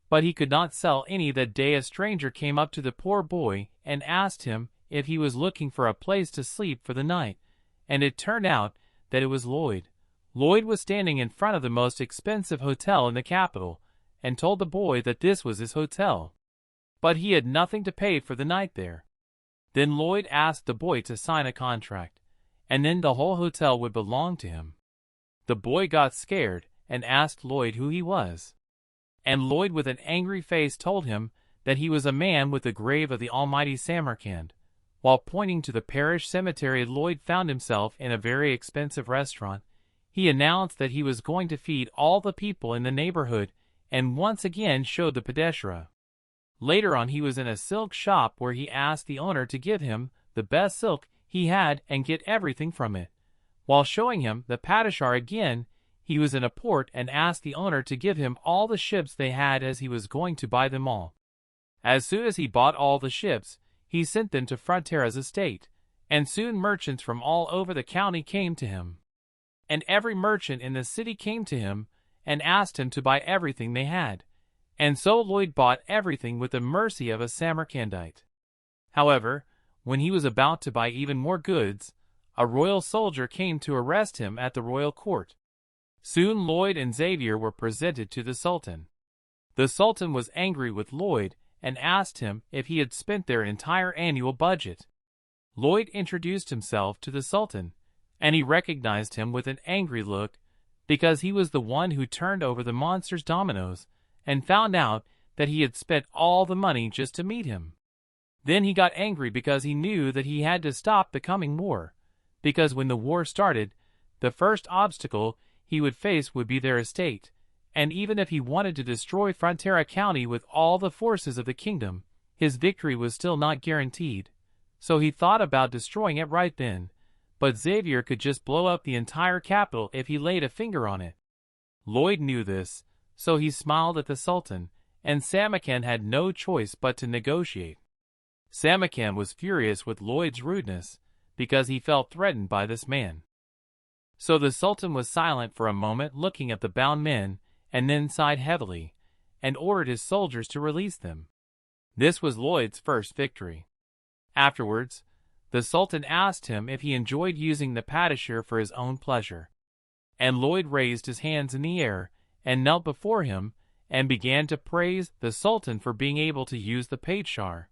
but he could not sell any that day. A stranger came up to the poor boy and asked him if he was looking for a place to sleep for the night, and it turned out that it was Lloyd. Lloyd was standing in front of the most expensive hotel in the capital, and told the boy that this was his hotel, but he had nothing to pay for the night there. Then Lloyd asked the boy to sign a contract, and then the whole hotel would belong to him. The boy got scared and asked Lloyd who he was, and Lloyd with an angry face told him that he was a man with the grave of the almighty Samarkand. While pointing to the parish cemetery, Lloyd found himself in a very expensive restaurant. He announced that he was going to feed all the people in the neighborhood, and once again showed the padeshra. Later on he was in a silk shop where he asked the owner to give him the best silk he had and get everything from it. While showing him the padishar again, he was in a port and asked the owner to give him all the ships they had as he was going to buy them all. As soon as he bought all the ships, he sent them to Frontera's estate, and soon merchants from all over the county came to him. And every merchant in the city came to him and asked him to buy everything they had. And so Lloyd bought everything with the mercy of a Samarcandite. However, when he was about to buy even more goods, a royal soldier came to arrest him at the royal court. Soon Lloyd and Xavier were presented to the Sultan. The Sultan was angry with Lloyd and asked him if he had spent their entire annual budget. Lloyd introduced himself to the Sultan, and he recognized him with an angry look because he was the one who turned over the monster's dominoes and found out that he had spent all the money just to meet him. Then he got angry because he knew that he had to stop the coming war, because when the war started, the first obstacle he would face would be their estate, and even if he wanted to destroy Frontera County with all the forces of the kingdom, his victory was still not guaranteed. So he thought about destroying it right then, but Xavier could just blow up the entire capital if he laid a finger on it. Lloyd knew this, so he smiled at the Sultan, and Samarkand had no choice but to negotiate. Samarkand was furious with Lloyd's rudeness, because he felt threatened by this man. So the Sultan was silent for a moment looking at the bound men, and then sighed heavily, and ordered his soldiers to release them. This was Lloyd's first victory. Afterwards, the Sultan asked him if he enjoyed using the padishar for his own pleasure. And Lloyd raised his hands in the air, and knelt before him, and began to praise the Sultan for being able to use the padishar.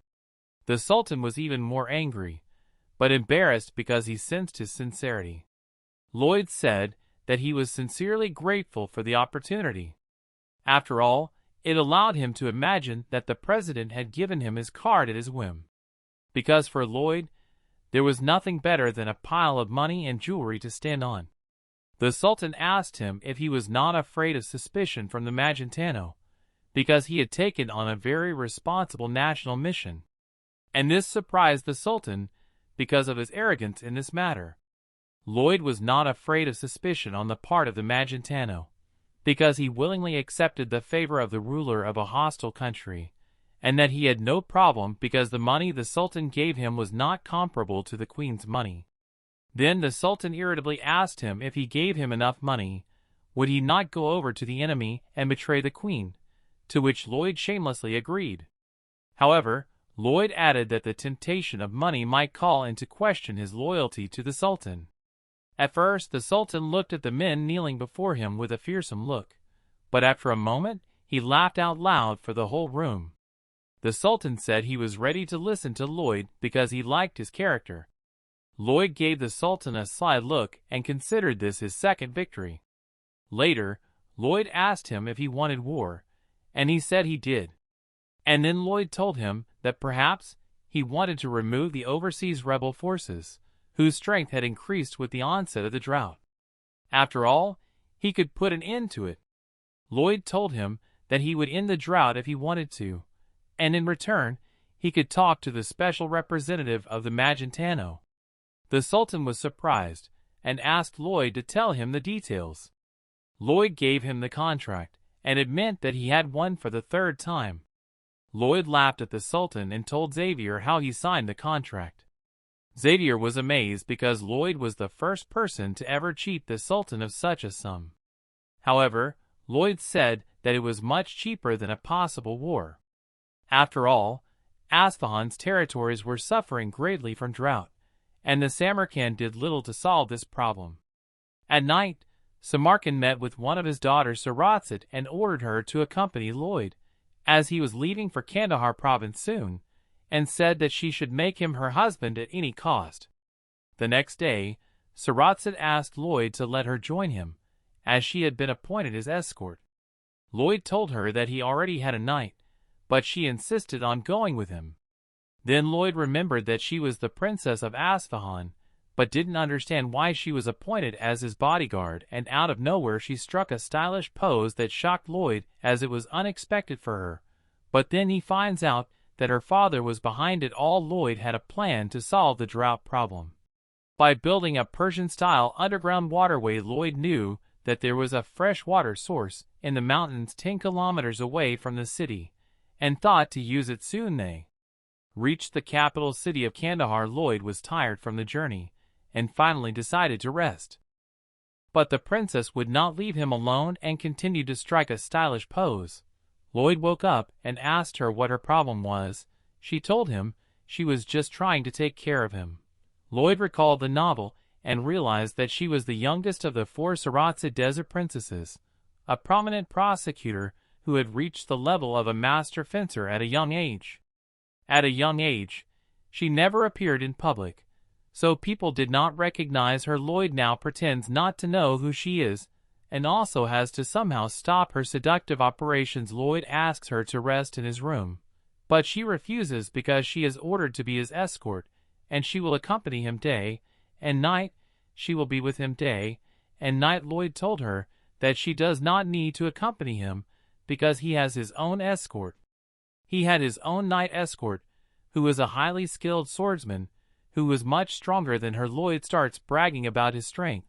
The Sultan was even more angry, but embarrassed because he sensed his sincerity. Lloyd said that he was sincerely grateful for the opportunity. After all, it allowed him to imagine that the president had given him his card at his whim. Because for Lloyd, there was nothing better than a pile of money and jewelry to stand on. The Sultan asked him if he was not afraid of suspicion from the Magentano, because he had taken on a very responsible national mission. And this surprised the Sultan because of his arrogance in this matter. Lloyd was not afraid of suspicion on the part of the Magentano, because he willingly accepted the favor of the ruler of a hostile country, and that he had no problem because the money the Sultan gave him was not comparable to the Queen's money. Then the Sultan irritably asked him if he gave him enough money, would he not go over to the enemy and betray the Queen, to which Lloyd shamelessly agreed. However, Lloyd added that the temptation of money might call into question his loyalty to the Sultan. At first, the Sultan looked at the men kneeling before him with a fearsome look, but after a moment, he laughed out loud for the whole room. The Sultan said he was ready to listen to Lloyd because he liked his character. Lloyd gave the Sultan a sly look and considered this his second victory. Later, Lloyd asked him if he wanted war, and he said he did. And then Lloyd told him that perhaps he wanted to remove the overseas rebel forces, whose strength had increased with the onset of the drought. After all, he could put an end to it. Lloyd told him that he would end the drought if he wanted to, and in return, he could talk to the special representative of the Magentano. The Sultan was surprised and asked Lloyd to tell him the details. Lloyd gave him the contract, and it meant that he had won for the third time. Lloyd laughed at the Sultan and told Xavier how he signed the contract. Xavier was amazed because Lloyd was the first person to ever cheat the Sultan of such a sum. However, Lloyd said that it was much cheaper than a possible war. After all, Isfahan's territories were suffering greatly from drought, and the Samarkand did little to solve this problem. At night, Samarkand met with one of his daughters Saratsat and ordered her to accompany Lloyd, as he was leaving for Kandahar province soon, and said that she should make him her husband at any cost. The next day, Saratsat asked Lloyd to let her join him, as she had been appointed his escort. Lloyd told her that he already had a knight, but she insisted on going with him. Then Lloyd remembered that she was the princess of Isfahan, but didn't understand why she was appointed as his bodyguard, and out of nowhere she struck a stylish pose that shocked Lloyd, as it was unexpected for her. But then he finds out that her father was behind it all. Lloyd had a plan to solve the drought problem. By building a Persian-style underground waterway, Lloyd knew that there was a fresh water source in the mountains 10 kilometers away from the city, and thought to use it. Soon they reached the capital city of Kandahar. Lloyd was tired from the journey, and finally decided to rest. But the princess would not leave him alone and continued to strike a stylish pose. Lloyd woke up and asked her what her problem was. She told him she was just trying to take care of him. Lloyd recalled the novel and realized that she was the youngest of the 4 Saratsa desert princesses, a prominent prosecutor who had reached the level of a master fencer at a young age. At a young age, she never appeared in public, so people did not recognize her. Lloyd now pretends not to know who she is, and also has to somehow stop her seductive operations. Lloyd asks her to rest in his room, but she refuses because she is ordered to be his escort, and she will accompany him day and night. She will be with him day and night. Lloyd told her that she does not need to accompany him because he has his own escort. He had his own night escort, who was a highly skilled swordsman, who was much stronger than her. Lloyd starts bragging about his strength,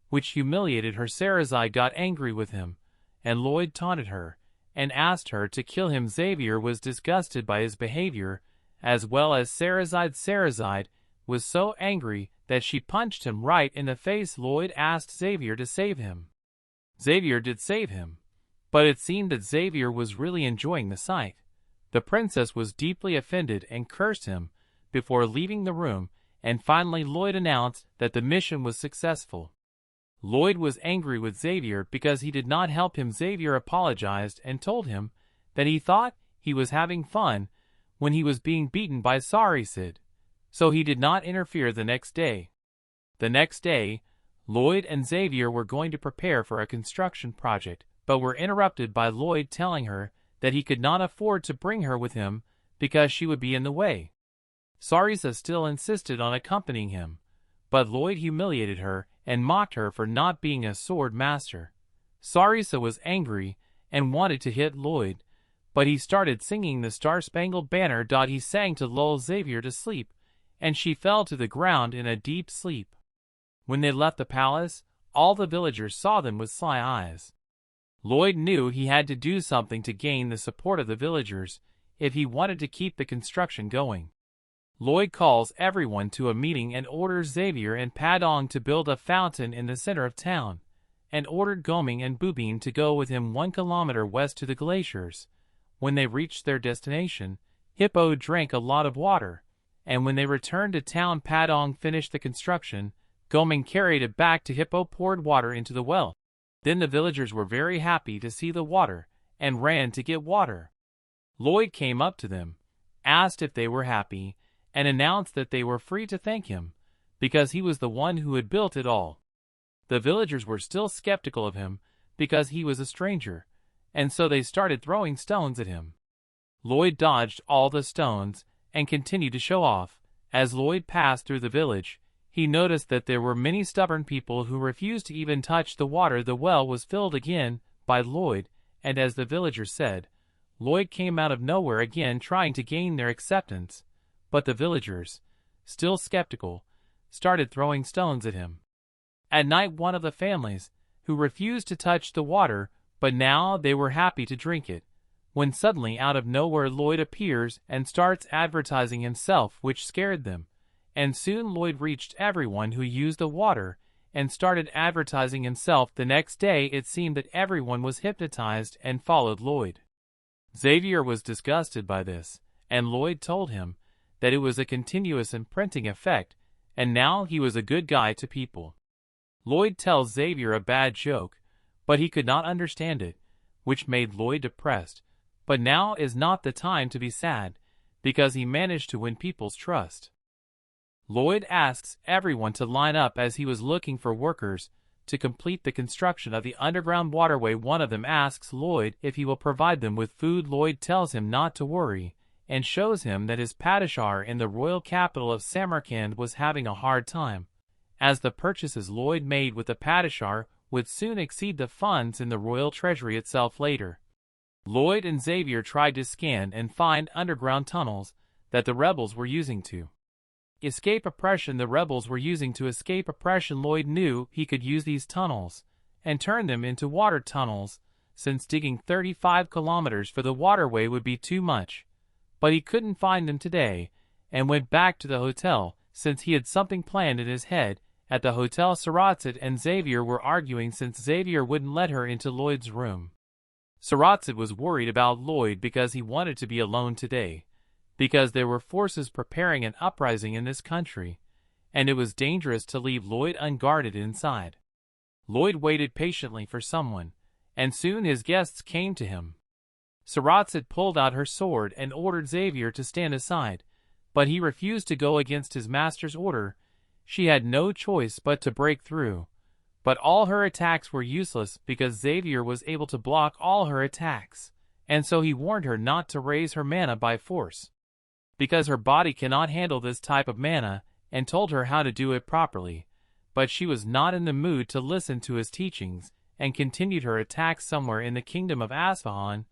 which humiliated her. Sarazai got angry with him, and Lloyd taunted her and asked her to kill him. Xavier was disgusted by his behavior, as well as Sarazai. Sarazai was so angry that she punched him right in the face. Lloyd asked Xavier to save him. Xavier did save him, but it seemed that Xavier was really enjoying the sight. The princess was deeply offended and cursed him before leaving the room, and finally Lloyd announced that the mission was successful. Lloyd was angry with Xavier because he did not help him. Xavier apologized and told him that he thought he was having fun when he was being beaten by Sarisid, so he did not interfere the next day. The next day, Lloyd and Xavier were going to prepare for a construction project, but were interrupted by Lloyd telling her that he could not afford to bring her with him because she would be in the way. Sarisa still insisted on accompanying him, but Lloyd humiliated her and mocked her for not being a sword master. Sarisa was angry and wanted to hit Lloyd, but he started singing the Star-Spangled Banner. He sang to lull Xavier to sleep, and she fell to the ground in a deep sleep. When they left the palace, all the villagers saw them with sly eyes. Lloyd knew he had to do something to gain the support of the villagers if he wanted to keep the construction going. Lloyd calls everyone to a meeting and orders Xavier and Padong to build a fountain in the center of town, and ordered Goming and Bubin to go with him 1 kilometer west to the glaciers. When they reached their destination, Hippo drank a lot of water, and when they returned to town, Padong finished the construction. Goming carried it back to Hippo, poured water into the well. Then the villagers were very happy to see the water, and ran to get water. Lloyd came up to them, asked if they were happy, and announced that they were free to thank him, because he was the one who had built it all. The villagers were still skeptical of him, because he was a stranger, and so they started throwing stones at him. Lloyd dodged all the stones, and continued to show off. As Lloyd passed through the village, he noticed that there were many stubborn people who refused to even touch the water. The well was filled again by Lloyd, and as the villagers said, Lloyd came out of nowhere again trying to gain their acceptance. But the villagers, still skeptical, started throwing stones at him. At night, one of the families, who refused to touch the water, but now they were happy to drink it, when suddenly out of nowhere Lloyd appears and starts advertising himself, which scared them. And soon Lloyd reached everyone who used the water and started advertising himself. The next day it seemed that everyone was hypnotized and followed Lloyd. Xavier was disgusted by this, and Lloyd told him that it was a continuous imprinting effect, and now he was a good guy to people. Lloyd tells Xavier a bad joke, but he could not understand it, which made Lloyd depressed. But now is not the time to be sad, because he managed to win people's trust. Lloyd asks everyone to line up as he was looking for workers to complete the construction of the underground waterway. One of them asks Lloyd if he will provide them with food. Lloyd tells him not to worry, and shows him that his Padishar in the royal capital of Samarkand was having a hard time, as the purchases Lloyd made with the Padishar would soon exceed the funds in the royal treasury itself later. Lloyd and Xavier tried to scan and find underground tunnels that the rebels were using to escape oppression. The rebels were using to escape oppression. Lloyd knew he could use these tunnels and turn them into water tunnels, since digging 35 kilometers for the waterway would be too much. But he couldn't find them today, and went back to the hotel, since he had something planned in his head. At the hotel, Saratsud and Xavier were arguing since Xavier wouldn't let her into Lloyd's room. Saratsud was worried about Lloyd because he wanted to be alone today, because there were forces preparing an uprising in this country, and it was dangerous to leave Lloyd unguarded inside. Lloyd waited patiently for someone, and soon his guests came to him. Saratsud pulled out her sword and ordered Xavier to stand aside, but he refused to go against his master's order. She had no choice but to break through, but all her attacks were useless because Xavier was able to block all her attacks, and so he warned her not to raise her mana by force, because her body cannot handle this type of mana, and told her how to do it properly, but she was not in the mood to listen to his teachings, and continued her attacks. Somewhere in the kingdom of Asfahan,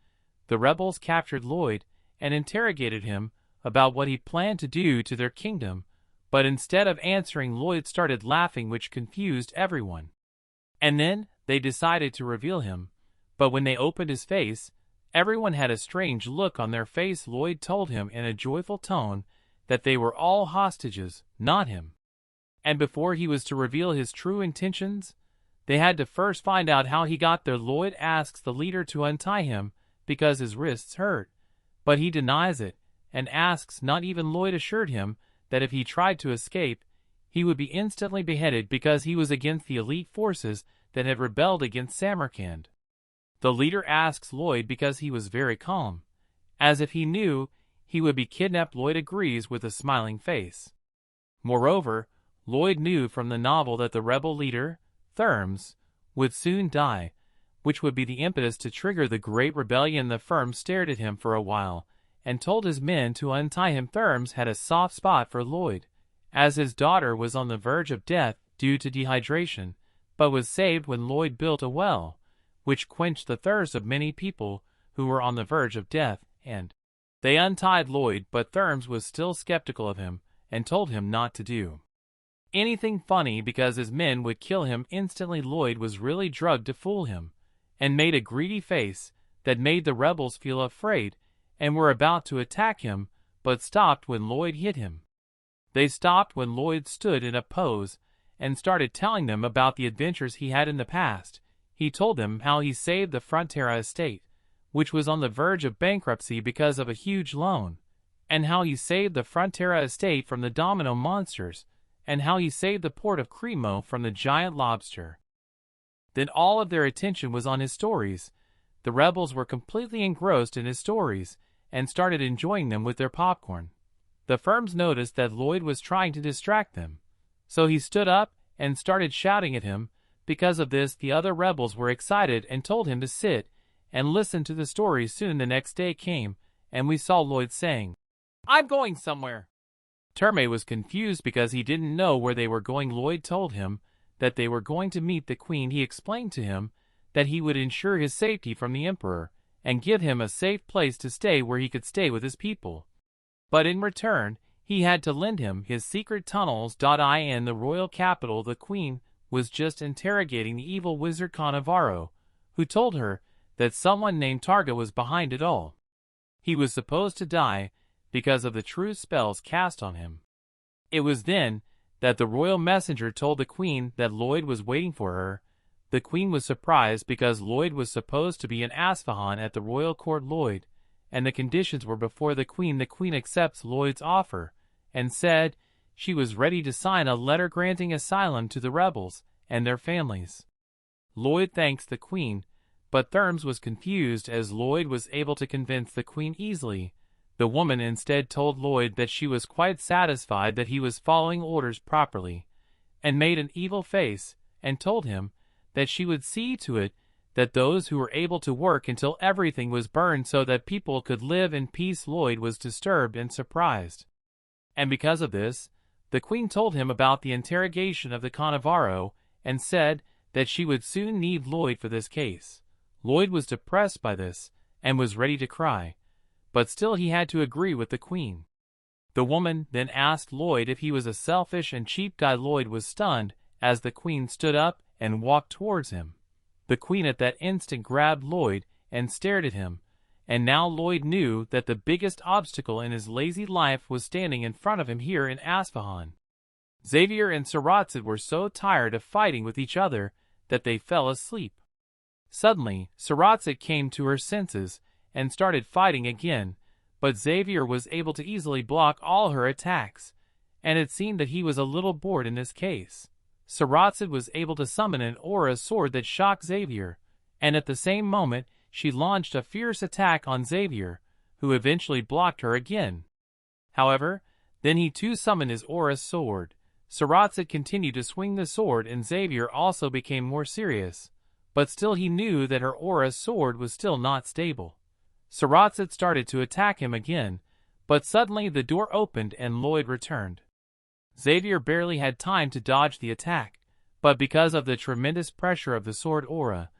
the rebels captured Lloyd and interrogated him about what he planned to do to their kingdom, but instead of answering, Lloyd started laughing, which confused everyone. And then they decided to reveal him, but when they opened his face, everyone had a strange look on their face. Lloyd told him in a joyful tone that they were all hostages, not him. And before he was to reveal his true intentions, they had to first find out how he got there. Lloyd asks the leader to untie him because his wrists hurt, but he denies it and asks not even. Lloyd assured him that if he tried to escape, he would be instantly beheaded because he was against the elite forces that had rebelled against Samarkand. The leader asks Lloyd because he was very calm, as if he knew he would be kidnapped. Lloyd agrees with a smiling face. Moreover, Lloyd knew from the novel that the rebel leader, Therms, would soon die, which would be the impetus to trigger the Great Rebellion. The firm stared at him for a while, and told his men to untie him. Therms had a soft spot for Lloyd, as his daughter was on the verge of death due to dehydration, but was saved when Lloyd built a well, which quenched the thirst of many people who were on the verge of death, and they untied Lloyd. But Therms was still skeptical of him, and told him not to do anything funny because his men would kill him instantly. Lloyd was really drugged to fool him, and made a greedy face that made the rebels feel afraid and were about to attack him, but stopped when Lloyd hit him. They stopped when Lloyd stood in a pose and started telling them about the adventures he had in the past. He told them how he saved the Frontera estate, which was on the verge of bankruptcy because of a huge loan, and how he saved the Frontera estate from the domino monsters, and how he saved the port of Cremo from the giant lobster. Then all of their attention was on his stories. The rebels were completely engrossed in his stories, and started enjoying them with their popcorn. The firms noticed that Lloyd was trying to distract them, so he stood up and started shouting at him. Because of this, the other rebels were excited and told him to sit and listen to the stories. Soon the next day came, and we saw Lloyd saying, "I'm going somewhere." Terme was confused because he didn't know where they were going. Lloyd told him that they were going to meet the queen. He explained to him that he would ensure his safety from the emperor and give him a safe place to stay where he could stay with his people. But in return, he had to lend him his secret tunnels. In the royal capital, the queen was just interrogating the evil wizard Cannavaro, who told her that someone named Targa was behind it all. He was supposed to die because of the true spells cast on him. It was then that the royal messenger told the queen that Lloyd was waiting for her. The queen was surprised because Lloyd was supposed to be in Asfahan at the royal court. Lloyd and the conditions were before the queen. The queen accepts Lloyd's offer and said she was ready to sign a letter granting asylum to the rebels and their families. Lloyd thanks the queen, but Therms was confused as Lloyd was able to convince the queen easily. The woman instead told Lloyd that she was quite satisfied that he was following orders properly, and made an evil face, and told him that she would see to it that those who were able to work until everything was burned so that people could live in peace. Lloyd was disturbed and surprised, and because of this, The queen told him about the interrogation of the Cannavaro and said that she would soon need Lloyd for this case. Lloyd was depressed by this and was ready to cry, but still he had to agree with the queen. The woman then asked Lloyd if he was a selfish and cheap guy. Lloyd was stunned as the queen stood up and walked towards him. The queen at that instant grabbed Lloyd and stared at him, and now Lloyd knew that the biggest obstacle in his lazy life was standing in front of him here in Asfahan. Xavier and Saratsid were so tired of fighting with each other that they fell asleep. Suddenly, Saratsid came to her senses and started fighting again, but Xavier was able to easily block all her attacks, and it seemed that he was a little bored in this case. Saratsid was able to summon an aura sword that shocked Xavier, and at the same moment she launched a fierce attack on Xavier, who eventually blocked her again. However, then he too summoned his aura sword. Saratsid continued to swing the sword and Xavier also became more serious, but still he knew that her aura sword was still not stable. Saratsid started to attack him again, but suddenly the door opened and Lloyd returned. Xavier barely had time to dodge the attack, but because of the tremendous pressure of the sword aura,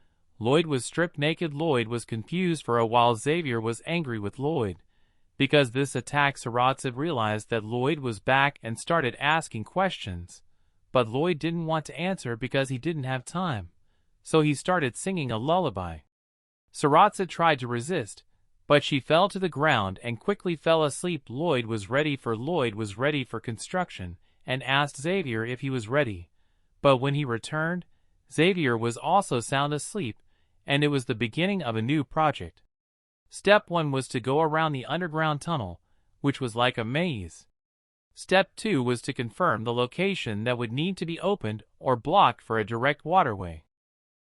Lloyd was stripped naked. Lloyd was confused for a while. Xavier was angry with Lloyd. Because this attack, Saratsid realized that Lloyd was back and started asking questions, but Lloyd didn't want to answer because he didn't have time, so he started singing a lullaby. Saratsid tried to resist, but she fell to the ground and quickly fell asleep. Lloyd was ready for construction and asked Xavier if he was ready, but when he returned, Xavier was also sound asleep, and it was the beginning of a new project. Step 1 was to go around the underground tunnel, which was like a maze. Step 2 was to confirm the location that would need to be opened or blocked for a direct waterway.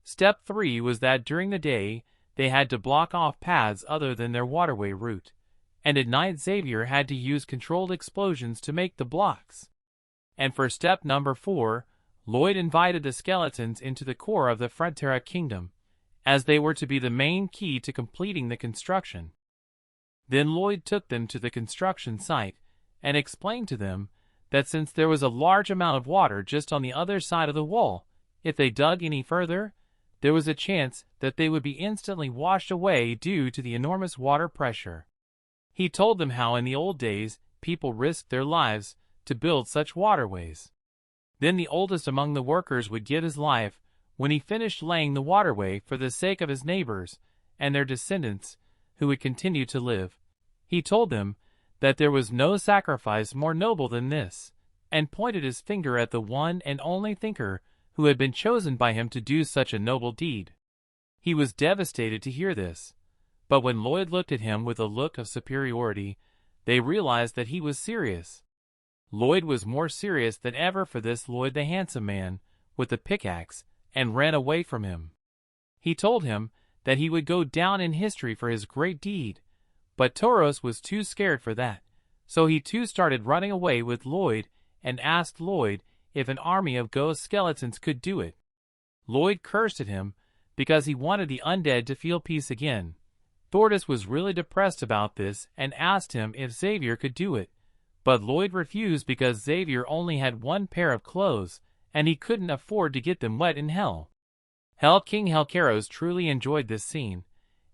Step 3 was that during the day, they had to block off paths other than their waterway route, and at night Xavier had to use controlled explosions to make the blocks. And for step number 4, Lloyd invited the skeletons into the core of the Frontera kingdom, as they were to be the main key to completing the construction. Then Lloyd took them to the construction site and explained to them that since there was a large amount of water just on the other side of the wall, if they dug any further, there was a chance that they would be instantly washed away due to the enormous water pressure. He told them how in the old days people risked their lives to build such waterways. Then the oldest among the workers would give his life when he finished laying the waterway for the sake of his neighbors and their descendants who would continue to live. He told them that there was no sacrifice more noble than this, and pointed his finger at the one and only thinker who had been chosen by him to do such a noble deed. He was devastated to hear this, but when Lloyd looked at him with a look of superiority, they realized that he was serious. Lloyd was more serious than ever. For this, Lloyd, the handsome man with the pickaxe, and ran away from him. He told him that he would go down in history for his great deed, but Toros was too scared for that, so he too started running away with Lloyd and asked Lloyd if an army of ghost skeletons could do it. Lloyd cursed at him because he wanted the undead to feel peace again. Thordis was really depressed about this and asked him if Xavier could do it, but Lloyd refused because Xavier only had one pair of clothes and he couldn't afford to get them wet in hell. King Helcaros truly enjoyed this scene,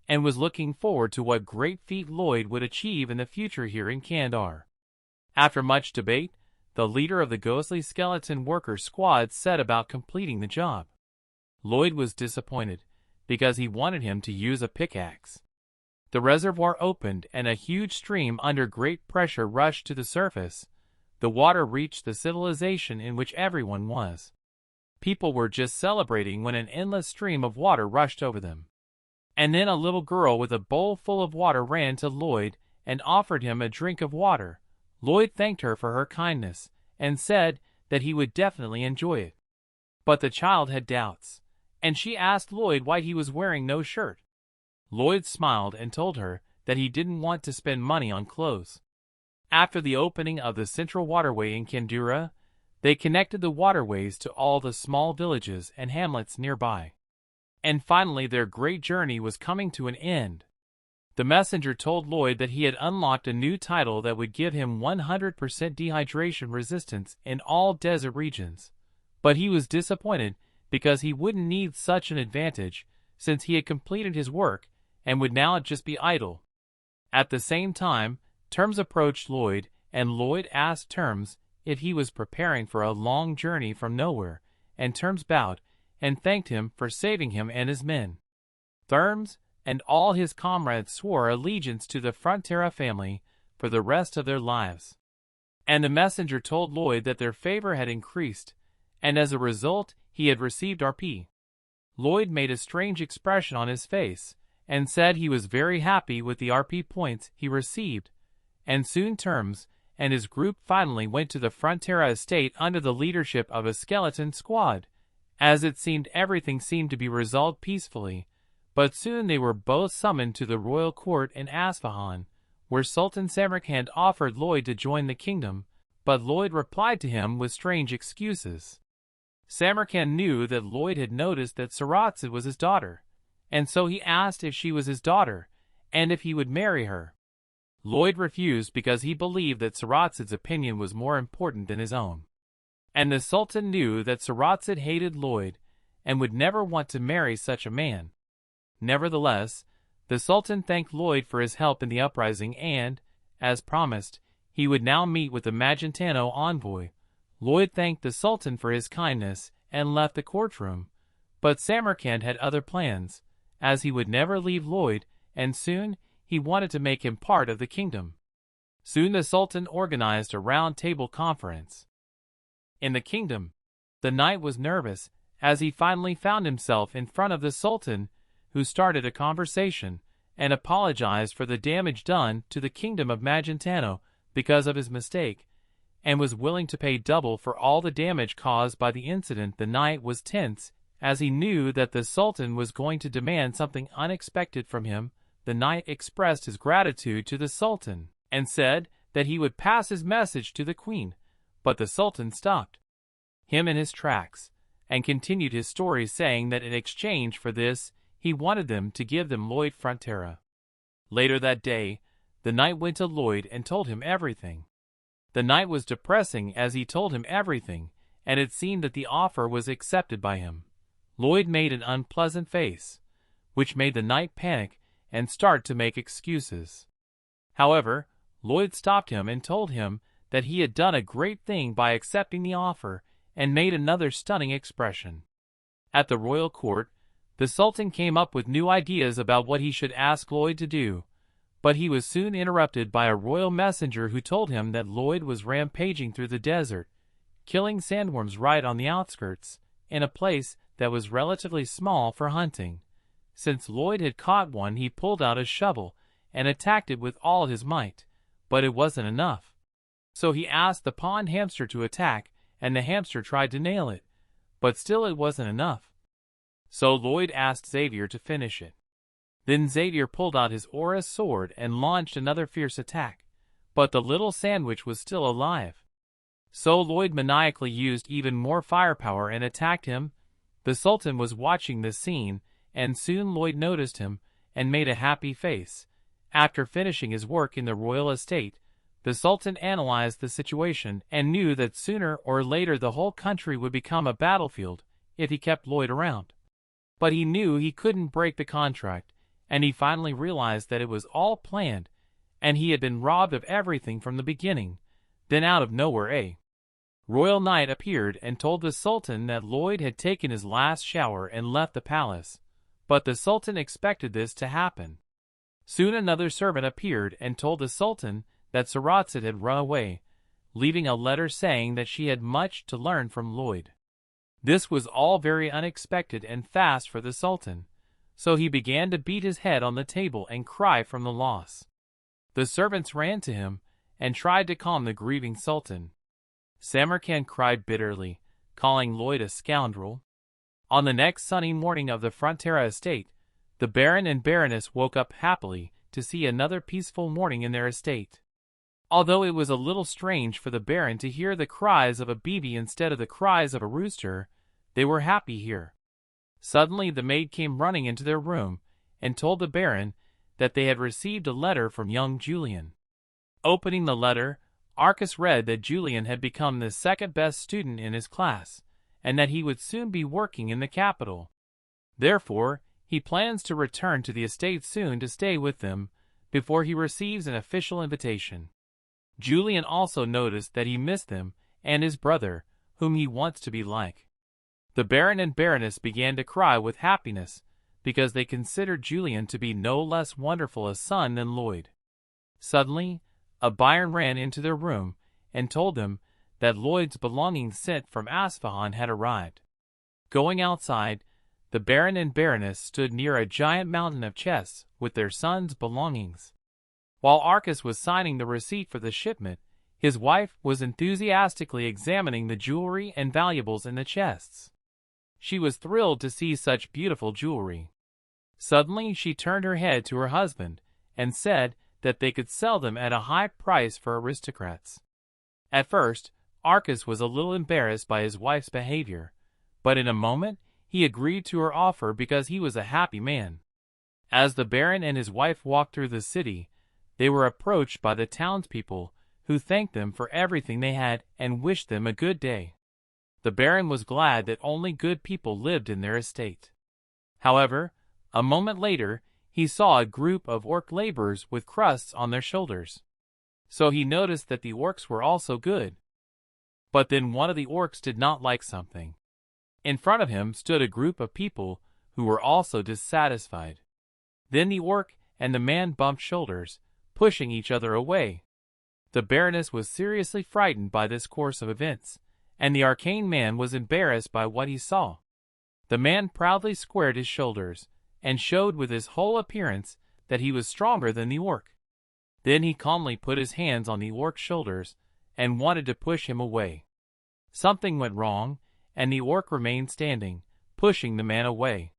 and was looking forward to what great feat Lloyd would achieve in the future here in Kandar. After much debate, the leader of the ghostly skeleton worker squad set about completing the job. Lloyd was disappointed, because he wanted him to use a pickaxe. The reservoir opened and a huge stream under great pressure rushed to the surface. The water reached the civilization in which everyone was. People were just celebrating when an endless stream of water rushed over them. And then a little girl with a bowl full of water ran to Lloyd and offered him a drink of water. Lloyd thanked her for her kindness and said that he would definitely enjoy it. But the child had doubts, and she asked Lloyd why he was wearing no shirt. Lloyd smiled and told her that he didn't want to spend money on clothes. After the opening of the central waterway in Kandura, they connected the waterways to all the small villages and hamlets nearby. And finally their great journey was coming to an end. The messenger told Lloyd that he had unlocked a new title that would give him 100% dehydration resistance in all desert regions. But he was disappointed because he wouldn't need such an advantage since he had completed his work and would now just be idle. At the same time, Terms approached Lloyd, and Lloyd asked Terms if he was preparing for a long journey from nowhere, and Terms bowed and thanked him for saving him and his men. Terms and all his comrades swore allegiance to the Frontera family for the rest of their lives. And the messenger told Lloyd that their favor had increased, and as a result he had received RP. Lloyd made a strange expression on his face, and said he was very happy with the RP points he received, and soon Terms and his group finally went to the Frontera estate under the leadership of a skeleton squad. As it seemed, everything seemed to be resolved peacefully, but soon they were both summoned to the royal court in Asfahan, where Sultan Samarkand offered Lloyd to join the kingdom, but Lloyd replied to him with strange excuses. Samarkand knew that Lloyd had noticed that Saratzid was his daughter, and so he asked if she was his daughter, and if he would marry her. Lloyd refused because he believed that Saratzid's opinion was more important than his own. And the Sultan knew that Saratzid hated Lloyd, and would never want to marry such a man. Nevertheless, the Sultan thanked Lloyd for his help in the uprising and, as promised, he would now meet with the Magentano envoy. Lloyd thanked the Sultan for his kindness and left the courtroom, but Samarkand had other plans, as he would never leave Lloyd, and soon he wanted to make him part of the kingdom. Soon the Sultan organized a round-table conference. In the kingdom, the knight was nervous as he finally found himself in front of the Sultan, who started a conversation and apologized for the damage done to the kingdom of Magentano because of his mistake, and was willing to pay double for all the damage caused by the incident. The knight was tense, as he knew that the Sultan was going to demand something unexpected from him. The knight expressed his gratitude to the Sultan, and said that he would pass his message to the queen, but the Sultan stopped him in his tracks, and continued his story, saying that in exchange for this, he wanted them to give them Lloyd Frontera. Later that day, the knight went to Lloyd and told him everything. The knight was depressing as he told him everything, and it seemed that the offer was accepted by him. Lloyd made an unpleasant face, which made the knight panic and start to make excuses. However, Lloyd stopped him and told him that he had done a great thing by accepting the offer, and made another stunning expression. At the royal court, the Sultan came up with new ideas about what he should ask Lloyd to do, but he was soon interrupted by a royal messenger who told him that Lloyd was rampaging through the desert, killing sandworms right on the outskirts, in a place that was relatively small for hunting. Since Lloyd had caught one, he pulled out a shovel and attacked it with all his might, but it wasn't enough. So he asked the pond hamster to attack, and the hamster tried to nail it, but still it wasn't enough. So Lloyd asked Xavier to finish it. Then Xavier pulled out his Aura sword and launched another fierce attack, but the little sandwich was still alive. So Lloyd maniacally used even more firepower and attacked him. The Sultan was watching this scene, and soon Lloyd noticed him and made a happy face. After finishing his work in the royal estate, the Sultan analyzed the situation and knew that sooner or later the whole country would become a battlefield if he kept Lloyd around. But he knew he couldn't break the contract, and he finally realized that it was all planned, and he had been robbed of everything from the beginning. Then out of nowhere a royal knight appeared and told the Sultan that Lloyd had taken his last shower and left the palace, but the Sultan expected this to happen. Soon another servant appeared and told the Sultan that Saratzid had run away, leaving a letter saying that she had much to learn from Lloyd. This was all very unexpected and fast for the Sultan, so he began to beat his head on the table and cry from the loss. The servants ran to him and tried to calm the grieving Sultan. Samarkand cried bitterly, calling Lloyd a scoundrel. On the next sunny morning of the Frontera estate, the Baron and Baroness woke up happily to see another peaceful morning in their estate. Although it was a little strange for the Baron to hear the cries of a baby instead of the cries of a rooster, they were happy here. Suddenly the maid came running into their room and told the Baron that they had received a letter from young Julian. Opening the letter, Arcas read that Julian had become the second-best student in his class, and that he would soon be working in the capital. Therefore, he plans to return to the estate soon to stay with them before he receives an official invitation. Julian also noticed that he missed them and his brother, whom he wants to be like. The Baron and Baroness began to cry with happiness because they considered Julian to be no less wonderful a son than Lloyd. Suddenly, a Baron ran into their room and told them that Lloyd's belongings sent from Asfahan had arrived. Going outside, the Baron and Baroness stood near a giant mountain of chests with their son's belongings. While Arcas was signing the receipt for the shipment, his wife was enthusiastically examining the jewelry and valuables in the chests. She was thrilled to see such beautiful jewelry. Suddenly she turned her head to her husband and said that they could sell them at a high price for aristocrats. At first, Arcas was a little embarrassed by his wife's behavior, but in a moment he agreed to her offer because he was a happy man. As the Baron and his wife walked through the city, they were approached by the townspeople, who thanked them for everything they had and wished them a good day. The Baron was glad that only good people lived in their estate. However, a moment later, he saw a group of orc laborers with crusts on their shoulders. So he noticed that the orcs were also good. But then one of the orcs did not like something. In front of him stood a group of people who were also dissatisfied. Then the orc and the man bumped shoulders, pushing each other away. The Baroness was seriously frightened by this course of events, and the arcane man was embarrassed by what he saw. The man proudly squared his shoulders, and showed with his whole appearance that he was stronger than the orc. Then he calmly put his hands on the orc's shoulders, and wanted to push him away. Something went wrong, and the orc remained standing, pushing the man away.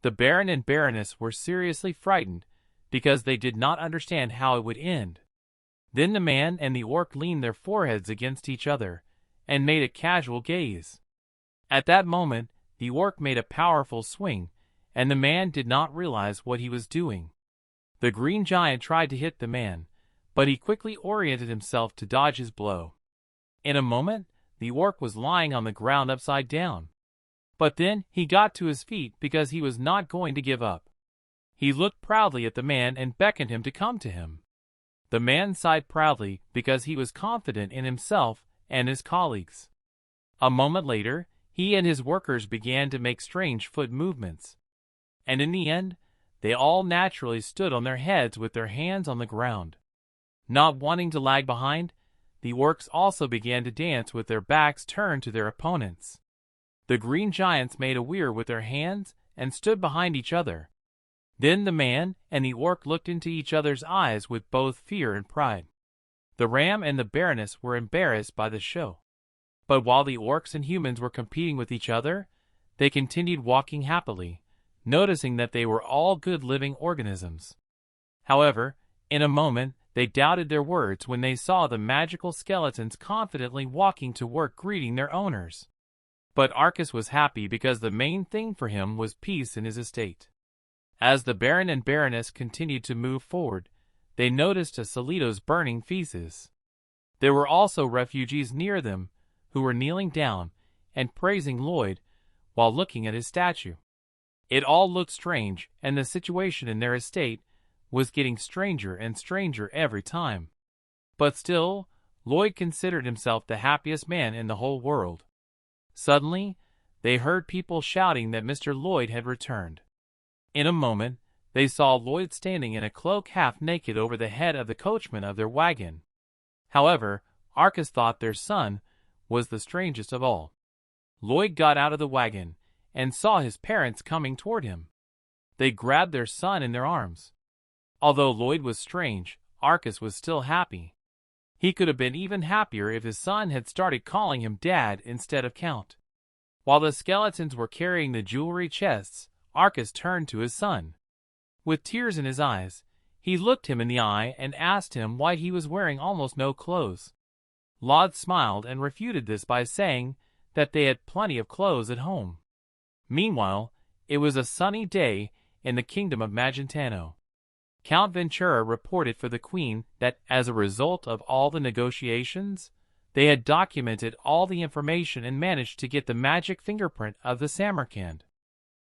The Baron and Baroness were seriously frightened, because they did not understand how it would end. Then the man and the orc leaned their foreheads against each other, and made a casual gaze. At that moment, the orc made a powerful swing, and the man did not realize what he was doing. The green giant tried to hit the man, but he quickly oriented himself to dodge his blow. In a moment, the orc was lying on the ground upside down. But then he got to his feet because he was not going to give up. He looked proudly at the man and beckoned him to come to him. The man sighed proudly because he was confident in himself and his colleagues. A moment later, he and his workers began to make strange foot movements. And in the end, they all naturally stood on their heads with their hands on the ground. Not wanting to lag behind, the orcs also began to dance with their backs turned to their opponents. The green giants made a weir with their hands and stood behind each other. Then the man and the orc looked into each other's eyes with both fear and pride. The ram and the Baroness were embarrassed by the show. But while the orcs and humans were competing with each other, they continued walking happily, noticing that they were all good living organisms. However, in a moment, they doubted their words when they saw the magical skeletons confidently walking to work greeting their owners. But Arcas was happy because the main thing for him was peace in his estate. As the Baron and Baroness continued to move forward, they noticed a Salito's burning feces. There were also refugees near them, who were kneeling down and praising Lloyd while looking at his statue. It all looked strange, and the situation in their estate was getting stranger and stranger every time. But still, Lloyd considered himself the happiest man in the whole world. Suddenly, they heard people shouting that Mr. Lloyd had returned. In a moment, they saw Lloyd standing in a cloak half naked over the head of the coachman of their wagon. However, Arcas thought their son was the strangest of all. Lloyd got out of the wagon and saw his parents coming toward him. They grabbed their son in their arms. Although Lloyd was strange, Arcas was still happy. He could have been even happier if his son had started calling him Dad instead of Count. While the skeletons were carrying the jewelry chests, Arcas turned to his son. With tears in his eyes, he looked him in the eye and asked him why he was wearing almost no clothes. Lloyd smiled and refuted this by saying that they had plenty of clothes at home. Meanwhile, it was a sunny day in the kingdom of Magentano. Count Ventura reported for the Queen that as a result of all the negotiations, they had documented all the information and managed to get the magic fingerprint of the Samarkand.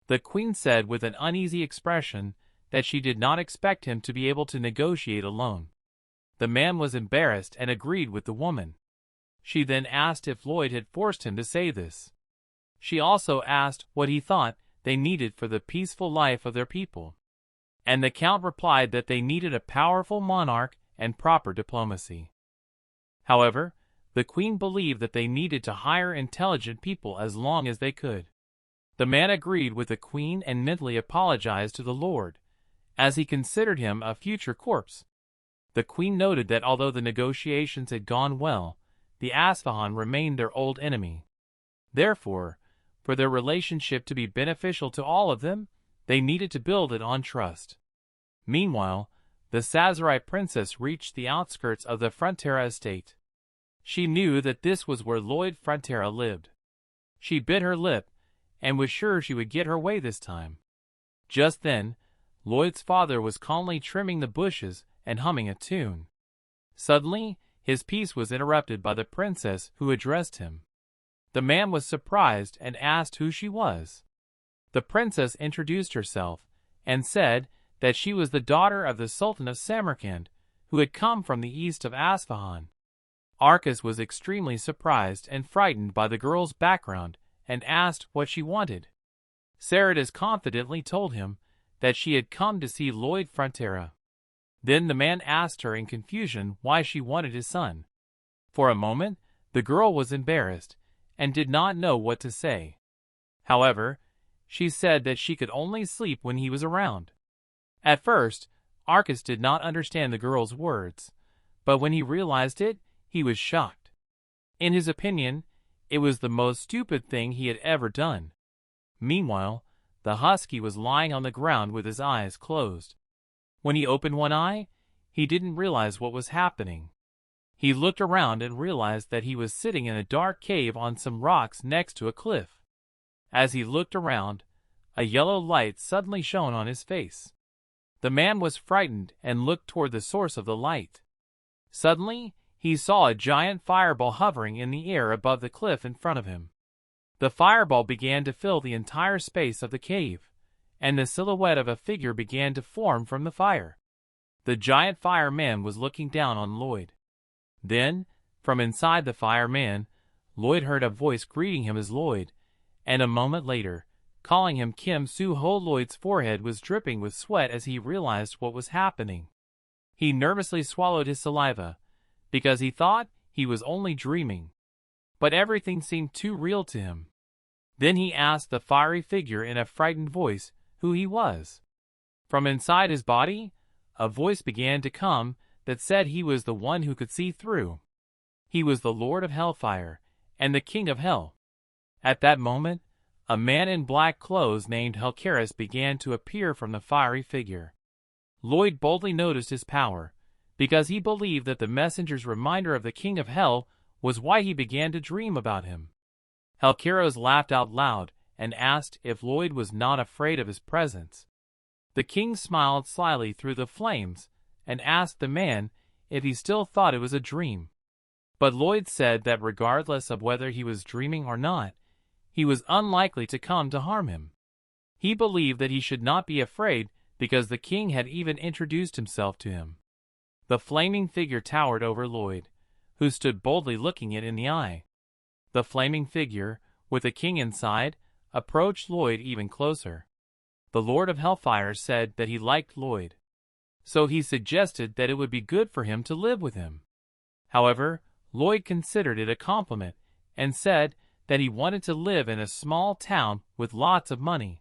The Queen said with an uneasy expression that she did not expect him to be able to negotiate alone. The man was embarrassed and agreed with the woman. She then asked if Lloyd had forced him to say this. She also asked what he thought they needed for the peaceful life of their people. And the Count replied that they needed a powerful monarch and proper diplomacy. However, the Queen believed that they needed to hire intelligent people as long as they could. The man agreed with the Queen and mentally apologized to the Lord, as he considered him a future corpse. The Queen noted that although the negotiations had gone well, the Asfahan remained their old enemy. Therefore, for their relationship to be beneficial to all of them, they needed to build it on trust. Meanwhile, the Sazerac princess reached the outskirts of the Frontera estate. She knew that this was where Lloyd Frontera lived. She bit her lip and was sure she would get her way this time. Just then, Lloyd's father was calmly trimming the bushes and humming a tune. Suddenly, his peace was interrupted by the princess who addressed him. The man was surprised and asked who she was. The princess introduced herself and said that she was the daughter of the Sultan of Samarkand, who had come from the east of Asfahan. Arcas was extremely surprised and frightened by the girl's background and asked what she wanted. Saradas confidently told him that she had come to see Lloyd Frontera. Then the man asked her in confusion why she wanted his son. For a moment, the girl was embarrassed and did not know what to say. However, she said that she could only sleep when he was around. At first, Arcas did not understand the girl's words, but when he realized it, he was shocked. In his opinion, it was the most stupid thing he had ever done. Meanwhile, the husky was lying on the ground with his eyes closed. When he opened one eye, he didn't realize what was happening. He looked around and realized that he was sitting in a dark cave on some rocks next to a cliff. As he looked around, a yellow light suddenly shone on his face. The man was frightened and looked toward the source of the light. Suddenly, he saw a giant fireball hovering in the air above the cliff in front of him. The fireball began to fill the entire space of the cave, and the silhouette of a figure began to form from the fire. The giant fireman was looking down on Lloyd. Then, from inside the fireman, Lloyd heard a voice greeting him as Lloyd, and a moment later, calling him Kim Soo Ho. Lloyd's forehead was dripping with sweat as he realized what was happening. He nervously swallowed his saliva, because he thought he was only dreaming. But everything seemed too real to him. Then he asked the fiery figure in a frightened voice who he was. From inside his body, a voice began to come that said he was the one who could see through. He was the Lord of Hellfire and the King of Hell. At that moment, a man in black clothes named Helcaris began to appear from the fiery figure. Lloyd boldly noticed his power, because he believed that the messenger's reminder of the King of Hell was why he began to dream about him. Helcaris laughed out loud and asked if Lloyd was not afraid of his presence. The king smiled slyly through the flames and asked the man if he still thought it was a dream. But Lloyd said that regardless of whether he was dreaming or not, he was unlikely to come to harm him. He believed that he should not be afraid because the king had even introduced himself to him. The flaming figure towered over Lloyd, who stood boldly looking it in the eye. The flaming figure, with the king inside, approached Lloyd even closer. The Lord of Hellfire said that he liked Lloyd, so he suggested that it would be good for him to live with him. However, Lloyd considered it a compliment and said that he wanted to live in a small town with lots of money.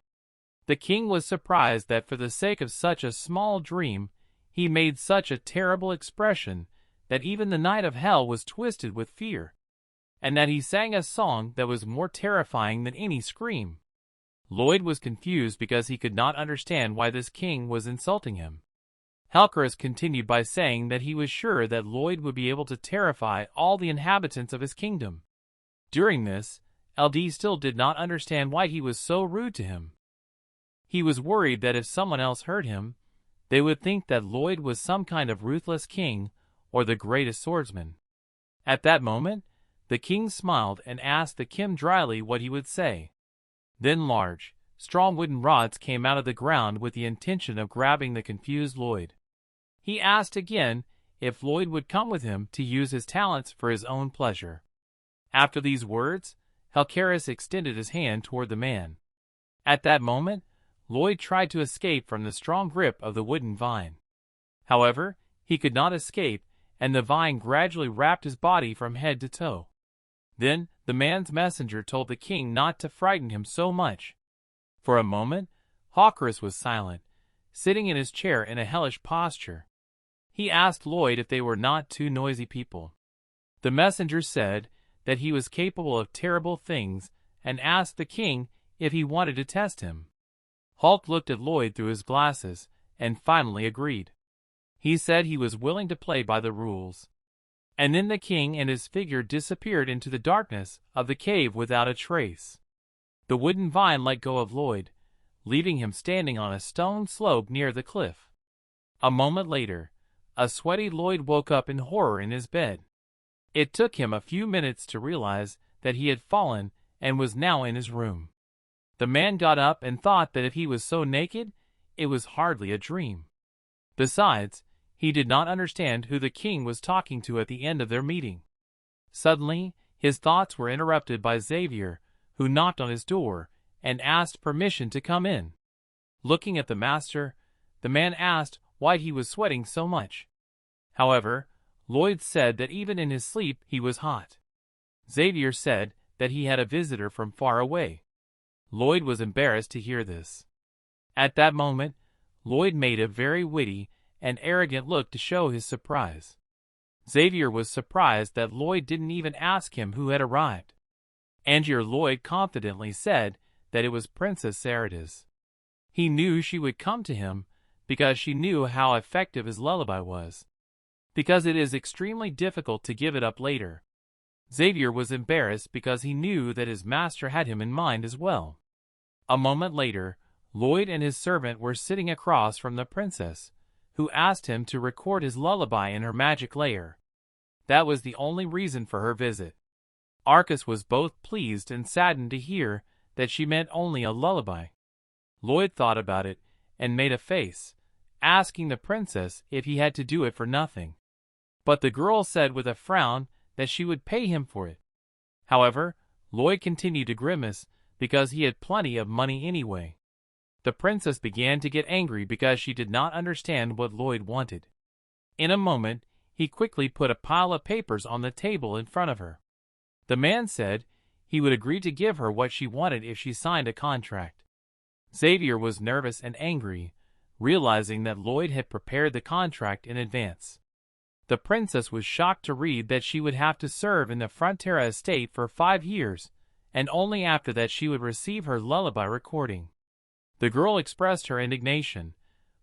The king was surprised that for the sake of such a small dream, he made such a terrible expression that even the Knight of Hell was twisted with fear, and that he sang a song that was more terrifying than any scream. Lloyd was confused because he could not understand why this king was insulting him. Helcaris continued by saying that he was sure that Lloyd would be able to terrify all the inhabitants of his kingdom. During this, LD still did not understand why he was so rude to him. He was worried that if someone else heard him, They would think that Lloyd was some kind of ruthless king or the greatest swordsman. At that moment, the king smiled and asked the Kim dryly what he would say. Then large, strong wooden rods came out of the ground with the intention of grabbing the confused Lloyd. He asked again if Lloyd would come with him to use his talents for his own pleasure. After these words, Helcaris extended his hand toward the man. At that moment, Lloyd tried to escape from the strong grip of the wooden vine. However, he could not escape, and the vine gradually wrapped his body from head to toe. Then the man's messenger told the king not to frighten him so much. For a moment, Helcaris was silent, sitting in his chair in a hellish posture. He asked Lloyd if they were not two noisy people. The messenger said that he was capable of terrible things and asked the king if he wanted to test him. Hulk looked at Lloyd through his glasses and finally agreed. He said he was willing to play by the rules. And then the king and his figure disappeared into the darkness of the cave without a trace. The wooden vine let go of Lloyd, leaving him standing on a stone slope near the cliff. A moment later, a sweaty Lloyd woke up in horror in his bed. It took him a few minutes to realize that he had fallen and was now in his room. The man got up and thought that if he was so naked, it was hardly a dream. Besides, he did not understand who the king was talking to at the end of their meeting. Suddenly, his thoughts were interrupted by Xavier, who knocked on his door and asked permission to come in. Looking at the master, the man asked why he was sweating so much. However, Lloyd said that even in his sleep he was hot. Xavier said that he had a visitor from far away. Lloyd was embarrassed to hear this. At that moment, Lloyd made a very witty and arrogant look to show his surprise. Xavier was surprised that Lloyd didn't even ask him who had arrived. Angier Lloyd confidently said that it was Princess Saridas. He knew she would come to him because she knew how effective his lullaby was. Because it is extremely difficult to give it up later. Xavier was embarrassed because he knew that his master had him in mind as well. A moment later, Lloyd and his servant were sitting across from the princess, who asked him to record his lullaby in her magic lair. That was the only reason for her visit. Arcus was both pleased and saddened to hear that she meant only a lullaby. Lloyd thought about it and made a face, asking the princess if he had to do it for nothing. But the girl said with a frown that she would pay him for it. However, Lloyd continued to grimace because he had plenty of money anyway. The princess began to get angry because she did not understand what Lloyd wanted. In a moment, he quickly put a pile of papers on the table in front of her. The man said he would agree to give her what she wanted if she signed a contract. Xavier was nervous and angry, realizing that Lloyd had prepared the contract in advance. The princess was shocked to read that she would have to serve in the Frontera estate for 5 years, and only after that she would receive her lullaby recording. The girl expressed her indignation,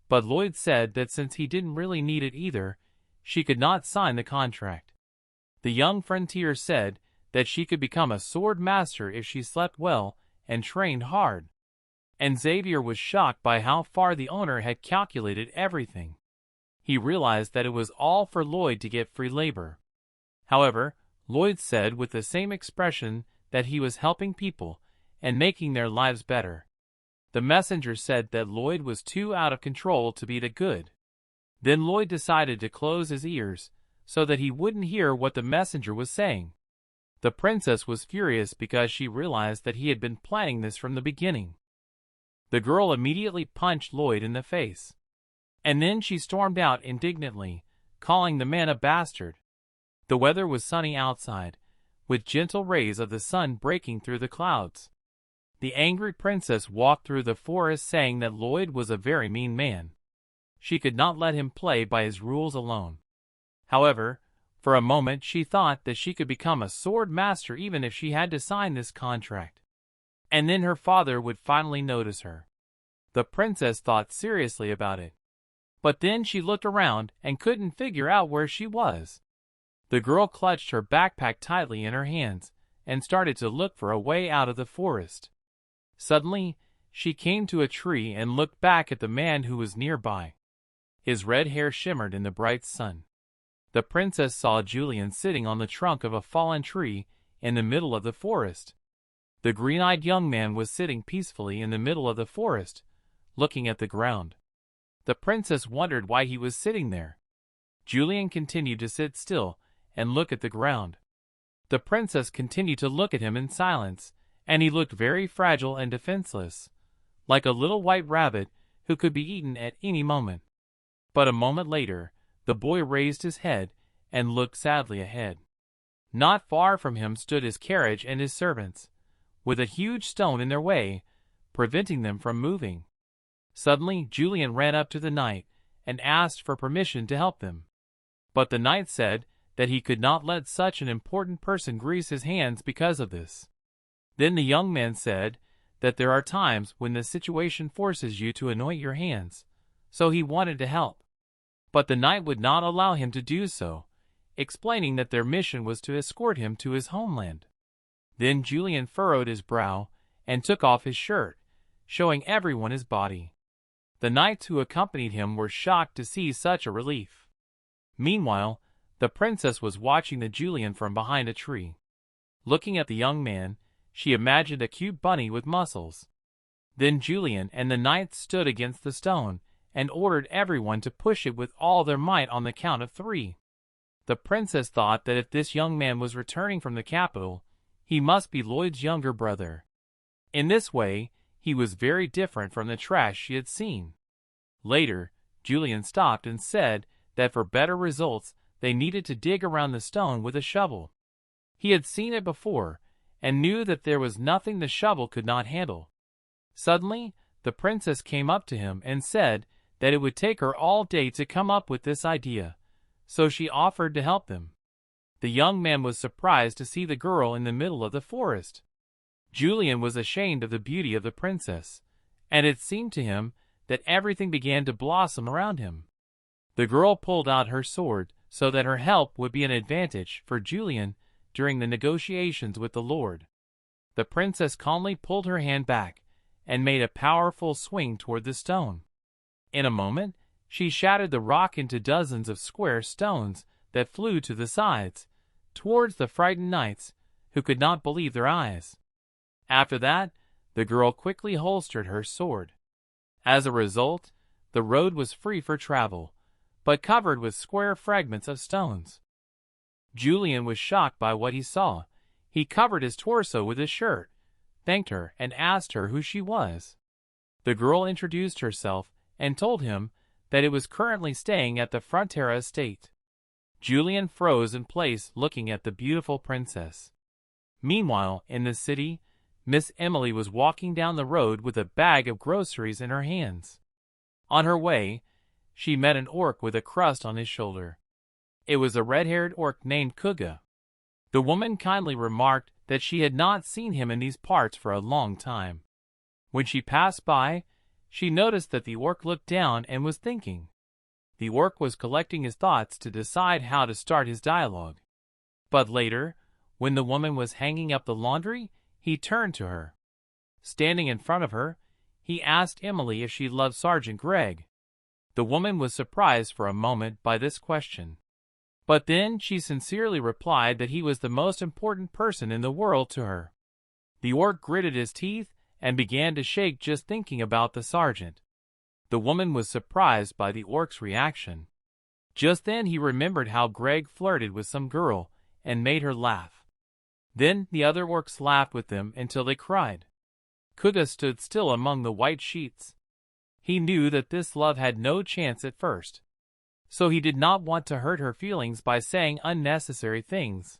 but Lloyd said that since he didn't really need it either, she could not sign the contract. The young frontier said that she could become a sword master if she slept well and trained hard. And Xavier was shocked by how far the owner had calculated everything. He realized that it was all for Lloyd to get free labor. However, Lloyd said with the same expression that he was helping people and making their lives better. The messenger said that Lloyd was too out of control to be the good. Then Lloyd decided to close his ears so that he wouldn't hear what the messenger was saying. The princess was furious because she realized that he had been planning this from the beginning. The girl immediately punched Lloyd in the face. And then she stormed out indignantly, calling the man a bastard. The weather was sunny outside, with gentle rays of the sun breaking through the clouds. The angry princess walked through the forest saying that Lloyd was a very mean man. She could not let him play by his rules alone. However, for a moment she thought that she could become a sword master even if she had to sign this contract. And then her father would finally notice her. The princess thought seriously about it. But then she looked around and couldn't figure out where she was. The girl clutched her backpack tightly in her hands and started to look for a way out of the forest. Suddenly, she came to a tree and looked back at the man who was nearby. His red hair shimmered in the bright sun. The princess saw Julian sitting on the trunk of a fallen tree in the middle of the forest. The green-eyed young man was sitting peacefully in the middle of the forest, looking at the ground. The princess wondered why he was sitting there. Julian continued to sit still and look at the ground. The princess continued to look at him in silence, and he looked very fragile and defenseless, like a little white rabbit who could be eaten at any moment. But a moment later, the boy raised his head and looked sadly ahead. Not far from him stood his carriage and his servants, with a huge stone in their way, preventing them from moving. Suddenly, Julian ran up to the knight and asked for permission to help them. But the knight said that he could not let such an important person grease his hands because of this. Then the young man said that there are times when the situation forces you to anoint your hands, so he wanted to help. But the knight would not allow him to do so, explaining that their mission was to escort him to his homeland. Then Julian furrowed his brow and took off his shirt, showing everyone his body. The knights who accompanied him were shocked to see such a relief. Meanwhile, the princess was watching the Julian from behind a tree. Looking at the young man, she imagined a cute bunny with muscles. Then Julian and the knights stood against the stone and ordered everyone to push it with all their might on the count of 3. The princess thought that if this young man was returning from the capital, he must be Lloyd's younger brother. In this way, he was very different from the trash she had seen. Later, Julian stopped and said that for better results, they needed to dig around the stone with a shovel. He had seen it before, and knew that there was nothing the shovel could not handle. Suddenly, the princess came up to him and said that it would take her all day to come up with this idea, so she offered to help them. The young man was surprised to see the girl in the middle of the forest. Julian was ashamed of the beauty of the princess, and it seemed to him that everything began to blossom around him. The girl pulled out her sword so that her help would be an advantage for Julian during the negotiations with the Lord. The princess calmly pulled her hand back and made a powerful swing toward the stone. In a moment, she shattered the rock into dozens of square stones that flew to the sides, towards the frightened knights, who could not believe their eyes. After that, the girl quickly holstered her sword. As a result, the road was free for travel, but covered with square fragments of stones. Julian was shocked by what he saw. He covered his torso with his shirt, thanked her, and asked her who she was. The girl introduced herself and told him that it was currently staying at the Frontera estate. Julian froze in place looking at the beautiful princess. Meanwhile, in the city, Miss Emily was walking down the road with a bag of groceries in her hands. On her way, she met an orc with a crust on his shoulder. It was a red-haired orc named Kuga. The woman kindly remarked that she had not seen him in these parts for a long time. When she passed by, she noticed that the orc looked down and was thinking. The orc was collecting his thoughts to decide how to start his dialogue. But later, when the woman was hanging up the laundry, he turned to her. Standing in front of her, he asked Emily if she loved Sergeant Greg. The woman was surprised for a moment by this question. But then she sincerely replied that he was the most important person in the world to her. The orc gritted his teeth and began to shake just thinking about the sergeant. The woman was surprised by the orc's reaction. Just then he remembered how Greg flirted with some girl and made her laugh. Then the other orcs laughed with them until they cried. Kuga stood still among the white sheets. He knew that this love had no chance at first, so he did not want to hurt her feelings by saying unnecessary things.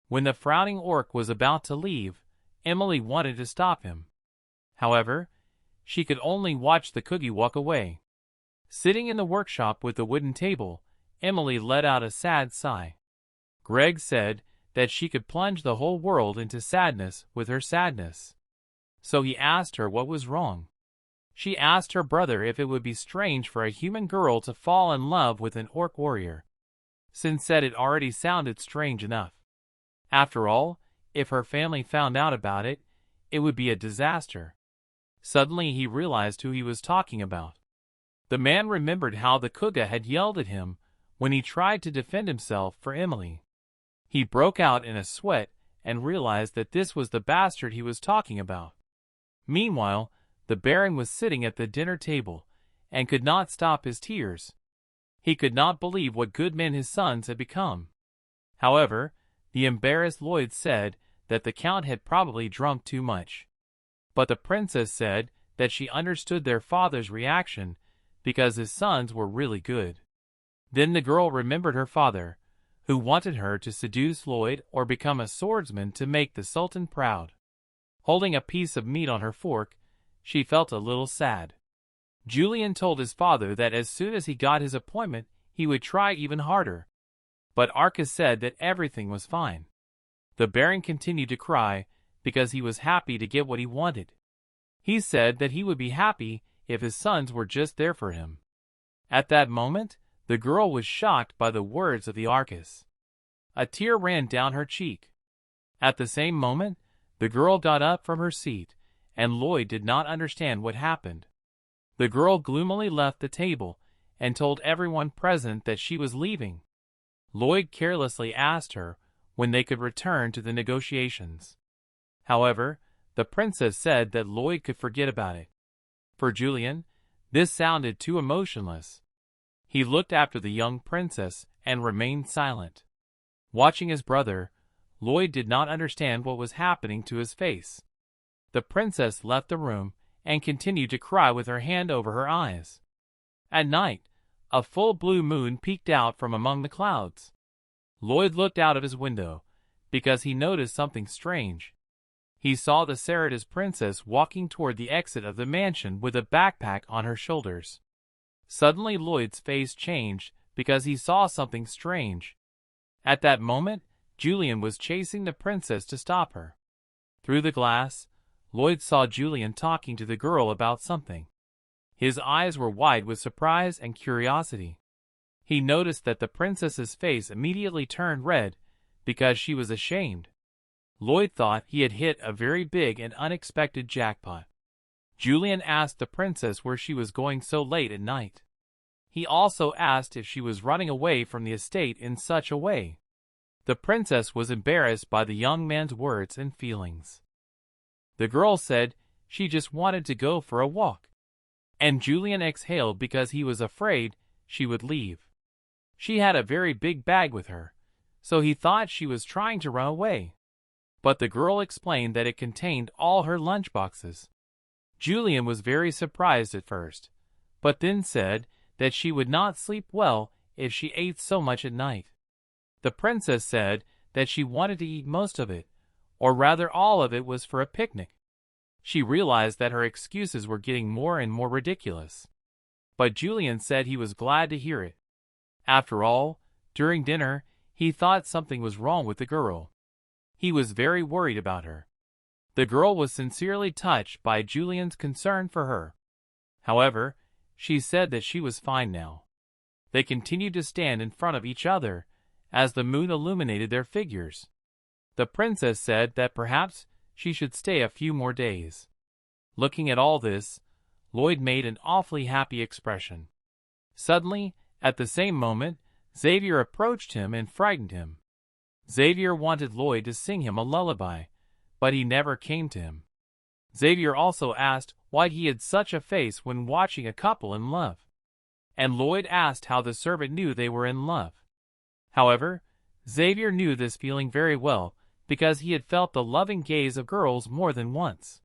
When the frowning orc was about to leave, Emily wanted to stop him. However, she could only watch the Kugi walk away. Sitting in the workshop with the wooden table, Emily let out a sad sigh. Greg said that she could plunge the whole world into sadness with her sadness. So he asked her what was wrong. She asked her brother if it would be strange for a human girl to fall in love with an orc warrior. Sin said it already sounded strange enough. After all, if her family found out about it, it would be a disaster. Suddenly he realized who he was talking about. The man remembered how the Kuga had yelled at him when he tried to defend himself for Emily. He broke out in a sweat and realized that this was the bastard he was talking about. Meanwhile, the Baron was sitting at the dinner table and could not stop his tears. He could not believe what good men his sons had become. However, the embarrassed Lloyd said that the Count had probably drunk too much. But the princess said that she understood their father's reaction because his sons were really good. Then the girl remembered her father, who wanted her to seduce Lloyd or become a swordsman to make the Sultan proud. Holding a piece of meat on her fork, she felt a little sad. Julian told his father that as soon as he got his appointment, he would try even harder. But Arcas said that everything was fine. The Baron continued to cry because he was happy to get what he wanted. He said that he would be happy if his sons were just there for him. At that moment, the girl was shocked by the words of the Arcas. A tear ran down her cheek. At the same moment, the girl got up from her seat, and Lloyd did not understand what happened. The girl gloomily left the table and told everyone present that she was leaving. Lloyd carelessly asked her when they could return to the negotiations. However, the princess said that Lloyd could forget about it. For Julian, this sounded too emotionless. He looked after the young princess and remained silent. Watching his brother, Lloyd did not understand what was happening to his face. The princess left the room and continued to cry with her hand over her eyes. At night, a full blue moon peeked out from among the clouds. Lloyd looked out of his window because he noticed something strange. He saw the Saratoga princess walking toward the exit of the mansion with a backpack on her shoulders. Suddenly Lloyd's face changed because he saw something strange. At that moment, Julian was chasing the princess to stop her. Through the glass, Lloyd saw Julian talking to the girl about something. His eyes were wide with surprise and curiosity. He noticed that the princess's face immediately turned red because she was ashamed. Lloyd thought he had hit a very big and unexpected jackpot. Julian asked the princess where she was going so late at night. He also asked if she was running away from the estate in such a way. The princess was embarrassed by the young man's words and feelings. The girl said she just wanted to go for a walk. And Julian exhaled because he was afraid she would leave. She had a very big bag with her, so he thought she was trying to run away. But the girl explained that it contained all her lunchboxes. Julian was very surprised at first, but then said that she would not sleep well if she ate so much at night. The princess said that she wanted to eat most of it, or rather all of it was for a picnic. She realized that her excuses were getting more and more ridiculous. But Julian said he was glad to hear it. After all, during dinner, he thought something was wrong with the girl. He was very worried about her. The girl was sincerely touched by Julian's concern for her. However, she said that she was fine now. They continued to stand in front of each other as the moon illuminated their figures. The princess said that perhaps she should stay a few more days. Looking at all this, Lloyd made an awfully happy expression. Suddenly, at the same moment, Xavier approached him and frightened him. Xavier wanted Lloyd to sing him a lullaby, but he never came to him. Xavier also asked why he had such a face when watching a couple in love. And Lloyd asked how the servant knew they were in love. However, Xavier knew this feeling very well because he had felt the loving gaze of girls more than once.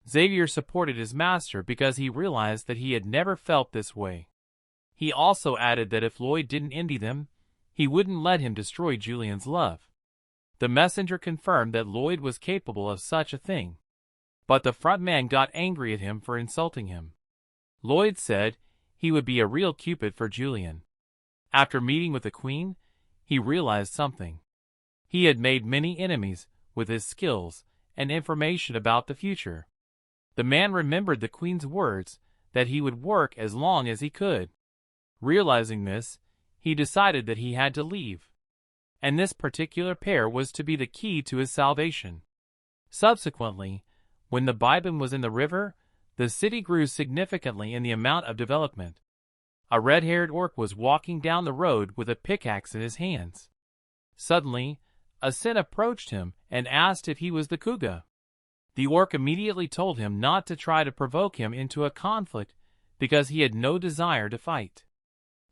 Xavier supported his master because he realized that he had never felt this way. He also added that if Lloyd didn't envy them, he wouldn't let him destroy Julian's love. The messenger confirmed that Lloyd was capable of such a thing. But the front man got angry at him for insulting him. Lloyd said he would be a real Cupid for Julian. After meeting with the queen, he realized something. He had made many enemies with his skills and information about the future. The man remembered the queen's words that he would work as long as he could. Realizing this, he decided that he had to leave. And this particular pair was to be the key to his salvation. Subsequently, when the Bibin was in the river, the city grew significantly in the amount of development. A red-haired orc was walking down the road with a pickaxe in his hands. Suddenly, a Sin approached him and asked if he was the Kuga. The orc immediately told him not to try to provoke him into a conflict because he had no desire to fight.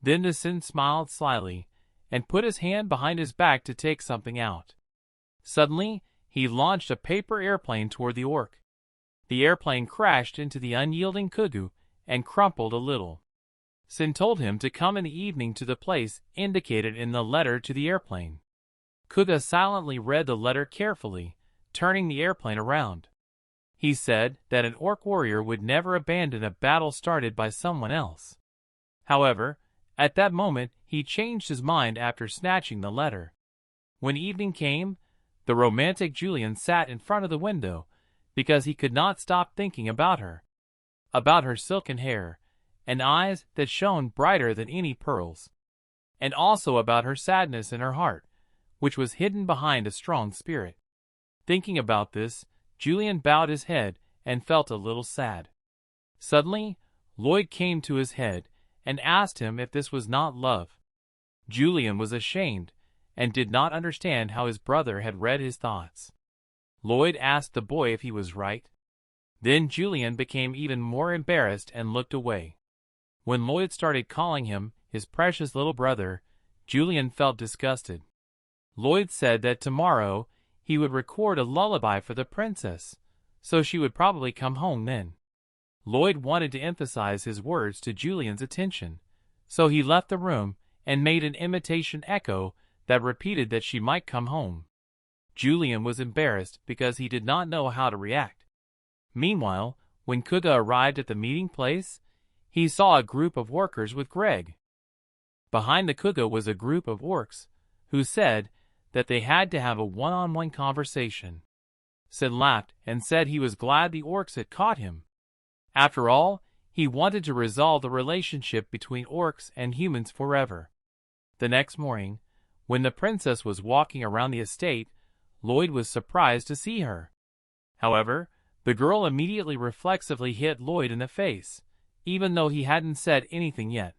Then the Sin smiled slyly and put his hand behind his back to take something out. Suddenly, he launched a paper airplane toward the orc. The airplane crashed into the unyielding Kugu and crumpled a little. Sin told him to come in the evening to the place indicated in the letter to the airplane. Kuga silently read the letter carefully, turning the airplane around. He said that an orc warrior would never abandon a battle started by someone else. However, at that moment he changed his mind after snatching the letter. When evening came, the romantic Julian sat in front of the window because he could not stop thinking about her silken hair, and eyes that shone brighter than any pearls, and also about her sadness in her heart, which was hidden behind a strong spirit. Thinking about this, Julian bowed his head and felt a little sad. Suddenly, Lloyd came to his head and asked him if this was not love. Julian was ashamed and did not understand how his brother had read his thoughts. Lloyd asked the boy if he was right. Then Julian became even more embarrassed and looked away. When Lloyd started calling him his precious little brother, Julian felt disgusted. Lloyd said that tomorrow he would record a lullaby for the princess, so she would probably come home then. Lloyd wanted to emphasize his words to Julian's attention, so he left the room and made an imitation echo that repeated that she might come home. Julian was embarrassed because he did not know how to react. Meanwhile, when Kuga arrived at the meeting place, he saw a group of workers with Greg. Behind the Kuga was a group of orcs, who said that they had to have a one-on-one conversation. Sin laughed and said he was glad the orcs had caught him. After all, he wanted to resolve the relationship between orcs and humans forever. The next morning, when the princess was walking around the estate, Lloyd was surprised to see her. However, the girl immediately reflexively hit Lloyd in the face, even though he hadn't said anything yet.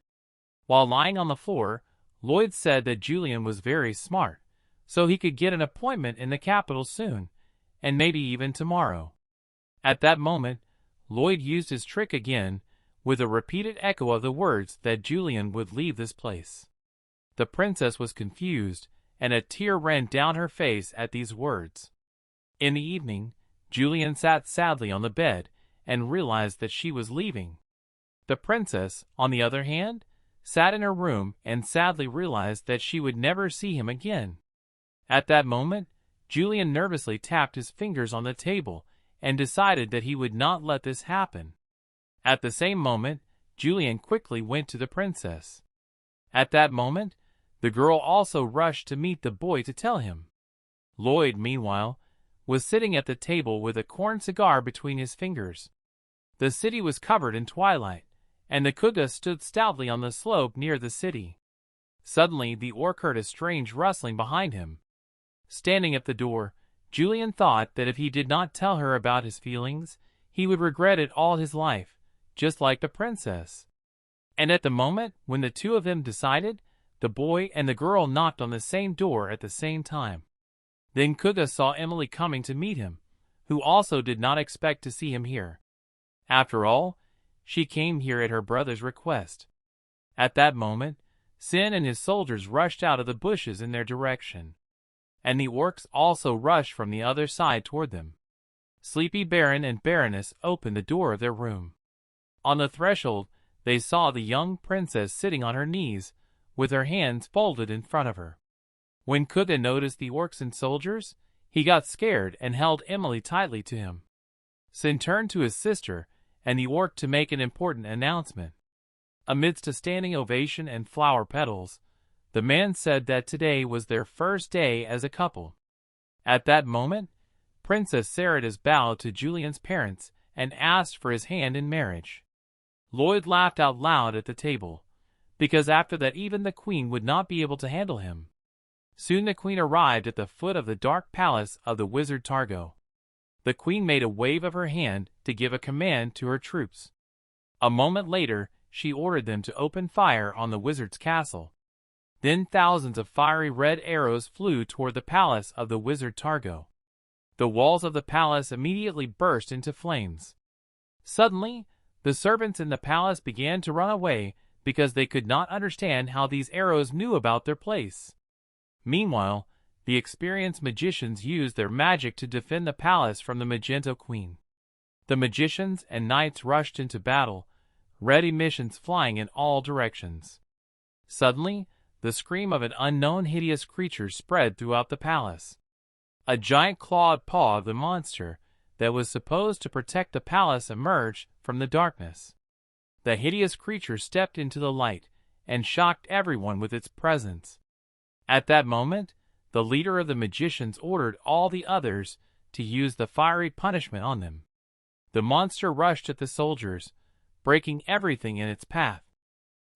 While lying on the floor, Lloyd said that Julian was very smart, so he could get an appointment in the capital soon, and maybe even tomorrow. At that moment, Lloyd used his trick again, with a repeated echo of the words that Julian would leave this place. The princess was confused, and a tear ran down her face at these words. In the evening, Julian sat sadly on the bed and realized that she was leaving. The princess, on the other hand, sat in her room and sadly realized that she would never see him again. At that moment, Julian nervously tapped his fingers on the table and decided that he would not let this happen. At the same moment, Julian quickly went to the princess. At that moment, the girl also rushed to meet the boy to tell him. Lloyd, meanwhile, was sitting at the table with a corn cigar between his fingers. The city was covered in twilight, and the Kuga stood stoutly on the slope near the city. Suddenly, the orc heard a strange rustling behind him. Standing at the door, Julian thought that if he did not tell her about his feelings, he would regret it all his life, just like the princess. And at the moment when the two of them decided, the boy and the girl knocked on the same door at the same time. Then Kuga saw Emily coming to meet him, who also did not expect to see him here. After all, she came here at her brother's request. At that moment, Sin and his soldiers rushed out of the bushes in their direction, and the orcs also rushed from the other side toward them. Sleepy Baron and Baroness opened the door of their room. On the threshold, they saw the young princess sitting on her knees, with her hands folded in front of her. When Kuga noticed the orcs and soldiers, he got scared and held Emily tightly to him. Sin turned to his sister and the orc to make an important announcement. Amidst a standing ovation and flower petals, the man said that today was their first day as a couple. At that moment, Princess Saridas bowed to Julian's parents and asked for his hand in marriage. Lloyd laughed out loud at the table, because after that even the queen would not be able to handle him. Soon the queen arrived at the foot of the dark palace of the wizard Targo. The queen made a wave of her hand to give a command to her troops. A moment later, she ordered them to open fire on the wizard's castle. Then thousands of fiery red arrows flew toward the palace of the wizard Targo. The walls of the palace immediately burst into flames. Suddenly, the servants in the palace began to run away because they could not understand how these arrows knew about their place. Meanwhile, the experienced magicians used their magic to defend the palace from the Magento Queen. The magicians and knights rushed into battle, red emissions flying in all directions. Suddenly, the scream of an unknown hideous creature spread throughout the palace. A giant clawed paw of the monster that was supposed to protect the palace emerged from the darkness. The hideous creature stepped into the light and shocked everyone with its presence. At that moment, the leader of the magicians ordered all the others to use the fiery punishment on them. The monster rushed at the soldiers, breaking everything in its path.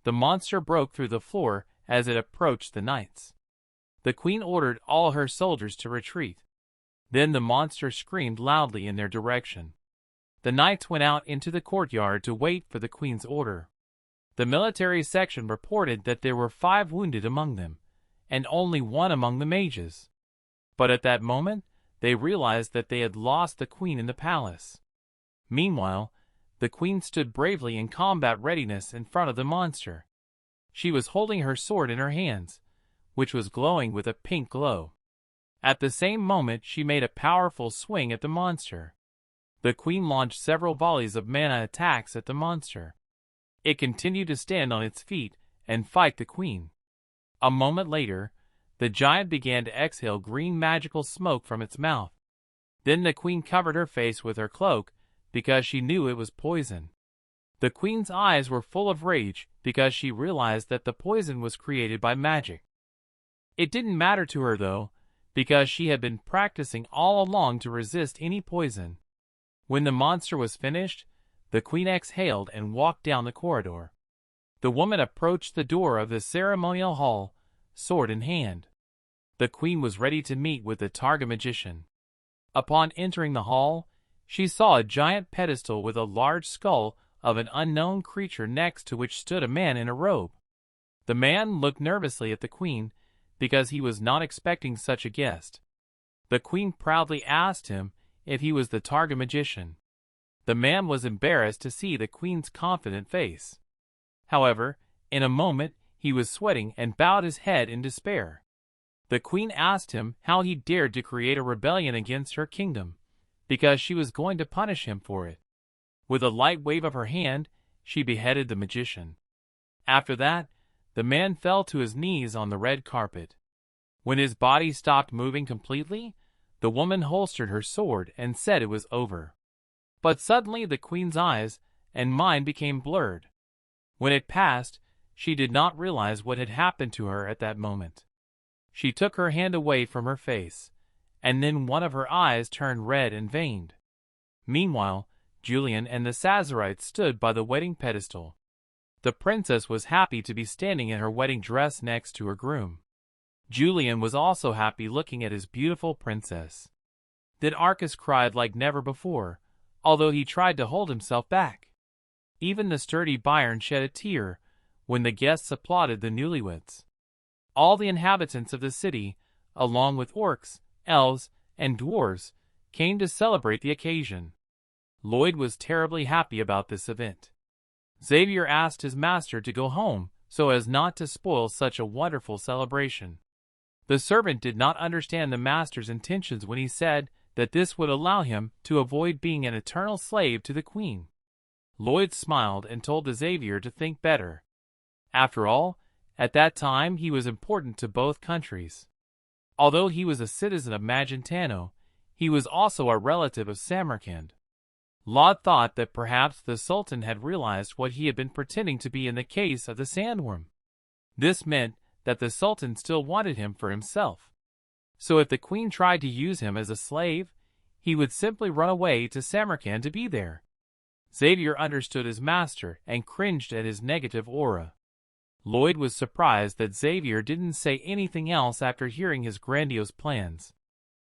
The monster broke through the floor as it approached the knights. The queen ordered all her soldiers to retreat. Then the monster screamed loudly in their direction. The knights went out into the courtyard to wait for the queen's order. The military section reported that there were 5 wounded among them, and only 1 among the mages. But at that moment, they realized that they had lost the queen in the palace. Meanwhile, the queen stood bravely in combat readiness in front of the monster. She was holding her sword in her hands, which was glowing with a pink glow. At the same moment, she made a powerful swing at the monster. The queen launched several volleys of mana attacks at the monster. It continued to stand on its feet and fight the queen. A moment later, the giant began to exhale green magical smoke from its mouth. Then the queen covered her face with her cloak because she knew it was poison. The queen's eyes were full of rage because she realized that the poison was created by magic. It didn't matter to her though, because she had been practicing all along to resist any poison. When the monster was finished, the queen exhaled and walked down the corridor. The woman approached the door of the ceremonial hall, sword in hand. The queen was ready to meet with the Targa magician. Upon entering the hall, she saw a giant pedestal with a large skull of an unknown creature next to which stood a man in a robe. The man looked nervously at the queen because he was not expecting such a guest. The queen proudly asked him if he was the Targa magician. The man was embarrassed to see the queen's confident face. However, in a moment, he was sweating and bowed his head in despair. The queen asked him how he dared to create a rebellion against her kingdom, because she was going to punish him for it. With a light wave of her hand, she beheaded the magician. After that, the man fell to his knees on the red carpet. When his body stopped moving completely, the woman holstered her sword and said it was over. But suddenly the queen's eyes and mind became blurred. When it passed, she did not realize what had happened to her at that moment. She took her hand away from her face, and then one of her eyes turned red and veined. Meanwhile, Julian and the Sazerates stood by the wedding pedestal. The princess was happy to be standing in her wedding dress next to her groom. Julian was also happy looking at his beautiful princess. Then Arcas cried like never before, although he tried to hold himself back. Even the sturdy Byron shed a tear when the guests applauded the newlyweds. All the inhabitants of the city, along with orcs, elves, and dwarves, came to celebrate the occasion. Lloyd was terribly happy about this event. Xavier asked his master to go home so as not to spoil such a wonderful celebration. The servant did not understand the master's intentions when he said that this would allow him to avoid being an eternal slave to the queen. Lloyd smiled and told Xavier to think better. After all, at that time he was important to both countries. Although he was a citizen of Magentano, he was also a relative of Samarkand. Laud thought that perhaps the Sultan had realized what he had been pretending to be in the case of the sandworm. This meant that the Sultan still wanted him for himself. So if the queen tried to use him as a slave, he would simply run away to Samarkand to be there. Xavier understood his master and cringed at his negative aura. Lloyd was surprised that Xavier didn't say anything else after hearing his grandiose plans.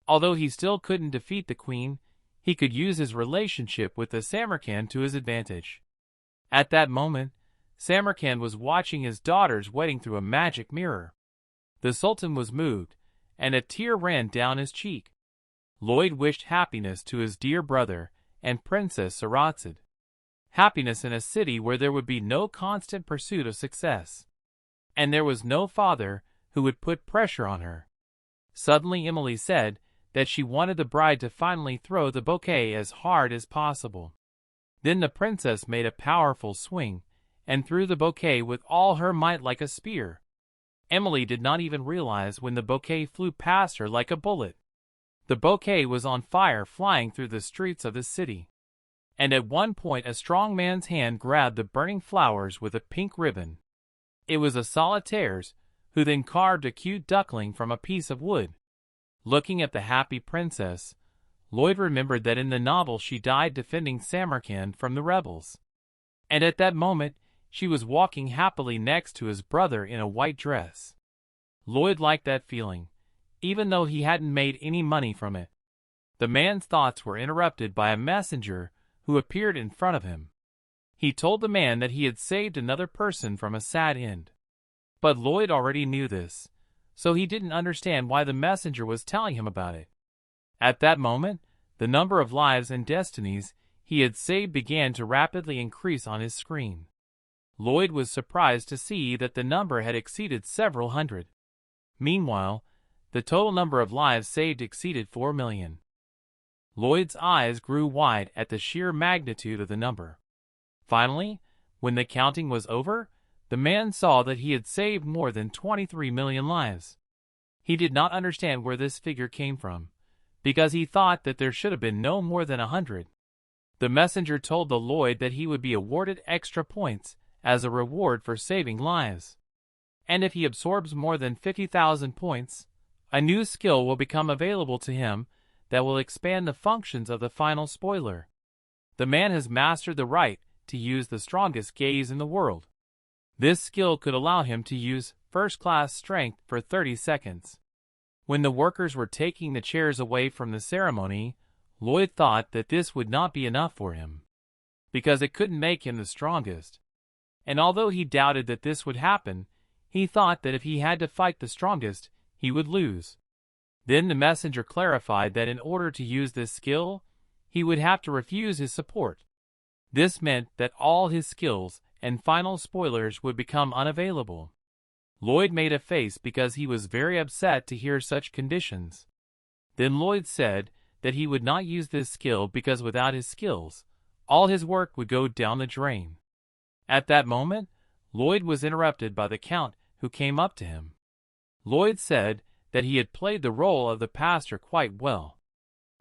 Although he still couldn't defeat the queen, he could use his relationship with the Samarkand to his advantage. At that moment, Samarkand was watching his daughter's wedding through a magic mirror. The Sultan was moved, and a tear ran down his cheek. Lloyd wished happiness to his dear brother and Princess Saratzid. Happiness in a city where there would be no constant pursuit of success. And there was no father who would put pressure on her. Suddenly Emily said that she wanted the bride to finally throw the bouquet as hard as possible. Then the princess made a powerful swing and threw the bouquet with all her might like a spear. Emily did not even realize when the bouquet flew past her like a bullet. The bouquet was on fire, flying through the streets of the city. And at one point a strong man's hand grabbed the burning flowers with a pink ribbon. It was a solitaire's, who then carved a cute duckling from a piece of wood. Looking at the happy princess, Lloyd remembered that in the novel she died defending Samarkand from the rebels. And at that moment, she was walking happily next to his brother in a white dress. Lloyd liked that feeling, even though he hadn't made any money from it. The man's thoughts were interrupted by a messenger who appeared in front of him. He told the man that he had saved another person from a sad end. But Lloyd already knew this, so he didn't understand why the messenger was telling him about it. At that moment, the number of lives and destinies he had saved began to rapidly increase on his screen. Lloyd was surprised to see that the number had exceeded several hundred. Meanwhile, the total number of lives saved exceeded 4 million. Lloyd's eyes grew wide at the sheer magnitude of the number. Finally, when the counting was over, the man saw that he had saved more than 23 million lives. He did not understand where this figure came from, because he thought that there should have been no more than 100. The messenger told the Lloyd that he would be awarded extra points as a reward for saving lives. And if he absorbs more than 50,000 points, a new skill will become available to him that will expand the functions of the final spoiler. The man has mastered the right to use the strongest gaze in the world. This skill could allow him to use first-class strength for 30 seconds. When the workers were taking the chairs away from the ceremony, Lloyd thought that this would not be enough for him, because it couldn't make him the strongest. And although he doubted that this would happen, he thought that if he had to fight the strongest, he would lose. Then the messenger clarified that in order to use this skill, he would have to refuse his support. This meant that all his skills and final spoilers would become unavailable. Lloyd made a face because he was very upset to hear such conditions. Then Lloyd said that he would not use this skill because without his skills, all his work would go down the drain. At that moment, Lloyd was interrupted by the Count, who came up to him. Lloyd said that he had played the role of the pastor quite well.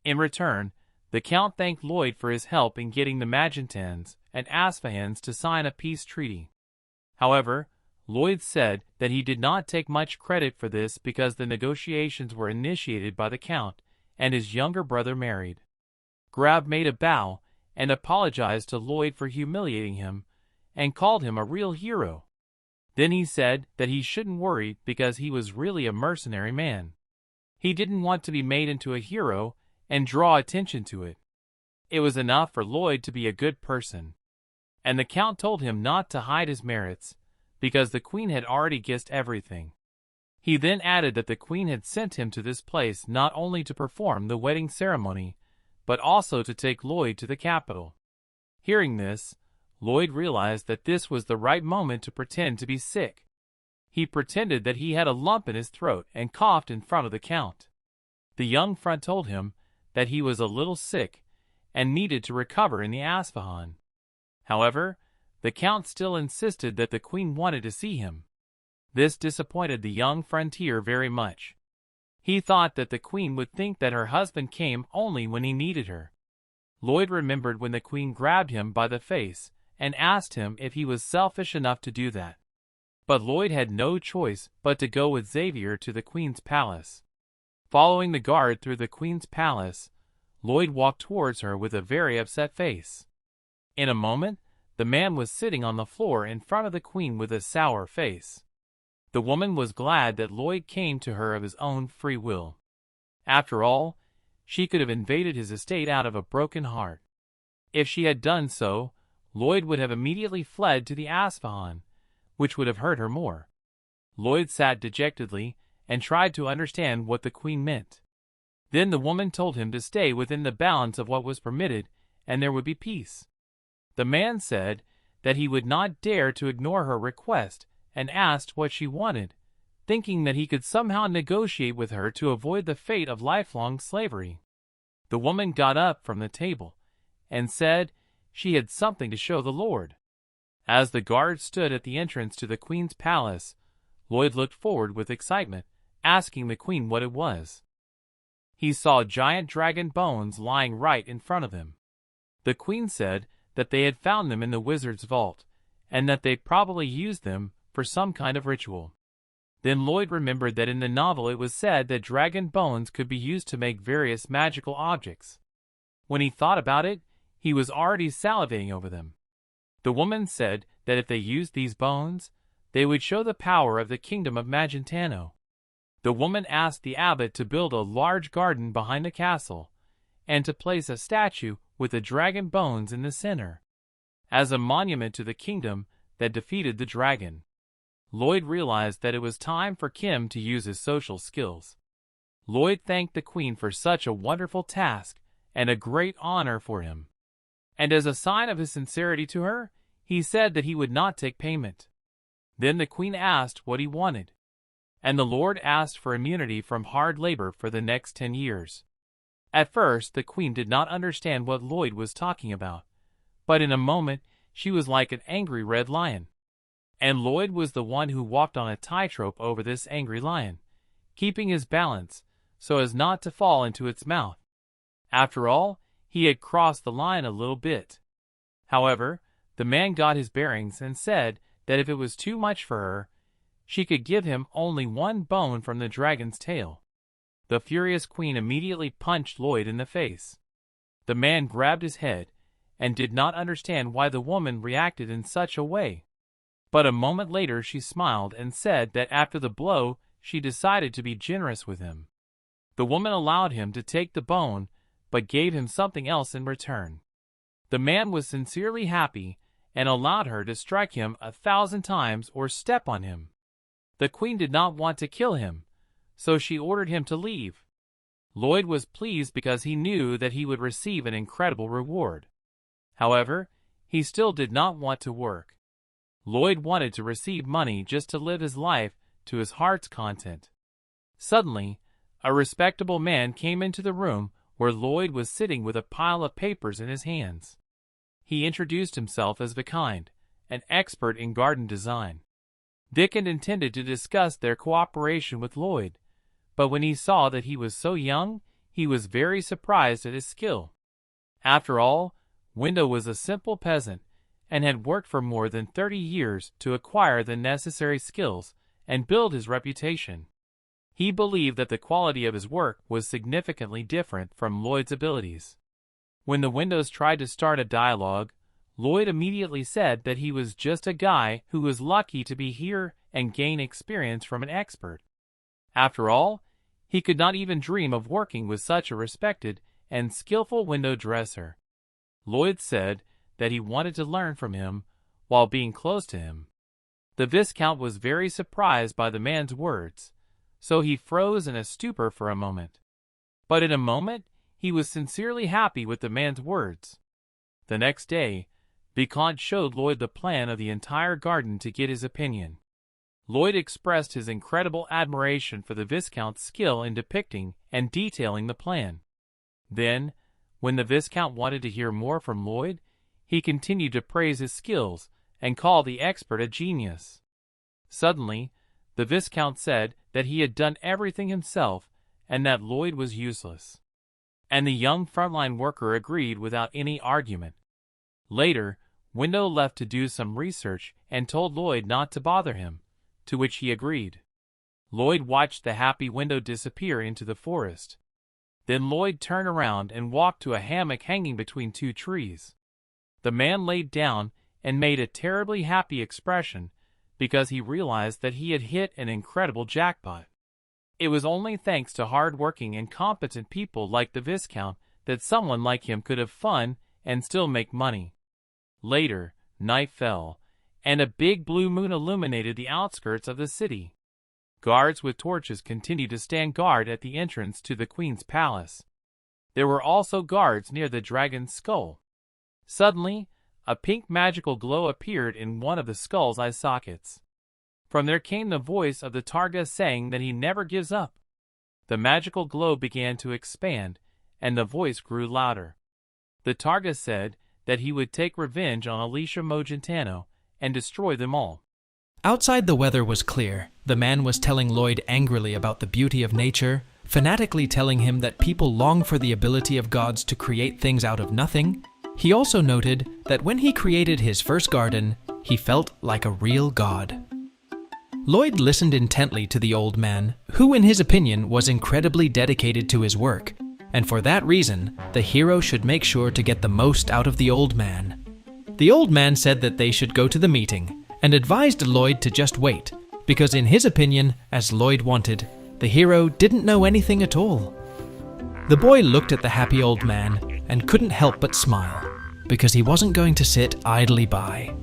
In return, the Count thanked Lloyd for his help in getting the Magentans and Asphahans to sign a peace treaty. However, Lloyd said that he did not take much credit for this because the negotiations were initiated by the Count and his younger brother married. Grab made a bow and apologized to Lloyd for humiliating him and called him a real hero. Then he said that he shouldn't worry because he was really a mercenary man. He didn't want to be made into a hero and draw attention to it. It was enough for Lloyd to be a good person. And the Count told him not to hide his merits, because the Queen had already guessed everything. He then added that the Queen had sent him to this place not only to perform the wedding ceremony, but also to take Lloyd to the capital. Hearing this, Lloyd realized that this was the right moment to pretend to be sick. He pretended that he had a lump in his throat and coughed in front of the Count. The young friend told him that he was a little sick and needed to recover in the Asfahan. However, the Count still insisted that the Queen wanted to see him. This disappointed the young frontier very much. He thought that the Queen would think that her husband came only when he needed her. Lloyd remembered when the Queen grabbed him by the face and asked him if he was selfish enough to do that. But Lloyd had no choice but to go with Xavier to the Queen's palace. Following the guard through the Queen's palace, Lloyd walked towards her with a very upset face. In a moment, the man was sitting on the floor in front of the Queen with a sour face. The woman was glad that Lloyd came to her of his own free will. After all, she could have invaded his estate out of a broken heart. If she had done so, Lloyd would have immediately fled to the Asfahan, which would have hurt her more. Lloyd sat dejectedly and tried to understand what the queen meant. Then the woman told him to stay within the bounds of what was permitted, and there would be peace. The man said that he would not dare to ignore her request and asked what she wanted, thinking that he could somehow negotiate with her to avoid the fate of lifelong slavery. The woman got up from the table and said she had something to show the Lord. As the guard stood at the entrance to the queen's palace, Lloyd looked forward with excitement, asking the queen what it was. He saw giant dragon bones lying right in front of him. The queen said that they had found them in the wizard's vault, and that they probably used them for some kind of ritual. Then Lloyd remembered that in the novel it was said that dragon bones could be used to make various magical objects. When he thought about it, he was already salivating over them. The woman said that if they used these bones, they would show the power of the kingdom of Magentano. The woman asked the abbot to build a large garden behind the castle, and to place a statue with the dragon bones in the center, as a monument to the kingdom that defeated the dragon. Lloyd realized that it was time for Kim to use his social skills. Lloyd thanked the queen for such a wonderful task and a great honor for him. And as a sign of his sincerity to her, he said that he would not take payment. Then the queen asked what he wanted, and the Lord asked for immunity from hard labor for the next 10 years. At first, the queen did not understand what Lloyd was talking about, but in a moment she was like an angry red lion. And Lloyd was the one who walked on a tightrope over this angry lion, keeping his balance so as not to fall into its mouth. After all, he had crossed the line a little bit. However, the man got his bearings and said that if it was too much for her, she could give him only one bone from the dragon's tail. The furious queen immediately punched Lloyd in the face. The man grabbed his head and did not understand why the woman reacted in such a way. But a moment later she smiled and said that after the blow she decided to be generous with him. The woman allowed him to take the bone, but gave him something else in return. The man was sincerely happy and allowed her to strike him 1,000 times or step on him. The queen did not want to kill him, so she ordered him to leave. Lloyd was pleased because he knew that he would receive an incredible reward. However, he still did not want to work. Lloyd wanted to receive money just to live his life to his heart's content. Suddenly, a respectable man came into the room where Lloyd was sitting with a pile of papers in his hands. He introduced himself as Vikind, an expert in garden design. Vikind intended to discuss their cooperation with Lloyd, but when he saw that he was so young, he was very surprised at his skill. After all, Window was a simple peasant and had worked for more than 30 years to acquire the necessary skills and build his reputation. He believed that the quality of his work was significantly different from Lloyd's abilities. When the Windows tried to start a dialogue, Lloyd immediately said that he was just a guy who was lucky to be here and gain experience from an expert. After all, he could not even dream of working with such a respected and skillful window dresser. Lloyd said that he wanted to learn from him while being close to him. The Viscount was very surprised by the man's words, so he froze in a stupor for a moment. But in a moment, he was sincerely happy with the man's words. The next day, Viscount showed Lloyd the plan of the entire garden to get his opinion. Lloyd expressed his incredible admiration for the Viscount's skill in depicting and detailing the plan. Then, when the Viscount wanted to hear more from Lloyd, he continued to praise his skills and call the expert a genius. Suddenly, the Viscount said that he had done everything himself and that Lloyd was useless. And the young frontline worker agreed without any argument. Later, Window left to do some research and told Lloyd not to bother him, to which he agreed. Lloyd watched the happy Window disappear into the forest. Then Lloyd turned around and walked to a hammock hanging between two trees. The man laid down and made a terribly happy expression because he realized that he had hit an incredible jackpot. It was only thanks to hard-working and competent people like the Viscount that someone like him could have fun and still make money. Later, night fell, and a big blue moon illuminated the outskirts of the city. Guards with torches continued to stand guard at the entrance to the queen's palace. There were also guards near the dragon's skull. Suddenly, a pink magical glow appeared in one of the skull's eye sockets. From there came the voice of the Targa saying that he never gives up. The magical glow began to expand, and the voice grew louder. The Targa said that he would take revenge on Alicia Mojentano and destroy them all. Outside, the weather was clear. The man was telling Lloyd angrily about the beauty of nature, fanatically telling him that people long for the ability of gods to create things out of nothing. He also noted that when he created his first garden, he felt like a real god. Lloyd listened intently to the old man, who in his opinion was incredibly dedicated to his work, and for that reason, the hero should make sure to get the most out of the old man. The old man said that they should go to the meeting, and advised Lloyd to just wait, because in his opinion, as Lloyd wanted, the hero didn't know anything at all. The boy looked at the happy old man and couldn't help but smile, because he wasn't going to sit idly by.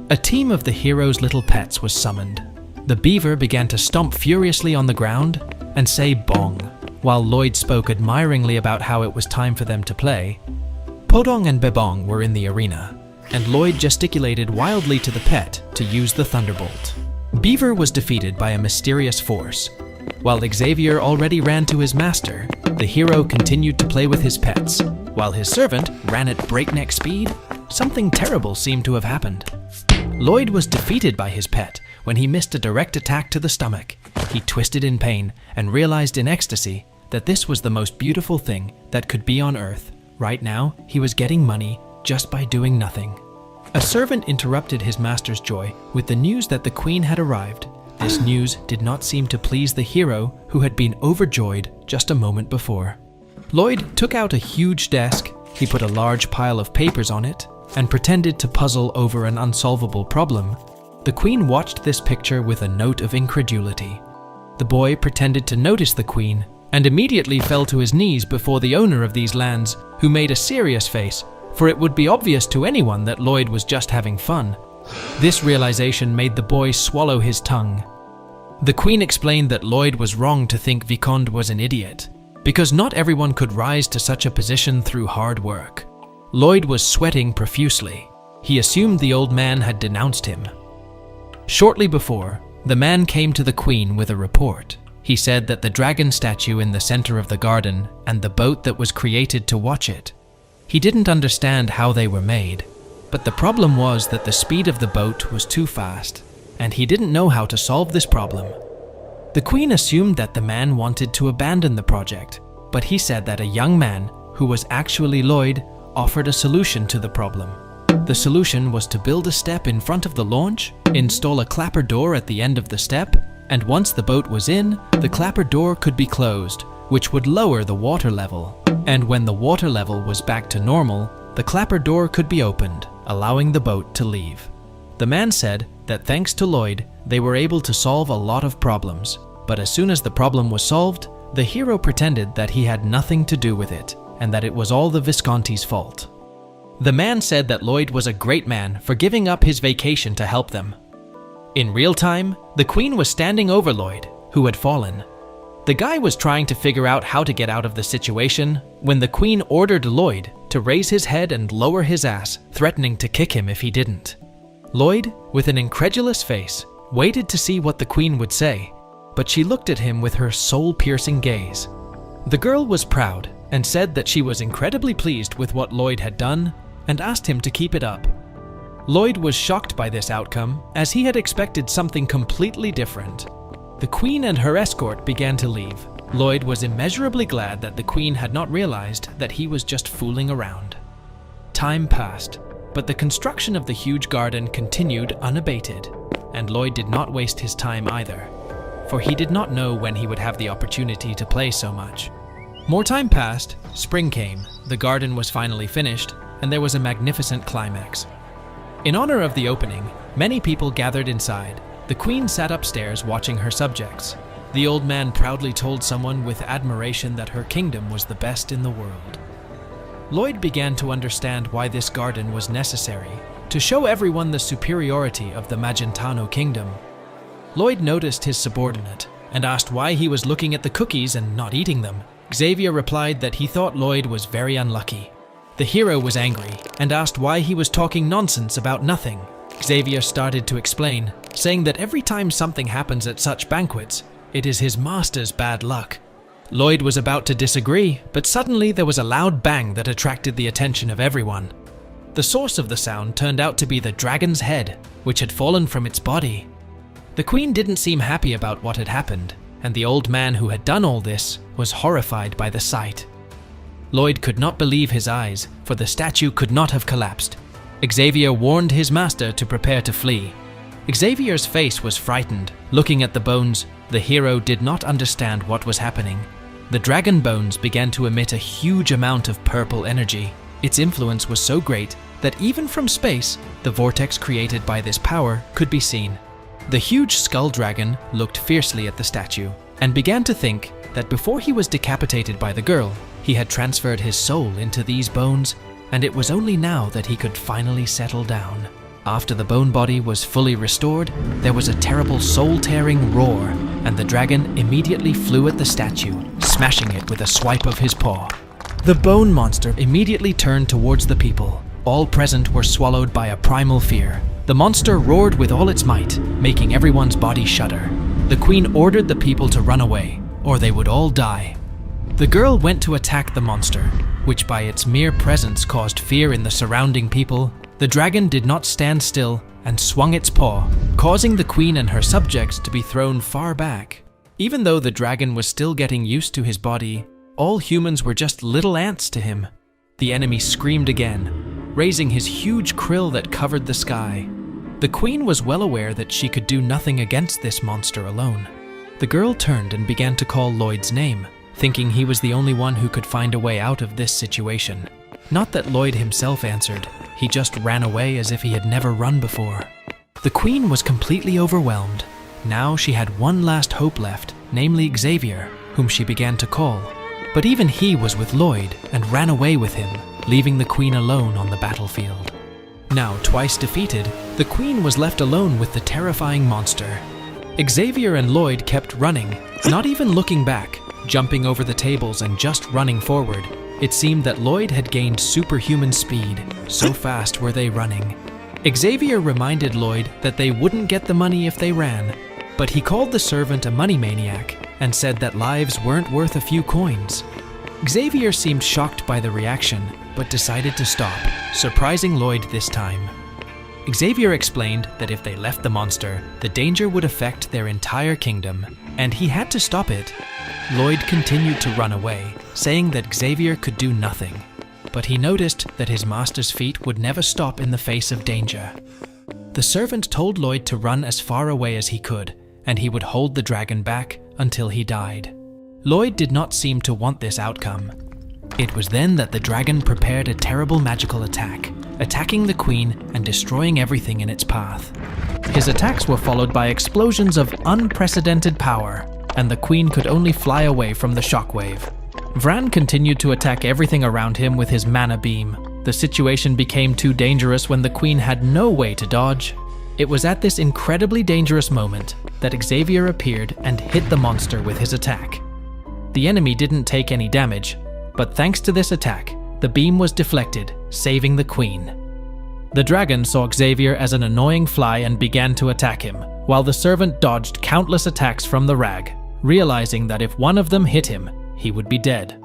A team of the hero's little pets was summoned. The beaver began to stomp furiously on the ground and say bong, while Lloyd spoke admiringly about how it was time for them to play. Podong and Bebong were in the arena, and Lloyd gesticulated wildly to the pet to use the thunderbolt. Beaver was defeated by a mysterious force. While Xavier already ran to his master, the hero continued to play with his pets. While his servant ran at breakneck speed, something terrible seemed to have happened. Lloyd was defeated by his pet when he missed a direct attack to the stomach. He twisted in pain and realized in ecstasy that this was the most beautiful thing that could be on Earth. Right now, he was getting money just by doing nothing. A servant interrupted his master's joy with the news that the queen had arrived. This news did not seem to please the hero, who had been overjoyed just a moment before. Lloyd took out a huge desk, he put a large pile of papers on it, and pretended to puzzle over an unsolvable problem. The queen watched this picture with a note of incredulity. The boy pretended to notice the queen, and immediately fell to his knees before the owner of these lands, who made a serious face, for it would be obvious to anyone that Lloyd was just having fun. This realization made the boy swallow his tongue. The queen explained that Lloyd was wrong to think Vicomte was an idiot, because not everyone could rise to such a position through hard work. Lloyd was sweating profusely. He assumed the old man had denounced him. Shortly before, the man came to the queen with a report. He said that the dragon statue in the center of the garden and the boat that was created to watch it. He didn't understand how they were made, but the problem was that the speed of the boat was too fast, and he didn't know how to solve this problem. The queen assumed that the man wanted to abandon the project, but he said that a young man, who was actually Lloyd, offered a solution to the problem. The solution was to build a step in front of the launch, install a clapper door at the end of the step, and once the boat was in, the clapper door could be closed, which would lower the water level. And when the water level was back to normal, the clapper door could be opened, allowing the boat to leave. The man said that thanks to Lloyd, they were able to solve a lot of problems. But as soon as the problem was solved, the hero pretended that he had nothing to do with it, and that it was all the Visconti's fault. The man said that Lloyd was a great man for giving up his vacation to help them. In real time, the queen was standing over Lloyd, who had fallen. The guy was trying to figure out how to get out of the situation when the queen ordered Lloyd to raise his head and lower his ass, threatening to kick him if he didn't. Lloyd, with an incredulous face, waited to see what the queen would say, but she looked at him with her soul-piercing gaze. The girl was proud and said that she was incredibly pleased with what Lloyd had done and asked him to keep it up. Lloyd was shocked by this outcome, as he had expected something completely different. The queen and her escort began to leave. Lloyd was immeasurably glad that the queen had not realized that he was just fooling around. Time passed, but the construction of the huge garden continued unabated, and Lloyd did not waste his time either, for he did not know when he would have the opportunity to play so much. More time passed, spring came, the garden was finally finished, and there was a magnificent climax. In honor of the opening, many people gathered inside. The queen sat upstairs watching her subjects. The old man proudly told someone with admiration that her kingdom was the best in the world. Lloyd began to understand why this garden was necessary, to show everyone the superiority of the Magentano kingdom. Lloyd noticed his subordinate and asked why he was looking at the cookies and not eating them. Xavier replied that he thought Lloyd was very unlucky. The hero was angry and asked why he was talking nonsense about nothing. Xavier started to explain, saying that every time something happens at such banquets, it is his master's bad luck. Lloyd was about to disagree, but suddenly there was a loud bang that attracted the attention of everyone. The source of the sound turned out to be the dragon's head, which had fallen from its body. The queen didn't seem happy about what had happened, and the old man who had done all this was horrified by the sight. Lloyd could not believe his eyes, for the statue could not have collapsed. Xavier warned his master to prepare to flee. Xavier's face was frightened. Looking at the bones, the hero did not understand what was happening. The dragon bones began to emit a huge amount of purple energy. Its influence was so great that even from space, the vortex created by this power could be seen. The huge skull dragon looked fiercely at the statue and began to think that before he was decapitated by the girl, he had transferred his soul into these bones, and it was only now that he could finally settle down. After the bone body was fully restored, there was a terrible soul-tearing roar, and the dragon immediately flew at the statue, smashing it with a swipe of his paw. The bone monster immediately turned towards the people. All present were swallowed by a primal fear. The monster roared with all its might, making everyone's body shudder. The queen ordered the people to run away, or they would all die. The girl went to attack the monster, which by its mere presence caused fear in the surrounding people. The dragon did not stand still and swung its paw, causing the queen and her subjects to be thrown far back. Even though the dragon was still getting used to his body, all humans were just little ants to him. The enemy screamed again, raising his huge krill that covered the sky. The queen was well aware that she could do nothing against this monster alone. The girl turned and began to call Lloyd's name, thinking he was the only one who could find a way out of this situation. Not that Lloyd himself answered, he just ran away as if he had never run before. The queen was completely overwhelmed. Now she had one last hope left, namely Xavier, whom she began to call. But even he was with Lloyd and ran away with him, leaving the queen alone on the battlefield. Now twice defeated, the queen was left alone with the terrifying monster. Xavier and Lloyd kept running, not even looking back, jumping over the tables and just running forward. It seemed that Lloyd had gained superhuman speed, so fast were they running. Xavier reminded Lloyd that they wouldn't get the money if they ran, but he called the servant a money maniac and said that lives weren't worth a few coins. Xavier seemed shocked by the reaction, but decided to stop, surprising Lloyd this time. Xavier explained that if they left the monster, the danger would affect their entire kingdom, and he had to stop it. Lloyd continued to run away, saying that Xavier could do nothing, but he noticed that his master's feet would never stop in the face of danger. The servant told Lloyd to run as far away as he could, and he would hold the dragon back until he died. Lloyd did not seem to want this outcome. It was then that the dragon prepared a terrible magical attack, attacking the queen and destroying everything in its path. His attacks were followed by explosions of unprecedented power, and the queen could only fly away from the shockwave. Vran continued to attack everything around him with his mana beam. The situation became too dangerous when the queen had no way to dodge. It was at this incredibly dangerous moment that Xavier appeared and hit the monster with his attack. The enemy didn't take any damage, but thanks to this attack, the beam was deflected, saving the queen. The dragon saw Xavier as an annoying fly and began to attack him, while the servant dodged countless attacks from the rag, realizing that if one of them hit him, he would be dead.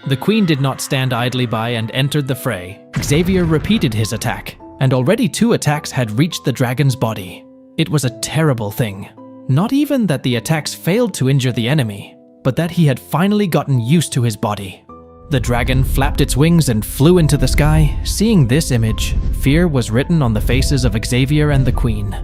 The queen did not stand idly by and entered the fray. Xavier repeated his attack, and already 2 attacks had reached the dragon's body. It was a terrible thing. Not even that the attacks failed to injure the enemy, but that he had finally gotten used to his body. The dragon flapped its wings and flew into the sky. Seeing this image, fear was written on the faces of Xavier and the queen.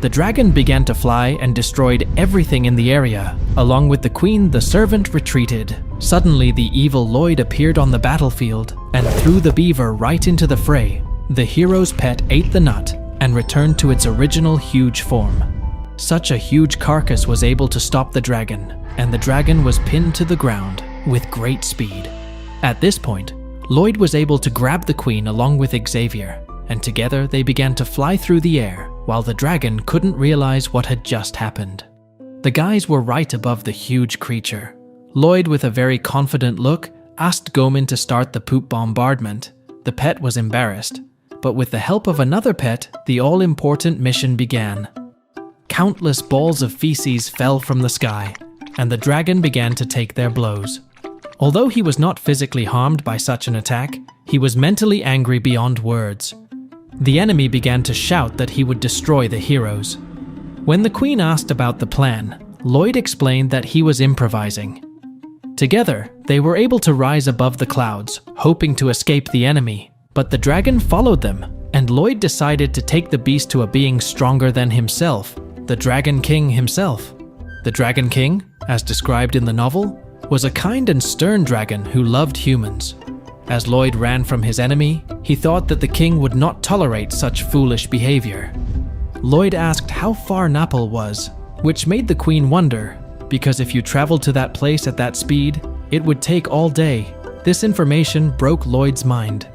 The dragon began to fly and destroyed everything in the area. Along with the queen, the servant retreated. Suddenly, the evil Lloyd appeared on the battlefield and threw the beaver right into the fray. The hero's pet ate the nut and returned to its original huge form. Such a huge carcass was able to stop the dragon, and the dragon was pinned to the ground with great speed. At this point, Lloyd was able to grab the queen along with Xavier, and together they began to fly through the air while the dragon couldn't realize what had just happened. The guys were right above the huge creature. Lloyd, with a very confident look, asked Gomin to start the poop bombardment. The pet was embarrassed, but with the help of another pet, the all-important mission began. Countless balls of feces fell from the sky, and the dragon began to take their blows. Although he was not physically harmed by such an attack, he was mentally angry beyond words. The enemy began to shout that he would destroy the heroes. When the queen asked about the plan, Lloyd explained that he was improvising. Together, they were able to rise above the clouds, hoping to escape the enemy, but the dragon followed them, and Lloyd decided to take the beast to a being stronger than himself, the Dragon King himself. The Dragon King, as described in the novel, was a kind and stern dragon who loved humans. As Lloyd ran from his enemy, he thought that the king would not tolerate such foolish behavior. Lloyd asked how far Naples was, which made the queen wonder, because if you traveled to that place at that speed, it would take all day. This information broke Lloyd's mind.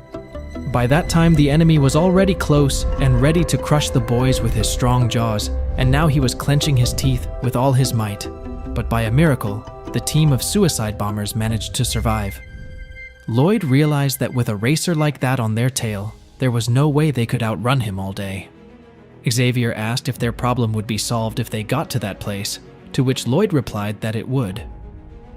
By that time, the enemy was already close and ready to crush the boys with his strong jaws, and now he was clenching his teeth with all his might. But by a miracle, the team of suicide bombers managed to survive. Lloyd realized that with a racer like that on their tail, there was no way they could outrun him all day. Xavier asked if their problem would be solved if they got to that place, to which Lloyd replied that it would.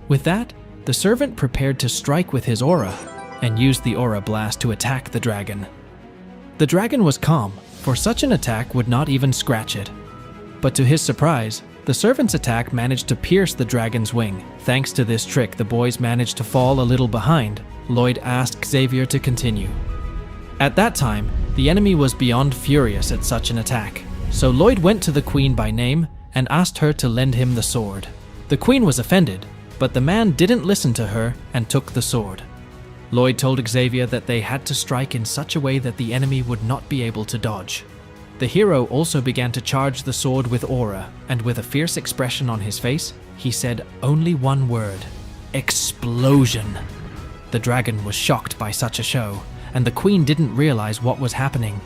With that, the servant prepared to strike with his aura, and used the aura blast to attack the dragon. The dragon was calm, for such an attack would not even scratch it. But to his surprise, the servant's attack managed to pierce the dragon's wing. Thanks to this trick, the boys managed to fall a little behind. Lloyd asked Xavier to continue. At that time, the enemy was beyond furious at such an attack, so Lloyd went to the queen by name and asked her to lend him the sword. The queen was offended, but the man didn't listen to her and took the sword. Lloyd told Xavier that they had to strike in such a way that the enemy would not be able to dodge. The hero also began to charge the sword with aura, and with a fierce expression on his face, he said only one word: explosion. The dragon was shocked by such a show, and the queen didn't realize what was happening.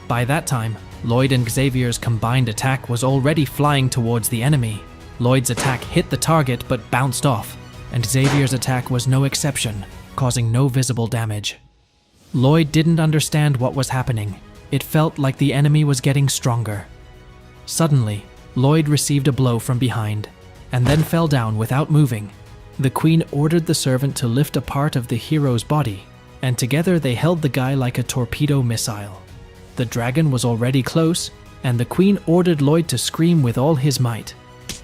By that time, Lloyd and Xavier's combined attack was already flying towards the enemy. Lloyd's attack hit the target but bounced off, and Xavier's attack was no exception, causing no visible damage. Lloyd didn't understand what was happening. It felt like the enemy was getting stronger. Suddenly, Lloyd received a blow from behind, and then fell down without moving. The queen ordered the servant to lift a part of the hero's body, and together they held the guy like a torpedo missile. The dragon was already close, and the queen ordered Lloyd to scream with all his might,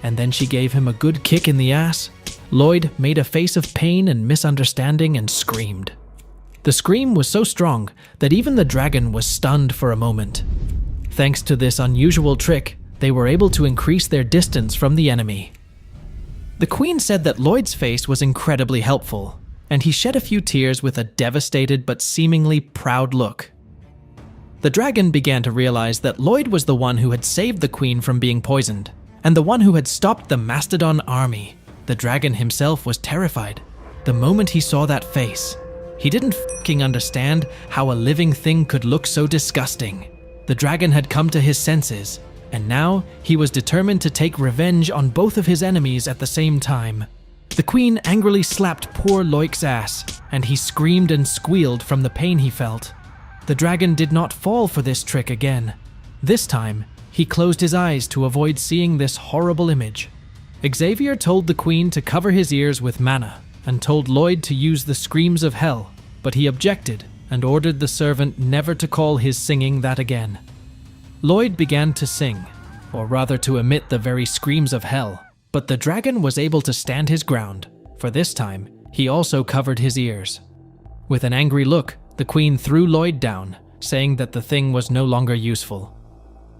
and then she gave him a good kick in the ass. Lloyd made a face of pain and misunderstanding and screamed. The scream was so strong that even the dragon was stunned for a moment. Thanks to this unusual trick, they were able to increase their distance from the enemy. The queen said that Lloyd's face was incredibly helpful, and he shed a few tears with a devastated but seemingly proud look. The dragon began to realize that Lloyd was the one who had saved the queen from being poisoned, and the one who had stopped the Mastodon army. The dragon himself was terrified the moment he saw that face. He didn't fucking understand how a living thing could look so disgusting. The dragon had come to his senses, and now he was determined to take revenge on both of his enemies at the same time. The queen angrily slapped poor Lloyd's ass, and he screamed and squealed from the pain he felt. The dragon did not fall for this trick again. This time, he closed his eyes to avoid seeing this horrible image. Xavier told the queen to cover his ears with mana, and told Lloyd to use the screams of hell, but he objected and ordered the servant never to call his singing that again. Lloyd began to sing, or rather to emit the very screams of hell, but the dragon was able to stand his ground, for this time he also covered his ears. With an angry look, the queen threw Lloyd down, saying that the thing was no longer useful.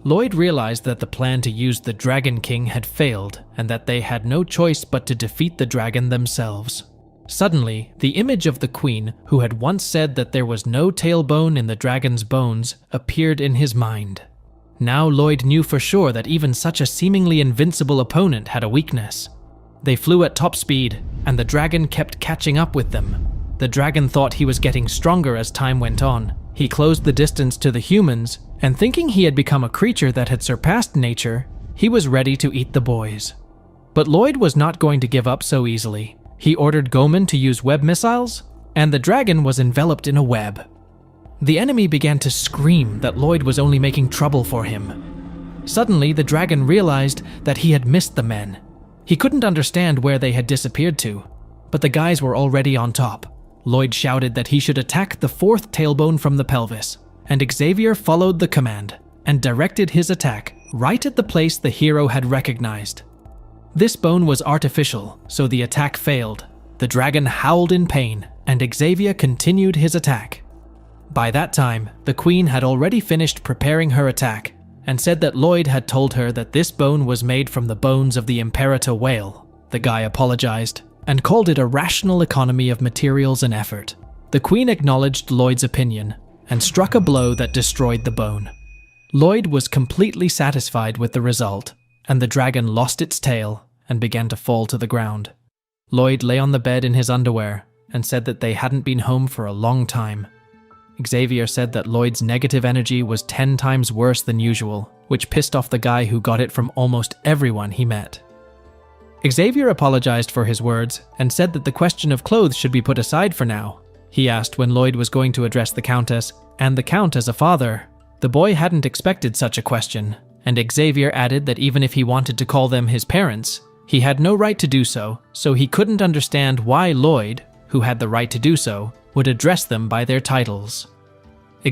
Lloyd realized that the plan to use the Dragon King had failed, and that they had no choice but to defeat the dragon themselves. Suddenly, the image of the queen, who had once said that there was no tailbone in the dragon's bones, appeared in his mind. Now Lloyd knew for sure that even such a seemingly invincible opponent had a weakness. They flew at top speed, and the dragon kept catching up with them. The dragon thought he was getting stronger as time went on. He closed the distance to the humans, and thinking he had become a creature that had surpassed nature, he was ready to eat the boys. But Lloyd was not going to give up so easily. He ordered Goman to use web missiles, and the dragon was enveloped in a web. The enemy began to scream that Lloyd was only making trouble for him. Suddenly, the dragon realized that he had missed the men. He couldn't understand where they had disappeared to, but the guys were already on top. Lloyd shouted that he should attack the fourth tailbone from the pelvis, and Xavier followed the command and directed his attack right at the place the hero had recognized. This bone was artificial, so the attack failed. The dragon howled in pain, and Xavier continued his attack. By that time, the queen had already finished preparing her attack, and said that Lloyd had told her that this bone was made from the bones of the imperator whale. The guy apologized, and called it a rational economy of materials and effort. The queen acknowledged Lloyd's opinion, and struck a blow that destroyed the bone. Lloyd was completely satisfied with the result, and the dragon lost its tail and began to fall to the ground. Lloyd lay on the bed in his underwear, and said that they hadn't been home for a long time. Xavier said that Lloyd's negative energy was 10 times worse than usual, which pissed off the guy who got it from almost everyone he met. Xavier apologized for his words and said that the question of clothes should be put aside for now. He asked when Lloyd was going to address the Countess and the Count as a father. The boy hadn't expected such a question, and Xavier added that even if he wanted to call them his parents, he had no right to do so, so he couldn't understand why Lloyd, who had the right to do so, would address them by their titles.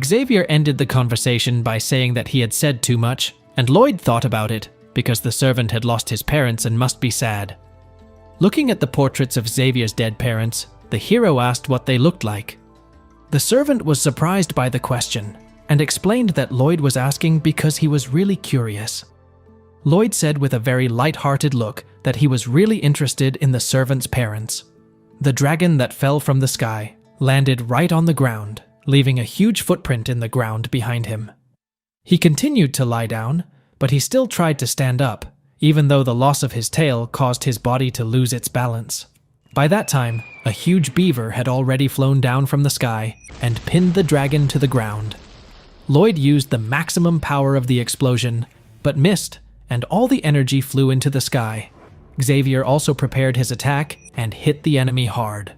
Xavier ended the conversation by saying that he had said too much, and Lloyd thought about it, because the servant had lost his parents and must be sad. Looking at the portraits of Xavier's dead parents, the hero asked what they looked like. The servant was surprised by the question, and explained that Lloyd was asking because he was really curious. Lloyd said with a very light-hearted look that he was really interested in the servant's parents. The dragon that fell from the sky landed right on the ground, leaving a huge footprint in the ground behind him. He continued to lie down, but he still tried to stand up, even though the loss of his tail caused his body to lose its balance. By that time, a huge beaver had already flown down from the sky and pinned the dragon to the ground. Lloyd used the maximum power of the explosion, but missed, and all the energy flew into the sky. Xavier also prepared his attack and hit the enemy hard.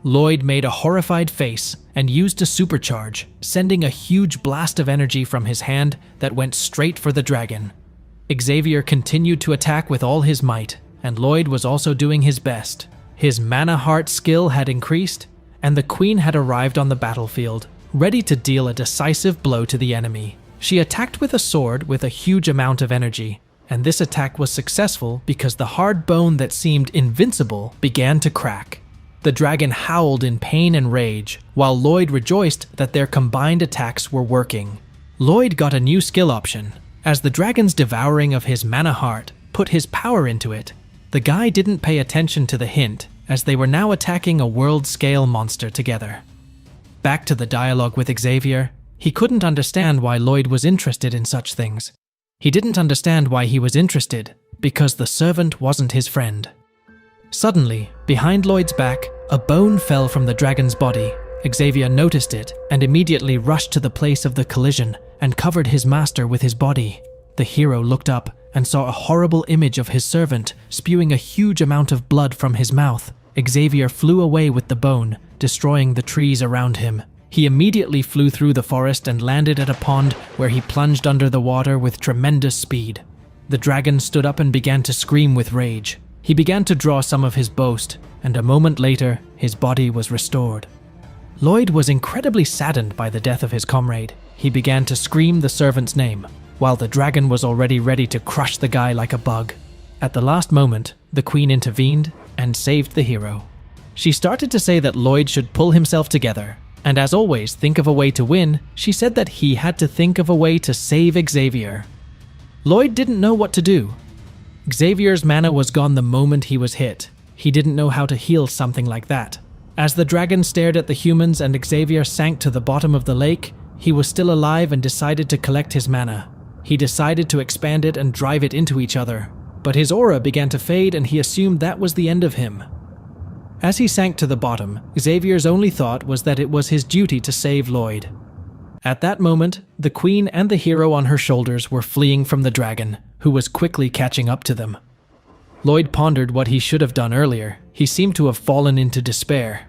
Lloyd made a horrified face and used a supercharge, sending a huge blast of energy from his hand that went straight for the dragon. Xavier continued to attack with all his might, and Lloyd was also doing his best. His mana heart skill had increased, and the queen had arrived on the battlefield, ready to deal a decisive blow to the enemy. She attacked with a sword with a huge amount of energy, and this attack was successful because the hard bone that seemed invincible began to crack. The dragon howled in pain and rage, while Lloyd rejoiced that their combined attacks were working. Lloyd got a new skill option, as the dragon's devouring of his mana heart put his power into it. The guy didn't pay attention to the hint, as they were now attacking a world-scale monster together. Back to the dialogue with Xavier, he couldn't understand why Lloyd was interested in such things. He didn't understand why he was interested, because the servant wasn't his friend. Suddenly, behind Lloyd's back, a bone fell from the dragon's body. Xavier noticed it and immediately rushed to the place of the collision and covered his master with his body. The hero looked up and saw a horrible image of his servant spewing a huge amount of blood from his mouth. Xavier flew away with the bone, destroying the trees around him. He immediately flew through the forest and landed at a pond where he plunged under the water with tremendous speed. The dragon stood up and began to scream with rage. He began to draw some of his boast, and a moment later, his body was restored. Lloyd was incredibly saddened by the death of his comrade. He began to scream the servant's name, while the dragon was already ready to crush the guy like a bug. At the last moment, the queen intervened and saved the hero. She started to say that Lloyd should pull himself together, and as always, think of a way to win. She said that he had to think of a way to save Xavier. Lloyd didn't know what to do. Xavier's mana was gone the moment he was hit. He didn't know how to heal something like that. As the dragon stared at the humans and Xavier sank to the bottom of the lake, he was still alive and decided to collect his mana. He decided to expand it and drive it into each other, but his aura began to fade and he assumed that was the end of him. As he sank to the bottom, Xavier's only thought was that it was his duty to save Lloyd. At that moment, the queen and the hero on her shoulders were fleeing from the dragon, who was quickly catching up to them. Lloyd pondered what he should have done earlier. He seemed to have fallen into despair.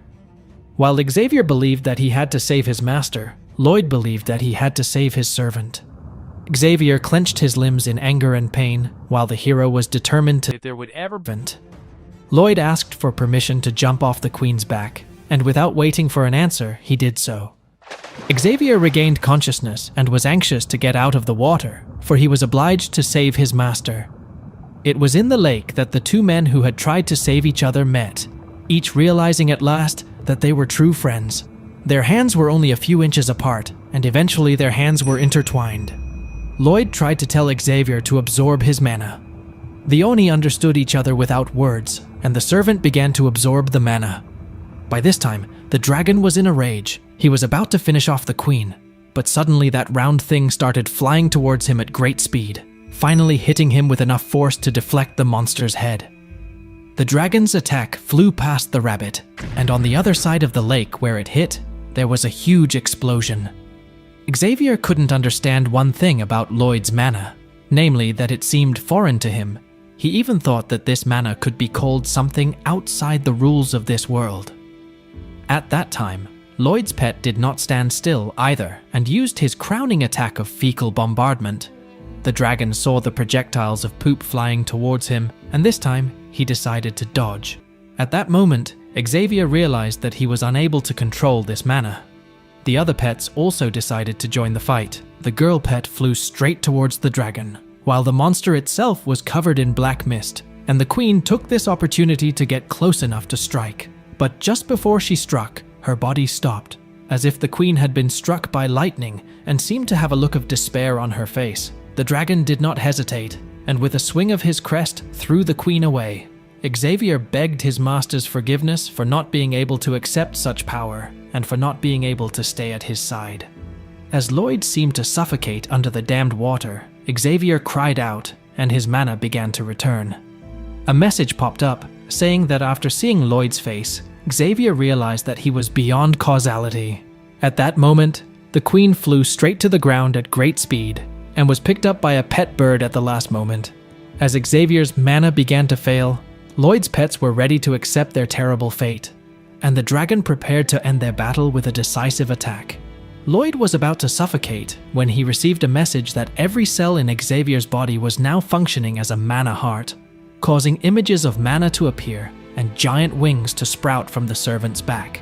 While Xavier believed that he had to save his master, Lloyd believed that he had to save his servant. Xavier clenched his limbs in anger and pain, while the hero was determined to if there would ever prevent. Lloyd asked for permission to jump off the queen's back, and without waiting for an answer, he did so. Xavier regained consciousness and was anxious to get out of the water, for he was obliged to save his master. It was in the lake that the two men who had tried to save each other met, each realizing at last that they were true friends. Their hands were only a few inches apart, and eventually their hands were intertwined. Lloyd tried to tell Xavier to absorb his mana. The Oni understood each other without words, and the servant began to absorb the mana. By this time, the dragon was in a rage. He was about to finish off the queen, but suddenly that round thing started flying towards him at great speed, finally hitting him with enough force to deflect the monster's head. The dragon's attack flew past the rabbit, and on the other side of the lake where it hit, there was a huge explosion. Xavier couldn't understand one thing about Lloyd's mana, namely that it seemed foreign to him. He even thought that this mana could be called something outside the rules of this world. At that time, Lloyd's pet did not stand still either and used his crowning attack of fecal bombardment. The dragon saw the projectiles of poop flying towards him, and this time he decided to dodge. At that moment, Xavier realized that he was unable to control this mana. The other pets also decided to join the fight. The girl pet flew straight towards the dragon, while the monster itself was covered in black mist, and the queen took this opportunity to get close enough to strike. But just before she struck, her body stopped, as if the queen had been struck by lightning and seemed to have a look of despair on her face. The dragon did not hesitate, and with a swing of his crest threw the queen away. Xavier begged his master's forgiveness for not being able to accept such power, and for not being able to stay at his side. As Lloyd seemed to suffocate under the dammed water, Xavier cried out, and his mana began to return. A message popped up, saying that after seeing Lloyd's face, Xavier realized that he was beyond causality. At that moment, the queen flew straight to the ground at great speed, and was picked up by a pet bird at the last moment. As Xavier's mana began to fail, Lloyd's pets were ready to accept their terrible fate, and the dragon prepared to end their battle with a decisive attack. Lloyd was about to suffocate when he received a message that every cell in Xavier's body was now functioning as a mana heart, causing images of mana to appear and giant wings to sprout from the servant's back.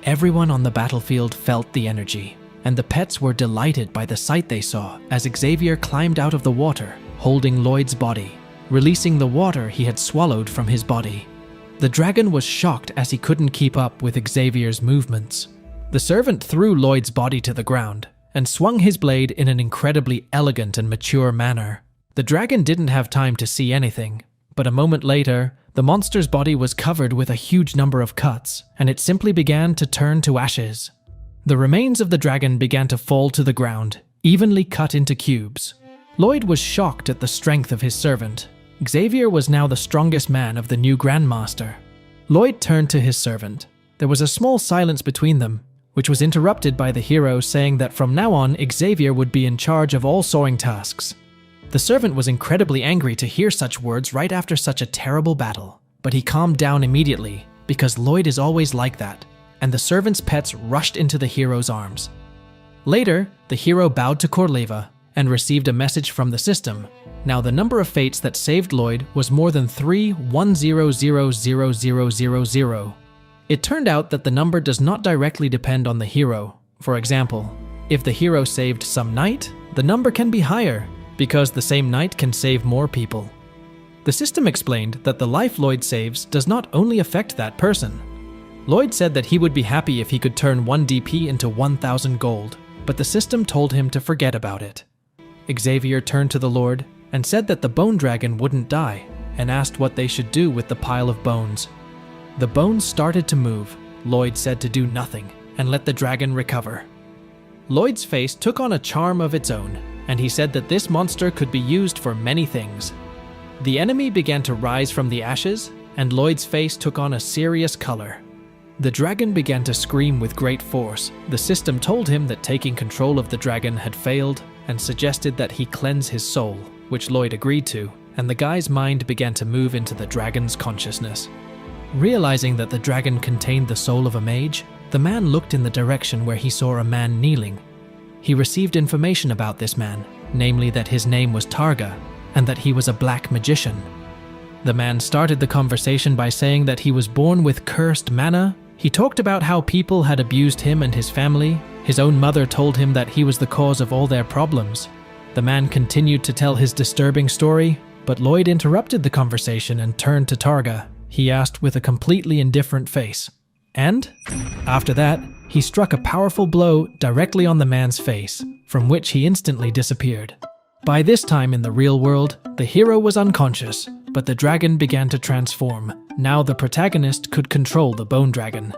Everyone on the battlefield felt the energy, and the pets were delighted by the sight they saw as Xavier climbed out of the water, holding Lloyd's body, releasing the water he had swallowed from his body. The dragon was shocked as he couldn't keep up with Xavier's movements. The servant threw Lloyd's body to the ground and swung his blade in an incredibly elegant and mature manner. The dragon didn't have time to see anything, but a moment later, the monster's body was covered with a huge number of cuts, and it simply began to turn to ashes. The remains of the dragon began to fall to the ground, evenly cut into cubes. Lloyd was shocked at the strength of his servant. Xavier was now the strongest man of the new Grandmaster. Lloyd turned to his servant. There was a small silence between them, which was interrupted by the hero saying that from now on Xavier would be in charge of all soaring tasks. The servant was incredibly angry to hear such words right after such a terrible battle, but he calmed down immediately because Lloyd is always like that, and the servant's pets rushed into the hero's arms. Later, the hero bowed to Corleva and received a message from the system. Now the number of fates that saved Lloyd was more than 3,100,000. It turned out that the number does not directly depend on the hero. For example, if the hero saved some knight, the number can be higher, because the same knight can save more people. The system explained that the life Lloyd saves does not only affect that person. Lloyd said that he would be happy if he could turn 1 DP into 1,000 gold, but the system told him to forget about it. Xavier turned to the Lord and said that the bone dragon wouldn't die, and asked what they should do with the pile of bones. The bones started to move. Lloyd said to do nothing and let the dragon recover. Lloyd's face took on a charm of its own, and he said that this monster could be used for many things. The enemy began to rise from the ashes, and Lloyd's face took on a serious color. The dragon began to scream with great force. The system told him that taking control of the dragon had failed and suggested that he cleanse his soul, which Lloyd agreed to, and the guy's mind began to move into the dragon's consciousness. Realizing that the dragon contained the soul of a mage, the man looked in the direction where he saw a man kneeling. He received information about this man, namely that his name was Targa, and that he was a black magician. The man started the conversation by saying that he was born with cursed mana. He talked about how people had abused him and his family. His own mother told him that he was the cause of all their problems. The man continued to tell his disturbing story, but Lloyd interrupted the conversation and turned to Targa. He asked with a completely indifferent face. And, after that, he struck a powerful blow directly on the man's face, from which he instantly disappeared. By this time in the real world, the hero was unconscious, but the dragon began to transform. Now the protagonist could control the bone dragon.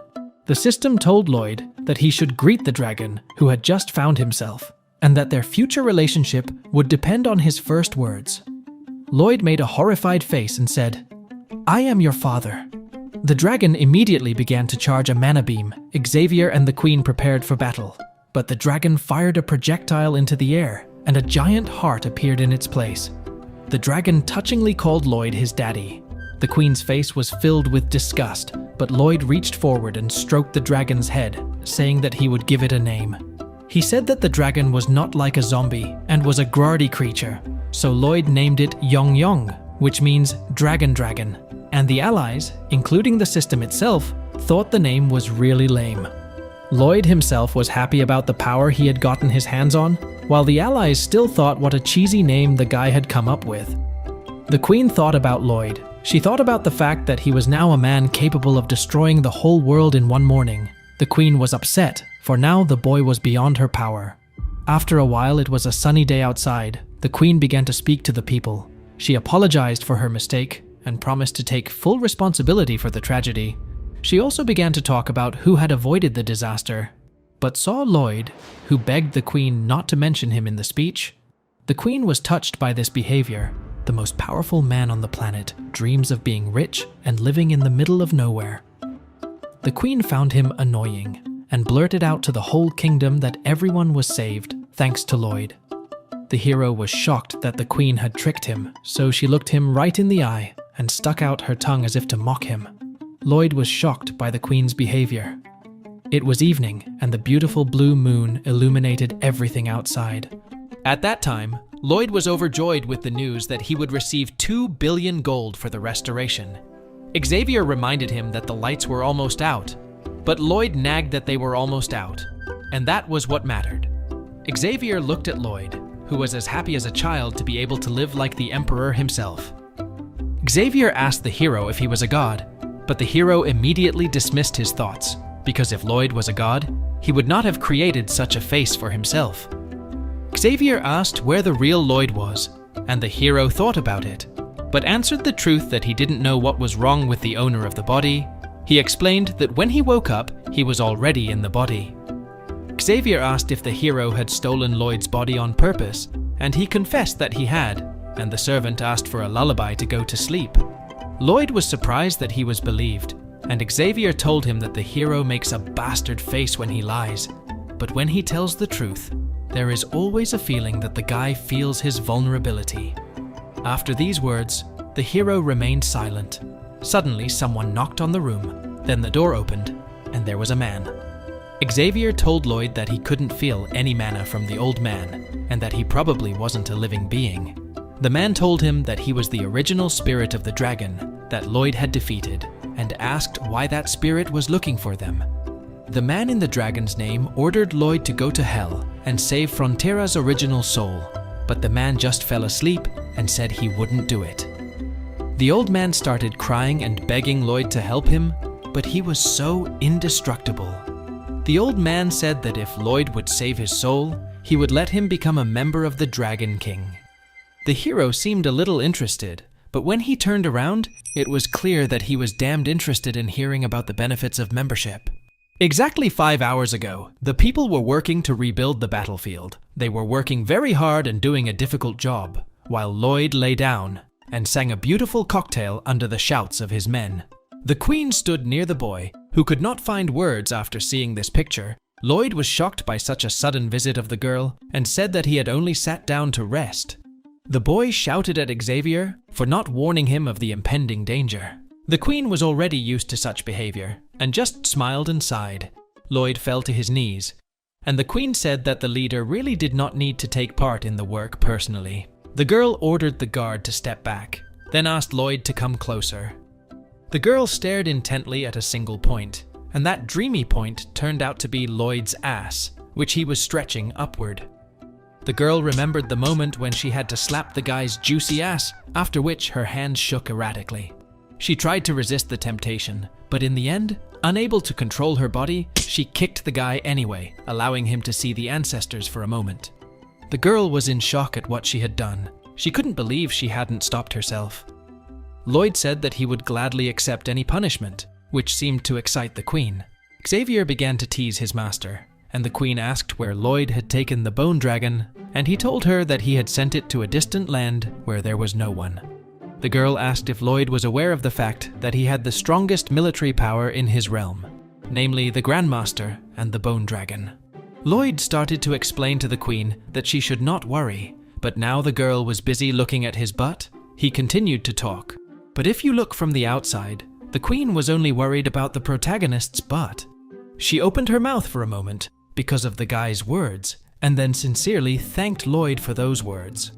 The system told Lloyd that he should greet the dragon, who had just found himself, and that their future relationship would depend on his first words. Lloyd made a horrified face and said, "I am your father." The dragon immediately began to charge a mana beam. Xavier and the queen prepared for battle, but the dragon fired a projectile into the air, and a giant heart appeared in its place. The dragon touchingly called Lloyd his daddy. The queen's face was filled with disgust, but Lloyd reached forward and stroked the dragon's head, saying that he would give it a name. He said that the dragon was not like a zombie and was a grardy creature, so Lloyd named it Yong Yong, which means dragon dragon, and the allies, including the system itself, thought the name was really lame. Lloyd himself was happy about the power he had gotten his hands on, while the allies still thought what a cheesy name the guy had come up with. The queen thought about Lloyd. She thought about the fact that he was now a man capable of destroying the whole world in one morning. The queen was upset, for now the boy was beyond her power. After a while, it was a sunny day outside. The queen began to speak to the people. She apologized for her mistake and promised to take full responsibility for the tragedy. She also began to talk about who had avoided the disaster, but saw Lloyd, who begged the queen not to mention him in the speech. The queen was touched by this behavior. The most powerful man on the planet dreams of being rich and living in the middle of nowhere. The queen found him annoying and blurted out to the whole kingdom that everyone was saved thanks to Lloyd. The hero was shocked that the queen had tricked him, so she looked him right in the eye and stuck out her tongue as if to mock him. Lloyd was shocked by the queen's behavior. It was evening, and the beautiful blue moon illuminated everything outside. At that time, Lloyd was overjoyed with the news that he would receive 2 billion gold for the restoration. Xavier reminded him that the lights were almost out, but Lloyd nagged that they were almost out, and that was what mattered. Xavier looked at Lloyd, who was as happy as a child to be able to live like the emperor himself. Xavier asked the hero if he was a god, but the hero immediately dismissed his thoughts, because if Lloyd was a god, he would not have created such a face for himself. Xavier asked where the real Lloyd was, and the hero thought about it, but answered the truth that he didn't know what was wrong with the owner of the body. He explained that when he woke up, he was already in the body. Xavier asked if the hero had stolen Lloyd's body on purpose, and he confessed that he had, and the servant asked for a lullaby to go to sleep. Lloyd was surprised that he was believed, and Xavier told him that the hero makes a bastard face when he lies, but when he tells the truth, there is always a feeling that the guy feels his vulnerability. After these words, the hero remained silent. Suddenly, someone knocked on the room, then the door opened, and there was a man. Xavier told Lloyd that he couldn't feel any mana from the old man, and that he probably wasn't a living being. The man told him that he was the original spirit of the dragon that Lloyd had defeated, and asked why that spirit was looking for them. The man in the dragon's name ordered Lloyd to go to hell and save Frontera's original soul, but the man just fell asleep and said he wouldn't do it. The old man started crying and begging Lloyd to help him, but he was so indestructible. The old man said that if Lloyd would save his soul, he would let him become a member of the Dragon King. The hero seemed a little interested, but when he turned around, it was clear that he was damned interested in hearing about the benefits of membership. Exactly 5 hours ago, the people were working to rebuild the battlefield. They were working very hard and doing a difficult job, while Lloyd lay down. and sang a beautiful cocktail under the shouts of his men. The queen stood near the boy, who could not find words after seeing this picture. Lloyd was shocked by such a sudden visit of the girl and said that he had only sat down to rest. The boy shouted at Xavier for not warning him of the impending danger. The queen was already used to such behavior and just smiled and sighed. Lloyd fell to his knees, and the queen said that the leader really did not need to take part in the work personally. The girl ordered the guard to step back, then asked Lloyd to come closer. The girl stared intently at a single point, and that dreamy point turned out to be Lloyd's ass, which he was stretching upward. The girl remembered the moment when she had to slap the guy's juicy ass, after which her hands shook erratically. She tried to resist the temptation, but in the end, unable to control her body, she kicked the guy anyway, allowing him to see the ancestors for a moment. The girl was in shock at what she had done. She couldn't believe she hadn't stopped herself. Lloyd said that he would gladly accept any punishment, which seemed to excite the queen. Xavier began to tease his master, and the queen asked where Lloyd had taken the bone dragon, and he told her that he had sent it to a distant land where there was no one. The girl asked if Lloyd was aware of the fact that he had the strongest military power in his realm, namely the Grandmaster and the Bone Dragon. Lloyd started to explain to the queen that she should not worry, but now the girl was busy looking at his butt. He continued to talk. But if you look from the outside, the queen was only worried about the protagonist's butt. She opened her mouth for a moment because of the guy's words, and then sincerely thanked Lloyd for those words.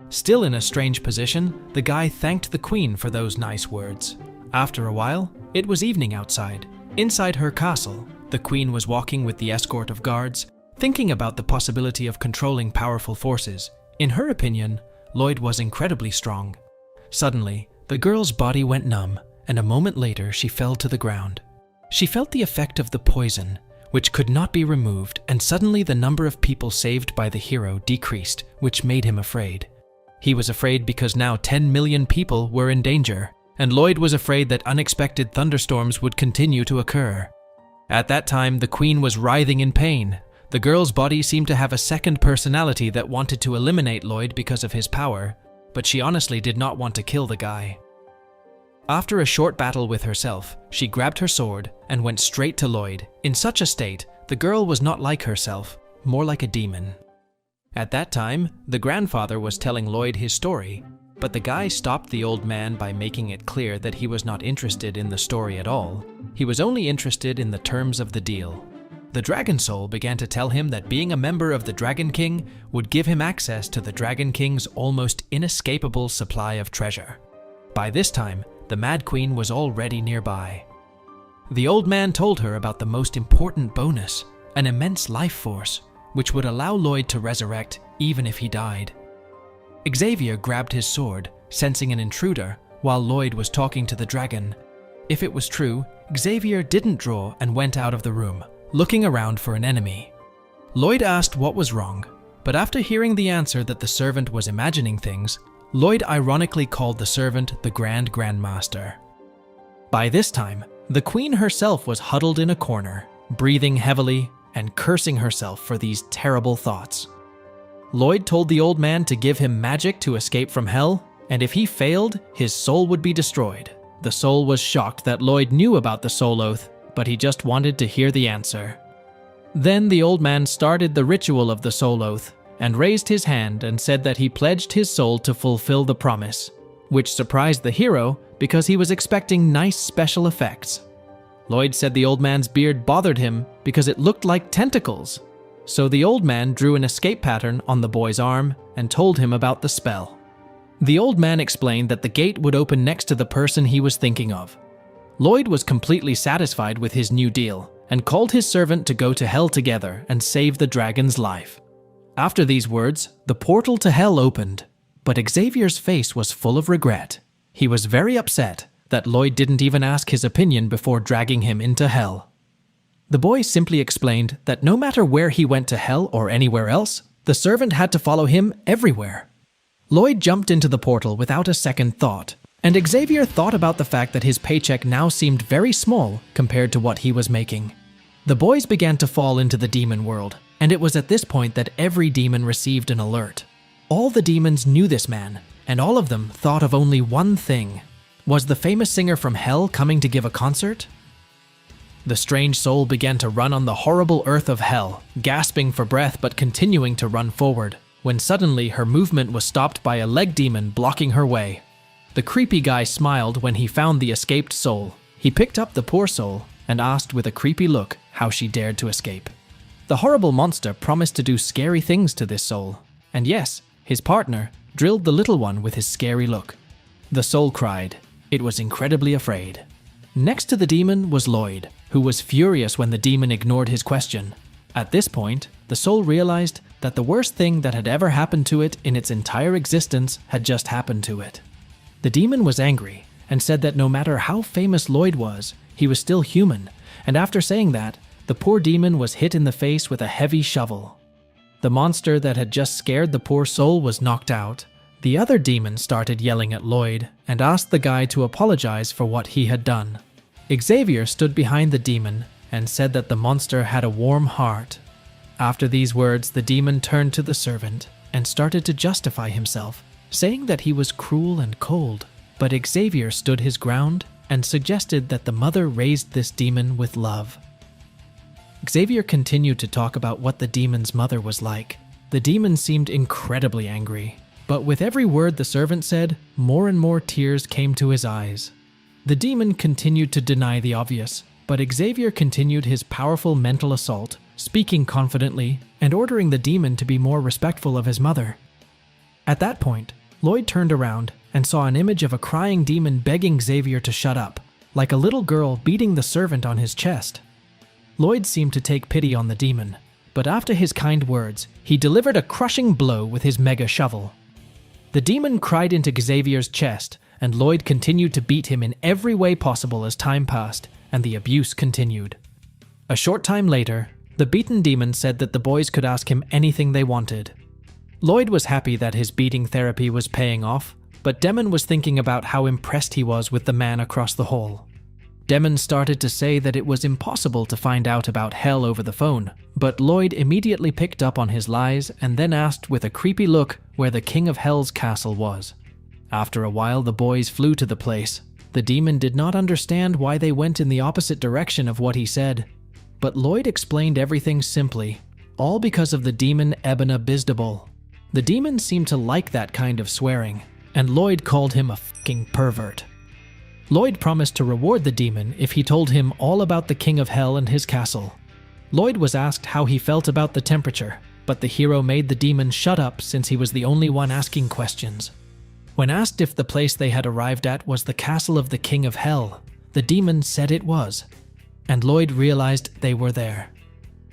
Still in a strange position, the guy thanked the queen for those nice words. After a while, it was evening outside. Inside her castle, the queen was walking with the escort of guards, thinking about the possibility of controlling powerful forces. In her opinion, Lloyd was incredibly strong. Suddenly, the girl's body went numb, and a moment later she fell to the ground. She felt the effect of the poison, which could not be removed, and suddenly the number of people saved by the hero decreased, which made him afraid. He was afraid because now 10 million people were in danger, and Lloyd was afraid that unexpected thunderstorms would continue to occur. At that time, the queen was writhing in pain. The girl's body seemed to have a second personality that wanted to eliminate Lloyd because of his power, but she honestly did not want to kill the guy. After a short battle with herself, she grabbed her sword and went straight to Lloyd. In such a state, the girl was not like herself, more like a demon. At that time, the grandfather was telling Lloyd his story, but the guy stopped the old man by making it clear that he was not interested in the story at all. He was only interested in the terms of the deal. The Dragon Soul began to tell him that being a member of the Dragon King would give him access to the Dragon King's almost inescapable supply of treasure. By this time, the Mad Queen was already nearby. The old man told her about the most important bonus, an immense life force, which would allow Lloyd to resurrect even if he died. Xavier grabbed his sword, sensing an intruder, while Lloyd was talking to the dragon. If it was true, Xavier didn't draw and went out of the room, looking around for an enemy. Lloyd asked what was wrong, but after hearing the answer that the servant was imagining things, Lloyd ironically called the servant the Grandmaster. By this time, the queen herself was huddled in a corner, breathing heavily and cursing herself for these terrible thoughts. Lloyd told the old man to give him magic to escape from hell, and if he failed, his soul would be destroyed. The soul was shocked that Lloyd knew about the soul oath, but he just wanted to hear the answer. Then the old man started the ritual of the soul oath, and raised his hand and said that he pledged his soul to fulfill the promise, which surprised the hero because he was expecting nice special effects. Lloyd said the old man's beard bothered him because it looked like tentacles. So the old man drew an escape pattern on the boy's arm and told him about the spell. The old man explained that the gate would open next to the person he was thinking of. Lloyd was completely satisfied with his new deal and called his servant to go to hell together and save the dragon's life. After these words, the portal to hell opened, but Xavier's face was full of regret. He was very upset that Lloyd didn't even ask his opinion before dragging him into hell. The boy simply explained that no matter where he went to hell or anywhere else, the servant had to follow him everywhere. Lloyd jumped into the portal without a second thought, and Xavier thought about the fact that his paycheck now seemed very small compared to what he was making. The boys began to fall into the demon world, and it was at this point that every demon received an alert. All the demons knew this man, and all of them thought of only one thing. Was the famous singer from hell coming to give a concert? The strange soul began to run on the horrible earth of hell, gasping for breath but continuing to run forward, when suddenly her movement was stopped by a leg demon blocking her way. The creepy guy smiled when he found the escaped soul. He picked up the poor soul and asked with a creepy look how she dared to escape. The horrible monster promised to do scary things to this soul, and yes, his partner drilled the little one with his scary look. The soul cried. It was incredibly afraid. Next to the demon was Lloyd, who was furious when the demon ignored his question. At this point, the soul realized that the worst thing that had ever happened to it in its entire existence had just happened to it. The demon was angry and said that no matter how famous Lloyd was, he was still human, and after saying that, the poor demon was hit in the face with a heavy shovel. The monster that had just scared the poor soul was knocked out. The other demon started yelling at Lloyd and asked the guy to apologize for what he had done. Xavier stood behind the demon and said that the monster had a warm heart. After these words, the demon turned to the servant and started to justify himself, saying that he was cruel and cold. But Xavier stood his ground and suggested that the mother raised this demon with love. Xavier continued to talk about what the demon's mother was like. The demon seemed incredibly angry, but with every word the servant said, more and more tears came to his eyes. The demon continued to deny the obvious, but Xavier continued his powerful mental assault, speaking confidently and ordering the demon to be more respectful of his mother. At that point, Lloyd turned around and saw an image of a crying demon begging Xavier to shut up, like a little girl beating the servant on his chest. Lloyd seemed to take pity on the demon, but after his kind words, he delivered a crushing blow with his mega shovel. The demon cried into Xavier's chest, and Lloyd continued to beat him in every way possible as time passed, and the abuse continued. A short time later, the beaten demon said that the boys could ask him anything they wanted. Lloyd was happy that his beating therapy was paying off, but Demon was thinking about how impressed he was with the man across the hall. Demon started to say that it was impossible to find out about hell over the phone, but Lloyd immediately picked up on his lies and then asked with a creepy look where the King of Hell's castle was. After a while, the boys flew to the place. The demon did not understand why they went in the opposite direction of what he said, but Lloyd explained everything simply, all because of the demon Ebona Bizdabul. The demon seemed to like that kind of swearing, and Lloyd called him a fucking pervert. Lloyd promised to reward the demon if he told him all about the King of Hell and his castle. Lloyd was asked how he felt about the temperature, but the hero made the demon shut up since he was the only one asking questions. When asked if the place they had arrived at was the castle of the King of Hell, the demon said it was, and Lloyd realized they were there.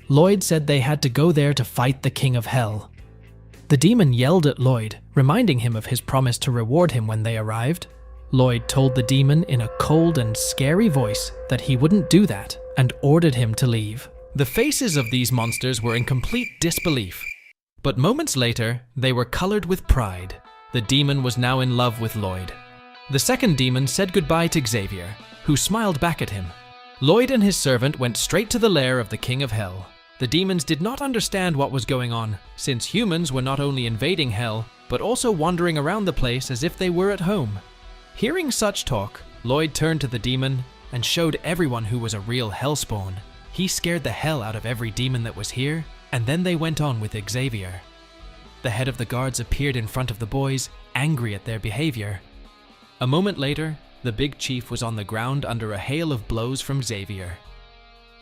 Lloyd said they had to go there to fight the King of Hell. The demon yelled at Lloyd, reminding him of his promise to reward him when they arrived. Lloyd told the demon in a cold and scary voice that he wouldn't do that and ordered him to leave. The faces of these monsters were in complete disbelief, but moments later, they were colored with pride. The demon was now in love with Lloyd. The second demon said goodbye to Xavier, who smiled back at him. Lloyd and his servant went straight to the lair of the King of Hell. The demons did not understand what was going on, since humans were not only invading hell, but also wandering around the place as if they were at home. Hearing such talk, Lloyd turned to the demon and showed everyone who was a real hellspawn. He scared the hell out of every demon that was here, and then they went on with Xavier. The head of the guards appeared in front of the boys, angry at their behavior. A moment later, the big chief was on the ground under a hail of blows from Xavier.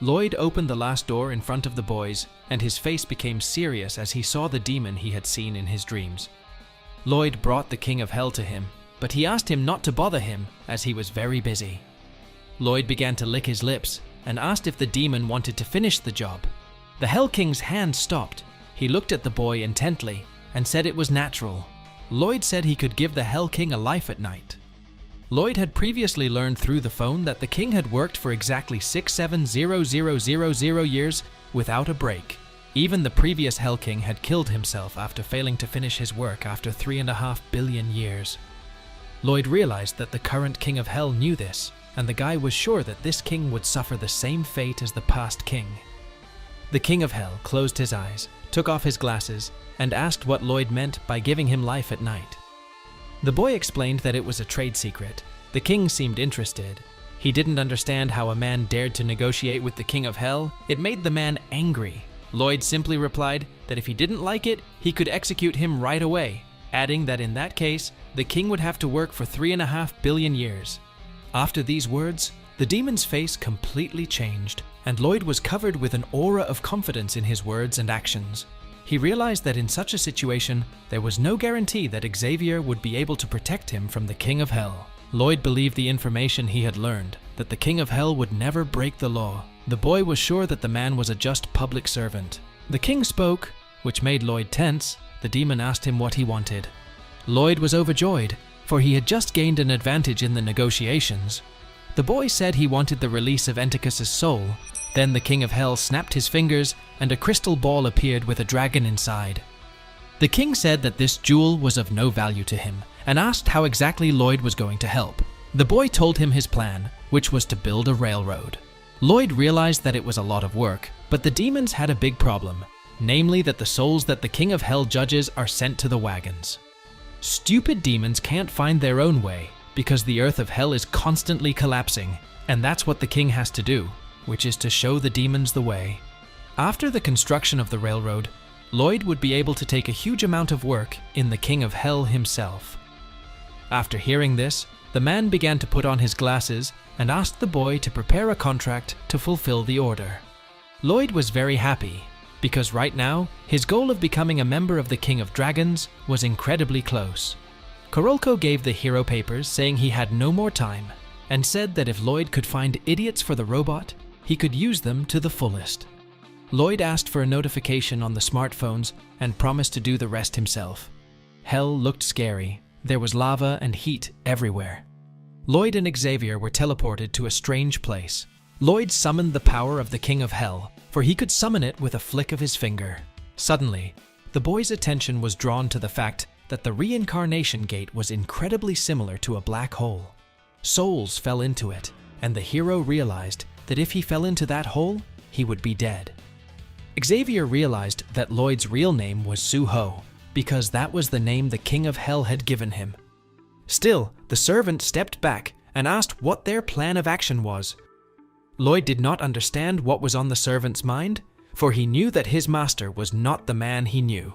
Lloyd opened the last door in front of the boys, and his face became serious as he saw the demon he had seen in his dreams. Lloyd brought the King of Hell to him, but he asked him not to bother him as he was very busy. Lloyd began to lick his lips and asked if the demon wanted to finish the job. The Hell King's hand stopped. He looked at the boy intently and said it was natural. Lloyd said he could give the Hell King a life at night. Lloyd had previously learned through the phone that the king had worked for exactly 670000 years without a break. Even the previous Hell King had killed himself after failing to finish his work after 3.5 billion years. Lloyd realized that the current King of Hell knew this, and the guy was sure that this king would suffer the same fate as the past king. The King of Hell closed his eyes, took off his glasses, and asked what Lloyd meant by giving him life at night. The boy explained that it was a trade secret. The king seemed interested. He didn't understand how a man dared to negotiate with the king of hell. It made the man angry. Lloyd simply replied that if he didn't like it, he could execute him right away, adding that in that case, the king would have to work for 3.5 billion years. After these words, the demon's face completely changed, and Lloyd was covered with an aura of confidence in his words and actions. He realized that in such a situation, there was no guarantee that Xavier would be able to protect him from the king of hell. Lloyd believed the information he had learned, that the king of hell would never break the law. The boy was sure that the man was a just public servant. The king spoke, which made Lloyd tense. The demon asked him what he wanted. Lloyd was overjoyed, for he had just gained an advantage in the negotiations. The boy said he wanted the release of Enticus's soul. Then the king of hell snapped his fingers, and a crystal ball appeared with a dragon inside. The king said that this jewel was of no value to him, and asked how exactly Lloyd was going to help. The boy told him his plan, which was to build a railroad. Lloyd realized that it was a lot of work, but the demons had a big problem, namely that the souls that the king of hell judges are sent to the wagons. Stupid demons can't find their own way, because the earth of hell is constantly collapsing, and that's what the king has to do, which is to show the demons the way. After the construction of the railroad, Lloyd would be able to take a huge amount of work in the king of hell himself. After hearing this, the man began to put on his glasses and asked the boy to prepare a contract to fulfill the order. Lloyd was very happy, because right now, his goal of becoming a member of the King of Dragons was incredibly close. Korolko gave the hero papers saying he had no more time, and said that if Lloyd could find idiots for the robot, he could use them to the fullest. Lloyd asked for a notification on the smartphones and promised to do the rest himself. Hell looked scary. There was lava and heat everywhere. Lloyd and Xavier were teleported to a strange place. Lloyd summoned the power of the King of Hell, for he could summon it with a flick of his finger. Suddenly, the boy's attention was drawn to the fact that the reincarnation gate was incredibly similar to a black hole. Souls fell into it, and the hero realized that if he fell into that hole, he would be dead. Xavier realized that Lloyd's real name was Soo Ho, because that was the name the King of Hell had given him. Still, the servant stepped back and asked what their plan of action was. Lloyd did not understand what was on the servant's mind, for he knew that his master was not the man he knew.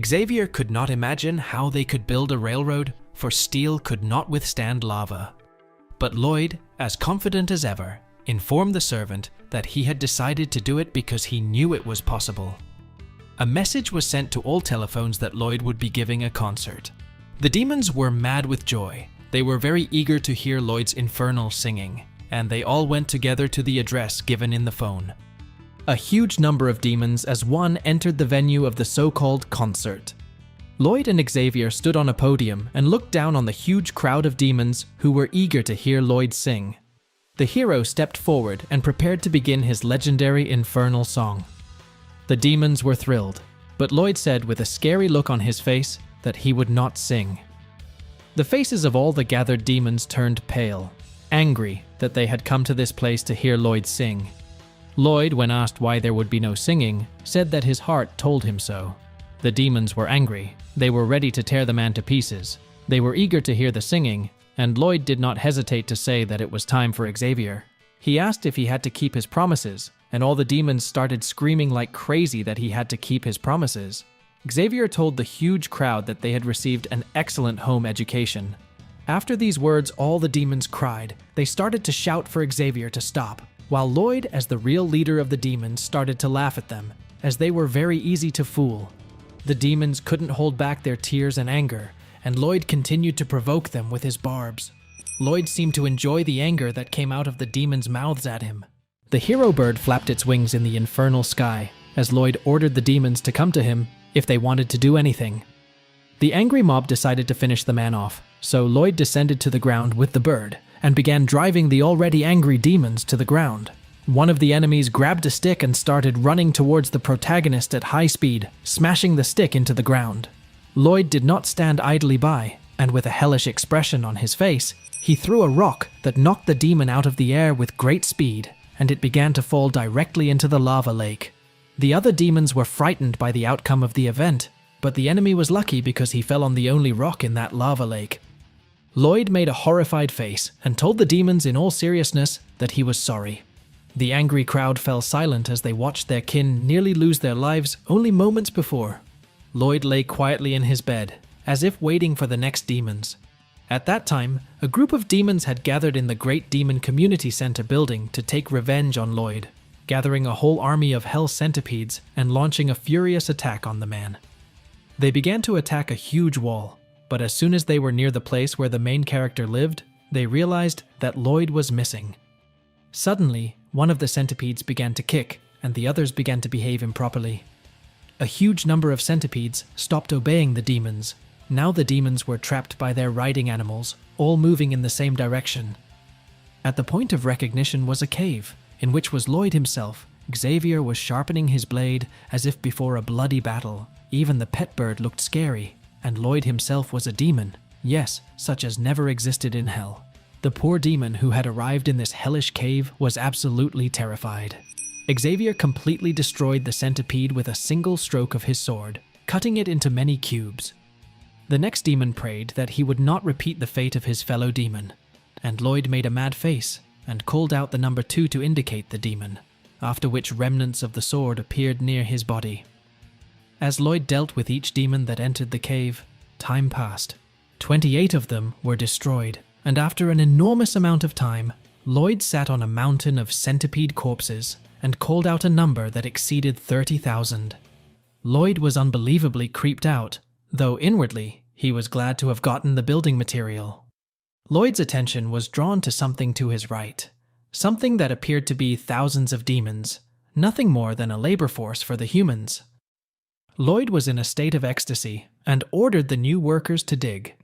Xavier could not imagine how they could build a railroad, for steel could not withstand lava. But Lloyd, as confident as ever, informed the servant that he had decided to do it because he knew it was possible. A message was sent to all telephones that Lloyd would be giving a concert. The demons were mad with joy. They were very eager to hear Lloyd's infernal singing, and they all went together to the address given in the phone. A huge number of demons as one entered the venue of the so-called concert. Lloyd and Xavier stood on a podium and looked down on the huge crowd of demons who were eager to hear Lloyd sing. The hero stepped forward and prepared to begin his legendary infernal song. The demons were thrilled, but Lloyd said with a scary look on his face that he would not sing. The faces of all the gathered demons turned pale, angry that they had come to this place to hear Lloyd sing. Lloyd, when asked why there would be no singing, said that his heart told him so. The demons were angry. They were ready to tear the man to pieces. They were eager to hear the singing, and Lloyd did not hesitate to say that it was time for Xavier. He asked if he had to keep his promises, and all the demons started screaming like crazy that he had to keep his promises. Xavier told the huge crowd that they had received an excellent home education. After these words, all the demons cried. They started to shout for Xavier to stop, while Lloyd, as the real leader of the demons, started to laugh at them, as they were very easy to fool. The demons couldn't hold back their tears and anger, and Lloyd continued to provoke them with his barbs. Lloyd seemed to enjoy the anger that came out of the demons' mouths at him. The hero bird flapped its wings in the infernal sky, as Lloyd ordered the demons to come to him if they wanted to do anything. The angry mob decided to finish the man off, so Lloyd descended to the ground with the bird and began driving the already angry demons to the ground. One of the enemies grabbed a stick and started running towards the protagonist at high speed, smashing the stick into the ground. Lloyd did not stand idly by, and with a hellish expression on his face, he threw a rock that knocked the demon out of the air with great speed, and it began to fall directly into the lava lake. The other demons were frightened by the outcome of the event, but the enemy was lucky because he fell on the only rock in that lava lake. Lloyd made a horrified face and told the demons in all seriousness that he was sorry. The angry crowd fell silent as they watched their kin nearly lose their lives only moments before. Lloyd lay quietly in his bed, as if waiting for the next demons. At that time, a group of demons had gathered in the Great Demon Community Center building to take revenge on Lloyd, gathering a whole army of hell centipedes and launching a furious attack on the man. They began to attack a huge wall, but as soon as they were near the place where the main character lived, they realized that Lloyd was missing. Suddenly, one of the centipedes began to kick, and the others began to behave improperly. A huge number of centipedes stopped obeying the demons. Now the demons were trapped by their riding animals, all moving in the same direction. At the point of recognition was a cave, in which was Lloyd himself. Xavier was sharpening his blade as if before a bloody battle. Even the pet bird looked scary, and Lloyd himself was a demon. Yes, such as never existed in hell. The poor demon who had arrived in this hellish cave was absolutely terrified. Xavier completely destroyed the centipede with a single stroke of his sword, cutting it into many cubes. The next demon prayed that he would not repeat the fate of his fellow demon, and Lloyd made a mad face and called out the number 2 to indicate the demon, after which remnants of the sword appeared near his body. As Lloyd dealt with each demon that entered the cave, time passed. 28 of them were destroyed, and after an enormous amount of time, Lloyd sat on a mountain of centipede corpses and called out a number that exceeded 30,000. Lloyd was unbelievably creeped out, though inwardly he was glad to have gotten the building material. Lloyd's attention was drawn to something to his right, something that appeared to be thousands of demons, nothing more than a labor force for the humans. Lloyd was in a state of ecstasy and ordered the new workers to dig.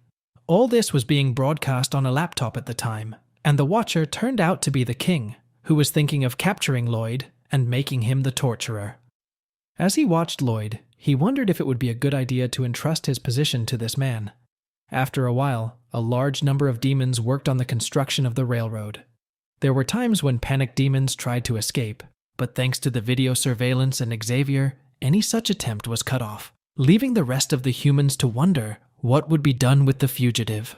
All this was being broadcast on a laptop at the time, and the watcher turned out to be the king, who was thinking of capturing Lloyd and making him the torturer. As he watched Lloyd, he wondered if it would be a good idea to entrust his position to this man. After a while, a large number of demons worked on the construction of the railroad. There were times when panicked demons tried to escape, but thanks to the video surveillance and Xavier, any such attempt was cut off, leaving the rest of the humans to wonder what would be done with the fugitive.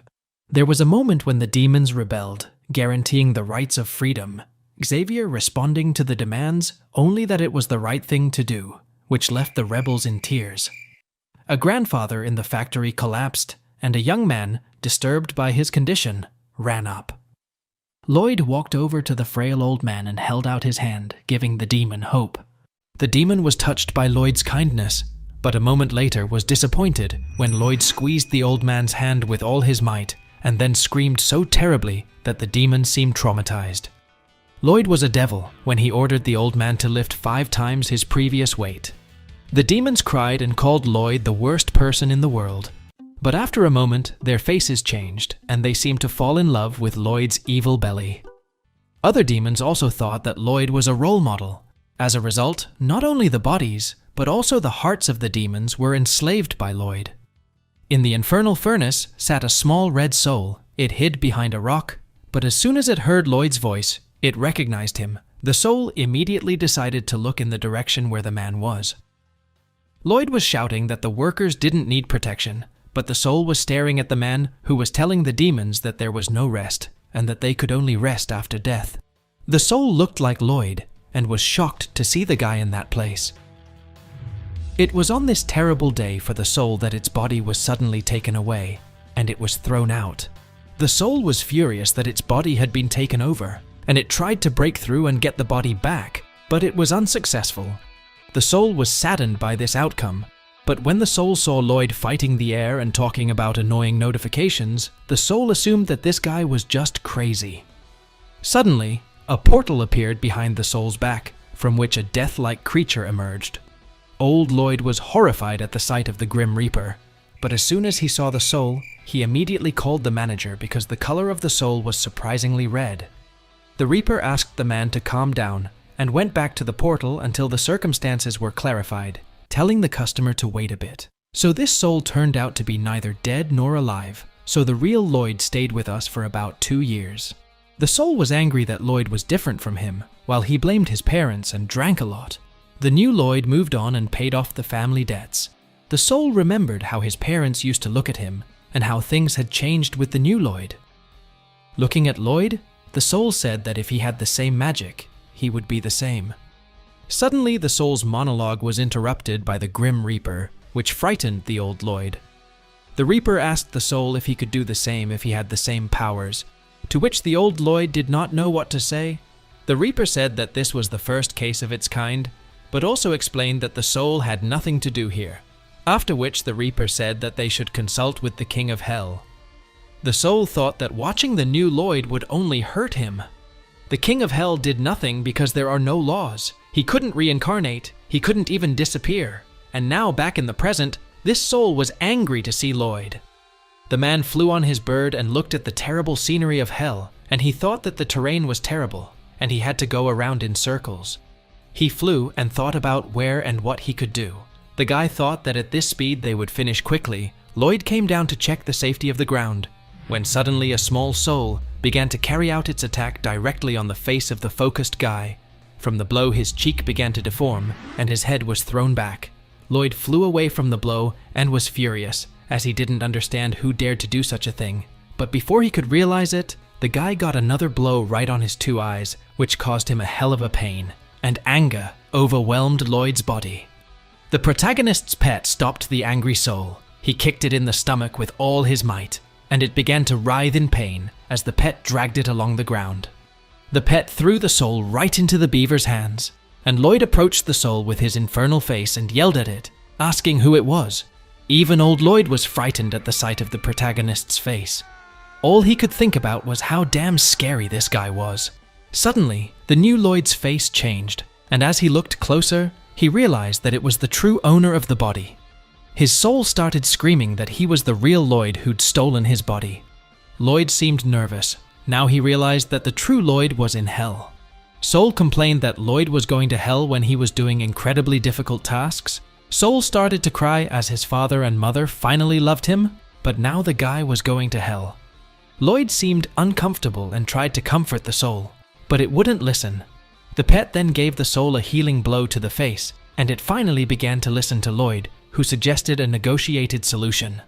There was a moment when the demons rebelled, guaranteeing the rights of freedom. Xavier responding to the demands only that it was the right thing to do, which left the rebels in tears. A grandfather in the factory collapsed, and a young man, disturbed by his condition, ran up. Lloyd walked over to the frail old man and held out his hand, giving the demon hope. The demon was touched by Lloyd's kindness, but a moment later was disappointed when Lloyd squeezed the old man's hand with all his might and then screamed so terribly that the demon seemed traumatized. Lloyd was a devil when he ordered the old man to lift 5 times his previous weight. The demons cried and called Lloyd the worst person in the world. But after a moment, their faces changed, and they seemed to fall in love with Lloyd's evil belly. Other demons also thought that Lloyd was a role model. As a result, not only the bodies, but also the hearts of the demons were enslaved by Lloyd. In the infernal furnace sat a small red soul. It hid behind a rock, but as soon as it heard Lloyd's voice, it recognized him. The soul immediately decided to look in the direction where the man was. Lloyd was shouting that the workers didn't need protection, but the soul was staring at the man who was telling the demons that there was no rest, and that they could only rest after death. The soul looked like Lloyd, and was shocked to see the guy in that place. It was on this terrible day for the soul that its body was suddenly taken away, and it was thrown out. The soul was furious that its body had been taken over, and it tried to break through and get the body back, but it was unsuccessful. The soul was saddened by this outcome, but when the soul saw Lloyd fighting the air and talking about annoying notifications, the soul assumed that this guy was just crazy. Suddenly, a portal appeared behind the soul's back, from which a death-like creature emerged. Old Lloyd was horrified at the sight of the Grim Reaper, but as soon as he saw the soul, he immediately called the manager because the color of the soul was surprisingly red. The Reaper asked the man to calm down and went back to the portal until the circumstances were clarified, telling the customer to wait a bit. So this soul turned out to be neither dead nor alive, so the real Lloyd stayed with us for about 2 years. The soul was angry that Lloyd was different from him, while he blamed his parents and drank a lot. The new Lloyd moved on and paid off the family debts. the soul remembered how his parents used to look at him and how things had changed with the new Lloyd. Looking at Lloyd, the soul said that if he had the same magic, he would be the same. Suddenly, the soul's monologue was interrupted by the Grim Reaper, which frightened the old Lloyd. The Reaper asked the soul if he could do the same if he had the same powers, to which the old Lloyd did not know what to say. The Reaper said that this was the first case of its kind, but also explained that the soul had nothing to do here, after which the Reaper said that they should consult with the King of Hell. The soul thought that watching the new Lloyd would only hurt him. The King of Hell did nothing because there are no laws. He couldn't reincarnate, he couldn't even disappear, and now back in the present, this soul was angry to see Lloyd. The man flew on his bird and looked at the terrible scenery of hell, and he thought that the terrain was terrible, and he had to go around in circles. He flew and thought about where and what he could do. The guy thought that at this speed they would finish quickly. Lloyd came down to check the safety of the ground, when suddenly a small soul began to carry out its attack directly on the face of the focused guy. From the blow, his cheek began to deform, and his head was thrown back. Lloyd flew away from the blow and was furious, as he didn't understand who dared to do such a thing. But before he could realize it, the guy got another blow right on his two eyes, which caused him a hell of a pain, and anger overwhelmed Lloyd's body. The protagonist's pet stopped the angry soul. He kicked it in the stomach with all his might, and it began to writhe in pain as the pet dragged it along the ground. The pet threw the soul right into the beaver's hands, and Lloyd approached the soul with his infernal face and yelled at it, asking who it was. Even old Lloyd was frightened at the sight of the protagonist's face. All he could think about was how damn scary this guy was. Suddenly, the new Lloyd's face changed, and as he looked closer, he realized that it was the true owner of the body. His soul started screaming that he was the real Lloyd who'd stolen his body. Lloyd seemed nervous. Now he realized that the true Lloyd was in hell. Soul complained that Lloyd was going to hell when he was doing incredibly difficult tasks. Soul started to cry as his father and mother finally loved him, but now the guy was going to hell. Lloyd seemed uncomfortable and tried to comfort the soul, but it wouldn't listen. The pet then gave the soul a healing blow to the face, and it finally began to listen to Lloyd, who suggested a negotiated solution.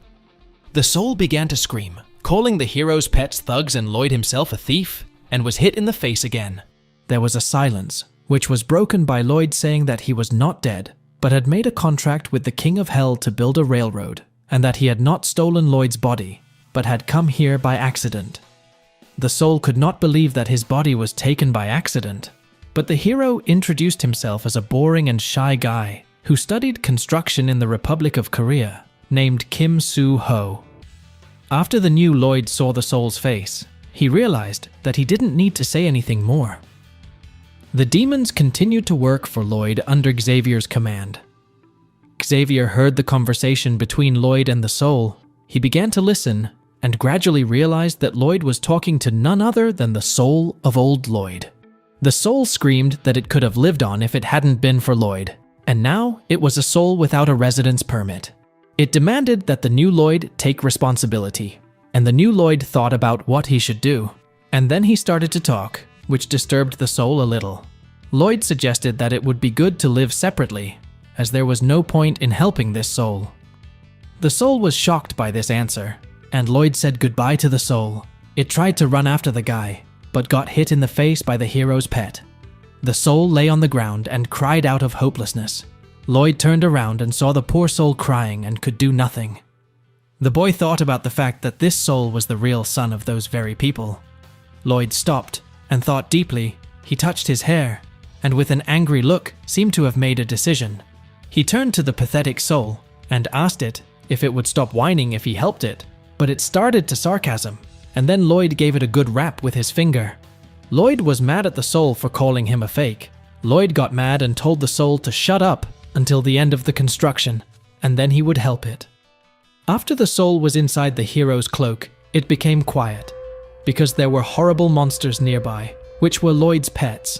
The soul began to scream, calling the hero's pets thugs and Lloyd himself a thief, and was hit in the face again. There was a silence, which was broken by Lloyd saying that he was not dead, but had made a contract with the King of Hell to build a railroad, and that he had not stolen Lloyd's body, but had come here by accident. The soul could not believe that his body was taken by accident, but the hero introduced himself as a boring and shy guy who studied construction in the Republic of Korea, named Kim Soo Ho. After the new Lloyd saw the soul's face, he realized that he didn't need to say anything more. The demons continued to work for Lloyd under Xavier's command. Xavier heard the conversation between Lloyd and the soul. He began to listen and gradually realized that Lloyd was talking to none other than the soul of old Lloyd. The soul screamed that it could have lived on if it hadn't been for Lloyd, and now it was a soul without a residence permit. It demanded that the new Lloyd take responsibility, and the new Lloyd thought about what he should do, and then he started to talk, which disturbed the soul a little. Lloyd suggested that it would be good to live separately, as there was no point in helping this soul. The soul was shocked by this answer, and Lloyd said goodbye to the soul. It tried to run after the guy, but got hit in the face by the hero's pet. The soul lay on the ground and cried out of hopelessness. Lloyd turned around and saw the poor soul crying and could do nothing. The boy thought about the fact that this soul was the real son of those very people. Lloyd stopped and thought deeply. He touched his hair, and with an angry look, seemed to have made a decision. He turned to the pathetic soul and asked it if it would stop whining if he helped it, but it started to sarcasm, and then Lloyd gave it a good rap with his finger. Lloyd was mad at the soul for calling him a fake. Lloyd got mad and told the soul to shut up until the end of the construction, and then he would help it. After the soul was inside the hero's cloak, it became quiet, because there were horrible monsters nearby, which were Lloyd's pets.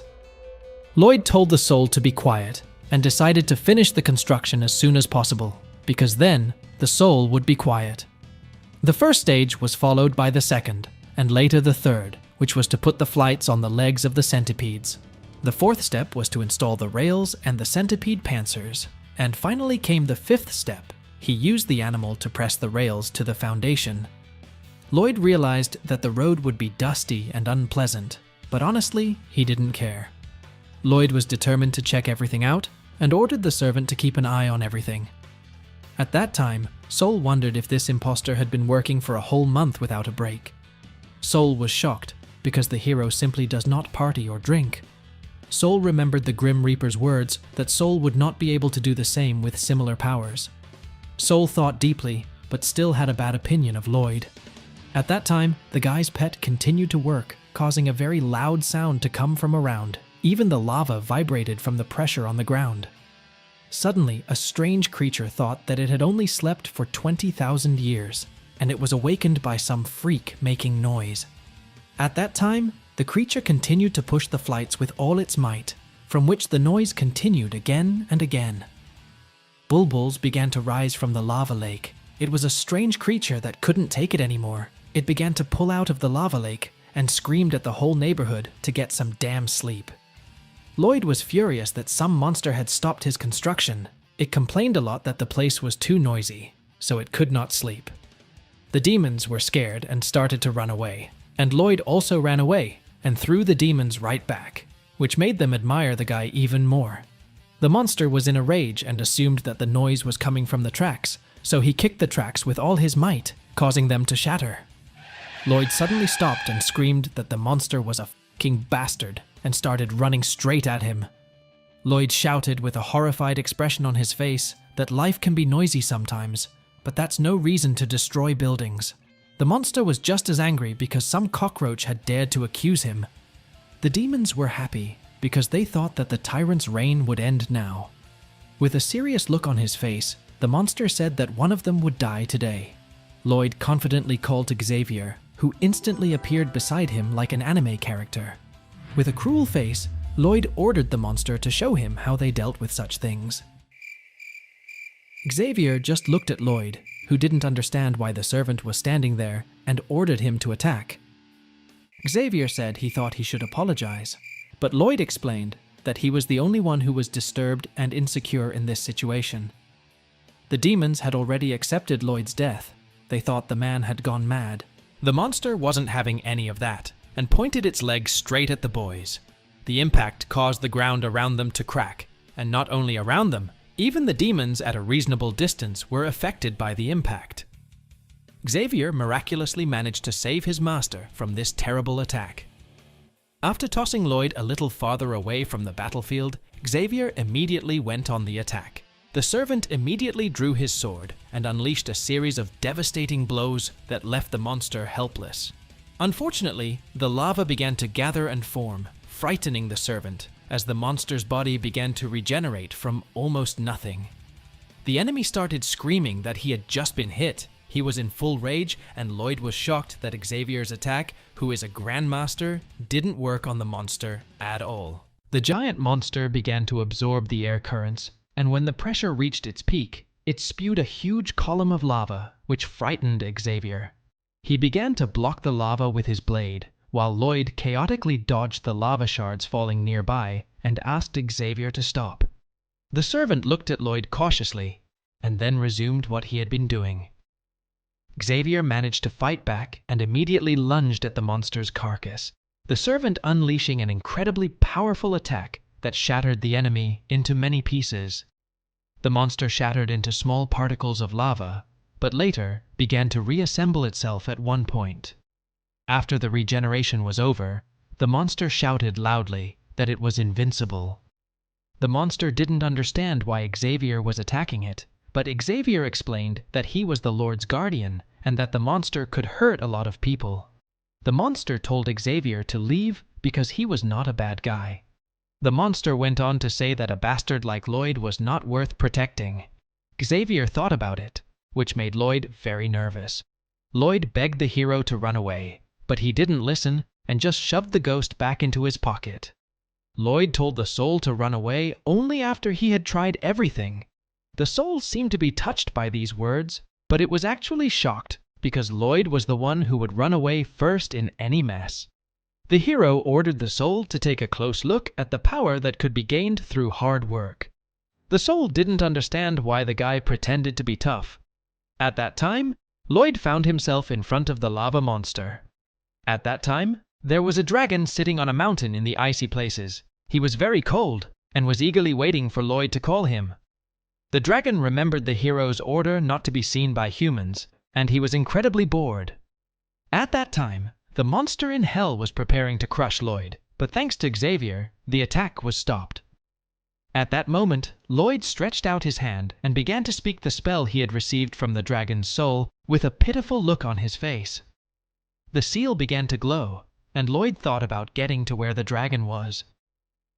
Lloyd told the soul to be quiet, and decided to finish the construction as soon as possible, because then the soul would be quiet. The first stage was followed by the second, and later the third, which was to put the flights on the legs of the centipedes. The fourth step was to install the rails and the centipede pantsers, and finally came the fifth step, He used the animal to press the rails to the foundation. Lloyd realized that the road would be dusty and unpleasant, but honestly, he didn't care. Lloyd was determined to check everything out and ordered the servant to keep an eye on everything. At that time, Sol wondered if this imposter had been working for a whole month without a break. Sol was shocked because the hero simply does not party or drink. Sol remembered the Grim Reaper's words that Sol would not be able to do the same with similar powers. Sol thought deeply, but still had a bad opinion of Lloyd. At that time, the guy's pet continued to work, causing a very loud sound to come from around. Even the lava vibrated from the pressure on the ground. Suddenly, a strange creature thought that it had only slept for 20,000 years, and it was awakened by some freak making noise. At that time, the creature continued to push the flights with all its might, from which the noise continued again and again. Bulbuls began to rise from the lava lake. It was a strange creature that couldn't take it anymore. It began to pull out of the lava lake and screamed at the whole neighborhood to get some damn sleep. Lloyd was furious that some monster had stopped his construction. It complained a lot that the place was too noisy, so it could not sleep. The demons were scared and started to run away, and Lloyd also ran away and threw the demons right back, which made them admire the guy even more. The monster was in a rage and assumed that the noise was coming from the tracks, so he kicked the tracks with all his might, causing them to shatter. Lloyd suddenly stopped and screamed that the monster was a fucking bastard and started running straight at him. Lloyd shouted with a horrified expression on his face that life can be noisy sometimes, but that's no reason to destroy buildings. The monster was just as angry because some cockroach had dared to accuse him. The demons were happy because they thought that the tyrant's reign would end now. With a serious look on his face, the monster said that one of them would die today. Lloyd confidently called to Xavier, who instantly appeared beside him like an anime character. With a cruel face, Lloyd ordered the monster to show him how they dealt with such things. Xavier just looked at Lloyd, who didn't understand why the servant was standing there, and ordered him to attack. Xavier said he thought he should apologize, but Lloyd explained that he was the only one who was disturbed and insecure in this situation. The demons had already accepted Lloyd's death. They thought the man had gone mad. The monster wasn't having any of that, and pointed its legs straight at the boys. The impact caused the ground around them to crack, and not only around them, even the demons at a reasonable distance were affected by the impact. Xavier miraculously managed to save his master from this terrible attack. After tossing Lloyd a little farther away from the battlefield, Xavier immediately went on the attack. The servant immediately drew his sword and unleashed a series of devastating blows that left the monster helpless. Unfortunately, the lava began to gather and form, frightening the servant, as the monster's body began to regenerate from almost nothing. The enemy started screaming that he had just been hit. He was in full rage, and Lloyd was shocked that Xavier's attack, who is a grandmaster, didn't work on the monster at all. The giant monster began to absorb the air currents, and when the pressure reached its peak, it spewed a huge column of lava, which frightened Xavier. He began to block the lava with his blade, while Lloyd chaotically dodged the lava shards falling nearby and asked Xavier to stop. The servant looked at Lloyd cautiously, and then resumed what he had been doing. Xavier managed to fight back and immediately lunged at the monster's carcass, the servant unleashing an incredibly powerful attack that shattered the enemy into many pieces. The monster shattered into small particles of lava, but later began to reassemble itself at one point. After the regeneration was over, the monster shouted loudly that it was invincible. The monster didn't understand why Xavier was attacking it, but Xavier explained that he was the Lord's guardian and that the monster could hurt a lot of people. The monster told Xavier to leave because he was not a bad guy. The monster went on to say that a bastard like Lloyd was not worth protecting. Xavier thought about it, which made Lloyd very nervous. Lloyd begged the hero to run away, but he didn't listen and just shoved the ghost back into his pocket. Lloyd told the soul to run away only after he had tried everything. The soul seemed to be touched by these words, but it was actually shocked because Lloyd was the one who would run away first in any mess. The hero ordered the soul to take a close look at the power that could be gained through hard work. The soul didn't understand why the guy pretended to be tough. At that time, Lloyd found himself in front of the lava monster. At that time, there was a dragon sitting on a mountain in the icy places. He was very cold and was eagerly waiting for Lloyd to call him. The dragon remembered the hero's order not to be seen by humans, and he was incredibly bored. At that time, the monster in hell was preparing to crush Lloyd, but thanks to Xavier, the attack was stopped. At that moment, Lloyd stretched out his hand and began to speak the spell he had received from the dragon's soul with a pitiful look on his face. The seal began to glow, and Lloyd thought about getting to where the dragon was.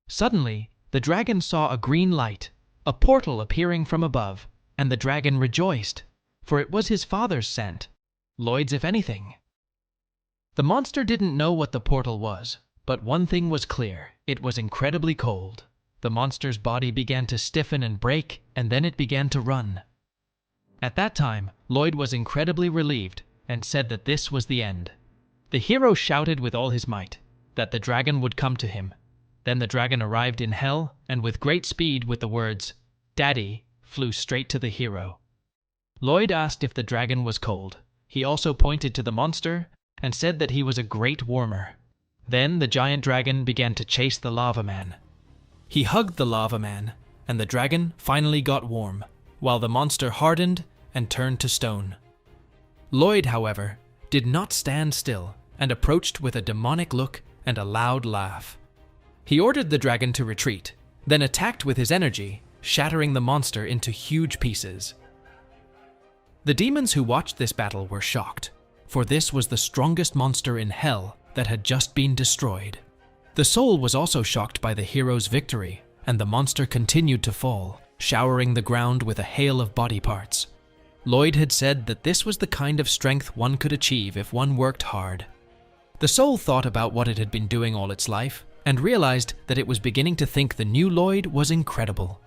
Suddenly, the dragon saw a green light, a portal appearing from above, and the dragon rejoiced, for it was his father's scent, Lloyd's if anything. The monster didn't know what the portal was, but one thing was clear: it was incredibly cold. The monster's body began to stiffen and break, and then it began to run. At that time, Lloyd was incredibly relieved and said that this was the end. The hero shouted with all his might that the dragon would come to him. Then the dragon arrived in hell, and with great speed, with the words, "Daddy," flew straight to the hero. Lloyd asked if the dragon was cold. He also pointed to the monster and said that he was a great warmer. Then the giant dragon began to chase the lava man. He hugged the lava man, and the dragon finally got warm, while the monster hardened and turned to stone. Lloyd, however, did not stand still and approached with a demonic look and a loud laugh. He ordered the dragon to retreat, then attacked with his energy, shattering the monster into huge pieces. The demons who watched this battle were shocked, for this was the strongest monster in hell that had just been destroyed. The soul was also shocked by the hero's victory, and the monster continued to fall, showering the ground with a hail of body parts. Lloyd had said that this was the kind of strength one could achieve if one worked hard. The soul thought about what it had been doing all its life, and realized that it was beginning to think the new Lloyd was incredible.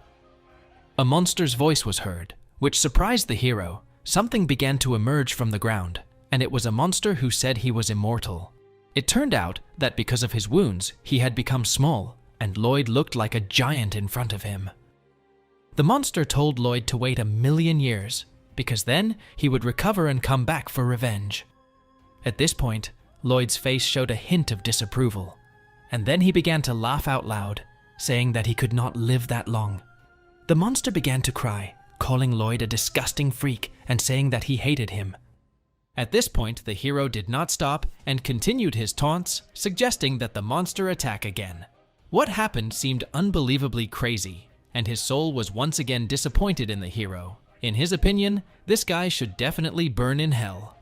A monster's voice was heard, which surprised the hero. Something began to emerge from the ground, and it was a monster who said he was immortal. It turned out that because of his wounds, he had become small, and Lloyd looked like a giant in front of him. The monster told Lloyd to wait 1,000,000 years, because then he would recover and come back for revenge. At this point, Lloyd's face showed a hint of disapproval, and then he began to laugh out loud, saying that he could not live that long. The monster began to cry, calling Lloyd a disgusting freak and saying that he hated him. At this point, the hero did not stop and continued his taunts, suggesting that the monster attack again. What happened seemed unbelievably crazy, and his soul was once again disappointed in the hero. In his opinion, this guy should definitely burn in hell.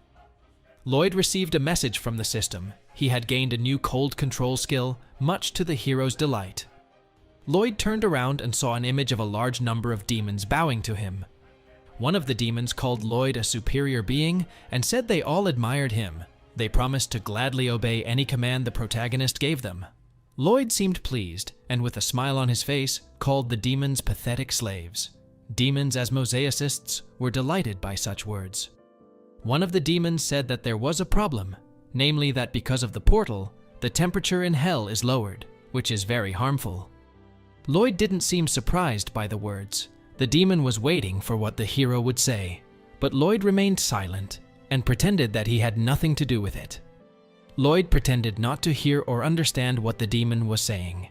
Lloyd received a message from the system. He had gained a new cold control skill, much to the hero's delight. Lloyd turned around and saw an image of a large number of demons bowing to him. One of the demons called Lloyd a superior being and said they all admired him. They promised to gladly obey any command the protagonist gave them. Lloyd seemed pleased, and with a smile on his face, called the demons pathetic slaves. Demons as mosaicists were delighted by such words. One of the demons said that there was a problem, namely that because of the portal, the temperature in hell is lowered, which is very harmful. Lloyd didn't seem surprised by the words. The demon was waiting for what the hero would say, but Lloyd remained silent and pretended that he had nothing to do with it. Lloyd pretended not to hear or understand what the demon was saying.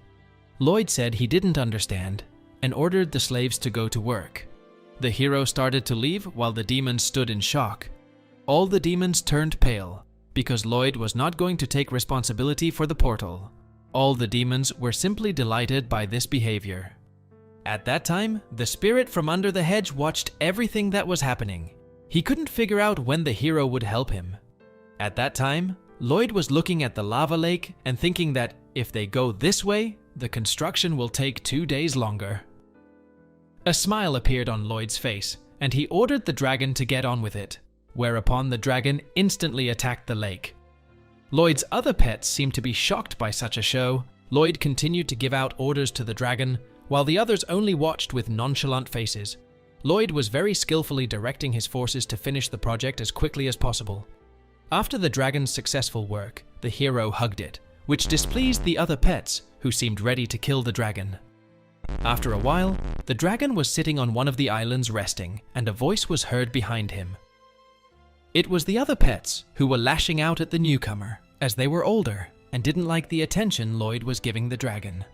Lloyd said he didn't understand and ordered the slaves to go to work. The hero started to leave while the demons stood in shock. All the demons turned pale because Lloyd was not going to take responsibility for the portal. All the demons were simply delighted by this behavior. At that time, the spirit from under the hedge watched everything that was happening. He couldn't figure out when the hero would help him. At that time, Lloyd was looking at the lava lake and thinking that if they go this way, the construction will take 2 days longer. A smile appeared on Lloyd's face, and he ordered the dragon to get on with it, whereupon the dragon instantly attacked the lake. Lloyd's other pets seemed to be shocked by such a show. Lloyd continued to give out orders to the dragon, while the others only watched with nonchalant faces. Lloyd was very skillfully directing his forces to finish the project as quickly as possible. After the dragon's successful work, the hero hugged it, which displeased the other pets, who seemed ready to kill the dragon. After a while, the dragon was sitting on one of the islands resting, and a voice was heard behind him. It was the other pets who were lashing out at the newcomer, as they were older and didn't like the attention Lloyd was giving the dragon.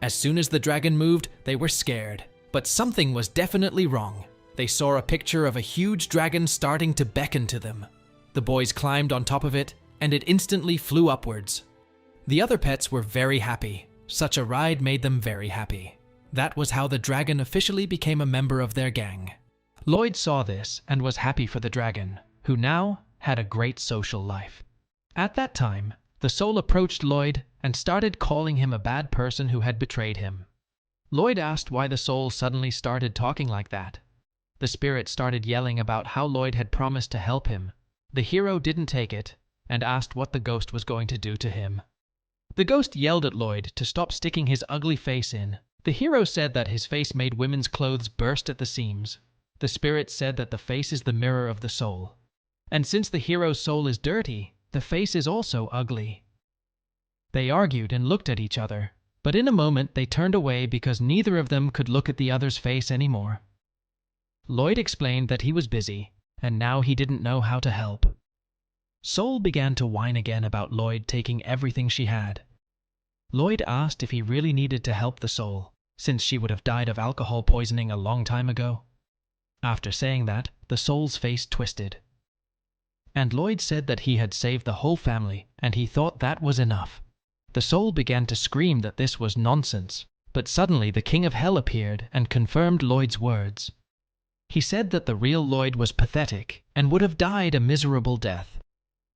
As soon as the dragon moved, they were scared, but something was definitely wrong. They saw a picture of a huge dragon starting to beckon to them. The boys climbed on top of it, and it instantly flew upwards. The other pets were very happy. Such a ride made them very happy. That was how the dragon officially became a member of their gang. Lloyd saw this and was happy for the dragon, who now had a great social life. At that time, the soul approached Lloyd and started calling him a bad person who had betrayed him. Lloyd asked why the soul suddenly started talking like that. The spirit started yelling about how Lloyd had promised to help him. The hero didn't take it and asked what the ghost was going to do to him. The ghost yelled at Lloyd to stop sticking his ugly face in. The hero said that his face made women's clothes burst at the seams. The spirit said that the face is the mirror of the soul. And since the hero's soul is dirty, the face is also ugly. They argued and looked at each other, but in a moment they turned away because neither of them could look at the other's face anymore. Lloyd explained that he was busy, and now he didn't know how to help. Soul began to whine again about Lloyd taking everything she had. Lloyd asked if he really needed to help the soul, since she would have died of alcohol poisoning a long time ago. After saying that, the soul's face twisted. And Lloyd said that he had saved the whole family, and he thought that was enough. The soul began to scream that this was nonsense, but suddenly the King of Hell appeared and confirmed Lloyd's words. He said that the real Lloyd was pathetic and would have died a miserable death.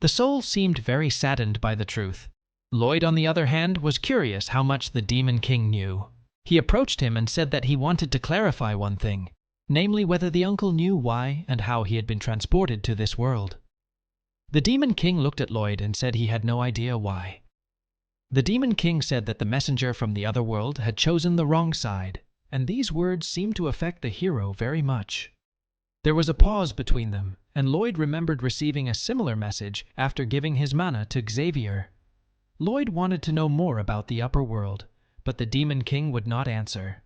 The soul seemed very saddened by the truth. Lloyd, on the other hand, was curious how much the Demon King knew. He approached him and said that he wanted to clarify one thing, namely whether the uncle knew why and how he had been transported to this world. The Demon King looked at Lloyd and said he had no idea why. The Demon King said that the messenger from the other world had chosen the wrong side, and these words seemed to affect the hero very much. There was a pause between them, and Lloyd remembered receiving a similar message after giving his mana to Xavier. Lloyd wanted to know more about the upper world, but the Demon King would not answer.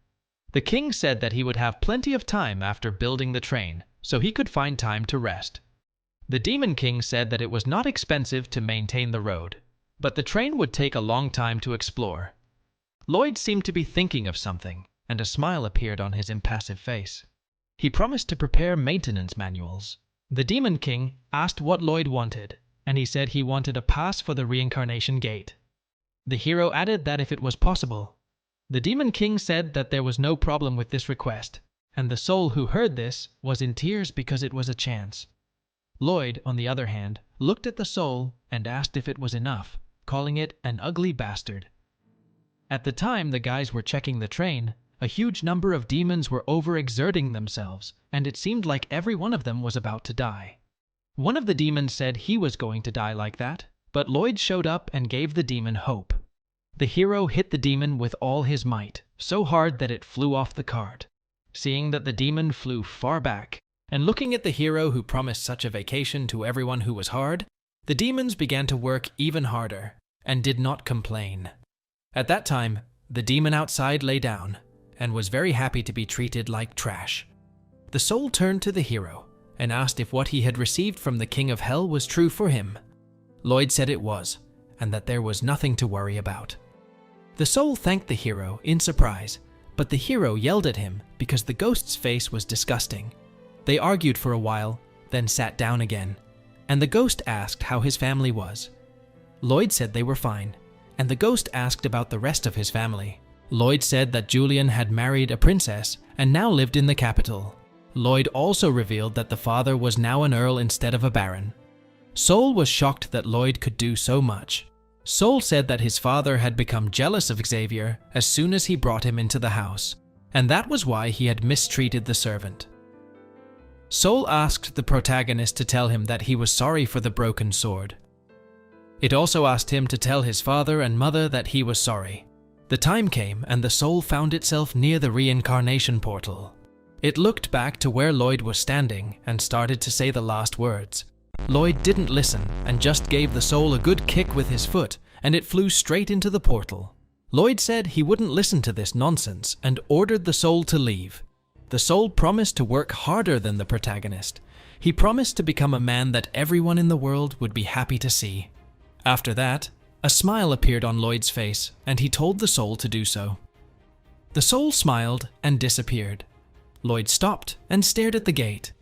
The king said that he would have plenty of time after building the train, so he could find time to rest. The Demon King said that it was not expensive to maintain the road, but the train would take a long time to explore. Lloyd seemed to be thinking of something, and a smile appeared on his impassive face. He promised to prepare maintenance manuals. The Demon King asked what Lloyd wanted, and he said he wanted a pass for the reincarnation gate. The hero added that if it was possible. The Demon King said that there was no problem with this request, and the soul who heard this was in tears because it was a chance. Lloyd, on the other hand, looked at the soul and asked if it was enough, calling it an ugly bastard. At the time the guys were checking the train, a huge number of demons were overexerting themselves, and it seemed like every one of them was about to die. One of the demons said he was going to die like that, but Lloyd showed up and gave the demon hope. The hero hit the demon with all his might, so hard that it flew off the cart. Seeing that the demon flew far back, and looking at the hero who promised such a vacation to everyone who was hard, the demons began to work even harder, and did not complain. At that time, the demon outside lay down, and was very happy to be treated like trash. The soul turned to the hero, and asked if what he had received from the King of Hell was true for him. Lloyd said it was, and that there was nothing to worry about. The soul thanked the hero in surprise, but the hero yelled at him because the ghost's face was disgusting. They argued for a while, then sat down again, and the ghost asked how his family was. Lloyd said they were fine, and the ghost asked about the rest of his family. Lloyd said that Julian had married a princess and now lived in the capital. Lloyd also revealed that the father was now an earl instead of a baron. Soul was shocked that Lloyd could do so much. Soul said that his father had become jealous of Xavier as soon as he brought him into the house, and that was why he had mistreated the servant. Soul asked the protagonist to tell him that he was sorry for the broken sword. It also asked him to tell his father and mother that he was sorry. The time came and the soul found itself near the reincarnation portal. It looked back to where Lloyd was standing and started to say the last words. Lloyd didn't listen and just gave the soul a good kick with his foot, and it flew straight into the portal. Lloyd said he wouldn't listen to this nonsense and ordered the soul to leave. The soul promised to work harder than the protagonist. He promised to become a man that everyone in the world would be happy to see. After that, a smile appeared on Lloyd's face, and he told the soul to do so. The soul smiled and disappeared. Lloyd stopped and stared at the gate.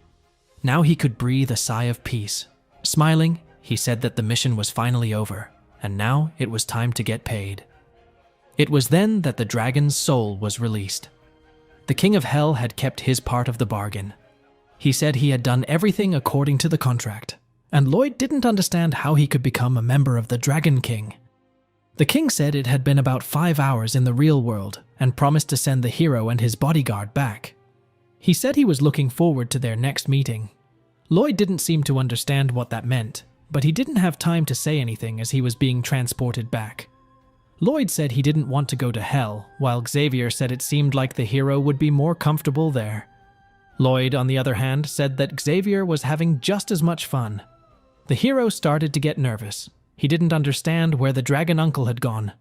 Now he could breathe a sigh of peace. Smiling, he said that the mission was finally over, and now it was time to get paid. It was then that the dragon's soul was released. The king of hell had kept his part of the bargain. He said he had done everything according to the contract, and Lloyd didn't understand how he could become a member of the Dragon King. The king said it had been about 5 hours in the real world and promised to send the hero and his bodyguard back. He said he was looking forward to their next meeting. Lloyd didn't seem to understand what that meant, but he didn't have time to say anything as he was being transported back. Lloyd said he didn't want to go to hell, while Xavier said it seemed like the hero would be more comfortable there. Lloyd, on the other hand, said that Xavier was having just as much fun. The hero started to get nervous. He didn't understand where the dragon uncle had gone.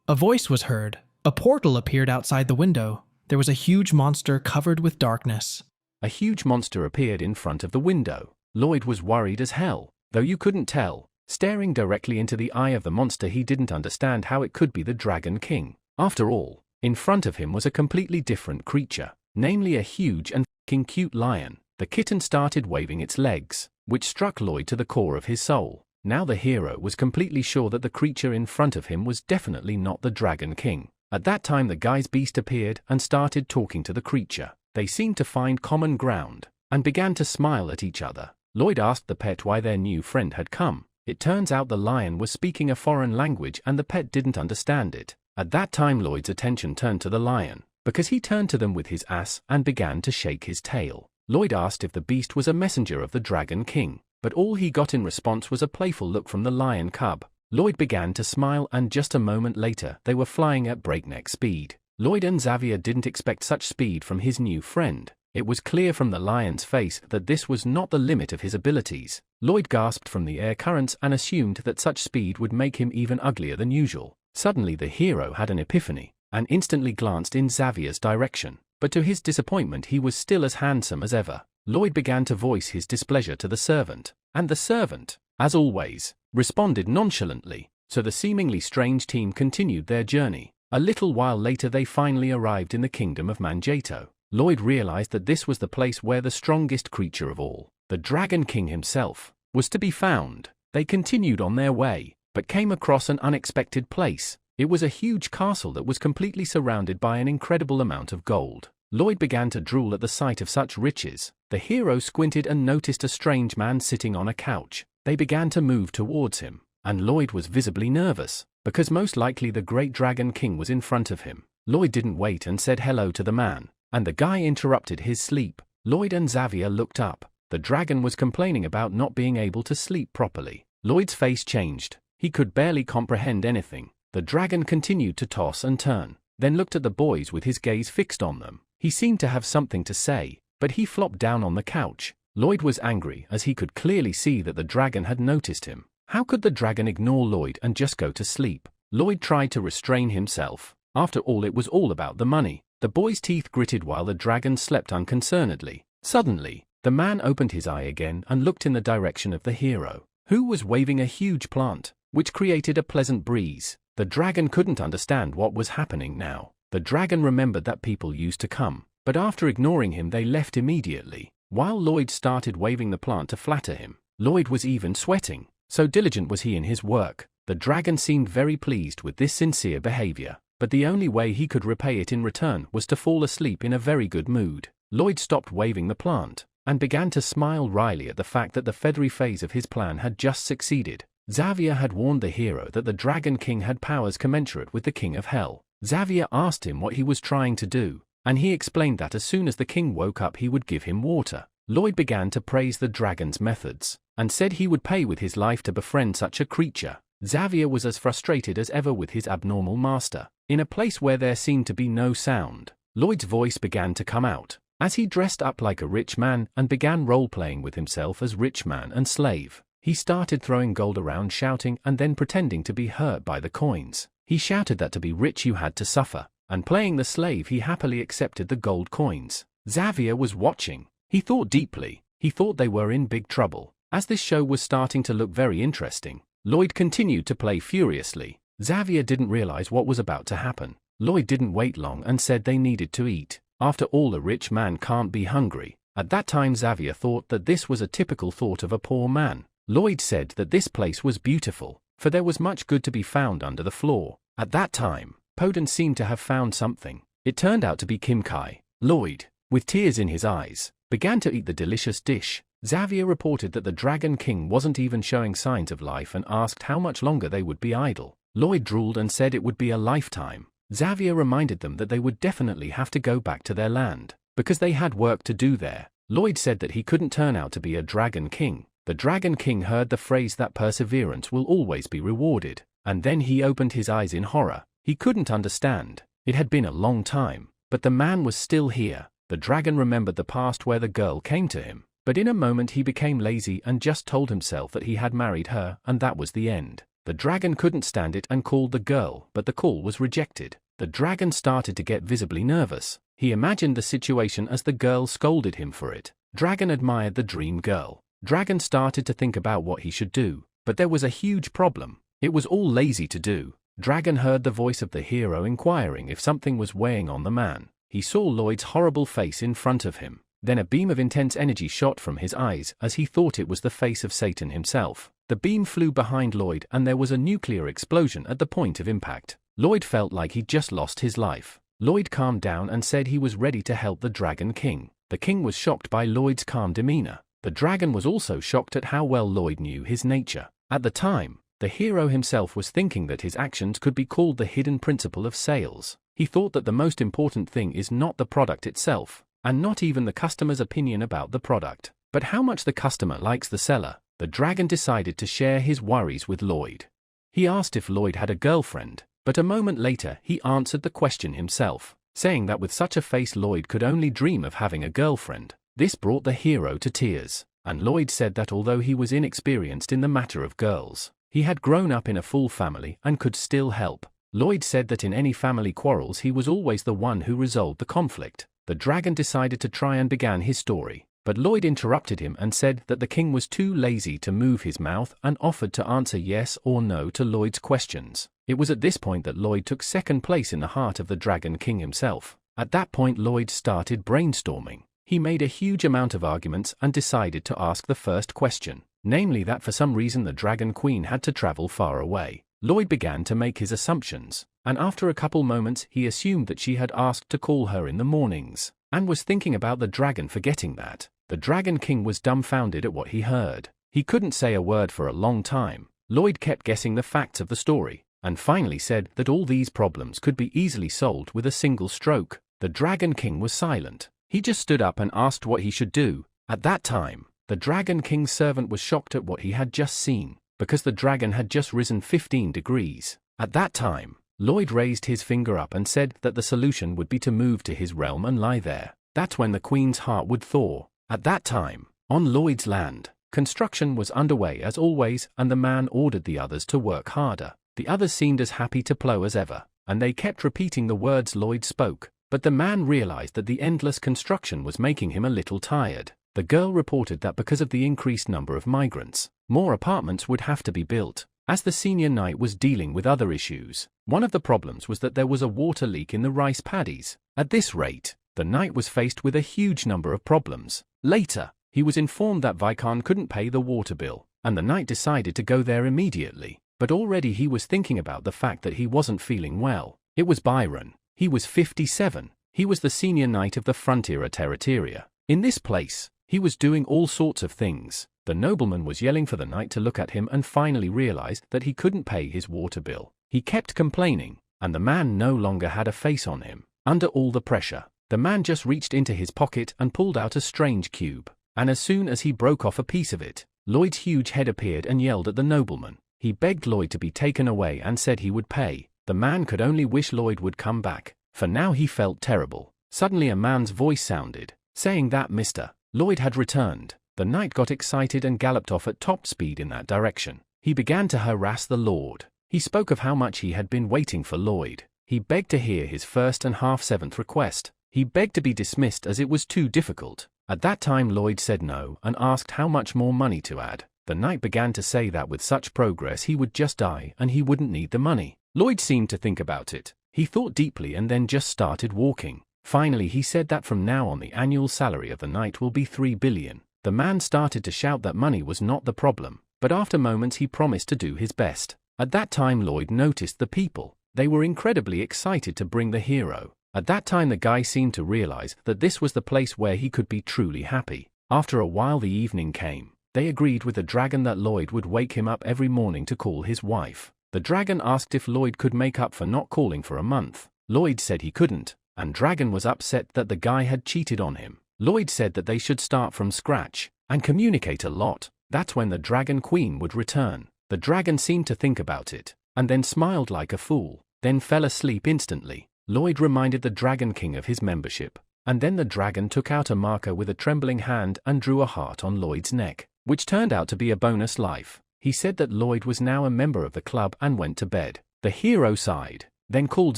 A voice was heard. A portal appeared outside the window. There was a huge monster covered with darkness. A huge monster appeared in front of the window. Lloyd was worried as hell, though you couldn't tell. Staring directly into the eye of the monster, he didn't understand how it could be the Dragon King. After all, in front of him was a completely different creature, namely a huge and f***ing cute lion. The kitten started waving its legs, which struck Lloyd to the core of his soul. Now the hero was completely sure that the creature in front of him was definitely not the Dragon King. At that time the guy's beast appeared and started talking to the creature. They seemed to find common ground, and began to smile at each other. Lloyd asked the pet why their new friend had come. It turns out the lion was speaking a foreign language and the pet didn't understand it. At that time Lloyd's attention turned to the lion, because he turned to them with his ass and began to shake his tail. Lloyd asked if the beast was a messenger of the Dragon King, but all he got in response was a playful look from the lion cub. Lloyd began to smile, and just a moment later they were flying at breakneck speed. Lloyd and Xavier didn't expect such speed from his new friend. It was clear from the lion's face that this was not the limit of his abilities. Lloyd gasped from the air currents and assumed that such speed would make him even uglier than usual. Suddenly the hero had an epiphany, and instantly glanced in Xavier's direction. But to his disappointment he was still as handsome as ever. Lloyd began to voice his displeasure to the servant, and the servant, as always, responded nonchalantly, so the seemingly strange team continued their journey. A little while later they finally arrived in the kingdom of Manjato. Lloyd realized that this was the place where the strongest creature of all, the Dragon King himself, was to be found. They continued on their way, but came across an unexpected place. It was a huge castle that was completely surrounded by an incredible amount of gold. Lloyd began to drool at the sight of such riches. The hero squinted and noticed a strange man sitting on a couch. They began to move towards him, and Lloyd was visibly nervous, because most likely the great Dragon King was in front of him. Lloyd didn't wait and said hello to the man, and the guy interrupted his sleep. Lloyd and Xavier looked up. The dragon was complaining about not being able to sleep properly. Lloyd's face changed. He could barely comprehend anything. The dragon continued to toss and turn, then looked at the boys with his gaze fixed on them. He seemed to have something to say, but he flopped down on the couch. Lloyd was angry as he could clearly see that the dragon had noticed him. How could the dragon ignore Lloyd and just go to sleep? Lloyd tried to restrain himself. After all, it was all about the money. The boy's teeth gritted while the dragon slept unconcernedly. Suddenly, the man opened his eye again and looked in the direction of the hero, who was waving a huge plant, which created a pleasant breeze. The dragon couldn't understand what was happening now. The dragon remembered that people used to come, but after ignoring him they left immediately. While Lloyd started waving the plant to flatter him, Lloyd was even sweating, so diligent was he in his work. The dragon seemed very pleased with this sincere behavior, but the only way he could repay it in return was to fall asleep in a very good mood. Lloyd stopped waving the plant, and began to smile wryly at the fact that the feathery phase of his plan had just succeeded. Xavier had warned the hero that the Dragon King had powers commensurate with the King of Hell. Xavier asked him what he was trying to do, and he explained that as soon as the king woke up he would give him water. Lloyd began to praise the dragon's methods, and said he would pay with his life to befriend such a creature. Xavier was as frustrated as ever with his abnormal master. In a place where there seemed to be no sound, Lloyd's voice began to come out, as he dressed up like a rich man and began role-playing with himself as rich man and slave. He started throwing gold around, shouting and then pretending to be hurt by the coins. He shouted that to be rich you had to suffer, and playing the slave he happily accepted the gold coins. Xavier was watching. He thought deeply. He thought they were in big trouble. As this show was starting to look very interesting, Lloyd continued to play furiously. Xavier didn't realize what was about to happen. Lloyd didn't wait long and said they needed to eat. After all, a rich man can't be hungry. At that time Xavier thought that this was a typical thought of a poor man. Lloyd said that this place was beautiful, for there was much good to be found under the floor. At that time, Podun seemed to have found something. It turned out to be Kim Kai. Lloyd, with tears in his eyes, began to eat the delicious dish. Xavier reported that the Dragon King wasn't even showing signs of life and asked how much longer they would be idle. Lloyd drooled and said it would be a lifetime. Xavier reminded them that they would definitely have to go back to their land, because they had work to do there. Lloyd said that he couldn't turn out to be a Dragon King. The Dragon King heard the phrase that perseverance will always be rewarded, and then he opened his eyes in horror. He couldn't understand. It had been a long time, but the man was still here. The dragon remembered the past where the girl came to him, but in a moment he became lazy and just told himself that he had married her and that was the end. The dragon couldn't stand it and called the girl, but the call was rejected. The dragon started to get visibly nervous. He imagined the situation as the girl scolded him for it. Dragon admired the dream girl. Dragon started to think about what he should do, but there was a huge problem. It was all lazy to do. Dragon heard the voice of the hero inquiring if something was weighing on the man. He saw Lloyd's horrible face in front of him. Then a beam of intense energy shot from his eyes as he thought it was the face of Satan himself. The beam flew behind Lloyd and there was a nuclear explosion at the point of impact. Lloyd felt like he'd just lost his life. Lloyd calmed down and said he was ready to help the Dragon King. The king was shocked by Lloyd's calm demeanor. The dragon was also shocked at how well Lloyd knew his nature. At the time, the hero himself was thinking that his actions could be called the hidden principle of sales. He thought that the most important thing is not the product itself, and not even the customer's opinion about the product, but how much the customer likes the seller. The dragon decided to share his worries with Lloyd. He asked if Lloyd had a girlfriend, but a moment later he answered the question himself, saying that with such a face Lloyd could only dream of having a girlfriend. This brought the hero to tears, and Lloyd said that although he was inexperienced in the matter of girls, he had grown up in a full family and could still help. Lloyd said that in any family quarrels he was always the one who resolved the conflict. The dragon decided to try and began his story, but Lloyd interrupted him and said that the king was too lazy to move his mouth and offered to answer yes or no to Lloyd's questions. It was at this point that Lloyd took second place in the heart of the Dragon King himself. At that point Lloyd started brainstorming. He made a huge amount of arguments and decided to ask the first question, namely that for some reason the Dragon Queen had to travel far away. Lloyd began to make his assumptions, and after a couple moments he assumed that she had asked to call her in the mornings, and was thinking about the dragon forgetting that. The Dragon King was dumbfounded at what he heard. He couldn't say a word for a long time. Lloyd kept guessing the facts of the story, and finally said that all these problems could be easily solved with a single stroke. The Dragon King was silent. He just stood up and asked what he should do. At that time, the Dragon King's servant was shocked at what he had just seen, because the dragon had just risen 15 degrees. At that time, Lloyd raised his finger up and said that the solution would be to move to his realm and lie there. That's when the queen's heart would thaw. At that time, on Lloyd's land, construction was underway as always, and the man ordered the others to work harder. The others seemed as happy to plow as ever, and they kept repeating the words Lloyd spoke. But the man realized that the endless construction was making him a little tired. The girl reported that because of the increased number of migrants, more apartments would have to be built. As the senior knight was dealing with other issues, one of the problems was that there was a water leak in the rice paddies. At this rate, the knight was faced with a huge number of problems. Later, he was informed that Vicon couldn't pay the water bill, and the knight decided to go there immediately. But already he was thinking about the fact that he wasn't feeling well. It was Byron. He was 57. He was the senior knight of the Frontera Territoria. In this place, he was doing all sorts of things. The nobleman was yelling for the knight to look at him and finally realized that he couldn't pay his water bill. He kept complaining, and the man no longer had a face on him. Under all the pressure, the man just reached into his pocket and pulled out a strange cube. And as soon as he broke off a piece of it, Lloyd's huge head appeared and yelled at the nobleman. He begged Lloyd to be taken away and said he would pay. The man could only wish Lloyd would come back, for now he felt terrible. Suddenly a man's voice sounded, saying that Mr. Lloyd had returned. The knight got excited and galloped off at top speed in that direction. He began to harass the lord. He spoke of how much he had been waiting for Lloyd. He begged to hear his first and half-seventh request. He begged to be dismissed as it was too difficult. At that time Lloyd said no and asked how much more money to add. The knight began to say that with such progress he would just die and he wouldn't need the money. Lloyd seemed to think about it. He thought deeply and then just started walking. Finally he said that from now on the annual salary of the knight will be 3 billion. The man started to shout that money was not the problem, but after moments he promised to do his best. At that time Lloyd noticed the people. They were incredibly excited to bring the hero. At that time the guy seemed to realize that this was the place where he could be truly happy. After a while the evening came. They agreed with the dragon that Lloyd would wake him up every morning to call his wife. The dragon asked if Lloyd could make up for not calling for a month. Lloyd said he couldn't, and dragon was upset that the guy had cheated on him. Lloyd said that they should start from scratch and communicate a lot. That's when the dragon queen would return. The dragon seemed to think about it, and then smiled like a fool, then fell asleep instantly. Lloyd reminded the dragon king of his membership, and then the dragon took out a marker with a trembling hand and drew a heart on Lloyd's neck, which turned out to be a bonus life. He said that Lloyd was now a member of the club and went to bed. The hero sighed, then called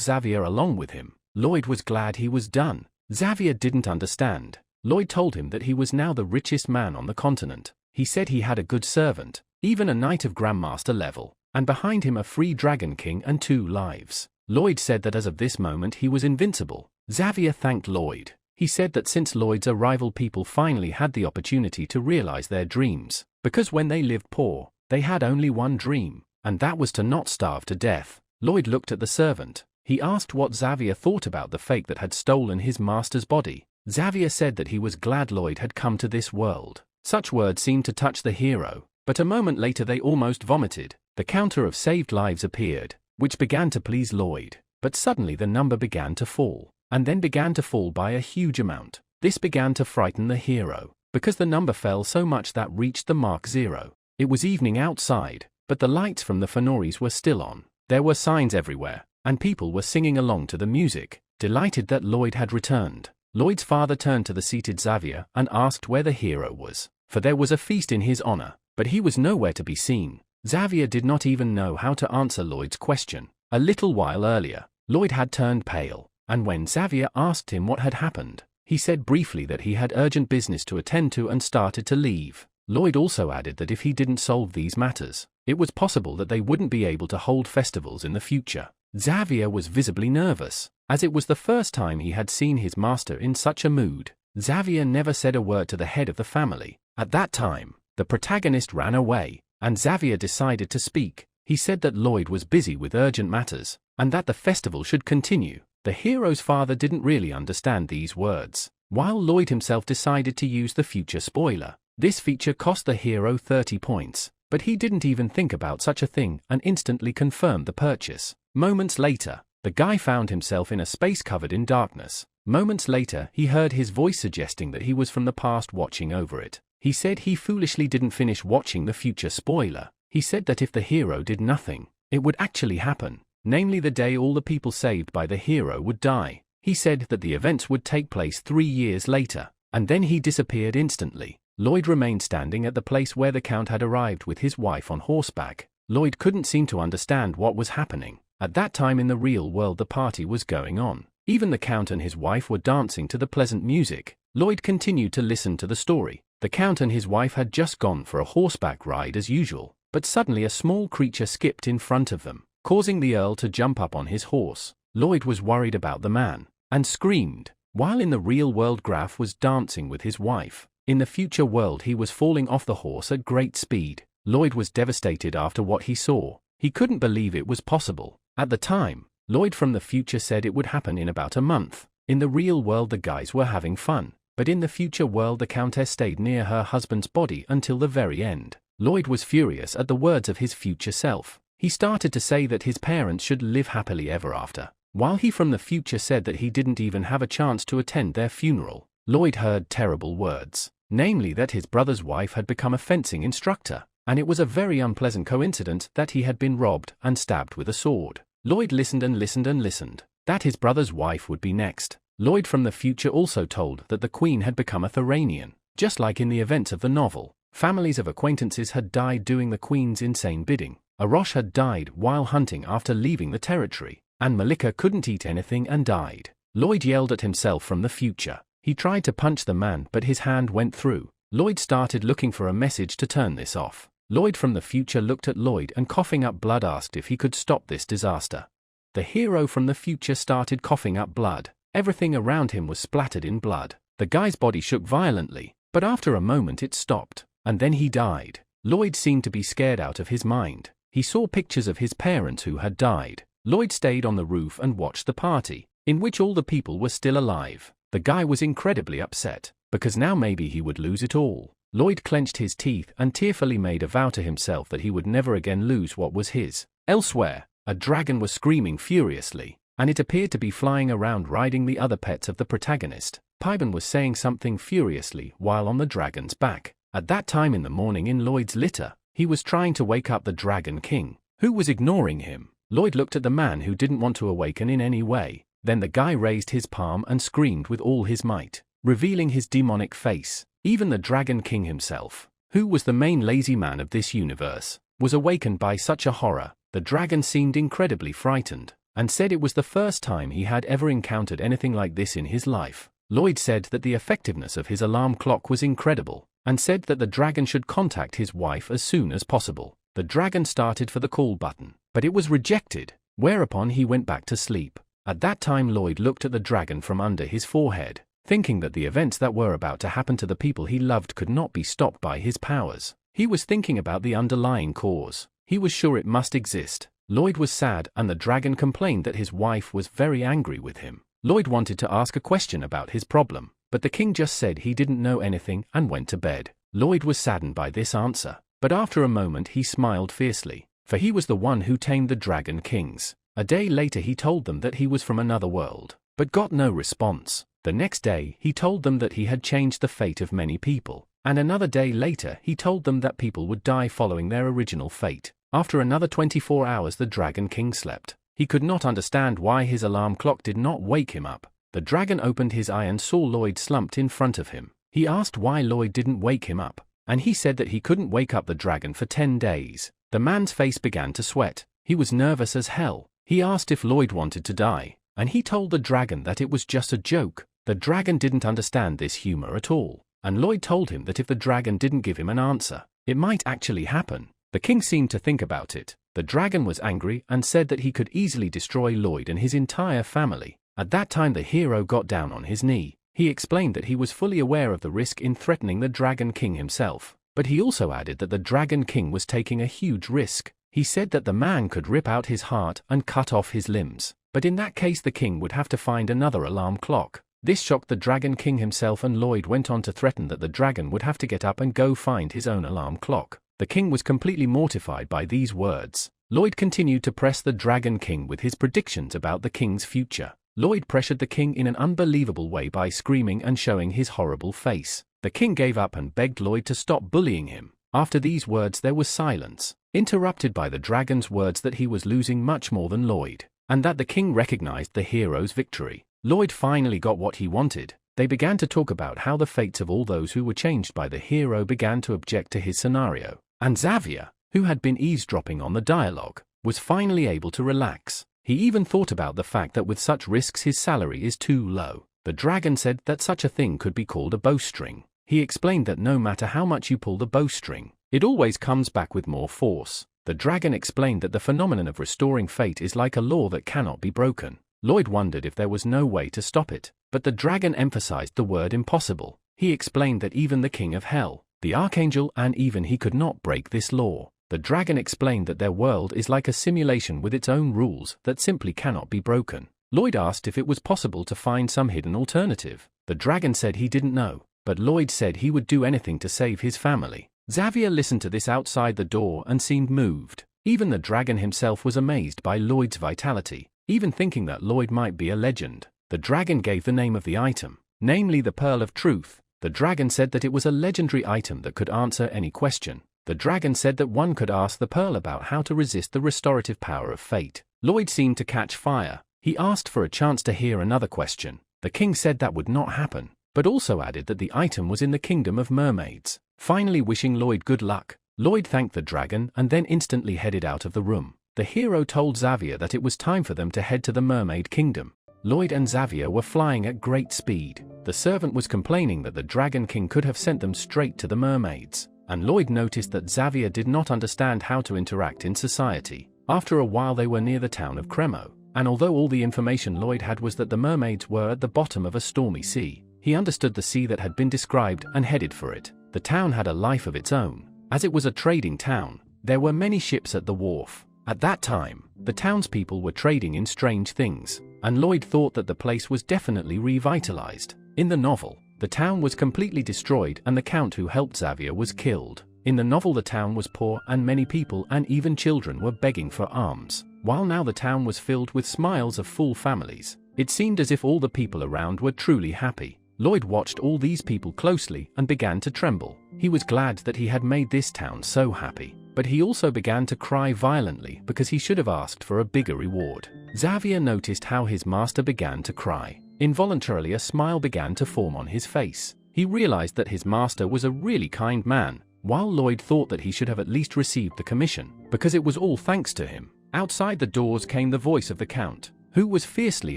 Xavier along with him. Lloyd was glad he was done. Xavier didn't understand. Lloyd told him that he was now the richest man on the continent. He said he had a good servant, even a knight of Grandmaster level, and behind him a free dragon king and 2 lives. Lloyd said that as of this moment he was invincible. Xavier thanked Lloyd. He said that since Lloyd's arrival people finally had the opportunity to realize their dreams, because when they lived poor, they had only one dream, and that was to not starve to death. Lloyd looked at the servant. He asked what Xavier thought about the fake that had stolen his master's body. Xavier said that he was glad Lloyd had come to this world. Such words seemed to touch the hero, but a moment later they almost vomited. The counter of saved lives appeared, which began to please Lloyd, but suddenly the number began to fall, and then began to fall by a huge amount. This began to frighten the hero, because the number fell so much that reached the mark 0. It was evening outside, but the lights from the Fenoris were still on. There were signs everywhere, and people were singing along to the music, delighted that Lloyd had returned. Lloyd's father turned to the seated Xavier and asked where the hero was, for there was a feast in his honor, but he was nowhere to be seen. Xavier did not even know how to answer Lloyd's question. A little while earlier, Lloyd had turned pale, and when Xavier asked him what had happened, he said briefly that he had urgent business to attend to and started to leave. Lloyd also added that if he didn't solve these matters, it was possible that they wouldn't be able to hold festivals in the future. Xavier was visibly nervous, as it was the first time he had seen his master in such a mood. Xavier never said a word to the head of the family. At that time, the protagonist ran away, and Xavier decided to speak. He said that Lloyd was busy with urgent matters, and that the festival should continue. The hero's father didn't really understand these words, while Lloyd himself decided to use the future spoiler. This feature cost the hero 30 points, but he didn't even think about such a thing and instantly confirmed the purchase. Moments later, the guy found himself in a space covered in darkness. Moments later, he heard his voice suggesting that he was from the past watching over it. He said he foolishly didn't finish watching the future spoiler. He said that if the hero did nothing, it would actually happen, namely the day all the people saved by the hero would die. He said that the events would take place 3 years later, and then he disappeared instantly. Lloyd remained standing at the place where the Count had arrived with his wife on horseback. Lloyd couldn't seem to understand what was happening. At that time in the real world the party was going on. Even the Count and his wife were dancing to the pleasant music. Lloyd continued to listen to the story. The Count and his wife had just gone for a horseback ride as usual, but suddenly a small creature skipped in front of them, causing the Earl to jump up on his horse. Lloyd was worried about the man, and screamed, while in the real world Graf was dancing with his wife. In the future world he was falling off the horse at great speed. Lloyd was devastated after what he saw. He couldn't believe it was possible. At the time, Lloyd from the future said it would happen in about a month. In the real world the guys were having fun, but in the future world the Countess stayed near her husband's body until the very end. Lloyd was furious at the words of his future self. He started to say that his parents should live happily ever after, while he from the future said that he didn't even have a chance to attend their funeral. Lloyd heard terrible words, namely that his brother's wife had become a fencing instructor, and it was a very unpleasant coincidence that he had been robbed and stabbed with a sword. Lloyd listened and listened and listened, that his brother's wife would be next. Lloyd from the future also told that the Queen had become a Thoranian. Just like in the events of the novel, families of acquaintances had died doing the Queen's insane bidding. Arosh had died while hunting after leaving the territory, and Malika couldn't eat anything and died. Lloyd yelled at himself from the future. He tried to punch the man, but his hand went through. Lloyd started looking for a message to turn this off. Lloyd from the future looked at Lloyd and, coughing up blood, asked if he could stop this disaster. The hero from the future started coughing up blood. Everything around him was splattered in blood. The guy's body shook violently, but after a moment it stopped, and then he died. Lloyd seemed to be scared out of his mind. He saw pictures of his parents who had died. Lloyd stayed on the roof and watched the party, in which all the people were still alive. The guy was incredibly upset, because now maybe he would lose it all. Lloyd clenched his teeth and tearfully made a vow to himself that he would never again lose what was his. Elsewhere, a dragon was screaming furiously, and it appeared to be flying around riding the other pets of the protagonist. Piban was saying something furiously while on the dragon's back. At that time in the morning in Lloyd's litter, he was trying to wake up the Dragon King, who was ignoring him. Lloyd looked at the man who didn't want to awaken in any way. Then the guy raised his palm and screamed with all his might, revealing his demonic face. Even the Dragon King himself, who was the main lazy man of this universe, was awakened by such a horror. The dragon seemed incredibly frightened, and said it was the first time he had ever encountered anything like this in his life. Lloyd said that the effectiveness of his alarm clock was incredible, and said that the dragon should contact his wife as soon as possible. The dragon started for the call button, but it was rejected, whereupon he went back to sleep. At that time Lloyd looked at the dragon from under his forehead, thinking that the events that were about to happen to the people he loved could not be stopped by his powers. He was thinking about the underlying cause. He was sure it must exist. Lloyd was sad, and the dragon complained that his wife was very angry with him. Lloyd wanted to ask a question about his problem, but the king just said he didn't know anything and went to bed. Lloyd was saddened by this answer, but after a moment he smiled fiercely, for he was the one who tamed the Dragon Kings. A day later he told them that he was from another world, but got no response. The next day he told them that he had changed the fate of many people, and another day later he told them that people would die following their original fate. After another 24 hours the Dragon King slept. He could not understand why his alarm clock did not wake him up. The dragon opened his eye and saw Lloyd slumped in front of him. He asked why Lloyd didn't wake him up, and he said that he couldn't wake up the dragon for 10 days. The man's face began to sweat. He was nervous as hell. He asked if Lloyd wanted to die, and he told the dragon that it was just a joke. The dragon didn't understand this humor at all, and Lloyd told him that if the dragon didn't give him an answer, it might actually happen. The king seemed to think about it. The dragon was angry and said that he could easily destroy Lloyd and his entire family. At that time the hero got down on his knee. He explained that he was fully aware of the risk in threatening the Dragon King himself, but he also added that the Dragon King was taking a huge risk. He said that the man could rip out his heart and cut off his limbs, but in that case the king would have to find another alarm clock. This shocked the Dragon King himself, and Lloyd went on to threaten that the dragon would have to get up and go find his own alarm clock. The king was completely mortified by these words. Lloyd continued to press the Dragon King with his predictions about the king's future. Lloyd pressured the king in an unbelievable way by screaming and showing his horrible face. The king gave up and begged Lloyd to stop bullying him. After these words there was silence, interrupted by the dragon's words that he was losing much more than Lloyd, and that the king recognized the hero's victory. Lloyd finally got what he wanted. They began to talk about how the fates of all those who were changed by the hero began to object to his scenario, and Xavier, who had been eavesdropping on the dialogue, was finally able to relax. He even thought about the fact that with such risks his salary is too low. The dragon said that such a thing could be called a bowstring. He explained that no matter how much you pull the bowstring, it always comes back with more force. The dragon explained that the phenomenon of restoring fate is like a law that cannot be broken. Lloyd wondered if there was no way to stop it, but the dragon emphasized the word impossible. He explained that even the king of hell, the archangel, and even he could not break this law. The dragon explained that their world is like a simulation with its own rules that simply cannot be broken. Lloyd asked if it was possible to find some hidden alternative. The dragon said he didn't know, but Lloyd said he would do anything to save his family. Xavier listened to this outside the door and seemed moved. Even the dragon himself was amazed by Lloyd's vitality, even thinking that Lloyd might be a legend. The dragon gave the name of the item, namely the Pearl of Truth. The dragon said that it was a legendary item that could answer any question. The dragon said that one could ask the pearl about how to resist the restorative power of fate. Lloyd seemed to catch fire. He asked for a chance to hear another question. The king said that would not happen, but also added that the item was in the kingdom of mermaids. Finally wishing Lloyd good luck, Lloyd thanked the dragon and then instantly headed out of the room. The hero told Xavier that it was time for them to head to the Mermaid Kingdom. Lloyd and Xavier were flying at great speed. The servant was complaining that the Dragon King could have sent them straight to the mermaids, and Lloyd noticed that Xavier did not understand how to interact in society. After a while they were near the town of Cremo, and although all the information Lloyd had was that the mermaids were at the bottom of a stormy sea, he understood the sea that had been described and headed for it. The town had a life of its own. As it was a trading town, there were many ships at the wharf. At that time, the townspeople were trading in strange things, and Lloyd thought that the place was definitely revitalized. In the novel, the town was completely destroyed and the count who helped Xavier was killed. In the novel the town was poor and many people and even children were begging for alms, while now the town was filled with smiles of full families. It seemed as if all the people around were truly happy. Lloyd watched all these people closely and began to tremble. He was glad that he had made this town so happy, but he also began to cry violently because he should have asked for a bigger reward. Xavier noticed how his master began to cry. Involuntarily a smile began to form on his face. He realized that his master was a really kind man, while Lloyd thought that he should have at least received the commission, because it was all thanks to him. Outside the doors came the voice of the count, who was fiercely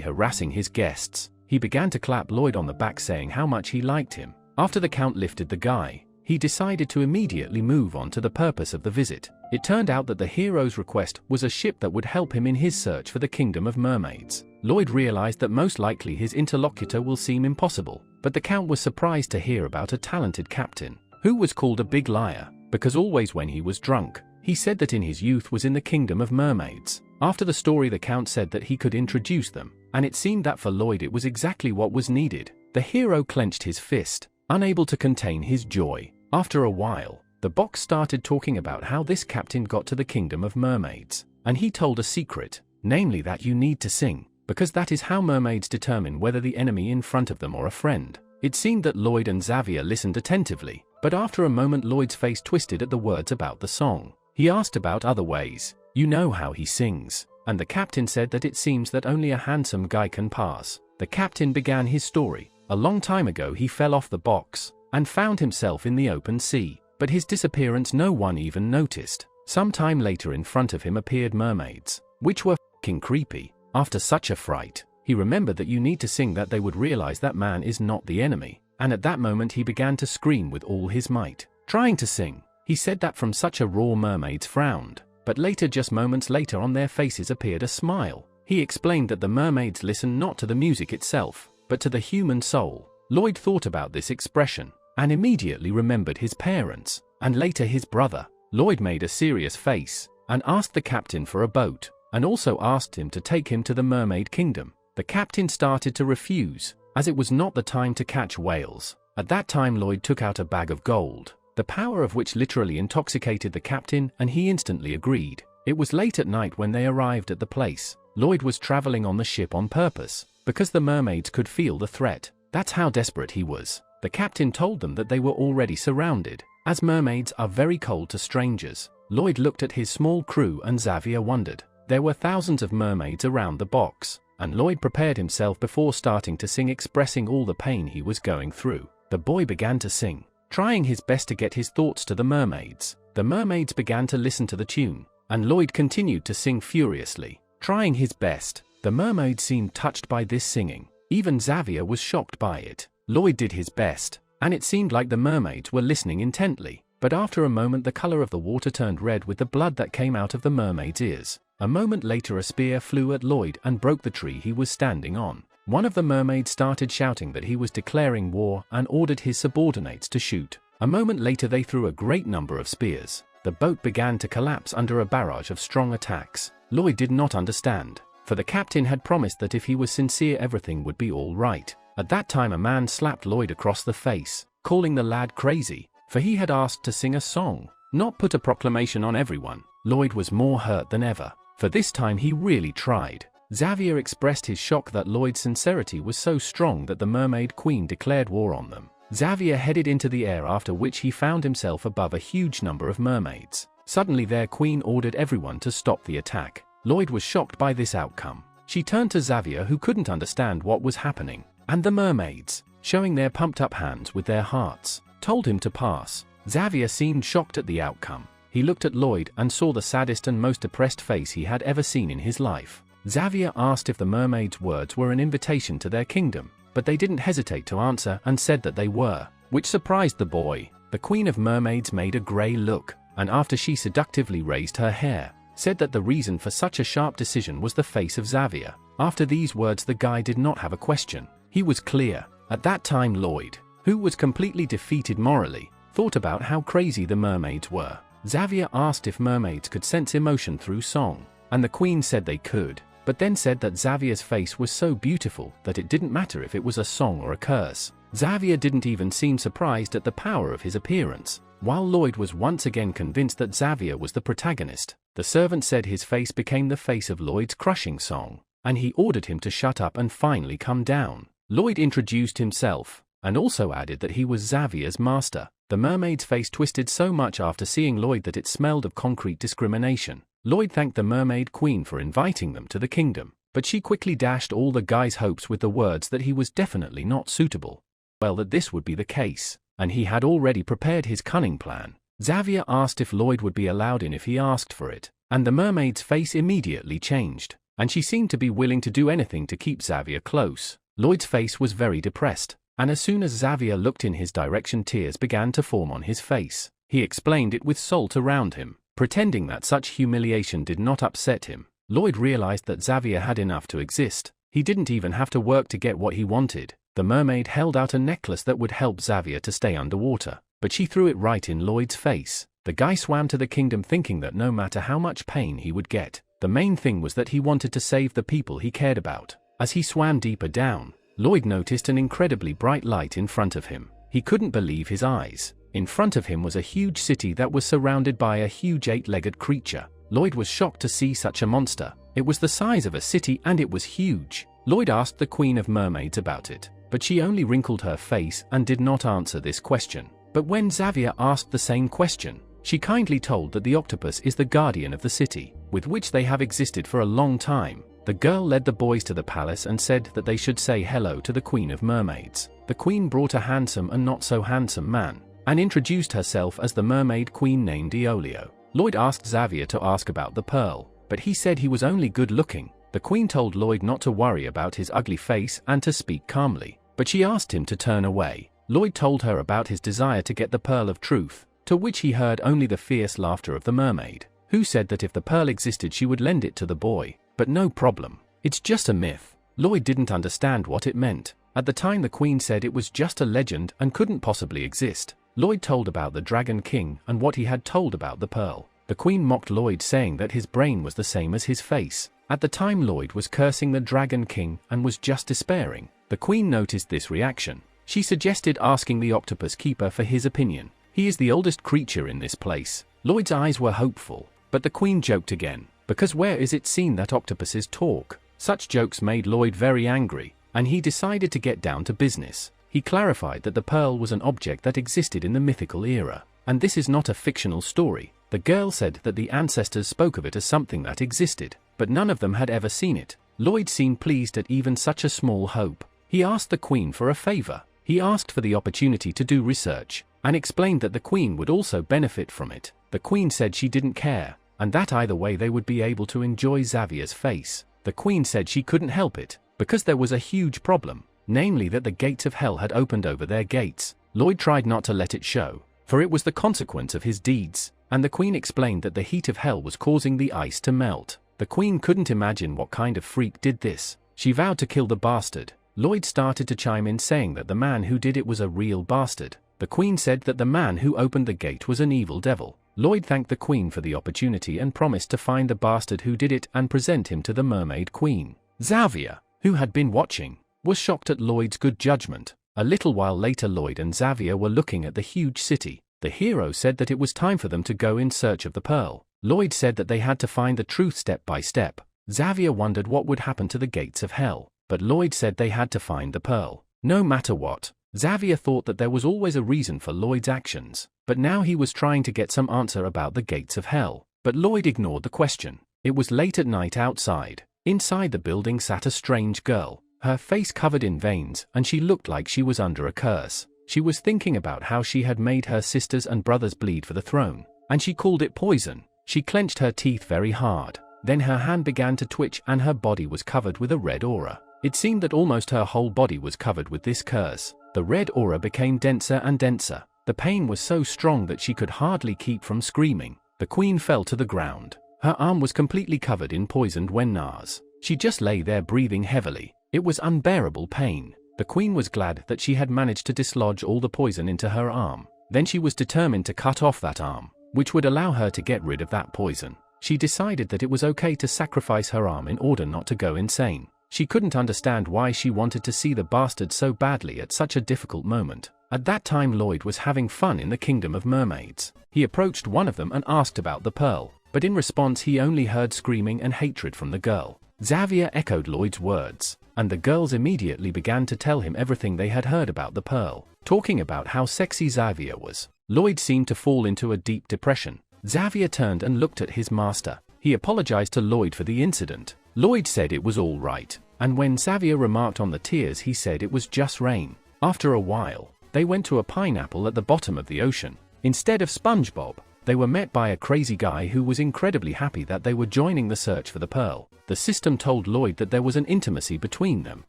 harassing his guests. He began to clap Lloyd on the back saying how much he liked him. After the count lifted the guy, he decided to immediately move on to the purpose of the visit. It turned out that the hero's request was a ship that would help him in his search for the Kingdom of Mermaids. Lloyd realized that most likely his interlocutor will seem impossible, but the count was surprised to hear about a talented captain, who was called a big liar, because always when he was drunk, he said that in his youth was in the Kingdom of Mermaids. After the story the count said that he could introduce them, and it seemed that for Lloyd it was exactly what was needed. The hero clenched his fist, unable to contain his joy. After a while, the box started talking about how this captain got to the Kingdom of Mermaids, and he told a secret, namely that you need to sing, because that is how mermaids determine whether the enemy in front of them or a friend. It seemed that Lloyd and Xavier listened attentively, but after a moment Lloyd's face twisted at the words about the song. He asked about other ways. You know how he sings, and the captain said that it seems that only a handsome guy can pass. The captain began his story. A long time ago he fell off the box and found himself in the open sea, but his disappearance no one even noticed. Some time later in front of him appeared mermaids, which were f***ing creepy. After such a fright, he remembered that you need to sing that they would realize that man is not the enemy, and at that moment he began to scream with all his might, trying to sing. He said that from such a roar mermaids frowned, but later, just moments later, on their faces appeared a smile. He explained that the mermaids listen not to the music itself, but to the human soul. Lloyd thought about this expression, and immediately remembered his parents, and later his brother. Lloyd made a serious face, and asked the captain for a boat, and also asked him to take him to the Mermaid Kingdom. The captain started to refuse, as it was not the time to catch whales. At that time Lloyd took out a bag of gold, the power of which literally intoxicated the captain, and he instantly agreed. It was late at night when they arrived at the place. Lloyd was traveling on the ship on purpose, because the mermaids could feel the threat. That's how desperate he was. The captain told them that they were already surrounded, as mermaids are very cold to strangers. Lloyd looked at his small crew and Xavier wondered. There were thousands of mermaids around the box, and Lloyd prepared himself before starting to sing, expressing all the pain he was going through. The boy began to sing, trying his best to get his thoughts to the mermaids. The mermaids began to listen to the tune, and Lloyd continued to sing furiously, trying his best. The mermaids seemed touched by this singing. Even Xavier was shocked by it. Lloyd did his best, and it seemed like the mermaids were listening intently. But after a moment the color of the water turned red with the blood that came out of the mermaid's ears. A moment later a spear flew at Lloyd and broke the tree he was standing on. One of the mermaids started shouting that he was declaring war and ordered his subordinates to shoot. A moment later they threw a great number of spears. The boat began to collapse under a barrage of strong attacks. Lloyd did not understand, for the captain had promised that if he was sincere everything would be all right. At that time a man slapped Lloyd across the face, calling the lad crazy, for he had asked to sing a song, not put a proclamation on everyone. Lloyd was more hurt than ever, for this time he really tried. Xavier expressed his shock that Lloyd's sincerity was so strong that the mermaid queen declared war on them. Xavier headed into the air, after which he found himself above a huge number of mermaids. Suddenly their queen ordered everyone to stop the attack. Lloyd was shocked by this outcome. She turned to Xavier, who couldn't understand what was happening, and the mermaids, showing their pumped up hands with their hearts, told him to pass. Xavier seemed shocked at the outcome. he looked at Lloyd and saw the saddest and most depressed face he had ever seen in his life. Xavier asked if the mermaid's words were an invitation to their kingdom, but they didn't hesitate to answer and said that they were, which surprised the boy. The Queen of Mermaids made a grey look, and after she seductively raised her hair, said that the reason for such a sharp decision was the face of Xavier. After these words, the guy did not have a question. He was clear. At that time, Lloyd, who was completely defeated morally, thought about how crazy the mermaids were. Xavier asked if mermaids could sense emotion through song, and the Queen said they could, but then said that Xavier's face was so beautiful that it didn't matter if it was a song or a curse. Xavier didn't even seem surprised at the power of his appearance. While Lloyd was once again convinced that Xavier was the protagonist, the servant said his face became the face of Lloyd's crushing song, and he ordered him to shut up and finally come down. Lloyd introduced himself, and also added that he was Xavier's master. The mermaid's face twisted so much after seeing Lloyd that it smelled of concrete discrimination. Lloyd thanked the mermaid queen for inviting them to the kingdom, but she quickly dashed all the guy's hopes with the words that he was definitely not suitable. Well, that this would be the case, and he had already prepared his cunning plan. Xavier asked if Lloyd would be allowed in if he asked for it, and the mermaid's face immediately changed, and she seemed to be willing to do anything to keep Xavier close. Lloyd's face was very depressed, and as soon as Xavier looked in his direction, tears began to form on his face. He explained it with salt around him, pretending that such humiliation did not upset him. Lloyd realized that Xavier had enough to exist. He didn't even have to work to get what he wanted. The mermaid held out a necklace that would help Xavier to stay underwater, but she threw it right in Lloyd's face. The guy swam to the kingdom thinking that no matter how much pain he would get, the main thing was that he wanted to save the people he cared about. As he swam deeper down, Lloyd noticed an incredibly bright light in front of him. He couldn't believe his eyes. In front of him was a huge city that was surrounded by a huge 8-legged creature. Lloyd was shocked to see such a monster. It was the size of a city and it was huge. Lloyd asked the Queen of Mermaids about it, but she only wrinkled her face and did not answer this question. But when Xavier asked the same question, she kindly told that the octopus is the guardian of the city, with which they have existed for a long time. The girl led the boys to the palace and said that they should say hello to the Queen of Mermaids. The Queen brought a handsome and not so handsome man, and introduced herself as the mermaid queen named Iolio. Lloyd asked Xavier to ask about the pearl, but he said he was only good looking. The Queen told Lloyd not to worry about his ugly face and to speak calmly, but she asked him to turn away. Lloyd told her about his desire to get the pearl of truth, to which he heard only the fierce laughter of the mermaid, who said that if the pearl existed she would lend it to the boy, but no problem. It's just a myth. Lloyd didn't understand what it meant. At the time the Queen said it was just a legend and couldn't possibly exist. Lloyd told about the Dragon King and what he had told about the pearl. The Queen mocked Lloyd, saying that his brain was the same as his face. At the time Lloyd was cursing the Dragon King and was just despairing. The Queen noticed this reaction. She suggested asking the octopus keeper for his opinion. He is the oldest creature in this place. Lloyd's eyes were hopeful, but the Queen joked again, because where is it seen that octopuses talk? Such jokes made Lloyd very angry, and he decided to get down to business. He clarified that the pearl was an object that existed in the mythical era, and this is not a fictional story. The girl said that the ancestors spoke of it as something that existed, but none of them had ever seen it. Lloyd seemed pleased at even such a small hope. He asked the Queen for a favor. He asked for the opportunity to do research, and explained that the Queen would also benefit from it. The Queen said she didn't care, and that either way they would be able to enjoy Xavier's face. The Queen said she couldn't help it, because there was a huge problem, namely that the gates of hell had opened over their gates. Lloyd tried not to let it show, for it was the consequence of his deeds, and the Queen explained that the heat of hell was causing the ice to melt. The Queen couldn't imagine what kind of freak did this. She vowed to kill the bastard. Lloyd started to chime in, saying that the man who did it was a real bastard. The Queen said that the man who opened the gate was an evil devil. Lloyd thanked the Queen for the opportunity and promised to find the bastard who did it and present him to the Mermaid Queen. Xavier, who had been watching, was shocked at Lloyd's good judgment. A little while later, Lloyd and Xavier were looking at the huge city. The hero said that it was time for them to go in search of the pearl. Lloyd said that they had to find the truth step by step. Xavier wondered what would happen to the gates of hell, but Lloyd said they had to find the pearl, no matter what. Xavier thought that there was always a reason for Lloyd's actions, but now he was trying to get some answer about the gates of hell. But Lloyd ignored the question. It was late at night outside. Inside the building sat a strange girl, her face covered in veins, and she looked like she was under a curse. She was thinking about how she had made her sisters and brothers bleed for the throne. and she called it poison. She clenched her teeth very hard. Then her hand began to twitch and her body was covered with a red aura. It seemed that almost her whole body was covered with this curse. The red aura became denser and denser. The pain was so strong that she could hardly keep from screaming. The queen fell to the ground. Her arm was completely covered in poisoned Wen-Nas. She just lay there breathing heavily. It was unbearable pain. The queen was glad that she had managed to dislodge all the poison into her arm. Then she was determined to cut off that arm, which would allow her to get rid of that poison. She decided that it was okay to sacrifice her arm in order not to go insane. She couldn't understand why she wanted to see the bastard so badly at such a difficult moment. At that time Lloyd was having fun in the kingdom of mermaids. He approached one of them and asked about the pearl, but in response he only heard screaming and hatred from the girl. Xavier echoed Lloyd's words, and the girls immediately began to tell him everything they had heard about the pearl, talking about how sexy Xavier was. Lloyd seemed to fall into a deep depression. Xavier turned and looked at his master. He apologized to Lloyd for the incident. Lloyd said it was all right, and when Xavier remarked on the tears he said it was just rain. After a while, they went to a pineapple at the bottom of the ocean. Instead of SpongeBob, they were met by a crazy guy who was incredibly happy that they were joining the search for the pearl. The system told Lloyd that there was an intimacy between them.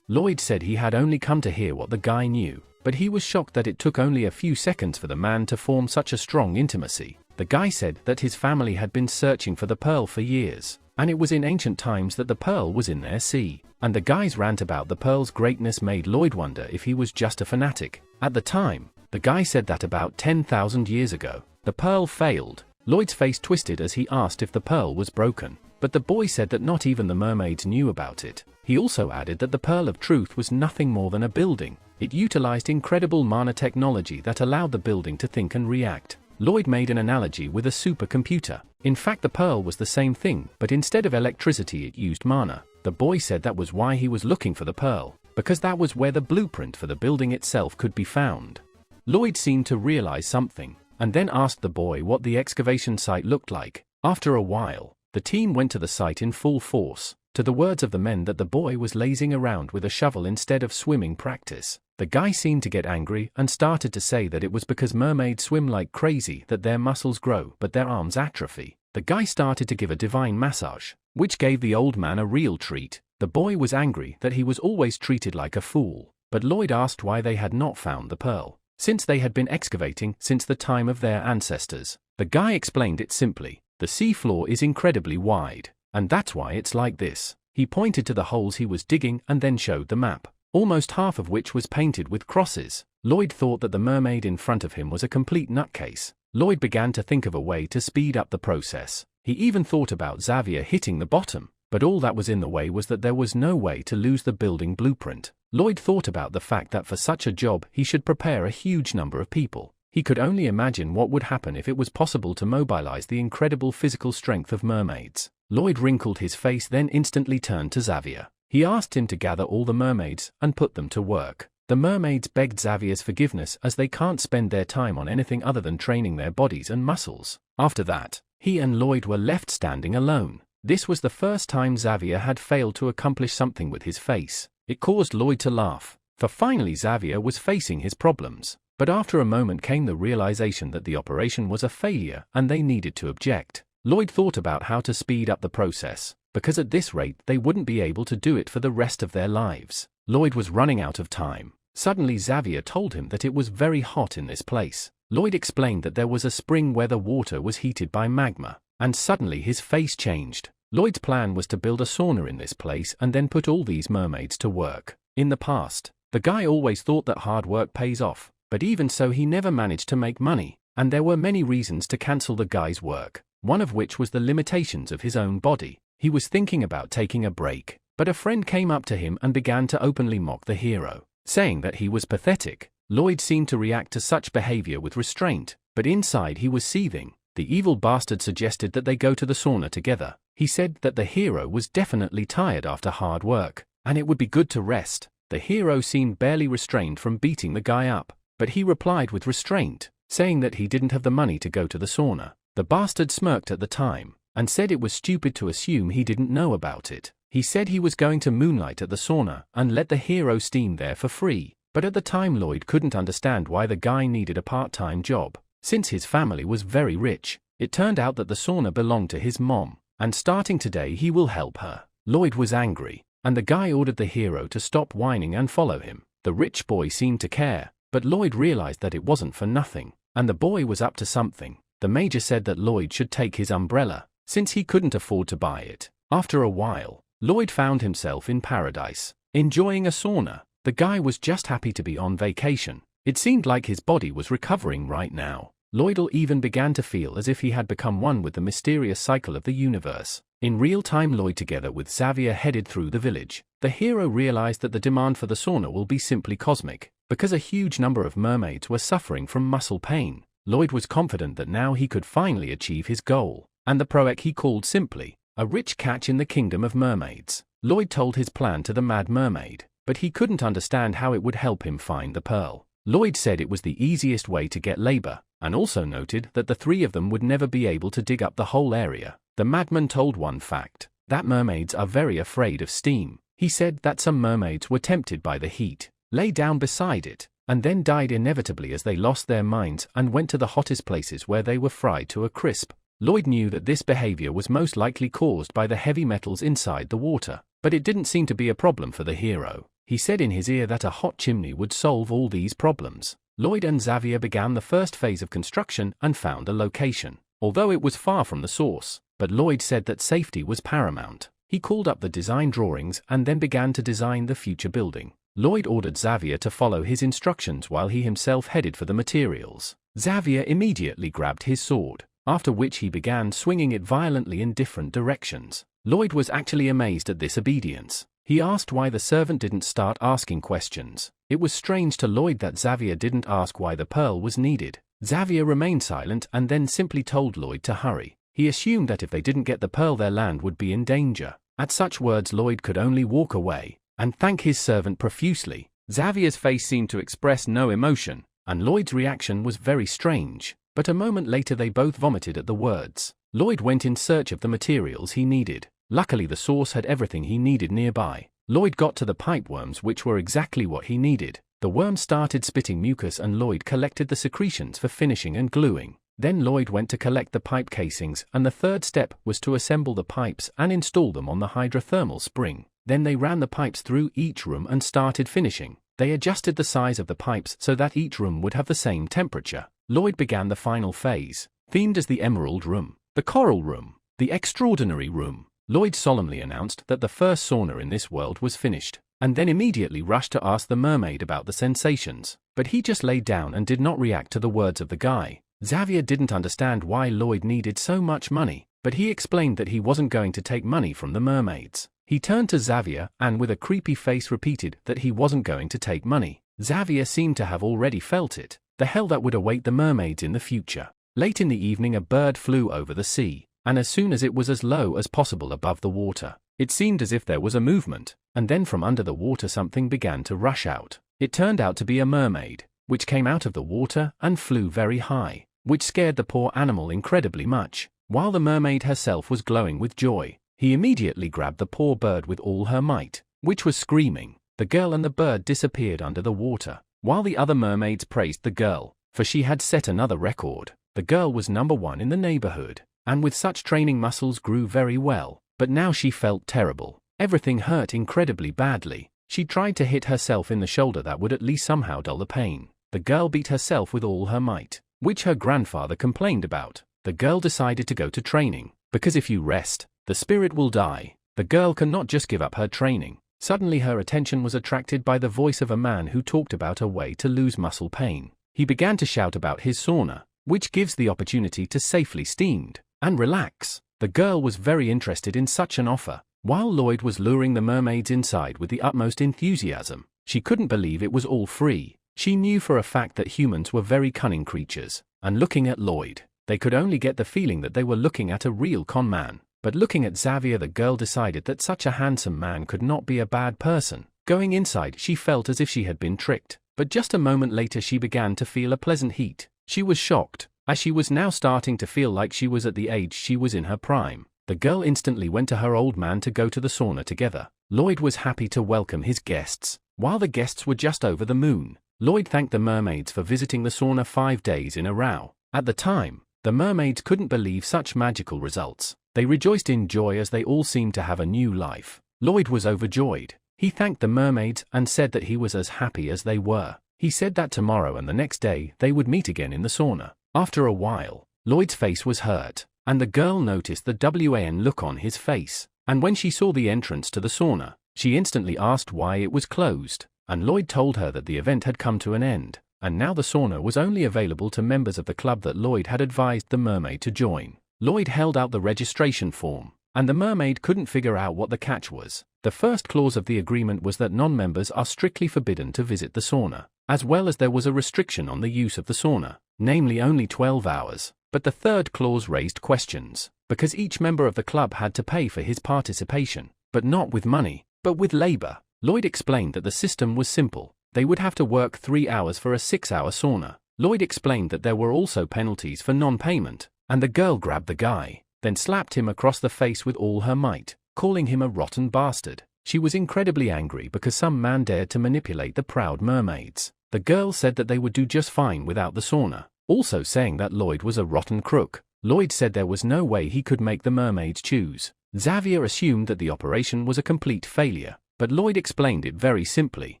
Lloyd said he had only come to hear what the guy knew, but he was shocked that it took only a few seconds for the man to form such a strong intimacy. The guy said that his family had been searching for the pearl for years, and it was in ancient times that the pearl was in their sea. And the guy's rant about the pearl's greatness made Lloyd wonder if he was just a fanatic. At the time, the guy said that about 10,000 years ago, the pearl failed. Lloyd's face twisted as he asked if the pearl was broken, but the boy said that not even the mermaids knew about it. He also added that the Pearl of Truth was nothing more than a building. It utilized incredible mana technology that allowed the building to think and react. Lloyd made an analogy with a supercomputer. In fact, the pearl was the same thing, but instead of electricity it used mana. The boy said that was why he was looking for the pearl, because that was where the blueprint for the building itself could be found. Lloyd seemed to realize something, and then asked the boy what the excavation site looked like. After a while, the team went to the site in full force. To the words of the men that the boy was lazing around with a shovel instead of swimming practice. The guy seemed to get angry and started to say that it was because mermaids swim like crazy that their muscles grow but their arms atrophy. The guy started to give a divine massage, which gave the old man a real treat. The boy was angry that he was always treated like a fool, but Lloyd asked why they had not found the pearl, since they had been excavating since the time of their ancestors. The guy explained it simply. The sea floor is incredibly wide, and that's why it's like this. He pointed to the holes he was digging and then showed the map, almost half of which was painted with crosses. Lloyd thought that the mermaid in front of him was a complete nutcase. Lloyd began to think of a way to speed up the process. He even thought about Xavier hitting the bottom, but all that was in the way was that there was no way to lose the building blueprint. Lloyd thought about the fact that for such a job he should prepare a huge number of people. He could only imagine what would happen if it was possible to mobilize the incredible physical strength of mermaids. Lloyd wrinkled his face, then instantly turned to Xavier. He asked him to gather all the mermaids and put them to work. The mermaids begged Xavier's forgiveness as they can't spend their time on anything other than training their bodies and muscles. After that, he and Lloyd were left standing alone. This was the first time Xavier had failed to accomplish something with his face. It caused Lloyd to laugh, for finally Xavier was facing his problems. But after a moment came the realization that the operation was a failure and they needed to object. Lloyd thought about how to speed up the process, because at this rate they wouldn't be able to do it for the rest of their lives. Lloyd was running out of time. Suddenly Xavier told him that it was very hot in this place. Lloyd explained that there was a spring where the water was heated by magma, and suddenly his face changed. Lloyd's plan was to build a sauna in this place and then put all these mermaids to work. In the past, the guy always thought that hard work pays off, but even so he never managed to make money, and there were many reasons to cancel the guy's work, one of which was the limitations of his own body. He was thinking about taking a break, but a friend came up to him and began to openly mock the hero, saying that he was pathetic. Lloyd seemed to react to such behavior with restraint, but inside he was seething. The evil bastard suggested that they go to the sauna together. He said that the hero was definitely tired after hard work, and it would be good to rest. The hero seemed barely restrained from beating the guy up, but he replied with restraint, saying that he didn't have the money to go to the sauna. The bastard smirked at the time, and said it was stupid to assume he didn't know about it. He said he was going to moonlight at the sauna and let the hero steam there for free, but at the time Lloyd couldn't understand why the guy needed a part-time job, since his family was very rich. It turned out that the sauna belonged to his mom, and starting today he will help her. Lloyd was angry, and the guy ordered the hero to stop whining and follow him. The rich boy seemed to care, but Lloyd realized that it wasn't for nothing, and the boy was up to something. The major said that Lloyd should take his umbrella, since he couldn't afford to buy it. After a while, Lloyd found himself in paradise, enjoying a sauna. The guy was just happy to be on vacation. It seemed like his body was recovering right now. Lloyd even began to feel as if he had become one with the mysterious cycle of the universe. In real time, Lloyd together with Xavier headed through the village. The hero realized that the demand for the sauna will be simply cosmic, because a huge number of mermaids were suffering from muscle pain. Lloyd was confident that now he could finally achieve his goal, and the proec he called simply, a rich catch in the kingdom of mermaids. Lloyd told his plan to the Mad Mermaid, but he couldn't understand how it would help him find the pearl. Lloyd said it was the easiest way to get labor, and also noted that the three of them would never be able to dig up the whole area. The madman told one fact, that mermaids are very afraid of steam. He said that some mermaids were tempted by the heat, lay down beside it, and then died inevitably as they lost their minds and went to the hottest places where they were fried to a crisp. Lloyd knew that this behavior was most likely caused by the heavy metals inside the water, but it didn't seem to be a problem for the hero. He said in his ear that a hot chimney would solve all these problems. Lloyd and Xavier began the first phase of construction and found a location, although it was far from the source, but Lloyd said that safety was paramount. He called up the design drawings and then began to design the future building. Lloyd ordered Xavier to follow his instructions while he himself headed for the materials. Xavier immediately grabbed his sword, after which he began swinging it violently in different directions. Lloyd was actually amazed at this obedience. He asked why the servant didn't start asking questions. It was strange to Lloyd that Xavier didn't ask why the pearl was needed. Xavier remained silent and then simply told Lloyd to hurry. He assumed that if they didn't get the pearl their land would be in danger. At such words Lloyd could only walk away and thank his servant profusely. Xavier's face seemed to express no emotion, and Lloyd's reaction was very strange, but a moment later they both vomited at the words. Lloyd went in search of the materials he needed. Luckily the source had everything he needed nearby. Lloyd got to the pipe worms, which were exactly what he needed. The worms started spitting mucus and Lloyd collected the secretions for finishing and gluing. Then Lloyd went to collect the pipe casings, and the third step was to assemble the pipes and install them on the hydrothermal spring. Then they ran the pipes through each room and started finishing. They adjusted the size of the pipes so that each room would have the same temperature. Lloyd began the final phase, themed as the Emerald Room, the Coral Room, the Extraordinary Room. Lloyd solemnly announced that the first sauna in this world was finished, and then immediately rushed to ask the mermaid about the sensations. But he just lay down and did not react to the words of the guy. Xavier didn't understand why Lloyd needed so much money, but he explained that he wasn't going to take money from the mermaids. He turned to Xavier and with a creepy face repeated that he wasn't going to take money. Xavier seemed to have already felt it, the hell that would await the mermaids in the future. Late in the evening a bird flew over the sea, and as soon as it was as low as possible above the water, it seemed as if there was a movement, and then from under the water something began to rush out. It turned out to be a mermaid, which came out of the water and flew very high, which scared the poor animal incredibly much. While the mermaid herself was glowing with joy, he immediately grabbed the poor bird with all her might, which was screaming. The girl and the bird disappeared under the water, while the other mermaids praised the girl, for she had set another record. The girl was #1 in the neighborhood, and with such training muscles grew very well, but now she felt terrible. Everything hurt incredibly badly. She tried to hit herself in the shoulder that would at least somehow dull the pain. The girl beat herself with all her might, which her grandfather complained about. The girl decided to go to training, because if you rest, the spirit will die. The girl cannot just give up her training. Suddenly her attention was attracted by the voice of a man who talked about a way to lose muscle pain. He began to shout about his sauna, which gives the opportunity to safely steamed and relax. The girl was very interested in such an offer. While Lloyd was luring the mermaids inside with the utmost enthusiasm, she couldn't believe it was all free. She knew for a fact that humans were very cunning creatures, and looking at Lloyd, they could only get the feeling that they were looking at a real con man. But looking at Xavier, the girl decided that such a handsome man could not be a bad person. Going inside, she felt as if she had been tricked, but just a moment later she began to feel a pleasant heat. She was shocked, as she was now starting to feel like she was at the age she was in her prime. The girl instantly went to her old man to go to the sauna together. Lloyd was happy to welcome his guests. While the guests were just over the moon, Lloyd thanked the mermaids for visiting the sauna 5 days in a row. At the time, The mermaids couldn't believe such magical results. They rejoiced in joy as they all seemed to have a new life. Lloyd was overjoyed. He thanked the mermaids and said that he was as happy as they were. He said that tomorrow and the next day they would meet again in the sauna. After a while, Lloyd's face was hurt, and the girl noticed the wan look on his face. And when she saw the entrance to the sauna, she instantly asked why it was closed, and Lloyd told her that the event had come to an end, and now the sauna was only available to members of the club that Lloyd had advised the mermaid to join. Lloyd held out the registration form, and the mermaid couldn't figure out what the catch was. The first clause of the agreement was that non-members are strictly forbidden to visit the sauna, as well as there was a restriction on the use of the sauna, namely only 12 hours. But the third clause raised questions, because each member of the club had to pay for his participation, but not with money, but with labor. Lloyd explained that the system was simple. They would have to work 3 hours for a 6-hour sauna. Lloyd explained that there were also penalties for non-payment, and the girl grabbed the guy, then slapped him across the face with all her might, calling him a rotten bastard. She was incredibly angry because some man dared to manipulate the proud mermaids. The girl said that they would do just fine without the sauna, also saying that Lloyd was a rotten crook. Lloyd said there was no way he could make the mermaids choose. Xavier assumed that the operation was a complete failure, but Lloyd explained it very simply.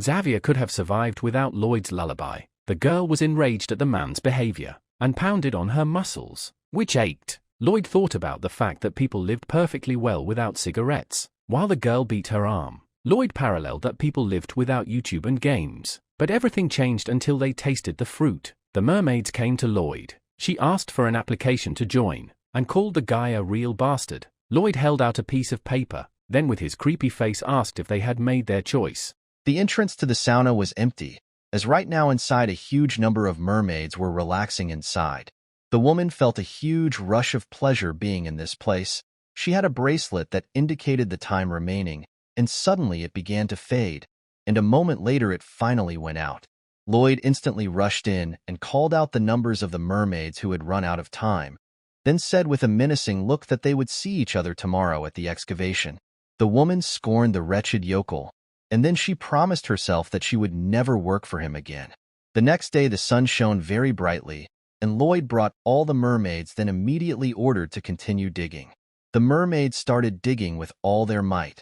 Xavier could have survived without Lloyd's lullaby. The girl was enraged at the man's behavior, and pounded on her muscles, which ached. Lloyd thought about the fact that people lived perfectly well without cigarettes, while the girl beat her arm. Lloyd paralleled that people lived without YouTube and games, but everything changed until they tasted the fruit. The mermaids came to Lloyd. She asked for an application to join, and called the guy a real bastard. Lloyd held out a piece of paper, then with his creepy face asked if they had made their choice. The entrance to the sauna was empty, as right now inside a huge number of mermaids were relaxing inside. The woman felt a huge rush of pleasure being in this place. She had a bracelet that indicated the time remaining, and suddenly it began to fade, and a moment later it finally went out. Lloyd instantly rushed in and called out the numbers of the mermaids who had run out of time, then said with a menacing look that they would see each other tomorrow at the excavation. The woman scorned the wretched yokel, and then she promised herself that she would never work for him again. The next day the sun shone very brightly, and Lloyd brought all the mermaids, then immediately ordered to continue digging. The mermaids started digging with all their might,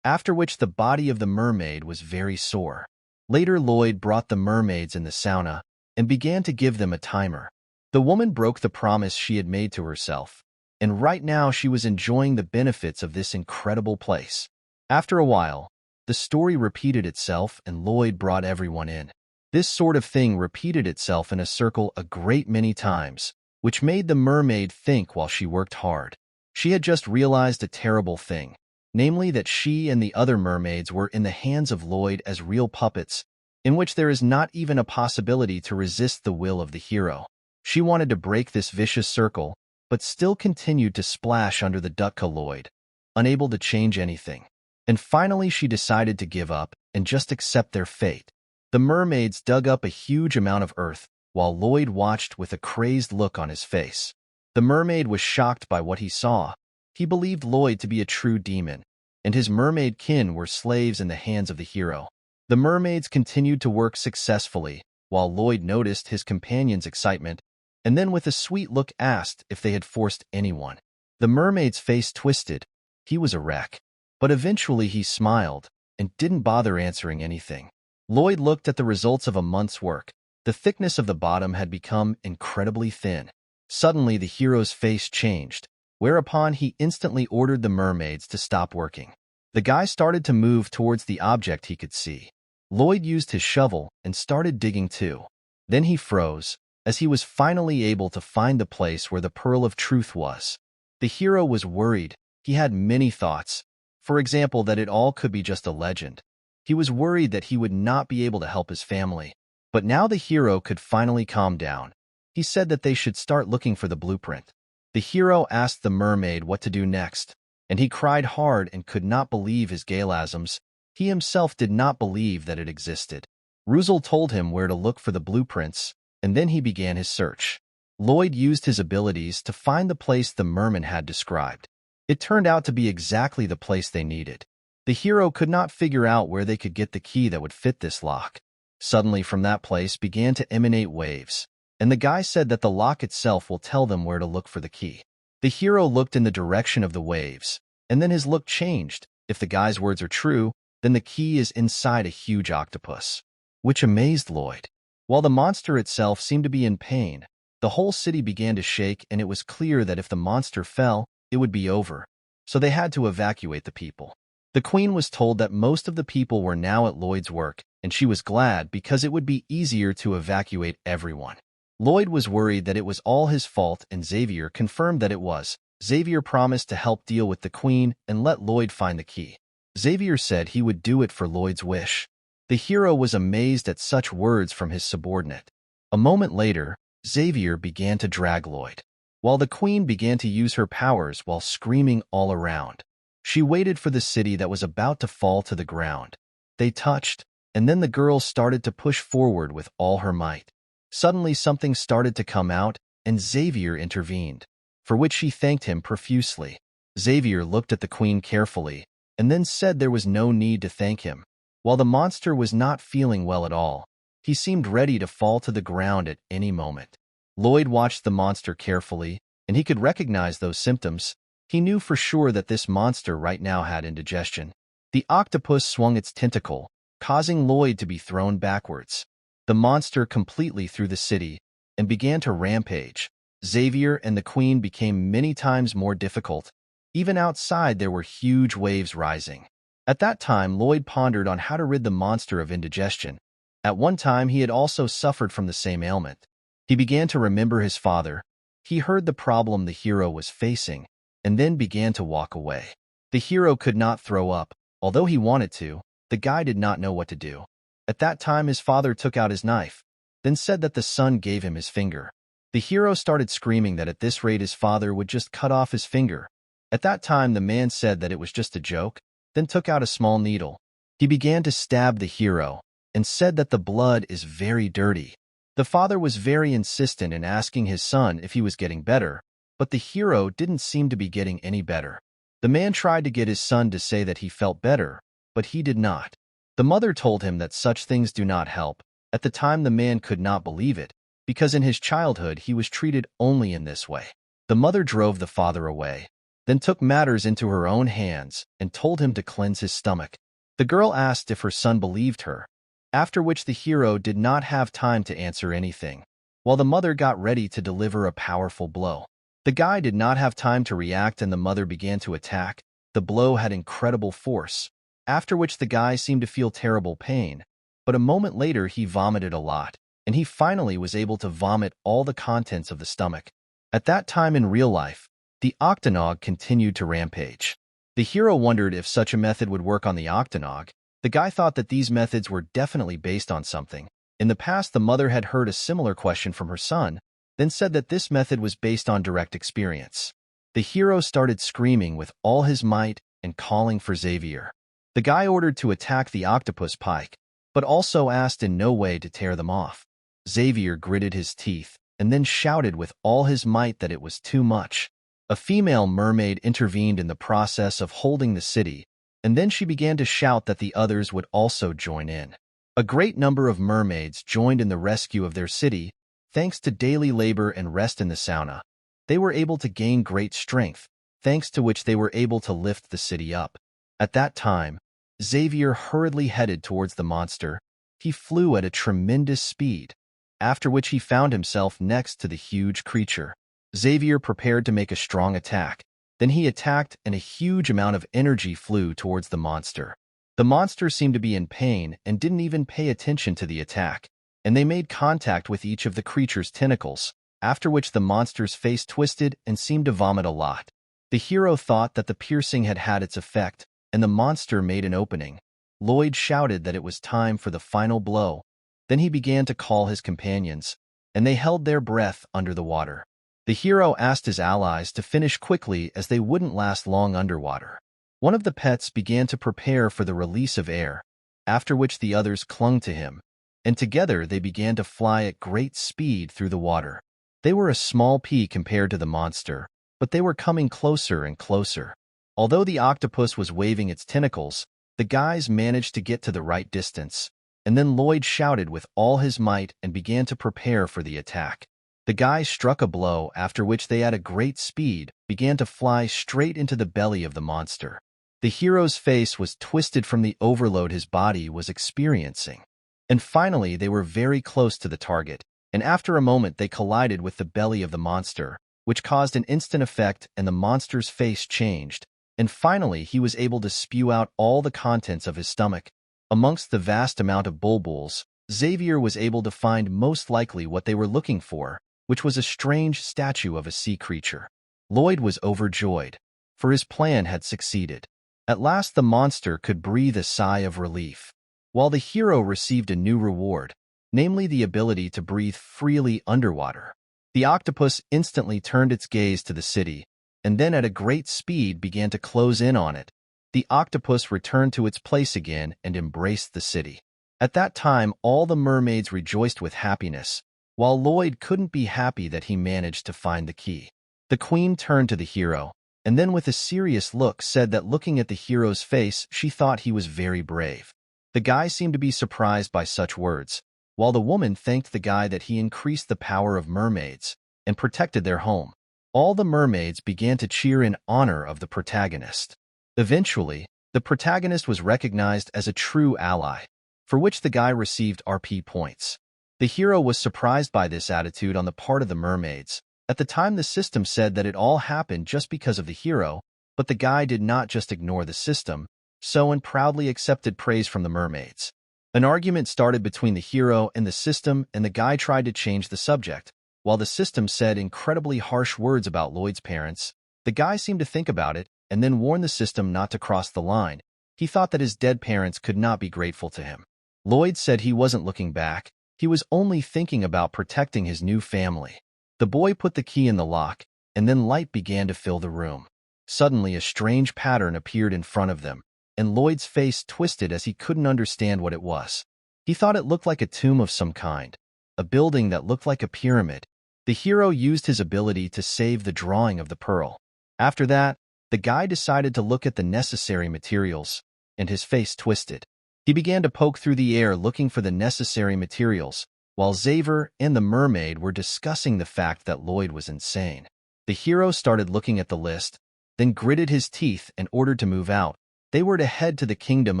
after which the body of the mermaid was very sore. Later Lloyd brought the mermaids in the sauna and began to give them a timer. The woman broke the promise she had made to herself, and right now she was enjoying the benefits of this incredible place. After a while, the story repeated itself and Lloyd brought everyone in. This sort of thing repeated itself in a circle a great many times, which made the mermaid think while she worked hard. She had just realized a terrible thing, namely that she and the other mermaids were in the hands of Lloyd as real puppets, in which there is not even a possibility to resist the will of the hero. She wanted to break this vicious circle, but still continued to splash under the Dutka Lloyd, unable to change anything. And finally she decided to give up and just accept their fate. The mermaids dug up a huge amount of earth, while Lloyd watched with a crazed look on his face. The mermaid was shocked by what he saw. He believed Lloyd to be a true demon, and his mermaid kin were slaves in the hands of the hero. The mermaids continued to work successfully, while Lloyd noticed his companion's excitement, and then with a sweet look asked if they had forced anyone. The mermaid's face twisted. He was a wreck. But eventually he smiled, and didn't bother answering anything. Lloyd looked at the results of a month's work. The thickness of the bottom had become incredibly thin. Suddenly the hero's face changed, whereupon he instantly ordered the mermaids to stop working. The guy started to move towards the object he could see. Lloyd used his shovel and started digging too. Then he froze, as he was finally able to find the place where the pearl of truth was. The hero was worried. He had many thoughts. For example, that it all could be just a legend. He was worried that he would not be able to help his family. But now the hero could finally calm down. He said that they should start looking for the blueprint. The hero asked the mermaid what to do next, and he cried hard and could not believe his galasms. He himself did not believe that it existed. Ruzel told him where to look for the blueprints, and then he began his search. Lloyd used his abilities to find the place the merman had described. It turned out to be exactly the place they needed. The hero could not figure out where they could get the key that would fit this lock. Suddenly from that place began to emanate waves, and the guy said that the lock itself will tell them where to look for the key. The hero looked in the direction of the waves, and then his look changed. If the guy's words are true, then the key is inside a huge octopus, which amazed Lloyd. While the monster itself seemed to be in pain, the whole city began to shake, and it was clear that if the monster fell, it would be over. So they had to evacuate the people. The queen was told that most of the people were now at Lloyd's work, and she was glad because it would be easier to evacuate everyone. Lloyd was worried that it was all his fault, and Xavier confirmed that it was. Xavier promised to help deal with the queen and let Lloyd find the key. Xavier said he would do it for Lloyd's wish. The hero was amazed at such words from his subordinate. A moment later, Xavier began to drag Lloyd, while the queen began to use her powers while screaming all around. She waited for the city that was about to fall to the ground. They touched, and then the girl started to push forward with all her might. Suddenly something started to come out, and Xavier intervened, for which she thanked him profusely. Xavier looked at the queen carefully, and then said there was no need to thank him. While the monster was not feeling well at all, he seemed ready to fall to the ground at any moment. Lloyd watched the monster carefully, and he could recognize those symptoms. He knew for sure that this monster right now had indigestion. The octopus swung its tentacle, causing Lloyd to be thrown backwards. The monster completely threw the city and began to rampage. Xavier and the queen became many times more difficult. Even outside there were huge waves rising. At that time, Lloyd pondered on how to rid the monster of indigestion. At one time, he had also suffered from the same ailment. He began to remember his father. He heard the problem the hero was facing, and then began to walk away. The hero could not throw up. Although he wanted to, the guy did not know what to do. At that time, his father took out his knife, then said that the son gave him his finger. The hero started screaming that at this rate his father would just cut off his finger. At that time, the man said that it was just a joke, then took out a small needle. He began to stab the hero, and said that the blood is very dirty. The father was very insistent in asking his son if he was getting better, but the hero didn't seem to be getting any better. The man tried to get his son to say that he felt better, but he did not. The mother told him that such things do not help. At the time, the man could not believe it, because in his childhood he was treated only in this way. The mother drove the father away, then took matters into her own hands and told him to cleanse his stomach. The girl asked if her son believed her, after which the hero did not have time to answer anything, while the mother got ready to deliver a powerful blow. The guy did not have time to react, and the mother began to attack. The blow had incredible force, after which the guy seemed to feel terrible pain, but a moment later he vomited a lot, and he finally was able to vomit all the contents of the stomach. At that time in real life, the octonog continued to rampage. The hero wondered if such a method would work on the octonog. The guy thought that these methods were definitely based on something. In the past, the mother had heard a similar question from her son, then said that this method was based on direct experience. The hero started screaming with all his might and calling for Xavier. The guy ordered to attack the octopus pike, but also asked in no way to tear them off. Xavier gritted his teeth and then shouted with all his might that it was too much. A female mermaid intervened in the process of holding the city, and then she began to shout that the others would also join in. A great number of mermaids joined in the rescue of their city. Thanks to daily labor and rest in the sauna, they were able to gain great strength, thanks to which they were able to lift the city up. At that time, Xavier hurriedly headed towards the monster. He flew at a tremendous speed, after which he found himself next to the huge creature. Xavier prepared to make a strong attack. Then he attacked, and a huge amount of energy flew towards the monster. The monster seemed to be in pain and didn't even pay attention to the attack, and they made contact with each of the creature's tentacles, after which the monster's face twisted and seemed to vomit a lot. The hero thought that the piercing had had its effect, and the monster made an opening. Lloyd shouted that it was time for the final blow. Then he began to call his companions, and they held their breath under the water. The hero asked his allies to finish quickly as they wouldn't last long underwater. One of the pets began to prepare for the release of air, after which the others clung to him, and together they began to fly at great speed through the water. They were a small pea compared to the monster, but they were coming closer and closer. Although the octopus was waving its tentacles, the guys managed to get to the right distance, and then Lloyd shouted with all his might and began to prepare for the attack. The guy struck a blow, after which they at a great speed began to fly straight into the belly of the monster. The hero's face was twisted from the overload his body was experiencing. And finally, they were very close to the target, and after a moment they collided with the belly of the monster, which caused an instant effect and the monster's face changed, and finally he was able to spew out all the contents of his stomach. Amongst the vast amount of bulbuls, Xavier was able to find most likely what they were looking for, which was a strange statue of a sea creature. Lloyd was overjoyed, for his plan had succeeded. At last the monster could breathe a sigh of relief, while the hero received a new reward, namely the ability to breathe freely underwater. The octopus instantly turned its gaze to the city, and then at a great speed began to close in on it. The octopus returned to its place again and embraced the city. At that time, all the mermaids rejoiced with happiness, while Lloyd couldn't be happy that he managed to find the key. The queen turned to the hero, and then with a serious look said that looking at the hero's face, she thought he was very brave. The guy seemed to be surprised by such words, while the woman thanked the guy that he increased the power of mermaids and protected their home. All the mermaids began to cheer in honor of the protagonist. Eventually, the protagonist was recognized as a true ally, for which the guy received RP points. The hero was surprised by this attitude on the part of the mermaids. At the time, the system said that it all happened just because of the hero, but the guy did not just ignore the system, so and proudly accepted praise from the mermaids. An argument started between the hero and the system, and the guy tried to change the subject. While the system said incredibly harsh words about Lloyd's parents, the guy seemed to think about it and then warned the system not to cross the line. He thought that his dead parents could not be grateful to him. Lloyd said he wasn't looking back. He was only thinking about protecting his new family. The boy put the key in the lock, and then light began to fill the room. Suddenly, a strange pattern appeared in front of them, and Lloyd's face twisted as he couldn't understand what it was. He thought it looked like a tomb of some kind, a building that looked like a pyramid. The hero used his ability to save the drawing of the pearl. After that, the guy decided to look at the necessary materials, and his face twisted. He began to poke through the air looking for the necessary materials, while Xavier and the mermaid were discussing the fact that Lloyd was insane. The hero started looking at the list, then gritted his teeth and ordered to move out. They were to head to the kingdom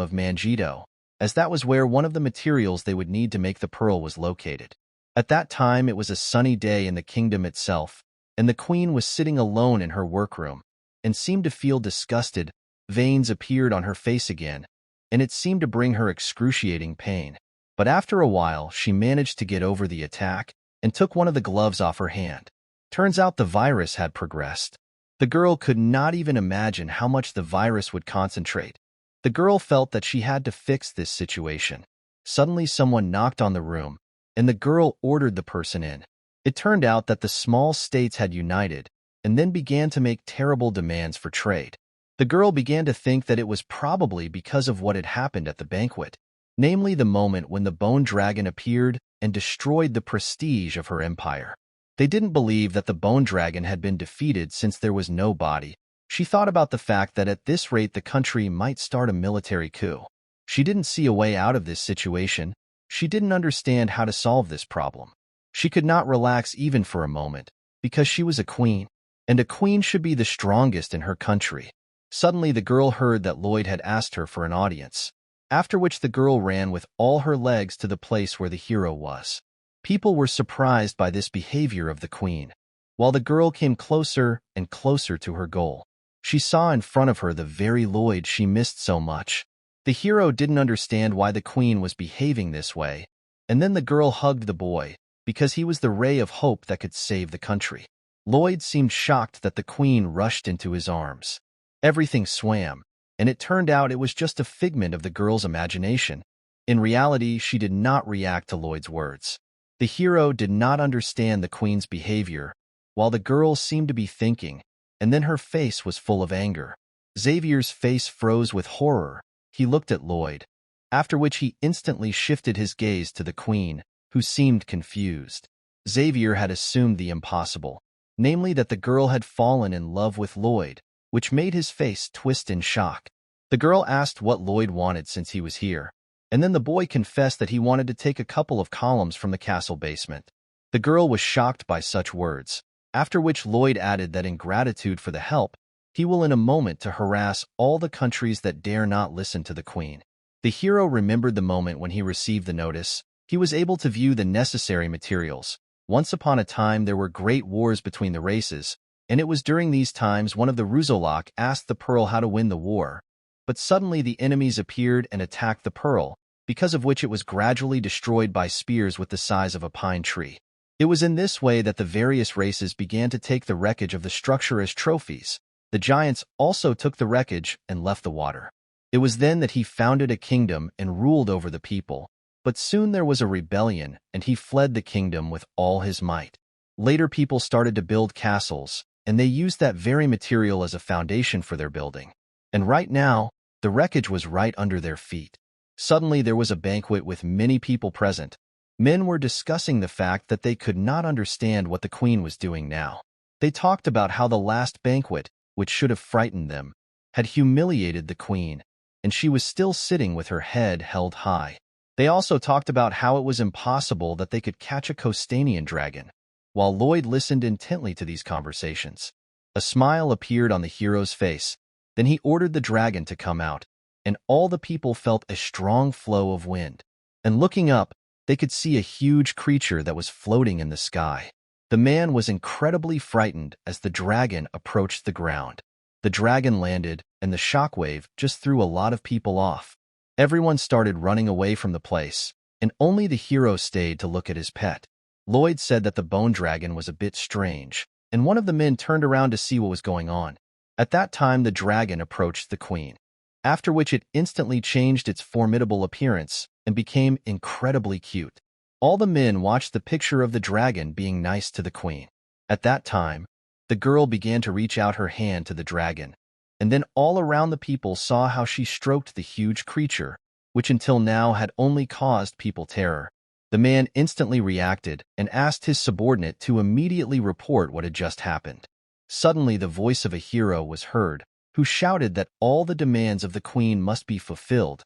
of Manhwa, as that was where one of the materials they would need to make the pearl was located. At that time, it was a sunny day in the kingdom itself, and the queen was sitting alone in her workroom, and seemed to feel disgusted. Veins appeared on her face again, and it seemed to bring her excruciating pain. But after a while, she managed to get over the attack and took one of the gloves off her hand. Turns out the virus had progressed. The girl could not even imagine how much the virus would concentrate. The girl felt that she had to fix this situation. Suddenly, someone knocked on the room, and the girl ordered the person in. It turned out that the small states had united and then began to make terrible demands for trade. The girl began to think that it was probably because of what had happened at the banquet, namely the moment when the bone dragon appeared and destroyed the prestige of her empire. They didn't believe that the bone dragon had been defeated since there was no body. She thought about the fact that at this rate the country might start a military coup. She didn't see a way out of this situation. She didn't understand how to solve this problem. She could not relax even for a moment, because she was a queen, and a queen should be the strongest in her country. Suddenly the girl heard that Lloyd had asked her for an audience, after which the girl ran with all her legs to the place where the hero was. People were surprised by this behavior of the queen. While the girl came closer and closer to her goal, she saw in front of her the very Lloyd she missed so much. The hero didn't understand why the queen was behaving this way, and then the girl hugged the boy, because he was the ray of hope that could save the country. Lloyd seemed shocked that the queen rushed into his arms. Everything swam, and it turned out it was just a figment of the girl's imagination. In reality, she did not react to Lloyd's words. The hero did not understand the queen's behavior, while the girl seemed to be thinking, and then her face was full of anger. Xavier's face froze with horror. He looked at Lloyd, after which he instantly shifted his gaze to the queen, who seemed confused. Xavier had assumed the impossible, namely that the girl had fallen in love with Lloyd, which made his face twist in shock. The girl asked what Lloyd wanted since he was here, and then the boy confessed that he wanted to take a couple of columns from the castle basement. The girl was shocked by such words, after which Lloyd added that in gratitude for the help, he will in a moment to harass all the countries that dare not listen to the queen. The hero remembered the moment when he received the notice. He was able to view the necessary materials. Once upon a time there were great wars between the races, and it was during these times one of the Ruzolok asked the Pearl how to win the war. But suddenly the enemies appeared and attacked the Pearl, because of which it was gradually destroyed by spears with the size of a pine tree. It was in this way that the various races began to take the wreckage of the structure as trophies. The giants also took the wreckage and left the water. It was then that he founded a kingdom and ruled over the people. But soon there was a rebellion, and he fled the kingdom with all his might. Later people started to build castles, and they used that very material as a foundation for their building. And right now, the wreckage was right under their feet. Suddenly there was a banquet with many people present. Men were discussing the fact that they could not understand what the queen was doing now. They talked about how the last banquet, which should have frightened them, had humiliated the queen, and she was still sitting with her head held high. They also talked about how it was impossible that they could catch a Costanian dragon. While Lloyd listened intently to these conversations, a smile appeared on the hero's face. Then he ordered the dragon to come out, and all the people felt a strong flow of wind. And looking up, they could see a huge creature that was floating in the sky. The man was incredibly frightened as the dragon approached the ground. The dragon landed, and the shockwave just threw a lot of people off. Everyone started running away from the place, and only the hero stayed to look at his pet. Lloyd said that the bone dragon was a bit strange, and one of the men turned around to see what was going on. At that time the dragon approached the queen, after which it instantly changed its formidable appearance and became incredibly cute. All the men watched the picture of the dragon being nice to the queen. At that time, the girl began to reach out her hand to the dragon, and then all around the people saw how she stroked the huge creature, which until now had only caused people terror. The man instantly reacted and asked his subordinate to immediately report what had just happened. Suddenly the voice of a hero was heard, who shouted that all the demands of the queen must be fulfilled,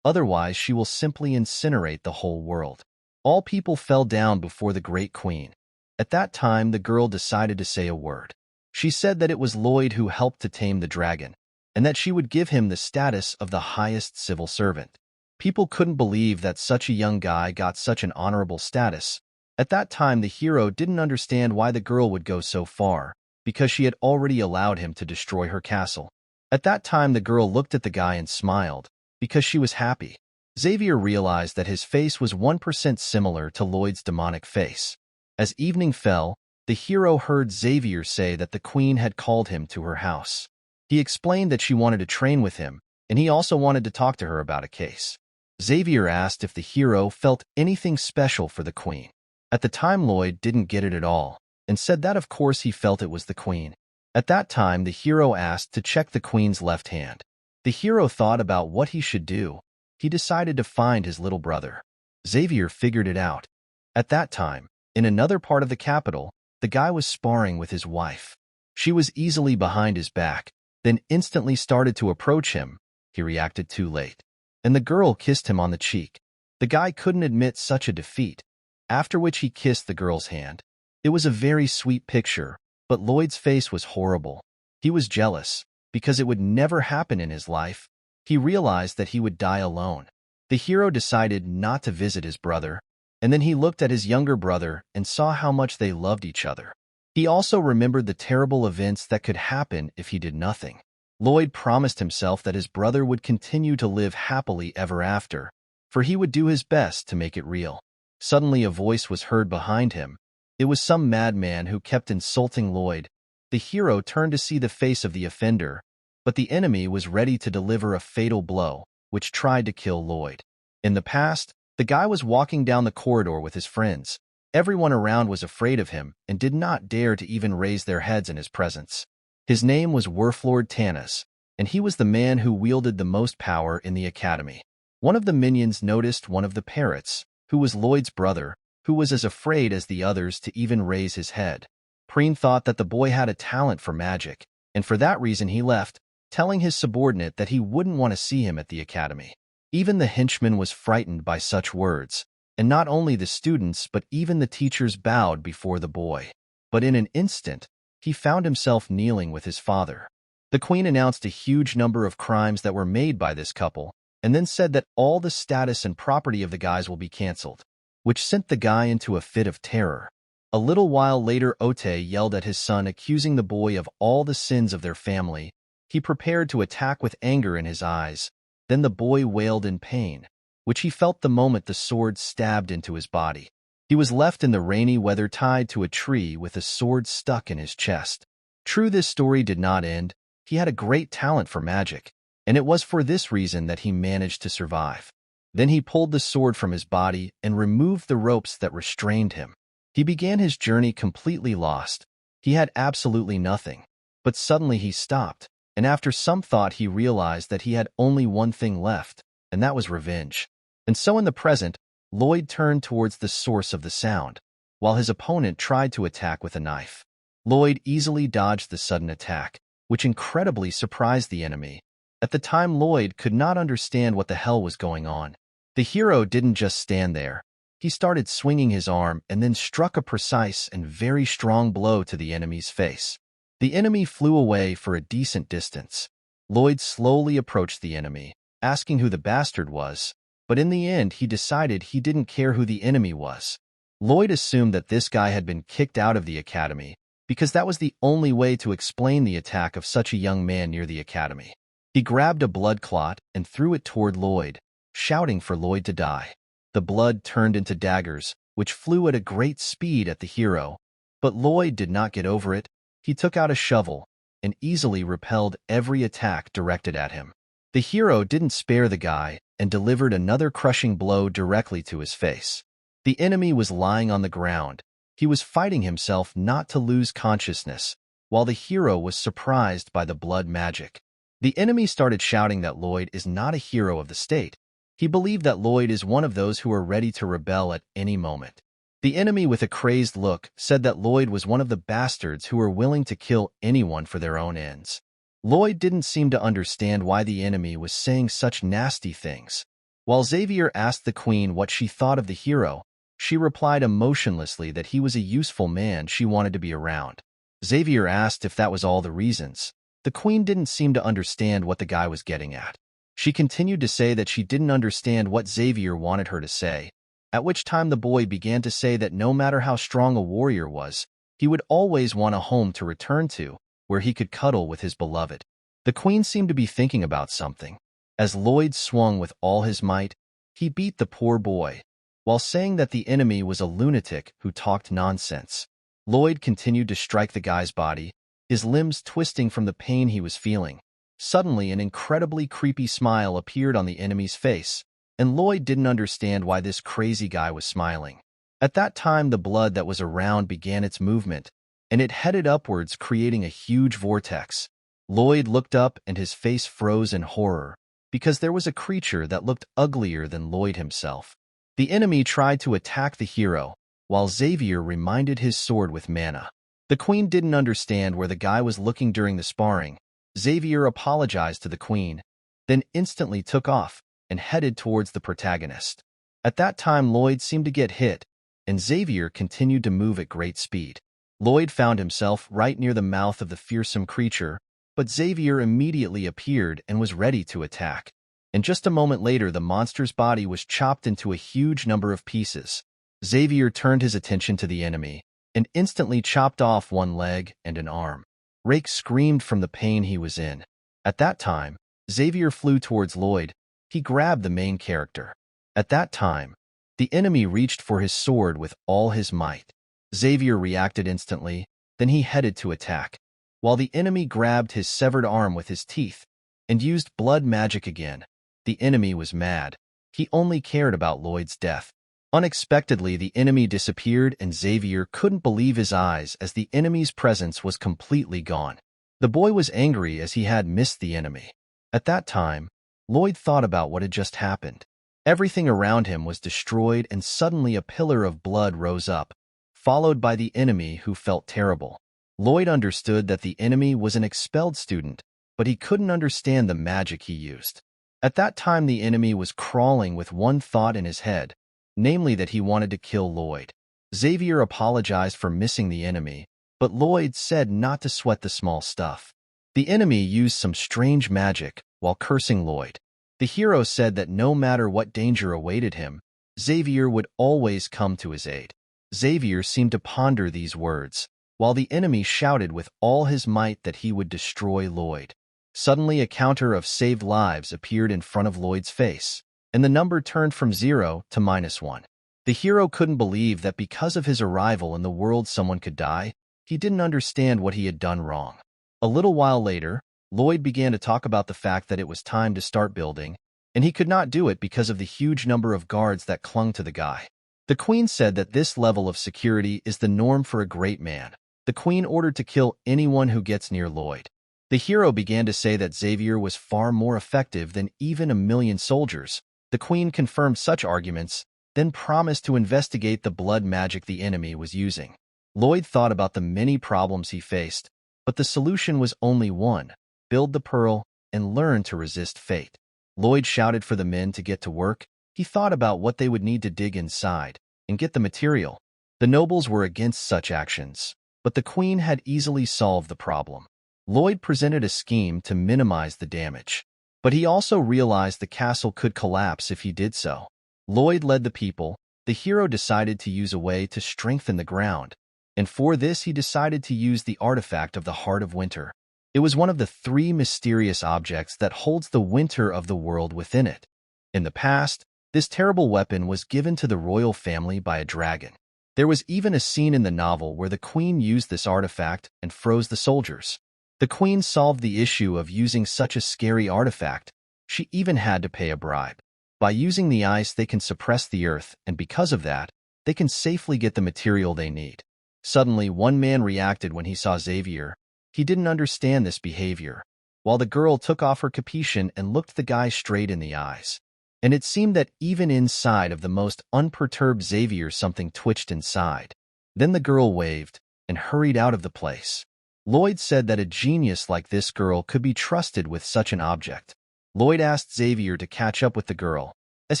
otherwise she will simply incinerate the whole world. All people fell down before the great queen. At that time the girl decided to say a word. She said that it was Lloyd who helped to tame the dragon, and that she would give him the status of the highest civil servant. People couldn't believe that such a young guy got such an honorable status. At that time the hero didn't understand why the girl would go so far, because she had already allowed him to destroy her castle. At that time the girl looked at the guy and smiled, because she was happy. Xavier realized that his face was 1% similar to Lloyd's demonic face. As evening fell, the hero heard Xavier say that the queen had called him to her house. He explained that she wanted to train with him, and he also wanted to talk to her about a case. Xavier asked if the hero felt anything special for the queen. At the time Lloyd didn't get it at all, and said that of course he felt it was the queen. At that time the hero asked to check the queen's left hand. The hero thought about what he should do. He decided to find his little brother. Xavier figured it out. At that time, in another part of the capital, the guy was sparring with his wife. She was easily behind his back, then instantly started to approach him. He reacted too late, and the girl kissed him on the cheek. The guy couldn't admit such a defeat, after which he kissed the girl's hand. It was a very sweet picture, but Lloyd's face was horrible. He was jealous, because it would never happen in his life. He realized that he would die alone. The hero decided not to visit his brother, and then he looked at his younger brother and saw how much they loved each other. He also remembered the terrible events that could happen if he did nothing. Lloyd promised himself that his brother would continue to live happily ever after, for he would do his best to make it real. Suddenly a voice was heard behind him. It was some madman who kept insulting Lloyd. The hero turned to see the face of the offender, but the enemy was ready to deliver a fatal blow, which tried to kill Lloyd. In the past, the guy was walking down the corridor with his friends. Everyone around was afraid of him and did not dare to even raise their heads in his presence. His name was Werflord Tanis, and he was the man who wielded the most power in the academy. One of the minions noticed one of the parrots, who was Lloyd's brother, who was as afraid as the others to even raise his head. Preen thought that the boy had a talent for magic, and for that reason he left, telling his subordinate that he wouldn't want to see him at the academy. Even the henchman was frightened by such words, and not only the students but even the teachers bowed before the boy. But in an instant, he found himself kneeling with his father. The queen announced a huge number of crimes that were made by this couple, and then said that all the status and property of the guys will be cancelled, which sent the guy into a fit of terror. A little while later, Ote yelled at his son, accusing the boy of all the sins of their family. He prepared to attack with anger in his eyes. Then the boy wailed in pain, which he felt the moment the sword stabbed into his body. He was left in the rainy weather tied to a tree with a sword stuck in his chest. True, this story did not end. He had a great talent for magic, and it was for this reason that he managed to survive. Then he pulled the sword from his body and removed the ropes that restrained him. He began his journey completely lost. He had absolutely nothing. But suddenly he stopped, and after some thought he realized that he had only one thing left, and that was revenge. And so in the present, Lloyd turned towards the source of the sound, while his opponent tried to attack with a knife. Lloyd easily dodged the sudden attack, which incredibly surprised the enemy. At the time, Lloyd could not understand what the hell was going on. The hero didn't just stand there. He started swinging his arm and then struck a precise and very strong blow to the enemy's face. The enemy flew away for a decent distance. Lloyd slowly approached the enemy, asking who the bastard was, but in the end he decided he didn't care who the enemy was. Lloyd assumed that this guy had been kicked out of the academy, because that was the only way to explain the attack of such a young man near the academy. He grabbed a blood clot and threw it toward Lloyd, shouting for Lloyd to die. The blood turned into daggers, which flew at a great speed at the hero, but Lloyd did not get over it. He took out a shovel and easily repelled every attack directed at him. The hero didn't spare the guy and delivered another crushing blow directly to his face. The enemy was lying on the ground. He was fighting himself not to lose consciousness, while the hero was surprised by the blood magic. The enemy started shouting that Lloyd is not a hero of the state. He believed that Lloyd is one of those who are ready to rebel at any moment. The enemy, with a crazed look, said that Lloyd was one of the bastards who were willing to kill anyone for their own ends. Lloyd didn't seem to understand why the enemy was saying such nasty things. While Xavier asked the queen what she thought of the hero, she replied emotionlessly that he was a useful man she wanted to be around. Xavier asked if that was all the reasons. The queen didn't seem to understand what the guy was getting at. She continued to say that she didn't understand what Xavier wanted her to say, at which time the boy began to say that no matter how strong a warrior was, he would always want a home to return to, where he could cuddle with his beloved. The queen seemed to be thinking about something. As Lloyd swung with all his might, he beat the poor boy, while saying that the enemy was a lunatic who talked nonsense. Lloyd continued to strike the guy's body, his limbs twisting from the pain he was feeling. Suddenly, an incredibly creepy smile appeared on the enemy's face, and Lloyd didn't understand why this crazy guy was smiling. At that time, the blood that was around began its movement, and it headed upwards, creating a huge vortex. Lloyd looked up and his face froze in horror, because there was a creature that looked uglier than Lloyd himself. The enemy tried to attack the hero, while Xavier reminded his sword with mana. The queen didn't understand where the guy was looking during the sparring. Xavier apologized to the queen, then instantly took off and headed towards the protagonist. At that time, Lloyd seemed to get hit, and Xavier continued to move at great speed. Lloyd found himself right near the mouth of the fearsome creature, but Xavier immediately appeared and was ready to attack. And just a moment later, the monster's body was chopped into a huge number of pieces. Xavier turned his attention to the enemy and instantly chopped off one leg and an arm. Rake screamed from the pain he was in. At that time, Xavier flew towards Lloyd. He grabbed the main character. At that time, the enemy reached for his sword with all his might. Xavier reacted instantly, then he headed to attack, while the enemy grabbed his severed arm with his teeth and used blood magic again. The enemy was mad. He only cared about Lloyd's death. Unexpectedly, the enemy disappeared, and Xavier couldn't believe his eyes as the enemy's presence was completely gone. The boy was angry as he had missed the enemy. At that time, Lloyd thought about what had just happened. Everything around him was destroyed, and suddenly a pillar of blood rose up, followed by the enemy, who felt terrible. Lloyd understood that the enemy was an expelled student, but he couldn't understand the magic he used. At that time, the enemy was crawling with one thought in his head: namely that he wanted to kill Lloyd. Xavier apologized for missing the enemy, but Lloyd said not to sweat the small stuff. The enemy used some strange magic while cursing Lloyd. The hero said that no matter what danger awaited him, Xavier would always come to his aid. Xavier seemed to ponder these words, while the enemy shouted with all his might that he would destroy Lloyd. Suddenly, a counter of saved lives appeared in front of Lloyd's face, and the number turned from 0 to -1. The hero couldn't believe that because of his arrival in the world someone could die. He didn't understand what he had done wrong. A little while later, Lloyd began to talk about the fact that it was time to start building, and he could not do it because of the huge number of guards that clung to the guy. The queen said that this level of security is the norm for a great man. The queen ordered to kill anyone who gets near Lloyd. The hero began to say that Xavier was far more effective than even 1,000,000 soldiers. The queen confirmed such arguments, then promised to investigate the blood magic the enemy was using. Lloyd thought about the many problems he faced, but the solution was only one: build the pearl and learn to resist fate. Lloyd shouted for the men to get to work. He thought about what they would need to dig inside and get the material. The nobles were against such actions, but the queen had easily solved the problem. Lloyd presented a scheme to minimize the damage, but he also realized the castle could collapse if he did so. Lloyd led the people. The hero decided to use a way to strengthen the ground, and for this he decided to use the artifact of the Heart of Winter. It was one of the 3 mysterious objects that holds the winter of the world within it. In the past, this terrible weapon was given to the royal family by a dragon. There was even a scene in the novel where the queen used this artifact and froze the soldiers. The queen solved the issue of using such a scary artifact. She even had to pay a bribe. By using the ice, they can suppress the earth, and because of that, they can safely get the material they need. Suddenly, one man reacted when he saw Xavier. He didn't understand this behavior, while the girl took off her capuchin and looked the guy straight in the eyes. And it seemed that even inside of the most unperturbed Xavier, something twitched inside. Then the girl waved and hurried out of the place. Lloyd said that a genius like this girl could be trusted with such an object. Lloyd asked Xavier to catch up with the girl, as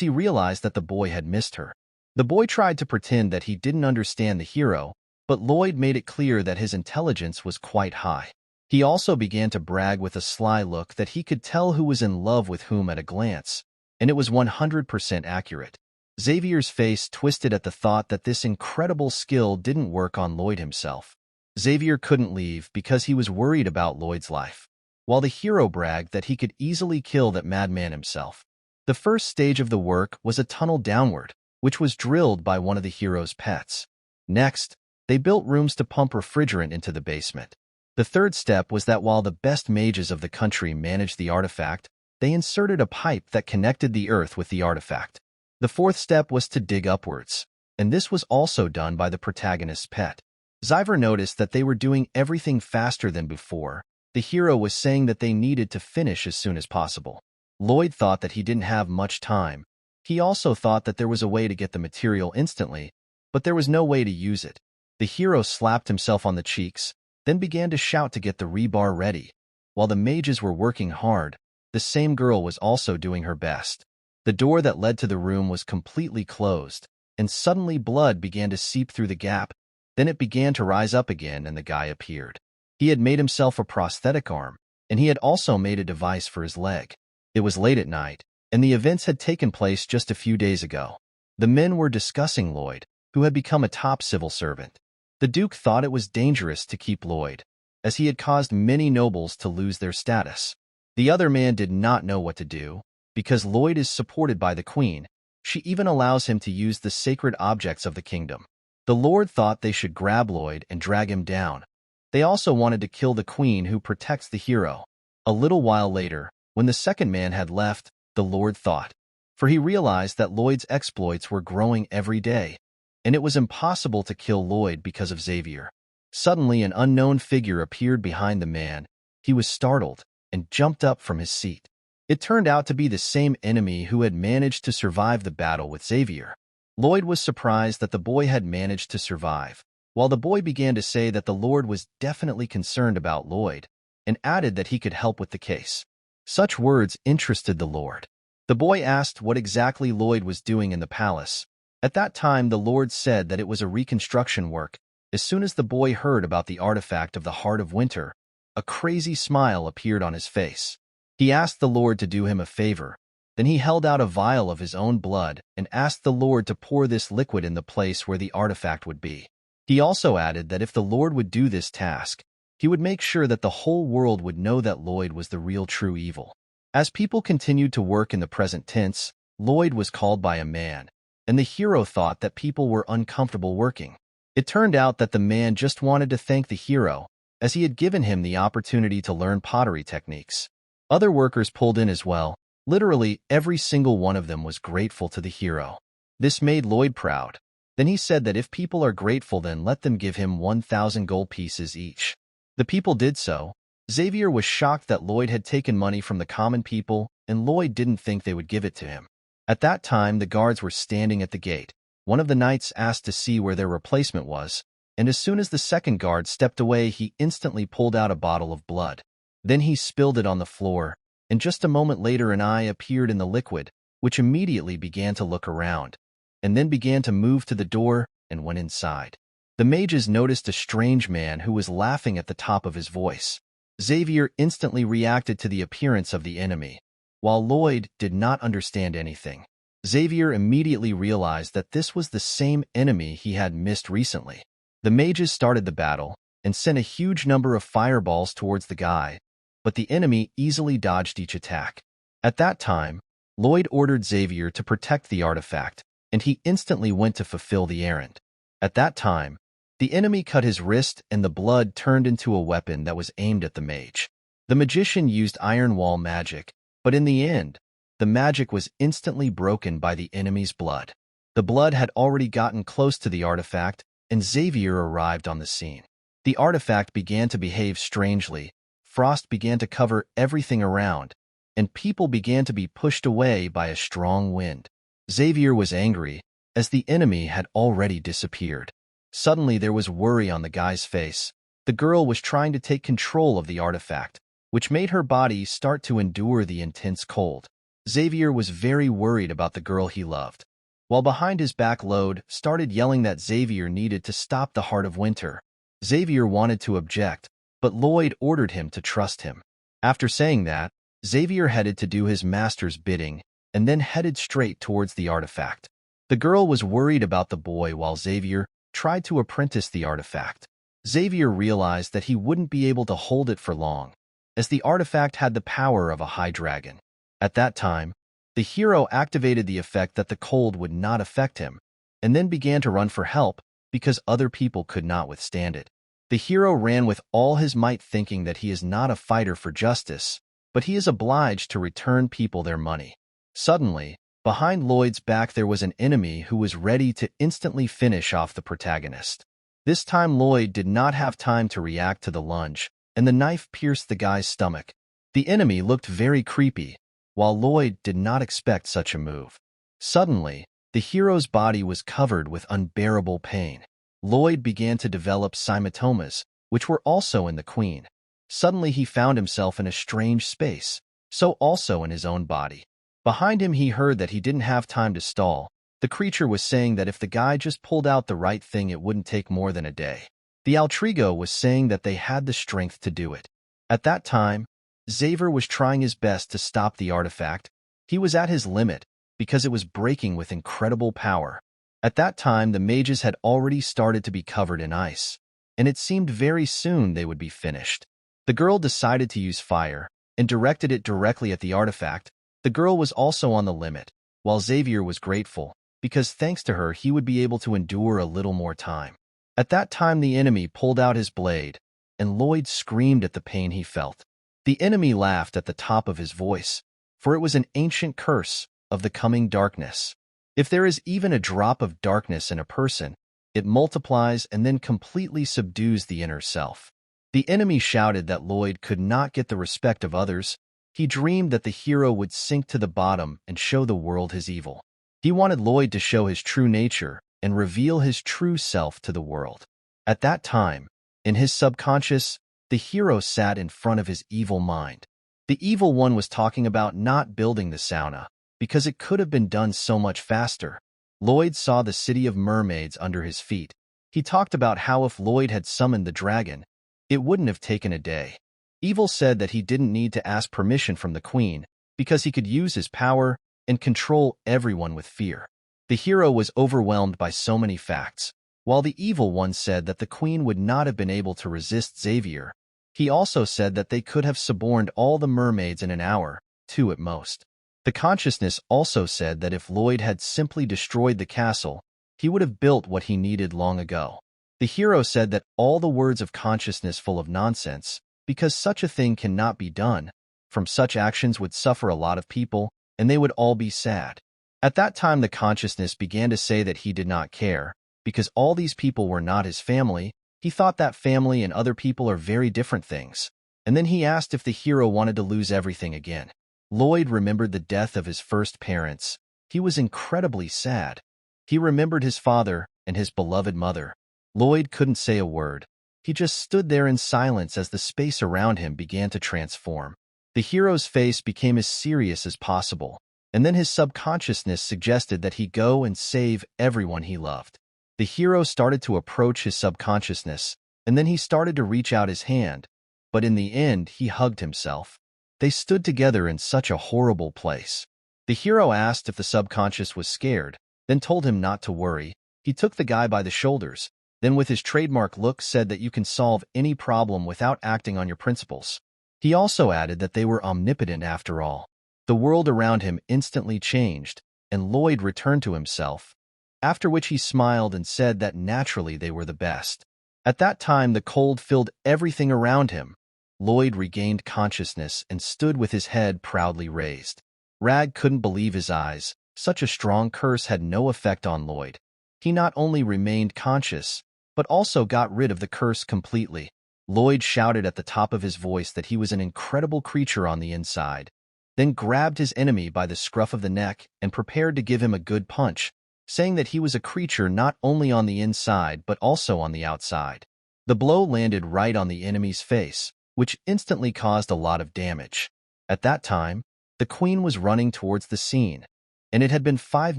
he realized that the boy had missed her. The boy tried to pretend that he didn't understand the hero, but Lloyd made it clear that his intelligence was quite high. He also began to brag with a sly look that he could tell who was in love with whom at a glance, and it was 100% accurate. Xavier's face twisted at the thought that this incredible skill didn't work on Lloyd himself. Xavier couldn't leave because he was worried about Lloyd's life, while the hero bragged that he could easily kill that madman himself. The first stage of the work was a tunnel downward, which was drilled by one of the hero's pets. Next, they built rooms to pump refrigerant into the basement. The third step was that while the best mages of the country managed the artifact, they inserted a pipe that connected the earth with the artifact. The fourth step was to dig upwards, and this was also done by the protagonist's pet. Xavier noticed that they were doing everything faster than before. The hero was saying that they needed to finish as soon as possible. Lloyd thought that he didn't have much time. He also thought that there was a way to get the material instantly, but there was no way to use it. The hero slapped himself on the cheeks, then began to shout to get the rebar ready. While the mages were working hard, the same girl was also doing her best. The door that led to the room was completely closed, and suddenly blood began to seep through the gap. Then it began to rise up again, and the guy appeared. He had made himself a prosthetic arm, and he had also made a device for his leg. It was late at night, and the events had taken place just a few days ago. The men were discussing Lloyd, who had become a top civil servant. The Duke thought it was dangerous to keep Lloyd, as he had caused many nobles to lose their status. The other man did not know what to do, because Lloyd is supported by the Queen. She even allows him to use the sacred objects of the kingdom. The Lord thought they should grab Lloyd and drag him down. They also wanted to kill the Queen who protects the hero. A little while later, when the second man had left, the Lord thought, for he realized that Lloyd's exploits were growing every day, and it was impossible to kill Lloyd because of Xavier. Suddenly, an unknown figure appeared behind the man. He was startled and jumped up from his seat. It turned out to be the same enemy who had managed to survive the battle with Xavier. Lloyd was surprised that the boy had managed to survive, while the boy began to say that the Lord was definitely concerned about Lloyd, and added that he could help with the case. Such words interested the Lord. The boy asked what exactly Lloyd was doing in the palace. At that time, the Lord said that it was a reconstruction work. As soon as the boy heard about the artifact of the Heart of Winter, a crazy smile appeared on his face. He asked the Lord to do him a favor. Then he held out a vial of his own blood and asked the Lord to pour this liquid in the place where the artifact would be. He also added that if the Lord would do this task, he would make sure that the whole world would know that Lloyd was the real true evil. As people continued to work in the present tense, Lloyd was called by a man, and the hero thought that people were uncomfortable working. It turned out that the man just wanted to thank the hero, as he had given him the opportunity to learn pottery techniques. Other workers pulled in as well. Literally, every single one of them was grateful to the hero. This made Lloyd proud. Then he said that if people are grateful, then let them give him 1,000 gold pieces each. The people did so. Xavier was shocked that Lloyd had taken money from the common people, and Lloyd didn't think they would give it to him. At that time, the guards were standing at the gate. One of the knights asked to see where their replacement was, and as soon as the second guard stepped away, he instantly pulled out a bottle of blood. Then he spilled it on the floor, and just a moment later an eye appeared in the liquid, which immediately began to look around, and then began to move to the door and went inside. The mages noticed a strange man who was laughing at the top of his voice. Xavier instantly reacted to the appearance of the enemy. While Lloyd did not understand anything, Xavier immediately realized that this was the same enemy he had missed recently. The mages started the battle and sent a huge number of fireballs towards the guy, but the enemy easily dodged each attack. At that time, Lloyd ordered Xavier to protect the artifact, and he instantly went to fulfill the errand. At that time, the enemy cut his wrist and the blood turned into a weapon that was aimed at the mage. The magician used iron wall magic, but in the end, the magic was instantly broken by the enemy's blood. The blood had already gotten close to the artifact, and Xavier arrived on the scene. The artifact began to behave strangely. Frost began to cover everything around, and people began to be pushed away by a strong wind. Xavier was angry, as the enemy had already disappeared. Suddenly there was worry on the guy's face. The girl was trying to take control of the artifact, which made her body start to endure the intense cold. Xavier was very worried about the girl he loved. While behind his back, Lloyd started yelling that Xavier needed to stop the Heart of Winter. Xavier wanted to object, but Lloyd ordered him to trust him. After saying that, Xavier headed to do his master's bidding and then headed straight towards the artifact. The girl was worried about the boy while Xavier tried to apprentice the artifact. Xavier realized that he wouldn't be able to hold it for long, as the artifact had the power of a high dragon. At that time, the hero activated the effect that the cold would not affect him, and then began to run for help because other people could not withstand it. The hero ran with all his might, thinking that he is not a fighter for justice, but he is obliged to return people their money. Suddenly, behind Lloyd's back there was an enemy who was ready to instantly finish off the protagonist. This time Lloyd did not have time to react to the lunge, and the knife pierced the guy's stomach. The enemy looked very creepy, while Lloyd did not expect such a move. Suddenly, the hero's body was covered with unbearable pain. Lloyd began to develop hematomas, which were also in the queen. Suddenly he found himself in a strange space, so also in his own body. Behind him he heard that he didn't have time to stall. The creature was saying that if the guy just pulled out the right thing it wouldn't take more than a day. The Altrigo was saying that they had the strength to do it. At that time, Xavier was trying his best to stop the artifact. He was at his limit, because it was breaking with incredible power. At that time the mages had already started to be covered in ice, and it seemed very soon they would be finished. The girl decided to use fire, and directed it directly at the artifact. The girl was also on the limit, while Xavier was grateful, because thanks to her he would be able to endure a little more time. At that time the enemy pulled out his blade, and Lloyd screamed at the pain he felt. The enemy laughed at the top of his voice, for it was an ancient curse of the coming darkness. If there is even a drop of darkness in a person, it multiplies and then completely subdues the inner self. The enemy shouted that Lloyd could not get the respect of others. He dreamed that the hero would sink to the bottom and show the world his evil. He wanted Lloyd to show his true nature and reveal his true self to the world. At that time, in his subconscious, the hero sat in front of his evil mind. The evil one was talking about not building the sauna, because it could have been done so much faster. Lloyd saw the city of mermaids under his feet. He talked about how if Lloyd had summoned the dragon, it wouldn't have taken a day. Evil said that he didn't need to ask permission from the queen because he could use his power and control everyone with fear. The hero was overwhelmed by so many facts. While the evil one said that the queen would not have been able to resist Xavier, he also said that they could have suborned all the mermaids in an hour, 2 at most. The consciousness also said that if Lloyd had simply destroyed the castle, he would have built what he needed long ago. The hero said that all the words of consciousness full of nonsense, because such a thing cannot be done. From such actions would suffer a lot of people, and they would all be sad. At that time the consciousness began to say that he did not care, because all these people were not his family. He thought that family and other people are very different things. And then he asked if the hero wanted to lose everything again. Lloyd remembered the death of his first parents. He was incredibly sad. He remembered his father and his beloved mother. Lloyd couldn't say a word. He just stood there in silence as the space around him began to transform. The hero's face became as serious as possible, and then his subconsciousness suggested that he go and save everyone he loved. The hero started to approach his subconsciousness, and then he started to reach out his hand, but in the end he hugged himself. They stood together in such a horrible place. The hero asked if the subconscious was scared, then told him not to worry. He took the guy by the shoulders, then with his trademark look said that you can solve any problem without acting on your principles. He also added that they were omnipotent after all. The world around him instantly changed, and Lloyd returned to himself, after which he smiled and said that naturally they were the best. At that time the cold filled everything around him. Lloyd regained consciousness and stood with his head proudly raised. Rag couldn't believe his eyes. Such a strong curse had no effect on Lloyd. He not only remained conscious, but also got rid of the curse completely. Lloyd shouted at the top of his voice that he was an incredible creature on the inside, then grabbed his enemy by the scruff of the neck and prepared to give him a good punch, saying that he was a creature not only on the inside but also on the outside. The blow landed right on the enemy's face, which instantly caused a lot of damage. At that time, the queen was running towards the scene, and it had been 5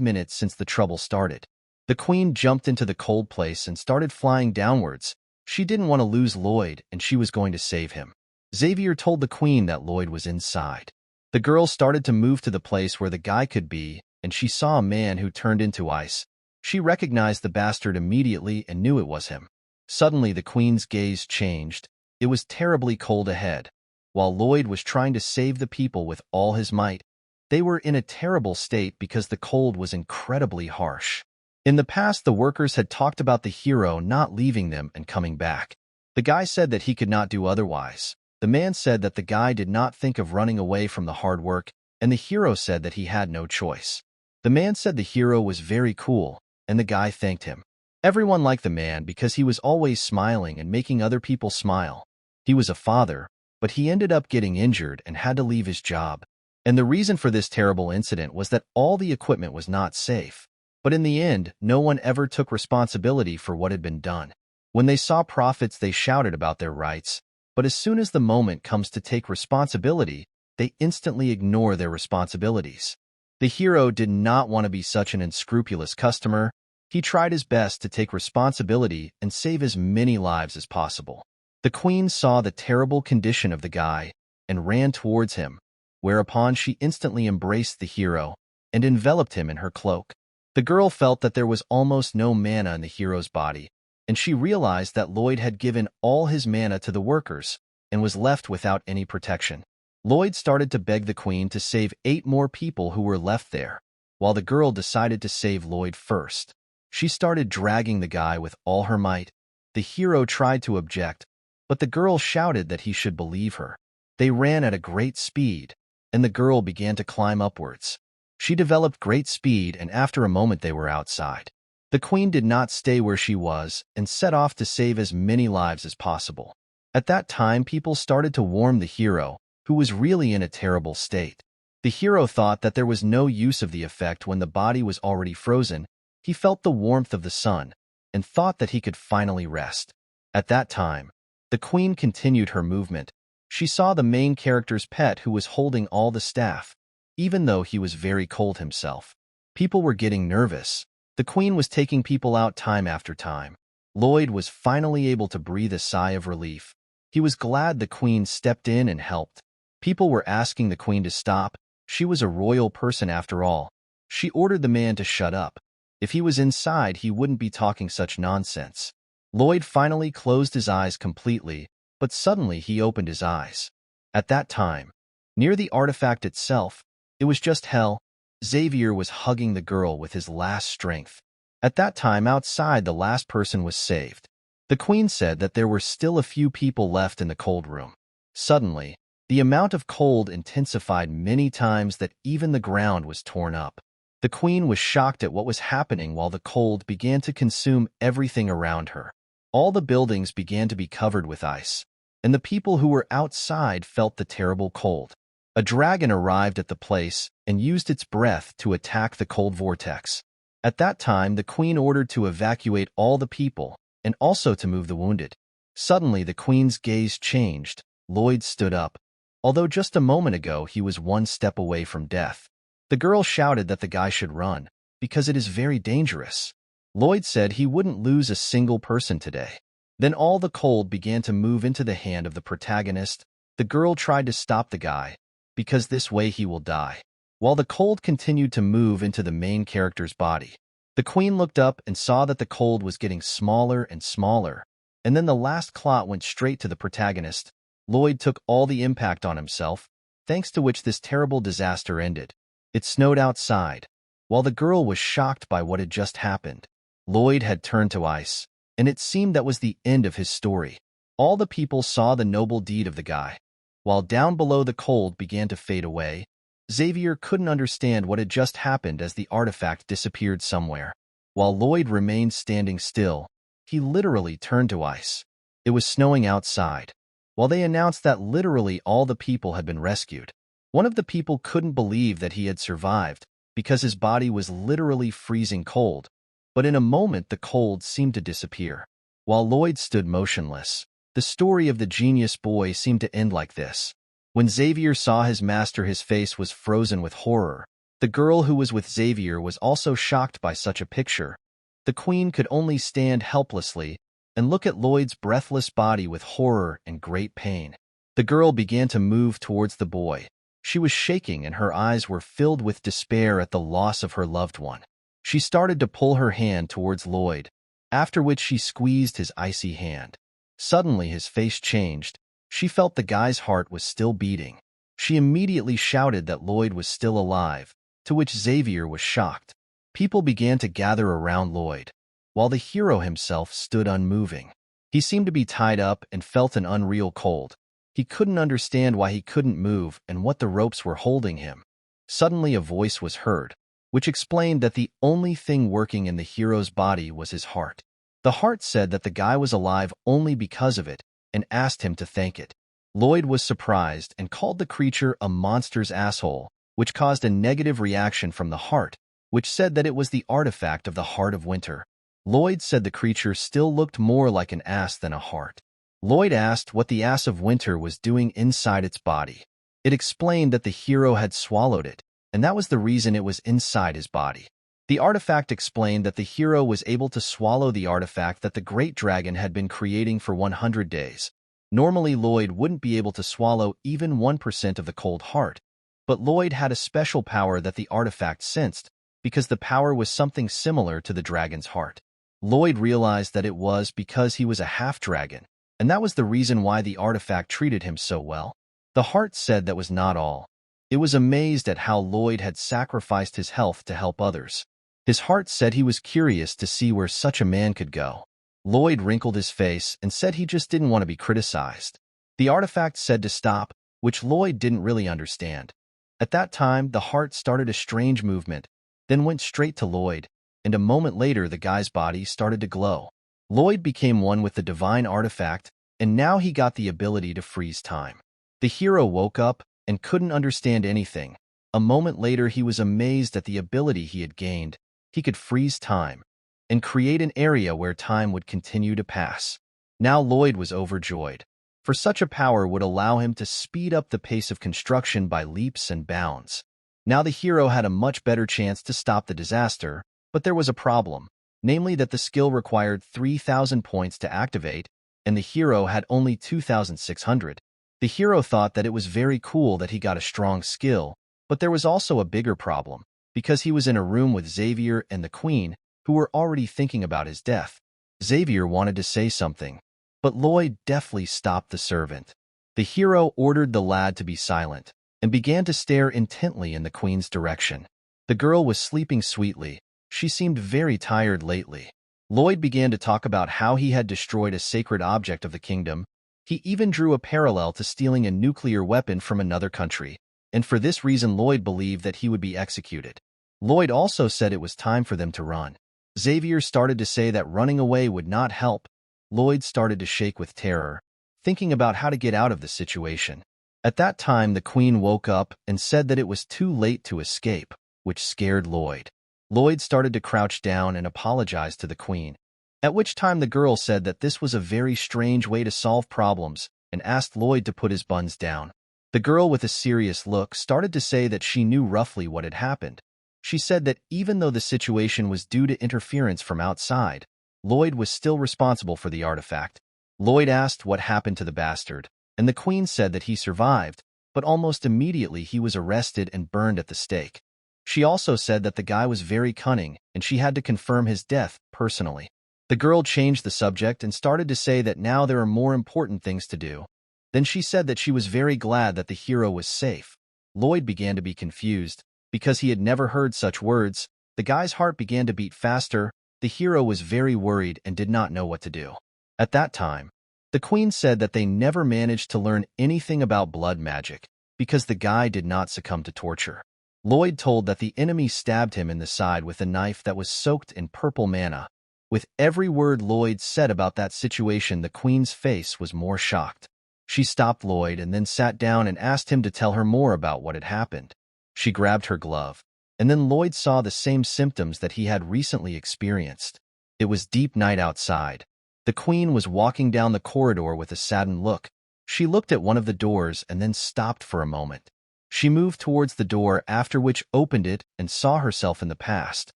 minutes since the trouble started. The queen jumped into the cold place and started flying downwards. She didn't want to lose Lloyd, and she was going to save him. Xavier told the queen that Lloyd was inside. The girl started to move to the place where the guy could be, and she saw a man who turned into ice. She recognized the bastard immediately and knew it was him. Suddenly the queen's gaze changed. It was terribly cold ahead. While Lloyd was trying to save the people with all his might, they were in a terrible state because the cold was incredibly harsh. In the past, the workers had talked about the hero not leaving them and coming back. The guy said that he could not do otherwise. The man said that the guy did not think of running away from the hard work, and the hero said that he had no choice. The man said the hero was very cool, and the guy thanked him. Everyone liked the man because he was always smiling and making other people smile. He was a father, but he ended up getting injured and had to leave his job. And the reason for this terrible incident was that all the equipment was not safe. But in the end, no one ever took responsibility for what had been done. When they saw profits, they shouted about their rights. But as soon as the moment comes to take responsibility, they instantly ignore their responsibilities. The hero did not want to be such an unscrupulous customer. He tried his best to take responsibility and save as many lives as possible. The queen saw the terrible condition of the guy and ran towards him, whereupon she instantly embraced the hero and enveloped him in her cloak. The girl felt that there was almost no mana in the hero's body, and she realized that Lloyd had given all his mana to the workers and was left without any protection. Lloyd started to beg the queen to save 8 more people who were left there, while the girl decided to save Lloyd first. She started dragging the guy with all her might. The hero tried to object, but the girl shouted that he should believe her. They ran at a great speed, and the girl began to climb upwards. She developed great speed, and after a moment they were outside. The queen did not stay where she was and set off to save as many lives as possible. At that time, people started to warn the hero, who was really in a terrible state. The hero thought that there was no use of the effect when the body was already frozen. He felt the warmth of the sun and thought that he could finally rest. At that time, the queen continued her movement. She saw the main character's pet who was holding all the staff, even though he was very cold himself. People were getting nervous. The queen was taking people out time after time. Lloyd was finally able to breathe a sigh of relief. He was glad the queen stepped in and helped. People were asking the queen to stop. She was a royal person after all. She ordered the man to shut up. If he was inside, he wouldn't be talking such nonsense. Lloyd finally closed his eyes completely, but suddenly he opened his eyes. At that time, near the artifact itself, it was just hell. Xavier was hugging the girl with his last strength. At that time, outside, the last person was saved. The queen said that there were still a few people left in the cold room. Suddenly, the amount of cold intensified many times that even the ground was torn up. The queen was shocked at what was happening while the cold began to consume everything around her. All the buildings began to be covered with ice, and the people who were outside felt the terrible cold. A dragon arrived at the place and used its breath to attack the cold vortex. At that time, the queen ordered to evacuate all the people and also to move the wounded. Suddenly, the queen's gaze changed. Lloyd stood up. Although just a moment ago he was one step away from death. The girl shouted that the guy should run, because it is very dangerous. Lloyd said he wouldn't lose a single person today. Then all the cold began to move into the hand of the protagonist. The girl tried to stop the guy, because this way he will die. While the cold continued to move into the main character's body, the queen looked up and saw that the cold was getting smaller and smaller, and then the last clot went straight to the protagonist. Lloyd took all the impact on himself, thanks to which this terrible disaster ended. It snowed outside. While the girl was shocked by what had just happened, Lloyd had turned to ice, and it seemed that was the end of his story. All the people saw the noble deed of the guy. While down below the cold began to fade away, Xavier couldn't understand what had just happened as the artifact disappeared somewhere. While Lloyd remained standing still, he literally turned to ice. It was snowing outside. While they announced that literally all the people had been rescued, one of the people couldn't believe that he had survived because his body was literally freezing cold. But in a moment, the cold seemed to disappear. While Lloyd stood motionless, the story of the genius boy seemed to end like this. When Xavier saw his master, his face was frozen with horror. The girl who was with Xavier was also shocked by such a picture. The queen could only stand helplessly and look at Lloyd's breathless body with horror and great pain. The girl began to move towards the boy. She was shaking and her eyes were filled with despair at the loss of her loved one. She started to pull her hand towards Lloyd, after which she squeezed his icy hand. Suddenly his face changed. She felt the guy's heart was still beating. She immediately shouted that Lloyd was still alive, to which Xavier was shocked. People began to gather around Lloyd, while the hero himself stood unmoving. He seemed to be tied up and felt an unreal cold. He couldn't understand why he couldn't move and what the ropes were holding him. Suddenly a voice was heard, which explained that the only thing working in the hero's body was his heart. The heart said that the guy was alive only because of it and asked him to thank it. Lloyd was surprised and called the creature a monster's asshole, which caused a negative reaction from the heart, which said that it was the artifact of the heart of winter. Lloyd said the creature still looked more like an ass than a heart. Lloyd asked what the ass of winter was doing inside its body. It explained that the hero had swallowed it, and that was the reason it was inside his body. The artifact explained that the hero was able to swallow the artifact that the great dragon had been creating for 100 days. Normally, Lloyd wouldn't be able to swallow even 1% of the cold heart, but Lloyd had a special power that the artifact sensed, because the power was something similar to the dragon's heart. Lloyd realized that it was because he was a half-dragon, and that was the reason why the artifact treated him so well. The heart said that was not all. It was amazed at how Lloyd had sacrificed his health to help others. His heart said he was curious to see where such a man could go. Lloyd wrinkled his face and said he just didn't want to be criticized. The artifact said to stop, which Lloyd didn't really understand. At that time, the heart started a strange movement, then went straight to Lloyd, and a moment later the guy's body started to glow. Lloyd became one with the divine artifact, and now he got the ability to freeze time. The hero woke up and couldn't understand anything. A moment later he was amazed at the ability he had gained. He could freeze time and create an area where time would continue to pass. Now Lloyd was overjoyed, for such a power would allow him to speed up the pace of construction by leaps and bounds. Now the hero had a much better chance to stop the disaster, But there was a problem, namely that the skill required 3,000 points to activate, and the hero had only 2,600. The hero thought that it was very cool that he got a strong skill, but there was also a bigger problem, because he was in a room with Xavier and the Queen, who were already thinking about his death. Xavier wanted to say something, but Lloyd deftly stopped the servant. The hero ordered the lad to be silent, and began to stare intently in the Queen's direction. The girl was sleeping sweetly. She seemed very tired lately. Lloyd began to talk about how he had destroyed a sacred object of the kingdom. He even drew a parallel to stealing a nuclear weapon from another country, and for this reason Lloyd believed that he would be executed. Lloyd also said it was time for them to run. Xavier started to say that running away would not help. Lloyd started to shake with terror, thinking about how to get out of the situation. At that time, the Queen woke up and said that it was too late to escape, which scared Lloyd. Lloyd started to crouch down and apologize to the Queen, at which time the girl said that this was a very strange way to solve problems and asked Lloyd to put his buns down. The girl with a serious look started to say that she knew roughly what had happened. She said that even though the situation was due to interference from outside, Lloyd was still responsible for the artifact. Lloyd asked what happened to the bastard, and the Queen said that he survived, but almost immediately he was arrested and burned at the stake. She also said that the guy was very cunning, and she had to confirm his death personally. The girl changed the subject and started to say that now there are more important things to do. Then she said that she was very glad that the hero was safe. Lloyd began to be confused, because he had never heard such words. The guy's heart began to beat faster. The hero was very worried and did not know what to do. At that time, the Queen said that they never managed to learn anything about blood magic, because the guy did not succumb to torture. Lloyd told that the enemy stabbed him in the side with a knife that was soaked in purple manna. With every word Lloyd said about that situation, the Queen's face was more shocked. She stopped Lloyd and then sat down and asked him to tell her more about what had happened. She grabbed her glove, and then Lloyd saw the same symptoms that he had recently experienced. It was deep night outside. The Queen was walking down the corridor with a saddened look. She looked at one of the doors and then stopped for a moment. She moved towards the door, after which opened it and saw herself in the past.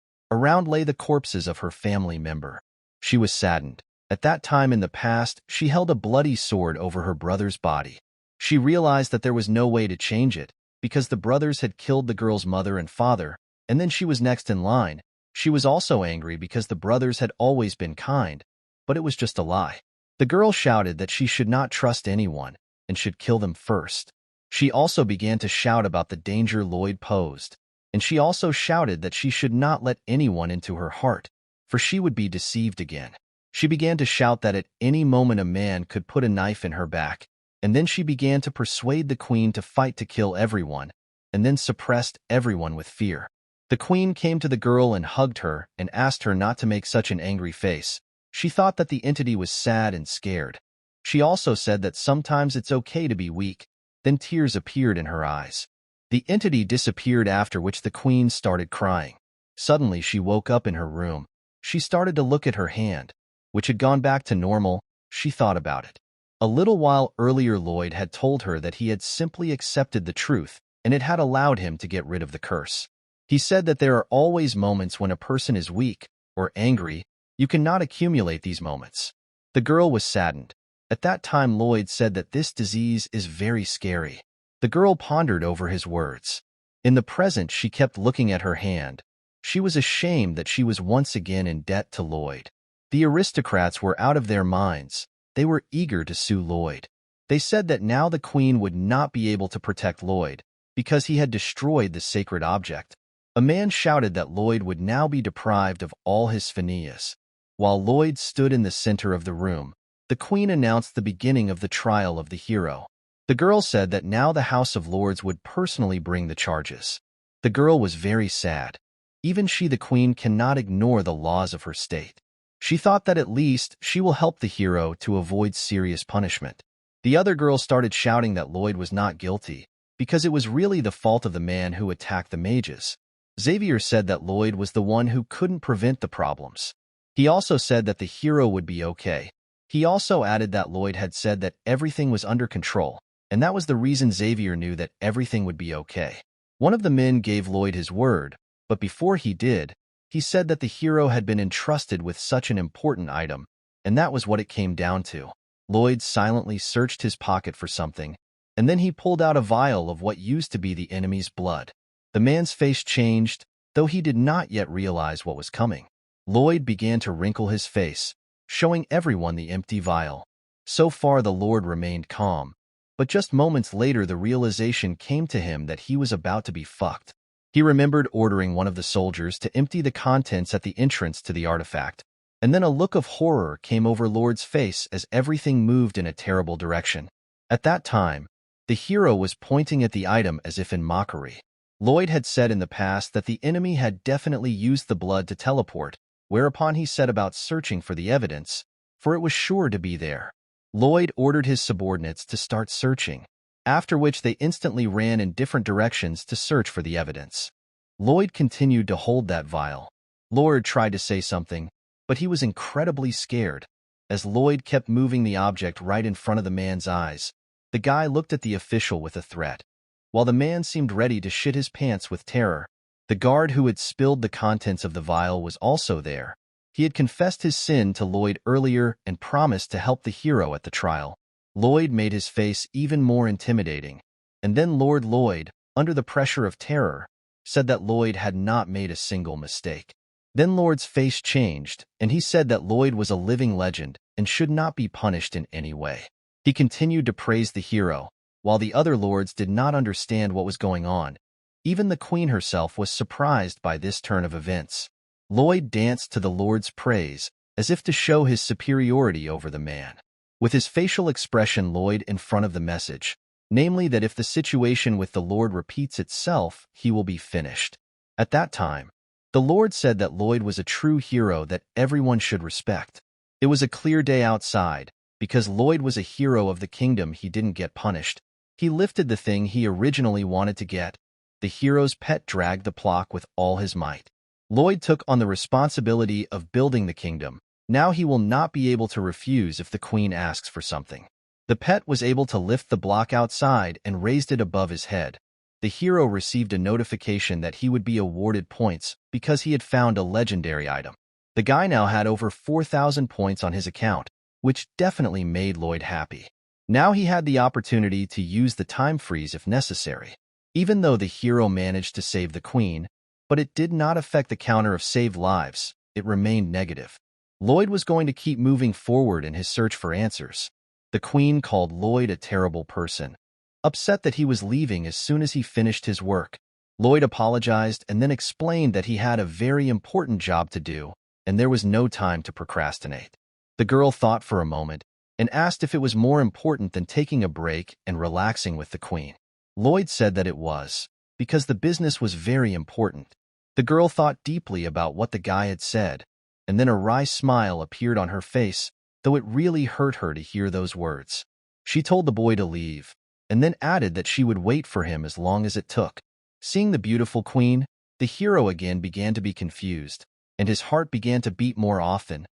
Around lay the corpses of her family member. She was saddened. At that time in the past, she held a bloody sword over her brother's body. She realized that there was no way to change it, because the brothers had killed the girl's mother and father, and then she was next in line. She was also angry because the brothers had always been kind, but it was just a lie. The girl shouted that she should not trust anyone and should kill them first. She also began to shout about the danger Lloyd posed, and she also shouted that she should not let anyone into her heart, for she would be deceived again. She began to shout that at any moment a man could put a knife in her back, and then she began to persuade the Queen to fight to kill everyone, and then suppressed everyone with fear. The Queen came to the girl and hugged her and asked her not to make such an angry face. She thought that the entity was sad and scared. She also said that sometimes it's okay to be weak. Then tears appeared in her eyes. The entity disappeared, after which the Queen started crying. Suddenly she woke up in her room. She started to look at her hand, which had gone back to normal. She thought about it. A little while earlier Lloyd had told her that he had simply accepted the truth, and it had allowed him to get rid of the curse. He said that there are always moments when a person is weak or angry. You cannot accumulate these moments. The girl was saddened. At that time Lloyd said that this disease is very scary. The girl pondered over his words. In the present she kept looking at her hand. She was ashamed that she was once again in debt to Lloyd. The aristocrats were out of their minds. They were eager to sue Lloyd. They said that now the Queen would not be able to protect Lloyd, because he had destroyed the sacred object. A man shouted that Lloyd would now be deprived of all his phineas. While Lloyd stood in the center of the room, the Queen announced the beginning of the trial of the hero. The girl said that now the House of Lords would personally bring the charges. The girl was very sad. Even she, the Queen, cannot ignore the laws of her state. She thought that at least she will help the hero to avoid serious punishment. The other girl started shouting that Lloyd was not guilty, because it was really the fault of the man who attacked the mages. Xavier said that Lloyd was the one who couldn't prevent the problems. He also said that the hero would be okay. He also added that Lloyd had said that everything was under control, and that was the reason Xavier knew that everything would be okay. One of the men gave Lloyd his word, but before he did, He said that the hero had been entrusted with such an important item, and that was what it came down to. Lloyd silently searched his pocket for something, and then he pulled out a vial of what used to be the enemy's blood. The man's face changed, though he did not yet realize what was coming. Lloyd began to wrinkle his face, showing everyone the empty vial. So far the Lord remained calm, but just moments later the realization came to him that he was about to be fucked. He remembered ordering one of the soldiers to empty the contents at the entrance to the artifact, and then a look of horror came over Lloyd's face as everything moved in a terrible direction. At that time, the hero was pointing at the item as if in mockery. Lloyd had said in the past that the enemy had definitely used the blood to teleport, whereupon he set about searching for the evidence, for it was sure to be there. Lloyd ordered his subordinates to start searching, after which they instantly ran in different directions to search for the evidence. Lloyd continued to hold that vial. Lloyd tried to say something, but he was incredibly scared. As Lloyd kept moving the object right in front of the man's eyes, the guy looked at the official with a threat. While the man seemed ready to shit his pants with terror, the guard who had spilled the contents of the vial was also there. He had confessed his sin to Lloyd earlier and promised to help the hero at the trial. Lloyd made his face even more intimidating, and then Lord Lloyd, under the pressure of terror, said that Lloyd had not made a single mistake. Then Lloyd's face changed, and he said that Lloyd was a living legend and should not be punished in any way. He continued to praise the hero, while the other lords did not understand what was going on. Even the queen herself was surprised by this turn of events. Lloyd danced to the Lord's praise, as if to show his superiority over the man. With his facial expression Lloyd in front of the message, namely that if the situation with the Lord repeats itself, he will be finished. At that time, the Lord said that Lloyd was a true hero that everyone should respect. It was a clear day outside. Because Lloyd was a hero of the kingdom, he didn't get punished. He lifted the thing he originally wanted to get. The hero's pet dragged the block with all his might. Lloyd took on the responsibility of building the kingdom. Now he will not be able to refuse if the queen asks for something. The pet was able to lift the block outside and raised it above his head. The hero received a notification that he would be awarded points because he had found a legendary item. The guy now had over 4,000 points on his account, which definitely made Lloyd happy. Now he had the opportunity to use the time freeze if necessary. Even though the hero managed to save the queen, but it did not affect the counter of saved lives, it remained negative. Lloyd was going to keep moving forward in his search for answers. The queen called Lloyd a terrible person, upset that he was leaving as soon as he finished his work. Lloyd apologized and then explained that he had a very important job to do, and there was no time to procrastinate. The girl thought for a moment and asked if it was more important than taking a break and relaxing with the queen. Lloyd said that it was, because the business was very important. The girl thought deeply about what the guy had said, and then a wry smile appeared on her face, though it really hurt her to hear those words. She told the boy to leave, and then added that she would wait for him as long as it took. Seeing the beautiful queen, the hero again began to be confused, and his heart began to beat more often.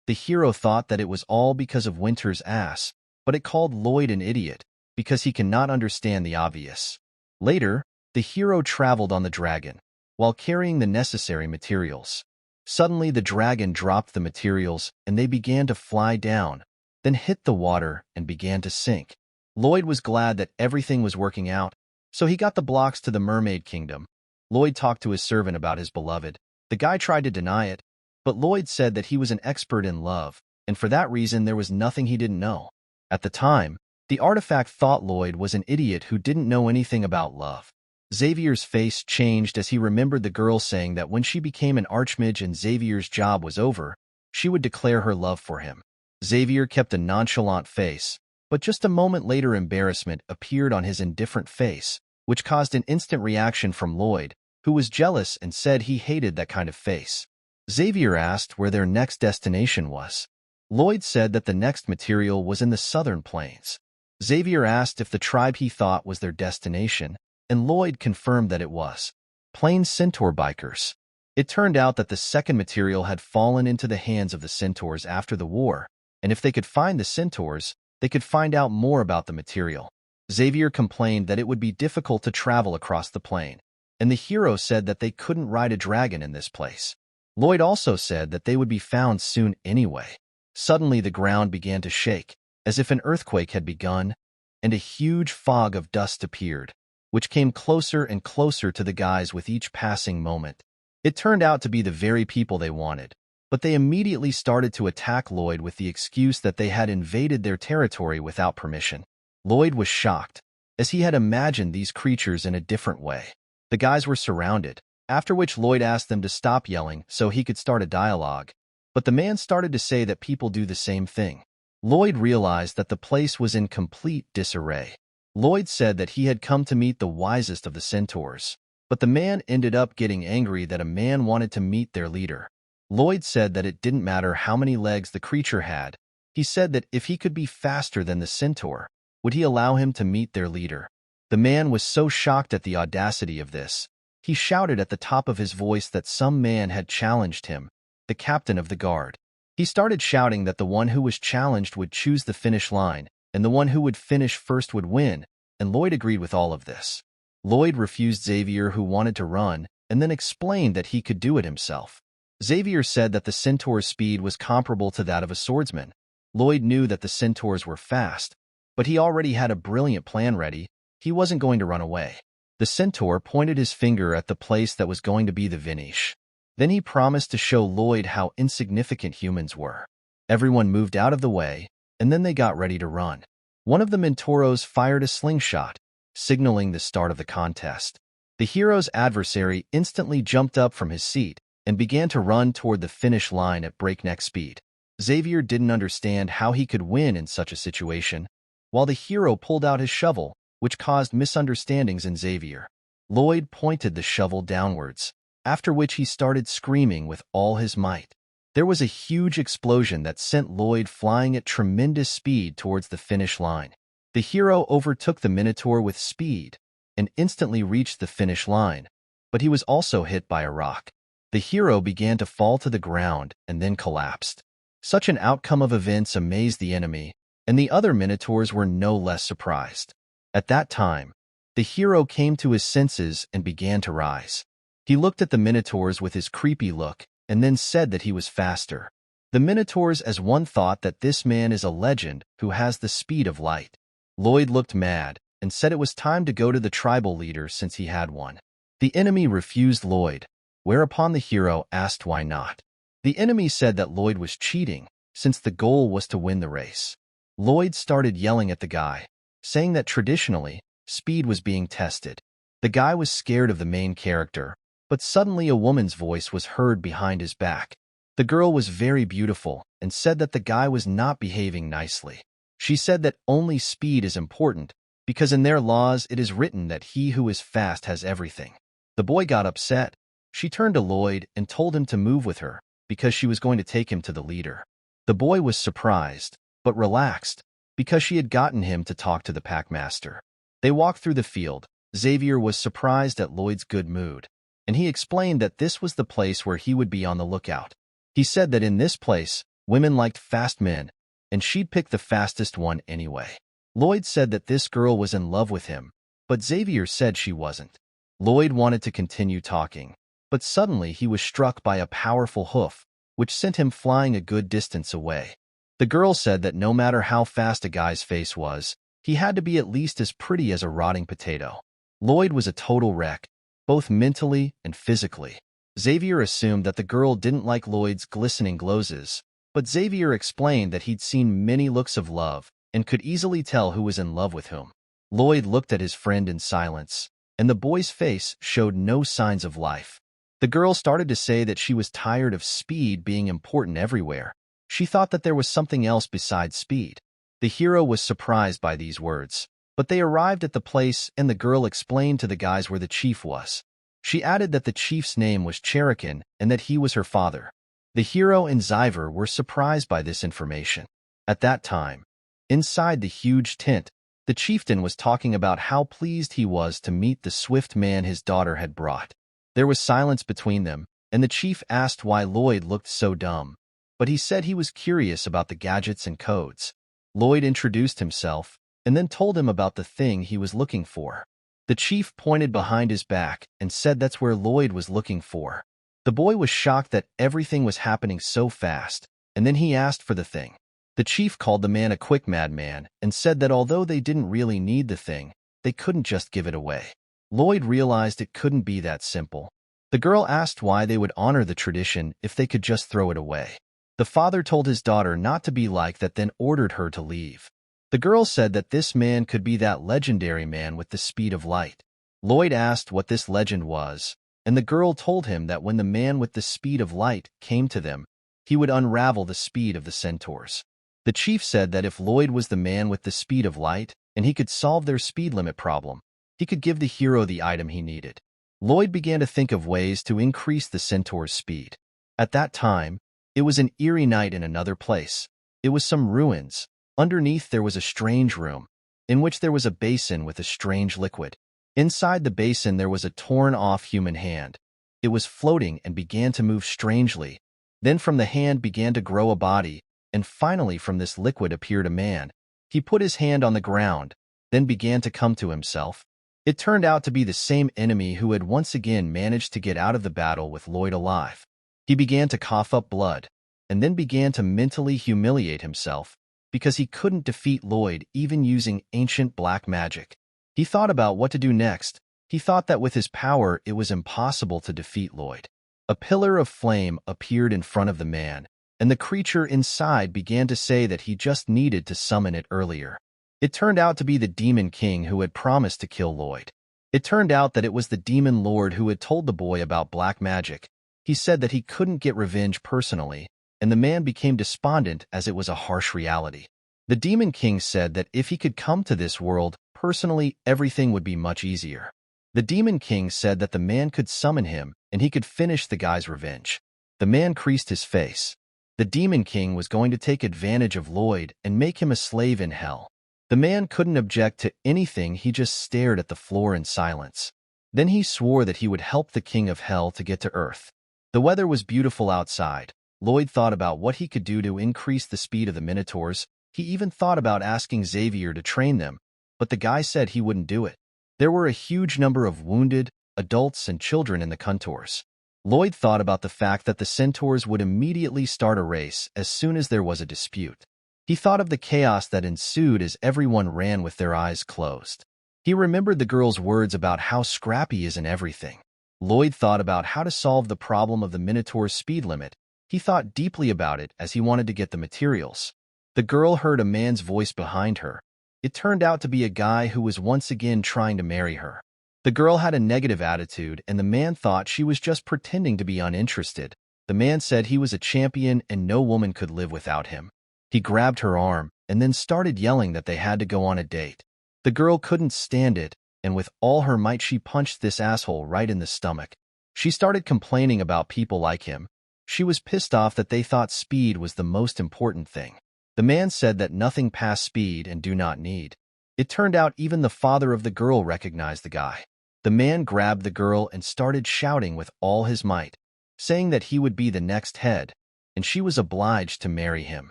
The hero thought that it was all because of Winter's ass, but it called Lloyd an idiot, because he cannot understand the obvious. Later, the hero traveled on the dragon, while carrying the necessary materials. Suddenly the dragon dropped the materials, and they began to fly down, then hit the water and began to sink. Lloyd was glad that everything was working out, so he got the blocks to the mermaid kingdom. Lloyd talked to his servant about his beloved. The guy tried to deny it, but Lloyd said that he was an expert in love, and for that reason there was nothing he didn't know. At the time, the artifact thought Lloyd was an idiot who didn't know anything about love. Xavier's face changed as he remembered the girl saying that when she became an archmage and Xavier's job was over, she would declare her love for him. Xavier kept a nonchalant face, but just a moment later embarrassment appeared on his indifferent face, which caused an instant reaction from Lloyd, who was jealous and said he hated that kind of face. Xavier asked where their next destination was. Lloyd said that the next material was in the southern plains. Xavier asked if the tribe he thought was their destination, and Lloyd confirmed that it was. Plains Centaur bikers. It turned out that the second material had fallen into the hands of the centaurs after the war, and if they could find the centaurs, they could find out more about the material. Xavier complained that it would be difficult to travel across the plain, and the hero said that they couldn't ride a dragon in this place. Lloyd also said that they would be found soon anyway. Suddenly the ground began to shake, as if an earthquake had begun, and a huge fog of dust appeared, which came closer and closer to the guys with each passing moment. It turned out to be the very people they wanted, but they immediately started to attack Lloyd with the excuse that they had invaded their territory without permission. Lloyd was shocked, as he had imagined these creatures in a different way. The guys were surrounded, after which Lloyd asked them to stop yelling so he could start a dialogue, but the man started to say that people do the same thing. Lloyd realized that the place was in complete disarray. Lloyd said that he had come to meet the wisest of the centaurs, but the man ended up getting angry that a man wanted to meet their leader. Lloyd said that it didn't matter how many legs the creature had. He said that if he could be faster than the centaur, would he allow him to meet their leader? The man was so shocked at the audacity of this. He shouted at the top of his voice that some man had challenged him, the captain of the guard. He started shouting that the one who was challenged would choose the finish line, and the one who would finish first would win, and Lloyd agreed with all of this. Lloyd refused Xavier, who wanted to run, and then explained that he could do it himself. Xavier said that the centaur's speed was comparable to that of a swordsman. Lloyd knew that the centaurs were fast, but he already had a brilliant plan ready. He wasn't going to run away. The centaur pointed his finger at the place that was going to be the finish. Then he promised to show Lloyd how insignificant humans were. Everyone moved out of the way, and then they got ready to run. One of the Mentauros fired a slingshot, signaling the start of the contest. The hero's adversary instantly jumped up from his seat and began to run toward the finish line at breakneck speed. Xavier didn't understand how he could win in such a situation, while the hero pulled out his shovel, which caused misunderstandings in Xavier. Lloyd pointed the shovel downwards, after which he started screaming with all his might. There was a huge explosion that sent Lloyd flying at tremendous speed towards the finish line. The hero overtook the Minotaur with speed and instantly reached the finish line, but he was also hit by a rock. The hero began to fall to the ground and then collapsed. Such an outcome of events amazed the enemy, and the other Minotaurs were no less surprised. At that time, the hero came to his senses and began to rise. He looked at the Minotaurs with his creepy look and then said that he was faster. The Minotaurs as one thought that this man is a legend who has the speed of light. Lloyd looked mad and said it was time to go to the tribal leader since he had one. The enemy refused Lloyd, whereupon the hero asked why not. The enemy said that Lloyd was cheating since the goal was to win the race. Lloyd started yelling at the guy, saying that traditionally, speed was being tested. The guy was scared of the main character, but suddenly a woman's voice was heard behind his back. The girl was very beautiful and said that the guy was not behaving nicely. She said that only speed is important, because in their laws it is written that he who is fast has everything. The boy got upset. She turned to Lloyd and told him to move with her, because she was going to take him to the leader. The boy was surprised, but relaxed, because she had gotten him to talk to the packmaster. They walked through the field. Xavier was surprised at Lloyd's good mood, and he explained that this was the place where he would be on the lookout. He said that in this place, women liked fast men, and she'd pick the fastest one anyway. Lloyd said that this girl was in love with him, but Xavier said she wasn't. Lloyd wanted to continue talking, but suddenly he was struck by a powerful hoof, which sent him flying a good distance away. The girl said that no matter how fast a guy's face was, he had to be at least as pretty as a rotting potato. Lloyd was a total wreck, both mentally and physically. Xavier assumed that the girl didn't like Lloyd's glistening glozes, but Xavier explained that he'd seen many looks of love and could easily tell who was in love with whom. Lloyd looked at his friend in silence, and the boy's face showed no signs of life. The girl started to say that she was tired of speed being important everywhere. She thought that there was something else besides speed. The hero was surprised by these words, but they arrived at the place and the girl explained to the guys where the chief was. She added that the chief's name was Cherokee and that he was her father. The hero and Xavier were surprised by this information. At that time, inside the huge tent, the chieftain was talking about how pleased he was to meet the swift man his daughter had brought. There was silence between them, and the chief asked why Lloyd looked so dumb, but he said he was curious about the gadgets and codes. Lloyd introduced himself, and then told him about the thing he was looking for. The chief pointed behind his back and said that's where Lloyd was looking for. The boy was shocked that everything was happening so fast, and then he asked for the thing. The chief called the man a quick madman and said that although they didn't really need the thing, they couldn't just give it away. Lloyd realized it couldn't be that simple. The girl asked why they would honor the tradition if they could just throw it away. The father told his daughter not to be like that, then ordered her to leave. The girl said that this man could be that legendary man with the speed of light. Lloyd asked what this legend was, and the girl told him that when the man with the speed of light came to them, he would unravel the speed of the centaurs. The chief said that if Lloyd was the man with the speed of light, and he could solve their speed limit problem, he could give the hero the item he needed. Lloyd began to think of ways to increase the centaur's speed. At that time, it was an eerie night in another place. It was some ruins. Underneath there was a strange room, in which there was a basin with a strange liquid. Inside the basin there was a torn-off human hand. It was floating and began to move strangely. Then from the hand began to grow a body, and finally from this liquid appeared a man. He put his hand on the ground, then began to come to himself. It turned out to be the same enemy who had once again managed to get out of the battle with Lloyd alive. He began to cough up blood, and then began to mentally humiliate himself, because he couldn't defeat Lloyd even using ancient black magic. He thought about what to do next. He thought that with his power it was impossible to defeat Lloyd. A pillar of flame appeared in front of the man, and the creature inside began to say that he just needed to summon it earlier. It turned out to be the Demon King who had promised to kill Lloyd. It turned out that it was the Demon Lord who had told the boy about black magic. He said that he couldn't get revenge personally, and the man became despondent as it was a harsh reality. The Demon King said that if he could come to this world, personally, everything would be much easier. The Demon King said that the man could summon him, and he could finish the guy's revenge. The man creased his face. The Demon King was going to take advantage of Lloyd and make him a slave in hell. The man couldn't object to anything, he just stared at the floor in silence. Then he swore that he would help the King of Hell to get to Earth. The weather was beautiful outside. Lloyd thought about what he could do to increase the speed of the Minotaurs. He even thought about asking Xavier to train them, but the guy said he wouldn't do it. There were a huge number of wounded, adults and children in the Centaurs. Lloyd thought about the fact that the Centaurs would immediately start a race as soon as there was a dispute. He thought of the chaos that ensued as everyone ran with their eyes closed. He remembered the girl's words about how scrappy is in everything. Lloyd thought about how to solve the problem of the Minotaur's speed limit. He thought deeply about it as he wanted to get the materials. The girl heard a man's voice behind her. It turned out to be a guy who was once again trying to marry her. The girl had a negative attitude, and the man thought she was just pretending to be uninterested. The man said he was a champion and no woman could live without him. He grabbed her arm and then started yelling that they had to go on a date. The girl couldn't stand it, and with all her might she punched this asshole right in the stomach. She started complaining about people like him. She was pissed off that they thought speed was the most important thing. The man said that nothing past speed and do not need. It turned out even the father of the girl recognized the guy. The man grabbed the girl and started shouting with all his might, saying that he would be the next head, and she was obliged to marry him.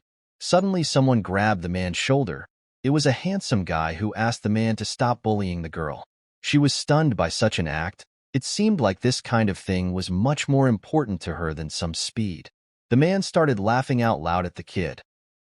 Suddenly someone grabbed the man's shoulder. It was a handsome guy who asked the man to stop bullying the girl. She was stunned by such an act. It seemed like this kind of thing was much more important to her than some speed. The man started laughing out loud at the kid.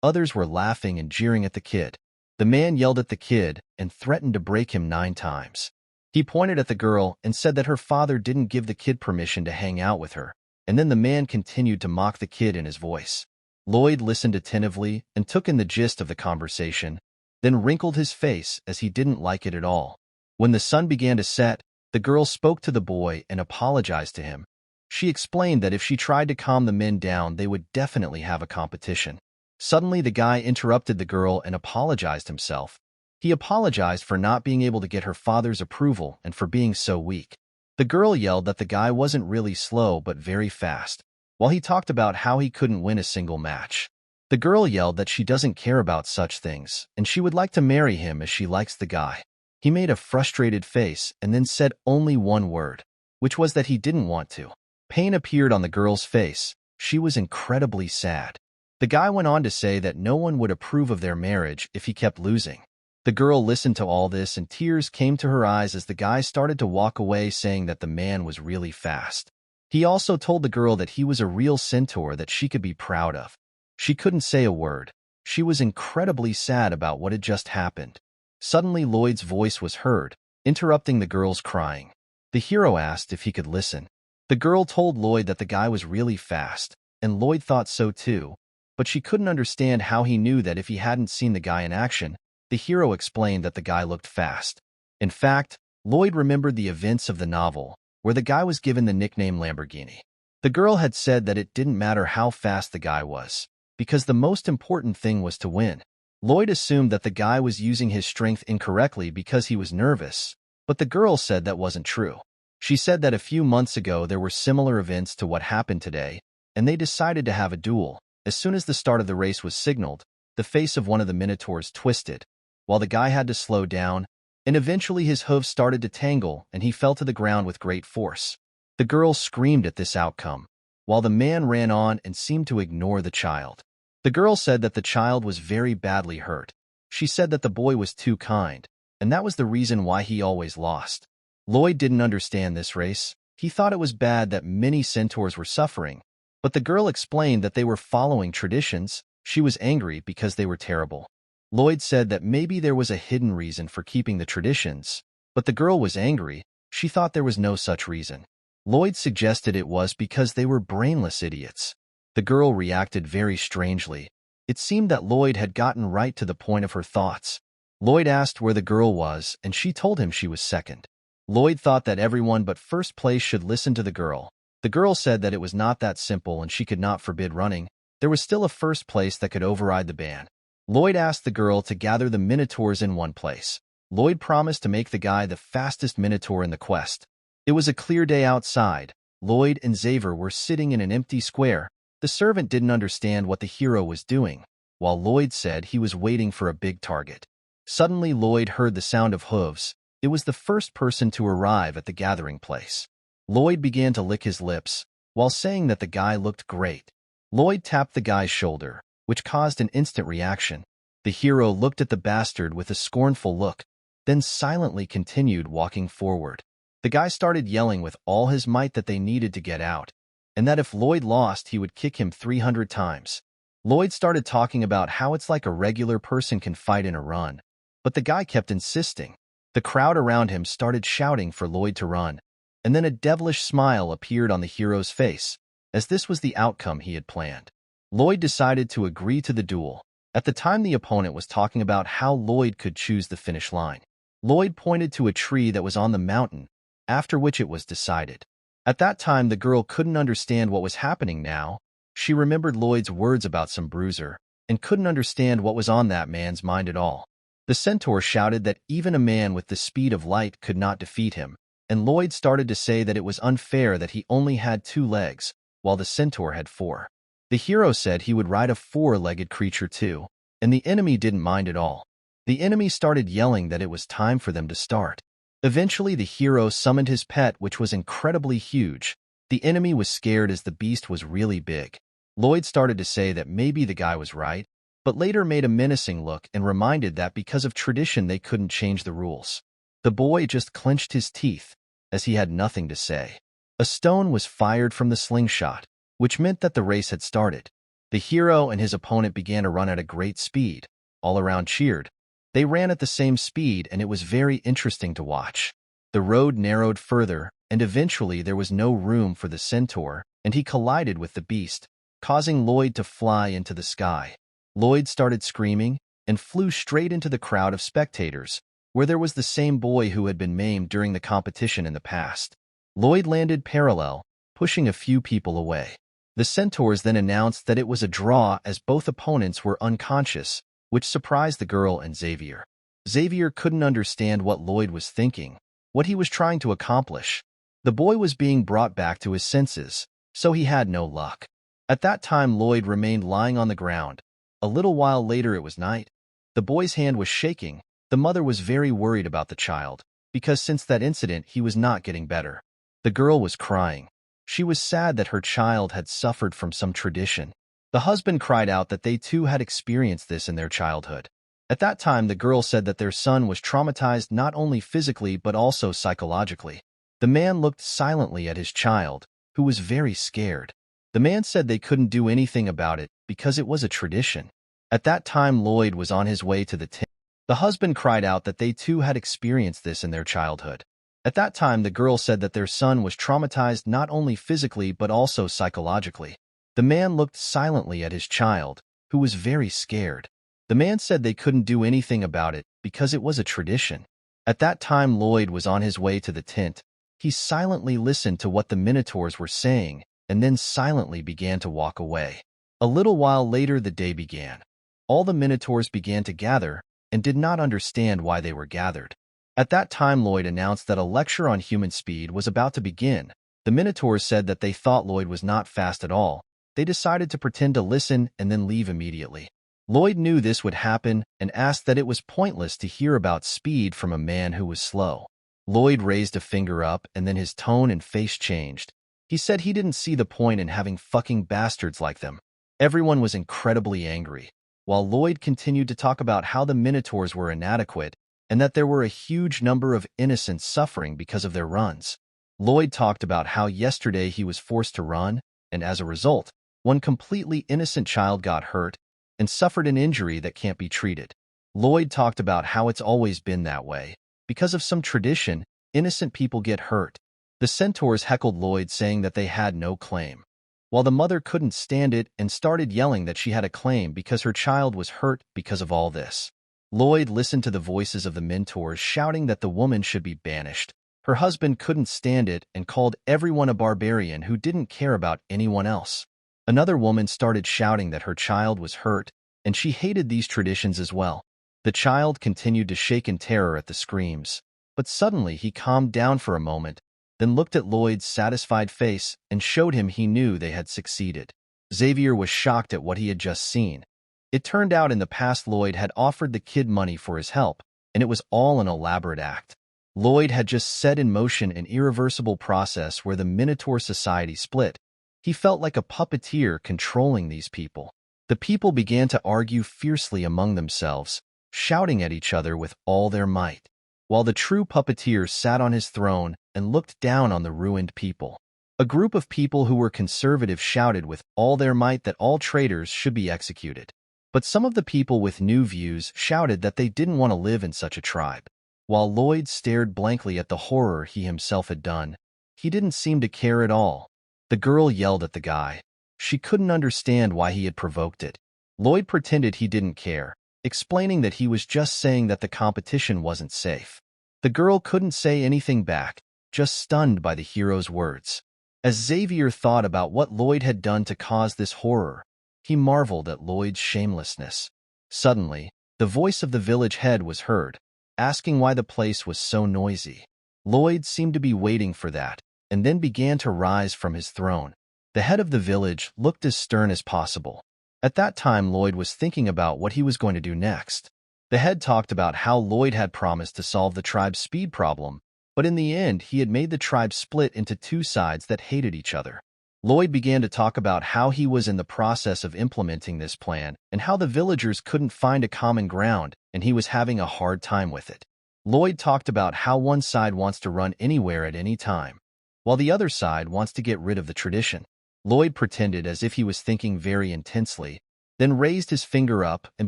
Others were laughing and jeering at the kid. The man yelled at the kid and threatened to break him 9 times. He pointed at the girl and said that her father didn't give the kid permission to hang out with her, and then the man continued to mock the kid in his voice. Lloyd listened attentively and took in the gist of the conversation, then wrinkled his face as he didn't like it at all. When the sun began to set, the girl spoke to the boy and apologized to him. She explained that if she tried to calm the men down, they would definitely have a competition. Suddenly, the guy interrupted the girl and apologized himself. He apologized for not being able to get her father's approval and for being so weak. The girl yelled that the guy wasn't really slow but very fast, while he talked about how he couldn't win a single match. The girl yelled that she doesn't care about such things, and she would like to marry him as she likes the guy. He made a frustrated face and then said only one word, which was that he didn't want to. Pain appeared on the girl's face. She was incredibly sad. The guy went on to say that no one would approve of their marriage if he kept losing. The girl listened to all this and tears came to her eyes as the guy started to walk away, saying that the man was really fast. He also told the girl that he was a real centaur that she could be proud of. She couldn't say a word. She was incredibly sad about what had just happened. Suddenly Lloyd's voice was heard, interrupting the girl's crying. The hero asked if he could listen. The girl told Lloyd that the guy was really fast, and Lloyd thought so too, but she couldn't understand how he knew that if he hadn't seen the guy in action. The hero explained that the guy looked fast. In fact, Lloyd remembered the events of the novel, where the guy was given the nickname Lamborghini. The girl had said that it didn't matter how fast the guy was, because the most important thing was to win. Lloyd assumed that the guy was using his strength incorrectly because he was nervous, but the girl said that wasn't true. She said that a few months ago there were similar events to what happened today, and they decided to have a duel. As soon as the start of the race was signaled, the face of one of the minotaurs twisted, while the guy had to slow down, and eventually his hooves started to tangle and he fell to the ground with great force. The girl screamed at this outcome, while the man ran on and seemed to ignore the child. The girl said that the child was very badly hurt. She said that the boy was too kind, and that was the reason why he always lost. Lloyd didn't understand this race. He thought it was bad that many centaurs were suffering, but the girl explained that they were following traditions. She was angry because they were terrible. Lloyd said that maybe there was a hidden reason for keeping the traditions, but the girl was angry. She thought there was no such reason. Lloyd suggested it was because they were brainless idiots. The girl reacted very strangely. It seemed that Lloyd had gotten right to the point of her thoughts. Lloyd asked where the girl was, and she told him she was second. Lloyd thought that everyone but first place should listen to the girl. The girl said that it was not that simple and she could not forbid running. There was still a first place that could override the ban. Lloyd asked the girl to gather the minotaurs in one place. Lloyd promised to make the guy the fastest minotaur in the quest. It was a clear day outside. Lloyd and Xavier were sitting in an empty square. The servant didn't understand what the hero was doing, while Lloyd said he was waiting for a big target. Suddenly Lloyd heard the sound of hooves. It was the first person to arrive at the gathering place. Lloyd began to lick his lips, while saying that the guy looked great. Lloyd tapped the guy's shoulder, which caused an instant reaction. The hero looked at the bastard with a scornful look, then silently continued walking forward. The guy started yelling with all his might that they needed to get out, and that if Lloyd lost he would kick him 300 times. Lloyd started talking about how it's like a regular person can fight in a run, but the guy kept insisting. The crowd around him started shouting for Lloyd to run, and then a devilish smile appeared on the hero's face, as this was the outcome he had planned. Lloyd decided to agree to the duel. At the time the opponent was talking about how Lloyd could choose the finish line. Lloyd pointed to a tree that was on the mountain, after which it was decided. At that time the girl couldn't understand what was happening now. She remembered Lloyd's words about some bruiser, and couldn't understand what was on that man's mind at all. The centaur shouted that even a man with the speed of light could not defeat him, and Lloyd started to say that it was unfair that he only had 2 legs, while the centaur had 4. The hero said he would ride a 4-legged creature too, and the enemy didn't mind at all. The enemy started yelling that it was time for them to start. Eventually the hero summoned his pet, which was incredibly huge. The enemy was scared as the beast was really big. Lloyd started to say that maybe the guy was right, but later made a menacing look and reminded that because of tradition they couldn't change the rules. The boy just clenched his teeth, as he had nothing to say. A stone was fired from the slingshot, which meant that the race had started. The hero and his opponent began to run at a great speed. All around cheered. They ran at the same speed, and it was very interesting to watch. The road narrowed further, and eventually there was no room for the centaur, and he collided with the beast, causing Lloyd to fly into the sky. Lloyd started screaming and flew straight into the crowd of spectators, where there was the same boy who had been maimed during the competition in the past. Lloyd landed parallel, pushing a few people away. The centaurs then announced that it was a draw as both opponents were unconscious, which surprised the girl and Xavier. Xavier couldn't understand what Lloyd was thinking, what he was trying to accomplish. The boy was being brought back to his senses, so he had no luck. At that time Lloyd remained lying on the ground. A little while later it was night. The boy's hand was shaking. The mother was very worried about the child, because since that incident he was not getting better. The girl was crying. She was sad that her child had suffered from some tradition. The husband cried out that they too had experienced this in their childhood. At that time the girl said that their son was traumatized not only physically but also psychologically. The man looked silently at his child, who was very scared. The man said they couldn't do anything about it because it was a tradition. At that time, Lloyd was on his way to the tent. The husband cried out that they too had experienced this in their childhood. At that time, the girl said that their son was traumatized not only physically but also psychologically. The man looked silently at his child, who was very scared. The man said they couldn't do anything about it because it was a tradition. At that time, Lloyd was on his way to the tent. He silently listened to what the Minotaurs were saying and then silently began to walk away. A little while later, the day began. All the Minotaurs began to gather and did not understand why they were gathered. At that time, Lloyd announced that a lecture on human speed was about to begin. The Minotaurs said that they thought Lloyd was not fast at all. They decided to pretend to listen and then leave immediately. Lloyd knew this would happen and asked that it was pointless to hear about speed from a man who was slow. Lloyd raised a finger up and then his tone and face changed. He said he didn't see the point in having fucking bastards like them. Everyone was incredibly angry, while Lloyd continued to talk about how the Minotaurs were inadequate and that there were a huge number of innocents suffering because of their runs. Lloyd talked about how yesterday he was forced to run, and as a result, one completely innocent child got hurt and suffered an injury that can't be treated. Lloyd talked about how it's always been that way. Because of some tradition, innocent people get hurt. The centaurs heckled Lloyd, saying that they had no claim, while the mother couldn't stand it and started yelling that she had a claim because her child was hurt because of all this. Lloyd listened to the voices of the Minotaurs shouting that the woman should be banished. Her husband couldn't stand it and called everyone a barbarian who didn't care about anyone else. Another woman started shouting that her child was hurt, and she hated these traditions as well. The child continued to shake in terror at the screams, but suddenly he calmed down for a moment, then looked at Lloyd's satisfied face and showed him he knew they had succeeded. Xavier was shocked at what he had just seen. It turned out in the past Lloyd had offered the kid money for his help, and it was all an elaborate act. Lloyd had just set in motion an irreversible process where the Minotaur society split. He felt like a puppeteer controlling these people. The people began to argue fiercely among themselves, shouting at each other with all their might, while the true puppeteer sat on his throne and looked down on the ruined people. A group of people who were conservative shouted with all their might that all traitors should be executed. But some of the people with new views shouted that they didn't want to live in such a tribe. While Lloyd stared blankly at the horror he himself had done, he didn't seem to care at all. The girl yelled at the guy. She couldn't understand why he had provoked it. Lloyd pretended he didn't care, explaining that he was just saying that the competition wasn't safe. The girl couldn't say anything back, just stunned by the hero's words. As Xavier thought about what Lloyd had done to cause this horror, he marveled at Lloyd's shamelessness. Suddenly, the voice of the village head was heard, asking why the place was so noisy. Lloyd seemed to be waiting for that, and then began to rise from his throne. The head of the village looked as stern as possible. At that time, Lloyd was thinking about what he was going to do next. The head talked about how Lloyd had promised to solve the tribe's speed problem, but in the end, he had made the tribe split into two sides that hated each other. Lloyd began to talk about how he was in the process of implementing this plan and how the villagers couldn't find a common ground and he was having a hard time with it. Lloyd talked about how one side wants to run anywhere at any time, while the other side wants to get rid of the tradition. Lloyd pretended as if he was thinking very intensely, then raised his finger up and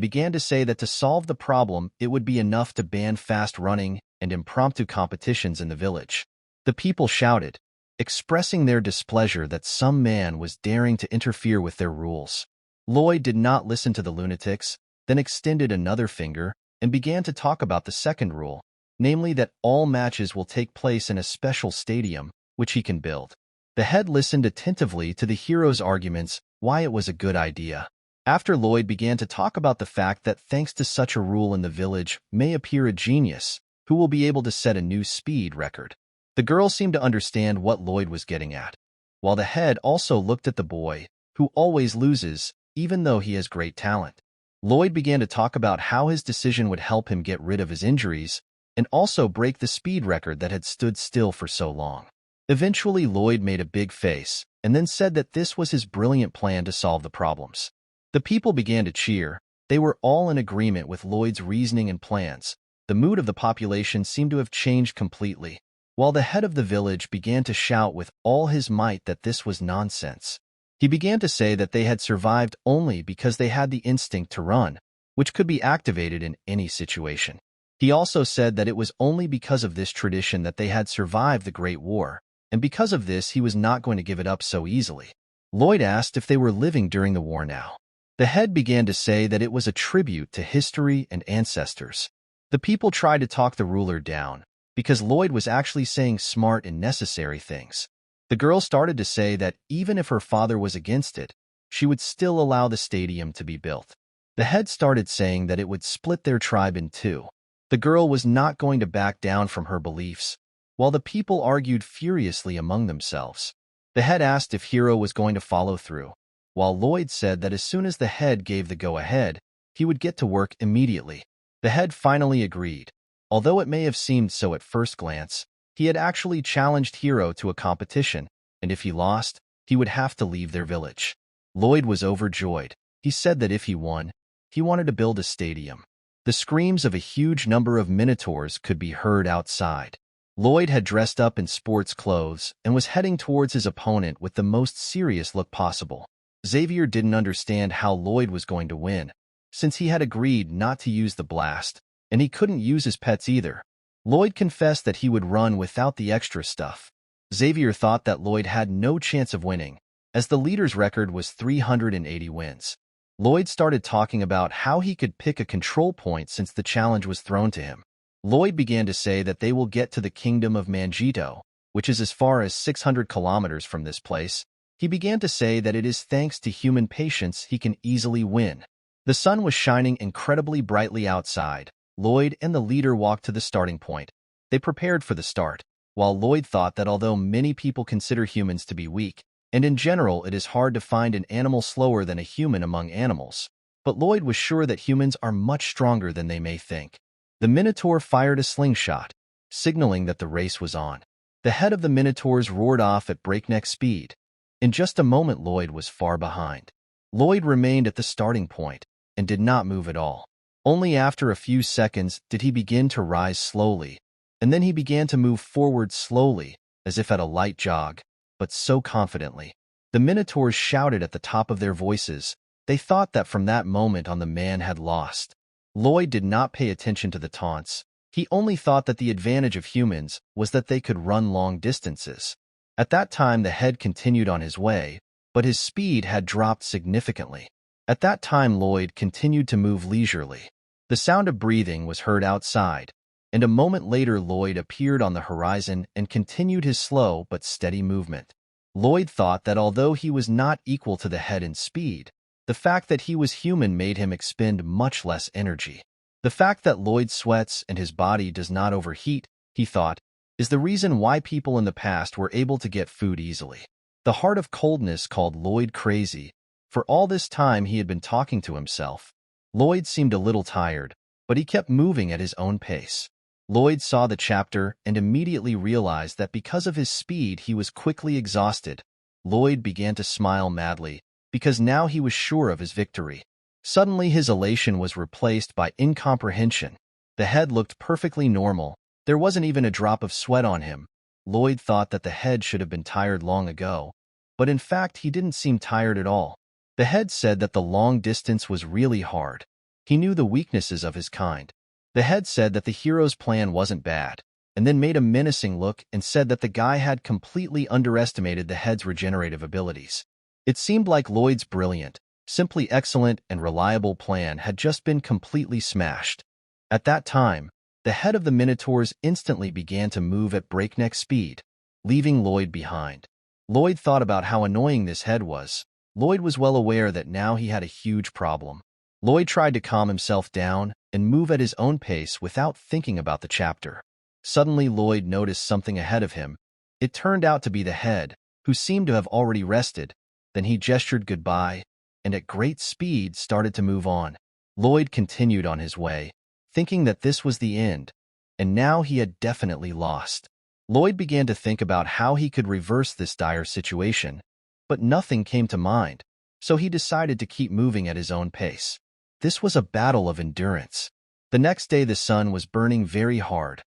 began to say that to solve the problem, it would be enough to ban fast running and impromptu competitions in the village. The people shouted, expressing their displeasure that some man was daring to interfere with their rules. Lloyd did not listen to the lunatics, then extended another finger and began to talk about the second rule, namely that all matches will take place in a special stadium, which he can build. The head listened attentively to the hero's arguments why it was a good idea. After Lloyd began to talk about the fact that thanks to such a rule in the village may appear a genius who will be able to set a new speed record. The girl seemed to understand what Lloyd was getting at, while the head also looked at the boy, who always loses, even though he has great talent. Lloyd began to talk about how his decision would help him get rid of his injuries and also break the speed record that had stood still for so long. Eventually, Lloyd made a big face and then said that this was his brilliant plan to solve the problems. The people began to cheer. They were all in agreement with Lloyd's reasoning and plans. The mood of the population seemed to have changed completely. while the head of the village began to shout with all his might that this was nonsense. He began to say that they had survived only because they had the instinct to run, which could be activated in any situation. He also said that it was only because of this tradition that they had survived the Great War, and because of this he was not going to give it up so easily. Lloyd asked if they were living during the war now. The head began to say that it was a tribute to history and ancestors. The people tried to talk the ruler down, because Lloyd was actually saying smart and necessary things. The girl started to say that even if her father was against it, she would still allow the stadium to be built. The head started saying that it would split their tribe in two. The girl was not going to back down from her beliefs, while the people argued furiously among themselves. The head asked if Hero was going to follow through, while Lloyd said that as soon as the head gave the go-ahead, he would get to work immediately. The head finally agreed. Although it may have seemed so at first glance, he had actually challenged Hero to a competition, and if he lost, he would have to leave their village. Lloyd was overjoyed. He said that if he won, he wanted to build a stadium. The screams of a huge number of minotaurs could be heard outside. Lloyd had dressed up in sports clothes and was heading towards his opponent with the most serious look possible. Xavier didn't understand how Lloyd was going to win, since he had agreed not to use the blast, and he couldn't use his pets either. Lloyd confessed that he would run without the extra stuff. Xavier thought that Lloyd had no chance of winning, as the leader's record was 380 wins. Lloyd started talking about how he could pick a control point since the challenge was thrown to him. Lloyd began to say that they will get to the kingdom of Mangito, which is as far as 600 kilometers from this place. He began to say that it is thanks to human patience he can easily win. The sun was shining incredibly brightly outside. Lloyd and the leader walked to the starting point. They prepared for the start, while Lloyd thought that although many people consider humans to be weak, and in general it is hard to find an animal slower than a human among animals, but Lloyd was sure that humans are much stronger than they may think. The Minotaur fired a slingshot, signaling that the race was on. The head of the Minotaurs roared off at breakneck speed. In just a moment Lloyd was far behind. Lloyd remained at the starting point and did not move at all. Only after a few seconds did he begin to rise slowly, and then he began to move forward slowly, as if at a light jog, but so confidently. The Minotaurs shouted at the top of their voices. They thought that from that moment on the man had lost. Lloyd did not pay attention to the taunts. He only thought that the advantage of humans was that they could run long distances. At that time the head continued on his way, but his speed had dropped significantly. At that time Lloyd continued to move leisurely. The sound of breathing was heard outside, and a moment later Lloyd appeared on the horizon and continued his slow but steady movement. Lloyd thought that although he was not equal to the head in speed, the fact that he was human made him expend much less energy. The fact that Lloyd sweats and his body does not overheat, he thought, is the reason why people in the past were able to get food easily. The heart of coldness called Lloyd crazy. For all this time he had been talking to himself. Lloyd seemed a little tired, but he kept moving at his own pace. Lloyd saw the chapter and immediately realized that because of his speed he was quickly exhausted. Lloyd began to smile madly, because now he was sure of his victory. Suddenly his elation was replaced by incomprehension. The head looked perfectly normal. There wasn't even a drop of sweat on him. Lloyd thought that the head should have been tired long ago, but in fact he didn't seem tired at all. The head said that the long distance was really hard. He knew the weaknesses of his kind. The head said that the hero's plan wasn't bad, and then made a menacing look and said that the guy had completely underestimated the head's regenerative abilities. It seemed like Lloyd's brilliant, simply excellent and reliable plan had just been completely smashed. At that time, the head of the Minotaurs instantly began to move at breakneck speed, leaving Lloyd behind. Lloyd thought about how annoying this head was. Lloyd was well aware that now he had a huge problem. Lloyd tried to calm himself down and move at his own pace without thinking about the chapter. Suddenly Lloyd noticed something ahead of him. It turned out to be the head, who seemed to have already rested. Then he gestured goodbye, and at great speed started to move on. Lloyd continued on his way, thinking that this was the end, and now he had definitely lost. Lloyd began to think about how he could reverse this dire situation, but nothing came to mind, so he decided to keep moving at his own pace. This was a battle of endurance. The next day the sun was burning very hard.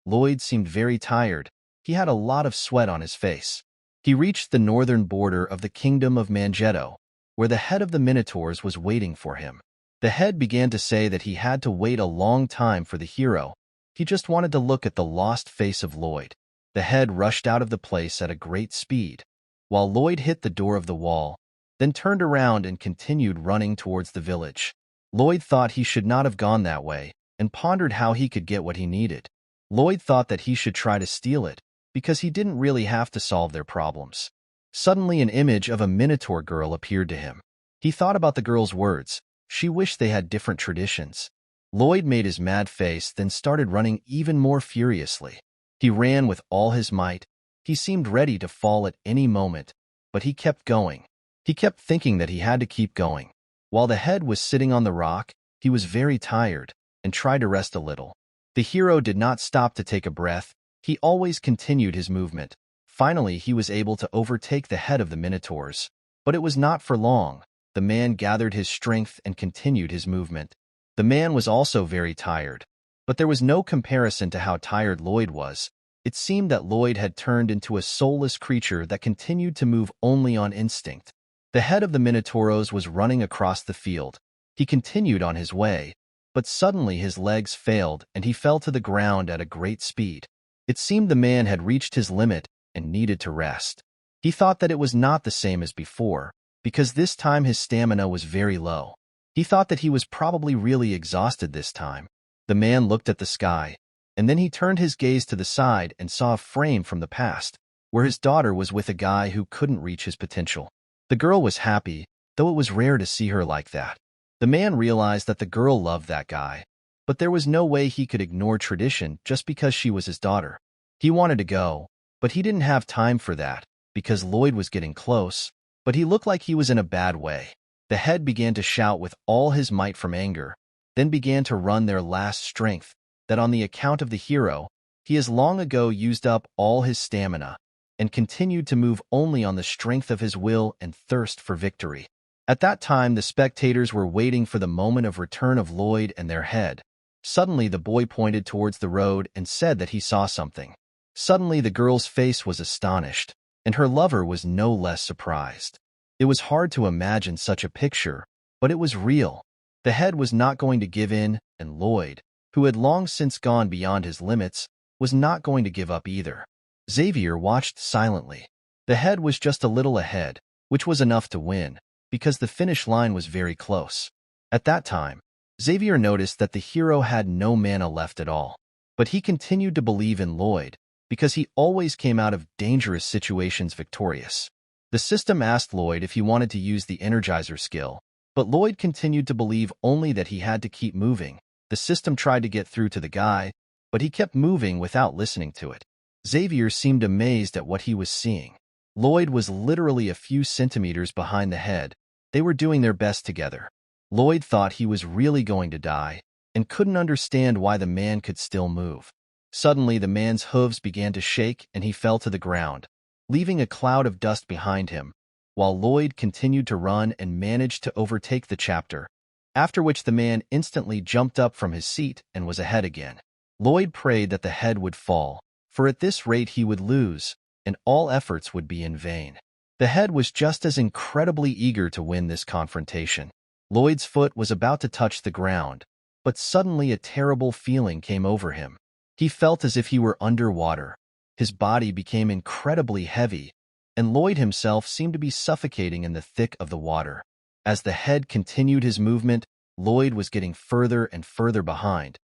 Lloyd seemed very tired. He had a lot of sweat on his face. He reached the northern border of the kingdom of Mangetto, where the head of the Minotaurs was waiting for him. The head began to say that he had to wait a long time for the hero. He just wanted to look at the lost face of Lloyd. The head rushed out of the place at a great speed, while Lloyd hit the door of the wall, then turned around and continued running towards the village. Lloyd thought he should not have gone that way, and pondered how he could get what he needed. Lloyd thought that he should try to steal it, because he didn't really have to solve their problems. Suddenly an image of a Minotaur girl appeared to him. He thought about the girl's words. She wished they had different traditions. Lloyd made his mad face, then started running even more furiously. He ran with all his might. He seemed ready to fall at any moment, but he kept going. He kept thinking that he had to keep going. While the head was sitting on the rock, he was very tired and tried to rest a little. The hero did not stop to take a breath. He always continued his movement. Finally, he was able to overtake the head of the Minotaurs. But it was not for long. The man gathered his strength and continued his movement. The man was also very tired. But there was no comparison to how tired Lloyd was. It seemed that Lloyd had turned into a soulless creature that continued to move only on instinct. The head of the Minotauros was running across the field. He continued on his way, but suddenly his legs failed and he fell to the ground at a great speed. It seemed the man had reached his limit and needed to rest. He thought that it was not the same as before, because this time his stamina was very low. He thought that he was probably really exhausted this time. The man looked at the sky, and then he turned his gaze to the side and saw a frame from the past, where his daughter was with a guy who couldn't reach his potential. The girl was happy, though it was rare to see her like that. The man realized that the girl loved that guy, but there was no way he could ignore tradition just because she was his daughter. He wanted to go, but he didn't have time for that, because Lloyd was getting close, but he looked like he was in a bad way. The head began to shout with all his might from anger, then began to run their last strength, that on the account of the hero, he has long ago used up all his stamina, and continued to move only on the strength of his will and thirst for victory. At that time, the spectators were waiting for the moment of return of Lloyd and their head. Suddenly, the boy pointed towards the road and said that he saw something. Suddenly, the girl's face was astonished, and her lover was no less surprised. It was hard to imagine such a picture, but it was real. The head was not going to give in, and Lloyd, who had long since gone beyond his limits, was not going to give up either. Xavier watched silently. The head was just a little ahead, which was enough to win, because the finish line was very close. At that time, Xavier noticed that the hero had no mana left at all, but he continued to believe in Lloyd, because he always came out of dangerous situations victorious. The system asked Lloyd if he wanted to use the Energizer skill, but Lloyd continued to believe only that he had to keep moving. The system tried to get through to the guy, but he kept moving without listening to it. Xavier seemed amazed at what he was seeing. Lloyd was literally a few centimeters behind the head. They were doing their best together. Lloyd thought he was really going to die, and couldn't understand why the man could still move. Suddenly, the man's hooves began to shake and he fell to the ground, leaving a cloud of dust behind him, while Lloyd continued to run and managed to overtake the chapter, after which the man instantly jumped up from his seat and was ahead again. Lloyd prayed that the head would fall, for at this rate he would lose, and all efforts would be in vain. The head was just as incredibly eager to win this confrontation. Lloyd's foot was about to touch the ground, but suddenly a terrible feeling came over him. He felt as if he were underwater. His body became incredibly heavy, and Lloyd himself seemed to be suffocating in the thick of the water. As the head continued his movement, Lloyd was getting further and further behind.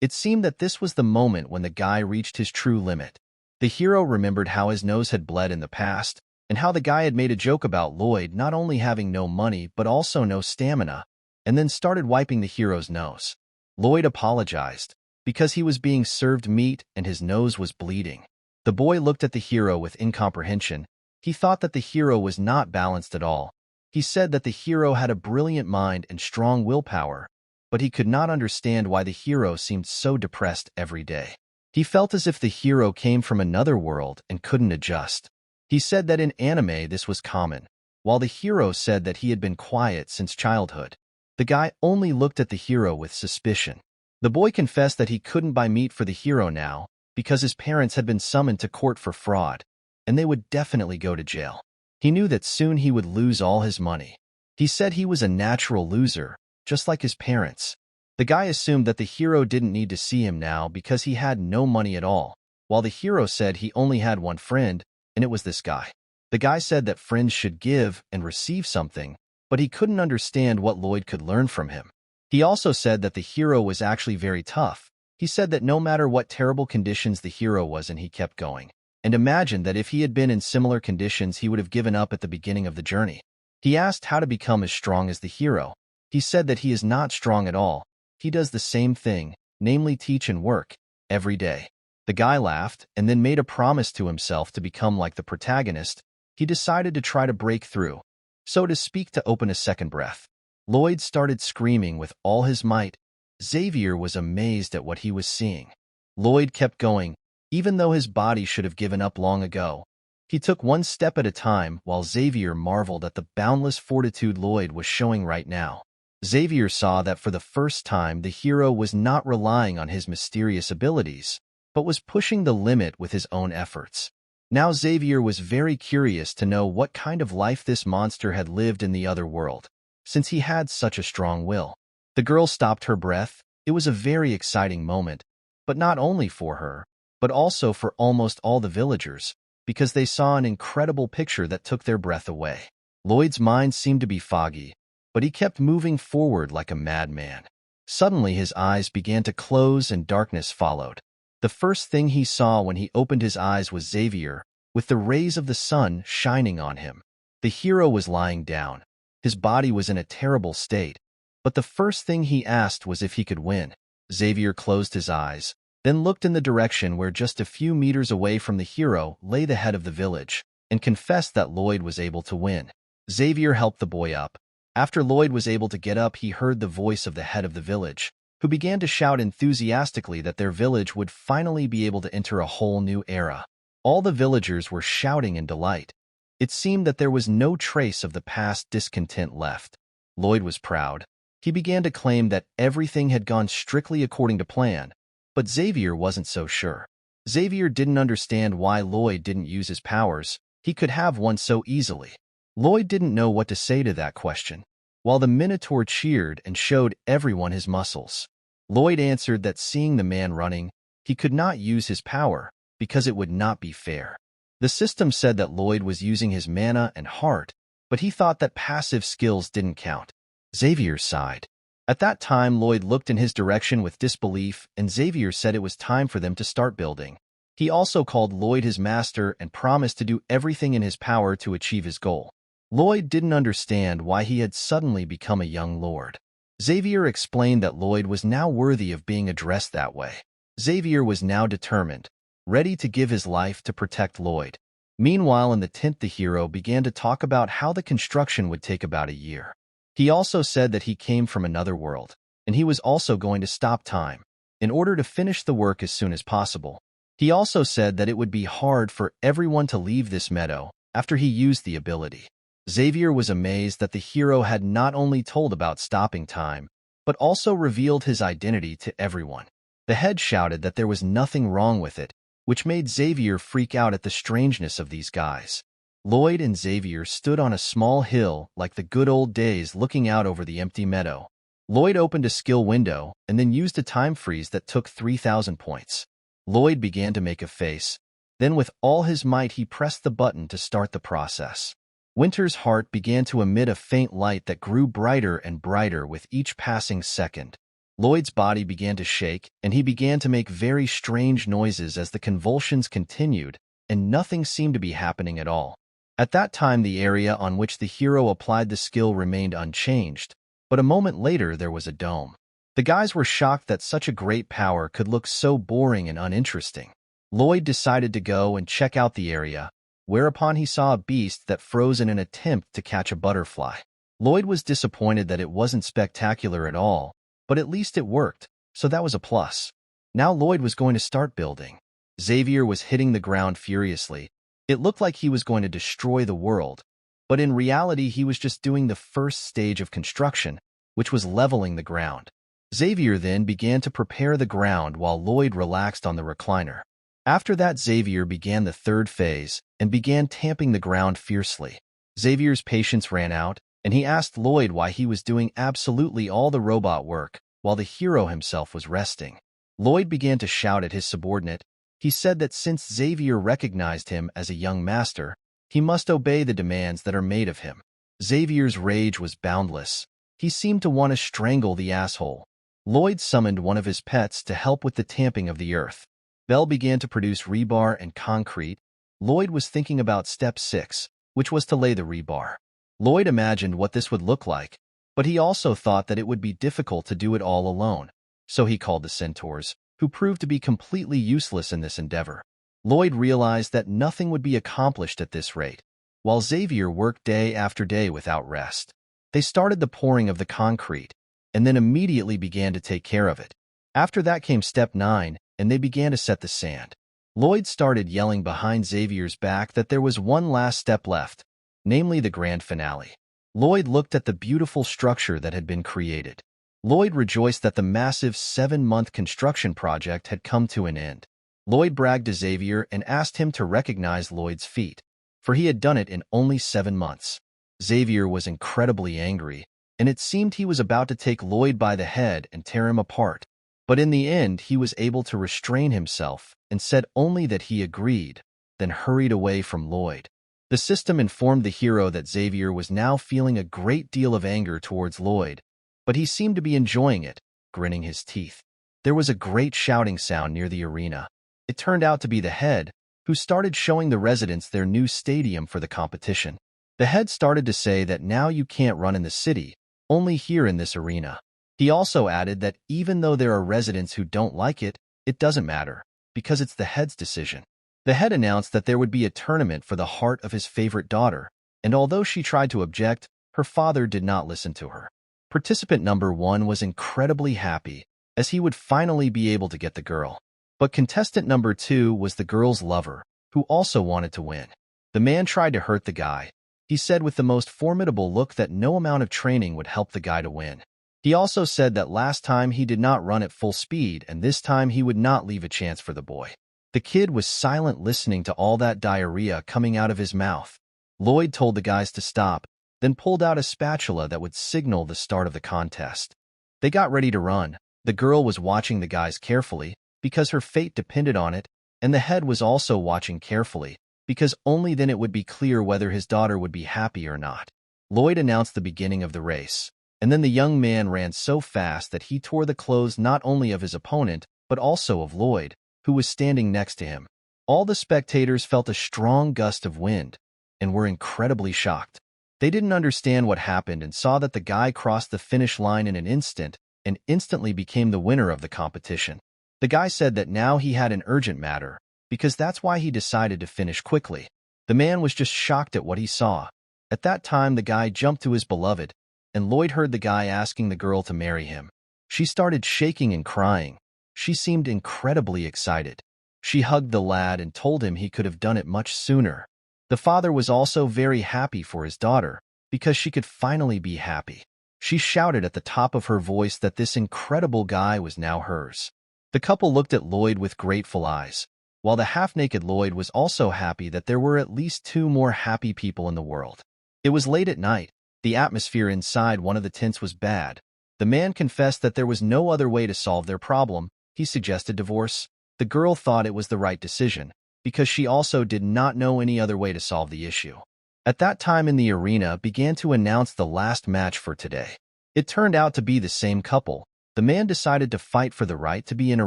It seemed that this was the moment when the guy reached his true limit. The hero remembered how his nose had bled in the past, and how the guy had made a joke about Lloyd not only having no money but also no stamina, and then started wiping the hero's nose. Lloyd apologized, because he was being served meat and his nose was bleeding. The boy looked at the hero with incomprehension. He thought that the hero was not balanced at all. He said that the hero had a brilliant mind and strong willpower, but he could not understand why the hero seemed so depressed every day. He felt as if the hero came from another world and couldn't adjust. He said that in anime this was common, while the hero said that he had been quiet since childhood. The guy only looked at the hero with suspicion. The boy confessed that he couldn't buy meat for the hero now, because his parents had been summoned to court for fraud, and they would definitely go to jail. He knew that soon he would lose all his money. He said he was a natural loser, just like his parents. The guy assumed that the hero didn't need to see him now because he had no money at all, while the hero said he only had one friend, and it was this guy. The guy said that friends should give and receive something, but he couldn't understand what Lloyd could learn from him. He also said that the hero was actually very tough. He said that no matter what terrible conditions the hero was in, he kept going, and imagined that if he had been in similar conditions, he would have given up at the beginning of the journey. He asked how to become as strong as the hero. He said that he is not strong at all. He does the same thing, namely teach and work, every day. The guy laughed and then made a promise to himself to become like the protagonist. He decided to try to break through, so to speak, to open a second breath. Lloyd started screaming with all his might. Xavier was amazed at what he was seeing. Lloyd kept going, even though his body should have given up long ago. He took one step at a time while Xavier marveled at the boundless fortitude Lloyd was showing right now. Xavier saw that for the first time the hero was not relying on his mysterious abilities, but was pushing the limit with his own efforts. Now Xavier was very curious to know what kind of life this monster had lived in the other world, since he had such a strong will. The girl stopped her breath. It was a very exciting moment, but not only for her, but also for almost all the villagers, because they saw an incredible picture that took their breath away. Lloyd's mind seemed to be foggy, but he kept moving forward like a madman. Suddenly his eyes began to close and darkness followed. The first thing he saw when he opened his eyes was Xavier, with the rays of the sun shining on him. The hero was lying down. His body was in a terrible state, but the first thing he asked was if he could win. Xavier closed his eyes, then looked in the direction where just a few meters away from the hero lay the head of the village, and confessed that Lloyd was able to win. Xavier helped the boy up. After Lloyd was able to get up, he heard the voice of the head of the village, who began to shout enthusiastically that their village would finally be able to enter a whole new era. All the villagers were shouting in delight. It seemed that there was no trace of the past discontent left. Lloyd was proud. He began to claim that everything had gone strictly according to plan, but Xavier wasn't so sure. Xavier didn't understand why Lloyd didn't use his powers. He could have one so easily. Lloyd didn't know what to say to that question. While the Minotaur cheered and showed everyone his muscles, Lloyd answered that seeing the man running, he could not use his power because it would not be fair. The system said that Lloyd was using his mana and heart, but he thought that passive skills didn't count. Xavier sighed. At that time, Lloyd looked in his direction with disbelief, and Xavier said it was time for them to start building. He also called Lloyd his master and promised to do everything in his power to achieve his goal. Lloyd didn't understand why he had suddenly become a young lord. Xavier explained that Lloyd was now worthy of being addressed that way. Xavier was now determined, ready to give his life to protect Lloyd. Meanwhile, in the tent, the hero began to talk about how the construction would take about a year. He also said that he came from another world, and he was also going to stop time in order to finish the work as soon as possible. He also said that it would be hard for everyone to leave this meadow after he used the ability. Xavier was amazed that the hero had not only told about stopping time, but also revealed his identity to everyone. The head shouted that there was nothing wrong with it, which made Xavier freak out at the strangeness of these guys. Lloyd and Xavier stood on a small hill like the good old days, looking out over the empty meadow. Lloyd opened a skill window and then used a time freeze that took 3,000 points. Lloyd began to make a face. Then with all his might he pressed the button to start the process. Winter's heart began to emit a faint light that grew brighter and brighter with each passing second. Lloyd's body began to shake, and he began to make very strange noises as the convulsions continued, and nothing seemed to be happening at all. At that time, the area on which the hero applied the skill remained unchanged, but a moment later there was a dome. The guys were shocked that such a great power could look so boring and uninteresting. Lloyd decided to go and check out the area, whereupon he saw a beast that froze in an attempt to catch a butterfly. Lloyd was disappointed that it wasn't spectacular at all, but at least it worked, so that was a plus. Now Lloyd was going to start building. Xavier was hitting the ground furiously. It looked like he was going to destroy the world, but in reality he was just doing the first stage of construction, which was leveling the ground. Xavier then began to prepare the ground while Lloyd relaxed on the recliner. After that, Xavier began the third phase and began tamping the ground fiercely. Xavier's patience ran out, and he asked Lloyd why he was doing absolutely all the robot work while the hero himself was resting. Lloyd began to shout at his subordinate. He said that since Xavier recognized him as a young master, he must obey the demands that are made of him. Xavier's rage was boundless. He seemed to want to strangle the asshole. Lloyd summoned one of his pets to help with the tamping of the earth. Bell began to produce rebar and concrete. Lloyd was thinking about step 6, which was to lay the rebar. Lloyd imagined what this would look like, but he also thought that it would be difficult to do it all alone, so he called the centaurs, who proved to be completely useless in this endeavor. Lloyd realized that nothing would be accomplished at this rate, while Xavier worked day after day without rest. They started the pouring of the concrete, and then immediately began to take care of it. After that came step 9, and they began to set the sand. Lloyd started yelling behind Xavier's back that there was one last step left, namely the grand finale. Lloyd looked at the beautiful structure that had been created. Lloyd rejoiced that the massive 7-month construction project had come to an end. Lloyd bragged to Xavier and asked him to recognize Lloyd's feat, for he had done it in only 7 months. Xavier was incredibly angry, and it seemed he was about to take Lloyd by the head and tear him apart. But in the end, he was able to restrain himself and said only that he agreed, then hurried away from Lloyd. The system informed the hero that Xavier was now feeling a great deal of anger towards Lloyd, but he seemed to be enjoying it, grinning his teeth. There was a great shouting sound near the arena. It turned out to be the head, who started showing the residents their new stadium for the competition. The head started to say that now you can't run in the city, only here in this arena. He also added that even though there are residents who don't like it, it doesn't matter, because it's the head's decision. The head announced that there would be a tournament for the heart of his favorite daughter, and although she tried to object, her father did not listen to her. Participant number 1 was incredibly happy, as he would finally be able to get the girl. But contestant number 2 was the girl's lover, who also wanted to win. The man tried to hurt the guy. He said with the most formidable look that no amount of training would help the guy to win. He also said that last time he did not run at full speed, and this time he would not leave a chance for the boy. The kid was silent, listening to all that diarrhea coming out of his mouth. Lloyd told the guys to stop, then pulled out a spatula that would signal the start of the contest. They got ready to run. The girl was watching the guys carefully, because her fate depended on it, and the head was also watching carefully, because only then it would be clear whether his daughter would be happy or not. Lloyd announced the beginning of the race, and then the young man ran so fast that he tore the clothes not only of his opponent, but also of Lloyd, who was standing next to him. All the spectators felt a strong gust of wind, and were incredibly shocked. They didn't understand what happened and saw that the guy crossed the finish line in an instant, and instantly became the winner of the competition. The guy said that now he had an urgent matter, because that's why he decided to finish quickly. The man was just shocked at what he saw. At that time, the guy jumped to his beloved, and Lloyd heard the guy asking the girl to marry him. She started shaking and crying. She seemed incredibly excited. She hugged the lad and told him he could have done it much sooner. The father was also very happy for his daughter, because she could finally be happy. She shouted at the top of her voice that this incredible guy was now hers. The couple looked at Lloyd with grateful eyes, while the half-naked Lloyd was also happy that there were at least 2 more happy people in the world. It was late at night. The atmosphere inside one of the tents was bad. The man confessed that there was no other way to solve their problem. He suggested divorce. The girl thought it was the right decision, because she also did not know any other way to solve the issue. At that time in the arena began to announce the last match for today. It turned out to be the same couple. The man decided to fight for the right to be in a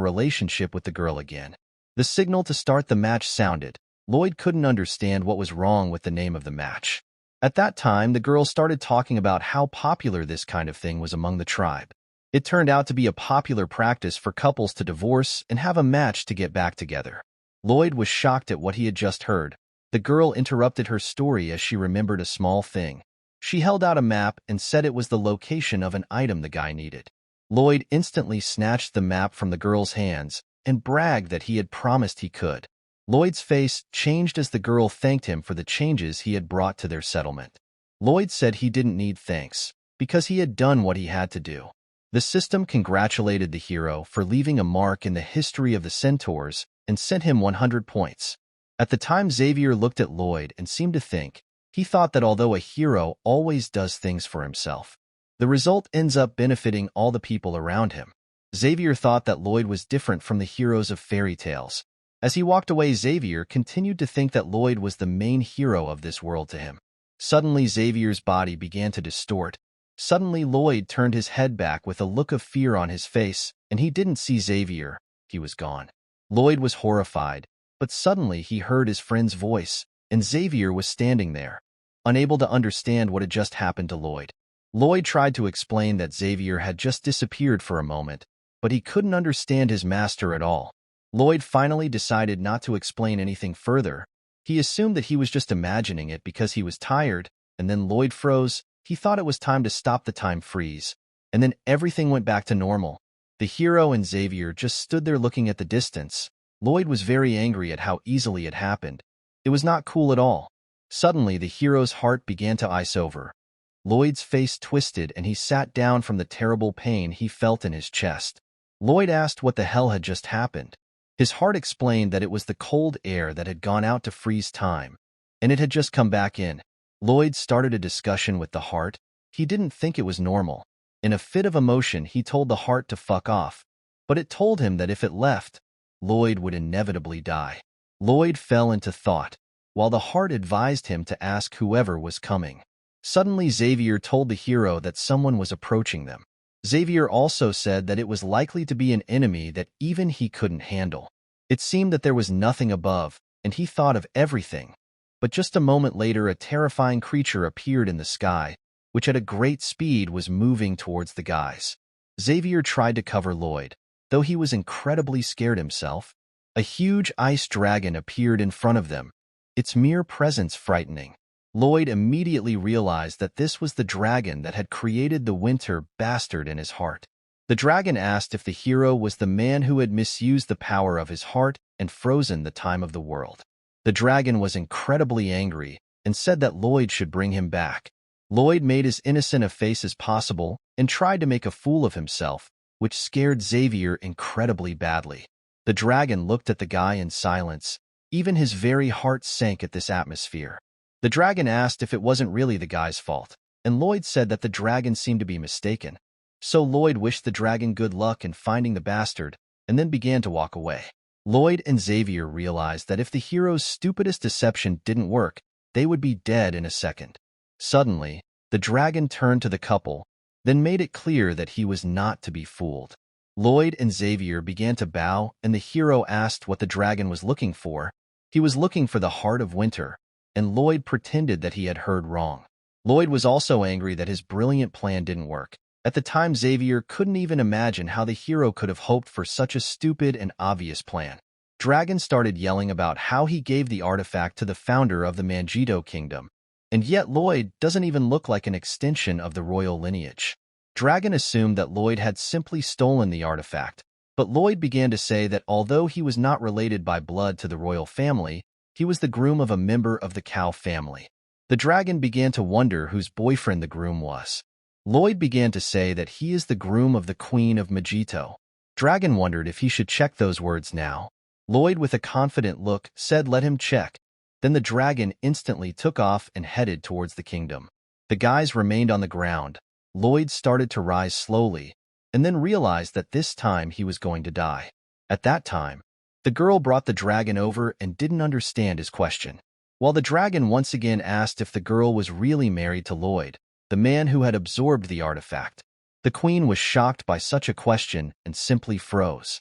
relationship with the girl again. The signal to start the match sounded. Lloyd couldn't understand what was wrong with the name of the match. At that time, the girl started talking about how popular this kind of thing was among the tribe. It turned out to be a popular practice for couples to divorce and have a match to get back together. Lloyd was shocked at what he had just heard. The girl interrupted her story as she remembered a small thing. She held out a map and said it was the location of an item the guy needed. Lloyd instantly snatched the map from the girl's hands and bragged that he had promised he could. Lloyd's face changed as the girl thanked him for the changes he had brought to their settlement. Lloyd said he didn't need thanks, because he had done what he had to do. The system congratulated the hero for leaving a mark in the history of the centaurs and sent him 100 points. At the time, Xavier looked at Lloyd and seemed to think, he thought that although a hero always does things for himself, the result ends up benefiting all the people around him. Xavier thought that Lloyd was different from the heroes of fairy tales. As he walked away, Xavier continued to think that Lloyd was the main hero of this world to him. Suddenly, Xavier's body began to distort. Suddenly, Lloyd turned his head back with a look of fear on his face, and he didn't see Xavier. He was gone. Lloyd was horrified, but suddenly he heard his friend's voice, and Xavier was standing there, unable to understand what had just happened to Lloyd. Lloyd tried to explain that Xavier had just disappeared for a moment, but he couldn't understand his master at all. Lloyd finally decided not to explain anything further. He assumed that he was just imagining it because he was tired, and then Lloyd froze. He thought it was time to stop the time freeze, and then everything went back to normal. The hero and Xavier just stood there looking at the distance. Lloyd was very angry at how easily it happened. It was not cool at all. Suddenly, the hero's heart began to ice over. Lloyd's face twisted and he sat down from the terrible pain he felt in his chest. Lloyd asked what the hell had just happened. His heart explained that it was the cold air that had gone out to freeze time, and it had just come back in. Lloyd started a discussion with the heart. He didn't think it was normal. In a fit of emotion, he told the heart to fuck off, but it told him that if it left, Lloyd would inevitably die. Lloyd fell into thought, while the heart advised him to ask whoever was coming. Suddenly, Xavier told the hero that someone was approaching them. Xavier also said that it was likely to be an enemy that even he couldn't handle. It seemed that there was nothing above, and he thought of everything. But just a moment later, a terrifying creature appeared in the sky, which at a great speed was moving towards the guys. Xavier tried to cover Lloyd, though he was incredibly scared himself. A huge ice dragon appeared in front of them, its mere presence frightening. Lloyd immediately realized that this was the dragon that had created the winter bastard in his heart. The dragon asked if the hero was the man who had misused the power of his heart and frozen the time of the world. The dragon was incredibly angry and said that Lloyd should bring him back. Lloyd made as innocent a face as possible and tried to make a fool of himself, which scared Xavier incredibly badly. The dragon looked at the guy in silence. Even his very heart sank at this atmosphere. The dragon asked if it wasn't really the guy's fault, and Lloyd said that the dragon seemed to be mistaken. So Lloyd wished the dragon good luck in finding the bastard, and then began to walk away. Lloyd and Xavier realized that if the hero's stupidest deception didn't work, they would be dead in a second. Suddenly, the dragon turned to the couple, then made it clear that he was not to be fooled. Lloyd and Xavier began to bow, and the hero asked what the dragon was looking for. He was looking for the heart of winter, and Lloyd pretended that he had heard wrong. Lloyd was also angry that his brilliant plan didn't work. At the time, Xavier couldn't even imagine how the hero could have hoped for such a stupid and obvious plan. Dragon started yelling about how he gave the artifact to the founder of the Manjito kingdom, and yet Lloyd doesn't even look like an extension of the royal lineage. Dragon assumed that Lloyd had simply stolen the artifact, but Lloyd began to say that although he was not related by blood to the royal family, he was the groom of a member of the cow family. The dragon began to wonder whose boyfriend the groom was. Lloyd began to say that he is the groom of the Queen of Manjito. Dragon wondered if he should check those words now. Lloyd, with a confident look, said let him check. Then the dragon instantly took off and headed towards the kingdom. The guys remained on the ground. Lloyd started to rise slowly, and then realized that this time he was going to die. At that time, the girl brought the dragon over and didn't understand his question. While the dragon once again asked if the girl was really married to Lloyd, the man who had absorbed the artifact. The queen was shocked by such a question and simply froze.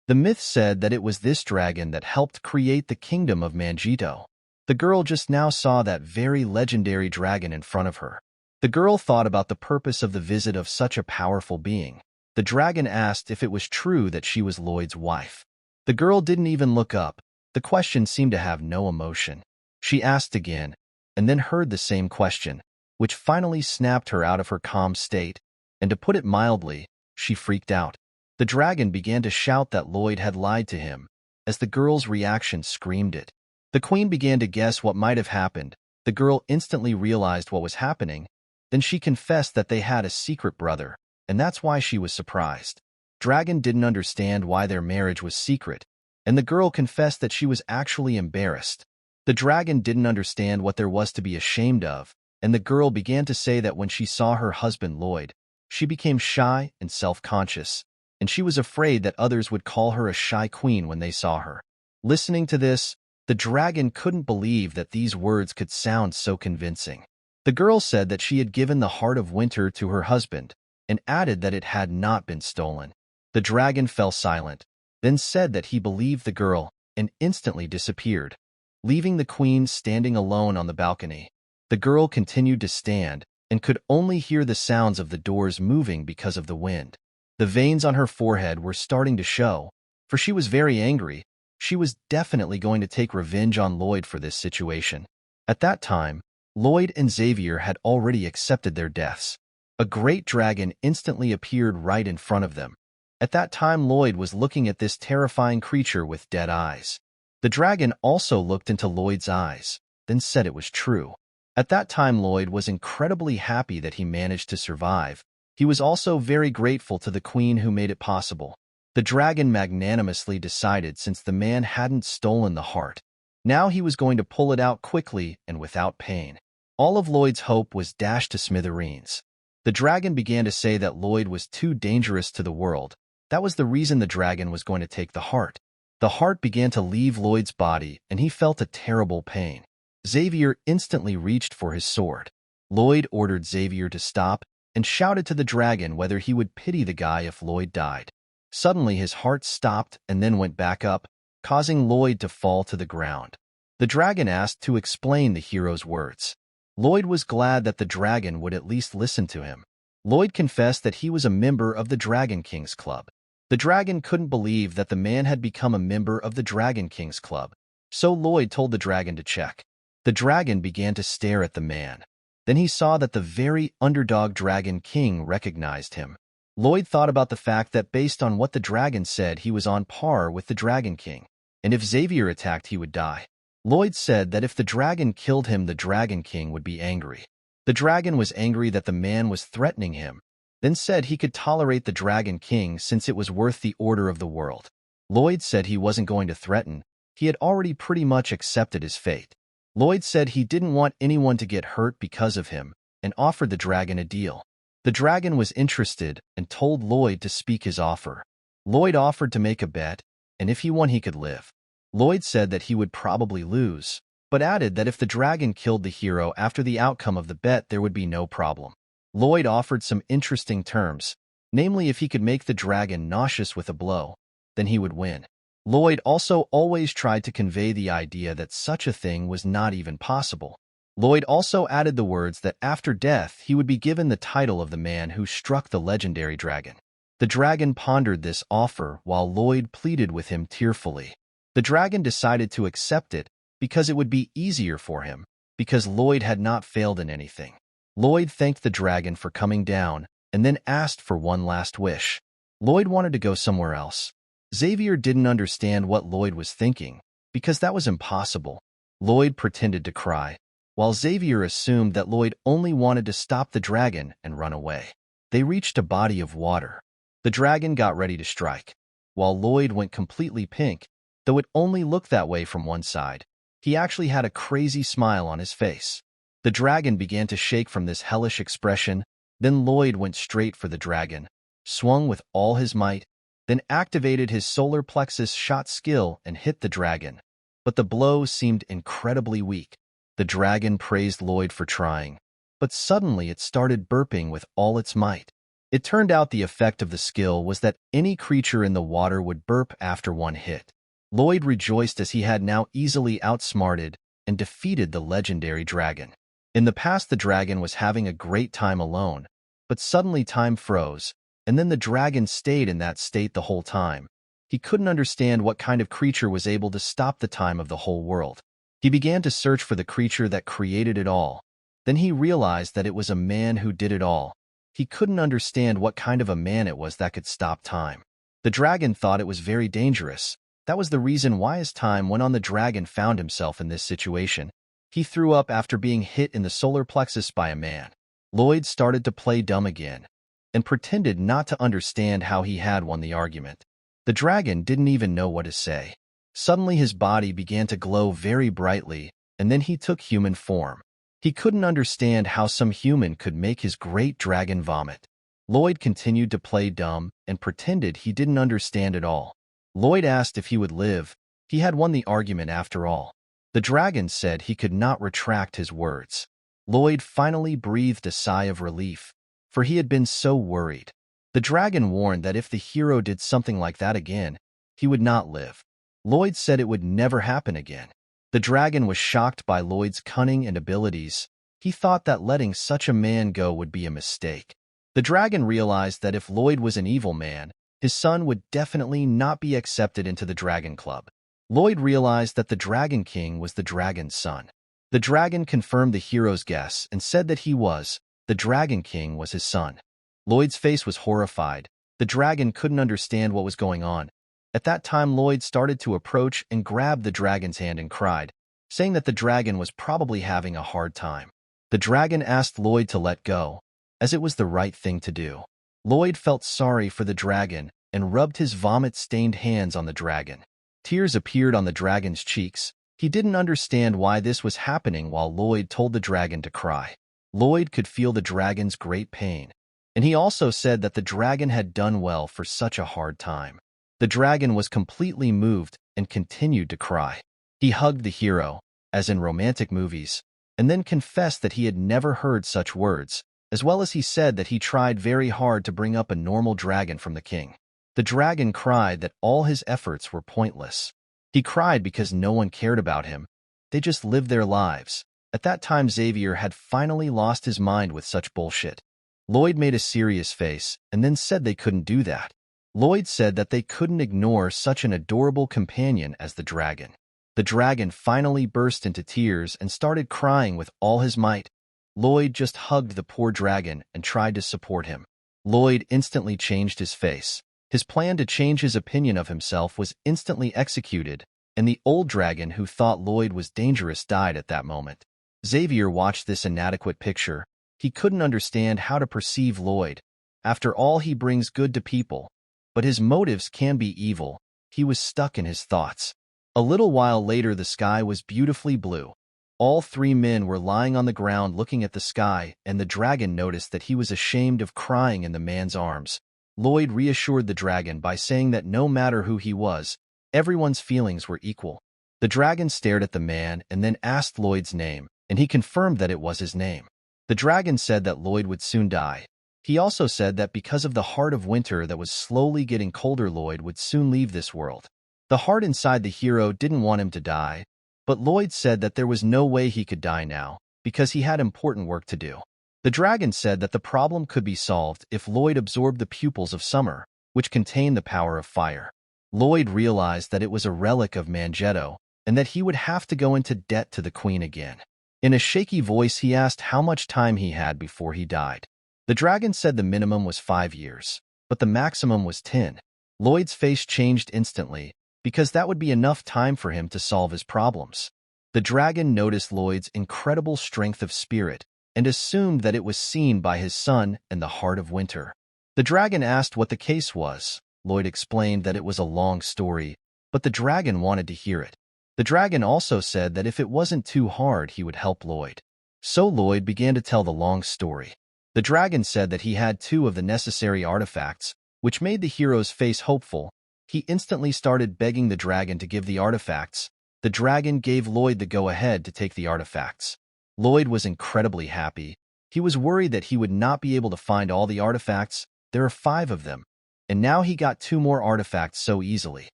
The myth said that it was this dragon that helped create the kingdom of Manjito. The girl just now saw that very legendary dragon in front of her. The girl thought about the purpose of the visit of such a powerful being. The dragon asked if it was true that she was Lloyd's wife. The girl didn't even look up. The question seemed to have no emotion. She asked again, and then heard the same question, which finally snapped her out of her calm state, and to put it mildly, she freaked out. The dragon began to shout that Lloyd had lied to him, as the girl's reaction screamed it. The queen began to guess what might have happened. The girl instantly realized what was happening. Then she confessed that they had a secret brother, and that's why she was surprised. Dragon didn't understand why their marriage was secret. and the girl confessed that she was actually embarrassed. The dragon didn't understand what there was to be ashamed of, and the girl began to say that when she saw her husband Lloyd, she became shy and self-conscious, and she was afraid that others would call her a shy queen when they saw her. Listening to this, the dragon couldn't believe that these words could sound so convincing. The girl said that she had given the heart of winter to her husband, and added that it had not been stolen. The dragon fell silent, then said that he believed the girl, and instantly disappeared, leaving the queen standing alone on the balcony. The girl continued to stand, and could only hear the sounds of the doors moving because of the wind. The veins on her forehead were starting to show, for she was very angry. She was definitely going to take revenge on Lloyd for this situation. At that time, Lloyd and Xavier had already accepted their deaths. A great dragon instantly appeared right in front of them. At that time, Lloyd was looking at this terrifying creature with dead eyes. The dragon also looked into Lloyd's eyes, then said it was true. At that time, Lloyd was incredibly happy that he managed to survive. He was also very grateful to the queen who made it possible. The dragon magnanimously decided, since the man hadn't stolen the heart, now he was going to pull it out quickly and without pain. All of Lloyd's hope was dashed to smithereens. The dragon began to say that Lloyd was too dangerous to the world. That was the reason the dragon was going to take the heart. The heart began to leave Lloyd's body, and he felt a terrible pain. Xavier instantly reached for his sword. Lloyd ordered Xavier to stop and shouted to the dragon whether he would pity the guy if Lloyd died. Suddenly his heart stopped and then went back up, causing Lloyd to fall to the ground. The dragon asked to explain the hero's words. Lloyd was glad that the dragon would at least listen to him. Lloyd confessed that he was a member of the Dragon King's Club. The dragon couldn't believe that the man had become a member of the Dragon King's Club, so Lloyd told the dragon to check. The dragon began to stare at the man. Then he saw that the very underdog Dragon King recognized him. Lloyd thought about the fact that based on what the dragon said, he was on par with the Dragon King, and if Xavier attacked, he would die. Lloyd said that if the dragon killed him, the Dragon King would be angry. The dragon was angry that the man was threatening him, then said he could tolerate the Dragon King since it was worth the order of the world. Lloyd said he wasn't going to threaten. He had already pretty much accepted his fate. Lloyd said he didn't want anyone to get hurt because of him, and offered the dragon a deal. The dragon was interested and told Lloyd to speak his offer. Lloyd offered to make a bet, and if he won, he could live. Lloyd said that he would probably lose, but added that if the dragon killed the hero after the outcome of the bet, there would be no problem. Lloyd offered some interesting terms, namely if he could make the dragon nauseous with a blow, then he would win. Lloyd also always tried to convey the idea that such a thing was not even possible. Lloyd also added the words that after death he would be given the title of the man who struck the legendary dragon. The dragon pondered this offer while Lloyd pleaded with him tearfully. The dragon decided to accept it because it would be easier for him, because Lloyd had not failed in anything. Lloyd thanked the dragon for coming down and then asked for one last wish. Lloyd wanted to go somewhere else. Xavier didn't understand what Lloyd was thinking, because that was impossible. Lloyd pretended to cry, while Xavier assumed that Lloyd only wanted to stop the dragon and run away. They reached a body of water. The dragon got ready to strike, while Lloyd went completely pink, though it only looked that way from one side. He actually had a crazy smile on his face. The dragon began to shake from this hellish expression. Then Lloyd went straight for the dragon, swung with all his might, then activated his solar plexus shot skill and hit the dragon. But the blow seemed incredibly weak. The dragon praised Lloyd for trying, but suddenly it started burping with all its might. It turned out the effect of the skill was that any creature in the water would burp after one hit. Lloyd rejoiced as he had now easily outsmarted and defeated the legendary dragon. In the past, the dragon was having a great time alone, but suddenly time froze, and then the dragon stayed in that state the whole time. He couldn't understand what kind of creature was able to stop the time of the whole world. He began to search for the creature that created it all. Then he realized that it was a man who did it all. He couldn't understand what kind of a man it was that could stop time. The dragon thought it was very dangerous. That was the reason why, as time went on, the dragon found himself in this situation. He threw up after being hit in the solar plexus by a man. Lloyd started to play dumb again and pretended not to understand how he had won the argument. The dragon didn't even know what to say. Suddenly his body began to glow very brightly, and then he took human form. He couldn't understand how some human could make his great dragon vomit. Lloyd continued to play dumb and pretended he didn't understand at all. Lloyd asked if he would live. He had won the argument after all. The dragon said he could not retract his words. Lloyd finally breathed a sigh of relief, for he had been so worried. The dragon warned that if the hero did something like that again, he would not live. Lloyd said it would never happen again. The dragon was shocked by Lloyd's cunning and abilities. He thought that letting such a man go would be a mistake. The dragon realized that if Lloyd was an evil man, his son would definitely not be accepted into the Dragon Club. Lloyd realized that the Dragon King was the dragon's son. The dragon confirmed the hero's guess and said that the Dragon King was his son. Lloyd's face was horrified. The dragon couldn't understand what was going on. At that time, Lloyd started to approach and grabbed the dragon's hand and cried, saying that the dragon was probably having a hard time. The dragon asked Lloyd to let go, as it was the right thing to do. Lloyd felt sorry for the dragon and rubbed his vomit-stained hands on the dragon. Tears appeared on the dragon's cheeks. He didn't understand why this was happening while Lloyd told the dragon to cry. Lloyd could feel the dragon's great pain, and he also said that the dragon had done well for such a hard time. The dragon was completely moved and continued to cry. He hugged the hero, as in romantic movies, and then confessed that he had never heard such words, as well as he said that he tried very hard to bring up a normal dragon from the king. The dragon cried that all his efforts were pointless. He cried because no one cared about him. They just lived their lives. At that time, Xavier had finally lost his mind with such bullshit. Lloyd made a serious face and then said they couldn't do that. Lloyd said that they couldn't ignore such an adorable companion as the dragon. The dragon finally burst into tears and started crying with all his might. Lloyd just hugged the poor dragon and tried to support him. Lloyd instantly changed his face. His plan to change his opinion of himself was instantly executed, and the old dragon who thought Lloyd was dangerous died at that moment. Xavier watched this inadequate picture. He couldn't understand how to perceive Lloyd. After all, he brings good to people, but his motives can be evil. He was stuck in his thoughts. A little while later, the sky was beautifully blue. All three men were lying on the ground looking at the sky, and the dragon noticed that he was ashamed of crying in the man's arms. Lloyd reassured the dragon by saying that no matter who he was, everyone's feelings were equal. The dragon stared at the man and then asked Lloyd's name, and he confirmed that it was his name. The dragon said that Lloyd would soon die. He also said that because of the heart of winter that was slowly getting colder, Lloyd would soon leave this world. The heart inside the hero didn't want him to die, but Lloyd said that there was no way he could die now, because he had important work to do. The dragon said that the problem could be solved if Lloyd absorbed the pupils of summer, which contain the power of fire. Lloyd realized that it was a relic of Mangetto, and that he would have to go into debt to the queen again. In a shaky voice, he asked how much time he had before he died. The dragon said the minimum was 5 years, but the maximum was 10. Lloyd's face changed instantly, because that would be enough time for him to solve his problems. The dragon noticed Lloyd's incredible strength of spirit, and assumed that it was seen by his son and the heart of winter. The dragon asked what the case was. Lloyd explained that it was a long story, but the dragon wanted to hear it. The dragon also said that if it wasn't too hard, he would help Lloyd. So Lloyd began to tell the long story. The dragon said that he had 2 of the necessary artifacts, which made the hero's face hopeful. He instantly started begging the dragon to give the artifacts. The dragon gave Lloyd the go-ahead to take the artifacts. Lloyd was incredibly happy. He was worried that he would not be able to find all the artifacts. There are 5 of them, and now he got 2 more artifacts so easily.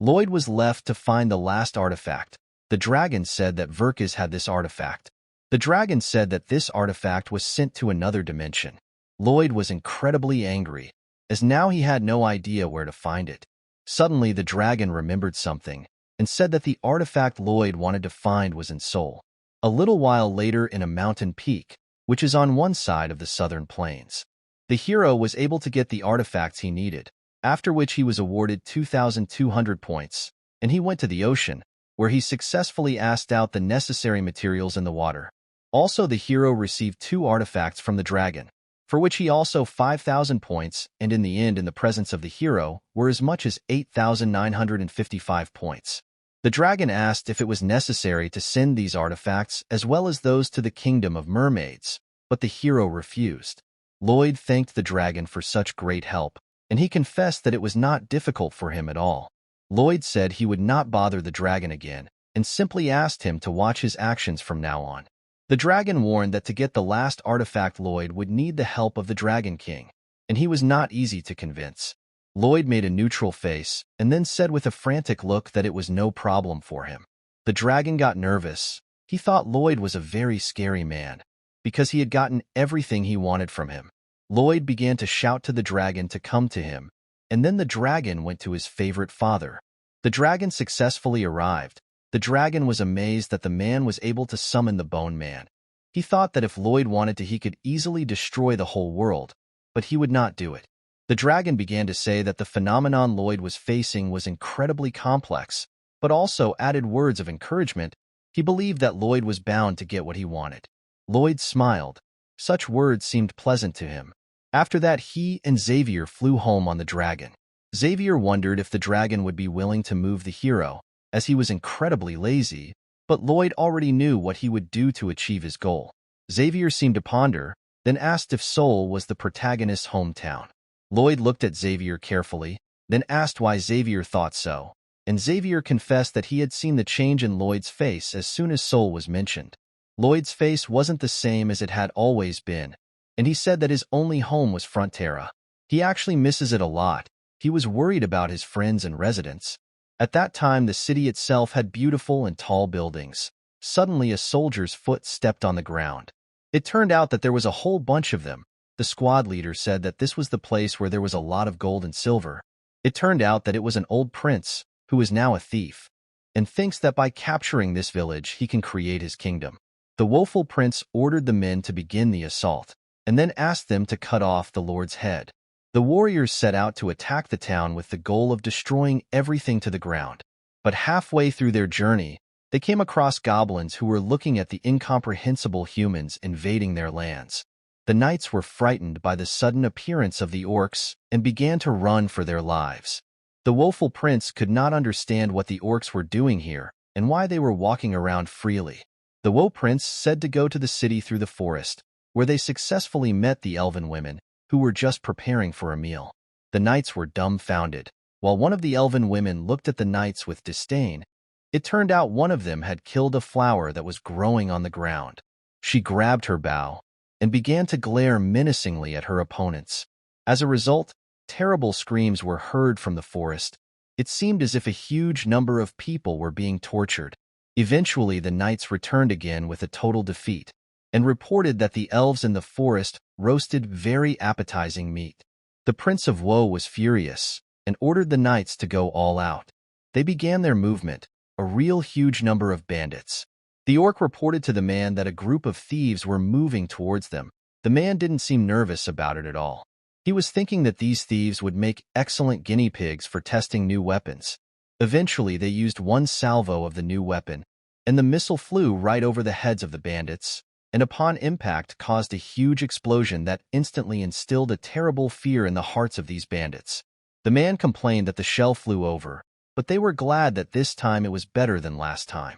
Lloyd was left to find the last artifact. The dragon said that Verge had this artifact. The dragon said that this artifact was sent to another dimension. Lloyd was incredibly angry, as now he had no idea where to find it. Suddenly, the dragon remembered something, and said that the artifact Lloyd wanted to find was in Seoul. A little while later, in a mountain peak, which is on one side of the southern plains, the hero was able to get the artifacts he needed, after which he was awarded 2,200 points, and he went to the ocean, where he successfully asked out the necessary materials in the water. Also, the hero received 2 artifacts from the dragon, for which he also 5,000 points, and in the end, in the presence of the hero, were as much as 8,955 points. The dragon asked if it was necessary to send these artifacts as well as those to the kingdom of mermaids, but the hero refused. Lloyd thanked the dragon for such great help, and he confessed that it was not difficult for him at all. Lloyd said he would not bother the dragon again, and simply asked him to watch his actions from now on. The dragon warned that to get the last artifact Lloyd would need the help of the Dragon King, and he was not easy to convince. Lloyd made a neutral face, and then said with a frantic look that it was no problem for him. The dragon got nervous. He thought Lloyd was a very scary man, because he had gotten everything he wanted from him. Lloyd began to shout to the dragon to come to him, and then the dragon went to his favorite father. The dragon successfully arrived. The dragon was amazed that the man was able to summon the Bone Man. He thought that if Lloyd wanted to, he could easily destroy the whole world, but he would not do it. The dragon began to say that the phenomenon Lloyd was facing was incredibly complex, but also added words of encouragement. He believed that Lloyd was bound to get what he wanted. Lloyd smiled. Such words seemed pleasant to him. After that, he and Xavier flew home on the dragon. Xavier wondered if the dragon would be willing to move the hero, as he was incredibly lazy, but Lloyd already knew what he would do to achieve his goal. Xavier seemed to ponder, then asked if Seoul was the protagonist's hometown. Lloyd looked at Xavier carefully, then asked why Xavier thought so, and Xavier confessed that he had seen the change in Lloyd's face as soon as Seoul was mentioned. Lloyd's face wasn't the same as it had always been, and he said that his only home was Frontera. He actually misses it a lot. He was worried about his friends and residents. At that time, the city itself had beautiful and tall buildings. Suddenly, a soldier's foot stepped on the ground. It turned out that there was a whole bunch of them. The squad leader said that this was the place where there was a lot of gold and silver. It turned out that it was an old prince, who is now a thief, and thinks that by capturing this village he can create his kingdom. The woeful prince ordered the men to begin the assault, and then asked them to cut off the lord's head. The warriors set out to attack the town with the goal of destroying everything to the ground. But halfway through their journey, they came across goblins who were looking at the incomprehensible humans invading their lands. The knights were frightened by the sudden appearance of the orcs and began to run for their lives. The woeful prince could not understand what the orcs were doing here and why they were walking around freely. The woe prince said to go to the city through the forest, where they successfully met the elven women, who were just preparing for a meal. The knights were dumbfounded, while one of the elven women looked at the knights with disdain. It turned out one of them had killed a flower that was growing on the ground. She grabbed her bow and began to glare menacingly at her opponents. As a result, terrible screams were heard from the forest. It seemed as if a huge number of people were being tortured. Eventually, the knights returned again with a total defeat, and reported that the elves in the forest roasted very appetizing meat. The Prince of Woe was furious, and ordered the knights to go all out. They began their movement, a real huge number of bandits. The orc reported to the man that a group of thieves were moving towards them. The man didn't seem nervous about it at all. He was thinking that these thieves would make excellent guinea pigs for testing new weapons. Eventually, they used one salvo of the new weapon, and the missile flew right over the heads of the bandits, and upon impact caused a huge explosion that instantly instilled a terrible fear in the hearts of these bandits. The man complained that the shell flew over, but they were glad that this time it was better than last time.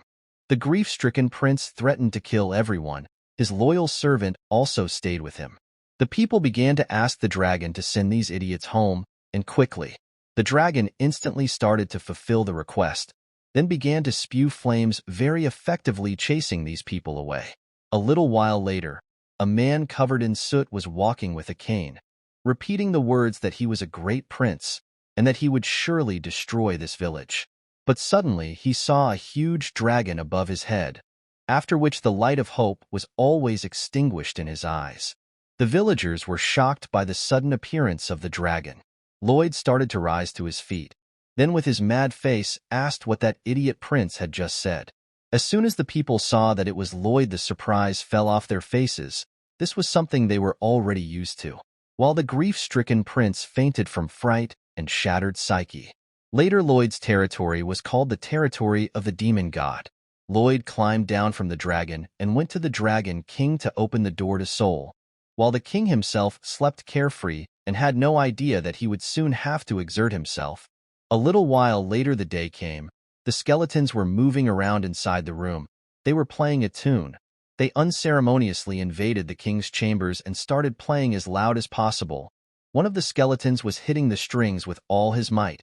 The grief-stricken prince threatened to kill everyone. His loyal servant also stayed with him. The people began to ask the dragon to send these idiots home, and quickly. The dragon instantly started to fulfill the request, then began to spew flames very effectively, chasing these people away. A little while later, a man covered in soot was walking with a cane, repeating the words that he was a great prince, and that he would surely destroy this village. But suddenly he saw a huge dragon above his head, after which the light of hope was always extinguished in his eyes. The villagers were shocked by the sudden appearance of the dragon. Lloyd started to rise to his feet, then with his mad face asked what that idiot prince had just said. As soon as the people saw that it was Lloyd, the surprise fell off their faces. This was something they were already used to. While the grief-stricken prince fainted from fright and shattered psyche. Later, Lloyd's territory was called the territory of the demon god. Lloyd climbed down from the dragon and went to the Dragon King to open the door to Seoul, while the king himself slept carefree and had no idea that he would soon have to exert himself. A little while later the day came. The skeletons were moving around inside the room. They were playing a tune. They unceremoniously invaded the king's chambers and started playing as loud as possible. One of the skeletons was hitting the strings with all his might.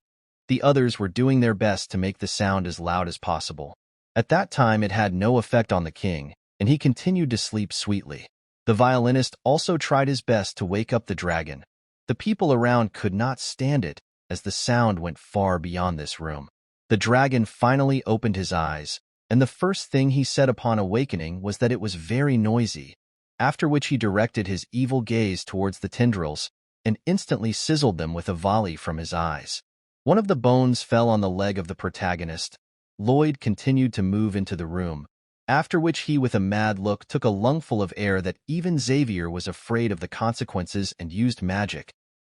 The others were doing their best to make the sound as loud as possible. At that time, it had no effect on the king, and he continued to sleep sweetly. The violinist also tried his best to wake up the dragon. The people around could not stand it, as the sound went far beyond this room. The dragon finally opened his eyes, and the first thing he said upon awakening was that it was very noisy, after which he directed his evil gaze towards the tendrils and instantly sizzled them with a volley from his eyes. One of the bones fell on the leg of the protagonist. Lloyd continued to move into the room, after which he, with a mad look, took a lungful of air that even Xavier was afraid of the consequences and used magic.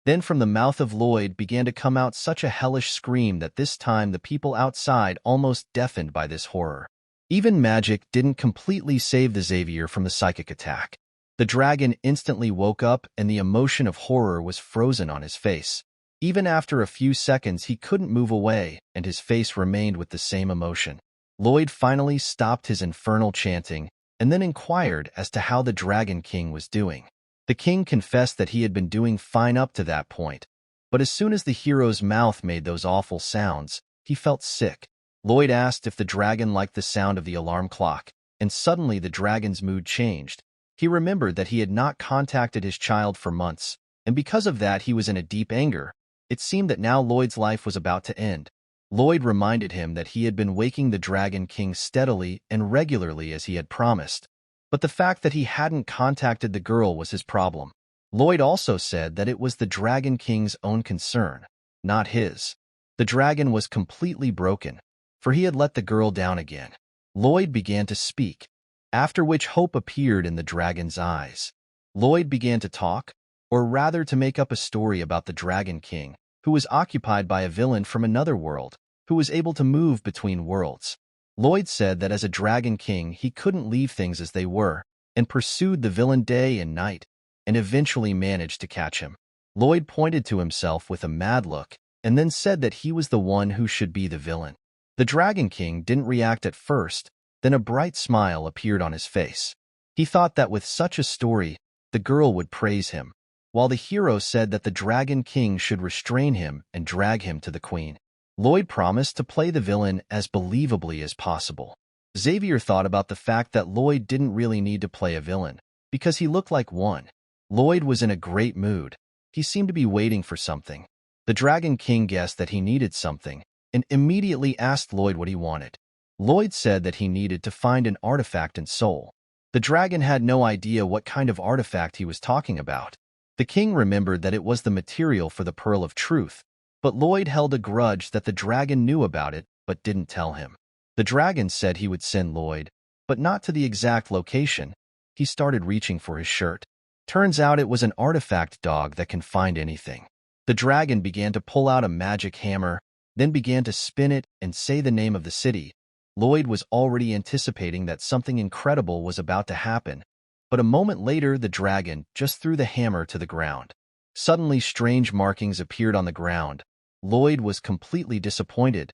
Then from the mouth of Lloyd began to come out such a hellish scream that this time the people outside almost deafened by this horror. Even magic didn't completely save the Xavier from the psychic attack. The dragon instantly woke up and the emotion of horror was frozen on his face. Even after a few seconds he couldn't move away and his face remained with the same emotion. Lloyd finally stopped his infernal chanting and then inquired as to how the Dragon King was doing. The king confessed that he had been doing fine up to that point, but as soon as the hero's mouth made those awful sounds, he felt sick. Lloyd asked if the dragon liked the sound of the alarm clock, and suddenly the dragon's mood changed. He remembered that he had not contacted his child for months, and because of that he was in a deep anger. It seemed that now Lloyd's life was about to end. Lloyd reminded him that he had been waking the Dragon King steadily and regularly as he had promised. But the fact that he hadn't contacted the girl was his problem. Lloyd also said that it was the Dragon King's own concern, not his. The dragon was completely broken, for he had let the girl down again. Lloyd began to speak, after which hope appeared in the dragon's eyes. Lloyd began to talk, or rather to make up a story about the Dragon King, who was occupied by a villain from another world, who was able to move between worlds. Lloyd said that as a Dragon King he couldn't leave things as they were, and pursued the villain day and night, and eventually managed to catch him. Lloyd pointed to himself with a mad look, and then said that he was the one who should be the villain. The Dragon King didn't react at first, then a bright smile appeared on his face. He thought that with such a story, the girl would praise him, while the hero said that the Dragon King should restrain him and drag him to the queen. Lloyd promised to play the villain as believably as possible. Xavier thought about the fact that Lloyd didn't really need to play a villain, because he looked like one. Lloyd was in a great mood. He seemed to be waiting for something. The Dragon King guessed that he needed something, and immediately asked Lloyd what he wanted. Lloyd said that he needed to find an artifact in Seoul. The dragon had no idea what kind of artifact he was talking about. The king remembered that it was the material for the Pearl of Truth, but Lloyd held a grudge that the dragon knew about it but didn't tell him. The dragon said he would send Lloyd, but not to the exact location. He started reaching for his shirt. Turns out it was an artifact dog that can find anything. The dragon began to pull out a magic hammer, then began to spin it and say the name of the city. Lloyd was already anticipating that something incredible was about to happen, but a moment later the dragon just threw the hammer to the ground. Suddenly strange markings appeared on the ground. Lloyd was completely disappointed.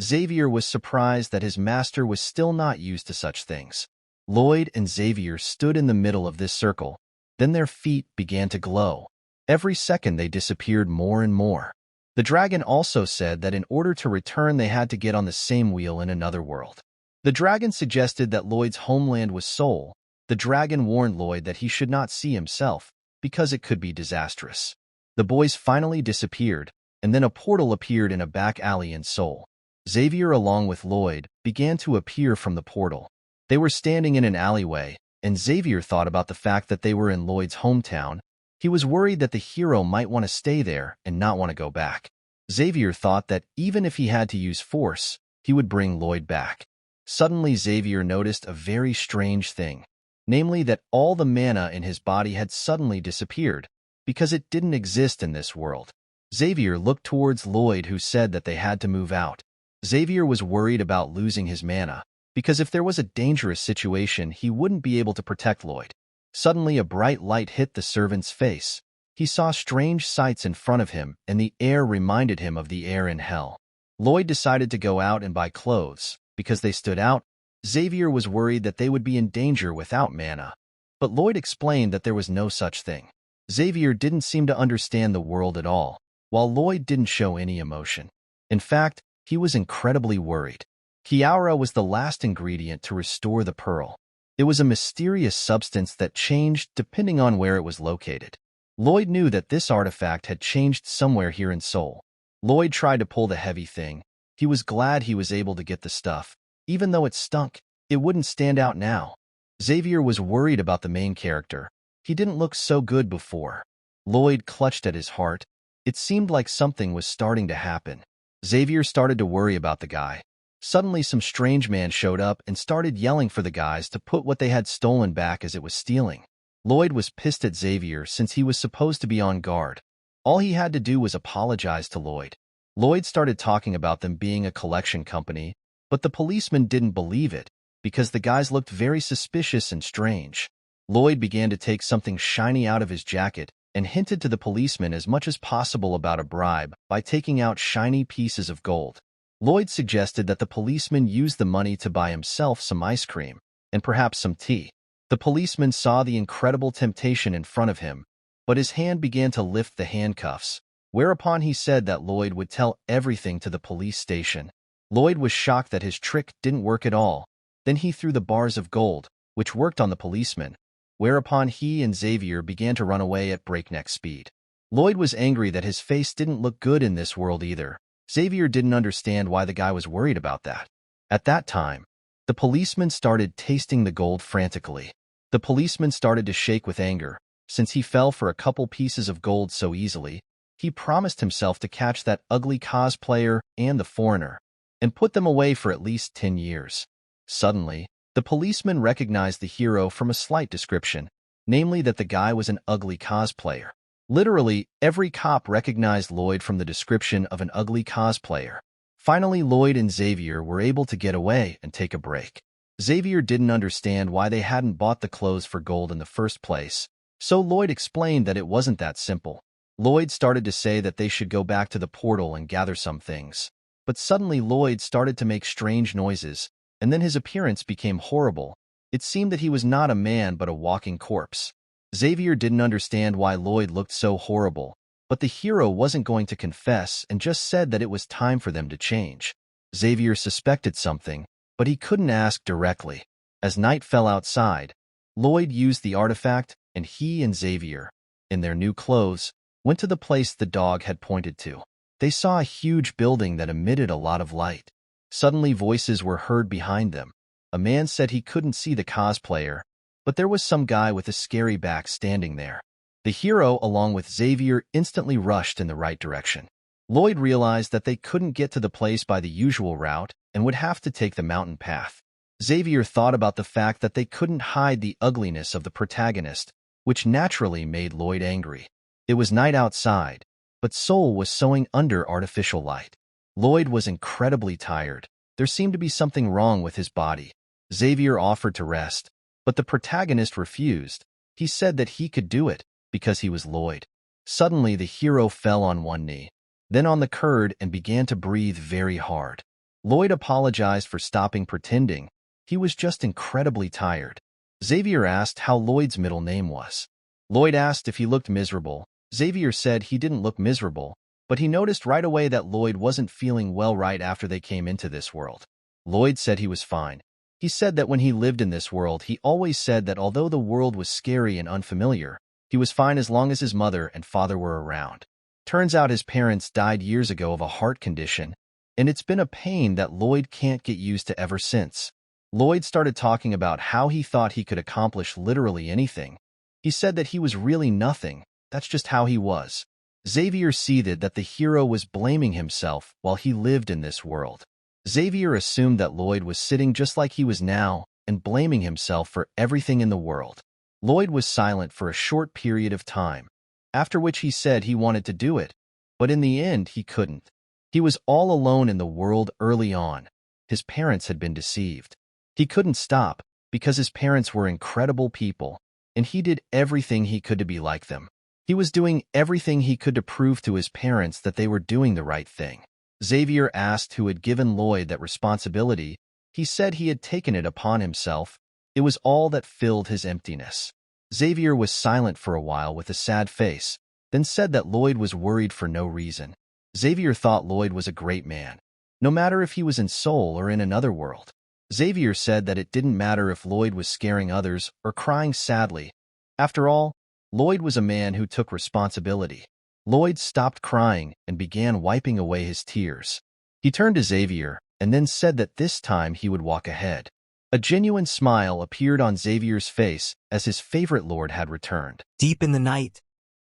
Xavier was surprised that his master was still not used to such things. Lloyd and Xavier stood in the middle of this circle. Then their feet began to glow. Every second they disappeared more and more. The dragon also said that in order to return they had to get on the same wheel in another world. The dragon suggested that Lloyd's homeland was Seoul. The dragon warned Lloyd that he should not see himself, because it could be disastrous. The boys finally disappeared, and then a portal appeared in a back alley in Seoul. Xavier, along with Lloyd, began to appear from the portal. They were standing in an alleyway, and Xavier thought about the fact that they were in Lloyd's hometown. He was worried that the hero might want to stay there and not want to go back. Xavier thought that even if he had to use force, he would bring Lloyd back. Suddenly Xavier noticed a very strange thing, namely that all the mana in his body had suddenly disappeared, because it didn't exist in this world. Xavier looked towards Lloyd, who said that they had to move out. Xavier was worried about losing his mana, because if there was a dangerous situation he wouldn't be able to protect Lloyd. Suddenly a bright light hit the servant's face. He saw strange sights in front of him, and the air reminded him of the air in hell. Lloyd decided to go out and buy clothes. Because they stood out, Xavier was worried that they would be in danger without mana. But Lloyd explained that there was no such thing. Xavier didn't seem to understand the world at all, while Lloyd didn't show any emotion. In fact, he was incredibly worried. Kiara was the last ingredient to restore the pearl. It was a mysterious substance that changed depending on where it was located. Lloyd knew that this artifact had changed somewhere here in Seoul. Lloyd tried to pull the heavy thing. He was glad he was able to get the stuff. Even though it stunk, it wouldn't stand out now. Xavier was worried about the main character. He didn't look so good before. Lloyd clutched at his heart. It seemed like something was starting to happen. Xavier started to worry about the guy. Suddenly some strange man showed up and started yelling for the guys to put what they had stolen back as it was stealing. Lloyd was pissed at Xavier since he was supposed to be on guard. All he had to do was apologize to Lloyd. Lloyd started talking about them being a collection company, but the policeman didn't believe it because the guys looked very suspicious and strange. Lloyd began to take something shiny out of his jacket and hinted to the policeman as much as possible about a bribe by taking out shiny pieces of gold. Lloyd suggested that the policeman use the money to buy himself some ice cream and perhaps some tea. The policeman saw the incredible temptation in front of him, but his hand began to lift the handcuffs, whereupon he said that Lloyd would tell everything to the police station. Lloyd was shocked that his trick didn't work at all. Then he threw the bars of gold, which worked on the policeman, whereupon he and Xavier began to run away at breakneck speed. Lloyd was angry that his face didn't look good in this world either. Xavier didn't understand why the guy was worried about that. At that time, the policeman started tasting the gold frantically. The policeman started to shake with anger. Since he fell for a couple pieces of gold so easily, he promised himself to catch that ugly cosplayer and the foreigner, and put them away for at least 10 years. Suddenly, the policeman recognized the hero from a slight description, namely that the guy was an ugly cosplayer. Literally, every cop recognized Lloyd from the description of an ugly cosplayer. Finally, Lloyd and Xavier were able to get away and take a break. Xavier didn't understand why they hadn't bought the clothes for gold in the first place, so Lloyd explained that it wasn't that simple. Lloyd started to say that they should go back to the portal and gather some things. But suddenly Lloyd started to make strange noises, and then his appearance became horrible. It seemed that he was not a man but a walking corpse. Xavier didn't understand why Lloyd looked so horrible, but the hero wasn't going to confess and just said that it was time for them to change. Xavier suspected something, but he couldn't ask directly. As night fell outside, Lloyd used the artifact, and he and Xavier, in their new clothes, went to the place the dog had pointed to. They saw a huge building that emitted a lot of light. Suddenly voices were heard behind them. A man said he couldn't see the cosplayer, but there was some guy with a scary back standing there. The hero, along with Xavier, instantly rushed in the right direction. Lloyd realized that they couldn't get to the place by the usual route and would have to take the mountain path. Xavier thought about the fact that they couldn't hide the ugliness of the protagonist, which naturally made Lloyd angry. It was night outside, but Seoul was sewing under artificial light. Lloyd was incredibly tired. There seemed to be something wrong with his body. Xavier offered to rest, but the protagonist refused. He said that he could do it because he was Lloyd. Suddenly, the hero fell on one knee, then on the curd and began to breathe very hard. Lloyd apologized for stopping pretending. He was just incredibly tired. Xavier asked how Lloyd's middle name was. Lloyd asked if he looked miserable. Xavier said he didn't look miserable, but he noticed right away that Lloyd wasn't feeling well right after they came into this world. Lloyd said he was fine. He said that when he lived in this world, he always said that although the world was scary and unfamiliar, he was fine as long as his mother and father were around. Turns out his parents died years ago of a heart condition, and it's been a pain that Lloyd can't get used to ever since. Lloyd started talking about how he thought he could accomplish literally anything. He said that he was really nothing. That's just how he was. Xavier seethed that the hero was blaming himself while he lived in this world. Xavier assumed that Lloyd was sitting just like he was now and blaming himself for everything in the world. Lloyd was silent for a short period of time, after which he said he wanted to do it, but in the end he couldn't. He was all alone in the world early on. His parents had been deceived. He couldn't stop because his parents were incredible people, and he did everything he could to be like them. He was doing everything he could to prove to his parents that they were doing the right thing. Xavier asked who had given Lloyd that responsibility. He said he had taken it upon himself. It was all that filled his emptiness. Xavier was silent for a while with a sad face, then said that Lloyd was worried for no reason. Xavier thought Lloyd was a great man, no matter if he was in Seoul or in another world. Xavier said that it didn't matter if Lloyd was scaring others or crying sadly. After all, Lloyd was a man who took responsibility. Lloyd stopped crying and began wiping away his tears. He turned to Xavier and then said that this time he would walk ahead. A genuine smile appeared on Xavier's face as his favorite lord had returned. Deep in the night,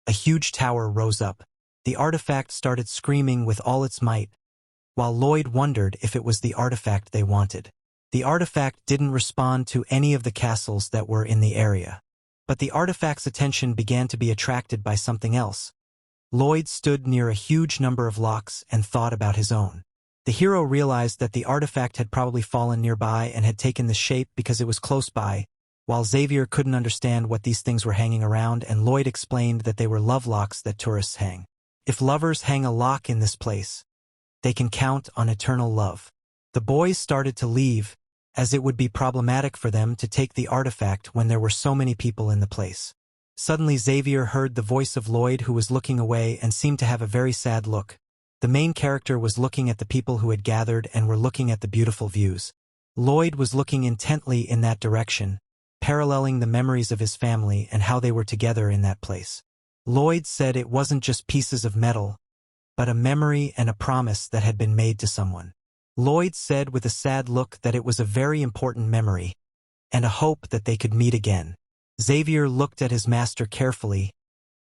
a huge tower rose up. The artifact started screaming with all its might, while Lloyd wondered if it was the artifact they wanted. The artifact didn't respond to any of the castles that were in the area, but the artifact's attention began to be attracted by something else. Lloyd stood near a huge number of locks and thought about his own. The hero realized that the artifact had probably fallen nearby and had taken this shape because it was close by, while Xavier couldn't understand what these things were hanging around, and Lloyd explained that they were love locks that tourists hang. If lovers hang a lock in this place, they can count on eternal love. The boys started to leave, as it would be problematic for them to take the artifact when there were so many people in the place. Suddenly Xavier heard the voice of Lloyd, who was looking away and seemed to have a very sad look. The main character was looking at the people who had gathered and were looking at the beautiful views. Lloyd was looking intently in that direction, paralleling the memories of his family and how they were together in that place. Lloyd said it wasn't just pieces of metal, but a memory and a promise that had been made to someone. Lloyd said with a sad look that it was a very important memory, and a hope that they could meet again. Xavier looked at his master carefully.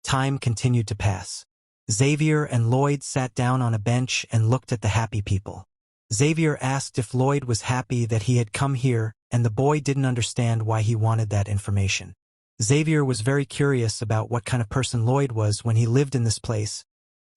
Time continued to pass. Xavier and Lloyd sat down on a bench and looked at the happy people. Xavier asked if Lloyd was happy that he had come here, and the boy didn't understand why he wanted that information. Xavier was very curious about what kind of person Lloyd was when he lived in this place.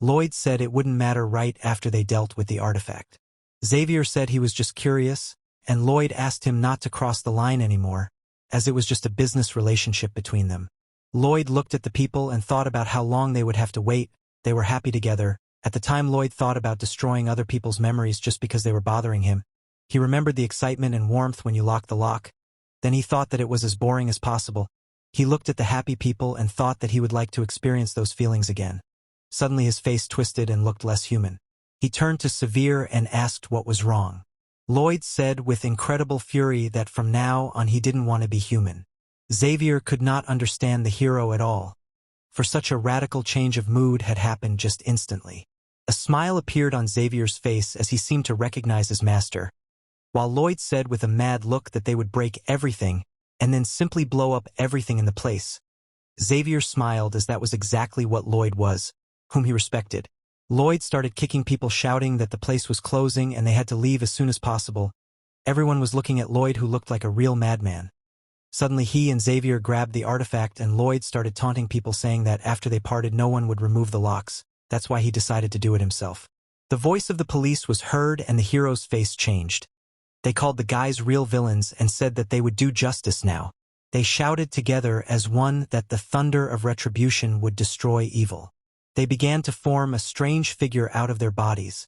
Lloyd said it wouldn't matter right after they dealt with the artifact. Xavier said he was just curious, and Lloyd asked him not to cross the line anymore, as it was just a business relationship between them. Lloyd looked at the people and thought about how long they would have to wait. They were happy together. At the time, Lloyd thought about destroying other people's memories just because they were bothering him. He remembered the excitement and warmth when you locked the lock. Then he thought that it was as boring as possible. He looked at the happy people and thought that he would like to experience those feelings again. Suddenly his face twisted and looked less human. He turned to Xavier and asked what was wrong. Lloyd said with incredible fury that from now on he didn't want to be human. Xavier could not understand the hero at all, for such a radical change of mood had happened just instantly. A smile appeared on Xavier's face as he seemed to recognize his master, while Lloyd said with a mad look that they would break everything and then simply blow up everything in the place. Xavier smiled, as that was exactly what Lloyd was, whom he respected. Lloyd started kicking people, shouting that the place was closing and they had to leave as soon as possible. Everyone was looking at Lloyd, who looked like a real madman. Suddenly he and Xavier grabbed the artifact, and Lloyd started taunting people, saying that after they parted no one would remove the locks. That's why he decided to do it himself. The voice of the police was heard and the hero's face changed. They called the guys real villains and said that they would do justice now. They shouted together as one that the thunder of retribution would destroy evil. They began to form a strange figure out of their bodies,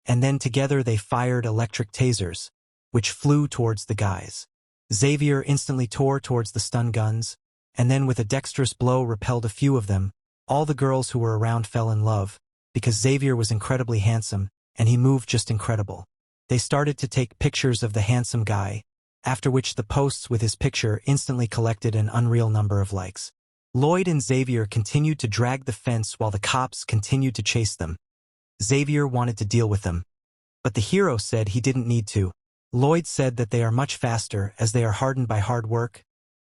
and then together they fired electric tasers, which flew towards the guys. Xavier instantly tore towards the stun guns, and then with a dexterous blow repelled a few of them. All the girls who were around fell in love, because Xavier was incredibly handsome, and he moved just incredible. They started to take pictures of the handsome guy, after which the posts with his picture instantly collected an unreal number of likes. Lloyd and Xavier continued to drag the fence while the cops continued to chase them. Xavier wanted to deal with them, but the hero said he didn't need to. Lloyd said that they are much faster as they are hardened by hard work.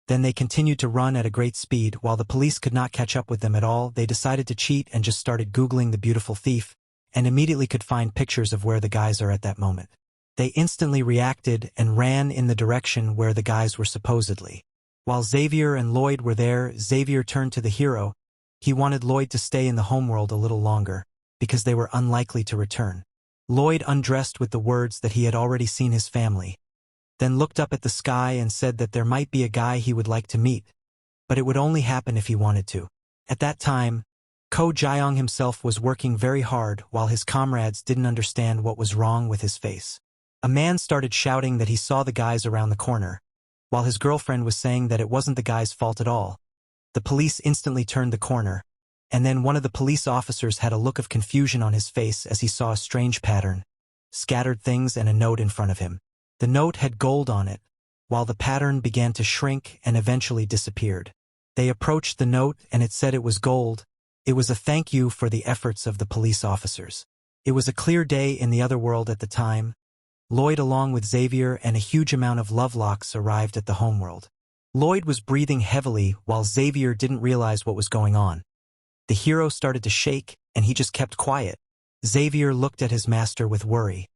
Then they continued to run at a great speed. While the police could not catch up with them at all, they decided to cheat and just started Googling the beautiful thief, and immediately could find pictures of where the guys are at that moment. They instantly reacted and ran in the direction where the guys were supposedly. While Xavier and Lloyd were there, Xavier turned to the hero. He wanted Lloyd to stay in the homeworld a little longer, because they were unlikely to return. Lloyd undressed with the words that he had already seen his family, then looked up at the sky and said that there might be a guy he would like to meet, but it would only happen if he wanted to. At that time, Ko Jaeong himself was working very hard while his comrades didn't understand what was wrong with his face. A man started shouting that he saw the guys around the corner, while his girlfriend was saying that it wasn't the guy's fault at all. The police instantly turned the corner, and then one of the police officers had a look of confusion on his face as he saw a strange pattern, scattered things and a note in front of him. The note had gold on it, while the pattern began to shrink and eventually disappeared. They approached the note and it said it was gold. It was a thank you for the efforts of the police officers. It was a clear day in the other world at the time. Lloyd along with Xavier and a huge amount of lovelocks arrived at the homeworld. Lloyd was breathing heavily while Xavier didn't realize what was going on. The hero started to shake and he just kept quiet. Xavier looked at his master with worry,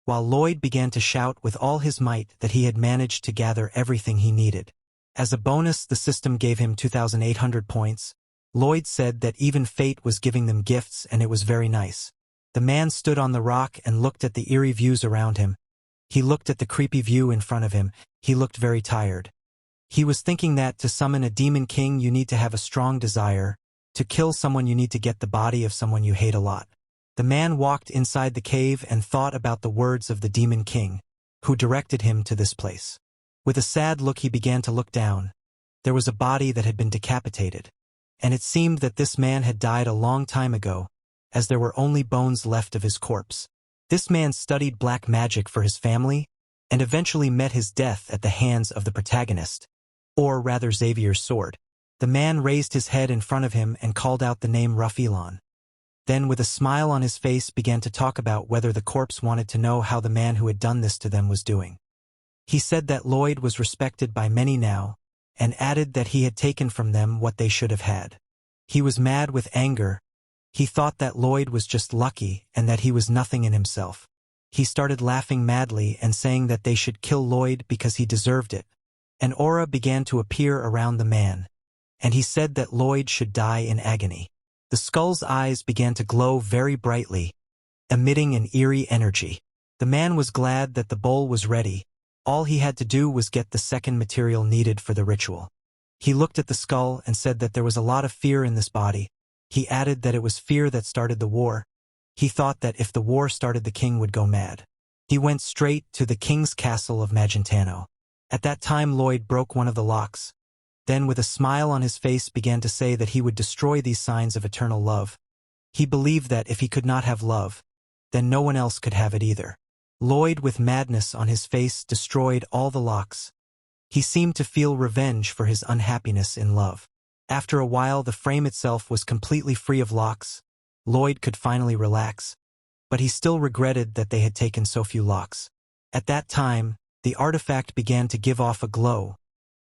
while Lloyd began to shout with all his might that he had managed to gather everything he needed. As a bonus, the system gave him 2,800 points. Lloyd said that even fate was giving them gifts and it was very nice. The man stood on the rock and looked at the eerie views around him. He looked at the creepy view in front of him. He looked very tired. He was thinking that to summon a demon king you need to have a strong desire. To kill someone you need to get the body of someone you hate a lot. The man walked inside the cave and thought about the words of the demon king, who directed him to this place. With a sad look he began to look down. There was a body that had been decapitated, and it seemed that this man had died a long time ago, as there were only bones left of his corpse. This man studied black magic for his family, and eventually met his death at the hands of the protagonist, or rather Xavier's sword. The man raised his head in front of him and called out the name Rafilon. Then with a smile on his face began to talk about whether the corpse wanted to know how the man who had done this to them was doing. He said that Lloyd was respected by many now, and added that he had taken from them what they should have had. He was mad with anger. He thought that Lloyd was just lucky and that he was nothing in himself. He started laughing madly and saying that they should kill Lloyd because he deserved it. An aura began to appear around the man, and he said that Lloyd should die in agony. The skull's eyes began to glow very brightly, emitting an eerie energy. The man was glad that the bowl was ready. All he had to do was get the second material needed for the ritual. He looked at the skull and said that there was a lot of fear in this body. He added that it was fear that started the war. He thought that if the war started the king would go mad. He went straight to the king's castle of Magentano. At that time Lloyd broke one of the locks. Then with a smile on his face began to say that he would destroy these signs of eternal love. He believed that if he could not have love, then no one else could have it either. Lloyd, with madness on his face, destroyed all the locks. He seemed to feel revenge for his unhappiness in love. After a while the frame itself was completely free of locks. Lloyd could finally relax, but he still regretted that they had taken so few locks. At that time, the artifact began to give off a glow,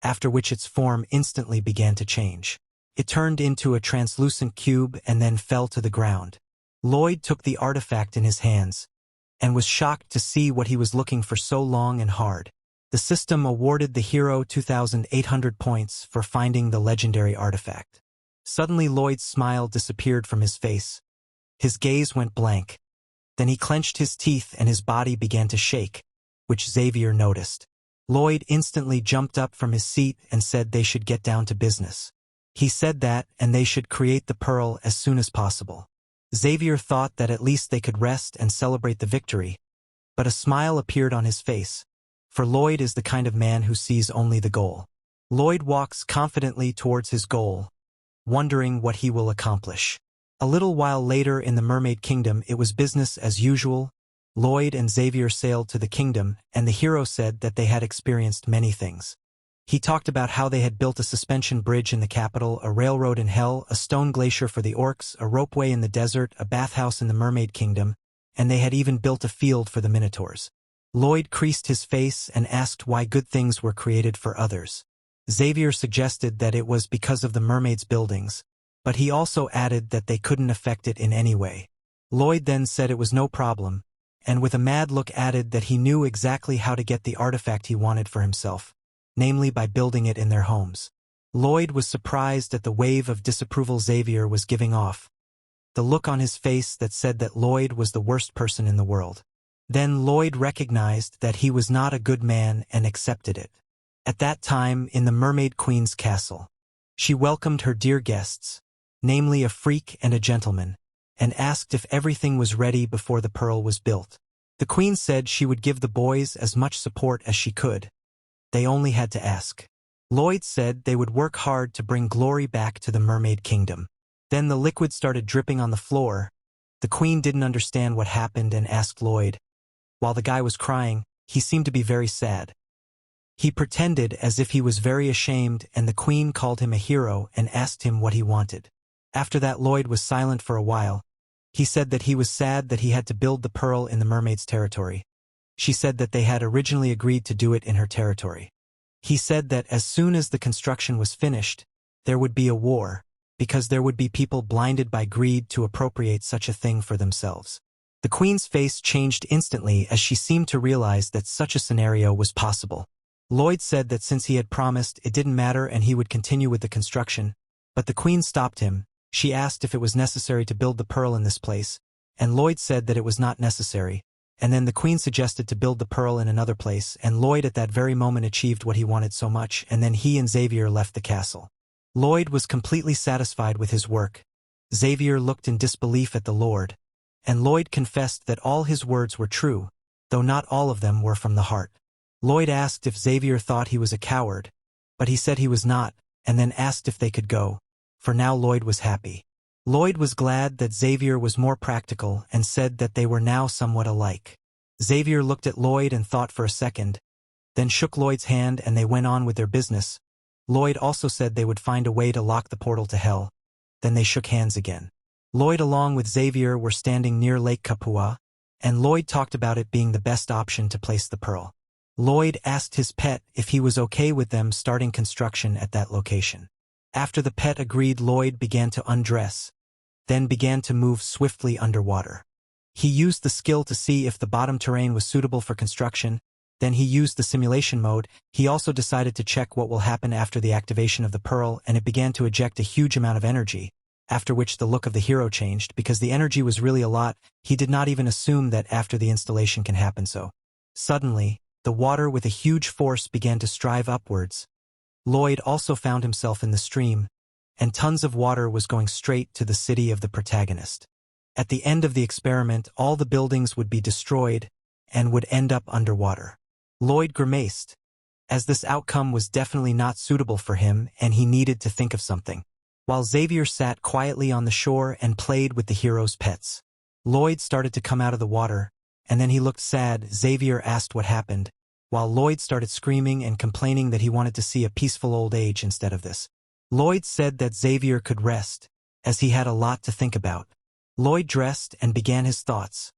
after which its form instantly began to change. It turned into a translucent cube and then fell to the ground. Lloyd took the artifact in his hands, and was shocked to see what he was looking for so long and hard. The system awarded the hero 2,800 points for finding the legendary artifact. Suddenly Lloyd's smile disappeared from his face. His gaze went blank. Then he clenched his teeth and his body began to shake, which Xavier noticed. Lloyd instantly jumped up from his seat and said they should get down to business. He said that, and they should create the pearl as soon as possible. Xavier thought that at least they could rest and celebrate the victory, but a smile appeared on his face, for Lloyd is the kind of man who sees only the goal. Lloyd walks confidently towards his goal, wondering what he will accomplish. A little while later in the Mermaid Kingdom it was business as usual. Lloyd and Xavier sailed to the kingdom, and the hero said that they had experienced many things. He talked about how they had built a suspension bridge in the capital, a railroad in hell, a stone glacier for the orcs, a ropeway in the desert, a bathhouse in the Mermaid Kingdom, and they had even built a field for the minotaurs. Lloyd creased his face and asked why good things were created for others. Xavier suggested that it was because of the mermaids' buildings, but he also added that they couldn't affect it in any way. Lloyd then said it was no problem, and with a mad look added that he knew exactly how to get the artifact he wanted for himself, namely by building it in their homes. Lloyd was surprised at the wave of disapproval Xavier was giving off, the look on his face that said that Lloyd was the worst person in the world. Then Lloyd recognized that he was not a good man and accepted it. At that time, in the Mermaid Queen's castle, she welcomed her dear guests, namely a freak and a gentleman, and asked if everything was ready before the pearl was built. The queen said she would give the boys as much support as she could. They only had to ask. Lloyd said they would work hard to bring glory back to the mermaid kingdom. Then the liquid started dripping on the floor. The queen didn't understand what happened and asked Lloyd. While the guy was crying, he seemed to be very sad. He pretended as if he was very ashamed, and the queen called him a hero and asked him what he wanted. After that, Lloyd was silent for a while. He said that he was sad that he had to build the pearl in the mermaid's territory. She said that they had originally agreed to do it in her territory. He said that as soon as the construction was finished, there would be a war, because there would be people blinded by greed to appropriate such a thing for themselves. The queen's face changed instantly as she seemed to realize that such a scenario was possible. Lloyd said that since he had promised, it didn't matter and he would continue with the construction, but the queen stopped him. She asked if it was necessary to build the pearl in this place, and Lloyd said that it was not necessary, and then the queen suggested to build the pearl in another place, and Lloyd at that very moment achieved what he wanted so much, and then he and Xavier left the castle. Lloyd was completely satisfied with his work. Xavier looked in disbelief at the Lord, and Lloyd confessed that all his words were true, though not all of them were from the heart. Lloyd asked if Xavier thought he was a coward, but he said he was not, and then asked if they could go. For now Lloyd was happy. Lloyd was glad that Xavier was more practical and said that they were now somewhat alike. Xavier looked at Lloyd and thought for a second, then shook Lloyd's hand and they went on with their business. Lloyd also said they would find a way to lock the portal to hell. Then they shook hands again. Lloyd along with Xavier were standing near Lake Kapua, and Lloyd talked about it being the best option to place the pearl. Lloyd asked his pet if he was okay with them starting construction at that location. After the pet agreed, Lloyd began to undress, then began to move swiftly underwater. He used the skill to see if the bottom terrain was suitable for construction, then he used the simulation mode. He also decided to check what will happen after the activation of the pearl, and it began to eject a huge amount of energy, after which the look of the hero changed because the energy was really a lot. He did not even assume that after the installation can happen so. Suddenly, the water with a huge force began to strive upwards. Lloyd also found himself in the stream, and tons of water was going straight to the city of the protagonist. At the end of the experiment, all the buildings would be destroyed and would end up underwater. Lloyd grimaced, as this outcome was definitely not suitable for him and he needed to think of something. While Xavier sat quietly on the shore and played with the hero's pets. Lloyd started to come out of the water, and then he looked sad. Xavier asked what happened, while Lloyd started screaming and complaining that he wanted to see a peaceful old age instead of this. Lloyd said that Xavier could rest, as he had a lot to think about. Lloyd dressed and began his thoughts,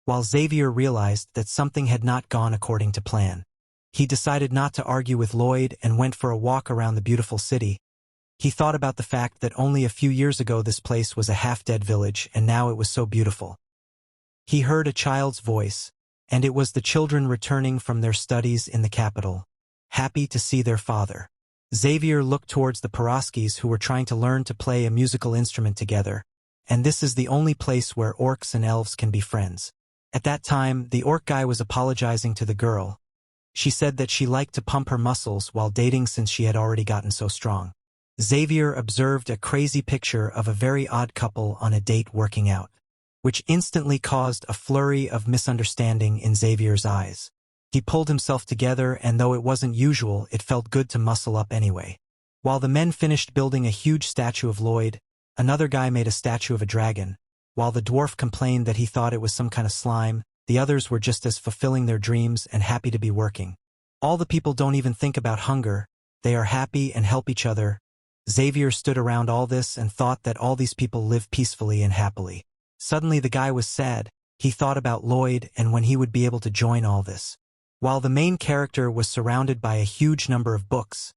while Xavier realized that something had not gone according to plan. He decided not to argue with Lloyd and went for a walk around the beautiful city. He thought about the fact that only a few years ago this place was a half-dead village and now it was so beautiful. He heard a child's voice, and it was the children returning from their studies in the capital, happy to see their father. Xavier looked towards the Paraskis who were trying to learn to play a musical instrument together, and this is the only place where orcs and elves can be friends. At that time, the orc guy was apologizing to the girl. She said that she liked to pump her muscles while dating since she had already gotten so strong. Xavier observed a crazy picture of a very odd couple on a date working out, which instantly caused a flurry of misunderstanding in Xavier's eyes. He pulled himself together, and though it wasn't usual, it felt good to muscle up anyway. While the men finished building a huge statue of Lloyd, another guy made a statue of a dragon. While the dwarf complained that he thought it was some kind of slime, the others were just as fulfilling their dreams and happy to be working. All the people don't even think about hunger, they are happy and help each other. Xavier stood around all this and thought that all these people live peacefully and happily. Suddenly the guy was sad. He thought about Lloyd and when he would be able to join all this. While the main character was surrounded by a huge number of books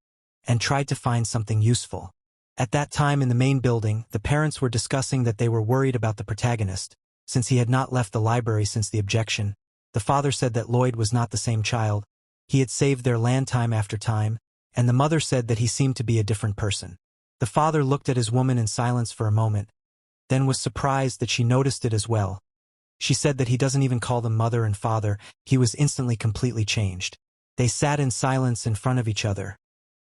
and tried to find something useful. At that time in the main building, the parents were discussing that they were worried about the protagonist, since he had not left the library since the objection. The father said that Lloyd was not the same child. He had saved their land time after time, and the mother said that he seemed to be a different person. The father looked at his woman in silence for a moment, then was surprised that she noticed it as well. She said that he doesn't even call them mother and father. He was instantly completely changed. They sat in silence in front of each other.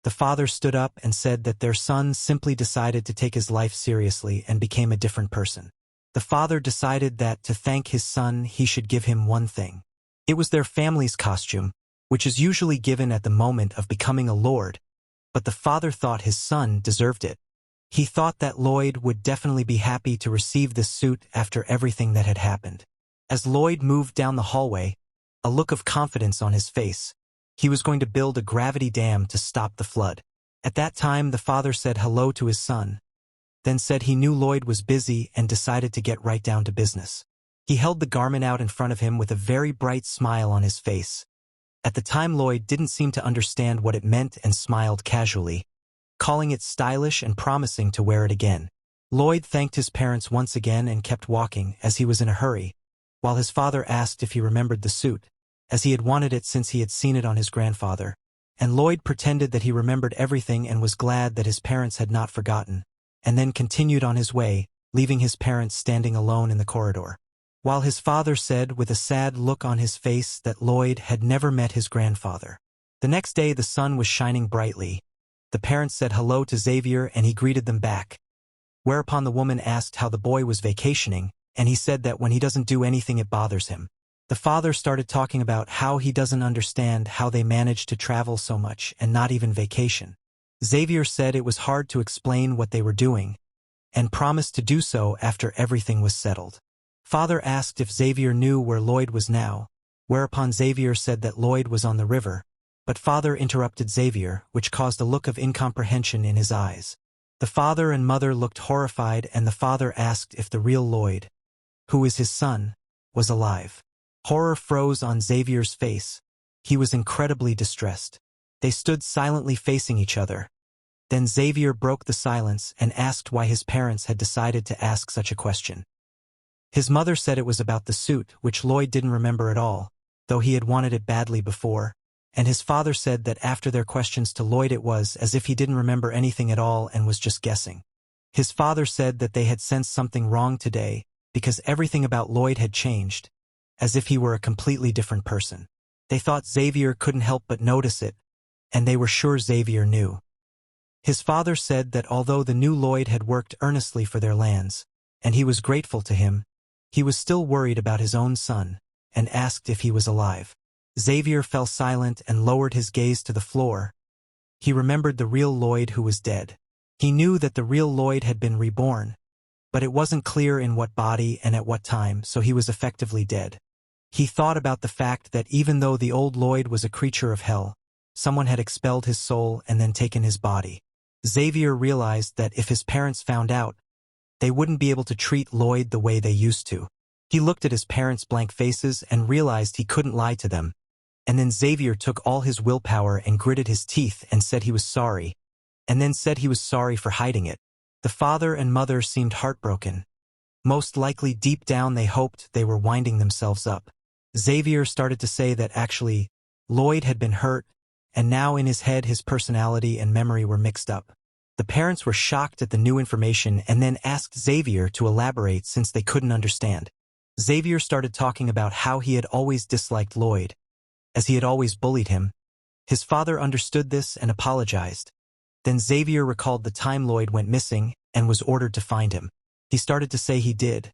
The father stood up and said that their son simply decided to take his life seriously and became a different person. The father decided that to thank his son he should give him one thing. It was their family's costume, which is usually given at the moment of becoming a lord, but the father thought his son deserved it. He thought that Lloyd would definitely be happy to receive this suit after everything that had happened. As Lloyd moved down the hallway, a look of confidence on his face, he was going to build a gravity dam to stop the flood. At that time, the father said hello to his son, then said he knew Lloyd was busy and decided to get right down to business. He held the garment out in front of him with a very bright smile on his face. At the time, Lloyd didn't seem to understand what it meant and smiled casually, calling it stylish and promising to wear it again. Lloyd thanked his parents once again and kept walking as he was in a hurry, while his father asked if he remembered the suit, as he had wanted it since he had seen it on his grandfather, and Lloyd pretended that he remembered everything and was glad that his parents had not forgotten, and then continued on his way, leaving his parents standing alone in the corridor. While his father said with a sad look on his face that Lloyd had never met his grandfather. The next day the sun was shining brightly. The parents said hello to Xavier and he greeted them back. Whereupon the woman asked how the boy was vacationing, and he said that when he doesn't do anything it bothers him. The father started talking about how he doesn't understand how they manage to travel so much and not even vacation. Xavier said it was hard to explain what they were doing, and promised to do so after everything was settled. Father asked if Xavier knew where Lloyd was now, whereupon Xavier said that Lloyd was on the river, but father interrupted Xavier, which caused a look of incomprehension in his eyes. The father and mother looked horrified, and the father asked if the real Lloyd, who is his son, was alive. Horror froze on Xavier's face. He was incredibly distressed. They stood silently facing each other. Then Xavier broke the silence and asked why his parents had decided to ask such a question. His mother said it was about the suit, which Lloyd didn't remember at all, though he had wanted it badly before, and his father said that after their questions to Lloyd it was as if he didn't remember anything at all and was just guessing. His father said that they had sensed something wrong today because everything about Lloyd had changed, as if he were a completely different person. They thought Xavier couldn't help but notice it, and they were sure Xavier knew. His father said that although the new Lloyd had worked earnestly for their lands, and he was grateful to him, he was still worried about his own son, and asked if he was alive. Xavier fell silent and lowered his gaze to the floor. He remembered the real Lloyd who was dead. He knew that the real Lloyd had been reborn, but it wasn't clear in what body and at what time, so he was effectively dead. He thought about the fact that even though the old Lloyd was a creature of hell, someone had expelled his soul and then taken his body. Xavier realized that if his parents found out, they wouldn't be able to treat Lloyd the way they used to. He looked at his parents' blank faces and realized he couldn't lie to them. And then Xavier took all his willpower and gritted his teeth and said he was sorry, and then said he was sorry for hiding it. The father and mother seemed heartbroken. Most likely deep down they hoped they were winding themselves up. Xavier started to say that actually, Lloyd had been hurt, and now in his head his personality and memory were mixed up. The parents were shocked at the new information and then asked Xavier to elaborate since they couldn't understand. Xavier started talking about how he had always disliked Lloyd, as he had always bullied him. His father understood this and apologized. Then Xavier recalled the time Lloyd went missing and was ordered to find him. He started to say he did,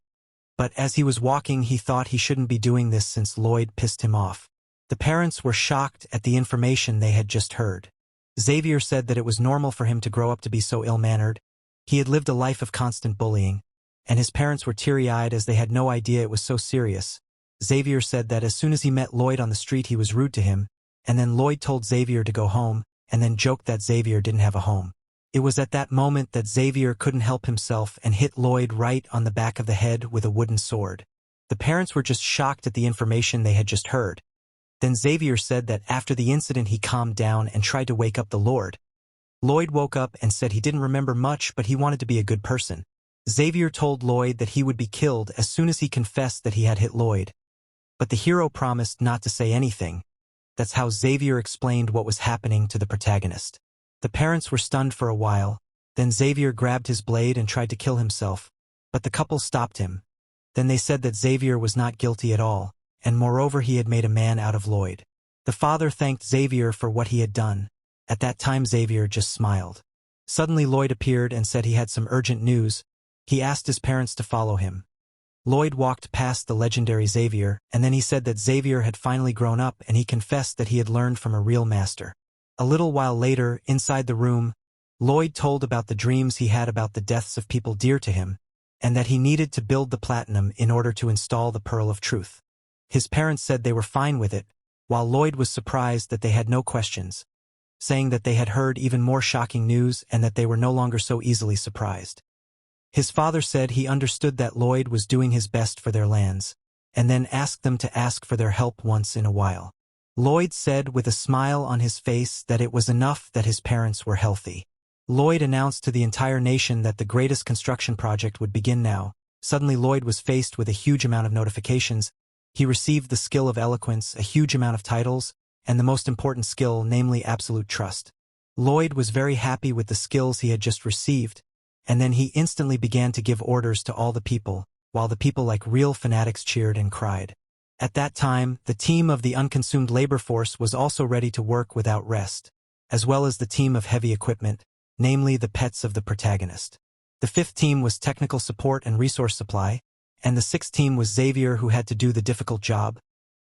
but as he was walking he thought he shouldn't be doing this since Lloyd pissed him off. The parents were shocked at the information they had just heard. Xavier said that it was normal for him to grow up to be so ill-mannered. He had lived a life of constant bullying, and his parents were teary-eyed as they had no idea it was so serious. Xavier said that as soon as he met Lloyd on the street he was rude to him, and then Lloyd told Xavier to go home, and then joked that Xavier didn't have a home. It was at that moment that Xavier couldn't help himself and hit Lloyd right on the back of the head with a wooden sword. The parents were just shocked at the information they had just heard. Then Xavier said that after the incident he calmed down and tried to wake up the Lord. Lloyd woke up and said he didn't remember much but he wanted to be a good person. Xavier told Lloyd that he would be killed as soon as he confessed that he had hit Lloyd. But the hero promised not to say anything. That's how Xavier explained what was happening to the protagonist. The parents were stunned for a while, then Xavier grabbed his blade and tried to kill himself, but the couple stopped him. Then they said that Xavier was not guilty at all, and moreover he had made a man out of Lloyd. The father thanked Xavier for what he had done, At that time Xavier just smiled. Suddenly Lloyd appeared and said he had some urgent news. He asked his parents to follow him. Lloyd walked past the legendary Xavier, and then he said that Xavier had finally grown up and he confessed that he had learned from a real master. A little while later, inside the room, Lloyd told about the dreams he had about the deaths of people dear to him, and that he needed to build the platinum in order to install the Pearl of Truth. His parents said they were fine with it, while Lloyd was surprised that they had no questions, saying that they had heard even more shocking news and that they were no longer so easily surprised. His father said he understood that Lloyd was doing his best for their lands, and then asked them to ask for their help once in a while. Lloyd said with a smile on his face that it was enough that his parents were healthy. Lloyd announced to the entire nation that the greatest construction project would begin now. Suddenly Lloyd was faced with a huge amount of notifications. He received the skill of eloquence, a huge amount of titles, and the most important skill, namely absolute trust. Lloyd was very happy with the skills he had just received, and then he instantly began to give orders to all the people, while the people like real fanatics cheered and cried. At that time, the team of the unconsumed labor force was also ready to work without rest, as well as the team of heavy equipment, namely the pets of the protagonist. The fifth team was technical support and resource supply, and the sixth team was Xavier, who had to do the difficult job.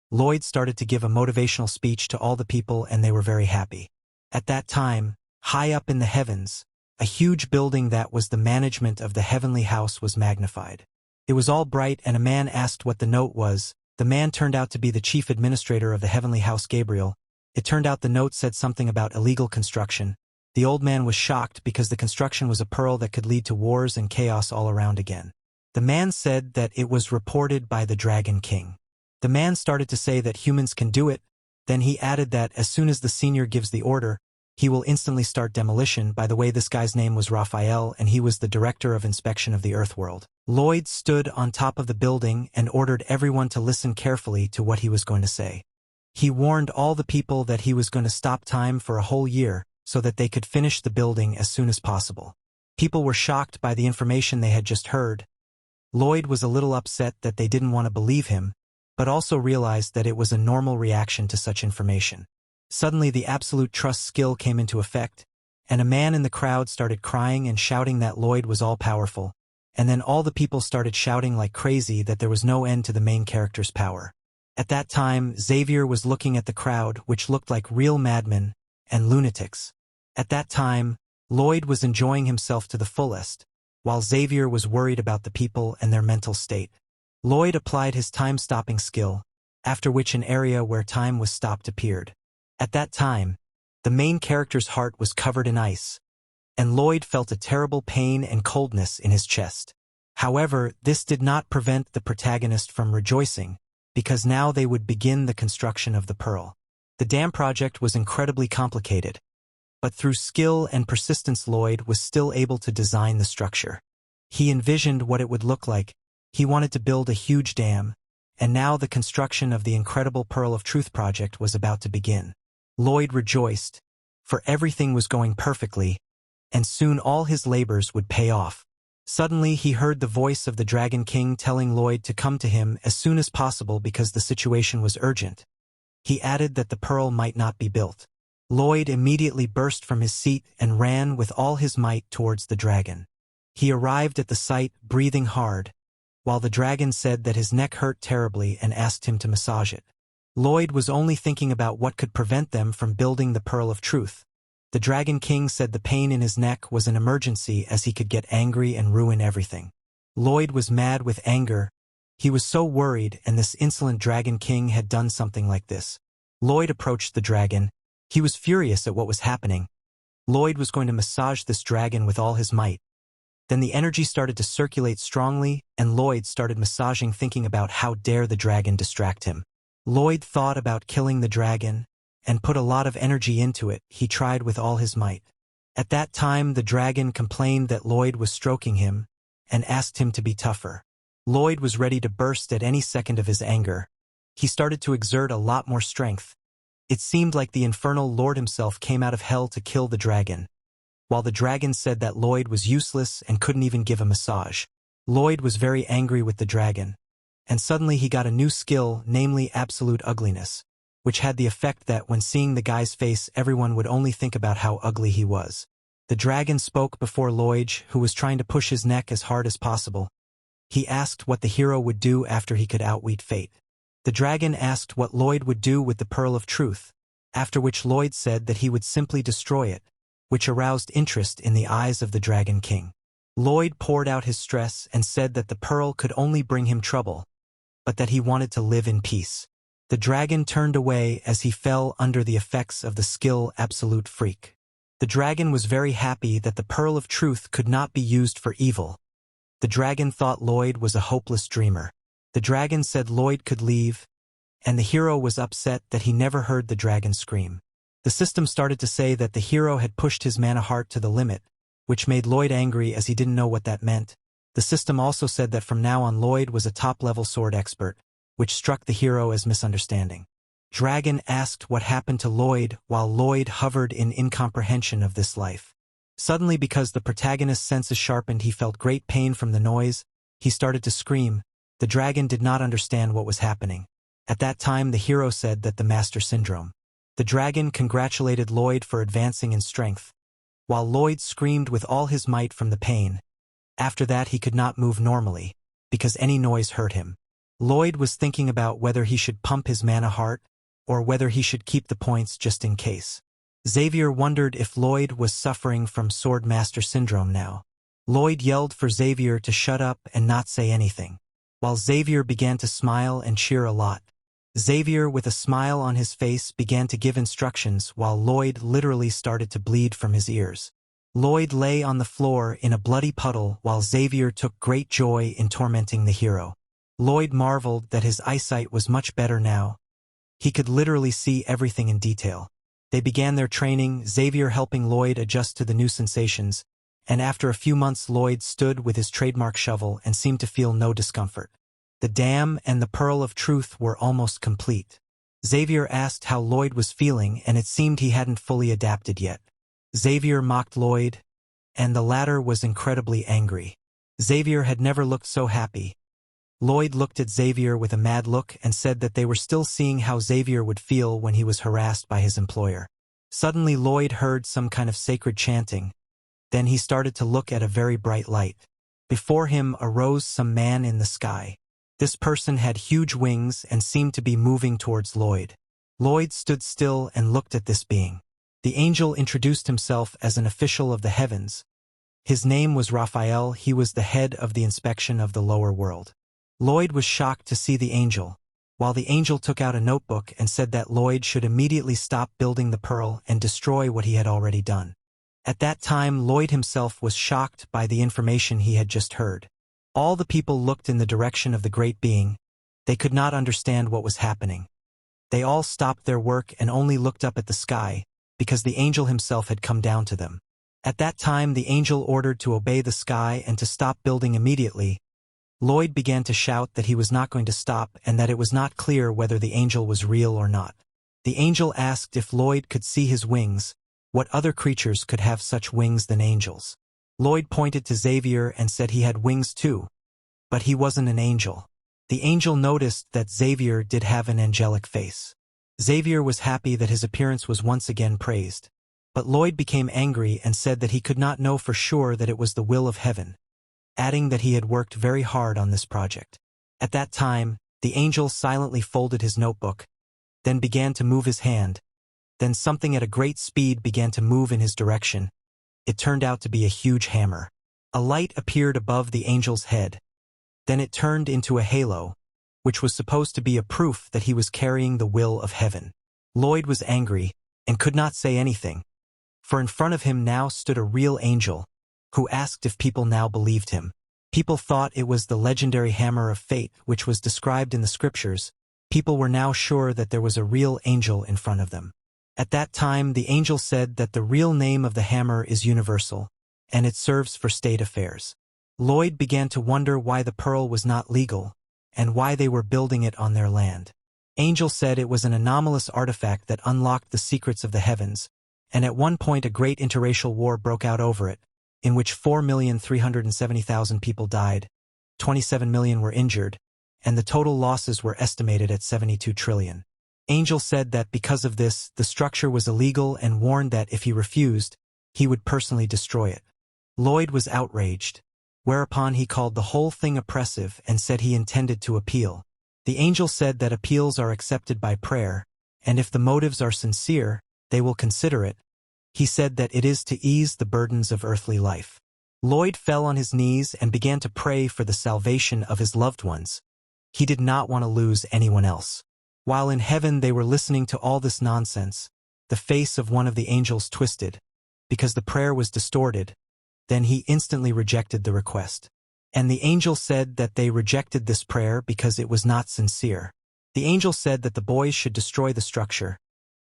Lloyd started to give a motivational speech to all the people and they were very happy. At that time, high up in the heavens, a huge building that was the management of the heavenly house was magnified. It was all bright and a man asked what the note was. The man turned out to be the chief administrator of the heavenly house, Gabriel. It turned out the note said something about illegal construction. The old man was shocked because the construction was a pearl that could lead to wars and chaos all around again. The man said that it was reported by the Dragon King. The man started to say that humans can do it. Then he added that as soon as the senior gives the order, he will instantly start demolition. By the way, this guy's name was Raphael and he was the director of inspection of the Earth world. Lloyd stood on top of the building and ordered everyone to listen carefully to what he was going to say. He warned all the people that he was going to stop time for a whole year so that they could finish the building as soon as possible. People were shocked by the information they had just heard. Lloyd was a little upset that they didn't want to believe him, but also realized that it was a normal reaction to such information. Suddenly the absolute trust skill came into effect, and a man in the crowd started crying and shouting that Lloyd was all-powerful, and then all the people started shouting like crazy that there was no end to the main character's power. At that time, Xavier was looking at the crowd, which looked like real madmen and lunatics. At that time, Lloyd was enjoying himself to the fullest, while Xavier was worried about the people and their mental state. Lloyd applied his time-stopping skill, after which an area where time was stopped appeared. At that time, the main character's heart was covered in ice, and Lloyd felt a terrible pain and coldness in his chest. However, this did not prevent the protagonist from rejoicing, because now they would begin the construction of the pearl. The dam project was incredibly complicated, but through skill and persistence Lloyd was still able to design the structure. He envisioned what it would look like. He wanted to build a huge dam, and now the construction of the incredible Pearl of Truth project was about to begin. Lloyd rejoiced, for everything was going perfectly, and soon all his labors would pay off. Suddenly he heard the voice of the Dragon King telling Lloyd to come to him as soon as possible because the situation was urgent. He added that the pearl might not be built. Lloyd immediately burst from his seat and ran with all his might towards the dragon. He arrived at the site breathing hard, while the dragon said that his neck hurt terribly and asked him to massage it. Lloyd was only thinking about what could prevent them from building the Pearl of Truth. The Dragon King said the pain in his neck was an emergency as he could get angry and ruin everything. Lloyd was mad with anger. He was so worried, and this insolent Dragon King had done something like this. Lloyd approached the dragon. He was furious at what was happening. Lloyd was going to massage this dragon with all his might. Then the energy started to circulate strongly, and Lloyd started massaging, thinking about how dare the dragon distract him. Lloyd thought about killing the dragon, and put a lot of energy into it. He tried with all his might. At that time the dragon complained that Lloyd was stroking him, and asked him to be tougher. Lloyd was ready to burst at any second of his anger. He started to exert a lot more strength. It seemed like the infernal lord himself came out of hell to kill the dragon, while the dragon said that Lloyd was useless and couldn't even give a massage. Lloyd was very angry with the dragon, and suddenly he got a new skill, namely absolute ugliness. which had the effect that when seeing the guy's face everyone would only think about how ugly he was. The dragon spoke before Lloyd, who was trying to push his neck as hard as possible. He asked what the hero would do after he could outwit fate. The dragon asked what Lloyd would do with the Pearl of Truth, after which Lloyd said that he would simply destroy it, which aroused interest in the eyes of the Dragon King. Lloyd poured out his stress and said that the pearl could only bring him trouble, but that he wanted to live in peace. The dragon turned away as he fell under the effects of the skill absolute freak. The dragon was very happy that the Pearl of Truth could not be used for evil. The dragon thought Lloyd was a hopeless dreamer. The dragon said Lloyd could leave, and the hero was upset that he never heard the dragon scream. The system started to say that the hero had pushed his mana heart to the limit, which made Lloyd angry as he didn't know what that meant. The system also said that from now on Lloyd was a top-level sword expert, which struck the hero as misunderstanding. Dragon asked what happened to Lloyd while Lloyd hovered in incomprehension of this life. Suddenly, because the protagonist's senses sharpened, he felt great pain from the noise. He started to scream. The dragon did not understand what was happening. At that time the hero said that the Master Syndrome. The dragon congratulated Lloyd for advancing in strength, while Lloyd screamed with all his might from the pain. After that he could not move normally, because any noise hurt him. Lloyd was thinking about whether he should pump his mana heart, or whether he should keep the points just in case. Xavier wondered if Lloyd was suffering from Sword Master Syndrome now. Lloyd yelled for Xavier to shut up and not say anything, while Xavier began to smile and cheer a lot. Xavier, with a smile on his face, began to give instructions while Lloyd literally started to bleed from his ears. Lloyd lay on the floor in a bloody puddle while Xavier took great joy in tormenting the hero. Lloyd marveled that his eyesight was much better now. He could literally see everything in detail. They began their training, Xavier helping Lloyd adjust to the new sensations, and after a few months Lloyd stood with his trademark shovel and seemed to feel no discomfort. The dam and the Pearl of Truth were almost complete. Xavier asked how Lloyd was feeling, and it seemed he hadn't fully adapted yet. Xavier mocked Lloyd, and the latter was incredibly angry. Xavier had never looked so happy. Lloyd looked at Xavier with a mad look and said that they were still seeing how Xavier would feel when he was harassed by his employer. Suddenly Lloyd heard some kind of sacred chanting. Then he started to look at a very bright light. Before him arose some man in the sky. This person had huge wings and seemed to be moving towards Lloyd. Lloyd stood still and looked at this being. The angel introduced himself as an official of the heavens. His name was Raphael. He was the head of the inspection of the lower world. Lloyd was shocked to see the angel, while the angel took out a notebook and said that Lloyd should immediately stop building the pearl and destroy what he had already done. At that time Lloyd himself was shocked by the information he had just heard. All the people looked in the direction of the great being. They could not understand what was happening. They all stopped their work and only looked up at the sky, because the angel himself had come down to them. At that time the angel ordered to obey the sky and to stop building immediately. Lloyd began to shout that he was not going to stop and that it was not clear whether the angel was real or not. The angel asked if Lloyd could see his wings. What other creatures could have such wings than angels? Lloyd pointed to Xavier and said he had wings too, but he wasn't an angel. The angel noticed that Xavier did have an angelic face. Xavier was happy that his appearance was once again praised, but Lloyd became angry and said that he could not know for sure that it was the will of heaven, adding that he had worked very hard on this project. At that time, the angel silently folded his notebook, then began to move his hand. Then something at a great speed began to move in his direction. It turned out to be a huge hammer. A light appeared above the angel's head. Then it turned into a halo, which was supposed to be a proof that he was carrying the will of heaven. Lloyd was angry and could not say anything, for in front of him now stood a real angel, who asked if people now believed him. People thought it was the legendary hammer of fate which was described in the scriptures. People were now sure that there was a real angel in front of them. At that time the angel said that the real name of the hammer is universal, and it serves for state affairs. Lloyd began to wonder why the pearl was not legal, and why they were building it on their land. Angel said it was an anomalous artifact that unlocked the secrets of the heavens, and at one point a great interracial war broke out over it, in which 4,370,000 people died, 27 million were injured, and the total losses were estimated at 72 trillion. Angel said that because of this, the structure was illegal and warned that if he refused, he would personally destroy it. Lloyd was outraged, whereupon he called the whole thing oppressive and said he intended to appeal. The angel said that appeals are accepted by prayer, and if the motives are sincere, they will consider it. He said that it is to ease the burdens of earthly life. Lloyd fell on his knees and began to pray for the salvation of his loved ones. He did not want to lose anyone else. While in heaven they were listening to all this nonsense, the face of one of the angels twisted, because the prayer was distorted. Then he instantly rejected the request. And the angel said that they rejected this prayer because it was not sincere. The angel said that the boys should destroy the structure.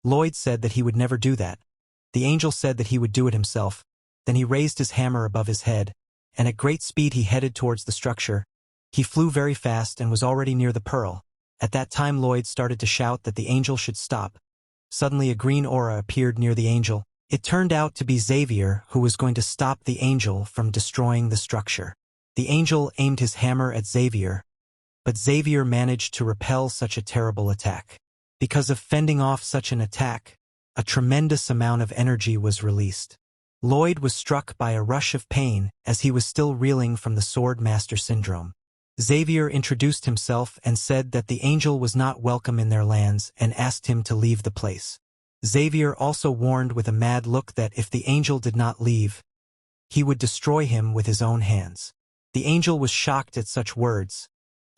Lloyd said that he would never do that. The angel said that he would do it himself. Then he raised his hammer above his head, and at great speed he headed towards the structure. He flew very fast and was already near the pearl. At that time Lloyd started to shout that the angel should stop. Suddenly a green aura appeared near the angel. It turned out to be Xavier, who was going to stop the angel from destroying the structure. The angel aimed his hammer at Xavier, but Xavier managed to repel such a terrible attack. Because of fending off such an attack, a tremendous amount of energy was released. Lloyd was struck by a rush of pain as he was still reeling from the Sword Master syndrome. Xavier introduced himself and said that the angel was not welcome in their lands and asked him to leave the place. Xavier also warned with a mad look that if the angel did not leave, he would destroy him with his own hands. The angel was shocked at such words,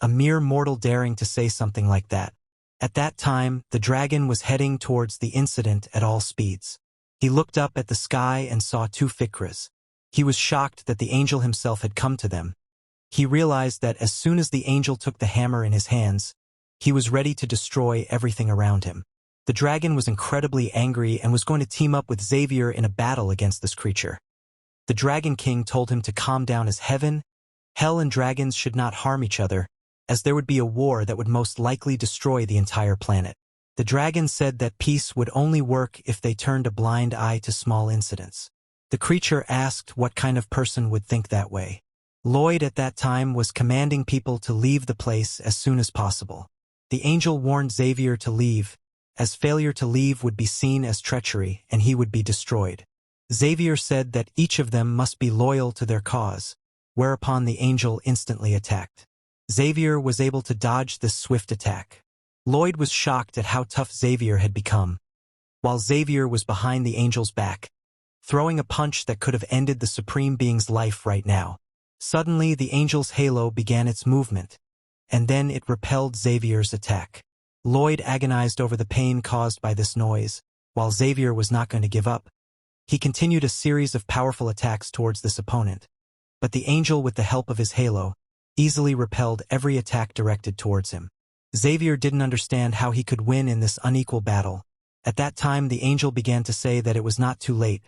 a mere mortal daring to say something like that. At that time, the dragon was heading towards the incident at all speeds. He looked up at the sky and saw two Fikras. He was shocked that the angel himself had come to them. He realized that as soon as the angel took the hammer in his hands, he was ready to destroy everything around him. The dragon was incredibly angry and was going to team up with Xavier in a battle against this creature. The Dragon King told him to calm down as heaven, hell and dragons should not harm each other, as there would be a war that would most likely destroy the entire planet. The dragon said that peace would only work if they turned a blind eye to small incidents. The creature asked what kind of person would think that way. Lloyd at that time was commanding people to leave the place as soon as possible. The angel warned Xavier to leave, as failure to leave would be seen as treachery and he would be destroyed. Xavier said that each of them must be loyal to their cause, whereupon the angel instantly attacked. Xavier was able to dodge this swift attack. Lloyd was shocked at how tough Xavier had become, while Xavier was behind the angel's back, throwing a punch that could have ended the Supreme Being's life right now. Suddenly the angel's halo began its movement, and then it repelled Xavier's attack. Lloyd agonized over the pain caused by this noise, while Xavier was not going to give up. He continued a series of powerful attacks towards this opponent, but the angel, with the help of his halo, easily repelled every attack directed towards him. Xavier didn't understand how he could win in this unequal battle. At that time the angel began to say that it was not too late.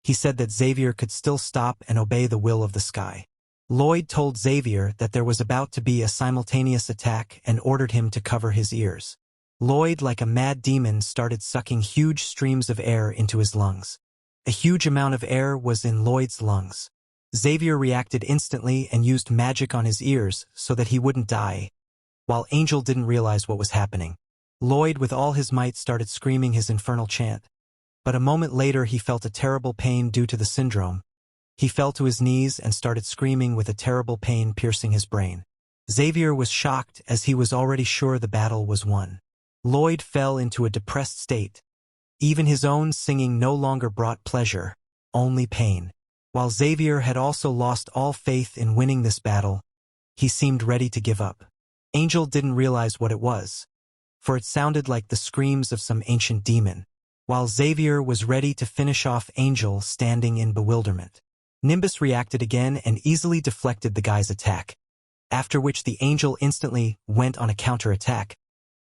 He said that Xavier could still stop and obey the will of the sky. Lloyd told Xavier that there was about to be a simultaneous attack and ordered him to cover his ears. Lloyd, like a mad demon, started sucking huge streams of air into his lungs. A huge amount of air was in Lloyd's lungs. Xavier reacted instantly and used magic on his ears so that he wouldn't die, while Angel didn't realize what was happening. Lloyd, with all his might, started screaming his infernal chant. But a moment later he felt a terrible pain due to the syndrome. He fell to his knees and started screaming with a terrible pain piercing his brain. Xavier was shocked as he was already sure the battle was won. Lloyd fell into a depressed state. Even his own singing no longer brought pleasure, only pain. While Xavier had also lost all faith in winning this battle, he seemed ready to give up. Angel didn't realize what it was, for it sounded like the screams of some ancient demon, while Xavier was ready to finish off Angel standing in bewilderment. Nimbus reacted again and easily deflected the guy's attack, after which the angel instantly went on a counterattack,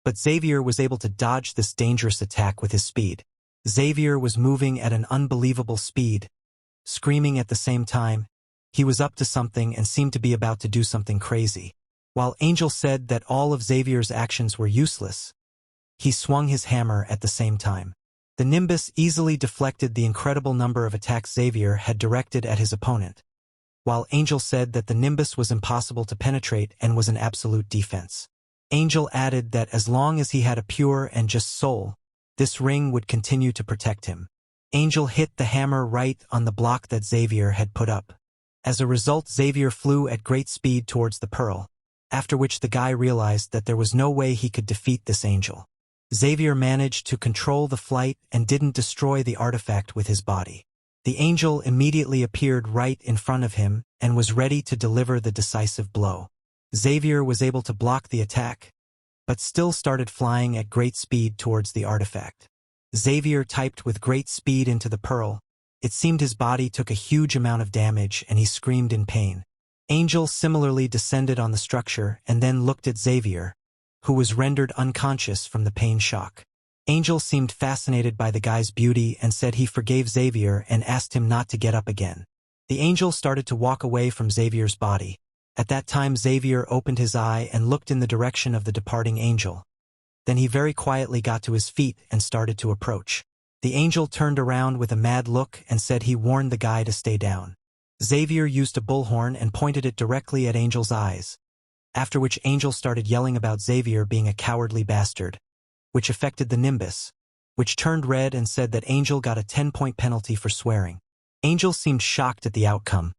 but Xavier was able to dodge this dangerous attack with his speed. Xavier was moving at an unbelievable speed, screaming at the same time. He was up to something and seemed to be about to do something crazy. While Angel said that all of Xavier's actions were useless, he swung his hammer at the same time. The Nimbus easily deflected the incredible number of attacks Xavier had directed at his opponent, while Angel said that the Nimbus was impossible to penetrate and was an absolute defense. Angel added that as long as he had a pure and just soul, this ring would continue to protect him. Angel hit the hammer right on the block that Xavier had put up. As a result, Xavier flew at great speed towards the pearl, after which the guy realized that there was no way he could defeat this angel. Xavier managed to control the flight and didn't destroy the artifact with his body. The angel immediately appeared right in front of him and was ready to deliver the decisive blow. Xavier was able to block the attack, but still started flying at great speed towards the artifact. Xavier typed with great speed into the pearl. It seemed his body took a huge amount of damage and he screamed in pain. Angel similarly descended on the structure and then looked at Xavier, who was rendered unconscious from the pain shock. Angel seemed fascinated by the guy's beauty and said he forgave Xavier and asked him not to get up again. The angel started to walk away from Xavier's body. At that time Xavier opened his eye and looked in the direction of the departing angel. Then he very quietly got to his feet and started to approach. The angel turned around with a mad look and said he warned the guy to stay down. Xavier used a bullhorn and pointed it directly at Angel's eyes, after which Angel started yelling about Xavier being a cowardly bastard, which affected the Nimbus, which turned red and said that Angel got a 10-point penalty for swearing. Angel seemed shocked at the outcome,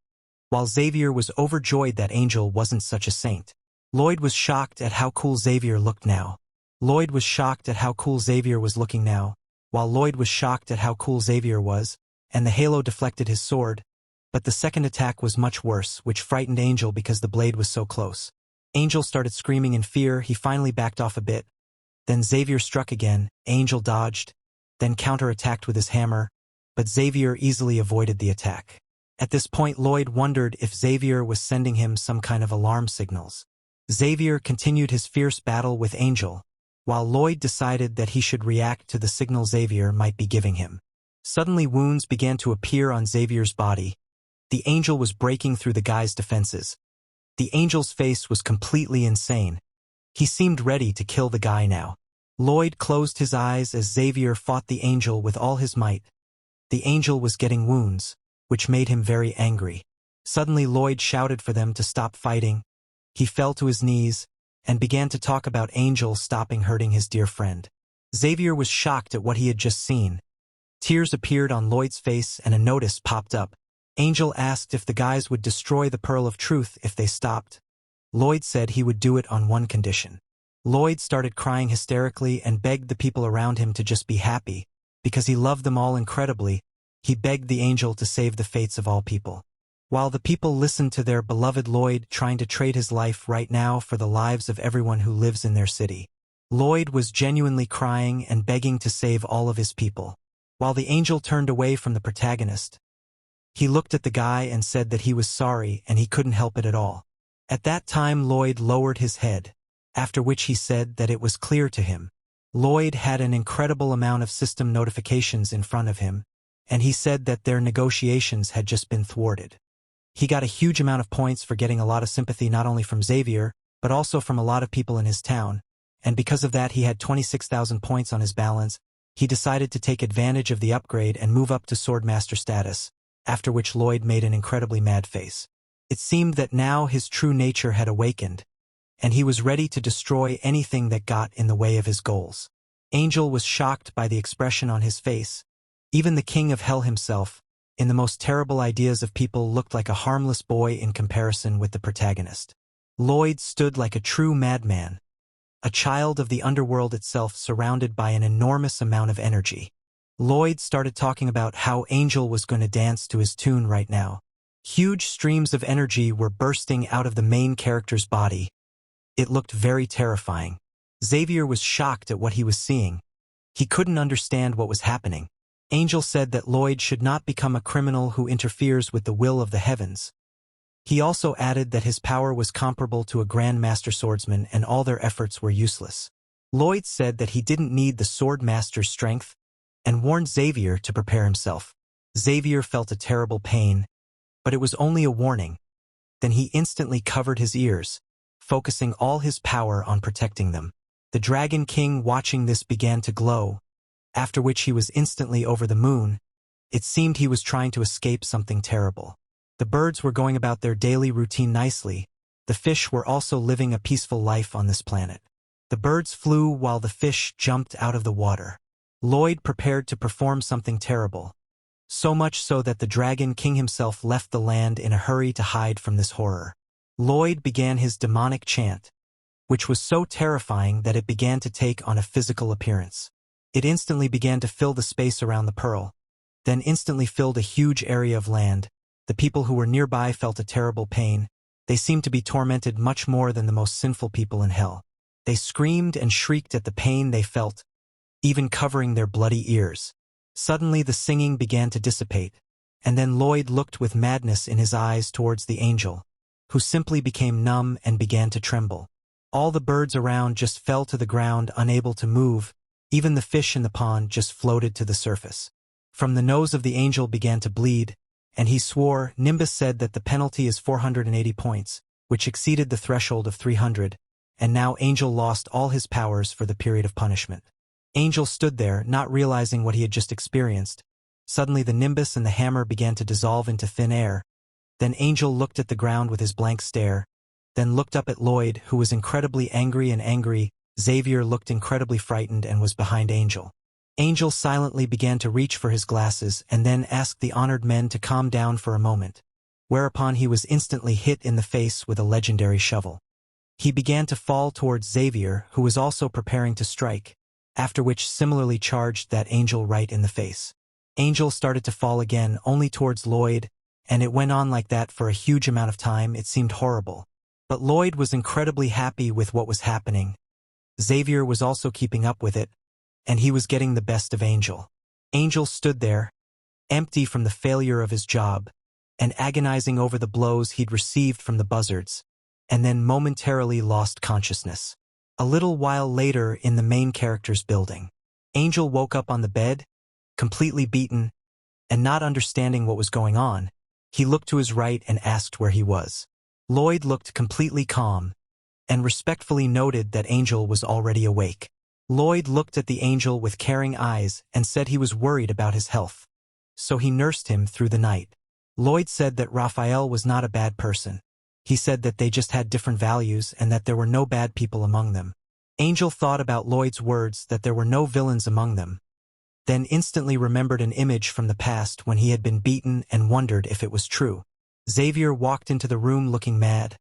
while Xavier was overjoyed that Angel wasn't such a saint. Lloyd was shocked at how cool Xavier looked now. Lloyd was shocked at how cool Xavier was looking now, while Lloyd was shocked at how cool Xavier was, and the halo deflected his sword, but the second attack was much worse, which frightened Angel because the blade was so close. Angel started screaming in fear. He finally backed off a bit. Then Xavier struck again. Angel dodged, then counterattacked with his hammer, but Xavier easily avoided the attack. At this point Lloyd wondered if Xavier was sending him some kind of alarm signals. Xavier continued his fierce battle with Angel, while Lloyd decided that he should react to the signal Xavier might be giving him. Suddenly wounds began to appear on Xavier's body. The angel was breaking through the guy's defenses. The angel's face was completely insane. He seemed ready to kill the guy now. Lloyd closed his eyes as Xavier fought the angel with all his might. The angel was getting wounds, which made him very angry. Suddenly Lloyd shouted for them to stop fighting. He fell to his knees and began to talk about Angel stopping hurting his dear friend. Xavier was shocked at what he had just seen. Tears appeared on Lloyd's face and a notice popped up. Angel asked if the guys would destroy the Pearl of Truth if they stopped. Lloyd said he would do it on one condition. Lloyd started crying hysterically and begged the people around him to just be happy, because he loved them all incredibly. He begged the angel to save the fates of all people. While the people listened to their beloved Lloyd trying to trade his life right now for the lives of everyone who lives in their city, Lloyd was genuinely crying and begging to save all of his people. While the angel turned away from the protagonist, he looked at the guy and said that he was sorry and he couldn't help it at all. At that time Lloyd lowered his head, after which he said that it was clear to him. Lloyd had an incredible amount of system notifications in front of him, and he said that their negotiations had just been thwarted. He got a huge amount of points for getting a lot of sympathy not only from Xavier, but also from a lot of people in his town, and because of that he had 26,000 points on his balance. He decided to take advantage of the upgrade and move up to Swordmaster status, after which Lloyd made an incredibly mad face. It seemed that now his true nature had awakened, and he was ready to destroy anything that got in the way of his goals. Angel was shocked by the expression on his face. Even the king of hell himself, in the most terrible ideas of people, looked like a harmless boy in comparison with the protagonist. Lloyd stood like a true madman, a child of the underworld itself surrounded by an enormous amount of energy. Lloyd started talking about how Angel was going to dance to his tune right now. Huge streams of energy were bursting out of the main character's body. It looked very terrifying. Xavier was shocked at what he was seeing. He couldn't understand what was happening. Angel said that Lloyd should not become a criminal who interferes with the will of the heavens. He also added that his power was comparable to a Grand Master swordsman and all their efforts were useless. Lloyd said that he didn't need the Sword Master's strength, and warned Xavier to prepare himself. Xavier felt a terrible pain, but it was only a warning. Then he instantly covered his ears, focusing all his power on protecting them. The Dragon King watching this began to glow, after which he was instantly over the moon. It seemed he was trying to escape something terrible. The birds were going about their daily routine nicely. The fish were also living a peaceful life on this planet. The birds flew while the fish jumped out of the water. Lloyd prepared to perform something terrible, so much so that the Dragon King himself left the land in a hurry to hide from this horror. Lloyd began his demonic chant, which was so terrifying that it began to take on a physical appearance. It instantly began to fill the space around the pearl, then instantly filled a huge area of land. The people who were nearby felt a terrible pain. They seemed to be tormented much more than the most sinful people in hell. They screamed and shrieked at the pain they felt, even covering their bloody ears. Suddenly the singing began to dissipate, and then Lloyd looked with madness in his eyes towards the angel, who simply became numb and began to tremble. All the birds around just fell to the ground, unable to move. Even the fish in the pond just floated to the surface. From the nose of the angel began to bleed, and he swore. Nimbus said that the penalty is 480 points, which exceeded the threshold of 300, and now Angel lost all his powers for the period of punishment. Angel stood there, not realizing what he had just experienced. Suddenly the nimbus and the hammer began to dissolve into thin air. Then Angel looked at the ground with his blank stare, then looked up at Lloyd, who was incredibly angry. Xavier looked incredibly frightened and was behind Angel. Angel silently began to reach for his glasses and then asked the honored men to calm down for a moment, whereupon he was instantly hit in the face with a legendary shovel. He began to fall towards Xavier, who was also preparing to strike, after which similarly charged that Angel right in the face. Angel started to fall again, only towards Lloyd, and it went on like that for a huge amount of time. It seemed horrible. But Lloyd was incredibly happy with what was happening. Xavier was also keeping up with it, and he was getting the best of Angel. Angel stood there, empty from the failure of his job, and agonizing over the blows he'd received from the buzzards, and then momentarily lost consciousness. A little while later in the main character's building, Angel woke up on the bed, completely beaten, and not understanding what was going on. He looked to his right and asked where he was. Lloyd looked completely calm, and respectfully noted that Angel was already awake. Lloyd looked at the angel with caring eyes and said he was worried about his health. So he nursed him through the night. Lloyd said that Raphael was not a bad person. He said that they just had different values and that there were no bad people among them. Angel thought about Lloyd's words that there were no villains among them, then instantly remembered an image from the past when he had been beaten and wondered if it was true. Xavier walked into the room looking mad,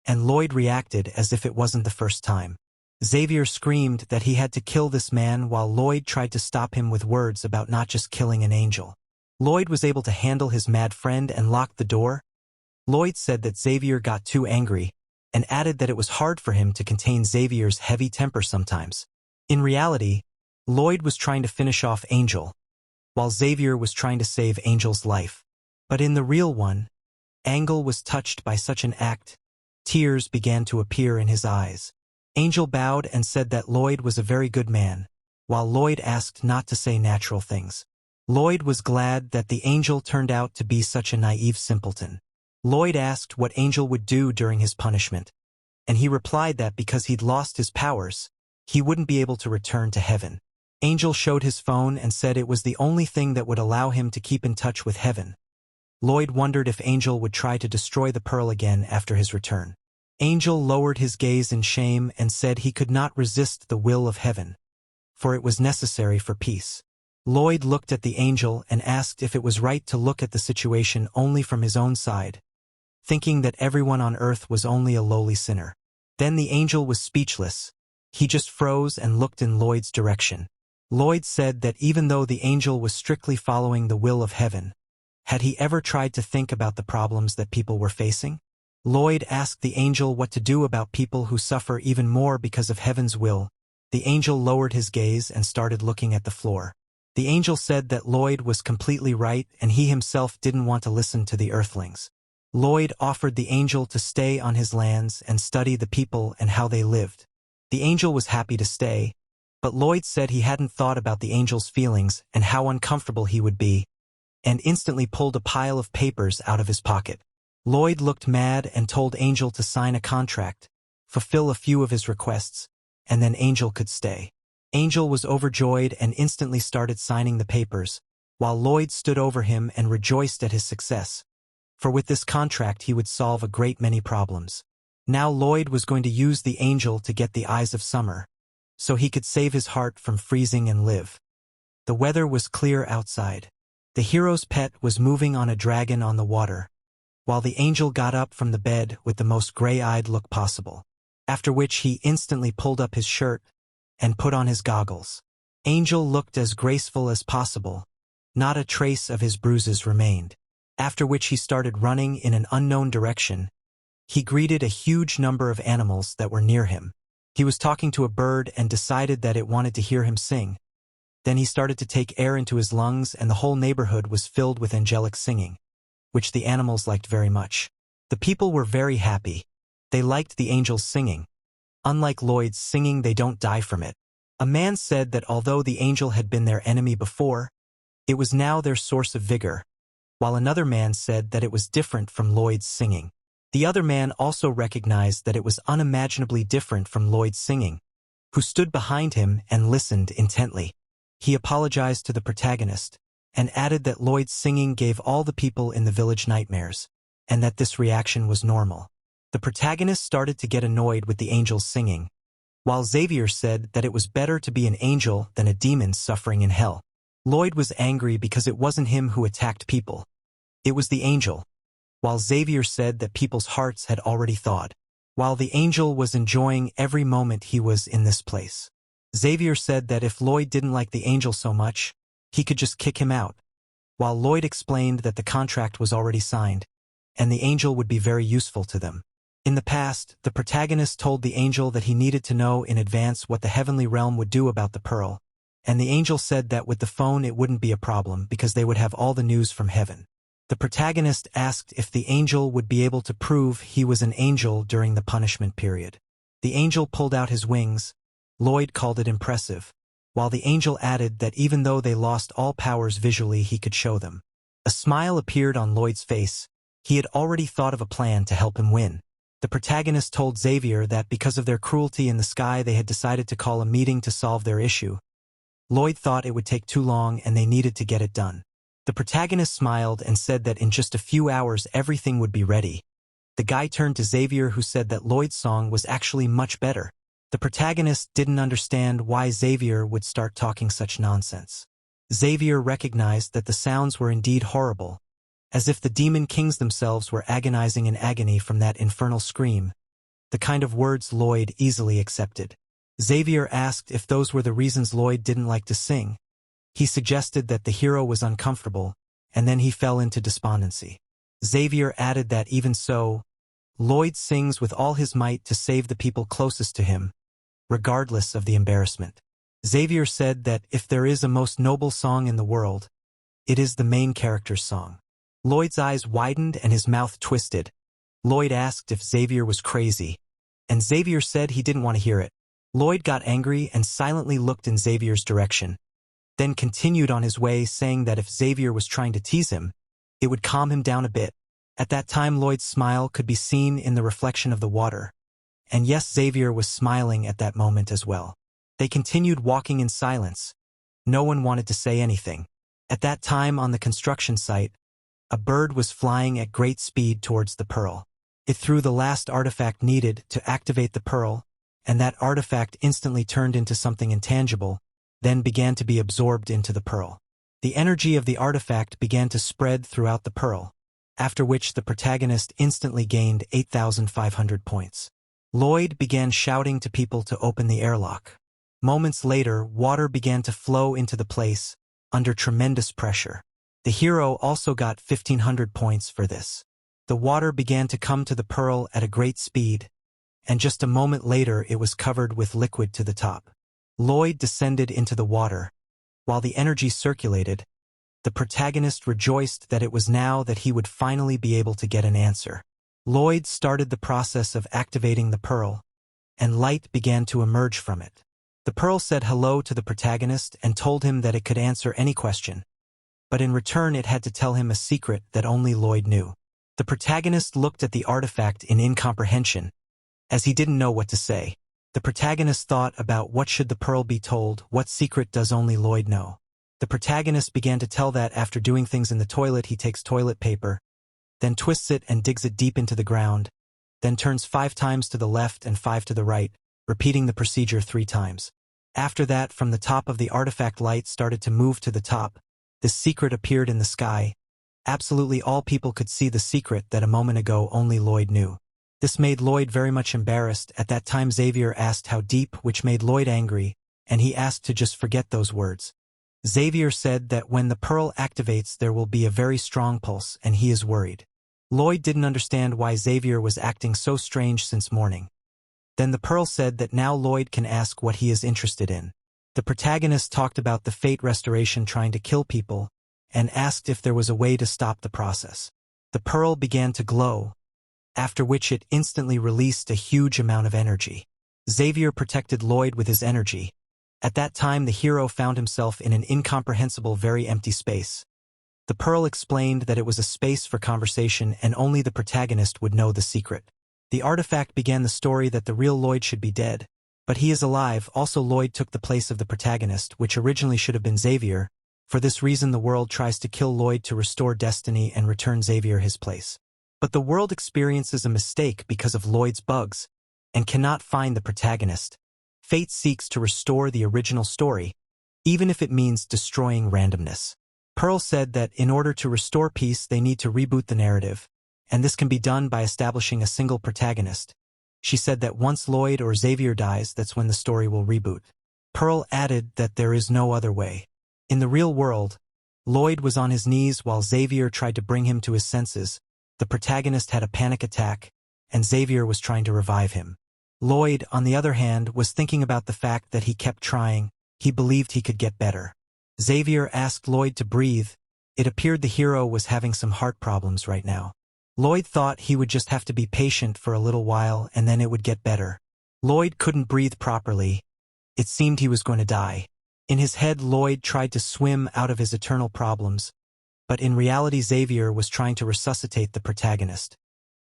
and Lloyd reacted as if it wasn't the first time. Xavier screamed that he had to kill this man while Lloyd tried to stop him with words about not just killing an angel. Lloyd was able to handle his mad friend and locked the door. Lloyd said that Xavier got too angry, and added that it was hard for him to contain Xavier's heavy temper sometimes. In reality, Lloyd was trying to finish off Angel, while Xavier was trying to save Angel's life. But in the real one, Angel was touched by such an act. Tears began to appear in his eyes. Angel bowed and said that Lloyd was a very good man, while Lloyd asked not to say natural things. Lloyd was glad that the angel turned out to be such a naive simpleton. Lloyd asked what Angel would do during his punishment, and he replied that because he'd lost his powers, he wouldn't be able to return to heaven. Angel showed his phone and said it was the only thing that would allow him to keep in touch with heaven. Lloyd wondered if Angel would try to destroy the pearl again after his return. Angel lowered his gaze in shame and said he could not resist the will of heaven, for it was necessary for peace. Lloyd looked at the angel and asked if it was right to look at the situation only from his own side, thinking that everyone on earth was only a lowly sinner. Then the angel was speechless. He just froze and looked in Lloyd's direction. Lloyd said that even though the angel was strictly following the will of heaven, had he ever tried to think about the problems that people were facing? Lloyd asked the angel what to do about people who suffer even more because of heaven's will. The angel lowered his gaze and started looking at the floor. The angel said that Lloyd was completely right and he himself didn't want to listen to the earthlings. Lloyd offered the angel to stay on his lands and study the people and how they lived. The angel was happy to stay, but Lloyd said he hadn't thought about the angel's feelings and how uncomfortable he would be, and instantly pulled a pile of papers out of his pocket. Lloyd looked mad and told Angel to sign a contract, fulfill a few of his requests, and then Angel could stay. Angel was overjoyed and instantly started signing the papers, while Lloyd stood over him and rejoiced at his success, for with this contract he would solve a great many problems. Now Lloyd was going to use the angel to get the eyes of summer, so he could save his heart from freezing and live. The weather was clear outside. The hero's pet was moving on a dragon on the water, while the angel got up from the bed with the most gray-eyed look possible, after which he instantly pulled up his shirt and put on his goggles. Angel looked as graceful as possible. Not a trace of his bruises remained. After which he started running in an unknown direction. He greeted a huge number of animals that were near him. He was talking to a bird and decided that it wanted to hear him sing. Then he started to take air into his lungs and the whole neighborhood was filled with angelic singing, which the animals liked very much. The people were very happy. They liked the angels singing. Unlike Lloyd's singing, they don't die from it. A man said that although the angel had been their enemy before, it was now their source of vigor, while another man said that it was different from Lloyd's singing. The other man also recognized that it was unimaginably different from Lloyd's singing, who stood behind him and listened intently. He apologized to the protagonist, and added that Lloyd's singing gave all the people in the village nightmares, and that this reaction was normal. The protagonist started to get annoyed with the angel's singing, while Xavier said that it was better to be an angel than a demon suffering in hell. Lloyd was angry because it wasn't him who attacked people. It was the angel, while Xavier said that people's hearts had already thawed, while the angel was enjoying every moment he was in this place. Xavier said that if Lloyd didn't like the angel so much, he could just kick him out, while Lloyd explained that the contract was already signed, and the angel would be very useful to them. In the past, the protagonist told the angel that he needed to know in advance what the heavenly realm would do about the pearl, and the angel said that with the phone it wouldn't be a problem because they would have all the news from heaven. The protagonist asked if the angel would be able to prove he was an angel during the punishment period. The angel pulled out his wings. Lloyd called it impressive, while the angel added that even though they lost all powers visually, he could show them. A smile appeared on Lloyd's face. He had already thought of a plan to help him win. The protagonist told Xavier that because of their cruelty in the sky, they had decided to call a meeting to solve their issue. Lloyd thought it would take too long and they needed to get it done. The protagonist smiled and said that in just a few hours everything would be ready. The guy turned to Xavier, who said that Lloyd's song was actually much better. The protagonist didn't understand why Xavier would start talking such nonsense. Xavier recognized that the sounds were indeed horrible, as if the demon kings themselves were agonizing in agony from that infernal scream, the kind of words Lloyd easily accepted. Xavier asked if those were the reasons Lloyd didn't like to sing. He suggested that the hero was uncomfortable, and then he fell into despondency. Xavier added that even so, Lloyd sings with all his might to save the people closest to him, regardless of the embarrassment. Xavier said that if there is a most noble song in the world, it is the main character's song. Lloyd's eyes widened and his mouth twisted. Lloyd asked if Xavier was crazy, and Xavier said he didn't want to hear it. Lloyd got angry and silently looked in Xavier's direction, then continued on his way, saying that if Xavier was trying to tease him, it would calm him down a bit. At that time, Lloyd's smile could be seen in the reflection of the water, and yes, Xavier was smiling at that moment as well. They continued walking in silence. No one wanted to say anything. At that time, on the construction site, a bird was flying at great speed towards the pearl. It threw the last artifact needed to activate the pearl, and that artifact instantly turned into something intangible, then began to be absorbed into the pearl. The energy of the artifact began to spread throughout the pearl, after which the protagonist instantly gained 8,500 points. Lloyd began shouting to people to open the airlock. Moments later, water began to flow into the place, under tremendous pressure. The hero also got 1,500 points for this. The water began to come to the pearl at a great speed, and just a moment later it was covered with liquid to the top. Lloyd descended into the water. While the energy circulated, the protagonist rejoiced that it was now that he would finally be able to get an answer. Lloyd started the process of activating the pearl, and light began to emerge from it. The pearl said hello to the protagonist and told him that it could answer any question, but in return it had to tell him a secret that only Lloyd knew. The protagonist looked at the artifact in incomprehension, as he didn't know what to say. The protagonist thought about what should the pearl be told, what secret does only Lloyd know. The protagonist began to tell that after doing things in the toilet he takes toilet paper, then twists it and digs it deep into the ground, then turns 5 times to the left and 5 to the right, repeating the procedure 3 times. After that, from the top of the artifact, light started to move to the top. This secret appeared in the sky. Absolutely all people could see the secret that a moment ago only Lloyd knew. This made Lloyd very much embarrassed. At that time Xavier asked how deep, which made Lloyd angry, and he asked to just forget those words. Xavier said that when the pearl activates there will be a very strong pulse, and he is worried. Lloyd didn't understand why Xavier was acting so strange since morning. Then the pearl said that now Lloyd can ask what he is interested in. The protagonist talked about the fate restoration trying to kill people, and asked if there was a way to stop the process. The pearl began to glow, after which it instantly released a huge amount of energy. Xavier protected Lloyd with his energy. At that time the hero found himself in an incomprehensible, very empty space. The pearl explained that it was a space for conversation and only the protagonist would know the secret. The artifact began the story that the real Lloyd should be dead, but he is alive. Also Lloyd took the place of the protagonist, which originally should have been Xavier. For this reason the world tries to kill Lloyd to restore destiny and return Xavier his place. But the world experiences a mistake because of Lloyd's bugs, and cannot find the protagonist. Fate seeks to restore the original story, even if it means destroying randomness. Pearl said that in order to restore peace they need to reboot the narrative, and this can be done by establishing a single protagonist. She said that once Lloyd or Xavier dies, that's when the story will reboot. Pearl added that there is no other way. In the real world, Lloyd was on his knees while Xavier tried to bring him to his senses. The protagonist had a panic attack, and Xavier was trying to revive him. Lloyd, on the other hand, was thinking about the fact that he kept trying. He believed he could get better. Xavier asked Lloyd to breathe. It appeared the hero was having some heart problems right now. Lloyd thought he would just have to be patient for a little while and then it would get better. Lloyd couldn't breathe properly. It seemed he was going to die. In his head Lloyd tried to swim out of his eternal problems, but in reality Xavier was trying to resuscitate the protagonist,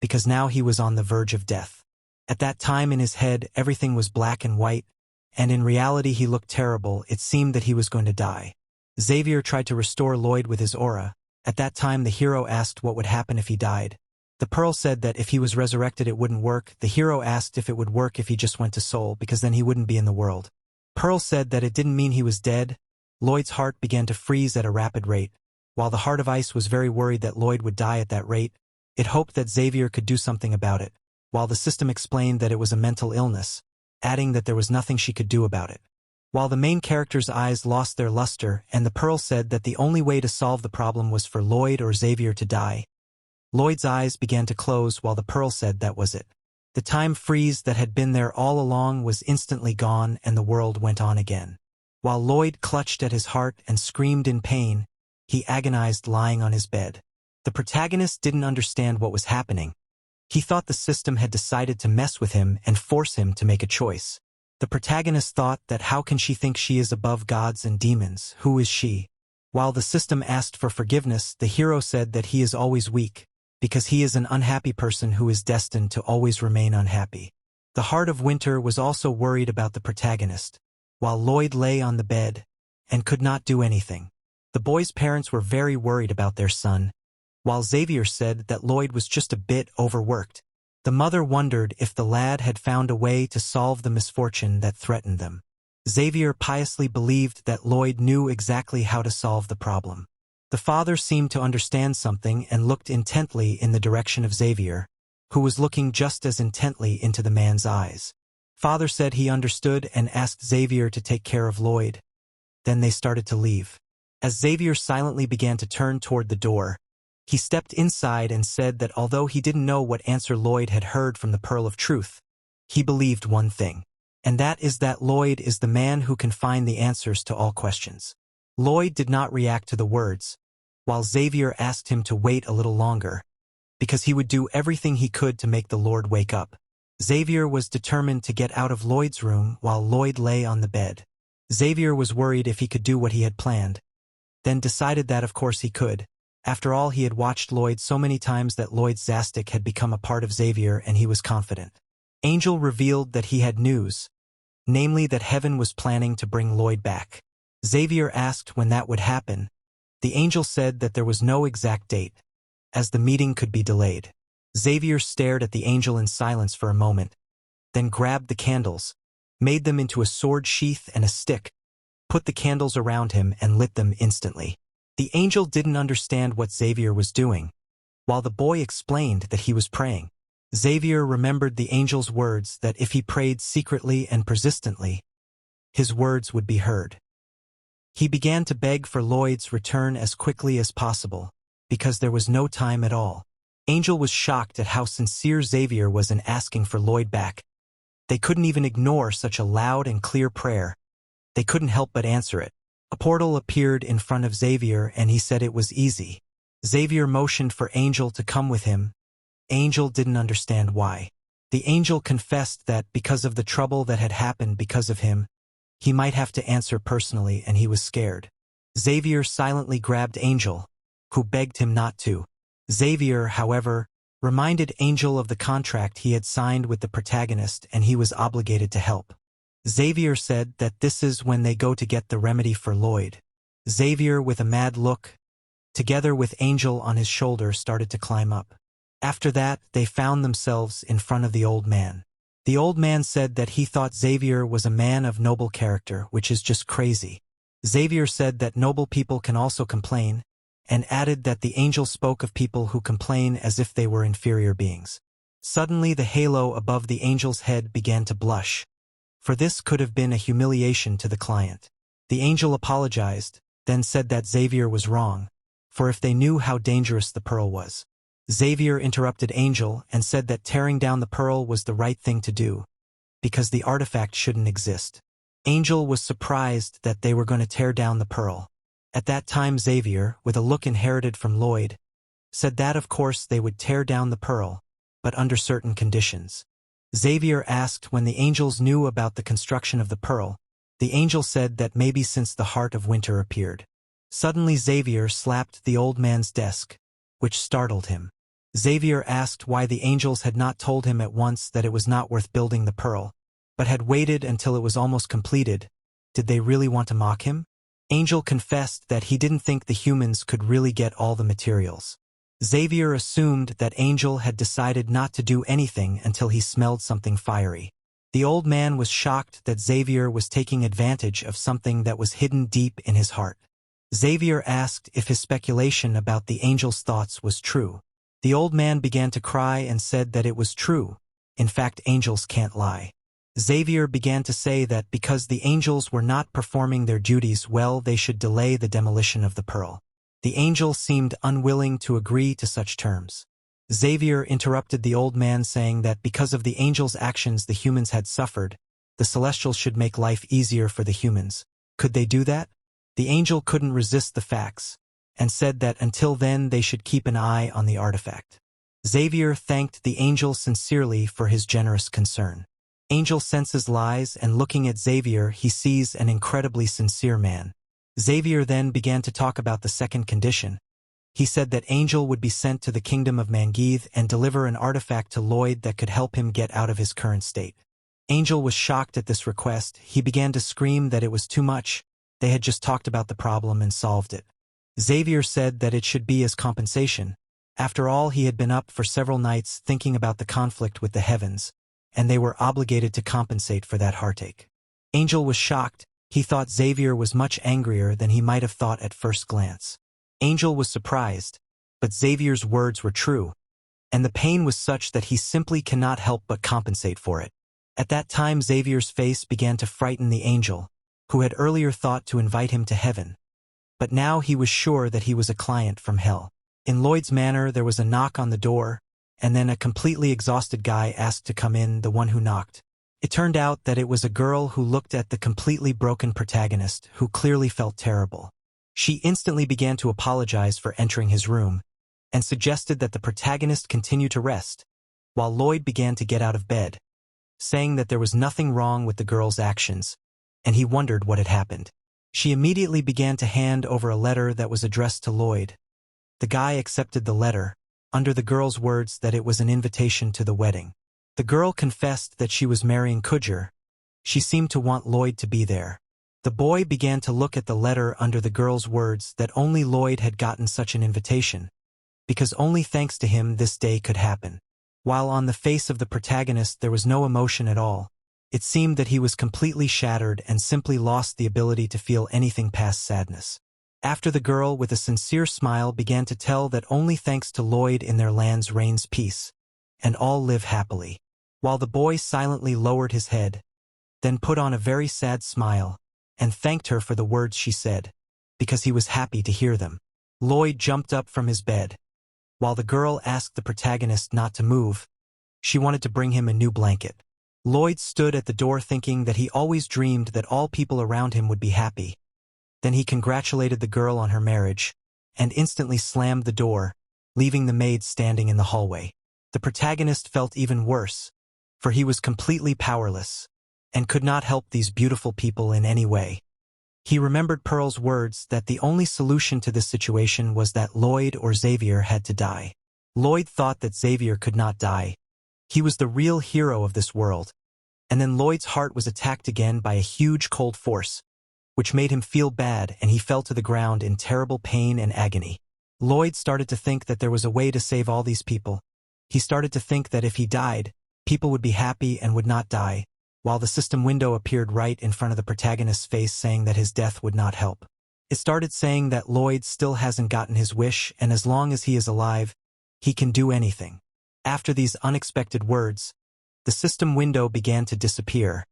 because now he was on the verge of death. At that time in his head everything was black and white, and in reality he looked terrible. It seemed that he was going to die. Xavier tried to restore Lloyd with his aura. At that time the hero asked what would happen if he died. The pearl said that if he was resurrected it wouldn't work. The hero asked if it would work if he just went to soul, because then he wouldn't be in the world. Pearl said that it didn't mean he was dead. Lloyd's heart began to freeze at a rapid rate. While the Heart of Ice was very worried that Lloyd would die at that rate, it hoped that Xavier could do something about it, while the system explained that it was a mental illness, adding that there was nothing she could do about it. While the main character's eyes lost their luster, and the pearl said that the only way to solve the problem was for Lloyd or Xavier to die. Lloyd's eyes began to close while the pearl said that was it. The time freeze that had been there all along was instantly gone and the world went on again. While Lloyd clutched at his heart and screamed in pain, he agonized lying on his bed. The protagonist didn't understand what was happening. He thought the system had decided to mess with him and force him to make a choice. The protagonist thought that how can she think she is above gods and demons? Who is she? While the system asked for forgiveness, the hero said that he is always weak, because he is an unhappy person who is destined to always remain unhappy. The Heart of Winter was also worried about the protagonist, while Lloyd lay on the bed and could not do anything. The boy's parents were very worried about their son, while Xavier said that Lloyd was just a bit overworked. The mother wondered if the lad had found a way to solve the misfortune that threatened them. Xavier piously believed that Lloyd knew exactly how to solve the problem. The father seemed to understand something and looked intently in the direction of Xavier, who was looking just as intently into the man's eyes. Father said he understood and asked Xavier to take care of Lloyd. Then they started to leave. As Xavier silently began to turn toward the door, he stepped inside and said that although he didn't know what answer Lloyd had heard from the Pearl of Truth, he believed one thing, and that is that Lloyd is the man who can find the answers to all questions. Lloyd did not react to the words, while Xavier asked him to wait a little longer, because he would do everything he could to make the Lord wake up. Xavier was determined to get out of Lloyd's room while Lloyd lay on the bed. Xavier was worried if he could do what he had planned, then decided that of course he could. After all, he had watched Lloyd so many times that Lloyd's Zastic had become a part of Xavier and he was confident. Angel revealed that he had news, namely that heaven was planning to bring Lloyd back. Xavier asked when that would happen. The angel said that there was no exact date, as the meeting could be delayed. Xavier stared at the angel in silence for a moment, then grabbed the candles, made them into a sword sheath and a stick, put the candles around him and lit them instantly. The angel didn't understand what Xavier was doing, while the boy explained that he was praying. Xavier remembered the angel's words that if he prayed secretly and persistently, his words would be heard. He began to beg for Lloyd's return as quickly as possible, because there was no time at all. Angel was shocked at how sincere Xavier was in asking for Lloyd back. They couldn't even ignore such a loud and clear prayer. They couldn't help but answer it. A portal appeared in front of Xavier and he said it was easy. Xavier motioned for Angel to come with him. Angel didn't understand why. The angel confessed that because of the trouble that had happened because of him, he might have to answer personally and he was scared. Xavier silently grabbed Angel, who begged him not to. Xavier, however, reminded Angel of the contract he had signed with the protagonist and he was obligated to help. Xavier said that this is when they go to get the remedy for Lloyd. Xavier, with a mad look, together with Angel on his shoulder, started to climb up. After that, they found themselves in front of the old man. The old man said that he thought Xavier was a man of noble character, which is just crazy. Xavier said that noble people can also complain, and added that the angel spoke of people who complain as if they were inferior beings. Suddenly the halo above the angel's head began to blush, for this could have been a humiliation to the client. The angel apologized, then said that Xavier was wrong, for if they knew how dangerous the pearl was. Xavier interrupted Angel and said that tearing down the pearl was the right thing to do, because the artifact shouldn't exist. Angel was surprised that they were going to tear down the pearl. At that time Xavier, with a look inherited from Lloyd, said that of course they would tear down the pearl, but under certain conditions. Xavier asked when the angels knew about the construction of the pearl. The angel said that maybe since the heart of winter appeared. Suddenly Xavier slapped the old man's desk, which startled him. Xavier asked why the angels had not told him at once that it was not worth building the pearl, but had waited until it was almost completed. Did they really want to mock him? Angel confessed that he didn't think the humans could really get all the materials. Xavier assumed that Angel had decided not to do anything until he smelled something fiery. The old man was shocked that Xavier was taking advantage of something that was hidden deep in his heart. Xavier asked if his speculation about the angel's thoughts was true. The old man began to cry and said that it was true. In fact, angels can't lie. Xavier began to say that because the angels were not performing their duties well, they should delay the demolition of the pearl. The angel seemed unwilling to agree to such terms. Xavier interrupted the old man, saying that because of the angels' actions the humans had suffered, the celestials should make life easier for the humans. Could they do that? The angel couldn't resist the facts, and said that until then they should keep an eye on the artifact. Xavier thanked the angel sincerely for his generous concern. Angel senses lies, and looking at Xavier he sees an incredibly sincere man. Xavier then began to talk about the second condition. He said that Angel would be sent to the kingdom of Manhwa and deliver an artifact to Lloyd that could help him get out of his current state. Angel was shocked at this request. He began to scream that it was too much. They had just talked about the problem and solved it. Xavier said that it should be as compensation. After all, he had been up for several nights thinking about the conflict with the heavens, and they were obligated to compensate for that heartache. Angel was shocked. He thought Xavier was much angrier than he might have thought at first glance. Angel was surprised, but Xavier's words were true, and the pain was such that he simply cannot help but compensate for it. At that time Xavier's face began to frighten the angel, who had earlier thought to invite him to heaven. But now he was sure that he was a client from hell. In Lloyd's manor there was a knock on the door, and then a completely exhausted guy asked to come in, the one who knocked. It turned out that it was a girl who looked at the completely broken protagonist, who clearly felt terrible. She instantly began to apologize for entering his room, and suggested that the protagonist continue to rest, while Lloyd began to get out of bed, saying that there was nothing wrong with the girl's actions, and he wondered what had happened. She immediately began to hand over a letter that was addressed to Lloyd. The guy accepted the letter, under the girl's words that it was an invitation to the wedding. The girl confessed that she was marrying Kujur. She seemed to want Lloyd to be there. The boy began to look at the letter under the girl's words that only Lloyd had gotten such an invitation, because only thanks to him this day could happen. While on the face of the protagonist there was no emotion at all, it seemed that he was completely shattered and simply lost the ability to feel anything past sadness. After the girl with a sincere smile began to tell that only thanks to Lloyd in their lands reigns peace, and all live happily, while the boy silently lowered his head, then put on a very sad smile, and thanked her for the words she said, because he was happy to hear them. Lloyd jumped up from his bed. While the girl asked the protagonist not to move, she wanted to bring him a new blanket. Lloyd stood at the door thinking that he always dreamed that all people around him would be happy. Then he congratulated the girl on her marriage, and instantly slammed the door, leaving the maid standing in the hallway. The protagonist felt even worse, for he was completely powerless, and could not help these beautiful people in any way. He remembered Pearl's words that the only solution to this situation was that Lloyd or Xavier had to die. Lloyd thought that Xavier could not die. He was the real hero of this world. And then Lloyd's heart was attacked again by a huge cold force, which made him feel bad, and he fell to the ground in terrible pain and agony. Lloyd started to think that there was a way to save all these people. He started to think that if he died, people would be happy and would not die, while the system window appeared right in front of the protagonist's face saying that his death would not help. It started saying that Lloyd still hasn't gotten his wish, and as long as he is alive, he can do anything. After these unexpected words, the system window began to disappear,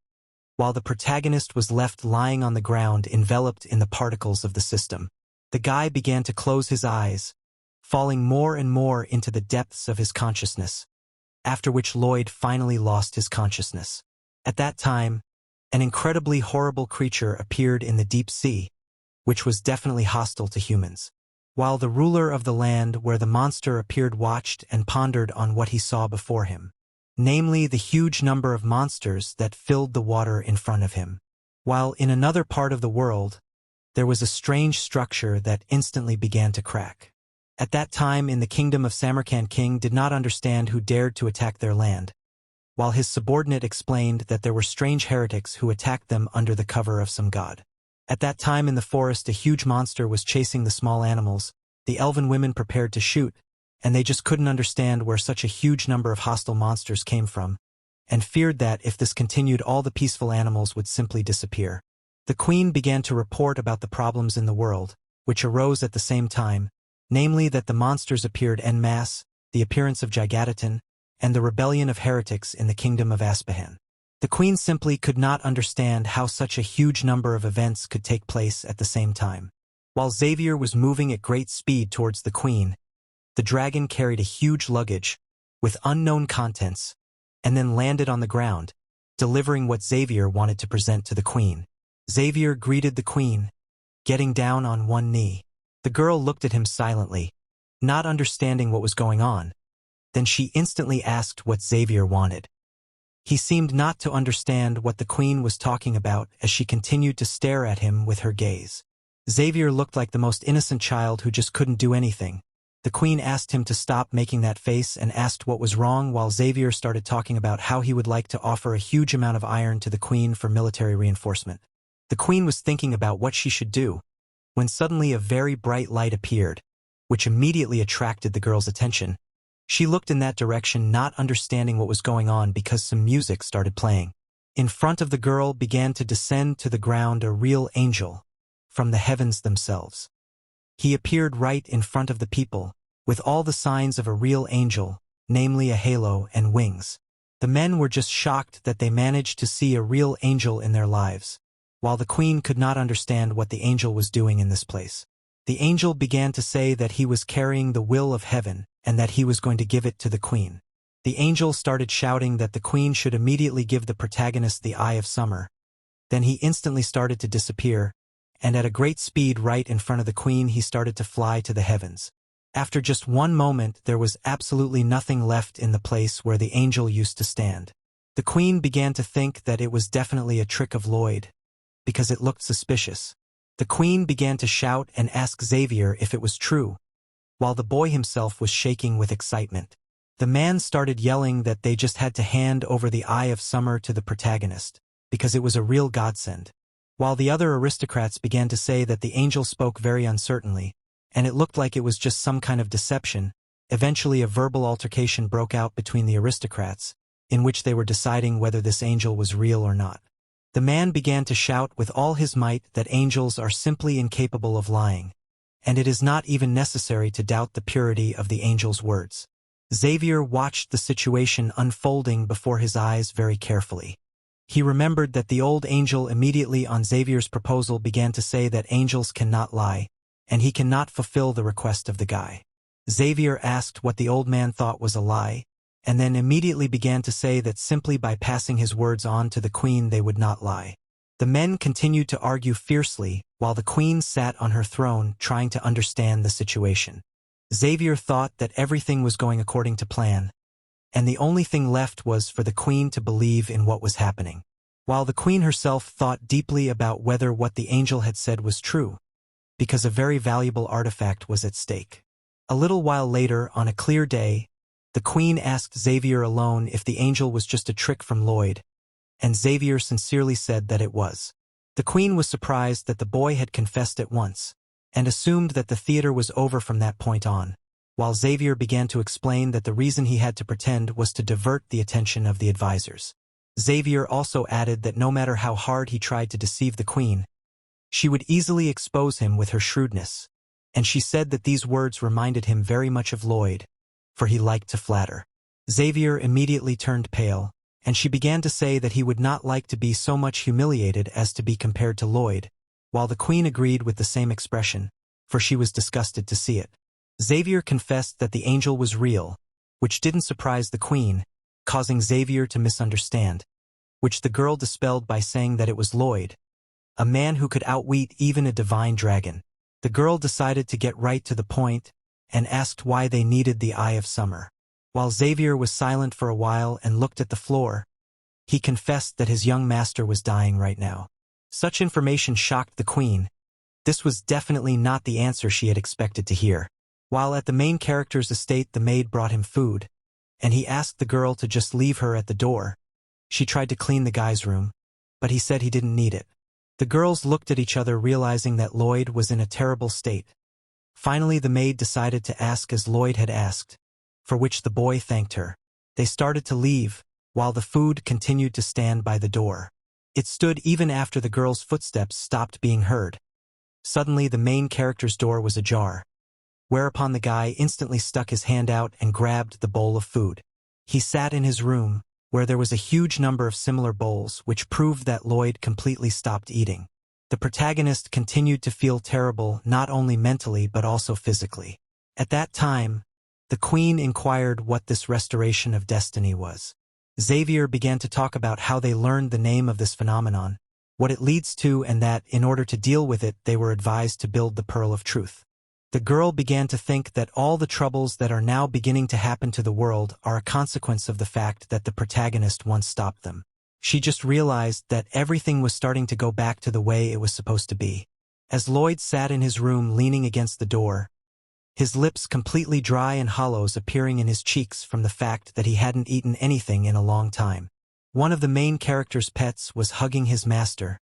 while the protagonist was left lying on the ground enveloped in the particles of the system. The guy began to close his eyes, falling more and more into the depths of his consciousness, after which Lloyd finally lost his consciousness. At that time, an incredibly horrible creature appeared in the deep sea, which was definitely hostile to humans. While the ruler of the land where the monster appeared watched and pondered on what he saw before him, namely the huge number of monsters that filled the water in front of him. While in another part of the world, there was a strange structure that instantly began to crack. At that time in the kingdom of Samarkand, king did not understand who dared to attack their land, while his subordinate explained that there were strange heretics who attacked them under the cover of some god. At that time in the forest a huge monster was chasing the small animals. The elven women prepared to shoot, and they just couldn't understand where such a huge number of hostile monsters came from, and feared that if this continued all the peaceful animals would simply disappear. The queen began to report about the problems in the world, which arose at the same time, namely that the monsters appeared en masse, the appearance of Gigatitan, and the rebellion of heretics in the kingdom of Aspahan. The queen simply could not understand how such a huge number of events could take place at the same time. While Xavier was moving at great speed towards the queen, the dragon carried a huge luggage with unknown contents, and then landed on the ground, delivering what Xavier wanted to present to the queen. Xavier greeted the queen, getting down on one knee. The girl looked at him silently, not understanding what was going on. Then she instantly asked what Xavier wanted. He seemed not to understand what the queen was talking about as she continued to stare at him with her gaze. Xavier looked like the most innocent child who just couldn't do anything. The queen asked him to stop making that face and asked what was wrong, while Xavier started talking about how he would like to offer a huge amount of iron to the queen for military reinforcement. The queen was thinking about what she should do, when suddenly a very bright light appeared, which immediately attracted the girl's attention. She looked in that direction, not understanding what was going on because some music started playing. In front of the girl began to descend to the ground a real angel, from the heavens themselves. He appeared right in front of the people, with all the signs of a real angel, namely a halo and wings. The men were just shocked that they managed to see a real angel in their lives, while the queen could not understand what the angel was doing in this place. The angel began to say that he was carrying the will of heaven, and that he was going to give it to the queen. The angel started shouting that the queen should immediately give the protagonist the Eye of Summer. Then he instantly started to disappear, and at a great speed right in front of the queen he started to fly to the heavens. After just one moment there was absolutely nothing left in the place where the angel used to stand. The queen began to think that it was definitely a trick of Lloyd, because it looked suspicious. The queen began to shout and ask Xavier if it was true, while the boy himself was shaking with excitement. The man started yelling that they just had to hand over the Eye of Summer to the protagonist, because it was a real godsend. While the other aristocrats began to say that the angel spoke very uncertainly, and it looked like it was just some kind of deception, Eventually a verbal altercation broke out between the aristocrats, in which they were deciding whether this angel was real or not. The man began to shout with all his might that angels are simply incapable of lying, and it is not even necessary to doubt the purity of the angel's words. Xavier watched the situation unfolding before his eyes very carefully. He remembered that the old angel immediately on Xavier's proposal began to say that angels cannot lie, and he cannot fulfill the request of the guy. Xavier asked what the old man thought was a lie, and then immediately began to say that simply by passing his words on to the queen they would not lie. The men continued to argue fiercely, while the queen sat on her throne trying to understand the situation. Xavier thought that everything was going according to plan, and the only thing left was for the queen to believe in what was happening. While the queen herself thought deeply about whether what the angel had said was true, because a very valuable artifact was at stake. A little while later, on a clear day, the queen asked Xavier alone if the angel was just a trick from Lloyd, and Xavier sincerely said that it was. The queen was surprised that the boy had confessed at once, and assumed that the theater was over from that point on, while Xavier began to explain that the reason he had to pretend was to divert the attention of the advisors. Xavier also added that no matter how hard he tried to deceive the queen, she would easily expose him with her shrewdness, and she said that these words reminded him very much of Lloyd, for he liked to flatter. Xavier immediately turned pale, and she began to say that he would not like to be so much humiliated as to be compared to Lloyd, while the queen agreed with the same expression, for she was disgusted to see it. Xavier confessed that the angel was real, which didn't surprise the queen, causing Xavier to misunderstand, which the girl dispelled by saying that it was Lloyd, a man who could outwit even a divine dragon. The girl decided to get right to the point and asked why they needed the Eye of Summer. While Xavier was silent for a while and looked at the floor, he confessed that his young master was dying right now. Such information shocked the queen. This was definitely not the answer she had expected to hear. While at the main character's estate, the maid brought him food, and he asked the girl to just leave her at the door. She tried to clean the guy's room, but he said he didn't need it. The girls looked at each other, realizing that Lloyd was in a terrible state. Finally, the maid decided to ask as Lloyd had asked, for which the boy thanked her. They started to leave, while the food continued to stand by the door. It stood even after the girl's footsteps stopped being heard. Suddenly, the main character's door was ajar, whereupon the guy instantly stuck his hand out and grabbed the bowl of food. He sat in his room, where there was a huge number of similar bowls, which proved that Lloyd completely stopped eating. The protagonist continued to feel terrible not only mentally but also physically. At that time, the queen inquired what this restoration of destiny was. Xavier began to talk about how they learned the name of this phenomenon, what it leads to, and that, in order to deal with it, they were advised to build the Pearl of Truth. The girl began to think that all the troubles that are now beginning to happen to the world are a consequence of the fact that the protagonist once stopped them. She just realized that everything was starting to go back to the way it was supposed to be. As Lloyd sat in his room leaning against the door, his lips completely dry and hollows appearing in his cheeks from the fact that he hadn't eaten anything in a long time. One of the main character's pets was hugging his master.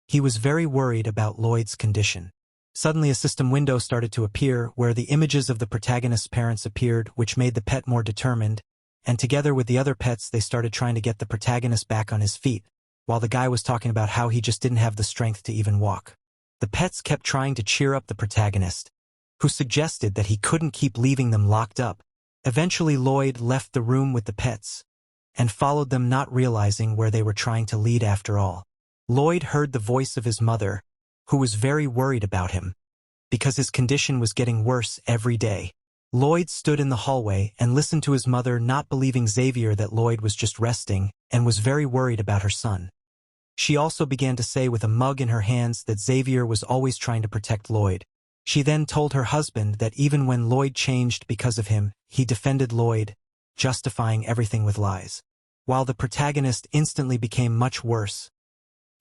He was very worried about Lloyd's condition. Suddenly a system window started to appear where the images of the protagonist's parents appeared, which made the pet more determined, and together with the other pets they started trying to get the protagonist back on his feet, while the guy was talking about how he just didn't have the strength to even walk. The pets kept trying to cheer up the protagonist, who suggested that he couldn't keep leaving them locked up. Eventually Lloyd left the room with the pets, and followed them, not realizing where they were trying to lead after all. Lloyd heard the voice of his mother, who was very worried about him, because his condition was getting worse every day. Lloyd stood in the hallway and listened to his mother, not believing Xavier that Lloyd was just resting, and was very worried about her son. She also began to say with a mug in her hands that Xavier was always trying to protect Lloyd. She then told her husband that even when Lloyd changed because of him, he defended Lloyd, justifying everything with lies. While the protagonist instantly became much worse,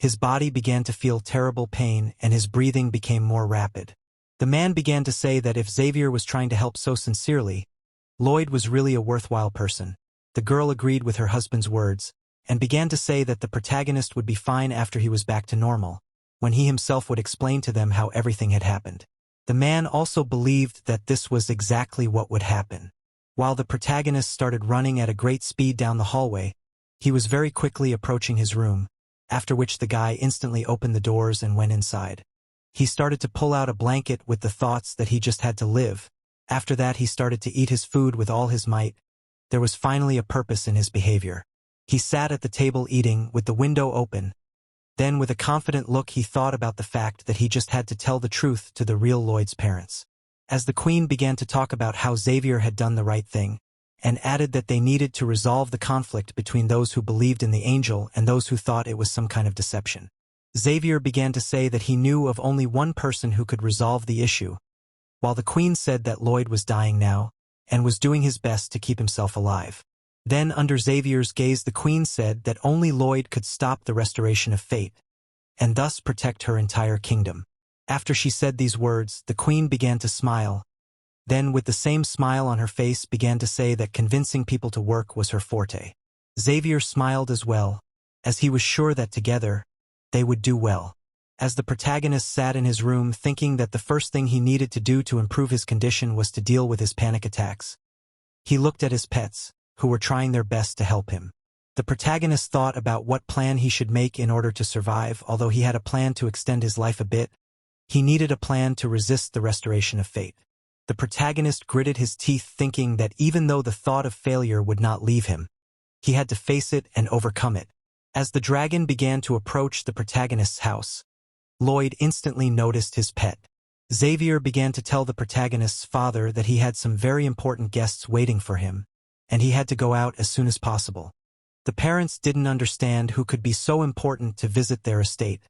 his body began to feel terrible pain and his breathing became more rapid. The man began to say that if Xavier was trying to help so sincerely, Lloyd was really a worthwhile person. The girl agreed with her husband's words, and began to say that the protagonist would be fine after he was back to normal, when he himself would explain to them how everything had happened. The man also believed that this was exactly what would happen. While the protagonist started running at a great speed down the hallway, he was very quickly approaching his room, after which the guy instantly opened the doors and went inside. He started to pull out a blanket with the thoughts that he just had to live. After that he started to eat his food with all his might. There was finally a purpose in his behavior. He sat at the table eating, with the window open. Then with a confident look he thought about the fact that he just had to tell the truth to the real Lloyd's parents. As the Queen began to talk about how Xavier had done the right thing, and added that they needed to resolve the conflict between those who believed in the angel and those who thought it was some kind of deception. Xavier began to say that he knew of only one person who could resolve the issue, while the Queen said that Lloyd was dying now, and was doing his best to keep himself alive. Then under Xavier's gaze the Queen said that only Lloyd could stop the restoration of fate, and thus protect her entire kingdom. After she said these words, the Queen began to smile, then with the same smile on her face began to say that convincing people to work was her forte. Xavier smiled as well, as he was sure that together, they would do well. As the protagonist sat in his room thinking that the first thing he needed to do to improve his condition was to deal with his panic attacks, he looked at his pets, who were trying their best to help him. The protagonist thought about what plan he should make in order to survive. Although he had a plan to extend his life a bit, he needed a plan to resist the restoration of fate. The protagonist gritted his teeth thinking that even though the thought of failure would not leave him, he had to face it and overcome it. As the dragon began to approach the protagonist's house, Lloyd instantly noticed his pet. Xavier began to tell the protagonist's father that he had some very important guests waiting for him, and he had to go out as soon as possible. The parents didn't understand who could be so important to visit their estate,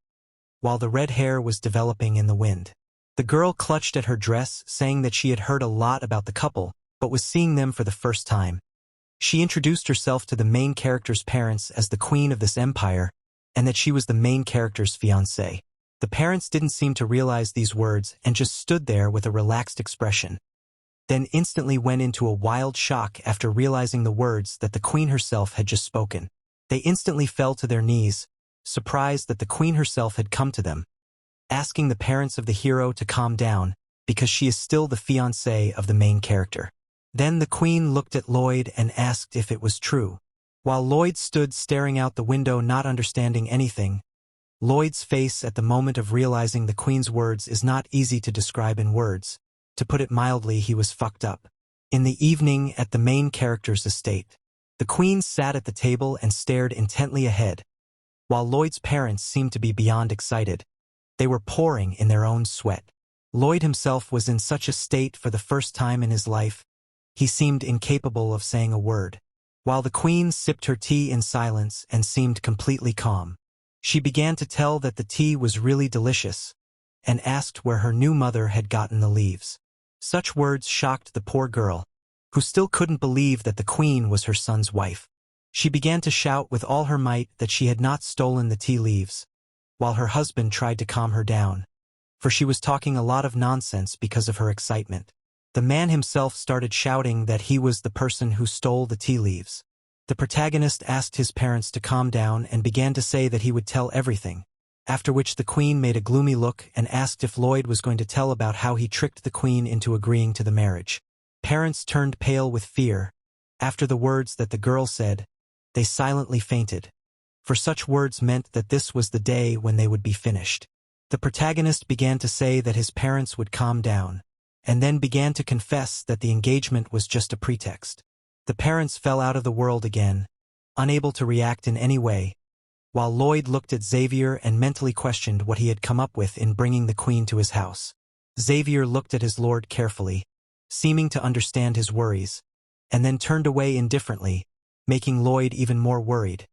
while the red hair was developing in the wind. The girl clutched at her dress, saying that she had heard a lot about the couple, but was seeing them for the first time. She introduced herself to the main character's parents as the queen of this empire, and that she was the main character's fiancée. The parents didn't seem to realize these words and just stood there with a relaxed expression, then instantly went into a wild shock after realizing the words that the queen herself had just spoken. They instantly fell to their knees, surprised that the queen herself had come to them, asking the parents of the hero to calm down, because she is still the fiancée of the main character. Then the queen looked at Lloyd and asked if it was true. While Lloyd stood staring out the window not understanding anything, Lloyd's face at the moment of realizing the queen's words is not easy to describe in words. To put it mildly, he was fucked up. In the evening at the main character's estate, the queen sat at the table and stared intently ahead, while Lloyd's parents seemed to be beyond excited. They were pouring in their own sweat. Lloyd himself was in such a state for the first time in his life. He seemed incapable of saying a word. While the queen sipped her tea in silence and seemed completely calm, she began to tell that the tea was really delicious, and asked where her new mother had gotten the leaves. Such words shocked the poor girl, who still couldn't believe that the queen was her son's wife. She began to shout with all her might that she had not stolen the tea leaves, while her husband tried to calm her down, for she was talking a lot of nonsense because of her excitement. The man himself started shouting that he was the person who stole the tea leaves. The protagonist asked his parents to calm down and began to say that he would tell everything, after which the queen made a gloomy look and asked if Lloyd was going to tell about how he tricked the queen into agreeing to the marriage. Parents turned pale with fear. After the words that the girl said, they silently fainted, for such words meant that this was the day when they would be finished. The protagonist began to say that his parents would calm down, and then began to confess that the engagement was just a pretext. The parents fell out of the world again, unable to react in any way, while Lloyd looked at Xavier and mentally questioned what he had come up with in bringing the queen to his house. Xavier looked at his lord carefully, seeming to understand his worries, and then turned away indifferently, making Lloyd even more worried,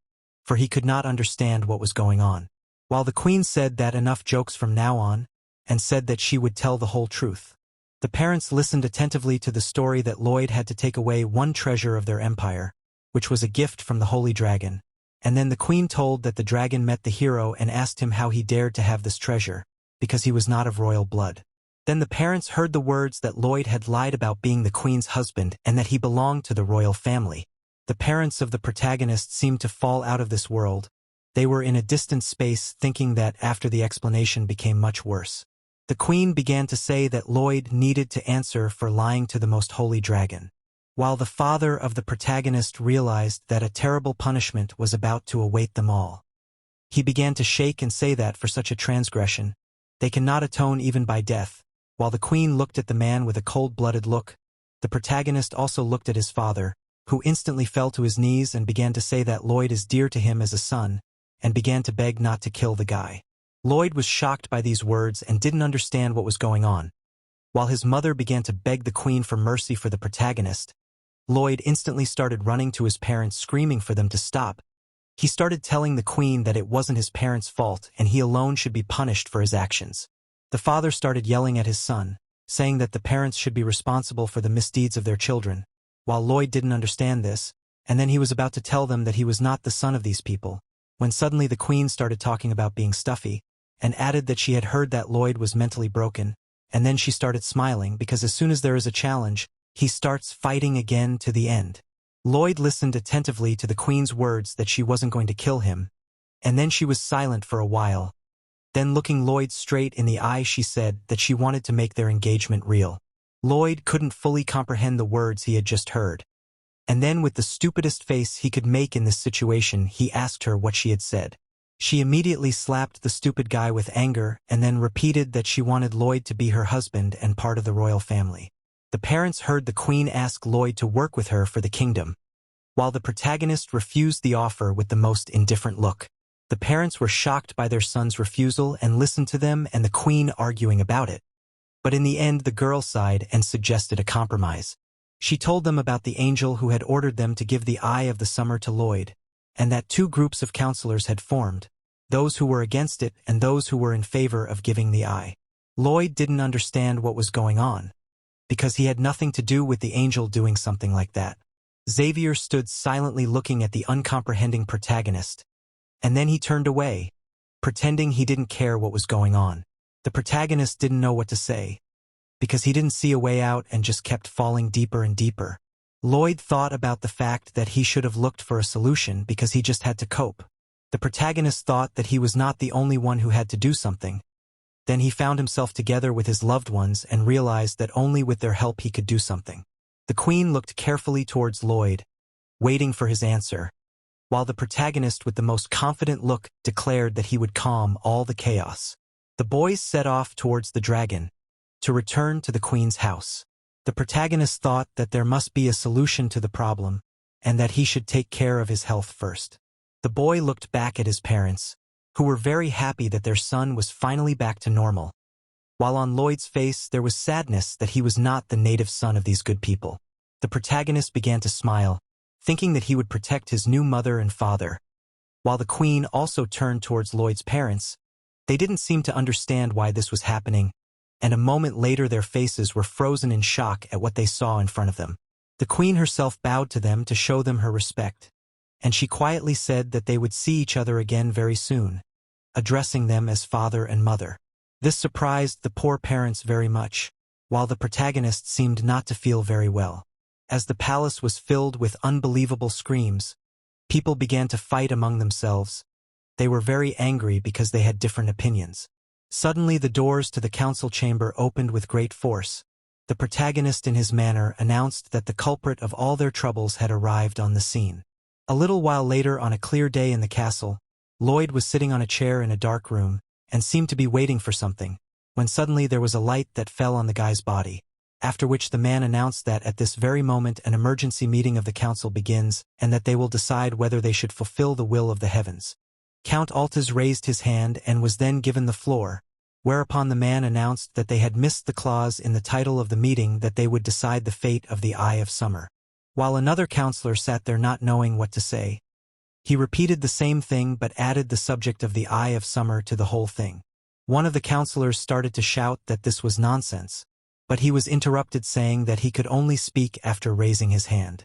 for he could not understand what was going on. While the queen said that enough jokes from now on, and said that she would tell the whole truth, the parents listened attentively to the story that Lloyd had to take away one treasure of their empire, which was a gift from the holy dragon, and then the queen told that the dragon met the hero and asked him how he dared to have this treasure, because he was not of royal blood. Then the parents heard the words that Lloyd had lied about being the queen's husband and that he belonged to the royal family. The parents of the protagonist seemed to fall out of this world. They were in a distant space thinking that after the explanation became much worse. The queen began to say that Lloyd needed to answer for lying to the most holy dragon. while the father of the protagonist realized that a terrible punishment was about to await them all. He began to shake and say that for such a transgression, they cannot atone even by death. While the queen looked at the man with a cold-blooded look, the protagonist also looked at his father, who instantly fell to his knees and began to say that Lloyd is dear to him as a son, and began to beg not to kill the guy. Lloyd was shocked by these words and didn't understand what was going on. While his mother began to beg the queen for mercy for the protagonist, Lloyd instantly started running to his parents screaming for them to stop. He started telling the queen that it wasn't his parents' fault and he alone should be punished for his actions. The father started yelling at his son, saying that the parents should be responsible for the misdeeds of their children, while Lloyd didn't understand this, and then he was about to tell them that he was not the son of these people, when suddenly the queen started talking about being stuffy, and added that she had heard that Lloyd was mentally broken, and then she started smiling because as soon as there is a challenge, he starts fighting again to the end. Lloyd listened attentively to the queen's words that she wasn't going to kill him, and then she was silent for a while. Then looking Lloyd straight in the eye she said that she wanted to make their engagement real. Lloyd couldn't fully comprehend the words he had just heard. And then with the stupidest face he could make in this situation he asked her what she had said. She immediately slapped the stupid guy with anger and then repeated that she wanted Lloyd to be her husband and part of the royal family. The parents heard the queen ask Lloyd to work with her for the kingdom, while the protagonist refused the offer with the most indifferent look. The parents were shocked by their son's refusal and listened to them and the queen arguing about it. But in the end the girl sighed and suggested a compromise. She told them about the angel who had ordered them to give the Eye of the Summer to Lloyd, and that two groups of counselors had formed, those who were against it and those who were in favor of giving the eye. Lloyd didn't understand what was going on, because he had nothing to do with the angel doing something like that. Xavier stood silently looking at the uncomprehending protagonist, and then he turned away, pretending he didn't care what was going on. The protagonist didn't know what to say, because he didn't see a way out and just kept falling deeper and deeper. Lloyd thought about the fact that he should have looked for a solution because he just had to cope. The protagonist thought that he was not the only one who had to do something. Then he found himself together with his loved ones and realized that only with their help he could do something. The queen looked carefully towards Lloyd, waiting for his answer, while the protagonist with the most confident look declared that he would calm all the chaos. The boys set off towards the dragon, to return to the queen's house. The protagonist thought that there must be a solution to the problem, and that he should take care of his health first. The boy looked back at his parents, who were very happy that their son was finally back to normal, while on Lloyd's face there was sadness that he was not the native son of these good people. The protagonist began to smile, thinking that he would protect his new mother and father. While the queen also turned towards Lloyd's parents, they didn't seem to understand why this was happening, and a moment later their faces were frozen in shock at what they saw in front of them. The queen herself bowed to them to show them her respect, and she quietly said that they would see each other again very soon, addressing them as father and mother. This surprised the poor parents very much, while the protagonist seemed not to feel very well. As the palace was filled with unbelievable screams, people began to fight among themselves. They were very angry because they had different opinions. Suddenly the doors to the council chamber opened with great force. The protagonist in his manner announced that the culprit of all their troubles had arrived on the scene. A little while later on a clear day in the castle, Lloyd was sitting on a chair in a dark room, and seemed to be waiting for something, when suddenly there was a light that fell on the guy's body, after which the man announced that at this very moment an emergency meeting of the council begins, and that they will decide whether they should fulfill the will of the heavens. Count Altez raised his hand and was then given the floor, whereupon the man announced that they had missed the clause in the title of the meeting that they would decide the fate of the Eye of Summer. While another counselor sat there not knowing what to say, he repeated the same thing but added the subject of the Eye of Summer to the whole thing. One of the counselors started to shout that this was nonsense, but he was interrupted saying that he could only speak after raising his hand.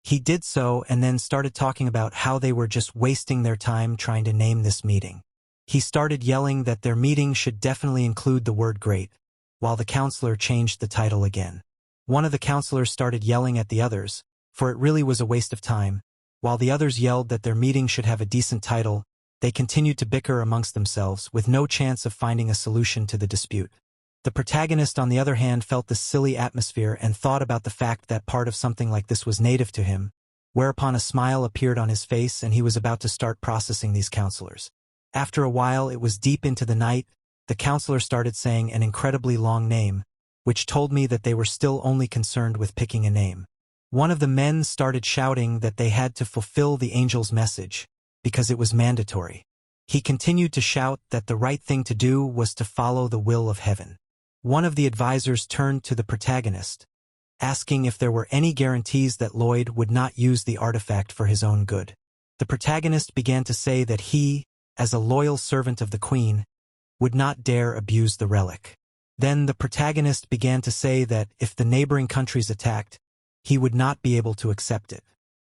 He did so and then started talking about how they were just wasting their time trying to name this meeting. He started yelling that their meeting should definitely include the word great, while the counselor changed the title again. One of the counselors started yelling at the others, for it really was a waste of time. While the others yelled that their meeting should have a decent title, they continued to bicker amongst themselves with no chance of finding a solution to the dispute. The protagonist, on the other hand, felt the silly atmosphere and thought about the fact that part of something like this was native to him, whereupon a smile appeared on his face and he was about to start processing these counselors. After a while, it was deep into the night, the counselor started saying an incredibly long name, which told me that they were still only concerned with picking a name. One of the men started shouting that they had to fulfill the angel's message, because it was mandatory. He continued to shout that the right thing to do was to follow the will of heaven. One of the advisors turned to the protagonist, asking if there were any guarantees that Lloyd would not use the artifact for his own good. The protagonist began to say that he, as a loyal servant of the queen, would not dare abuse the relic. Then the protagonist began to say that if the neighboring countries attacked, he would not be able to accept it.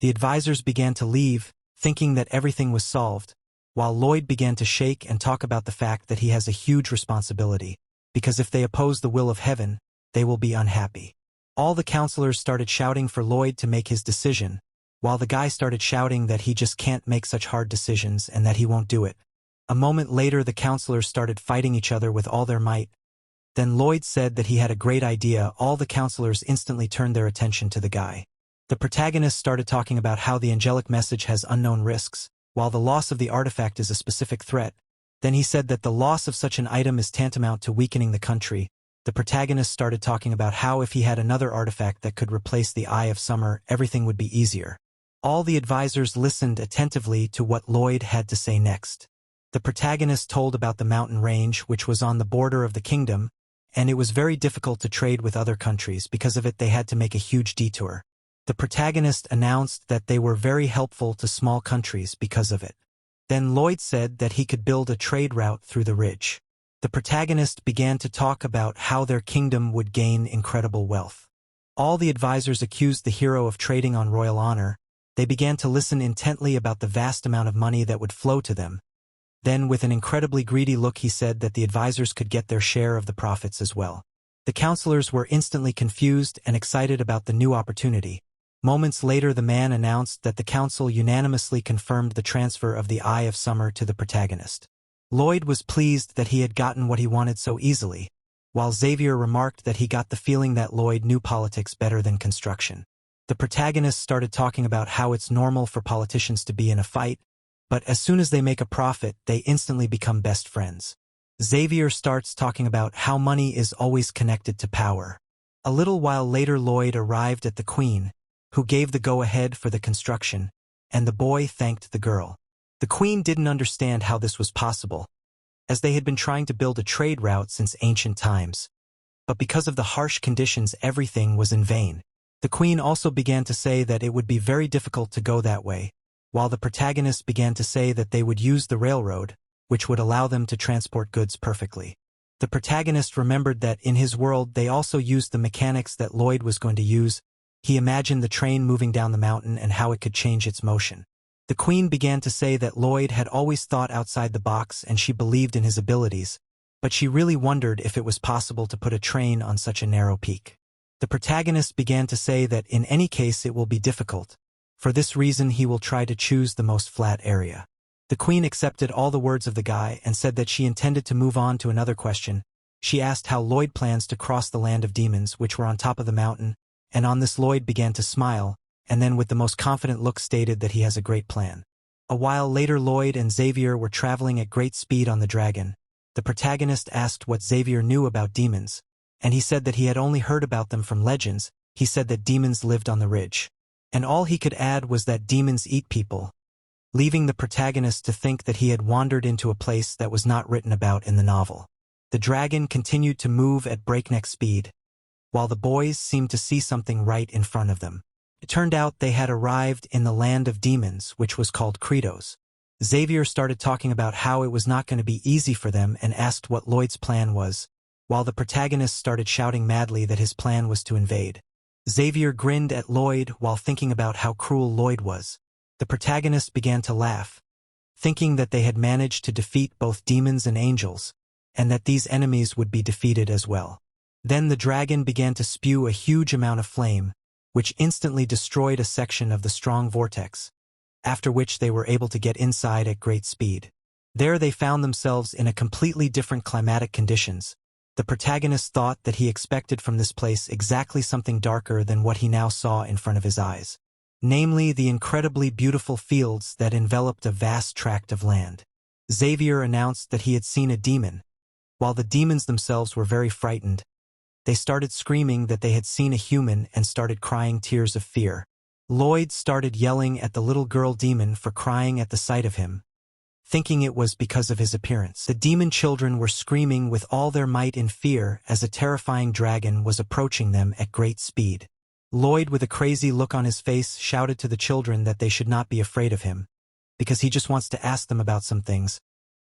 The advisors began to leave, thinking that everything was solved, while Lloyd began to shake and talk about the fact that he has a huge responsibility, because if they oppose the will of heaven, they will be unhappy. All the counselors started shouting for Lloyd to make his decision, while the guy started shouting that he just can't make such hard decisions and that he won't do it. A moment later, the counselors started fighting each other with all their might. Then Lloyd said that he had a great idea. All the counselors instantly turned their attention to the guy. The protagonist started talking about how the angelic message has unknown risks, while the loss of the artifact is a specific threat. Then he said that the loss of such an item is tantamount to weakening the country. The protagonist started talking about how if he had another artifact that could replace the Eye of Summer, everything would be easier. All the advisors listened attentively to what Lloyd had to say next. The protagonist told about the mountain range which was on the border of the kingdom, and it was very difficult to trade with other countries. Because of it, they had to make a huge detour. The protagonist announced that they were very helpful to small countries because of it. Then Lloyd said that he could build a trade route through the ridge. The protagonist began to talk about how their kingdom would gain incredible wealth. All the advisors accused the hero of trading on royal honor. They began to listen intently about the vast amount of money that would flow to them. Then, with an incredibly greedy look, he said that the advisors could get their share of the profits as well. The counselors were instantly confused and excited about the new opportunity. Moments later, the man announced that the council unanimously confirmed the transfer of the Eye of Summer to the protagonist. Lloyd was pleased that he had gotten what he wanted so easily, while Xavier remarked that he got the feeling that Lloyd knew politics better than construction. The protagonist started talking about how it's normal for politicians to be in a fight, but as soon as they make a profit, they instantly become best friends. Xavier starts talking about how money is always connected to power. A little while later, Lloyd arrived at the queen, who gave the go-ahead for the construction, and the boy thanked the girl. The queen didn't understand how this was possible, as they had been trying to build a trade route since ancient times. But because of the harsh conditions, everything was in vain. The queen also began to say that it would be very difficult to go that way, while the protagonist began to say that they would use the railroad, which would allow them to transport goods perfectly. The protagonist remembered that in his world they also used the mechanics that Lloyd was going to use. He imagined the train moving down the mountain and how it could change its motion. The queen began to say that Lloyd had always thought outside the box and she believed in his abilities, but she really wondered if it was possible to put a train on such a narrow peak. The protagonist began to say that in any case it will be difficult. For this reason he will try to choose the most flat area. The queen accepted all the words of the guy and said that she intended to move on to another question. She asked how Lloyd plans to cross the land of demons which were on top of the mountain, and on this Lloyd began to smile, and then with the most confident look stated that he has a great plan. A while later, Lloyd and Xavier were traveling at great speed on the dragon. The protagonist asked what Xavier knew about demons, and he said that he had only heard about them from legends. He said that demons lived on the ridge. And all he could add was that demons eat people, leaving the protagonist to think that he had wandered into a place that was not written about in the novel. The dragon continued to move at breakneck speed, while the boys seemed to see something right in front of them. It turned out they had arrived in the land of demons, which was called Credos. Xavier started talking about how it was not going to be easy for them and asked what Lloyd's plan was, while the protagonist started shouting madly that his plan was to invade. Xavier grinned at Lloyd while thinking about how cruel Lloyd was. The protagonist began to laugh, thinking that they had managed to defeat both demons and angels, and that these enemies would be defeated as well. Then the dragon began to spew a huge amount of flame, which instantly destroyed a section of the strong vortex, after which they were able to get inside at great speed. There they found themselves in a completely different climatic conditions, The protagonist thought that he expected from this place exactly something darker than what he now saw in front of his eyes, namely the incredibly beautiful fields that enveloped a vast tract of land. Xavier announced that he had seen a demon. While the demons themselves were very frightened, they started screaming that they had seen a human and started crying tears of fear. Lloyd started yelling at the little girl demon for crying at the sight of him, thinking it was because of his appearance. The demon children were screaming with all their might in fear as a terrifying dragon was approaching them at great speed. Lloyd, with a crazy look on his face, shouted to the children that they should not be afraid of him, because he just wants to ask them about some things.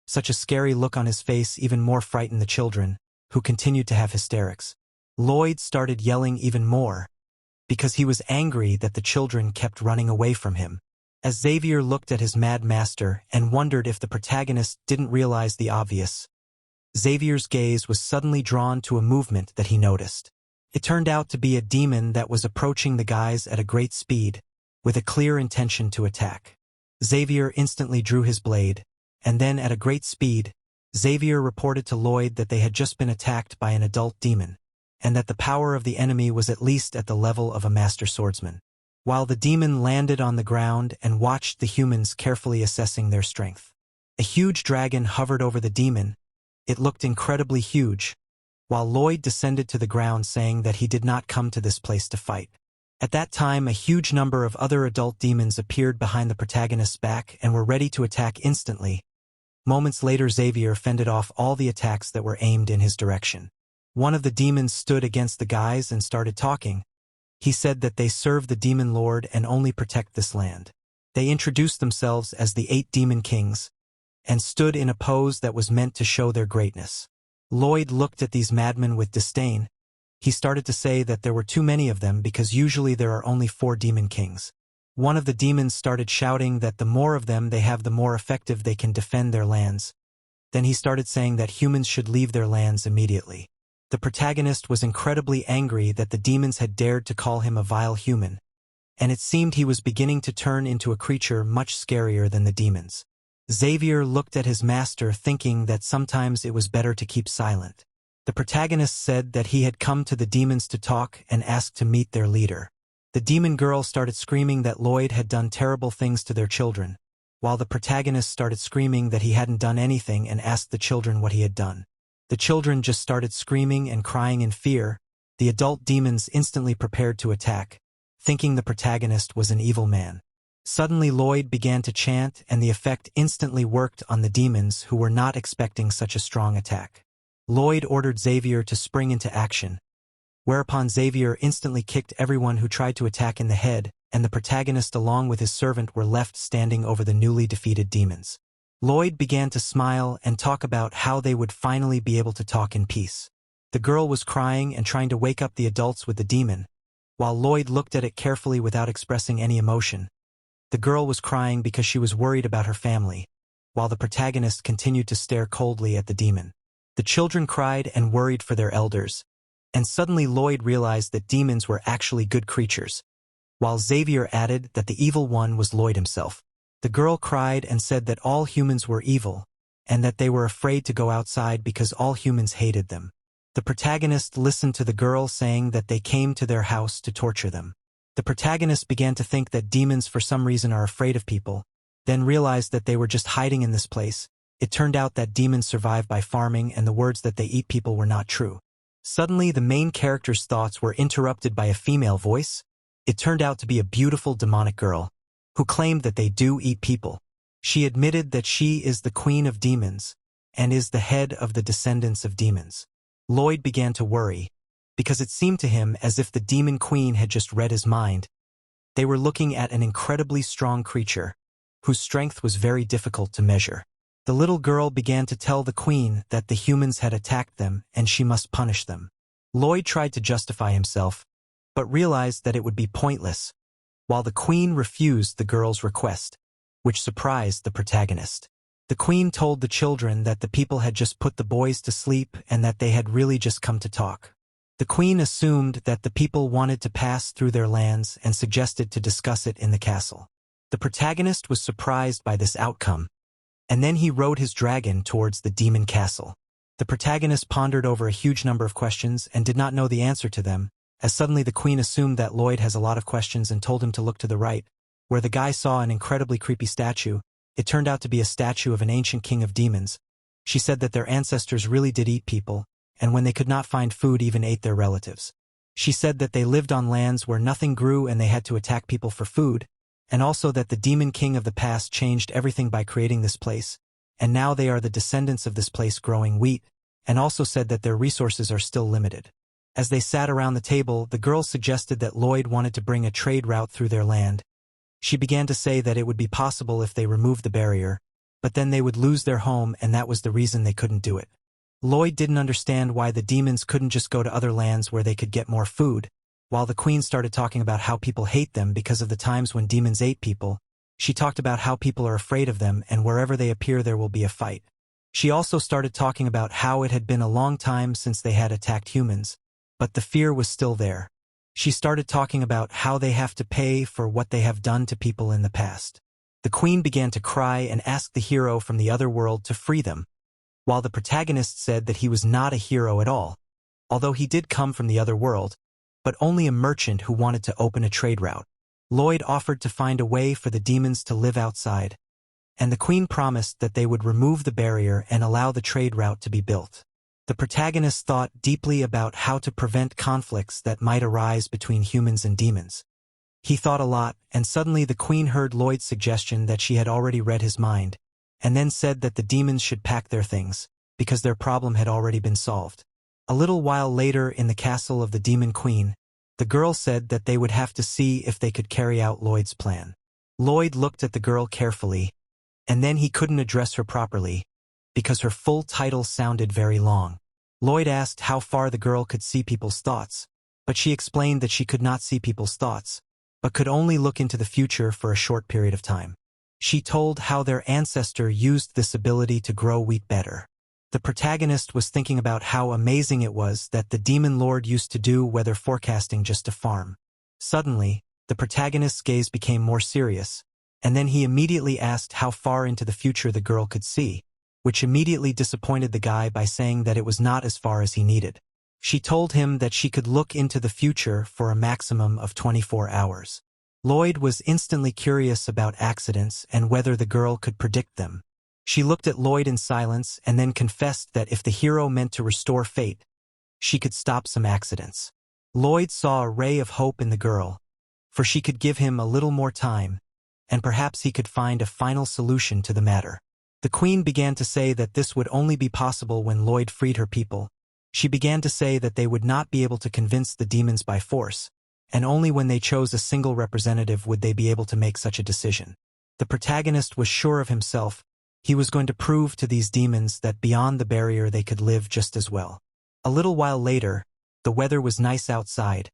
Such a scary look on his face even more frightened the children, who continued to have hysterics. Lloyd started yelling even more, because he was angry that the children kept running away from him. As Xavier looked at his mad master and wondered if the protagonist didn't realize the obvious, Xavier's gaze was suddenly drawn to a movement that he noticed. It turned out to be a demon that was approaching the guys at a great speed, with a clear intention to attack. Xavier instantly drew his blade, and then at a great speed, Xavier reported to Lloyd that they had just been attacked by an adult demon, and that the power of the enemy was at least at the level of a master swordsman. While the demon landed on the ground and watched the humans carefully assessing their strength, a huge dragon hovered over the demon. It looked incredibly huge, while Lloyd descended to the ground saying that he did not come to this place to fight. At that time, a huge number of other adult demons appeared behind the protagonist's back and were ready to attack instantly. Moments later, Xavier fended off all the attacks that were aimed in his direction. One of the demons stood against the guys and started talking. He said that they serve the demon lord and only protect this land. They introduced themselves as the 8 demon kings and stood in a pose that was meant to show their greatness. Lloyd looked at these madmen with disdain. He started to say that there were too many of them because usually there are only 4 demon kings. One of the demons started shouting that the more of them they have, the more effective they can defend their lands. Then he started saying that humans should leave their lands immediately. The protagonist was incredibly angry that the demons had dared to call him a vile human, and it seemed he was beginning to turn into a creature much scarier than the demons. Xavier looked at his master, thinking that sometimes it was better to keep silent. The protagonist said that he had come to the demons to talk and asked to meet their leader. The demon girl started screaming that Lloyd had done terrible things to their children, while the protagonist started screaming that he hadn't done anything and asked the children what he had done. The children just started screaming and crying in fear. The adult demons instantly prepared to attack, thinking the protagonist was an evil man. Suddenly Lloyd began to chant, and the effect instantly worked on the demons, who were not expecting such a strong attack. Lloyd ordered Xavier to spring into action, whereupon Xavier instantly kicked everyone who tried to attack in the head, and the protagonist along with his servant were left standing over the newly defeated demons. Lloyd began to smile and talk about how they would finally be able to talk in peace. The girl was crying and trying to wake up the adults with the demon, while Lloyd looked at it carefully without expressing any emotion. The girl was crying because she was worried about her family, while the protagonist continued to stare coldly at the demon. The children cried and worried for their elders, and suddenly Lloyd realized that demons were actually good creatures, while Xavier added that the evil one was Lloyd himself. The girl cried and said that all humans were evil, and that they were afraid to go outside because all humans hated them. The protagonist listened to the girl saying that they came to their house to torture them. The protagonist began to think that demons for some reason are afraid of people, then realized that they were just hiding in this place. It turned out that demons survive by farming, and the words that they eat people were not true. Suddenly, the main character's thoughts were interrupted by a female voice. It turned out to be a beautiful demonic girl, who claimed that they do eat people. She admitted that she is the queen of demons, and is the head of the descendants of demons. Lloyd began to worry, because it seemed to him as if the demon queen had just read his mind. They were looking at an incredibly strong creature, whose strength was very difficult to measure. The little girl began to tell the queen that the humans had attacked them and she must punish them. Lloyd tried to justify himself, but realized that it would be pointless, while the queen refused the girl's request, which surprised the protagonist. The queen told the children that the people had just put the boys to sleep and that they had really just come to talk. The queen assumed that the people wanted to pass through their lands and suggested to discuss it in the castle. The protagonist was surprised by this outcome, and then he rode his dragon towards the demon castle. The protagonist pondered over a huge number of questions and did not know the answer to them, as suddenly the queen assumed that Lloyd has a lot of questions and told him to look to the right, where the guy saw an incredibly creepy statue. It turned out to be a statue of an ancient king of demons. She said that their ancestors really did eat people, and when they could not find food even ate their relatives. She said that they lived on lands where nothing grew and they had to attack people for food, and also that the demon king of the past changed everything by creating this place, and now they are the descendants of this place growing wheat, and also said that their resources are still limited. As they sat around the table, the girl suggested that Lloyd wanted to bring a trade route through their land. She began to say that it would be possible if they removed the barrier, but then they would lose their home and that was the reason they couldn't do it. Lloyd didn't understand why the demons couldn't just go to other lands where they could get more food. While the queen started talking about how people hate them because of the times when demons ate people, she talked about how people are afraid of them and wherever they appear there will be a fight. She also started talking about how it had been a long time since they had attacked humans, but the fear was still there. She started talking about how they have to pay for what they have done to people in the past. The queen began to cry and asked the hero from the other world to free them, while the protagonist said that he was not a hero at all, although he did come from the other world, but only a merchant who wanted to open a trade route. Lloyd offered to find a way for the demons to live outside, and the queen promised that they would remove the barrier and allow the trade route to be built. The protagonist thought deeply about how to prevent conflicts that might arise between humans and demons. He thought a lot, and suddenly the queen heard Lloyd's suggestion that she had already read his mind, and then said that the demons should pack their things, because their problem had already been solved. A little while later in the castle of the demon queen, the girl said that they would have to see if they could carry out Lloyd's plan. Lloyd looked at the girl carefully, and then he couldn't address her properly, because her full title sounded very long. Lloyd asked how far the girl could see people's thoughts, but she explained that she could not see people's thoughts, but could only look into the future for a short period of time. She told how their ancestor used this ability to grow wheat better. The protagonist was thinking about how amazing it was that the demon lord used to do weather forecasting just to farm. Suddenly, the protagonist's gaze became more serious, and then he immediately asked how far into the future the girl could see, which immediately disappointed the guy by saying that it was not as far as he needed. She told him that she could look into the future for a maximum of 24 hours. Lloyd was instantly curious about accidents and whether the girl could predict them. She looked at Lloyd in silence and then confessed that if the hero meant to restore fate, she could stop some accidents. Lloyd saw a ray of hope in the girl, for she could give him a little more time, and perhaps he could find a final solution to the matter. The queen began to say that this would only be possible when Lloyd freed her people. She began to say that they would not be able to convince the demons by force, and only when they chose a single representative would they be able to make such a decision. The protagonist was sure of himself. He was going to prove to these demons that beyond the barrier they could live just as well. A little while later, the weather was nice outside.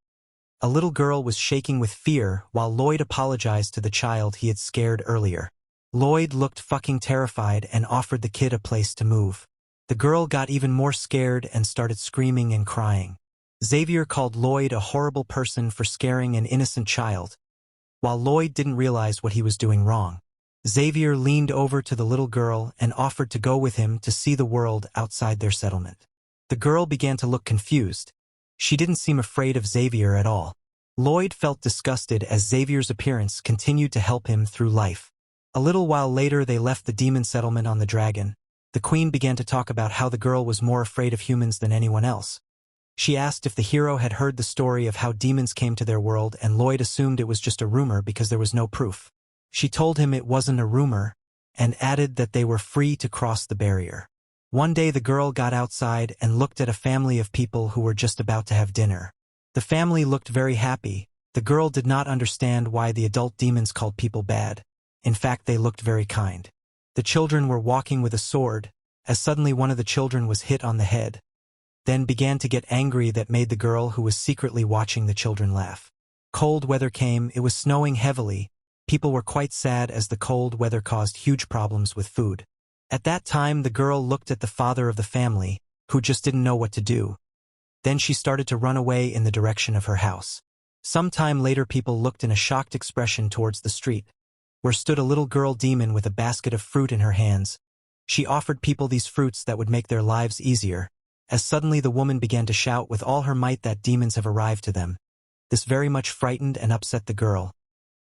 A little girl was shaking with fear while Lloyd apologized to the child he had scared earlier. Lloyd looked fucking terrified and offered the kid a place to move. The girl got even more scared and started screaming and crying. Xavier called Lloyd a horrible person for scaring an innocent child, while Lloyd didn't realize what he was doing wrong. Xavier leaned over to the little girl and offered to go with him to see the world outside their settlement. The girl began to look confused. She didn't seem afraid of Xavier at all. Lloyd felt disgusted as Xavier's appearance continued to help him through life. A little while later they left the demon settlement on the dragon. The queen began to talk about how the girl was more afraid of humans than anyone else. She asked if the hero had heard the story of how demons came to their world, and Lloyd assumed it was just a rumor because there was no proof. She told him it wasn't a rumor, and added that they were free to cross the barrier. One day the girl got outside and looked at a family of people who were just about to have dinner. The family looked very happy. The girl did not understand why the adult demons called people bad. In fact, they looked very kind. The children were walking with a sword, as suddenly one of the children was hit on the head, then began to get angry. That made the girl who was secretly watching the children laugh. Cold weather came. It was snowing heavily. People were quite sad as the cold weather caused huge problems with food. At that time the girl looked at the father of the family, who just didn't know what to do. Then she started to run away in the direction of her house. Some time later people looked in a shocked expression towards the street, where stood a little girl demon with a basket of fruit in her hands. She offered people these fruits that would make their lives easier, as suddenly the woman began to shout with all her might that demons have arrived to them. This very much frightened and upset the girl.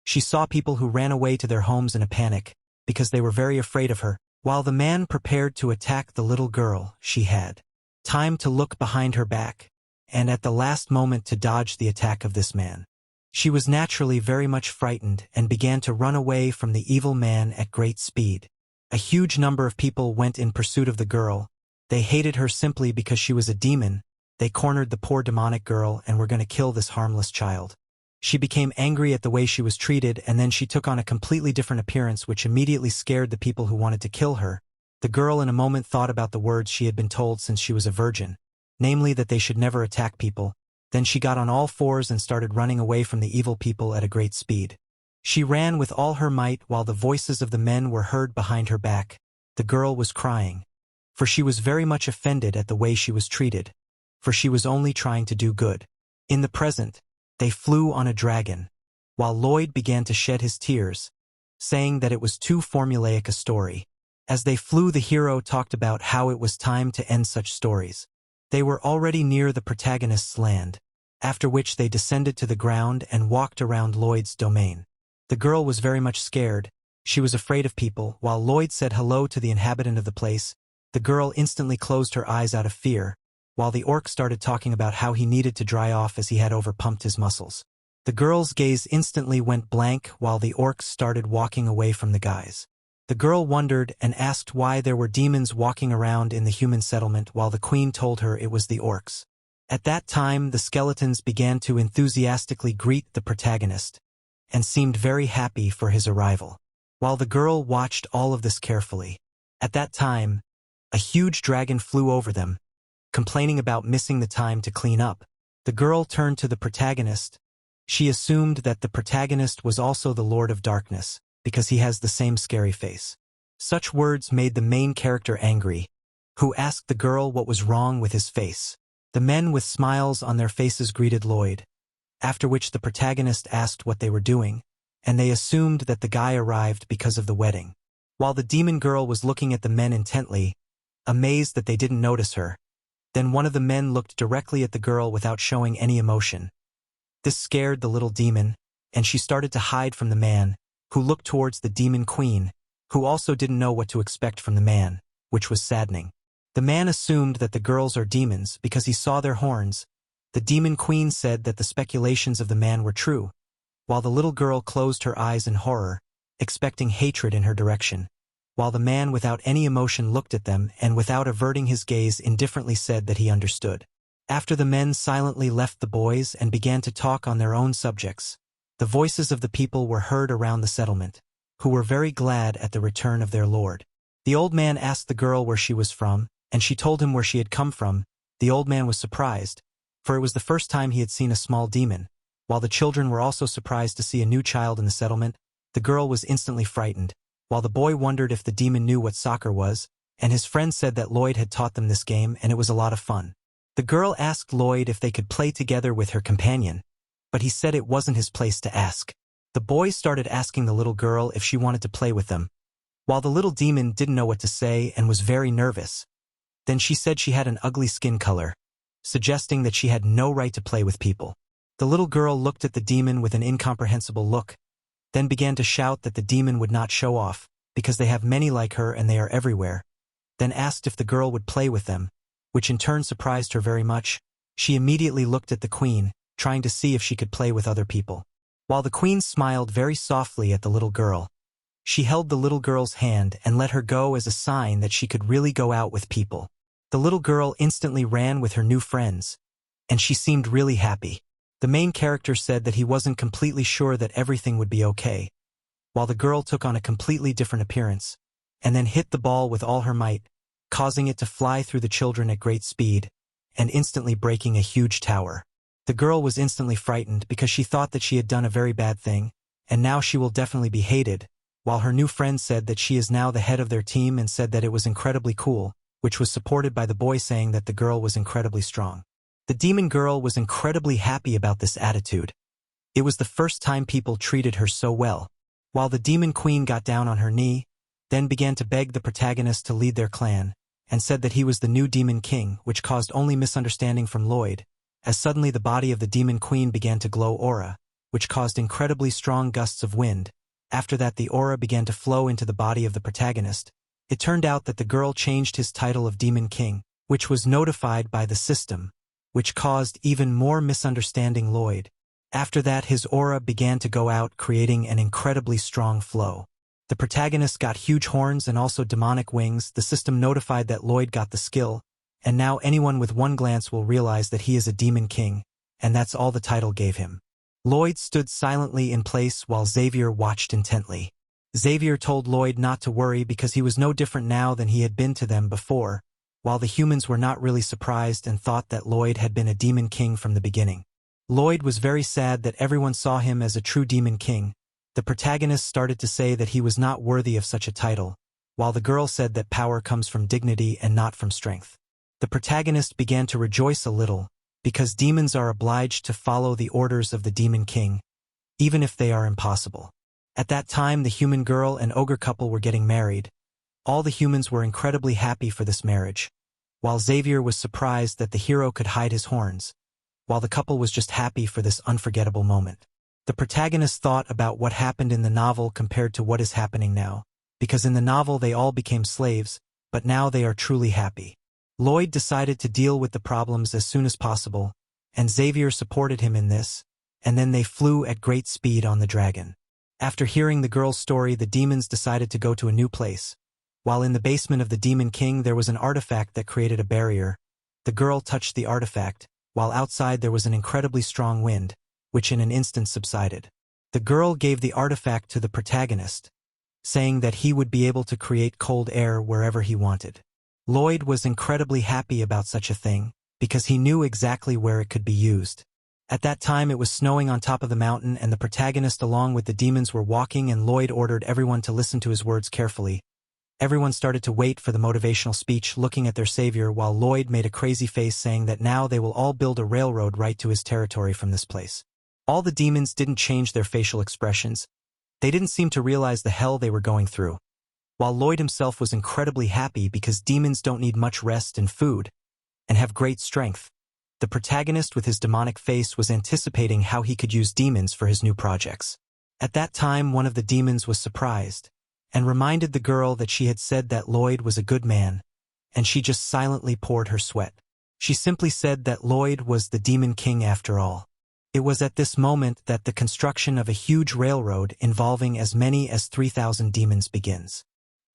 She saw people who ran away to their homes in a panic, because they were very afraid of her, while the man prepared to attack the little girl. She had time to look behind her back, and at the last moment to dodge the attack of this man. She was naturally very much frightened and began to run away from the evil man at great speed. A huge number of people went in pursuit of the girl. They hated her simply because she was a demon. They cornered the poor demonic girl and were going to kill this harmless child. She became angry at the way she was treated, and then she took on a completely different appearance which immediately scared the people who wanted to kill her. The girl in a moment thought about the words she had been told since she was a virgin, namely that they should never attack people. Then she got on all fours and started running away from the evil people at a great speed. She ran with all her might while the voices of the men were heard behind her back. The girl was crying, for she was very much offended at the way she was treated, for she was only trying to do good. In the present, they flew on a dragon, while Lloyd began to shed his tears, saying that it was too formulaic a story. As they flew, the hero talked about how it was time to end such stories. They were already near the protagonist's land, after which they descended to the ground and walked around Lloyd's domain. The girl was very much scared. She was afraid of people. While Lloyd said hello to the inhabitant of the place, the girl instantly closed her eyes out of fear, while the orc started talking about how he needed to dry off as he had overpumped his muscles. The girl's gaze instantly went blank while the orcs started walking away from the guys. The girl wondered and asked why there were demons walking around in the human settlement, while the queen told her it was the orcs. At that time, the skeletons began to enthusiastically greet the protagonist, and seemed very happy for his arrival. While the girl watched all of this carefully, at that time, a huge dragon flew over them, complaining about missing the time to clean up. The girl turned to the protagonist. She assumed that the protagonist was also the Lord of Darkness, because he has the same scary face. Such words made the main character angry, who asked the girl what was wrong with his face. The men with smiles on their faces greeted Lloyd, after which the protagonist asked what they were doing, and they assumed that the guy arrived because of the wedding. While the demon girl was looking at the men intently, amazed that they didn't notice her, then one of the men looked directly at the girl without showing any emotion. This scared the little demon, and she started to hide from the man, who looked towards the demon queen, who also didn't know what to expect from the man, which was saddening. The man assumed that the girls are demons because he saw their horns. The demon queen said that the speculations of the man were true, while the little girl closed her eyes in horror, expecting hatred in her direction, while the man without any emotion looked at them and without averting his gaze indifferently said that he understood. After the men silently left the boys and began to talk on their own subjects, the voices of the people were heard around the settlement, who were very glad at the return of their lord. The old man asked the girl where she was from, and she told him where she had come from. The old man was surprised, for it was the first time he had seen a small demon. While the children were also surprised to see a new child in the settlement, the girl was instantly frightened, while the boy wondered if the demon knew what soccer was, and his friend said that Lloyd had taught them this game and it was a lot of fun. The girl asked Lloyd if they could play together with her companion, but he said it wasn't his place to ask. The boys started asking the little girl if she wanted to play with them, while the little demon didn't know what to say and was very nervous. Then she said she had an ugly skin color, suggesting that she had no right to play with people. The little girl looked at the demon with an incomprehensible look, then began to shout that the demon would not show off, because they have many like her and they are everywhere, then asked if the girl would play with them, which in turn surprised her very much. She immediately looked at the queen, trying to see if she could play with other people. While the queen smiled very softly at the little girl, she held the little girl's hand and let her go as a sign that she could really go out with people. The little girl instantly ran with her new friends, and she seemed really happy. The main character said that he wasn't completely sure that everything would be okay, while the girl took on a completely different appearance, and then hit the ball with all her might, causing it to fly through the children at great speed, and instantly breaking a huge tower. The girl was instantly frightened because she thought that she had done a very bad thing, and now she will definitely be hated, while her new friend said that she is now the head of their team and said that it was incredibly cool, which was supported by the boy saying that the girl was incredibly strong. The demon girl was incredibly happy about this attitude. It was the first time people treated her so well. While the demon queen got down on her knee, then began to beg the protagonist to lead their clan, and said that he was the new Demon King, which caused only misunderstanding from Lloyd, as suddenly the body of the Demon Queen began to glow aura, which caused incredibly strong gusts of wind. After that the aura began to flow into the body of the protagonist. It turned out that the girl changed his title of Demon King, which was notified by the system, which caused even more misunderstanding Lloyd. After that his aura began to go out, creating an incredibly strong flow. The protagonist got huge horns and also demonic wings. The system notified that Lloyd got the skill, and now anyone with one glance will realize that he is a Demon King, and that's all the title gave him. Lloyd stood silently in place while Xavier watched intently. Xavier told Lloyd not to worry because he was no different now than he had been to them before, while the humans were not really surprised and thought that Lloyd had been a Demon King from the beginning. Lloyd was very sad that everyone saw him as a true Demon King. The protagonist started to say that he was not worthy of such a title, while the girl said that power comes from dignity and not from strength. The protagonist began to rejoice a little, because demons are obliged to follow the orders of the Demon King, even if they are impossible. At that time the human girl and ogre couple were getting married. All the humans were incredibly happy for this marriage, while Xavier was surprised that the hero could hide his horns, while the couple was just happy for this unforgettable moment. The protagonist thought about what happened in the novel compared to what is happening now, because in the novel they all became slaves, but now they are truly happy. Lloyd decided to deal with the problems as soon as possible, and Xavier supported him in this, and then they flew at great speed on the dragon. After hearing the girl's story, the demons decided to go to a new place. While in the basement of the Demon King there was an artifact that created a barrier. The girl touched the artifact, while outside there was an incredibly strong wind, which in an instant subsided. The girl gave the artifact to the protagonist, saying that he would be able to create cold air wherever he wanted. Lloyd was incredibly happy about such a thing, because he knew exactly where it could be used. At that time it was snowing on top of the mountain, and the protagonist along with the demons were walking, and Lloyd ordered everyone to listen to his words carefully. Everyone started to wait for the motivational speech, looking at their savior, while Lloyd made a crazy face saying that now they will all build a railroad right to his territory from this place. All the demons didn't change their facial expressions. They didn't seem to realize the hell they were going through. While Lloyd himself was incredibly happy because demons don't need much rest and food, and have great strength. The protagonist with his demonic face was anticipating how he could use demons for his new projects. At that time one of the demons was surprised, and reminded the girl that she had said that Lloyd was a good man, and she just silently poured her sweat. She simply said that Lloyd was the Demon King after all. It was at this moment that the construction of a huge railroad involving as many as 3,000 demons begins.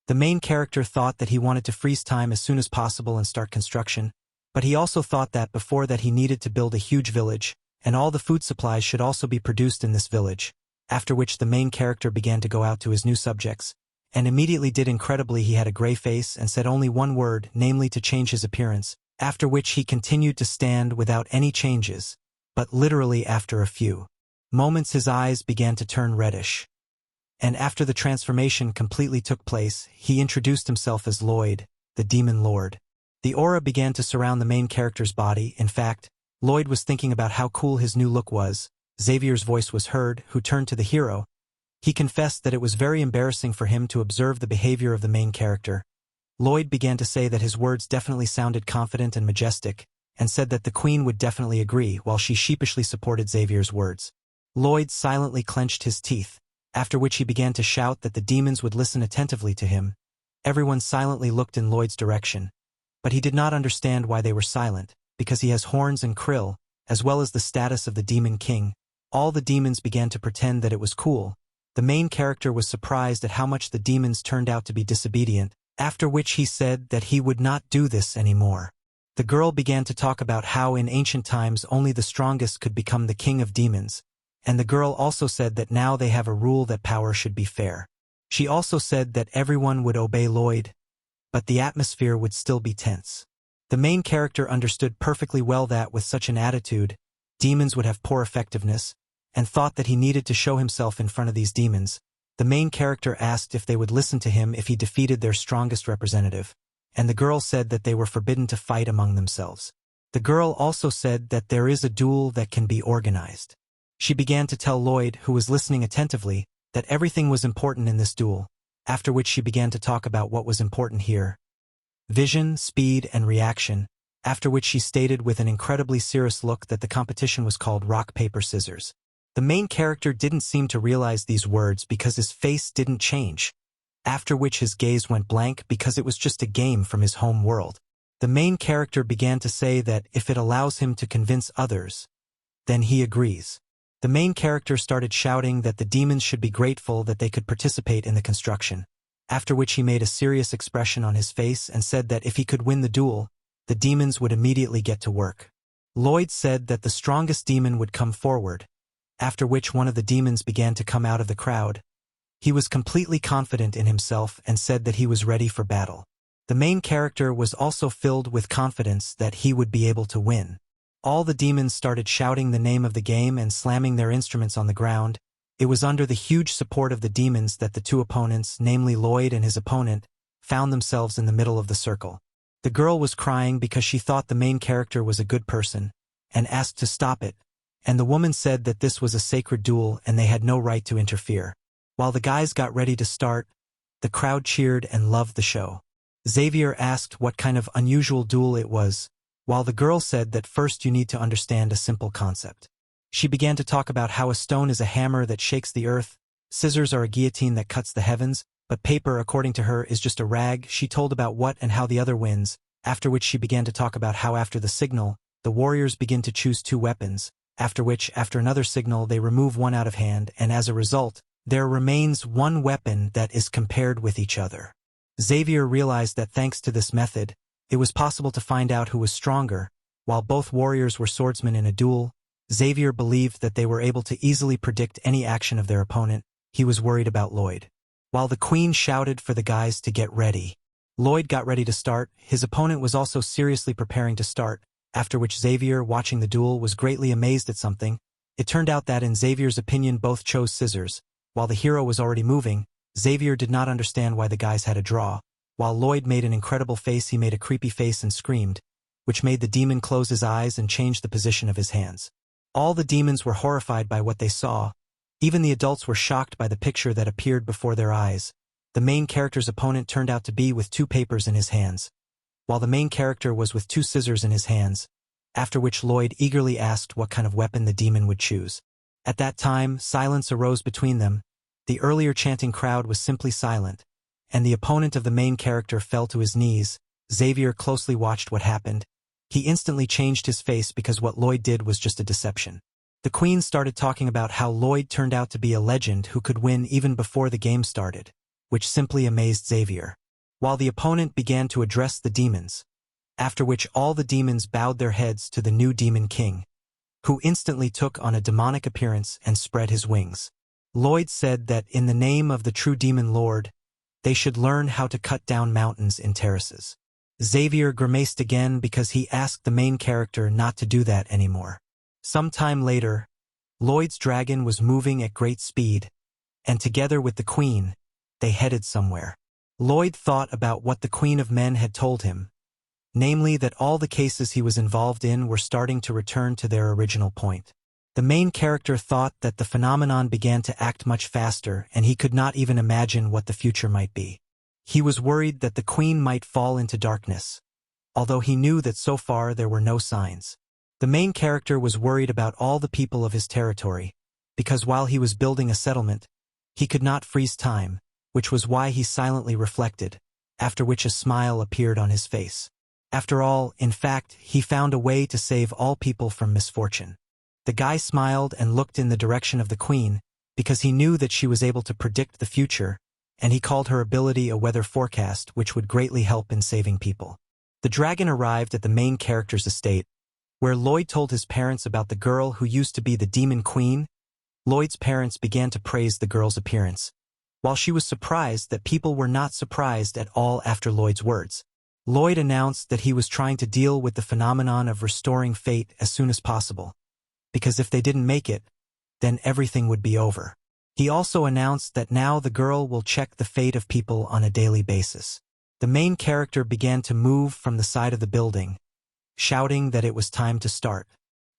The main character thought that he wanted to freeze time as soon as possible and start construction, but he also thought that before that he needed to build a huge village, and all the food supplies should also be produced in this village, after which the main character began to go out to his new subjects, and immediately did incredibly. He had a gray face and said only one word, namely to change his appearance, after which he continued to stand without any changes, but literally after a few moments his eyes began to turn reddish. And after the transformation completely took place, he introduced himself as Lloyd, the Demon Lord. The aura began to surround the main character's body. In fact, Lloyd was thinking about how cool his new look was. Xavier's voice was heard, who turned to the hero. He confessed that it was very embarrassing for him to observe the behavior of the main character. Lloyd began to say that his words definitely sounded confident and majestic, and said that the queen would definitely agree, while she sheepishly supported Xavier's words. Lloyd silently clenched his teeth, after which he began to shout that the demons would listen attentively to him. Everyone silently looked in Lloyd's direction, but he did not understand why they were silent, because he has horns and krill, as well as the status of the Demon King. All the demons began to pretend that it was cool. The main character was surprised at how much the demons turned out to be disobedient, after which he said that he would not do this anymore. The girl began to talk about how in ancient times only the strongest could become the king of demons, and the girl also said that now they have a rule that power should be fair. She also said that everyone would obey Lloyd, but the atmosphere would still be tense. The main character understood perfectly well that with such an attitude, demons would have poor effectiveness, and thought that he needed to show himself in front of these demons. The main character asked if they would listen to him if he defeated their strongest representative, and the girl said that they were forbidden to fight among themselves. The girl also said that there is a duel that can be organized. She began to tell Lloyd, who was listening attentively, that everything was important in this duel, after which she began to talk about what was important here. Vision, speed, and reaction, after which she stated with an incredibly serious look that the competition was called rock, paper, scissors. The main character didn't seem to realize these words because his face didn't change, after which his gaze went blank because it was just a game from his home world. The main character began to say that if it allows him to convince others, then he agrees. The main character started shouting that the demons should be grateful that they could participate in the construction, after which he made a serious expression on his face and said that if he could win the duel, the demons would immediately get to work. Lloyd said that the strongest demon would come forward, after which one of the demons began to come out of the crowd. He was completely confident in himself and said that he was ready for battle. The main character was also filled with confidence that he would be able to win. All the demons started shouting the name of the game and slamming their instruments on the ground. It was under the huge support of the demons that the two opponents, namely Lloyd and his opponent, found themselves in the middle of the circle. The girl was crying because she thought the main character was a good person, and asked to stop it, and the woman said that this was a sacred duel and they had no right to interfere. While the guys got ready to start, the crowd cheered and loved the show. Xavier asked what kind of unusual duel it was, while the girl said that first you need to understand a simple concept. She began to talk about how a stone is a hammer that shakes the earth, scissors are a guillotine that cuts the heavens, but paper, according to her, is just a rag. She told about what and how the other wins, after which she began to talk about how after the signal, the warriors begin to choose two weapons, after which, after another signal, they remove one out of hand, and as a result, there remains one weapon that is compared with each other. Xavier realized that thanks to this method, it was possible to find out who was stronger. While both warriors were swordsmen in a duel, Xavier believed that they were able to easily predict any action of their opponent. He was worried about Lloyd. While the queen shouted for the guys to get ready, Lloyd got ready to start. His opponent was also seriously preparing to start, after which Xavier, watching the duel, was greatly amazed at something. It turned out that in Xavier's opinion both chose scissors. While the hero was already moving, Xavier did not understand why the guys had a draw. While Lloyd made an incredible face, he made a creepy face and screamed, which made the demon close his eyes and change the position of his hands. All the demons were horrified by what they saw. Even the adults were shocked by the picture that appeared before their eyes. The main character's opponent turned out to be with two papers in his hands, while the main character was with two scissors in his hands, after which Lloyd eagerly asked what kind of weapon the demon would choose. At that time, silence arose between them. The earlier chanting crowd was simply silent, and the opponent of the main character fell to his knees. Xavier closely watched what happened. He instantly changed his face because what Lloyd did was just a deception. The queen started talking about how Lloyd turned out to be a legend who could win even before the game started, which simply amazed Xavier. While the opponent began to address the demons, after which all the demons bowed their heads to the new demon king, who instantly took on a demonic appearance and spread his wings. Lloyd said that in the name of the true demon lord, they should learn how to cut down mountains in terraces. Xavier grimaced again because he asked the main character not to do that anymore. Some time later, Lloyd's dragon was moving at great speed, and together with the queen, they headed somewhere. Lloyd thought about what the Queen of Men had told him, namely that all the cases he was involved in were starting to return to their original point. The main character thought that the phenomenon began to act much faster and he could not even imagine what the future might be. He was worried that the queen might fall into darkness, although he knew that so far there were no signs. The main character was worried about all the people of his territory, because while he was building a settlement, he could not freeze time, which was why he silently reflected, after which a smile appeared on his face. After all, in fact, he found a way to save all people from misfortune. The guy smiled and looked in the direction of the queen, because he knew that she was able to predict the future, and he called her ability a weather forecast, which would greatly help in saving people. The dragon arrived at the main character's estate, where Lloyd told his parents about the girl who used to be the demon queen. Lloyd's parents began to praise the girl's appearance, while she was surprised that people were not surprised at all after Lloyd's words. Lloyd announced that he was trying to deal with the phenomenon of restoring fate as soon as possible, because if they didn't make it, then everything would be over. He also announced that now the girl will check the fate of people on a daily basis. The main character began to move from the side of the building, shouting that it was time to start.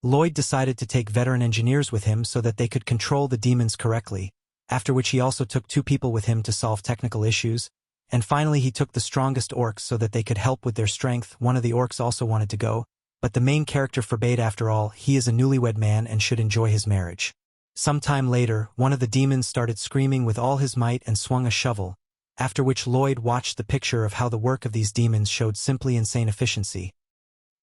Lloyd decided to take veteran engineers with him so that they could control the demons correctly, after which he also took 2 people with him to solve technical issues, and finally he took the strongest orcs so that they could help with their strength. One of the orcs also wanted to go, but the main character forbade. After all, he is a newlywed man and should enjoy his marriage. Sometime later, one of the demons started screaming with all his might and swung a shovel, after which Lloyd watched the picture of how the work of these demons showed simply insane efficiency.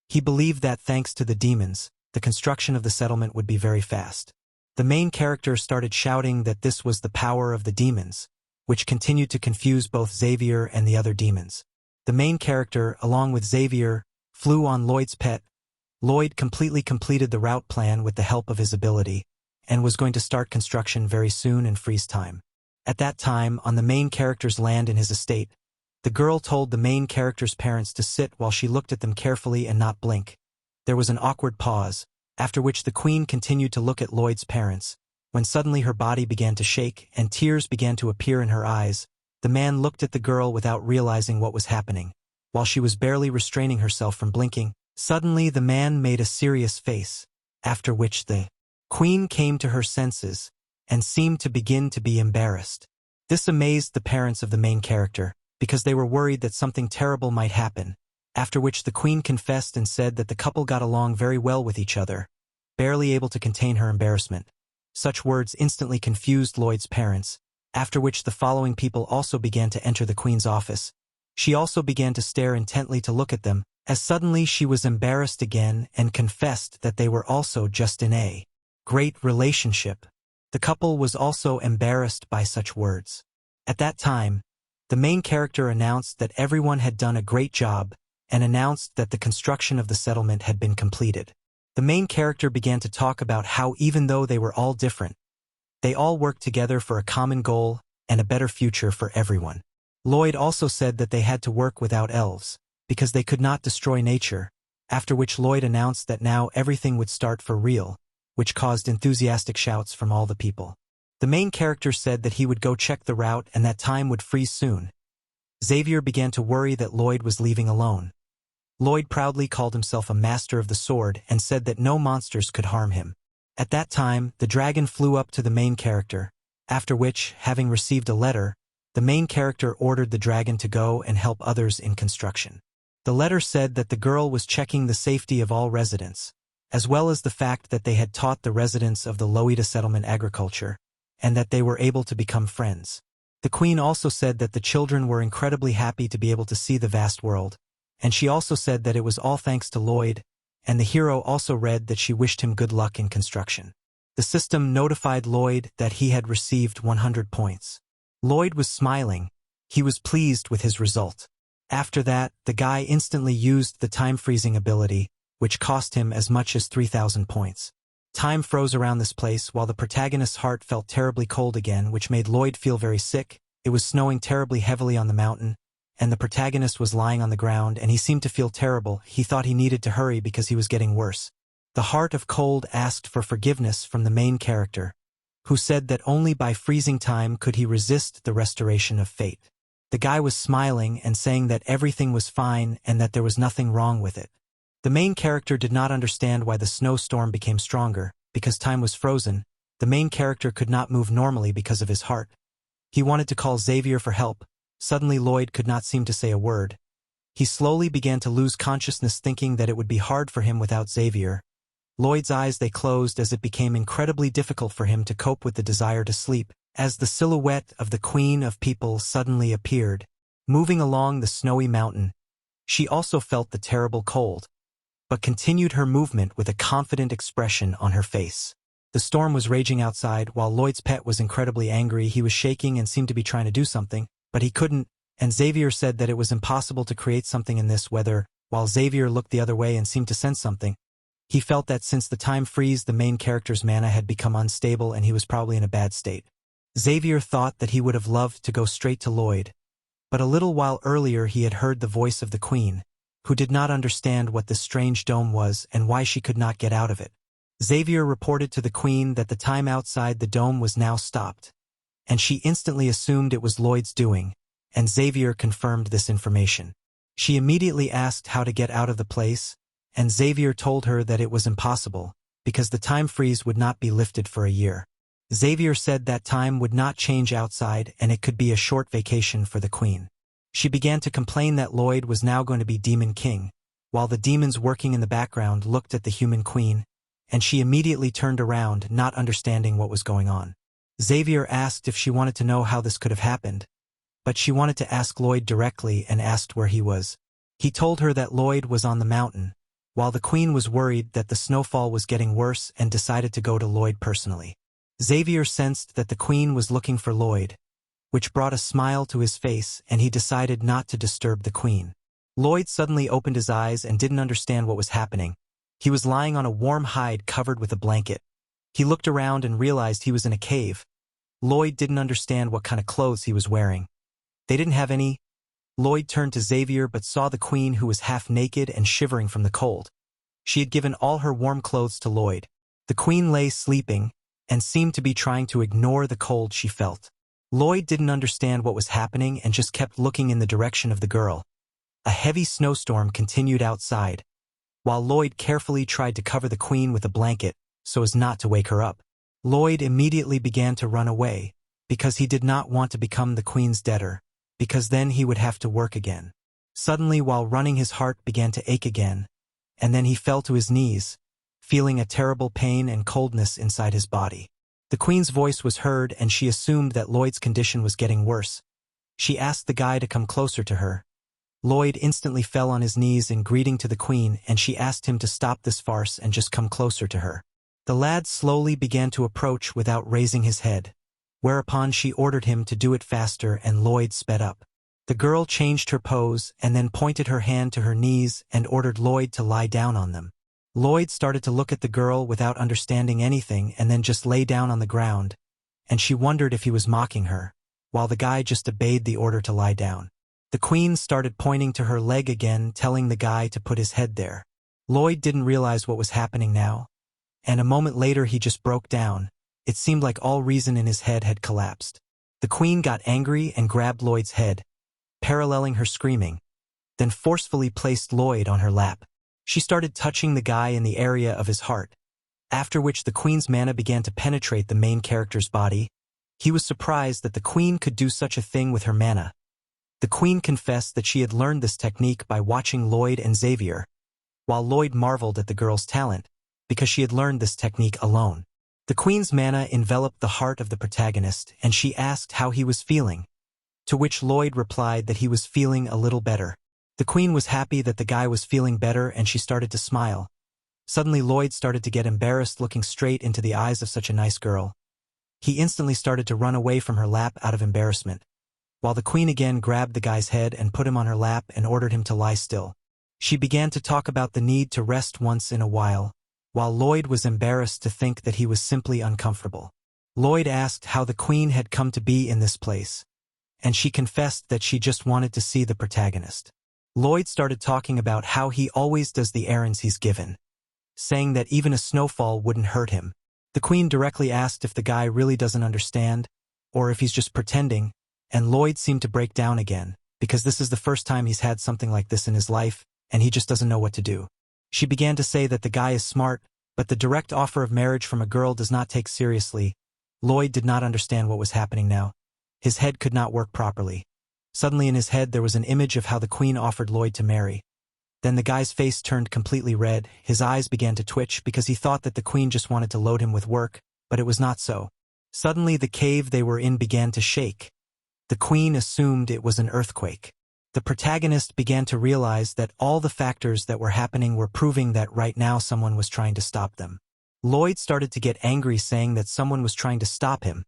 He believed that thanks to the demons, the construction of the settlement would be very fast. The main character started shouting that this was the power of the demons, which continued to confuse both Xavier and the other demons. The main character, along with Xavier, flew on Lloyd's pet. Lloyd completely completed the route plan with the help of his ability, and was going to start construction very soon and freeze time. At that time, on the main character's land in his estate, the girl told the main character's parents to sit while she looked at them carefully and not blink. There was an awkward pause, after which the queen continued to look at Lloyd's parents, when suddenly her body began to shake and tears began to appear in her eyes. The man looked at the girl without realizing what was happening. While she was barely restraining herself from blinking, suddenly the man made a serious face, after which the queen came to her senses and seemed to begin to be embarrassed. This amazed the parents of the main character, because they were worried that something terrible might happen, after which the queen confessed and said that the couple got along very well with each other, barely able to contain her embarrassment. Such words instantly confused Lloyd's parents, after which the following people also began to enter the queen's office. She also began to stare intently to look at them, as suddenly she was embarrassed again and confessed that they were also just in a great relationship. The couple was also embarrassed by such words. At that time, the main character announced that everyone had done a great job and announced that the construction of the settlement had been completed. The main character began to talk about how even though they were all different, they all worked together for a common goal and a better future for everyone. Lloyd also said that they had to work without elves, because they could not destroy nature, after which Lloyd announced that now everything would start for real, which caused enthusiastic shouts from all the people. The main character said that he would go check the route and that time would freeze soon. Xavier began to worry that Lloyd was leaving alone. Lloyd proudly called himself a master of the sword and said that no monsters could harm him. At that time, the dragon flew up to the main character, after which, having received a letter, the main character ordered the dragon to go and help others in construction. The letter said that the girl was checking the safety of all residents, as well as the fact that they had taught the residents of the Loida settlement agriculture, and that they were able to become friends. The queen also said that the children were incredibly happy to be able to see the vast world, and she also said that it was all thanks to Lloyd, and the hero also read that she wished him good luck in construction. The system notified Lloyd that he had received 100 points. Lloyd was smiling. He was pleased with his result. After that, the guy instantly used the time freezing ability, which cost him as much as 3,000 points. Time froze around this place while the protagonist's heart felt terribly cold again, which made Lloyd feel very sick. It was snowing terribly heavily on the mountain, and the protagonist was lying on the ground, and he seemed to feel terrible. He thought he needed to hurry because he was getting worse. The heart of cold asked for forgiveness from the main character, who said that only by freezing time could he resist the restoration of fate. The guy was smiling and saying that everything was fine and that there was nothing wrong with it. The main character did not understand why the snowstorm became stronger, because time was frozen. The main character could not move normally because of his heart. He wanted to call Xavier for help. Suddenly Lloyd could not seem to say a word. He slowly began to lose consciousness, thinking that it would be hard for him without Xavier. Lloyd's eyes, they closed as it became incredibly difficult for him to cope with the desire to sleep, as the silhouette of the Queen of People suddenly appeared, moving along the snowy mountain. She also felt the terrible cold, but continued her movement with a confident expression on her face. The storm was raging outside while Lloyd's pet was incredibly angry. He was shaking and seemed to be trying to do something, but he couldn't, and Xavier said that it was impossible to create something in this weather. While Xavier looked the other way and seemed to sense something, he felt that since the time freeze, the main character's mana had become unstable and he was probably in a bad state. Xavier thought that he would have loved to go straight to Lloyd, but a little while earlier he had heard the voice of the Queen, who did not understand what this strange dome was and why she could not get out of it. Xavier reported to the Queen that the time outside the dome was now stopped, and she instantly assumed it was Lloyd's doing, and Xavier confirmed this information. She immediately asked how to get out of the place, and Xavier told her that it was impossible, because the time freeze would not be lifted for a year. Xavier said that time would not change outside and it could be a short vacation for the queen. She began to complain that Lloyd was now going to be Demon King, while the demons working in the background looked at the human queen, and she immediately turned around, not understanding what was going on. Xavier asked if she wanted to know how this could have happened, but she wanted to ask Lloyd directly and asked where he was. He told her that Lloyd was on the mountain, while the queen was worried that the snowfall was getting worse and decided to go to Lloyd personally. Xavier sensed that the queen was looking for Lloyd, which brought a smile to his face, and he decided not to disturb the queen. Lloyd suddenly opened his eyes and didn't understand what was happening. He was lying on a warm hide covered with a blanket. He looked around and realized he was in a cave. Lloyd didn't understand what kind of clothes he was wearing. They didn't have any. Lloyd turned to Xavier but saw the queen, who was half naked and shivering from the cold. She had given all her warm clothes to Lloyd. The queen lay sleeping and seemed to be trying to ignore the cold she felt. Lloyd didn't understand what was happening and just kept looking in the direction of the girl. A heavy snowstorm continued outside, while Lloyd carefully tried to cover the queen with a blanket so as not to wake her up. Lloyd immediately began to run away, because he did not want to become the queen's debtor, because then he would have to work again. Suddenly, while running, his heart began to ache again, and then he fell to his knees, feeling a terrible pain and coldness inside his body. The queen's voice was heard and she assumed that Lloyd's condition was getting worse. She asked the guy to come closer to her. Lloyd instantly fell on his knees in greeting to the queen, and she asked him to stop this farce and just come closer to her. The lad slowly began to approach without raising his head, whereupon she ordered him to do it faster, and Lloyd sped up. The girl changed her pose and then pointed her hand to her knees and ordered Lloyd to lie down on them. Lloyd started to look at the girl without understanding anything and then just lay down on the ground, and she wondered if he was mocking her, while the guy just obeyed the order to lie down. The queen started pointing to her leg again, telling the guy to put his head there. Lloyd didn't realize what was happening now, and a moment later he just broke down. It seemed like all reason in his head had collapsed. The queen got angry and grabbed Lloyd's head, paralleling her screaming, then forcefully placed Lloyd on her lap. She started touching the guy in the area of his heart, after which the queen's mana began to penetrate the main character's body. He was surprised that the queen could do such a thing with her mana. The queen confessed that she had learned this technique by watching Lloyd and Xavier, while Lloyd marveled at the girl's talent, because she had learned this technique alone. The queen's mana enveloped the heart of the protagonist, and she asked how he was feeling, to which Lloyd replied that he was feeling a little better. The queen was happy that the guy was feeling better, and she started to smile. Suddenly Lloyd started to get embarrassed looking straight into the eyes of such a nice girl. He instantly started to run away from her lap out of embarrassment, while the queen again grabbed the guy's head and put him on her lap and ordered him to lie still. She began to talk about the need to rest once in a while Lloyd was embarrassed to think that he was simply uncomfortable. Lloyd asked how the queen had come to be in this place, and she confessed that she just wanted to see the protagonist. Lloyd started talking about how he always does the errands he's given, saying that even a snowfall wouldn't hurt him. The queen directly asked if the guy really doesn't understand, or if he's just pretending, and Lloyd seemed to break down again, because this is the first time he's had something like this in his life, and he just doesn't know what to do. She began to say that the guy is smart, but the direct offer of marriage from a girl does not take seriously. Lloyd did not understand what was happening now. His head could not work properly. Suddenly in his head there was an image of how the queen offered Lloyd to marry. Then the guy's face turned completely red, his eyes began to twitch because he thought that the queen just wanted to load him with work, but it was not so. Suddenly the cave they were in began to shake. The queen assumed it was an earthquake. The protagonist began to realize that all the factors that were happening were proving that right now someone was trying to stop them. Lloyd started to get angry, saying that someone was trying to stop him,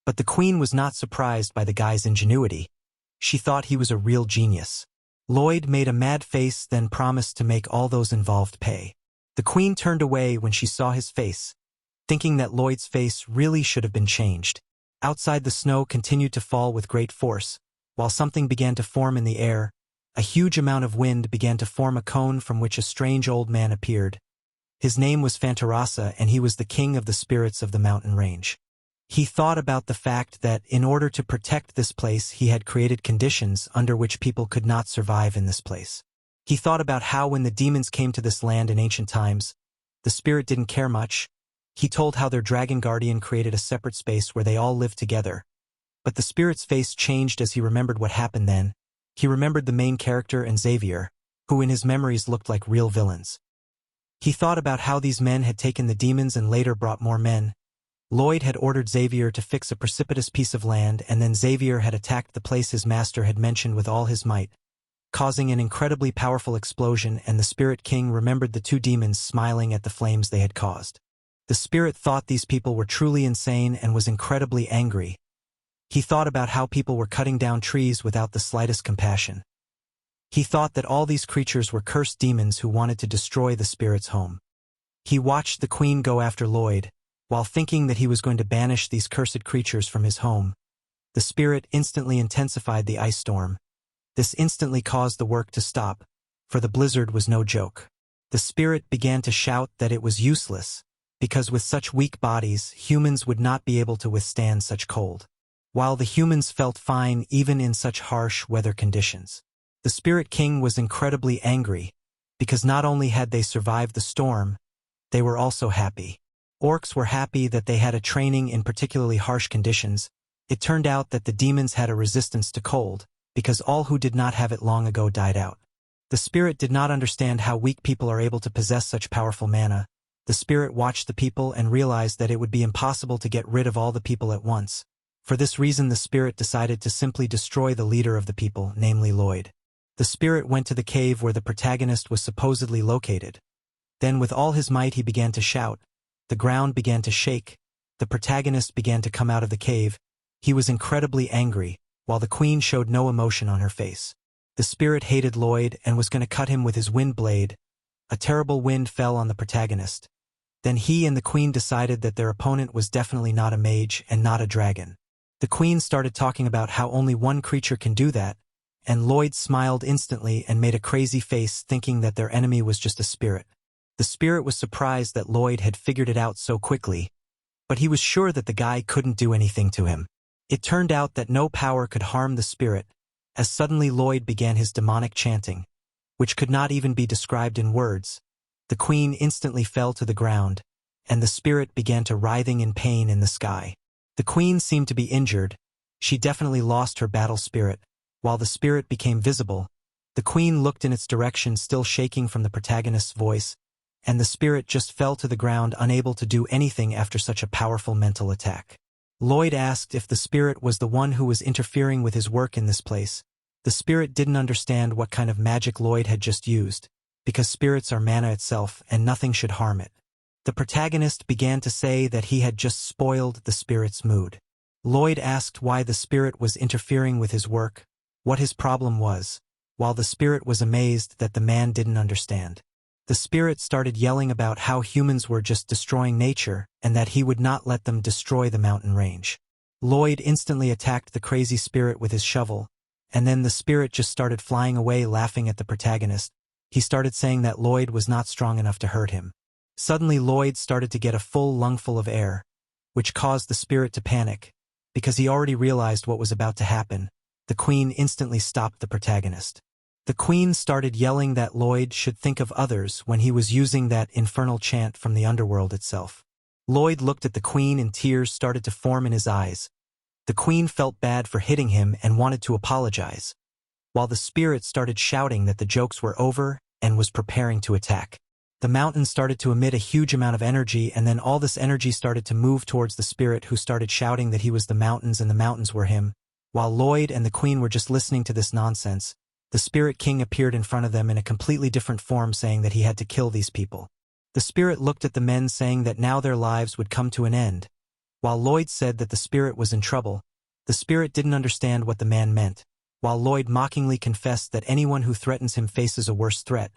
but the queen was not surprised by the guy's ingenuity. She thought he was a real genius. Lloyd made a mad face, then promised to make all those involved pay. The queen turned away when she saw his face, thinking that Lloyd's face really should have been changed. Outside, the snow continued to fall with great force, while something began to form in the air. A huge amount of wind began to form a cone from which a strange old man appeared. His name was Fantarasa, and he was the king of the spirits of the mountain range. He thought about the fact that in order to protect this place he had created conditions under which people could not survive in this place. He thought about how when the demons came to this land in ancient times, the spirit didn't care much, He told how their dragon guardian created a separate space where they all lived together. But the spirit's face changed as he remembered what happened then. He remembered the main character and Xavier, who in his memories looked like real villains. He thought about how these men had taken the demons and later brought more men. Lloyd had ordered Xavier to fix a precipitous piece of land, and then Xavier had attacked the place his master had mentioned with all his might, causing an incredibly powerful explosion, and the Spirit King remembered the two demons smiling at the flames they had caused. The spirit thought these people were truly insane and was incredibly angry. He thought about how people were cutting down trees without the slightest compassion. He thought that all these creatures were cursed demons who wanted to destroy the spirit's home. He watched the queen go after Lloyd, while thinking that he was going to banish these cursed creatures from his home. The spirit instantly intensified the ice storm. This instantly caused the work to stop, for the blizzard was no joke. The spirit began to shout that it was useless, because with such weak bodies, humans would not be able to withstand such cold. While the humans felt fine even in such harsh weather conditions. The Spirit King was incredibly angry, because not only had they survived the storm, they were also happy. Orcs were happy that they had a training in particularly harsh conditions. It turned out that the demons had a resistance to cold, because all who did not have it long ago died out. The spirit did not understand how weak people are able to possess such powerful mana. The spirit watched the people and realized that it would be impossible to get rid of all the people at once. For this reason the spirit decided to simply destroy the leader of the people, namely Lloyd. The spirit went to the cave where the protagonist was supposedly located. Then with all his might he began to shout. The ground began to shake. The protagonist began to come out of the cave. He was incredibly angry, while the queen showed no emotion on her face. The spirit hated Lloyd and was going to cut him with his wind blade. A terrible wind fell on the protagonist. Then he and the queen decided that their opponent was definitely not a mage and not a dragon. The queen started talking about how only one creature can do that, and Lloyd smiled instantly and made a crazy face thinking that their enemy was just a spirit. The spirit was surprised that Lloyd had figured it out so quickly, but he was sure that the guy couldn't do anything to him. It turned out that no power could harm the spirit, as suddenly Lloyd began his demonic chanting, which could not even be described in words. The queen instantly fell to the ground, and the spirit began to writhing in pain in the sky. The queen seemed to be injured. She definitely lost her battle spirit. While the spirit became visible, the queen looked in its direction, still shaking from the protagonist's voice, and the spirit just fell to the ground, unable to do anything after such a powerful mental attack. Lloyd asked if the spirit was the one who was interfering with his work in this place. The spirit didn't understand what kind of magic Lloyd had just used, because spirits are mana itself and nothing should harm it. The protagonist began to say that he had just spoiled the spirit's mood. Lloyd asked why the spirit was interfering with his work, what his problem was, while the spirit was amazed that the man didn't understand. The spirit started yelling about how humans were just destroying nature and that he would not let them destroy the mountain range. Lloyd instantly attacked the crazy spirit with his shovel, and then the spirit just started flying away laughing at the protagonist. He started saying that Lloyd was not strong enough to hurt him. Suddenly Lloyd started to get a full lungful of air, which caused the spirit to panic, because he already realized what was about to happen. The queen instantly stopped the protagonist. The queen started yelling that Lloyd should think of others when he was using that infernal chant from the underworld itself. Lloyd looked at the queen and tears started to form in his eyes. The queen felt bad for hitting him and wanted to apologize, while the spirit started shouting that the jokes were over and was preparing to attack. The mountain started to emit a huge amount of energy, and then all this energy started to move towards the spirit, who started shouting that he was the mountains and the mountains were him. While Lloyd and the queen were just listening to this nonsense, the Spirit King appeared in front of them in a completely different form, saying that he had to kill these people. The spirit looked at the men, saying that now their lives would come to an end. While Lloyd said that the spirit was in trouble, the spirit didn't understand what the man meant. While Lloyd mockingly confessed that anyone who threatens him faces a worse threat,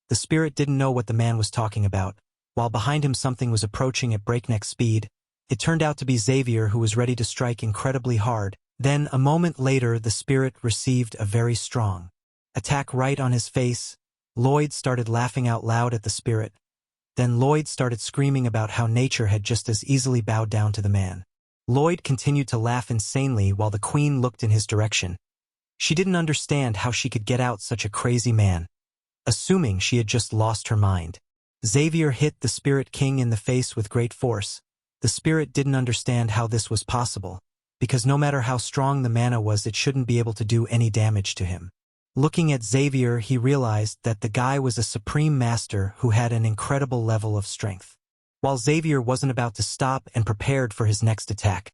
the spirit didn't know what the man was talking about. While behind him something was approaching at breakneck speed. It turned out to be Xavier, who was ready to strike incredibly hard. Then, a moment later, the spirit received a very strong attack right on his face. Lloyd started laughing out loud at the spirit. Then Lloyd started screaming about how nature had just as easily bowed down to the man. Lloyd continued to laugh insanely while the queen looked in his direction. She didn't understand how she could get out such a crazy man, assuming she had just lost her mind. Xavier hit the Spirit King in the face with great force. The spirit didn't understand how this was possible, because no matter how strong the mana was, it shouldn't be able to do any damage to him. Looking at Xavier, he realized that the guy was a supreme master who had an incredible level of strength. While Xavier wasn't about to stop and prepared for his next attack,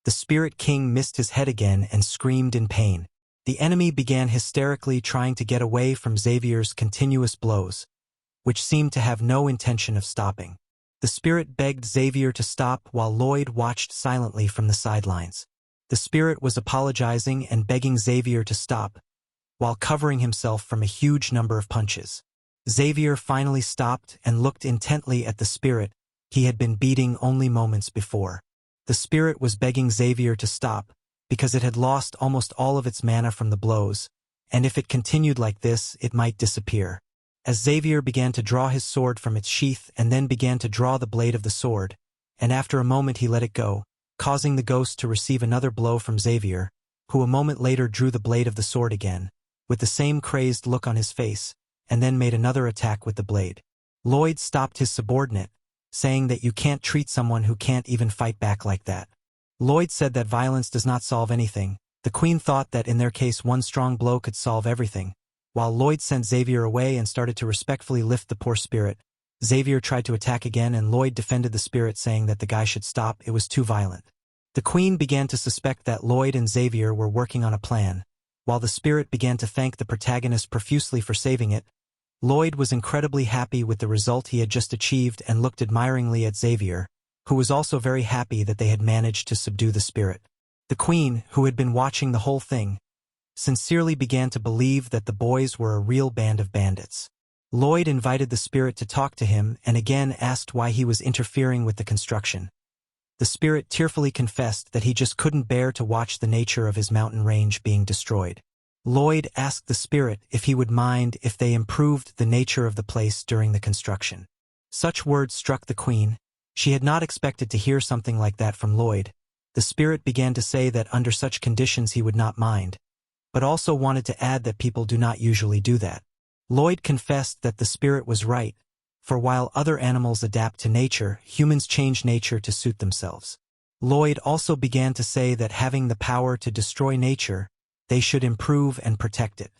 the Spirit King missed his head again and screamed in pain. The enemy began hysterically trying to get away from Xavier's continuous blows, which seemed to have no intention of stopping. The spirit begged Xavier to stop while Lloyd watched silently from the sidelines. The spirit was apologizing and begging Xavier to stop, while covering himself from a huge number of punches. Xavier finally stopped and looked intently at the spirit he had been beating only moments before. The spirit was begging Xavier to stop, because it had lost almost all of its mana from the blows, and if it continued like this, it might disappear. As Xavier began to draw his sword from its sheath and then began to draw the blade of the sword, and after a moment he let it go, causing the ghost to receive another blow from Xavier, who a moment later drew the blade of the sword again, with the same crazed look on his face, and then made another attack with the blade. Lloyd stopped his subordinate, saying that you can't treat someone who can't even fight back like that. Lloyd said that violence does not solve anything. The Queen thought that in their case one strong blow could solve everything. While Lloyd sent Xavier away and started to respectfully lift the poor spirit, Xavier tried to attack again and Lloyd defended the spirit, saying that the guy should stop, it was too violent. The Queen began to suspect that Lloyd and Xavier were working on a plan. While the spirit began to thank the protagonist profusely for saving it, Lloyd was incredibly happy with the result he had just achieved and looked admiringly at Xavier, who was also very happy that they had managed to subdue the spirit. The Queen, who had been watching the whole thing, sincerely began to believe that the boys were a real band of bandits. Lloyd invited the spirit to talk to him and again asked why he was interfering with the construction. The spirit tearfully confessed that he just couldn't bear to watch the nature of his mountain range being destroyed. Lloyd asked the spirit if he would mind if they improved the nature of the place during the construction. Such words struck the Queen. She had not expected to hear something like that from Lloyd. The spirit began to say that under such conditions he would not mind, but also wanted to add that people do not usually do that. Lloyd confessed that the spirit was right, for while other animals adapt to nature, humans change nature to suit themselves. Lloyd also began to say that having the power to destroy nature, they should improve and protect it.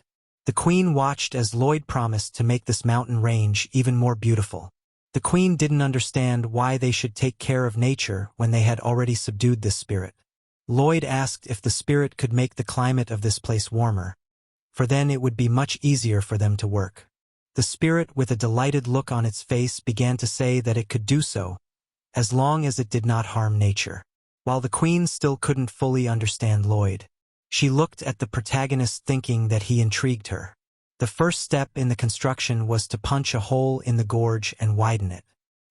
The Queen watched as Lloyd promised to make this mountain range even more beautiful. The Queen didn't understand why they should take care of nature when they had already subdued this spirit. Lloyd asked if the spirit could make the climate of this place warmer, for then it would be much easier for them to work. The spirit, with a delighted look on its face, began to say that it could do so, as long as it did not harm nature. While the Queen still couldn't fully understand Lloyd, she looked at the protagonist thinking that he intrigued her. The first step in the construction was to punch a hole in the gorge and widen it.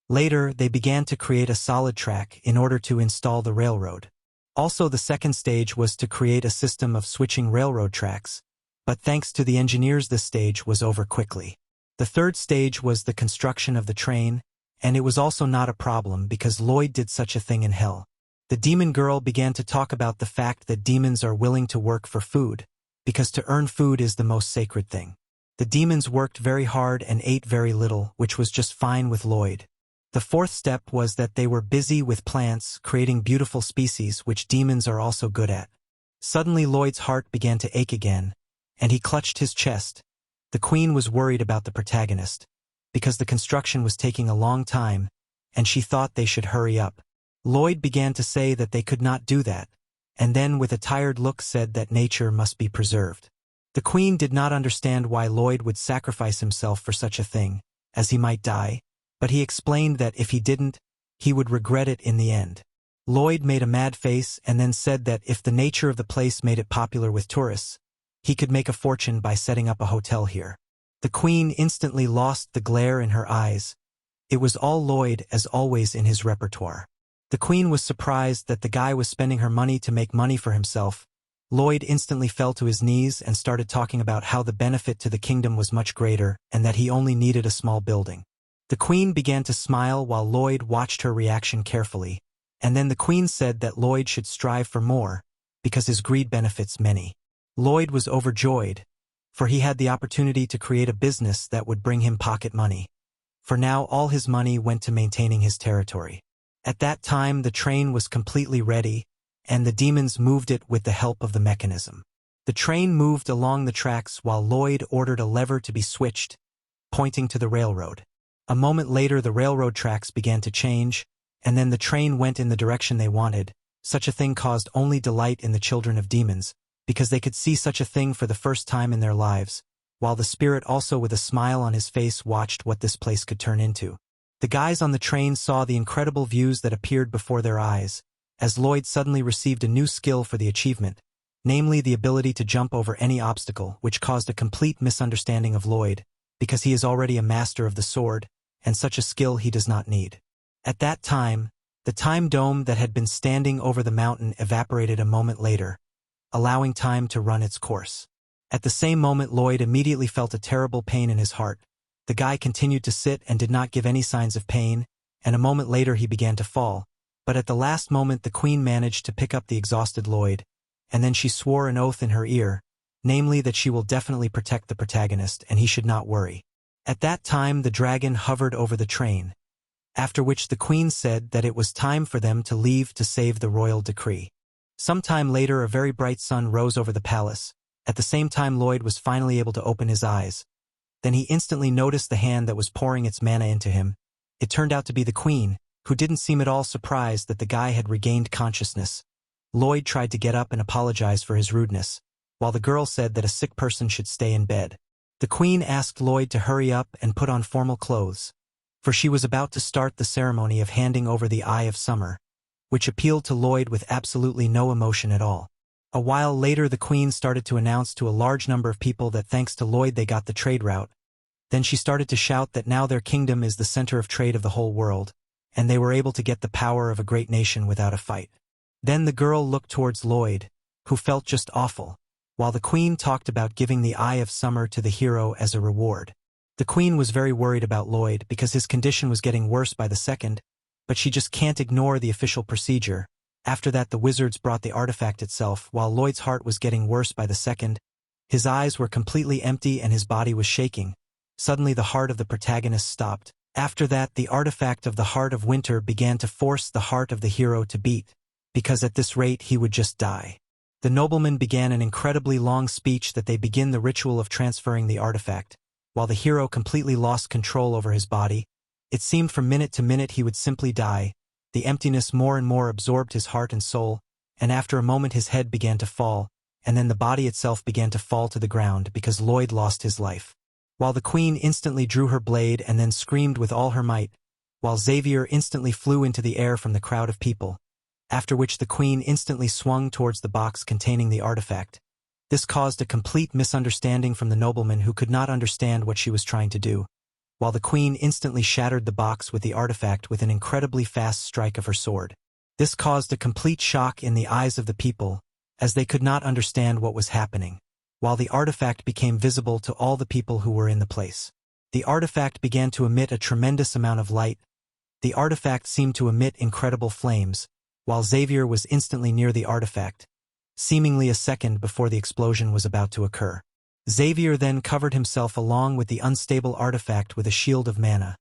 Later, they began to create a solid track in order to install the railroad. Also, the second stage was to create a system of switching railroad tracks, but thanks to the engineers this stage was over quickly. The third stage was the construction of the train, and it was also not a problem because Lloyd did such a thing in hell. The demon girl began to talk about the fact that demons are willing to work for food, because to earn food is the most sacred thing. The demons worked very hard and ate very little, which was just fine with Lloyd. The fourth step was that they were busy with plants, creating beautiful species which demons are also good at. Suddenly Lloyd's heart began to ache again, and he clutched his chest. The Queen was worried about the protagonist, because the construction was taking a long time, and she thought they should hurry up. Lloyd began to say that they could not do that, and then with a tired look said that nature must be preserved. The Queen did not understand why Lloyd would sacrifice himself for such a thing, as he might die, but he explained that if he didn't, he would regret it in the end. Lloyd made a mad face and then said that if the nature of the place made it popular with tourists, he could make a fortune by setting up a hotel here. The Queen instantly lost the glare in her eyes. It was all Lloyd, as always, in his repertoire. The Queen was surprised that the guy was spending her money to make money for himself. Lloyd instantly fell to his knees and started talking about how the benefit to the kingdom was much greater and that he only needed a small building. The Queen began to smile while Lloyd watched her reaction carefully, and then the Queen said that Lloyd should strive for more, because his greed benefits many. Lloyd was overjoyed, for he had the opportunity to create a business that would bring him pocket money. for now all his money went to maintaining his territory. At that time the train was completely ready, and the demons moved it with the help of the mechanism. The train moved along the tracks while Lloyd ordered a lever to be switched, pointing to the railroad. A moment later the railroad tracks began to change, and then the train went in the direction they wanted. Such a thing caused only delight in the children of demons, because they could see such a thing for the first time in their lives, while the spirit also with a smile on his face watched what this place could turn into. The guys on the train saw the incredible views that appeared before their eyes, as Lloyd suddenly received a new skill for the achievement, namely the ability to jump over any obstacle, which caused a complete misunderstanding of Lloyd, because he is already a master of the sword, and such a skill he does not need. At that time, the time dome that had been standing over the mountain evaporated a moment later, allowing time to run its course. At the same moment Lloyd immediately felt a terrible pain in his heart. The guy continued to sit and did not give any signs of pain, and a moment later he began to fall, but at the last moment the queen managed to pick up the exhausted Lloyd, and then she swore an oath in her ear, namely that she will definitely protect the protagonist and he should not worry. At that time the dragon hovered over the train, after which the queen said that it was time for them to leave to save the royal decree. Some time later a very bright sun rose over the palace. At the same time Lloyd was finally able to open his eyes. Then he instantly noticed the hand that was pouring its mana into him. It turned out to be the queen, who didn't seem at all surprised that the guy had regained consciousness. Lloyd tried to get up and apologize for his rudeness, while the girl said that a sick person should stay in bed. The queen asked Lloyd to hurry up and put on formal clothes, for she was about to start the ceremony of handing over the Eye of Summer, which appealed to Lloyd with absolutely no emotion at all. A while later the queen started to announce to a large number of people that thanks to Lloyd they got the trade route. Then she started to shout that now their kingdom is the center of trade of the whole world, and they were able to get the power of a great nation without a fight. Then the girl looked towards Lloyd, who felt just awful, while the queen talked about giving the Eye of Summer to the hero as a reward. The queen was very worried about Lloyd because his condition was getting worse by the second, but she just can't ignore the official procedure. After that the wizards brought the artifact itself while Lloyd's heart was getting worse by the second. His eyes were completely empty and his body was shaking. Suddenly the heart of the protagonist stopped. After that the artifact of the Heart of Winter began to force the heart of the hero to beat, because at this rate he would just die. The nobleman began an incredibly long speech that they begin the ritual of transferring the artifact, while the hero completely lost control over his body. It seemed from minute to minute he would simply die. The emptiness more and more absorbed his heart and soul, and after a moment his head began to fall, and then the body itself began to fall to the ground because Lloyd lost his life. While the queen instantly drew her blade and then screamed with all her might, while Xavier instantly flew into the air from the crowd of people, after which the queen instantly swung towards the box containing the artifact. This caused a complete misunderstanding from the nobleman who could not understand what she was trying to do, while the queen instantly shattered the box with the artifact with an incredibly fast strike of her sword. This caused a complete shock in the eyes of the people, as they could not understand what was happening, while the artifact became visible to all the people who were in the place. The artifact began to emit a tremendous amount of light. The artifact seemed to emit incredible flames, while Xavier was instantly near the artifact, seemingly a second before the explosion was about to occur. Xavier then covered himself along with the unstable artifact with a shield of mana.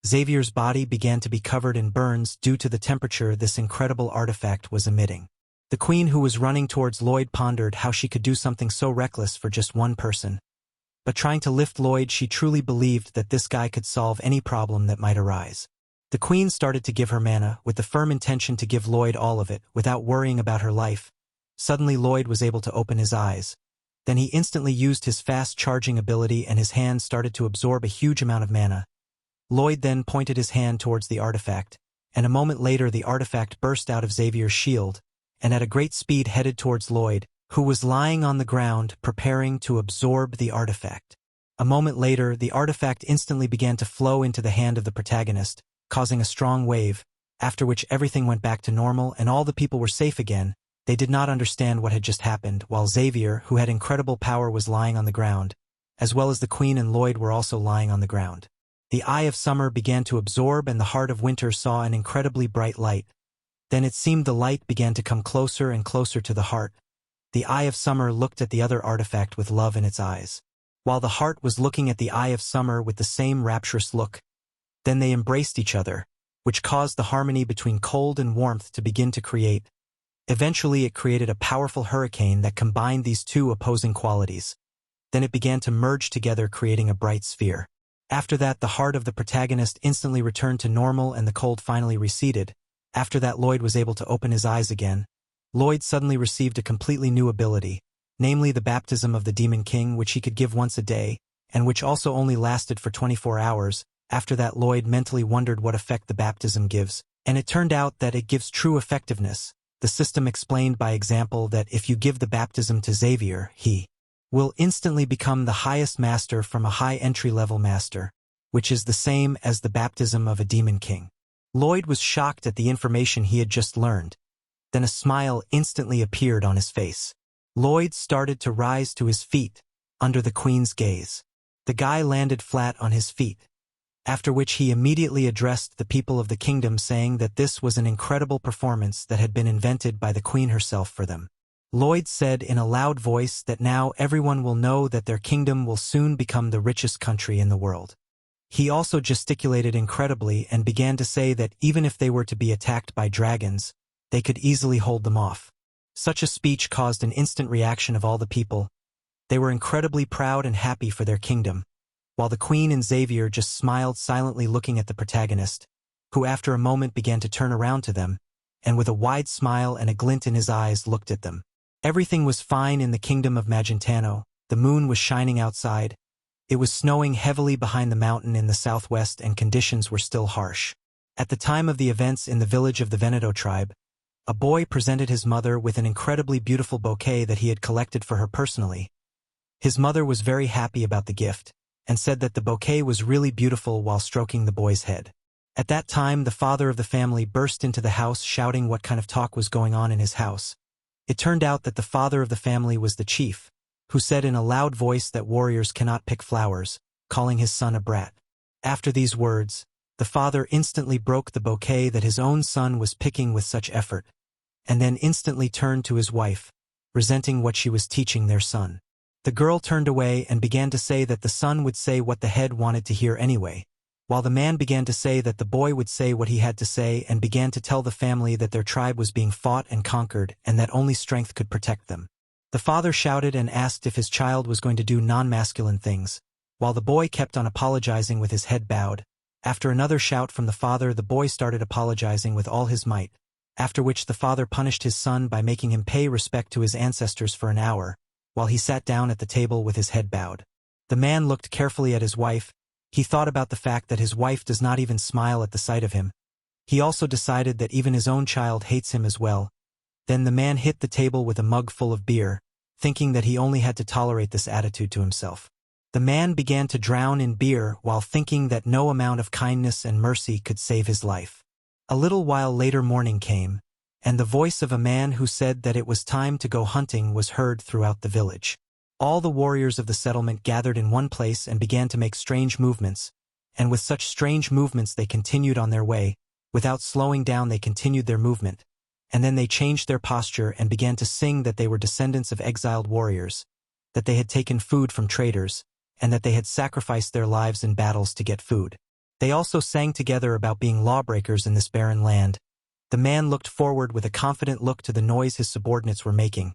Xavier's body began to be covered in burns due to the temperature this incredible artifact was emitting. The queen who was running towards Lloyd pondered how she could do something so reckless for just one person. But trying to lift Lloyd, she truly believed that this guy could solve any problem that might arise. The queen started to give her mana with the firm intention to give Lloyd all of it without worrying about her life. Suddenly Lloyd was able to open his eyes. Then he instantly used his fast charging ability and his hand started to absorb a huge amount of mana. Lloyd then pointed his hand towards the artifact, and a moment later the artifact burst out of Xavier's shield, and at a great speed headed towards Lloyd, who was lying on the ground preparing to absorb the artifact. A moment later the artifact instantly began to flow into the hand of the protagonist, causing a strong wave, after which everything went back to normal and all the people were safe again. They did not understand what had just happened, while Xavier, who had incredible power, was lying on the ground, as well as the queen and Lloyd were also lying on the ground. The Eye of Summer began to absorb and the Heart of Winter saw an incredibly bright light. Then it seemed the light began to come closer and closer to the heart. The Eye of Summer looked at the other artifact with love in its eyes. While the heart was looking at the Eye of Summer with the same rapturous look, Then they embraced each other, which caused the harmony between cold and warmth to begin to create. Eventually it created a powerful hurricane that combined these two opposing qualities. Then it began to merge together, creating a bright sphere. After that, the heart of the protagonist instantly returned to normal and the cold finally receded. After that, Lloyd was able to open his eyes again. Lloyd suddenly received a completely new ability, namely the baptism of the Demon King, which he could give once a day, and which also only lasted for 24 hours. After that, Lloyd mentally wondered what effect the baptism gives, and it turned out that it gives true effectiveness. The system explained by example that if you give the baptism to Xavier, he will instantly become the highest master from a high entry-level master, which is the same as the baptism of a Demon King. Lloyd was shocked at the information he had just learned. Then a smile instantly appeared on his face. Lloyd started to rise to his feet, under the Queen's gaze. The guy landed flat on his feet, after which he immediately addressed the people of the kingdom, saying that this was an incredible performance that had been invented by the Queen herself for them. Lloyd said in a loud voice that now everyone will know that their kingdom will soon become the richest country in the world. He also gesticulated incredibly and began to say that even if they were to be attacked by dragons, they could easily hold them off. Such a speech caused an instant reaction of all the people. They were incredibly proud and happy for their kingdom, while the Queen and Xavier just smiled silently, looking at the protagonist, who after a moment began to turn around to them, and with a wide smile and a glint in his eyes looked at them. Everything was fine in the kingdom of Magentano. The moon was shining outside. It was snowing heavily behind the mountain in the southwest, and conditions were still harsh. At the time of the events in the village of the Veneto tribe, a boy presented his mother with an incredibly beautiful bouquet that he had collected for her personally. His mother was very happy about the gift, and said that the bouquet was really beautiful while stroking the boy's head. At that time, the father of the family burst into the house shouting what kind of talk was going on in his house. It turned out that the father of the family was the chief, who said in a loud voice that warriors cannot pick flowers, calling his son a brat. After these words, the father instantly broke the bouquet that his own son was picking with such effort, and then instantly turned to his wife, resenting what she was teaching their son. The girl turned away and began to say that the son would say what the head wanted to hear anyway, while the man began to say that the boy would say what he had to say, and began to tell the family that their tribe was being fought and conquered and that only strength could protect them. The father shouted and asked if his child was going to do non-masculine things, while the boy kept on apologizing with his head bowed. After another shout from the father, the boy started apologizing with all his might, after which the father punished his son by making him pay respect to his ancestors for an hour, while he sat down at the table with his head bowed. The man looked carefully at his wife. He thought about the fact that his wife does not even smile at the sight of him. He also decided that even his own child hates him as well. Then the man hit the table with a mug full of beer, thinking that he only had to tolerate this attitude to himself. The man began to drown in beer while thinking that no amount of kindness and mercy could save his life. A little while later, morning came, and the voice of a man who said that it was time to go hunting was heard throughout the village. All the warriors of the settlement gathered in one place and began to make strange movements, and with such strange movements they continued on their way. Without slowing down, they continued their movement, and then they changed their posture and began to sing that they were descendants of exiled warriors, that they had taken food from traders, and that they had sacrificed their lives in battles to get food. They also sang together about being lawbreakers in this barren land. The man looked forward with a confident look to the noise his subordinates were making.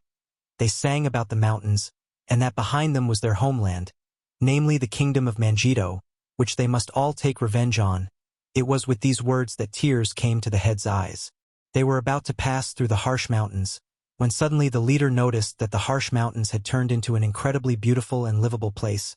They sang about the mountains, and that behind them was their homeland, namely the kingdom of Manjito, which they must all take revenge on. It was with these words that tears came to the head's eyes. They were about to pass through the harsh mountains, when suddenly the leader noticed that the harsh mountains had turned into an incredibly beautiful and livable place.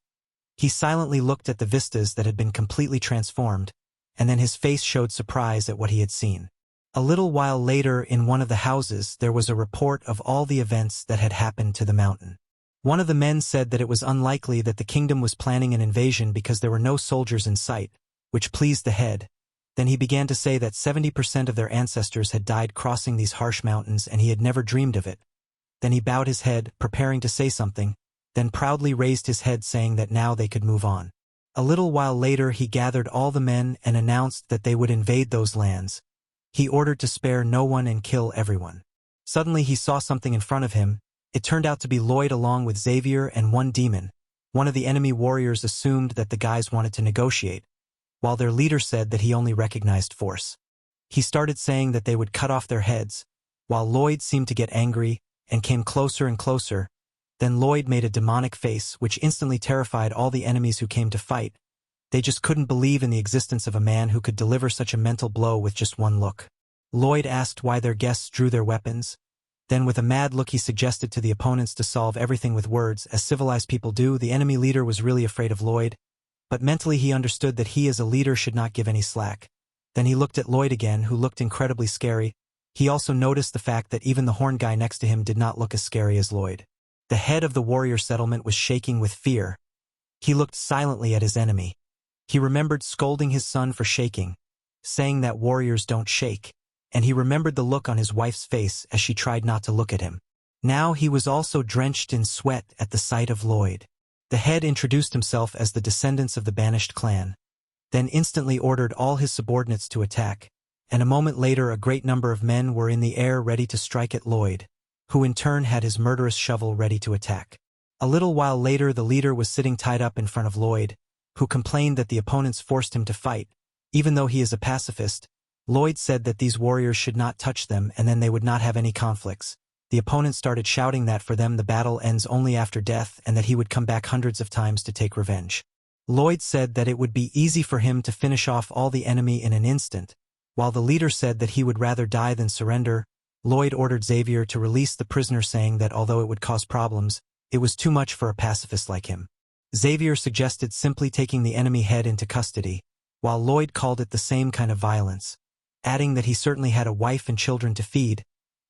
He silently looked at the vistas that had been completely transformed, and then his face showed surprise at what he had seen. A little while later, in one of the houses, there was a report of all the events that had happened to the mountain. One of the men said that it was unlikely that the kingdom was planning an invasion because there were no soldiers in sight, which pleased the head. Then he began to say that 70% of their ancestors had died crossing these harsh mountains, and he had never dreamed of it. Then he bowed his head, preparing to say something, then proudly raised his head, saying that now they could move on. A little while later he gathered all the men and announced that they would invade those lands. He ordered to spare no one and kill everyone. Suddenly he saw something in front of him. It turned out to be Lloyd along with Xavier and one demon. One of the enemy warriors assumed that the guys wanted to negotiate, while their leader said that he only recognized force. He started saying that they would cut off their heads, while Lloyd seemed to get angry and came closer and closer. Then Lloyd made a demonic face which instantly terrified all the enemies who came to fight. They just couldn't believe in the existence of a man who could deliver such a mental blow with just one look. Lloyd asked why their guests drew their weapons. Then with a mad look he suggested to the opponents to solve everything with words, as civilized people do. The enemy leader was really afraid of Lloyd, but mentally he understood that he as a leader should not give any slack. Then he looked at Lloyd again, who looked incredibly scary. He also noticed the fact that even the horned guy next to him did not look as scary as Lloyd. The head of the warrior settlement was shaking with fear. He looked silently at his enemy. He remembered scolding his son for shaking, saying that warriors don't shake, and he remembered the look on his wife's face as she tried not to look at him. Now he was also drenched in sweat at the sight of Lloyd. The head introduced himself as the descendants of the banished clan, then instantly ordered all his subordinates to attack, and a moment later a great number of men were in the air ready to strike at Lloyd, who in turn had his murderous shovel ready to attack. A little while later the leader was sitting tied up in front of Lloyd, who complained that the opponents forced him to fight. Even though he is a pacifist, Lloyd said that these warriors should not touch them and then they would not have any conflicts. The opponents started shouting that for them the battle ends only after death and that he would come back hundreds of times to take revenge. Lloyd said that it would be easy for him to finish off all the enemy in an instant, while the leader said that he would rather die than surrender. Lloyd ordered Xavier to release the prisoner, saying that although it would cause problems, it was too much for a pacifist like him. Xavier suggested simply taking the enemy head into custody, while Lloyd called it the same kind of violence, adding that he certainly had a wife and children to feed.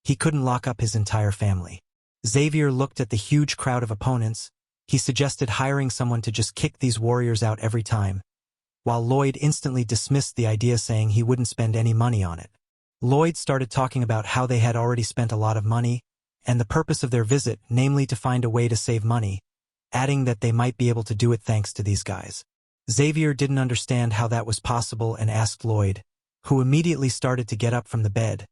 He couldn't lock up his entire family. Xavier looked at the huge crowd of opponents. He suggested hiring someone to just kick these warriors out every time, while Lloyd instantly dismissed the idea, saying he wouldn't spend any money on it. Lloyd started talking about how they had already spent a lot of money, and the purpose of their visit, namely to find a way to save money, adding that they might be able to do it thanks to these guys. Xavier didn't understand how that was possible and asked Lloyd, who immediately started to get up from the bed,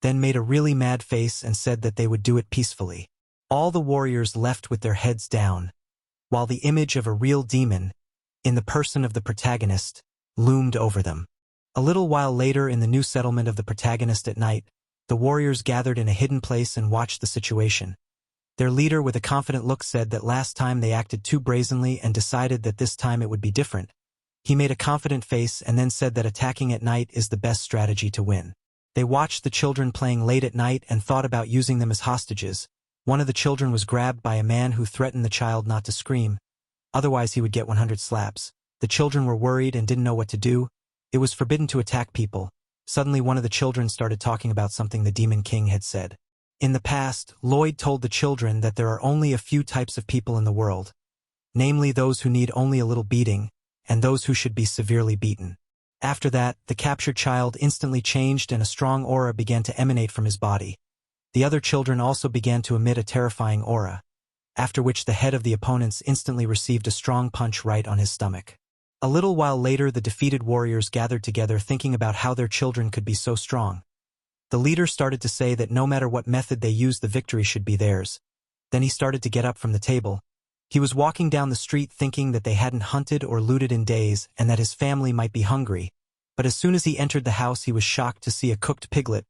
then made a really mad face and said that they would do it peacefully. All the warriors left with their heads down, while the image of a real demon, in the person of the protagonist, loomed over them. A little while later, in the new settlement of the protagonist at night, the warriors gathered in a hidden place and watched the situation. Their leader, with a confident look, said that last time they acted too brazenly and decided that this time it would be different. He made a confident face and then said that attacking at night is the best strategy to win. They watched the children playing late at night and thought about using them as hostages. One of the children was grabbed by a man who threatened the child not to scream, otherwise he would get 100 slaps. The children were worried and didn't know what to do. It was forbidden to attack people. Suddenly one of the children started talking about something the Demon King had said. In the past, Lloyd told the children that there are only a few types of people in the world, namely those who need only a little beating, and those who should be severely beaten. After that, the captured child instantly changed and a strong aura began to emanate from his body. The other children also began to emit a terrifying aura, after which the head of the opponents instantly received a strong punch right on his stomach. A little while later, the defeated warriors gathered together, thinking about how their children could be so strong. The leader started to say that no matter what method they used, the victory should be theirs. Then he started to get up from the table. He was walking down the street thinking that they hadn't hunted or looted in days and that his family might be hungry. But as soon as he entered the house, he was shocked to see a cooked piglet.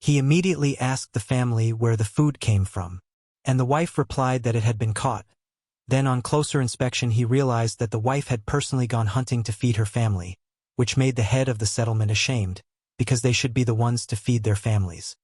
He immediately asked the family where the food came from, and the wife replied that it had been caught. Then on closer inspection he realized that the wife had personally gone hunting to feed her family, which made the head of the settlement ashamed, because they should be the ones to feed their families.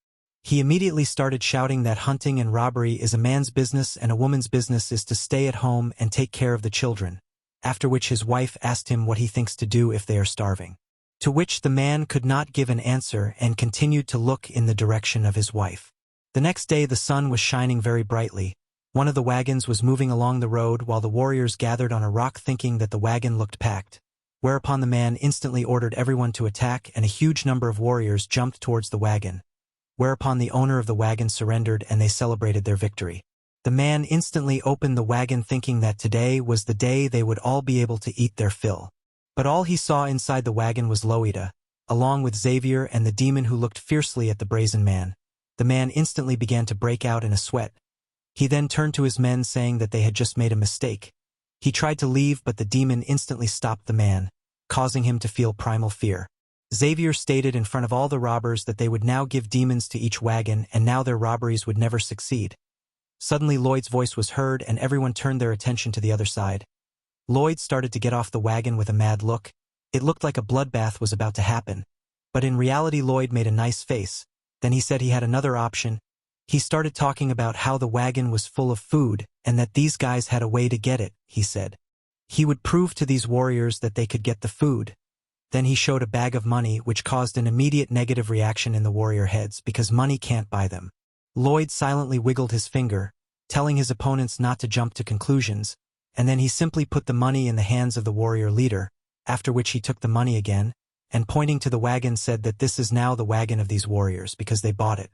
He immediately started shouting that hunting and robbery is a man's business and a woman's business is to stay at home and take care of the children, after which his wife asked him what he thinks to do if they are starving. To which the man could not give an answer and continued to look in the direction of his wife. The next day the sun was shining very brightly. One of the wagons was moving along the road while the warriors gathered on a rock thinking that the wagon looked packed, whereupon the man instantly ordered everyone to attack and a huge number of warriors jumped towards the wagon, whereupon the owner of the wagon surrendered and they celebrated their victory. The man instantly opened the wagon thinking that today was the day they would all be able to eat their fill. But all he saw inside the wagon was Loida, along with Xavier and the demon, who looked fiercely at the brazen man. The man instantly began to break out in a sweat. He then turned to his men saying that they had just made a mistake. He tried to leave, but the demon instantly stopped the man, causing him to feel primal fear. Xavier stated in front of all the robbers that they would now give demons to each wagon and now their robberies would never succeed. Suddenly Lloyd's voice was heard and everyone turned their attention to the other side. Lloyd started to get off the wagon with a mad look. It looked like a bloodbath was about to happen. But in reality Lloyd made a nice face. Then he said he had another option. He started talking about how the wagon was full of food and that these guys had a way to get it, he said. He would prove to these warriors that they could get the food. Then he showed a bag of money which caused an immediate negative reaction in the warrior heads because money can't buy them. Lloyd silently wiggled his finger, telling his opponents not to jump to conclusions, and then he simply put the money in the hands of the warrior leader, after which he took the money again, and pointing to the wagon said that this is now the wagon of these warriors because they bought it.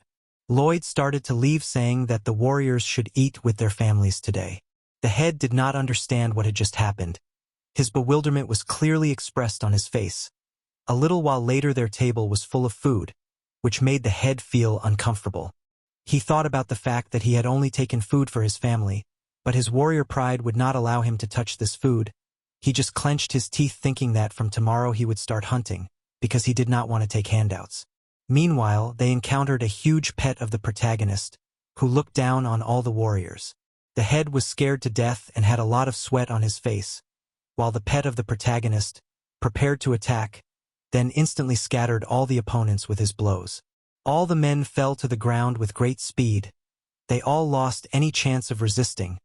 Lloyd started to leave saying that the warriors should eat with their families today. The head did not understand what had just happened. His bewilderment was clearly expressed on his face. A little while later their table was full of food, which made the head feel uncomfortable. He thought about the fact that he had only taken food for his family, but his warrior pride would not allow him to touch this food. He just clenched his teeth thinking that from tomorrow he would start hunting, because he did not want to take handouts. Meanwhile, they encountered a huge pet of the protagonist, who looked down on all the warriors. The head was scared to death and had a lot of sweat on his face, while the pet of the protagonist, prepared to attack, then instantly scattered all the opponents with his blows. All the men fell to the ground with great speed. They all lost any chance of resisting,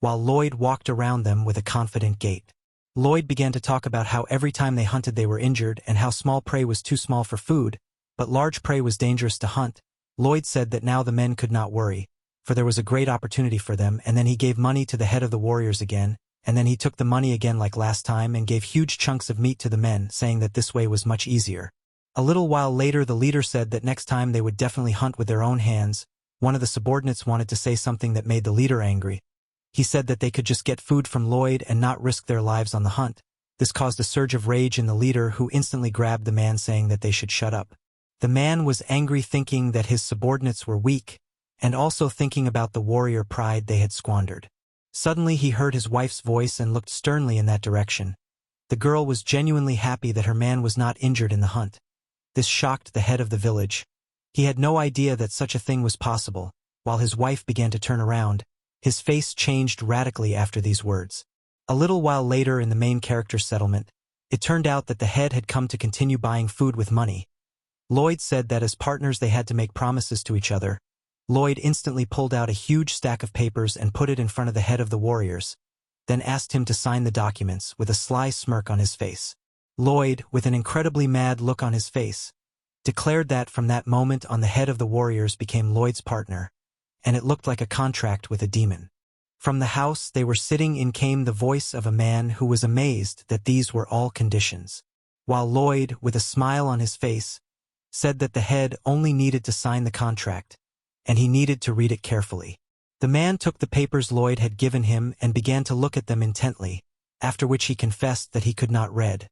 while Lloyd walked around them with a confident gait. Lloyd began to talk about how every time they hunted they were injured and how small prey was too small for food, but large prey was dangerous to hunt. Lloyd said that now the men could not worry, for there was a great opportunity for them, and then he gave money to the head of the warriors again, and then he took the money again like last time and gave huge chunks of meat to the men, saying that this way was much easier. A little while later the leader said that next time they would definitely hunt with their own hands. One of the subordinates wanted to say something that made the leader angry. He said that they could just get food from Lloyd and not risk their lives on the hunt. This caused a surge of rage in the leader, who instantly grabbed the man saying that they should shut up. The man was angry, thinking that his subordinates were weak, and also thinking about the warrior pride they had squandered. Suddenly he heard his wife's voice and looked sternly in that direction. The girl was genuinely happy that her man was not injured in the hunt. This shocked the head of the village. He had no idea that such a thing was possible. While his wife began to turn around, his face changed radically after these words. A little while later in the main character's settlement, it turned out that the head had come to continue buying food with money. Lloyd said that as partners they had to make promises to each other. Lloyd instantly pulled out a huge stack of papers and put it in front of the head of the warriors, then asked him to sign the documents with a sly smirk on his face. Lloyd, with an incredibly mad look on his face, declared that from that moment on the head of the warriors became Lloyd's partner, and it looked like a contract with a demon. From the house they were sitting in came the voice of a man who was amazed that these were all conditions, while Lloyd, with a smile on his face, said that the head only needed to sign the contract, and he needed to read it carefully. The man took the papers Lloyd had given him and began to look at them intently, after which he confessed that he could not read.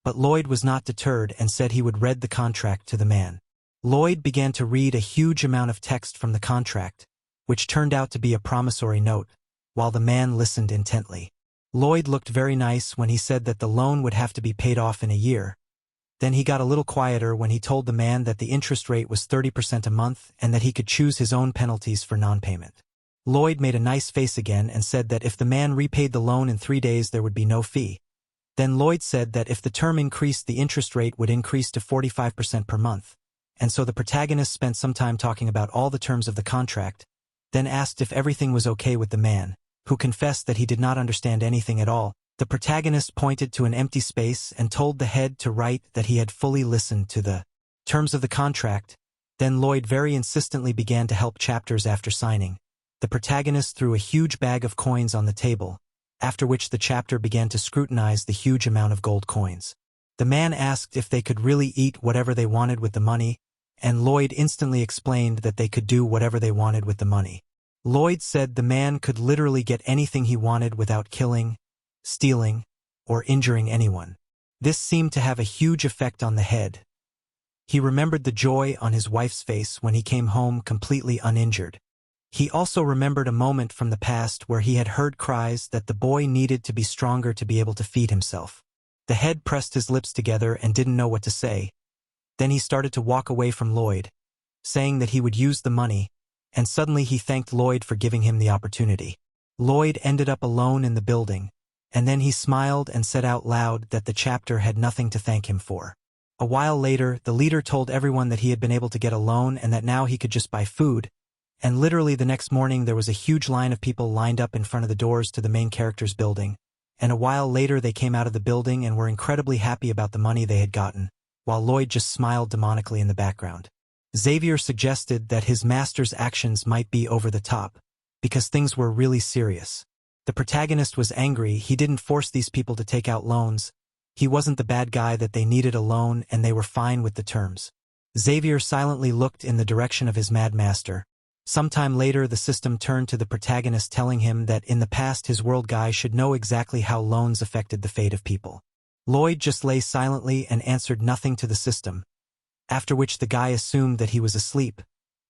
But Lloyd was not deterred and said he would read the contract to the man. Lloyd began to read a huge amount of text from the contract, which turned out to be a promissory note, while the man listened intently. Lloyd looked very nice when he said that the loan would have to be paid off in a year. Then he got a little quieter when he told the man that the interest rate was 30% a month and that he could choose his own penalties for non-payment. Lloyd made a nice face again and said that if the man repaid the loan in 3 days there would be no fee. Then Lloyd said that if the term increased the interest rate would increase to 45% per month, and so the protagonist spent some time talking about all the terms of the contract, then asked if everything was okay with the man, who confessed that he did not understand anything at all. The protagonist pointed to an empty space and told the head to write that he had fully listened to the terms of the contract. Then Lloyd very insistently began to help chapters after signing. The protagonist threw a huge bag of coins on the table, after which the chapter began to scrutinize the huge amount of gold coins. The man asked if they could really eat whatever they wanted with the money, and Lloyd instantly explained that they could do whatever they wanted with the money. Lloyd said the man could literally get anything he wanted without killing, stealing, or injuring anyone. This seemed to have a huge effect on the head. He remembered the joy on his wife's face when he came home completely uninjured. He also remembered a moment from the past where he had heard cries that the boy needed to be stronger to be able to feed himself. The head pressed his lips together and didn't know what to say. Then he started to walk away from Lloyd, saying that he would use the money, and suddenly he thanked Lloyd for giving him the opportunity. Lloyd ended up alone in the building, and then he smiled and said out loud that the chapter had nothing to thank him for. A while later, the leader told everyone that he had been able to get a loan and that now he could just buy food, and literally the next morning there was a huge line of people lined up in front of the doors to the main character's building, and a while later they came out of the building and were incredibly happy about the money they had gotten, while Lloyd just smiled demonically in the background. Xavier suggested that his master's actions might be over the top, because things were really serious. The protagonist was angry. He didn't force these people to take out loans. He wasn't the bad guy that they needed a loan and they were fine with the terms. Xavier silently looked in the direction of his mad master. Sometime later the system turned to the protagonist telling him that in the past his world guy should know exactly how loans affected the fate of people. Lloyd just lay silently and answered nothing to the system, after which the guy assumed that he was asleep,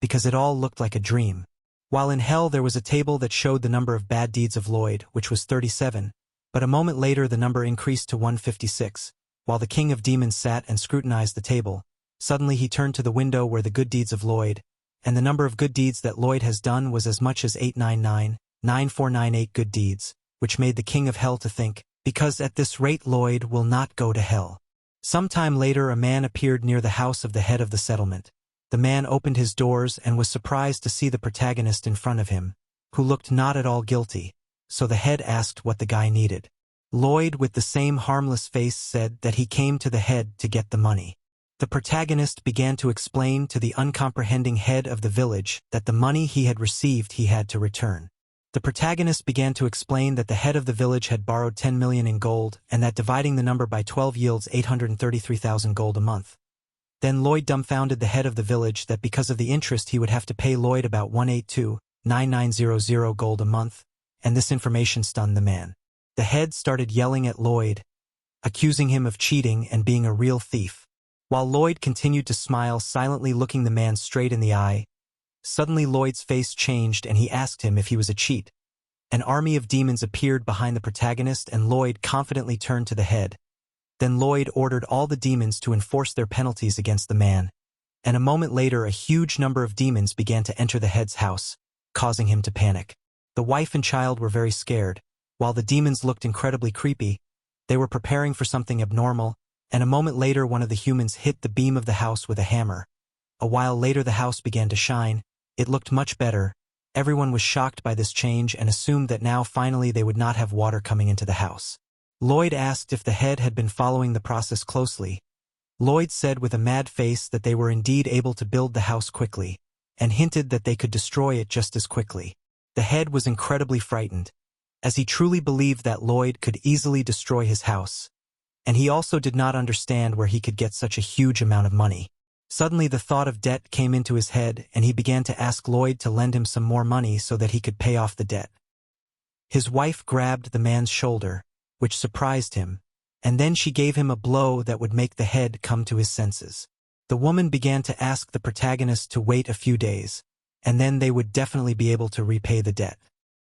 because it all looked like a dream. While in hell there was a table that showed the number of bad deeds of Lloyd, which was 37, but a moment later the number increased to 156. While the king of demons sat and scrutinized the table, suddenly he turned to the window where the good deeds of Lloyd, and the number of good deeds that Lloyd has done was as much as 899,9498 good deeds, which made the king of hell to think, because at this rate Lloyd will not go to hell. Sometime later a man appeared near the house of the head of the settlement. The man opened his doors and was surprised to see the protagonist in front of him, who looked not at all guilty, so the head asked what the guy needed. Lloyd, with the same harmless face, said that he came to the head to get the money. The protagonist began to explain to the uncomprehending head of the village that the money he had received he had to return. The protagonist began to explain that the head of the village had borrowed 10 million in gold and that dividing the number by 12 yields 833,000 gold a month. Then Lloyd dumbfounded the head of the village that because of the interest he would have to pay Lloyd about 182,9900 gold a month, and this information stunned the man. The head started yelling at Lloyd, accusing him of cheating and being a real thief. While Lloyd continued to smile, silently looking the man straight in the eye, suddenly Lloyd's face changed and he asked him if he was a cheat. An army of demons appeared behind the protagonist and Lloyd confidently turned to the head. Then Lloyd ordered all the demons to enforce their penalties against the man, and a moment later a huge number of demons began to enter the head's house, causing him to panic. The wife and child were very scared. While the demons looked incredibly creepy, they were preparing for something abnormal, and a moment later one of the humans hit the beam of the house with a hammer. A while later the house began to shine. It looked much better. Everyone was shocked by this change and assumed that now finally they would not have water coming into the house. Lloyd asked if the head had been following the process closely. Lloyd said with a mad face that they were indeed able to build the house quickly, and hinted that they could destroy it just as quickly. The head was incredibly frightened, as he truly believed that Lloyd could easily destroy his house, and he also did not understand where he could get such a huge amount of money. Suddenly the thought of debt came into his head and he began to ask Lloyd to lend him some more money so that he could pay off the debt. His wife grabbed the man's shoulder, which surprised him, and then she gave him a blow that would make the head come to his senses. The woman began to ask the protagonist to wait a few days, and then they would definitely be able to repay the debt.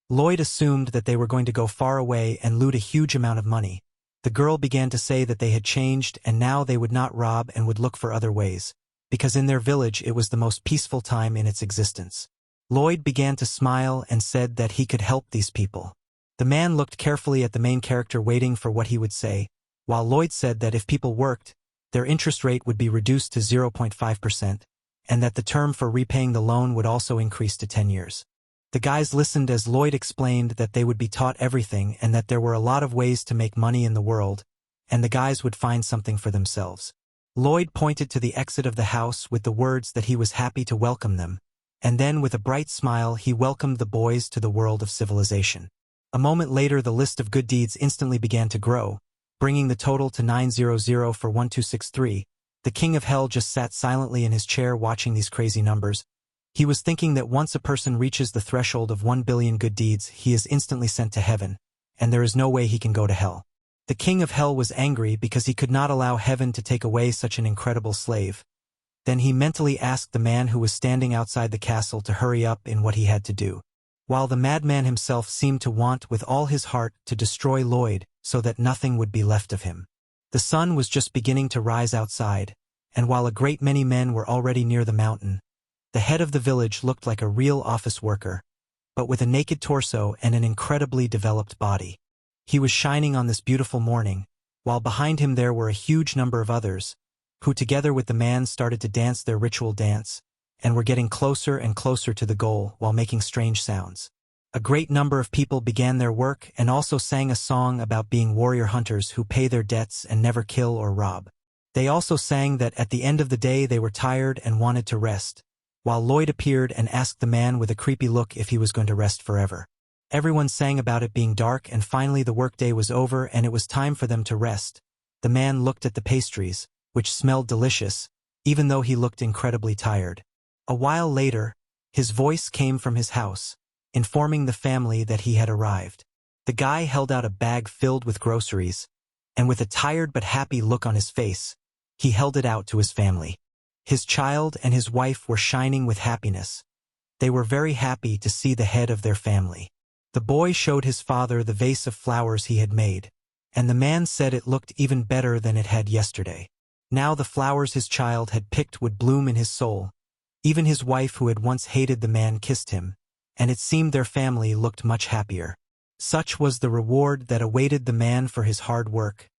Lloyd assumed that they were going to go far away and loot a huge amount of money. The girl began to say that they had changed and now they would not rob and would look for other ways, because in their village it was the most peaceful time in its existence. Lloyd began to smile and said that he could help these people. The man looked carefully at the main character waiting for what he would say, while Lloyd said that if people worked, their interest rate would be reduced to 0.5%, and that the term for repaying the loan would also increase to 10 years. The guys listened as Lloyd explained that they would be taught everything and that there were a lot of ways to make money in the world, and the guys would find something for themselves. Lloyd pointed to the exit of the house with the words that he was happy to welcome them, and then with a bright smile he welcomed the boys to the world of civilization. A moment later the list of good deeds instantly began to grow, bringing the total to 900 for 1263. The king of hell just sat silently in his chair watching these crazy numbers. He was thinking that once a person reaches the threshold of 1 billion good deeds, he is instantly sent to heaven, and there is no way he can go to hell. The king of hell was angry because he could not allow heaven to take away such an incredible slave. Then he mentally asked the man who was standing outside the castle to hurry up in what he had to do, while the madman himself seemed to want with all his heart to destroy Lloyd so that nothing would be left of him. The sun was just beginning to rise outside, and while a great many men were already near the mountain, the head of the village looked like a real office worker, but with a naked torso and an incredibly developed body. He was shining on this beautiful morning, while behind him there were a huge number of others, who together with the man started to dance their ritual dance, and were getting closer and closer to the goal while making strange sounds. A great number of people began their work and also sang a song about being warrior hunters who pay their debts and never kill or rob. They also sang that at the end of the day they were tired and wanted to rest, while Lloyd appeared and asked the man with a creepy look if he was going to rest forever. Everyone sang about it being dark, and finally the workday was over and it was time for them to rest. The man looked at the pastries, which smelled delicious, even though he looked incredibly tired. A while later, his voice came from his house, informing the family that he had arrived. The guy held out a bag filled with groceries, and with a tired but happy look on his face, he held it out to his family. His child and his wife were shining with happiness. They were very happy to see the head of their family. The boy showed his father the vase of flowers he had made, and the man said it looked even better than it had yesterday. Now the flowers his child had picked would bloom in his soul. Even his wife, who had once hated the man, kissed him, and it seemed their family looked much happier. Such was the reward that awaited the man for his hard work,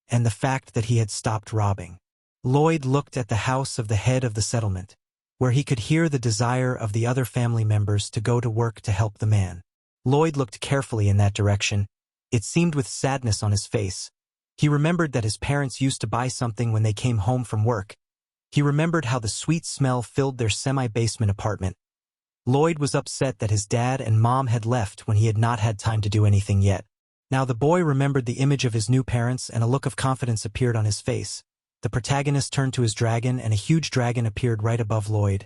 and the fact that he had stopped robbing. Lloyd looked at the house of the head of the settlement, where he could hear the desire of the other family members to go to work to help the man. Lloyd looked carefully in that direction. It seemed with sadness on his face. He remembered that his parents used to buy something when they came home from work. He remembered how the sweet smell filled their semi-basement apartment. Lloyd was upset that his dad and mom had left when he had not had time to do anything yet. Now the boy remembered the image of his new parents, and a look of confidence appeared on his face. The protagonist turned to his dragon, and a huge dragon appeared right above Lloyd.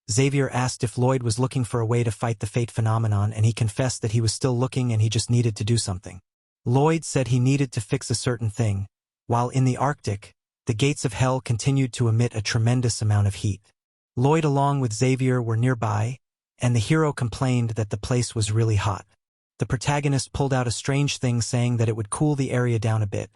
Xavier asked if Lloyd was looking for a way to fight the fate phenomenon, and he confessed that he was still looking and he just needed to do something. Lloyd said he needed to fix a certain thing. While in the Arctic, the gates of hell continued to emit a tremendous amount of heat. Lloyd along with Xavier were nearby, and the hero complained that the place was really hot. The protagonist pulled out a strange thing, saying that it would cool the area down a bit.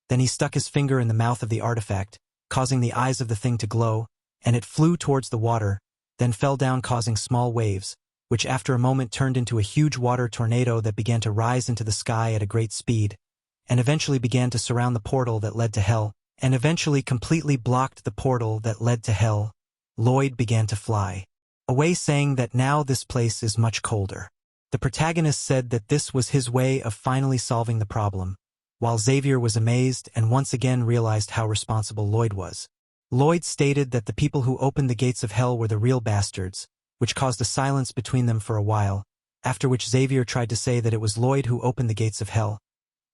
Then he stuck his finger in the mouth of the artifact, causing the eyes of the thing to glow, and it flew towards the water, then fell down causing small waves, which after a moment turned into a huge water tornado that began to rise into the sky at a great speed, and eventually began to surround the portal that led to hell, and eventually completely blocked the portal that led to hell. Lloyd began to fly away, saying that now this place is much colder. The protagonist said that this was his way of finally solving the problem, while Xavier was amazed and once again realized how responsible Lloyd was. Lloyd stated that the people who opened the gates of hell were the real bastards, which caused a silence between them for a while, after which Xavier tried to say that it was Lloyd who opened the gates of hell,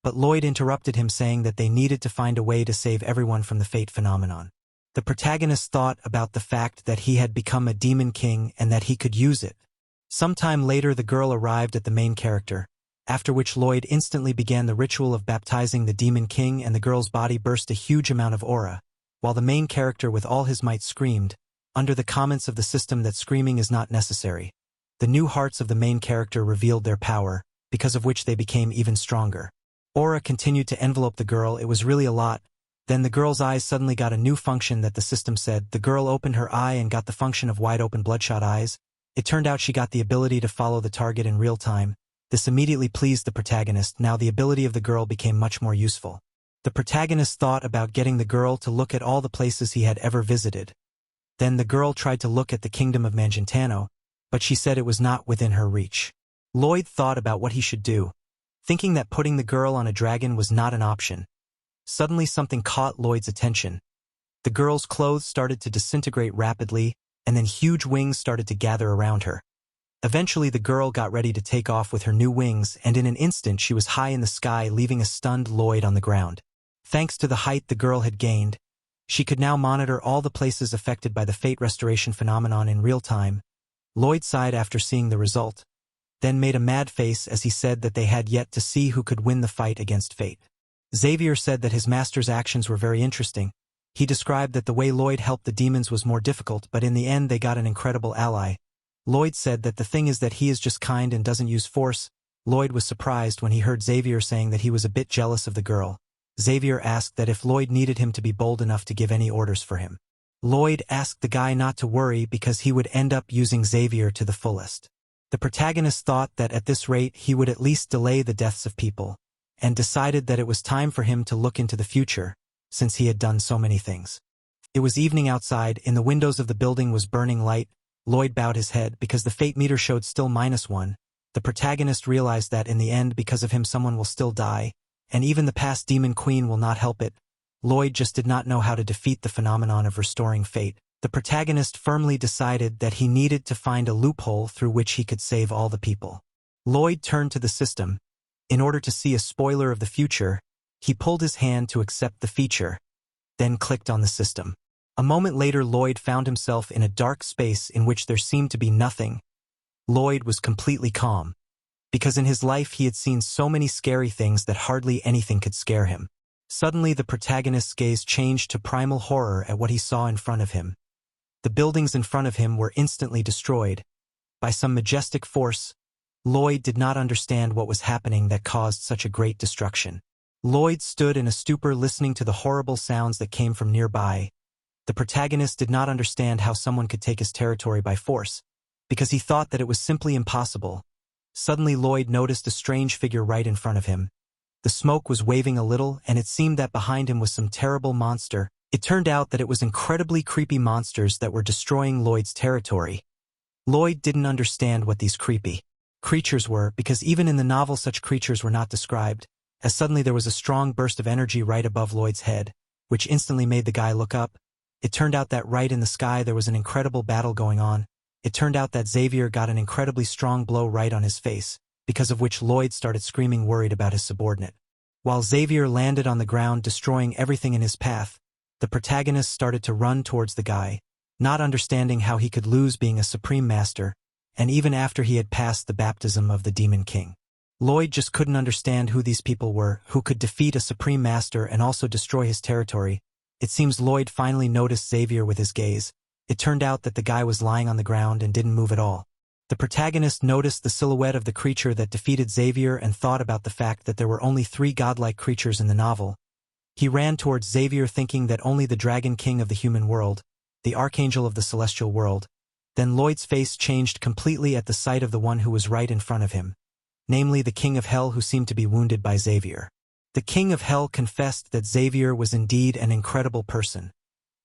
but Lloyd interrupted him, saying that they needed to find a way to save everyone from the fate phenomenon. The protagonist thought about the fact that he had become a demon king and that he could use it. Sometime later the girl arrived at the main character, after which Lloyd instantly began the ritual of baptizing the demon king, and the girl's body burst a huge amount of aura, while the main character with all his might screamed, under the comments of the system that screaming is not necessary. The new hearts of the main character revealed their power, because of which they became even stronger. Aura continued to envelope the girl. It was really a lot. Then the girl's eyes suddenly got a new function that the system said. The girl opened her eye and got the function of wide-open bloodshot eyes. It turned out she got the ability to follow the target in real time. This immediately pleased the protagonist. Now the ability of the girl became much more useful. The protagonist thought about getting the girl to look at all the places he had ever visited. Then the girl tried to look at the kingdom of Manhwa, but she said it was not within her reach. Lloyd thought about what he should do, thinking that putting the girl on a dragon was not an option. Suddenly something caught Lloyd's attention. The girl's clothes started to disintegrate rapidly, and then huge wings started to gather around her. Eventually the girl got ready to take off with her new wings, and in an instant she was high in the sky, leaving a stunned Lloyd on the ground. Thanks to the height the girl had gained, she could now monitor all the places affected by the fate restoration phenomenon in real time. Lloyd sighed after seeing the result, then made a mad face as he said that they had yet to see who could win the fight against fate. Xavier said that his master's actions were very interesting. He described that the way Lloyd helped the demons was more difficult, but in the end they got an incredible ally. Lloyd said that the thing is that he is just kind and doesn't use force. Lloyd was surprised when he heard Xavier saying that he was a bit jealous of the girl. Xavier asked that if Lloyd needed him to be bold enough to give any orders for him. Lloyd asked the guy not to worry because he would end up using Xavier to the fullest. The protagonist thought that at this rate he would at least delay the deaths of people, and decided that it was time for him to look into the future, since he had done so many things. It was evening outside. In the windows of the building was burning light. Lloyd bowed his head because the fate meter showed still -1. The protagonist realized that in the end, because of him, someone will still die, and even the past demon queen will not help it. Lloyd just did not know how to defeat the phenomenon of restoring fate. The protagonist firmly decided that he needed to find a loophole through which he could save all the people. Lloyd turned to the system. In order to see a spoiler of the future, he pulled his hand to accept the feature, then clicked on the system. A moment later, Lloyd found himself in a dark space in which there seemed to be nothing. Lloyd was completely calm, because in his life he had seen so many scary things that hardly anything could scare him. Suddenly, the protagonist's gaze changed to primal horror at what he saw in front of him. The buildings in front of him were instantly destroyed. By some majestic force, Lloyd did not understand what was happening that caused such a great destruction. Lloyd stood in a stupor listening to the horrible sounds that came from nearby. The protagonist did not understand how someone could take his territory by force, because he thought that it was simply impossible. Suddenly, Lloyd noticed a strange figure right in front of him. The smoke was waving a little, and it seemed that behind him was some terrible monster. It turned out that it was incredibly creepy monsters that were destroying Lloyd's territory. Lloyd didn't understand what these creepy creatures were, because even in the novel such creatures were not described, as suddenly there was a strong burst of energy right above Lloyd's head, which instantly made the guy look up. It turned out that right in the sky there was an incredible battle going on. It turned out that Xavier got an incredibly strong blow right on his face, because of which Lloyd started screaming, worried about his subordinate. While Xavier landed on the ground, destroying everything in his path, the protagonist started to run towards the guy, not understanding how he could lose being a supreme master, and even after he had passed the baptism of the Demon King. Lloyd just couldn't understand who these people were, who could defeat a supreme master and also destroy his territory. It seems Lloyd finally noticed Xavier with his gaze. It turned out that the guy was lying on the ground and didn't move at all. The protagonist noticed the silhouette of the creature that defeated Xavier and thought about the fact that there were only 3 godlike creatures in the novel. He ran towards Xavier thinking that only the Dragon King of the human world, the Archangel of the celestial world. Then Lloyd's face changed completely at the sight of the one who was right in front of him, namely the King of Hell, who seemed to be wounded by Xavier. The King of Hell confessed that Xavier was indeed an incredible person,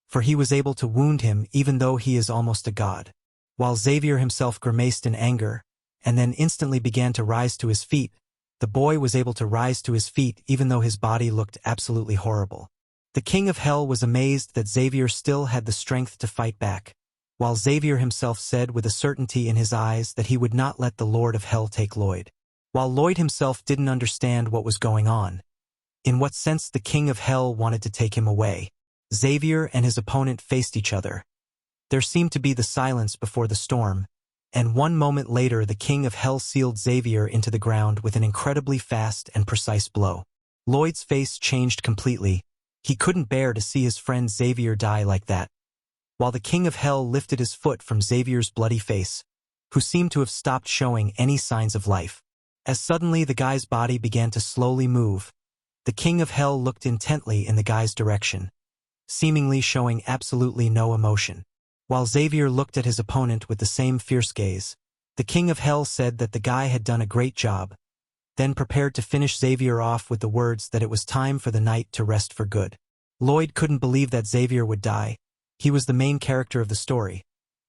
for he was able to wound him even though he is almost a god. While Xavier himself grimaced in anger, and then instantly began to rise to his feet, the boy was able to rise to his feet even though his body looked absolutely horrible. The King of Hell was amazed that Xavier still had the strength to fight back, while Xavier himself said with a certainty in his eyes that he would not let the Lord of Hell take Lloyd. While Lloyd himself didn't understand what was going on, in what sense the King of Hell wanted to take him away. Xavier and his opponent faced each other. There seemed to be the silence before the storm, and 1 moment later the King of Hell sealed Xavier into the ground with an incredibly fast and precise blow. Lloyd's face changed completely. He couldn't bear to see his friend Xavier die like that. While the King of Hell lifted his foot from Xavier's bloody face, who seemed to have stopped showing any signs of life. As suddenly the guy's body began to slowly move, the King of Hell looked intently in the guy's direction, seemingly showing absolutely no emotion. While Xavier looked at his opponent with the same fierce gaze, the King of Hell said that the guy had done a great job, then prepared to finish Xavier off with the words that it was time for the night to rest for good. Lloyd couldn't believe that Xavier would die. He was the main character of the story.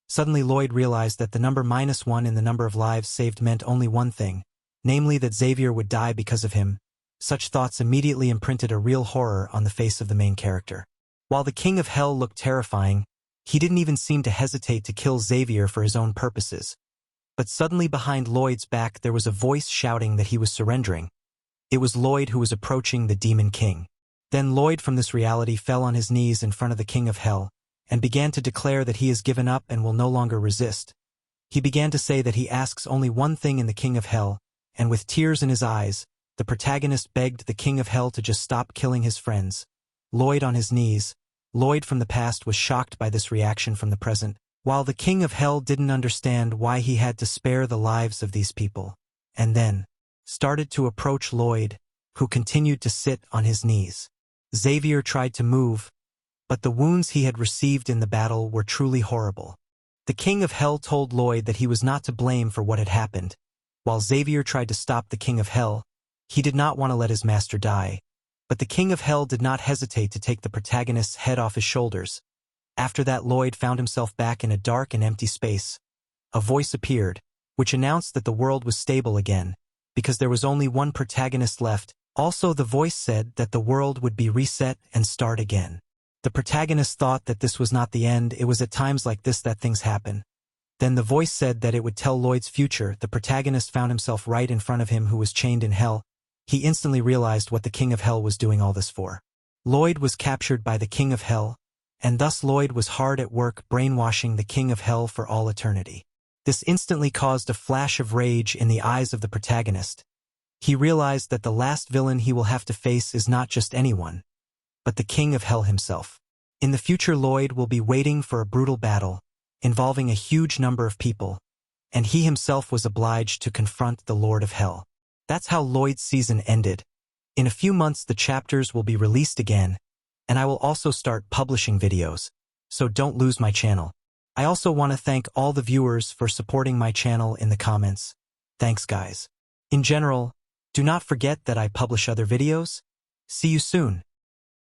Suddenly Lloyd realized that the number -1 in the number of lives saved meant only one thing, namely that Xavier would die because of him. Such thoughts immediately imprinted a real horror on the face of the main character. While the King of Hell looked terrifying, he didn't even seem to hesitate to kill Xavier for his own purposes. But suddenly behind Lloyd's back there was a voice shouting that he was surrendering. It was Lloyd who was approaching the Demon King. Then Lloyd from this reality fell on his knees in front of the King of Hell, and began to declare that he has given up and will no longer resist. He began to say that he asks only one thing in the King of Hell, and with tears in his eyes, the protagonist begged the King of Hell to just stop killing his friends. Lloyd on his knees. Lloyd from the past was shocked by this reaction from the present, while the King of Hell didn't understand why he had to spare the lives of these people, and then started to approach Lloyd, who continued to sit on his knees. Xavier tried to move, but the wounds he had received in the battle were truly horrible. The King of Hell told Lloyd that he was not to blame for what had happened. While Xavier tried to stop the King of Hell, he did not want to let his master die. But the King of Hell did not hesitate to take the protagonist's head off his shoulders. After that, Lloyd found himself back in a dark and empty space. A voice appeared, which announced that the world was stable again, because there was only one protagonist left. Also, the voice said that the world would be reset and start again. The protagonist thought that this was not the end. It was at times like this that things happen. Then the voice said that it would tell Lloyd's future. The protagonist found himself right in front of him, who was chained in hell. He instantly realized what the King of Hell was doing all this for. Lloyd was captured by the King of Hell, and thus Lloyd was hard at work brainwashing the King of Hell for all eternity. This instantly caused a flash of rage in the eyes of the protagonist. He realized that the last villain he will have to face is not just anyone, but the King of Hell himself. In the future, Lloyd will be waiting for a brutal battle, involving a huge number of people, and he himself was obliged to confront the Lord of Hell. That's how Lloyd's season ended. In a few months, the chapters will be released again, and I will also start publishing videos, so don't lose my channel. I also want to thank all the viewers for supporting my channel in the comments. Thanks, guys. In general, do not forget that I publish other videos. See you soon.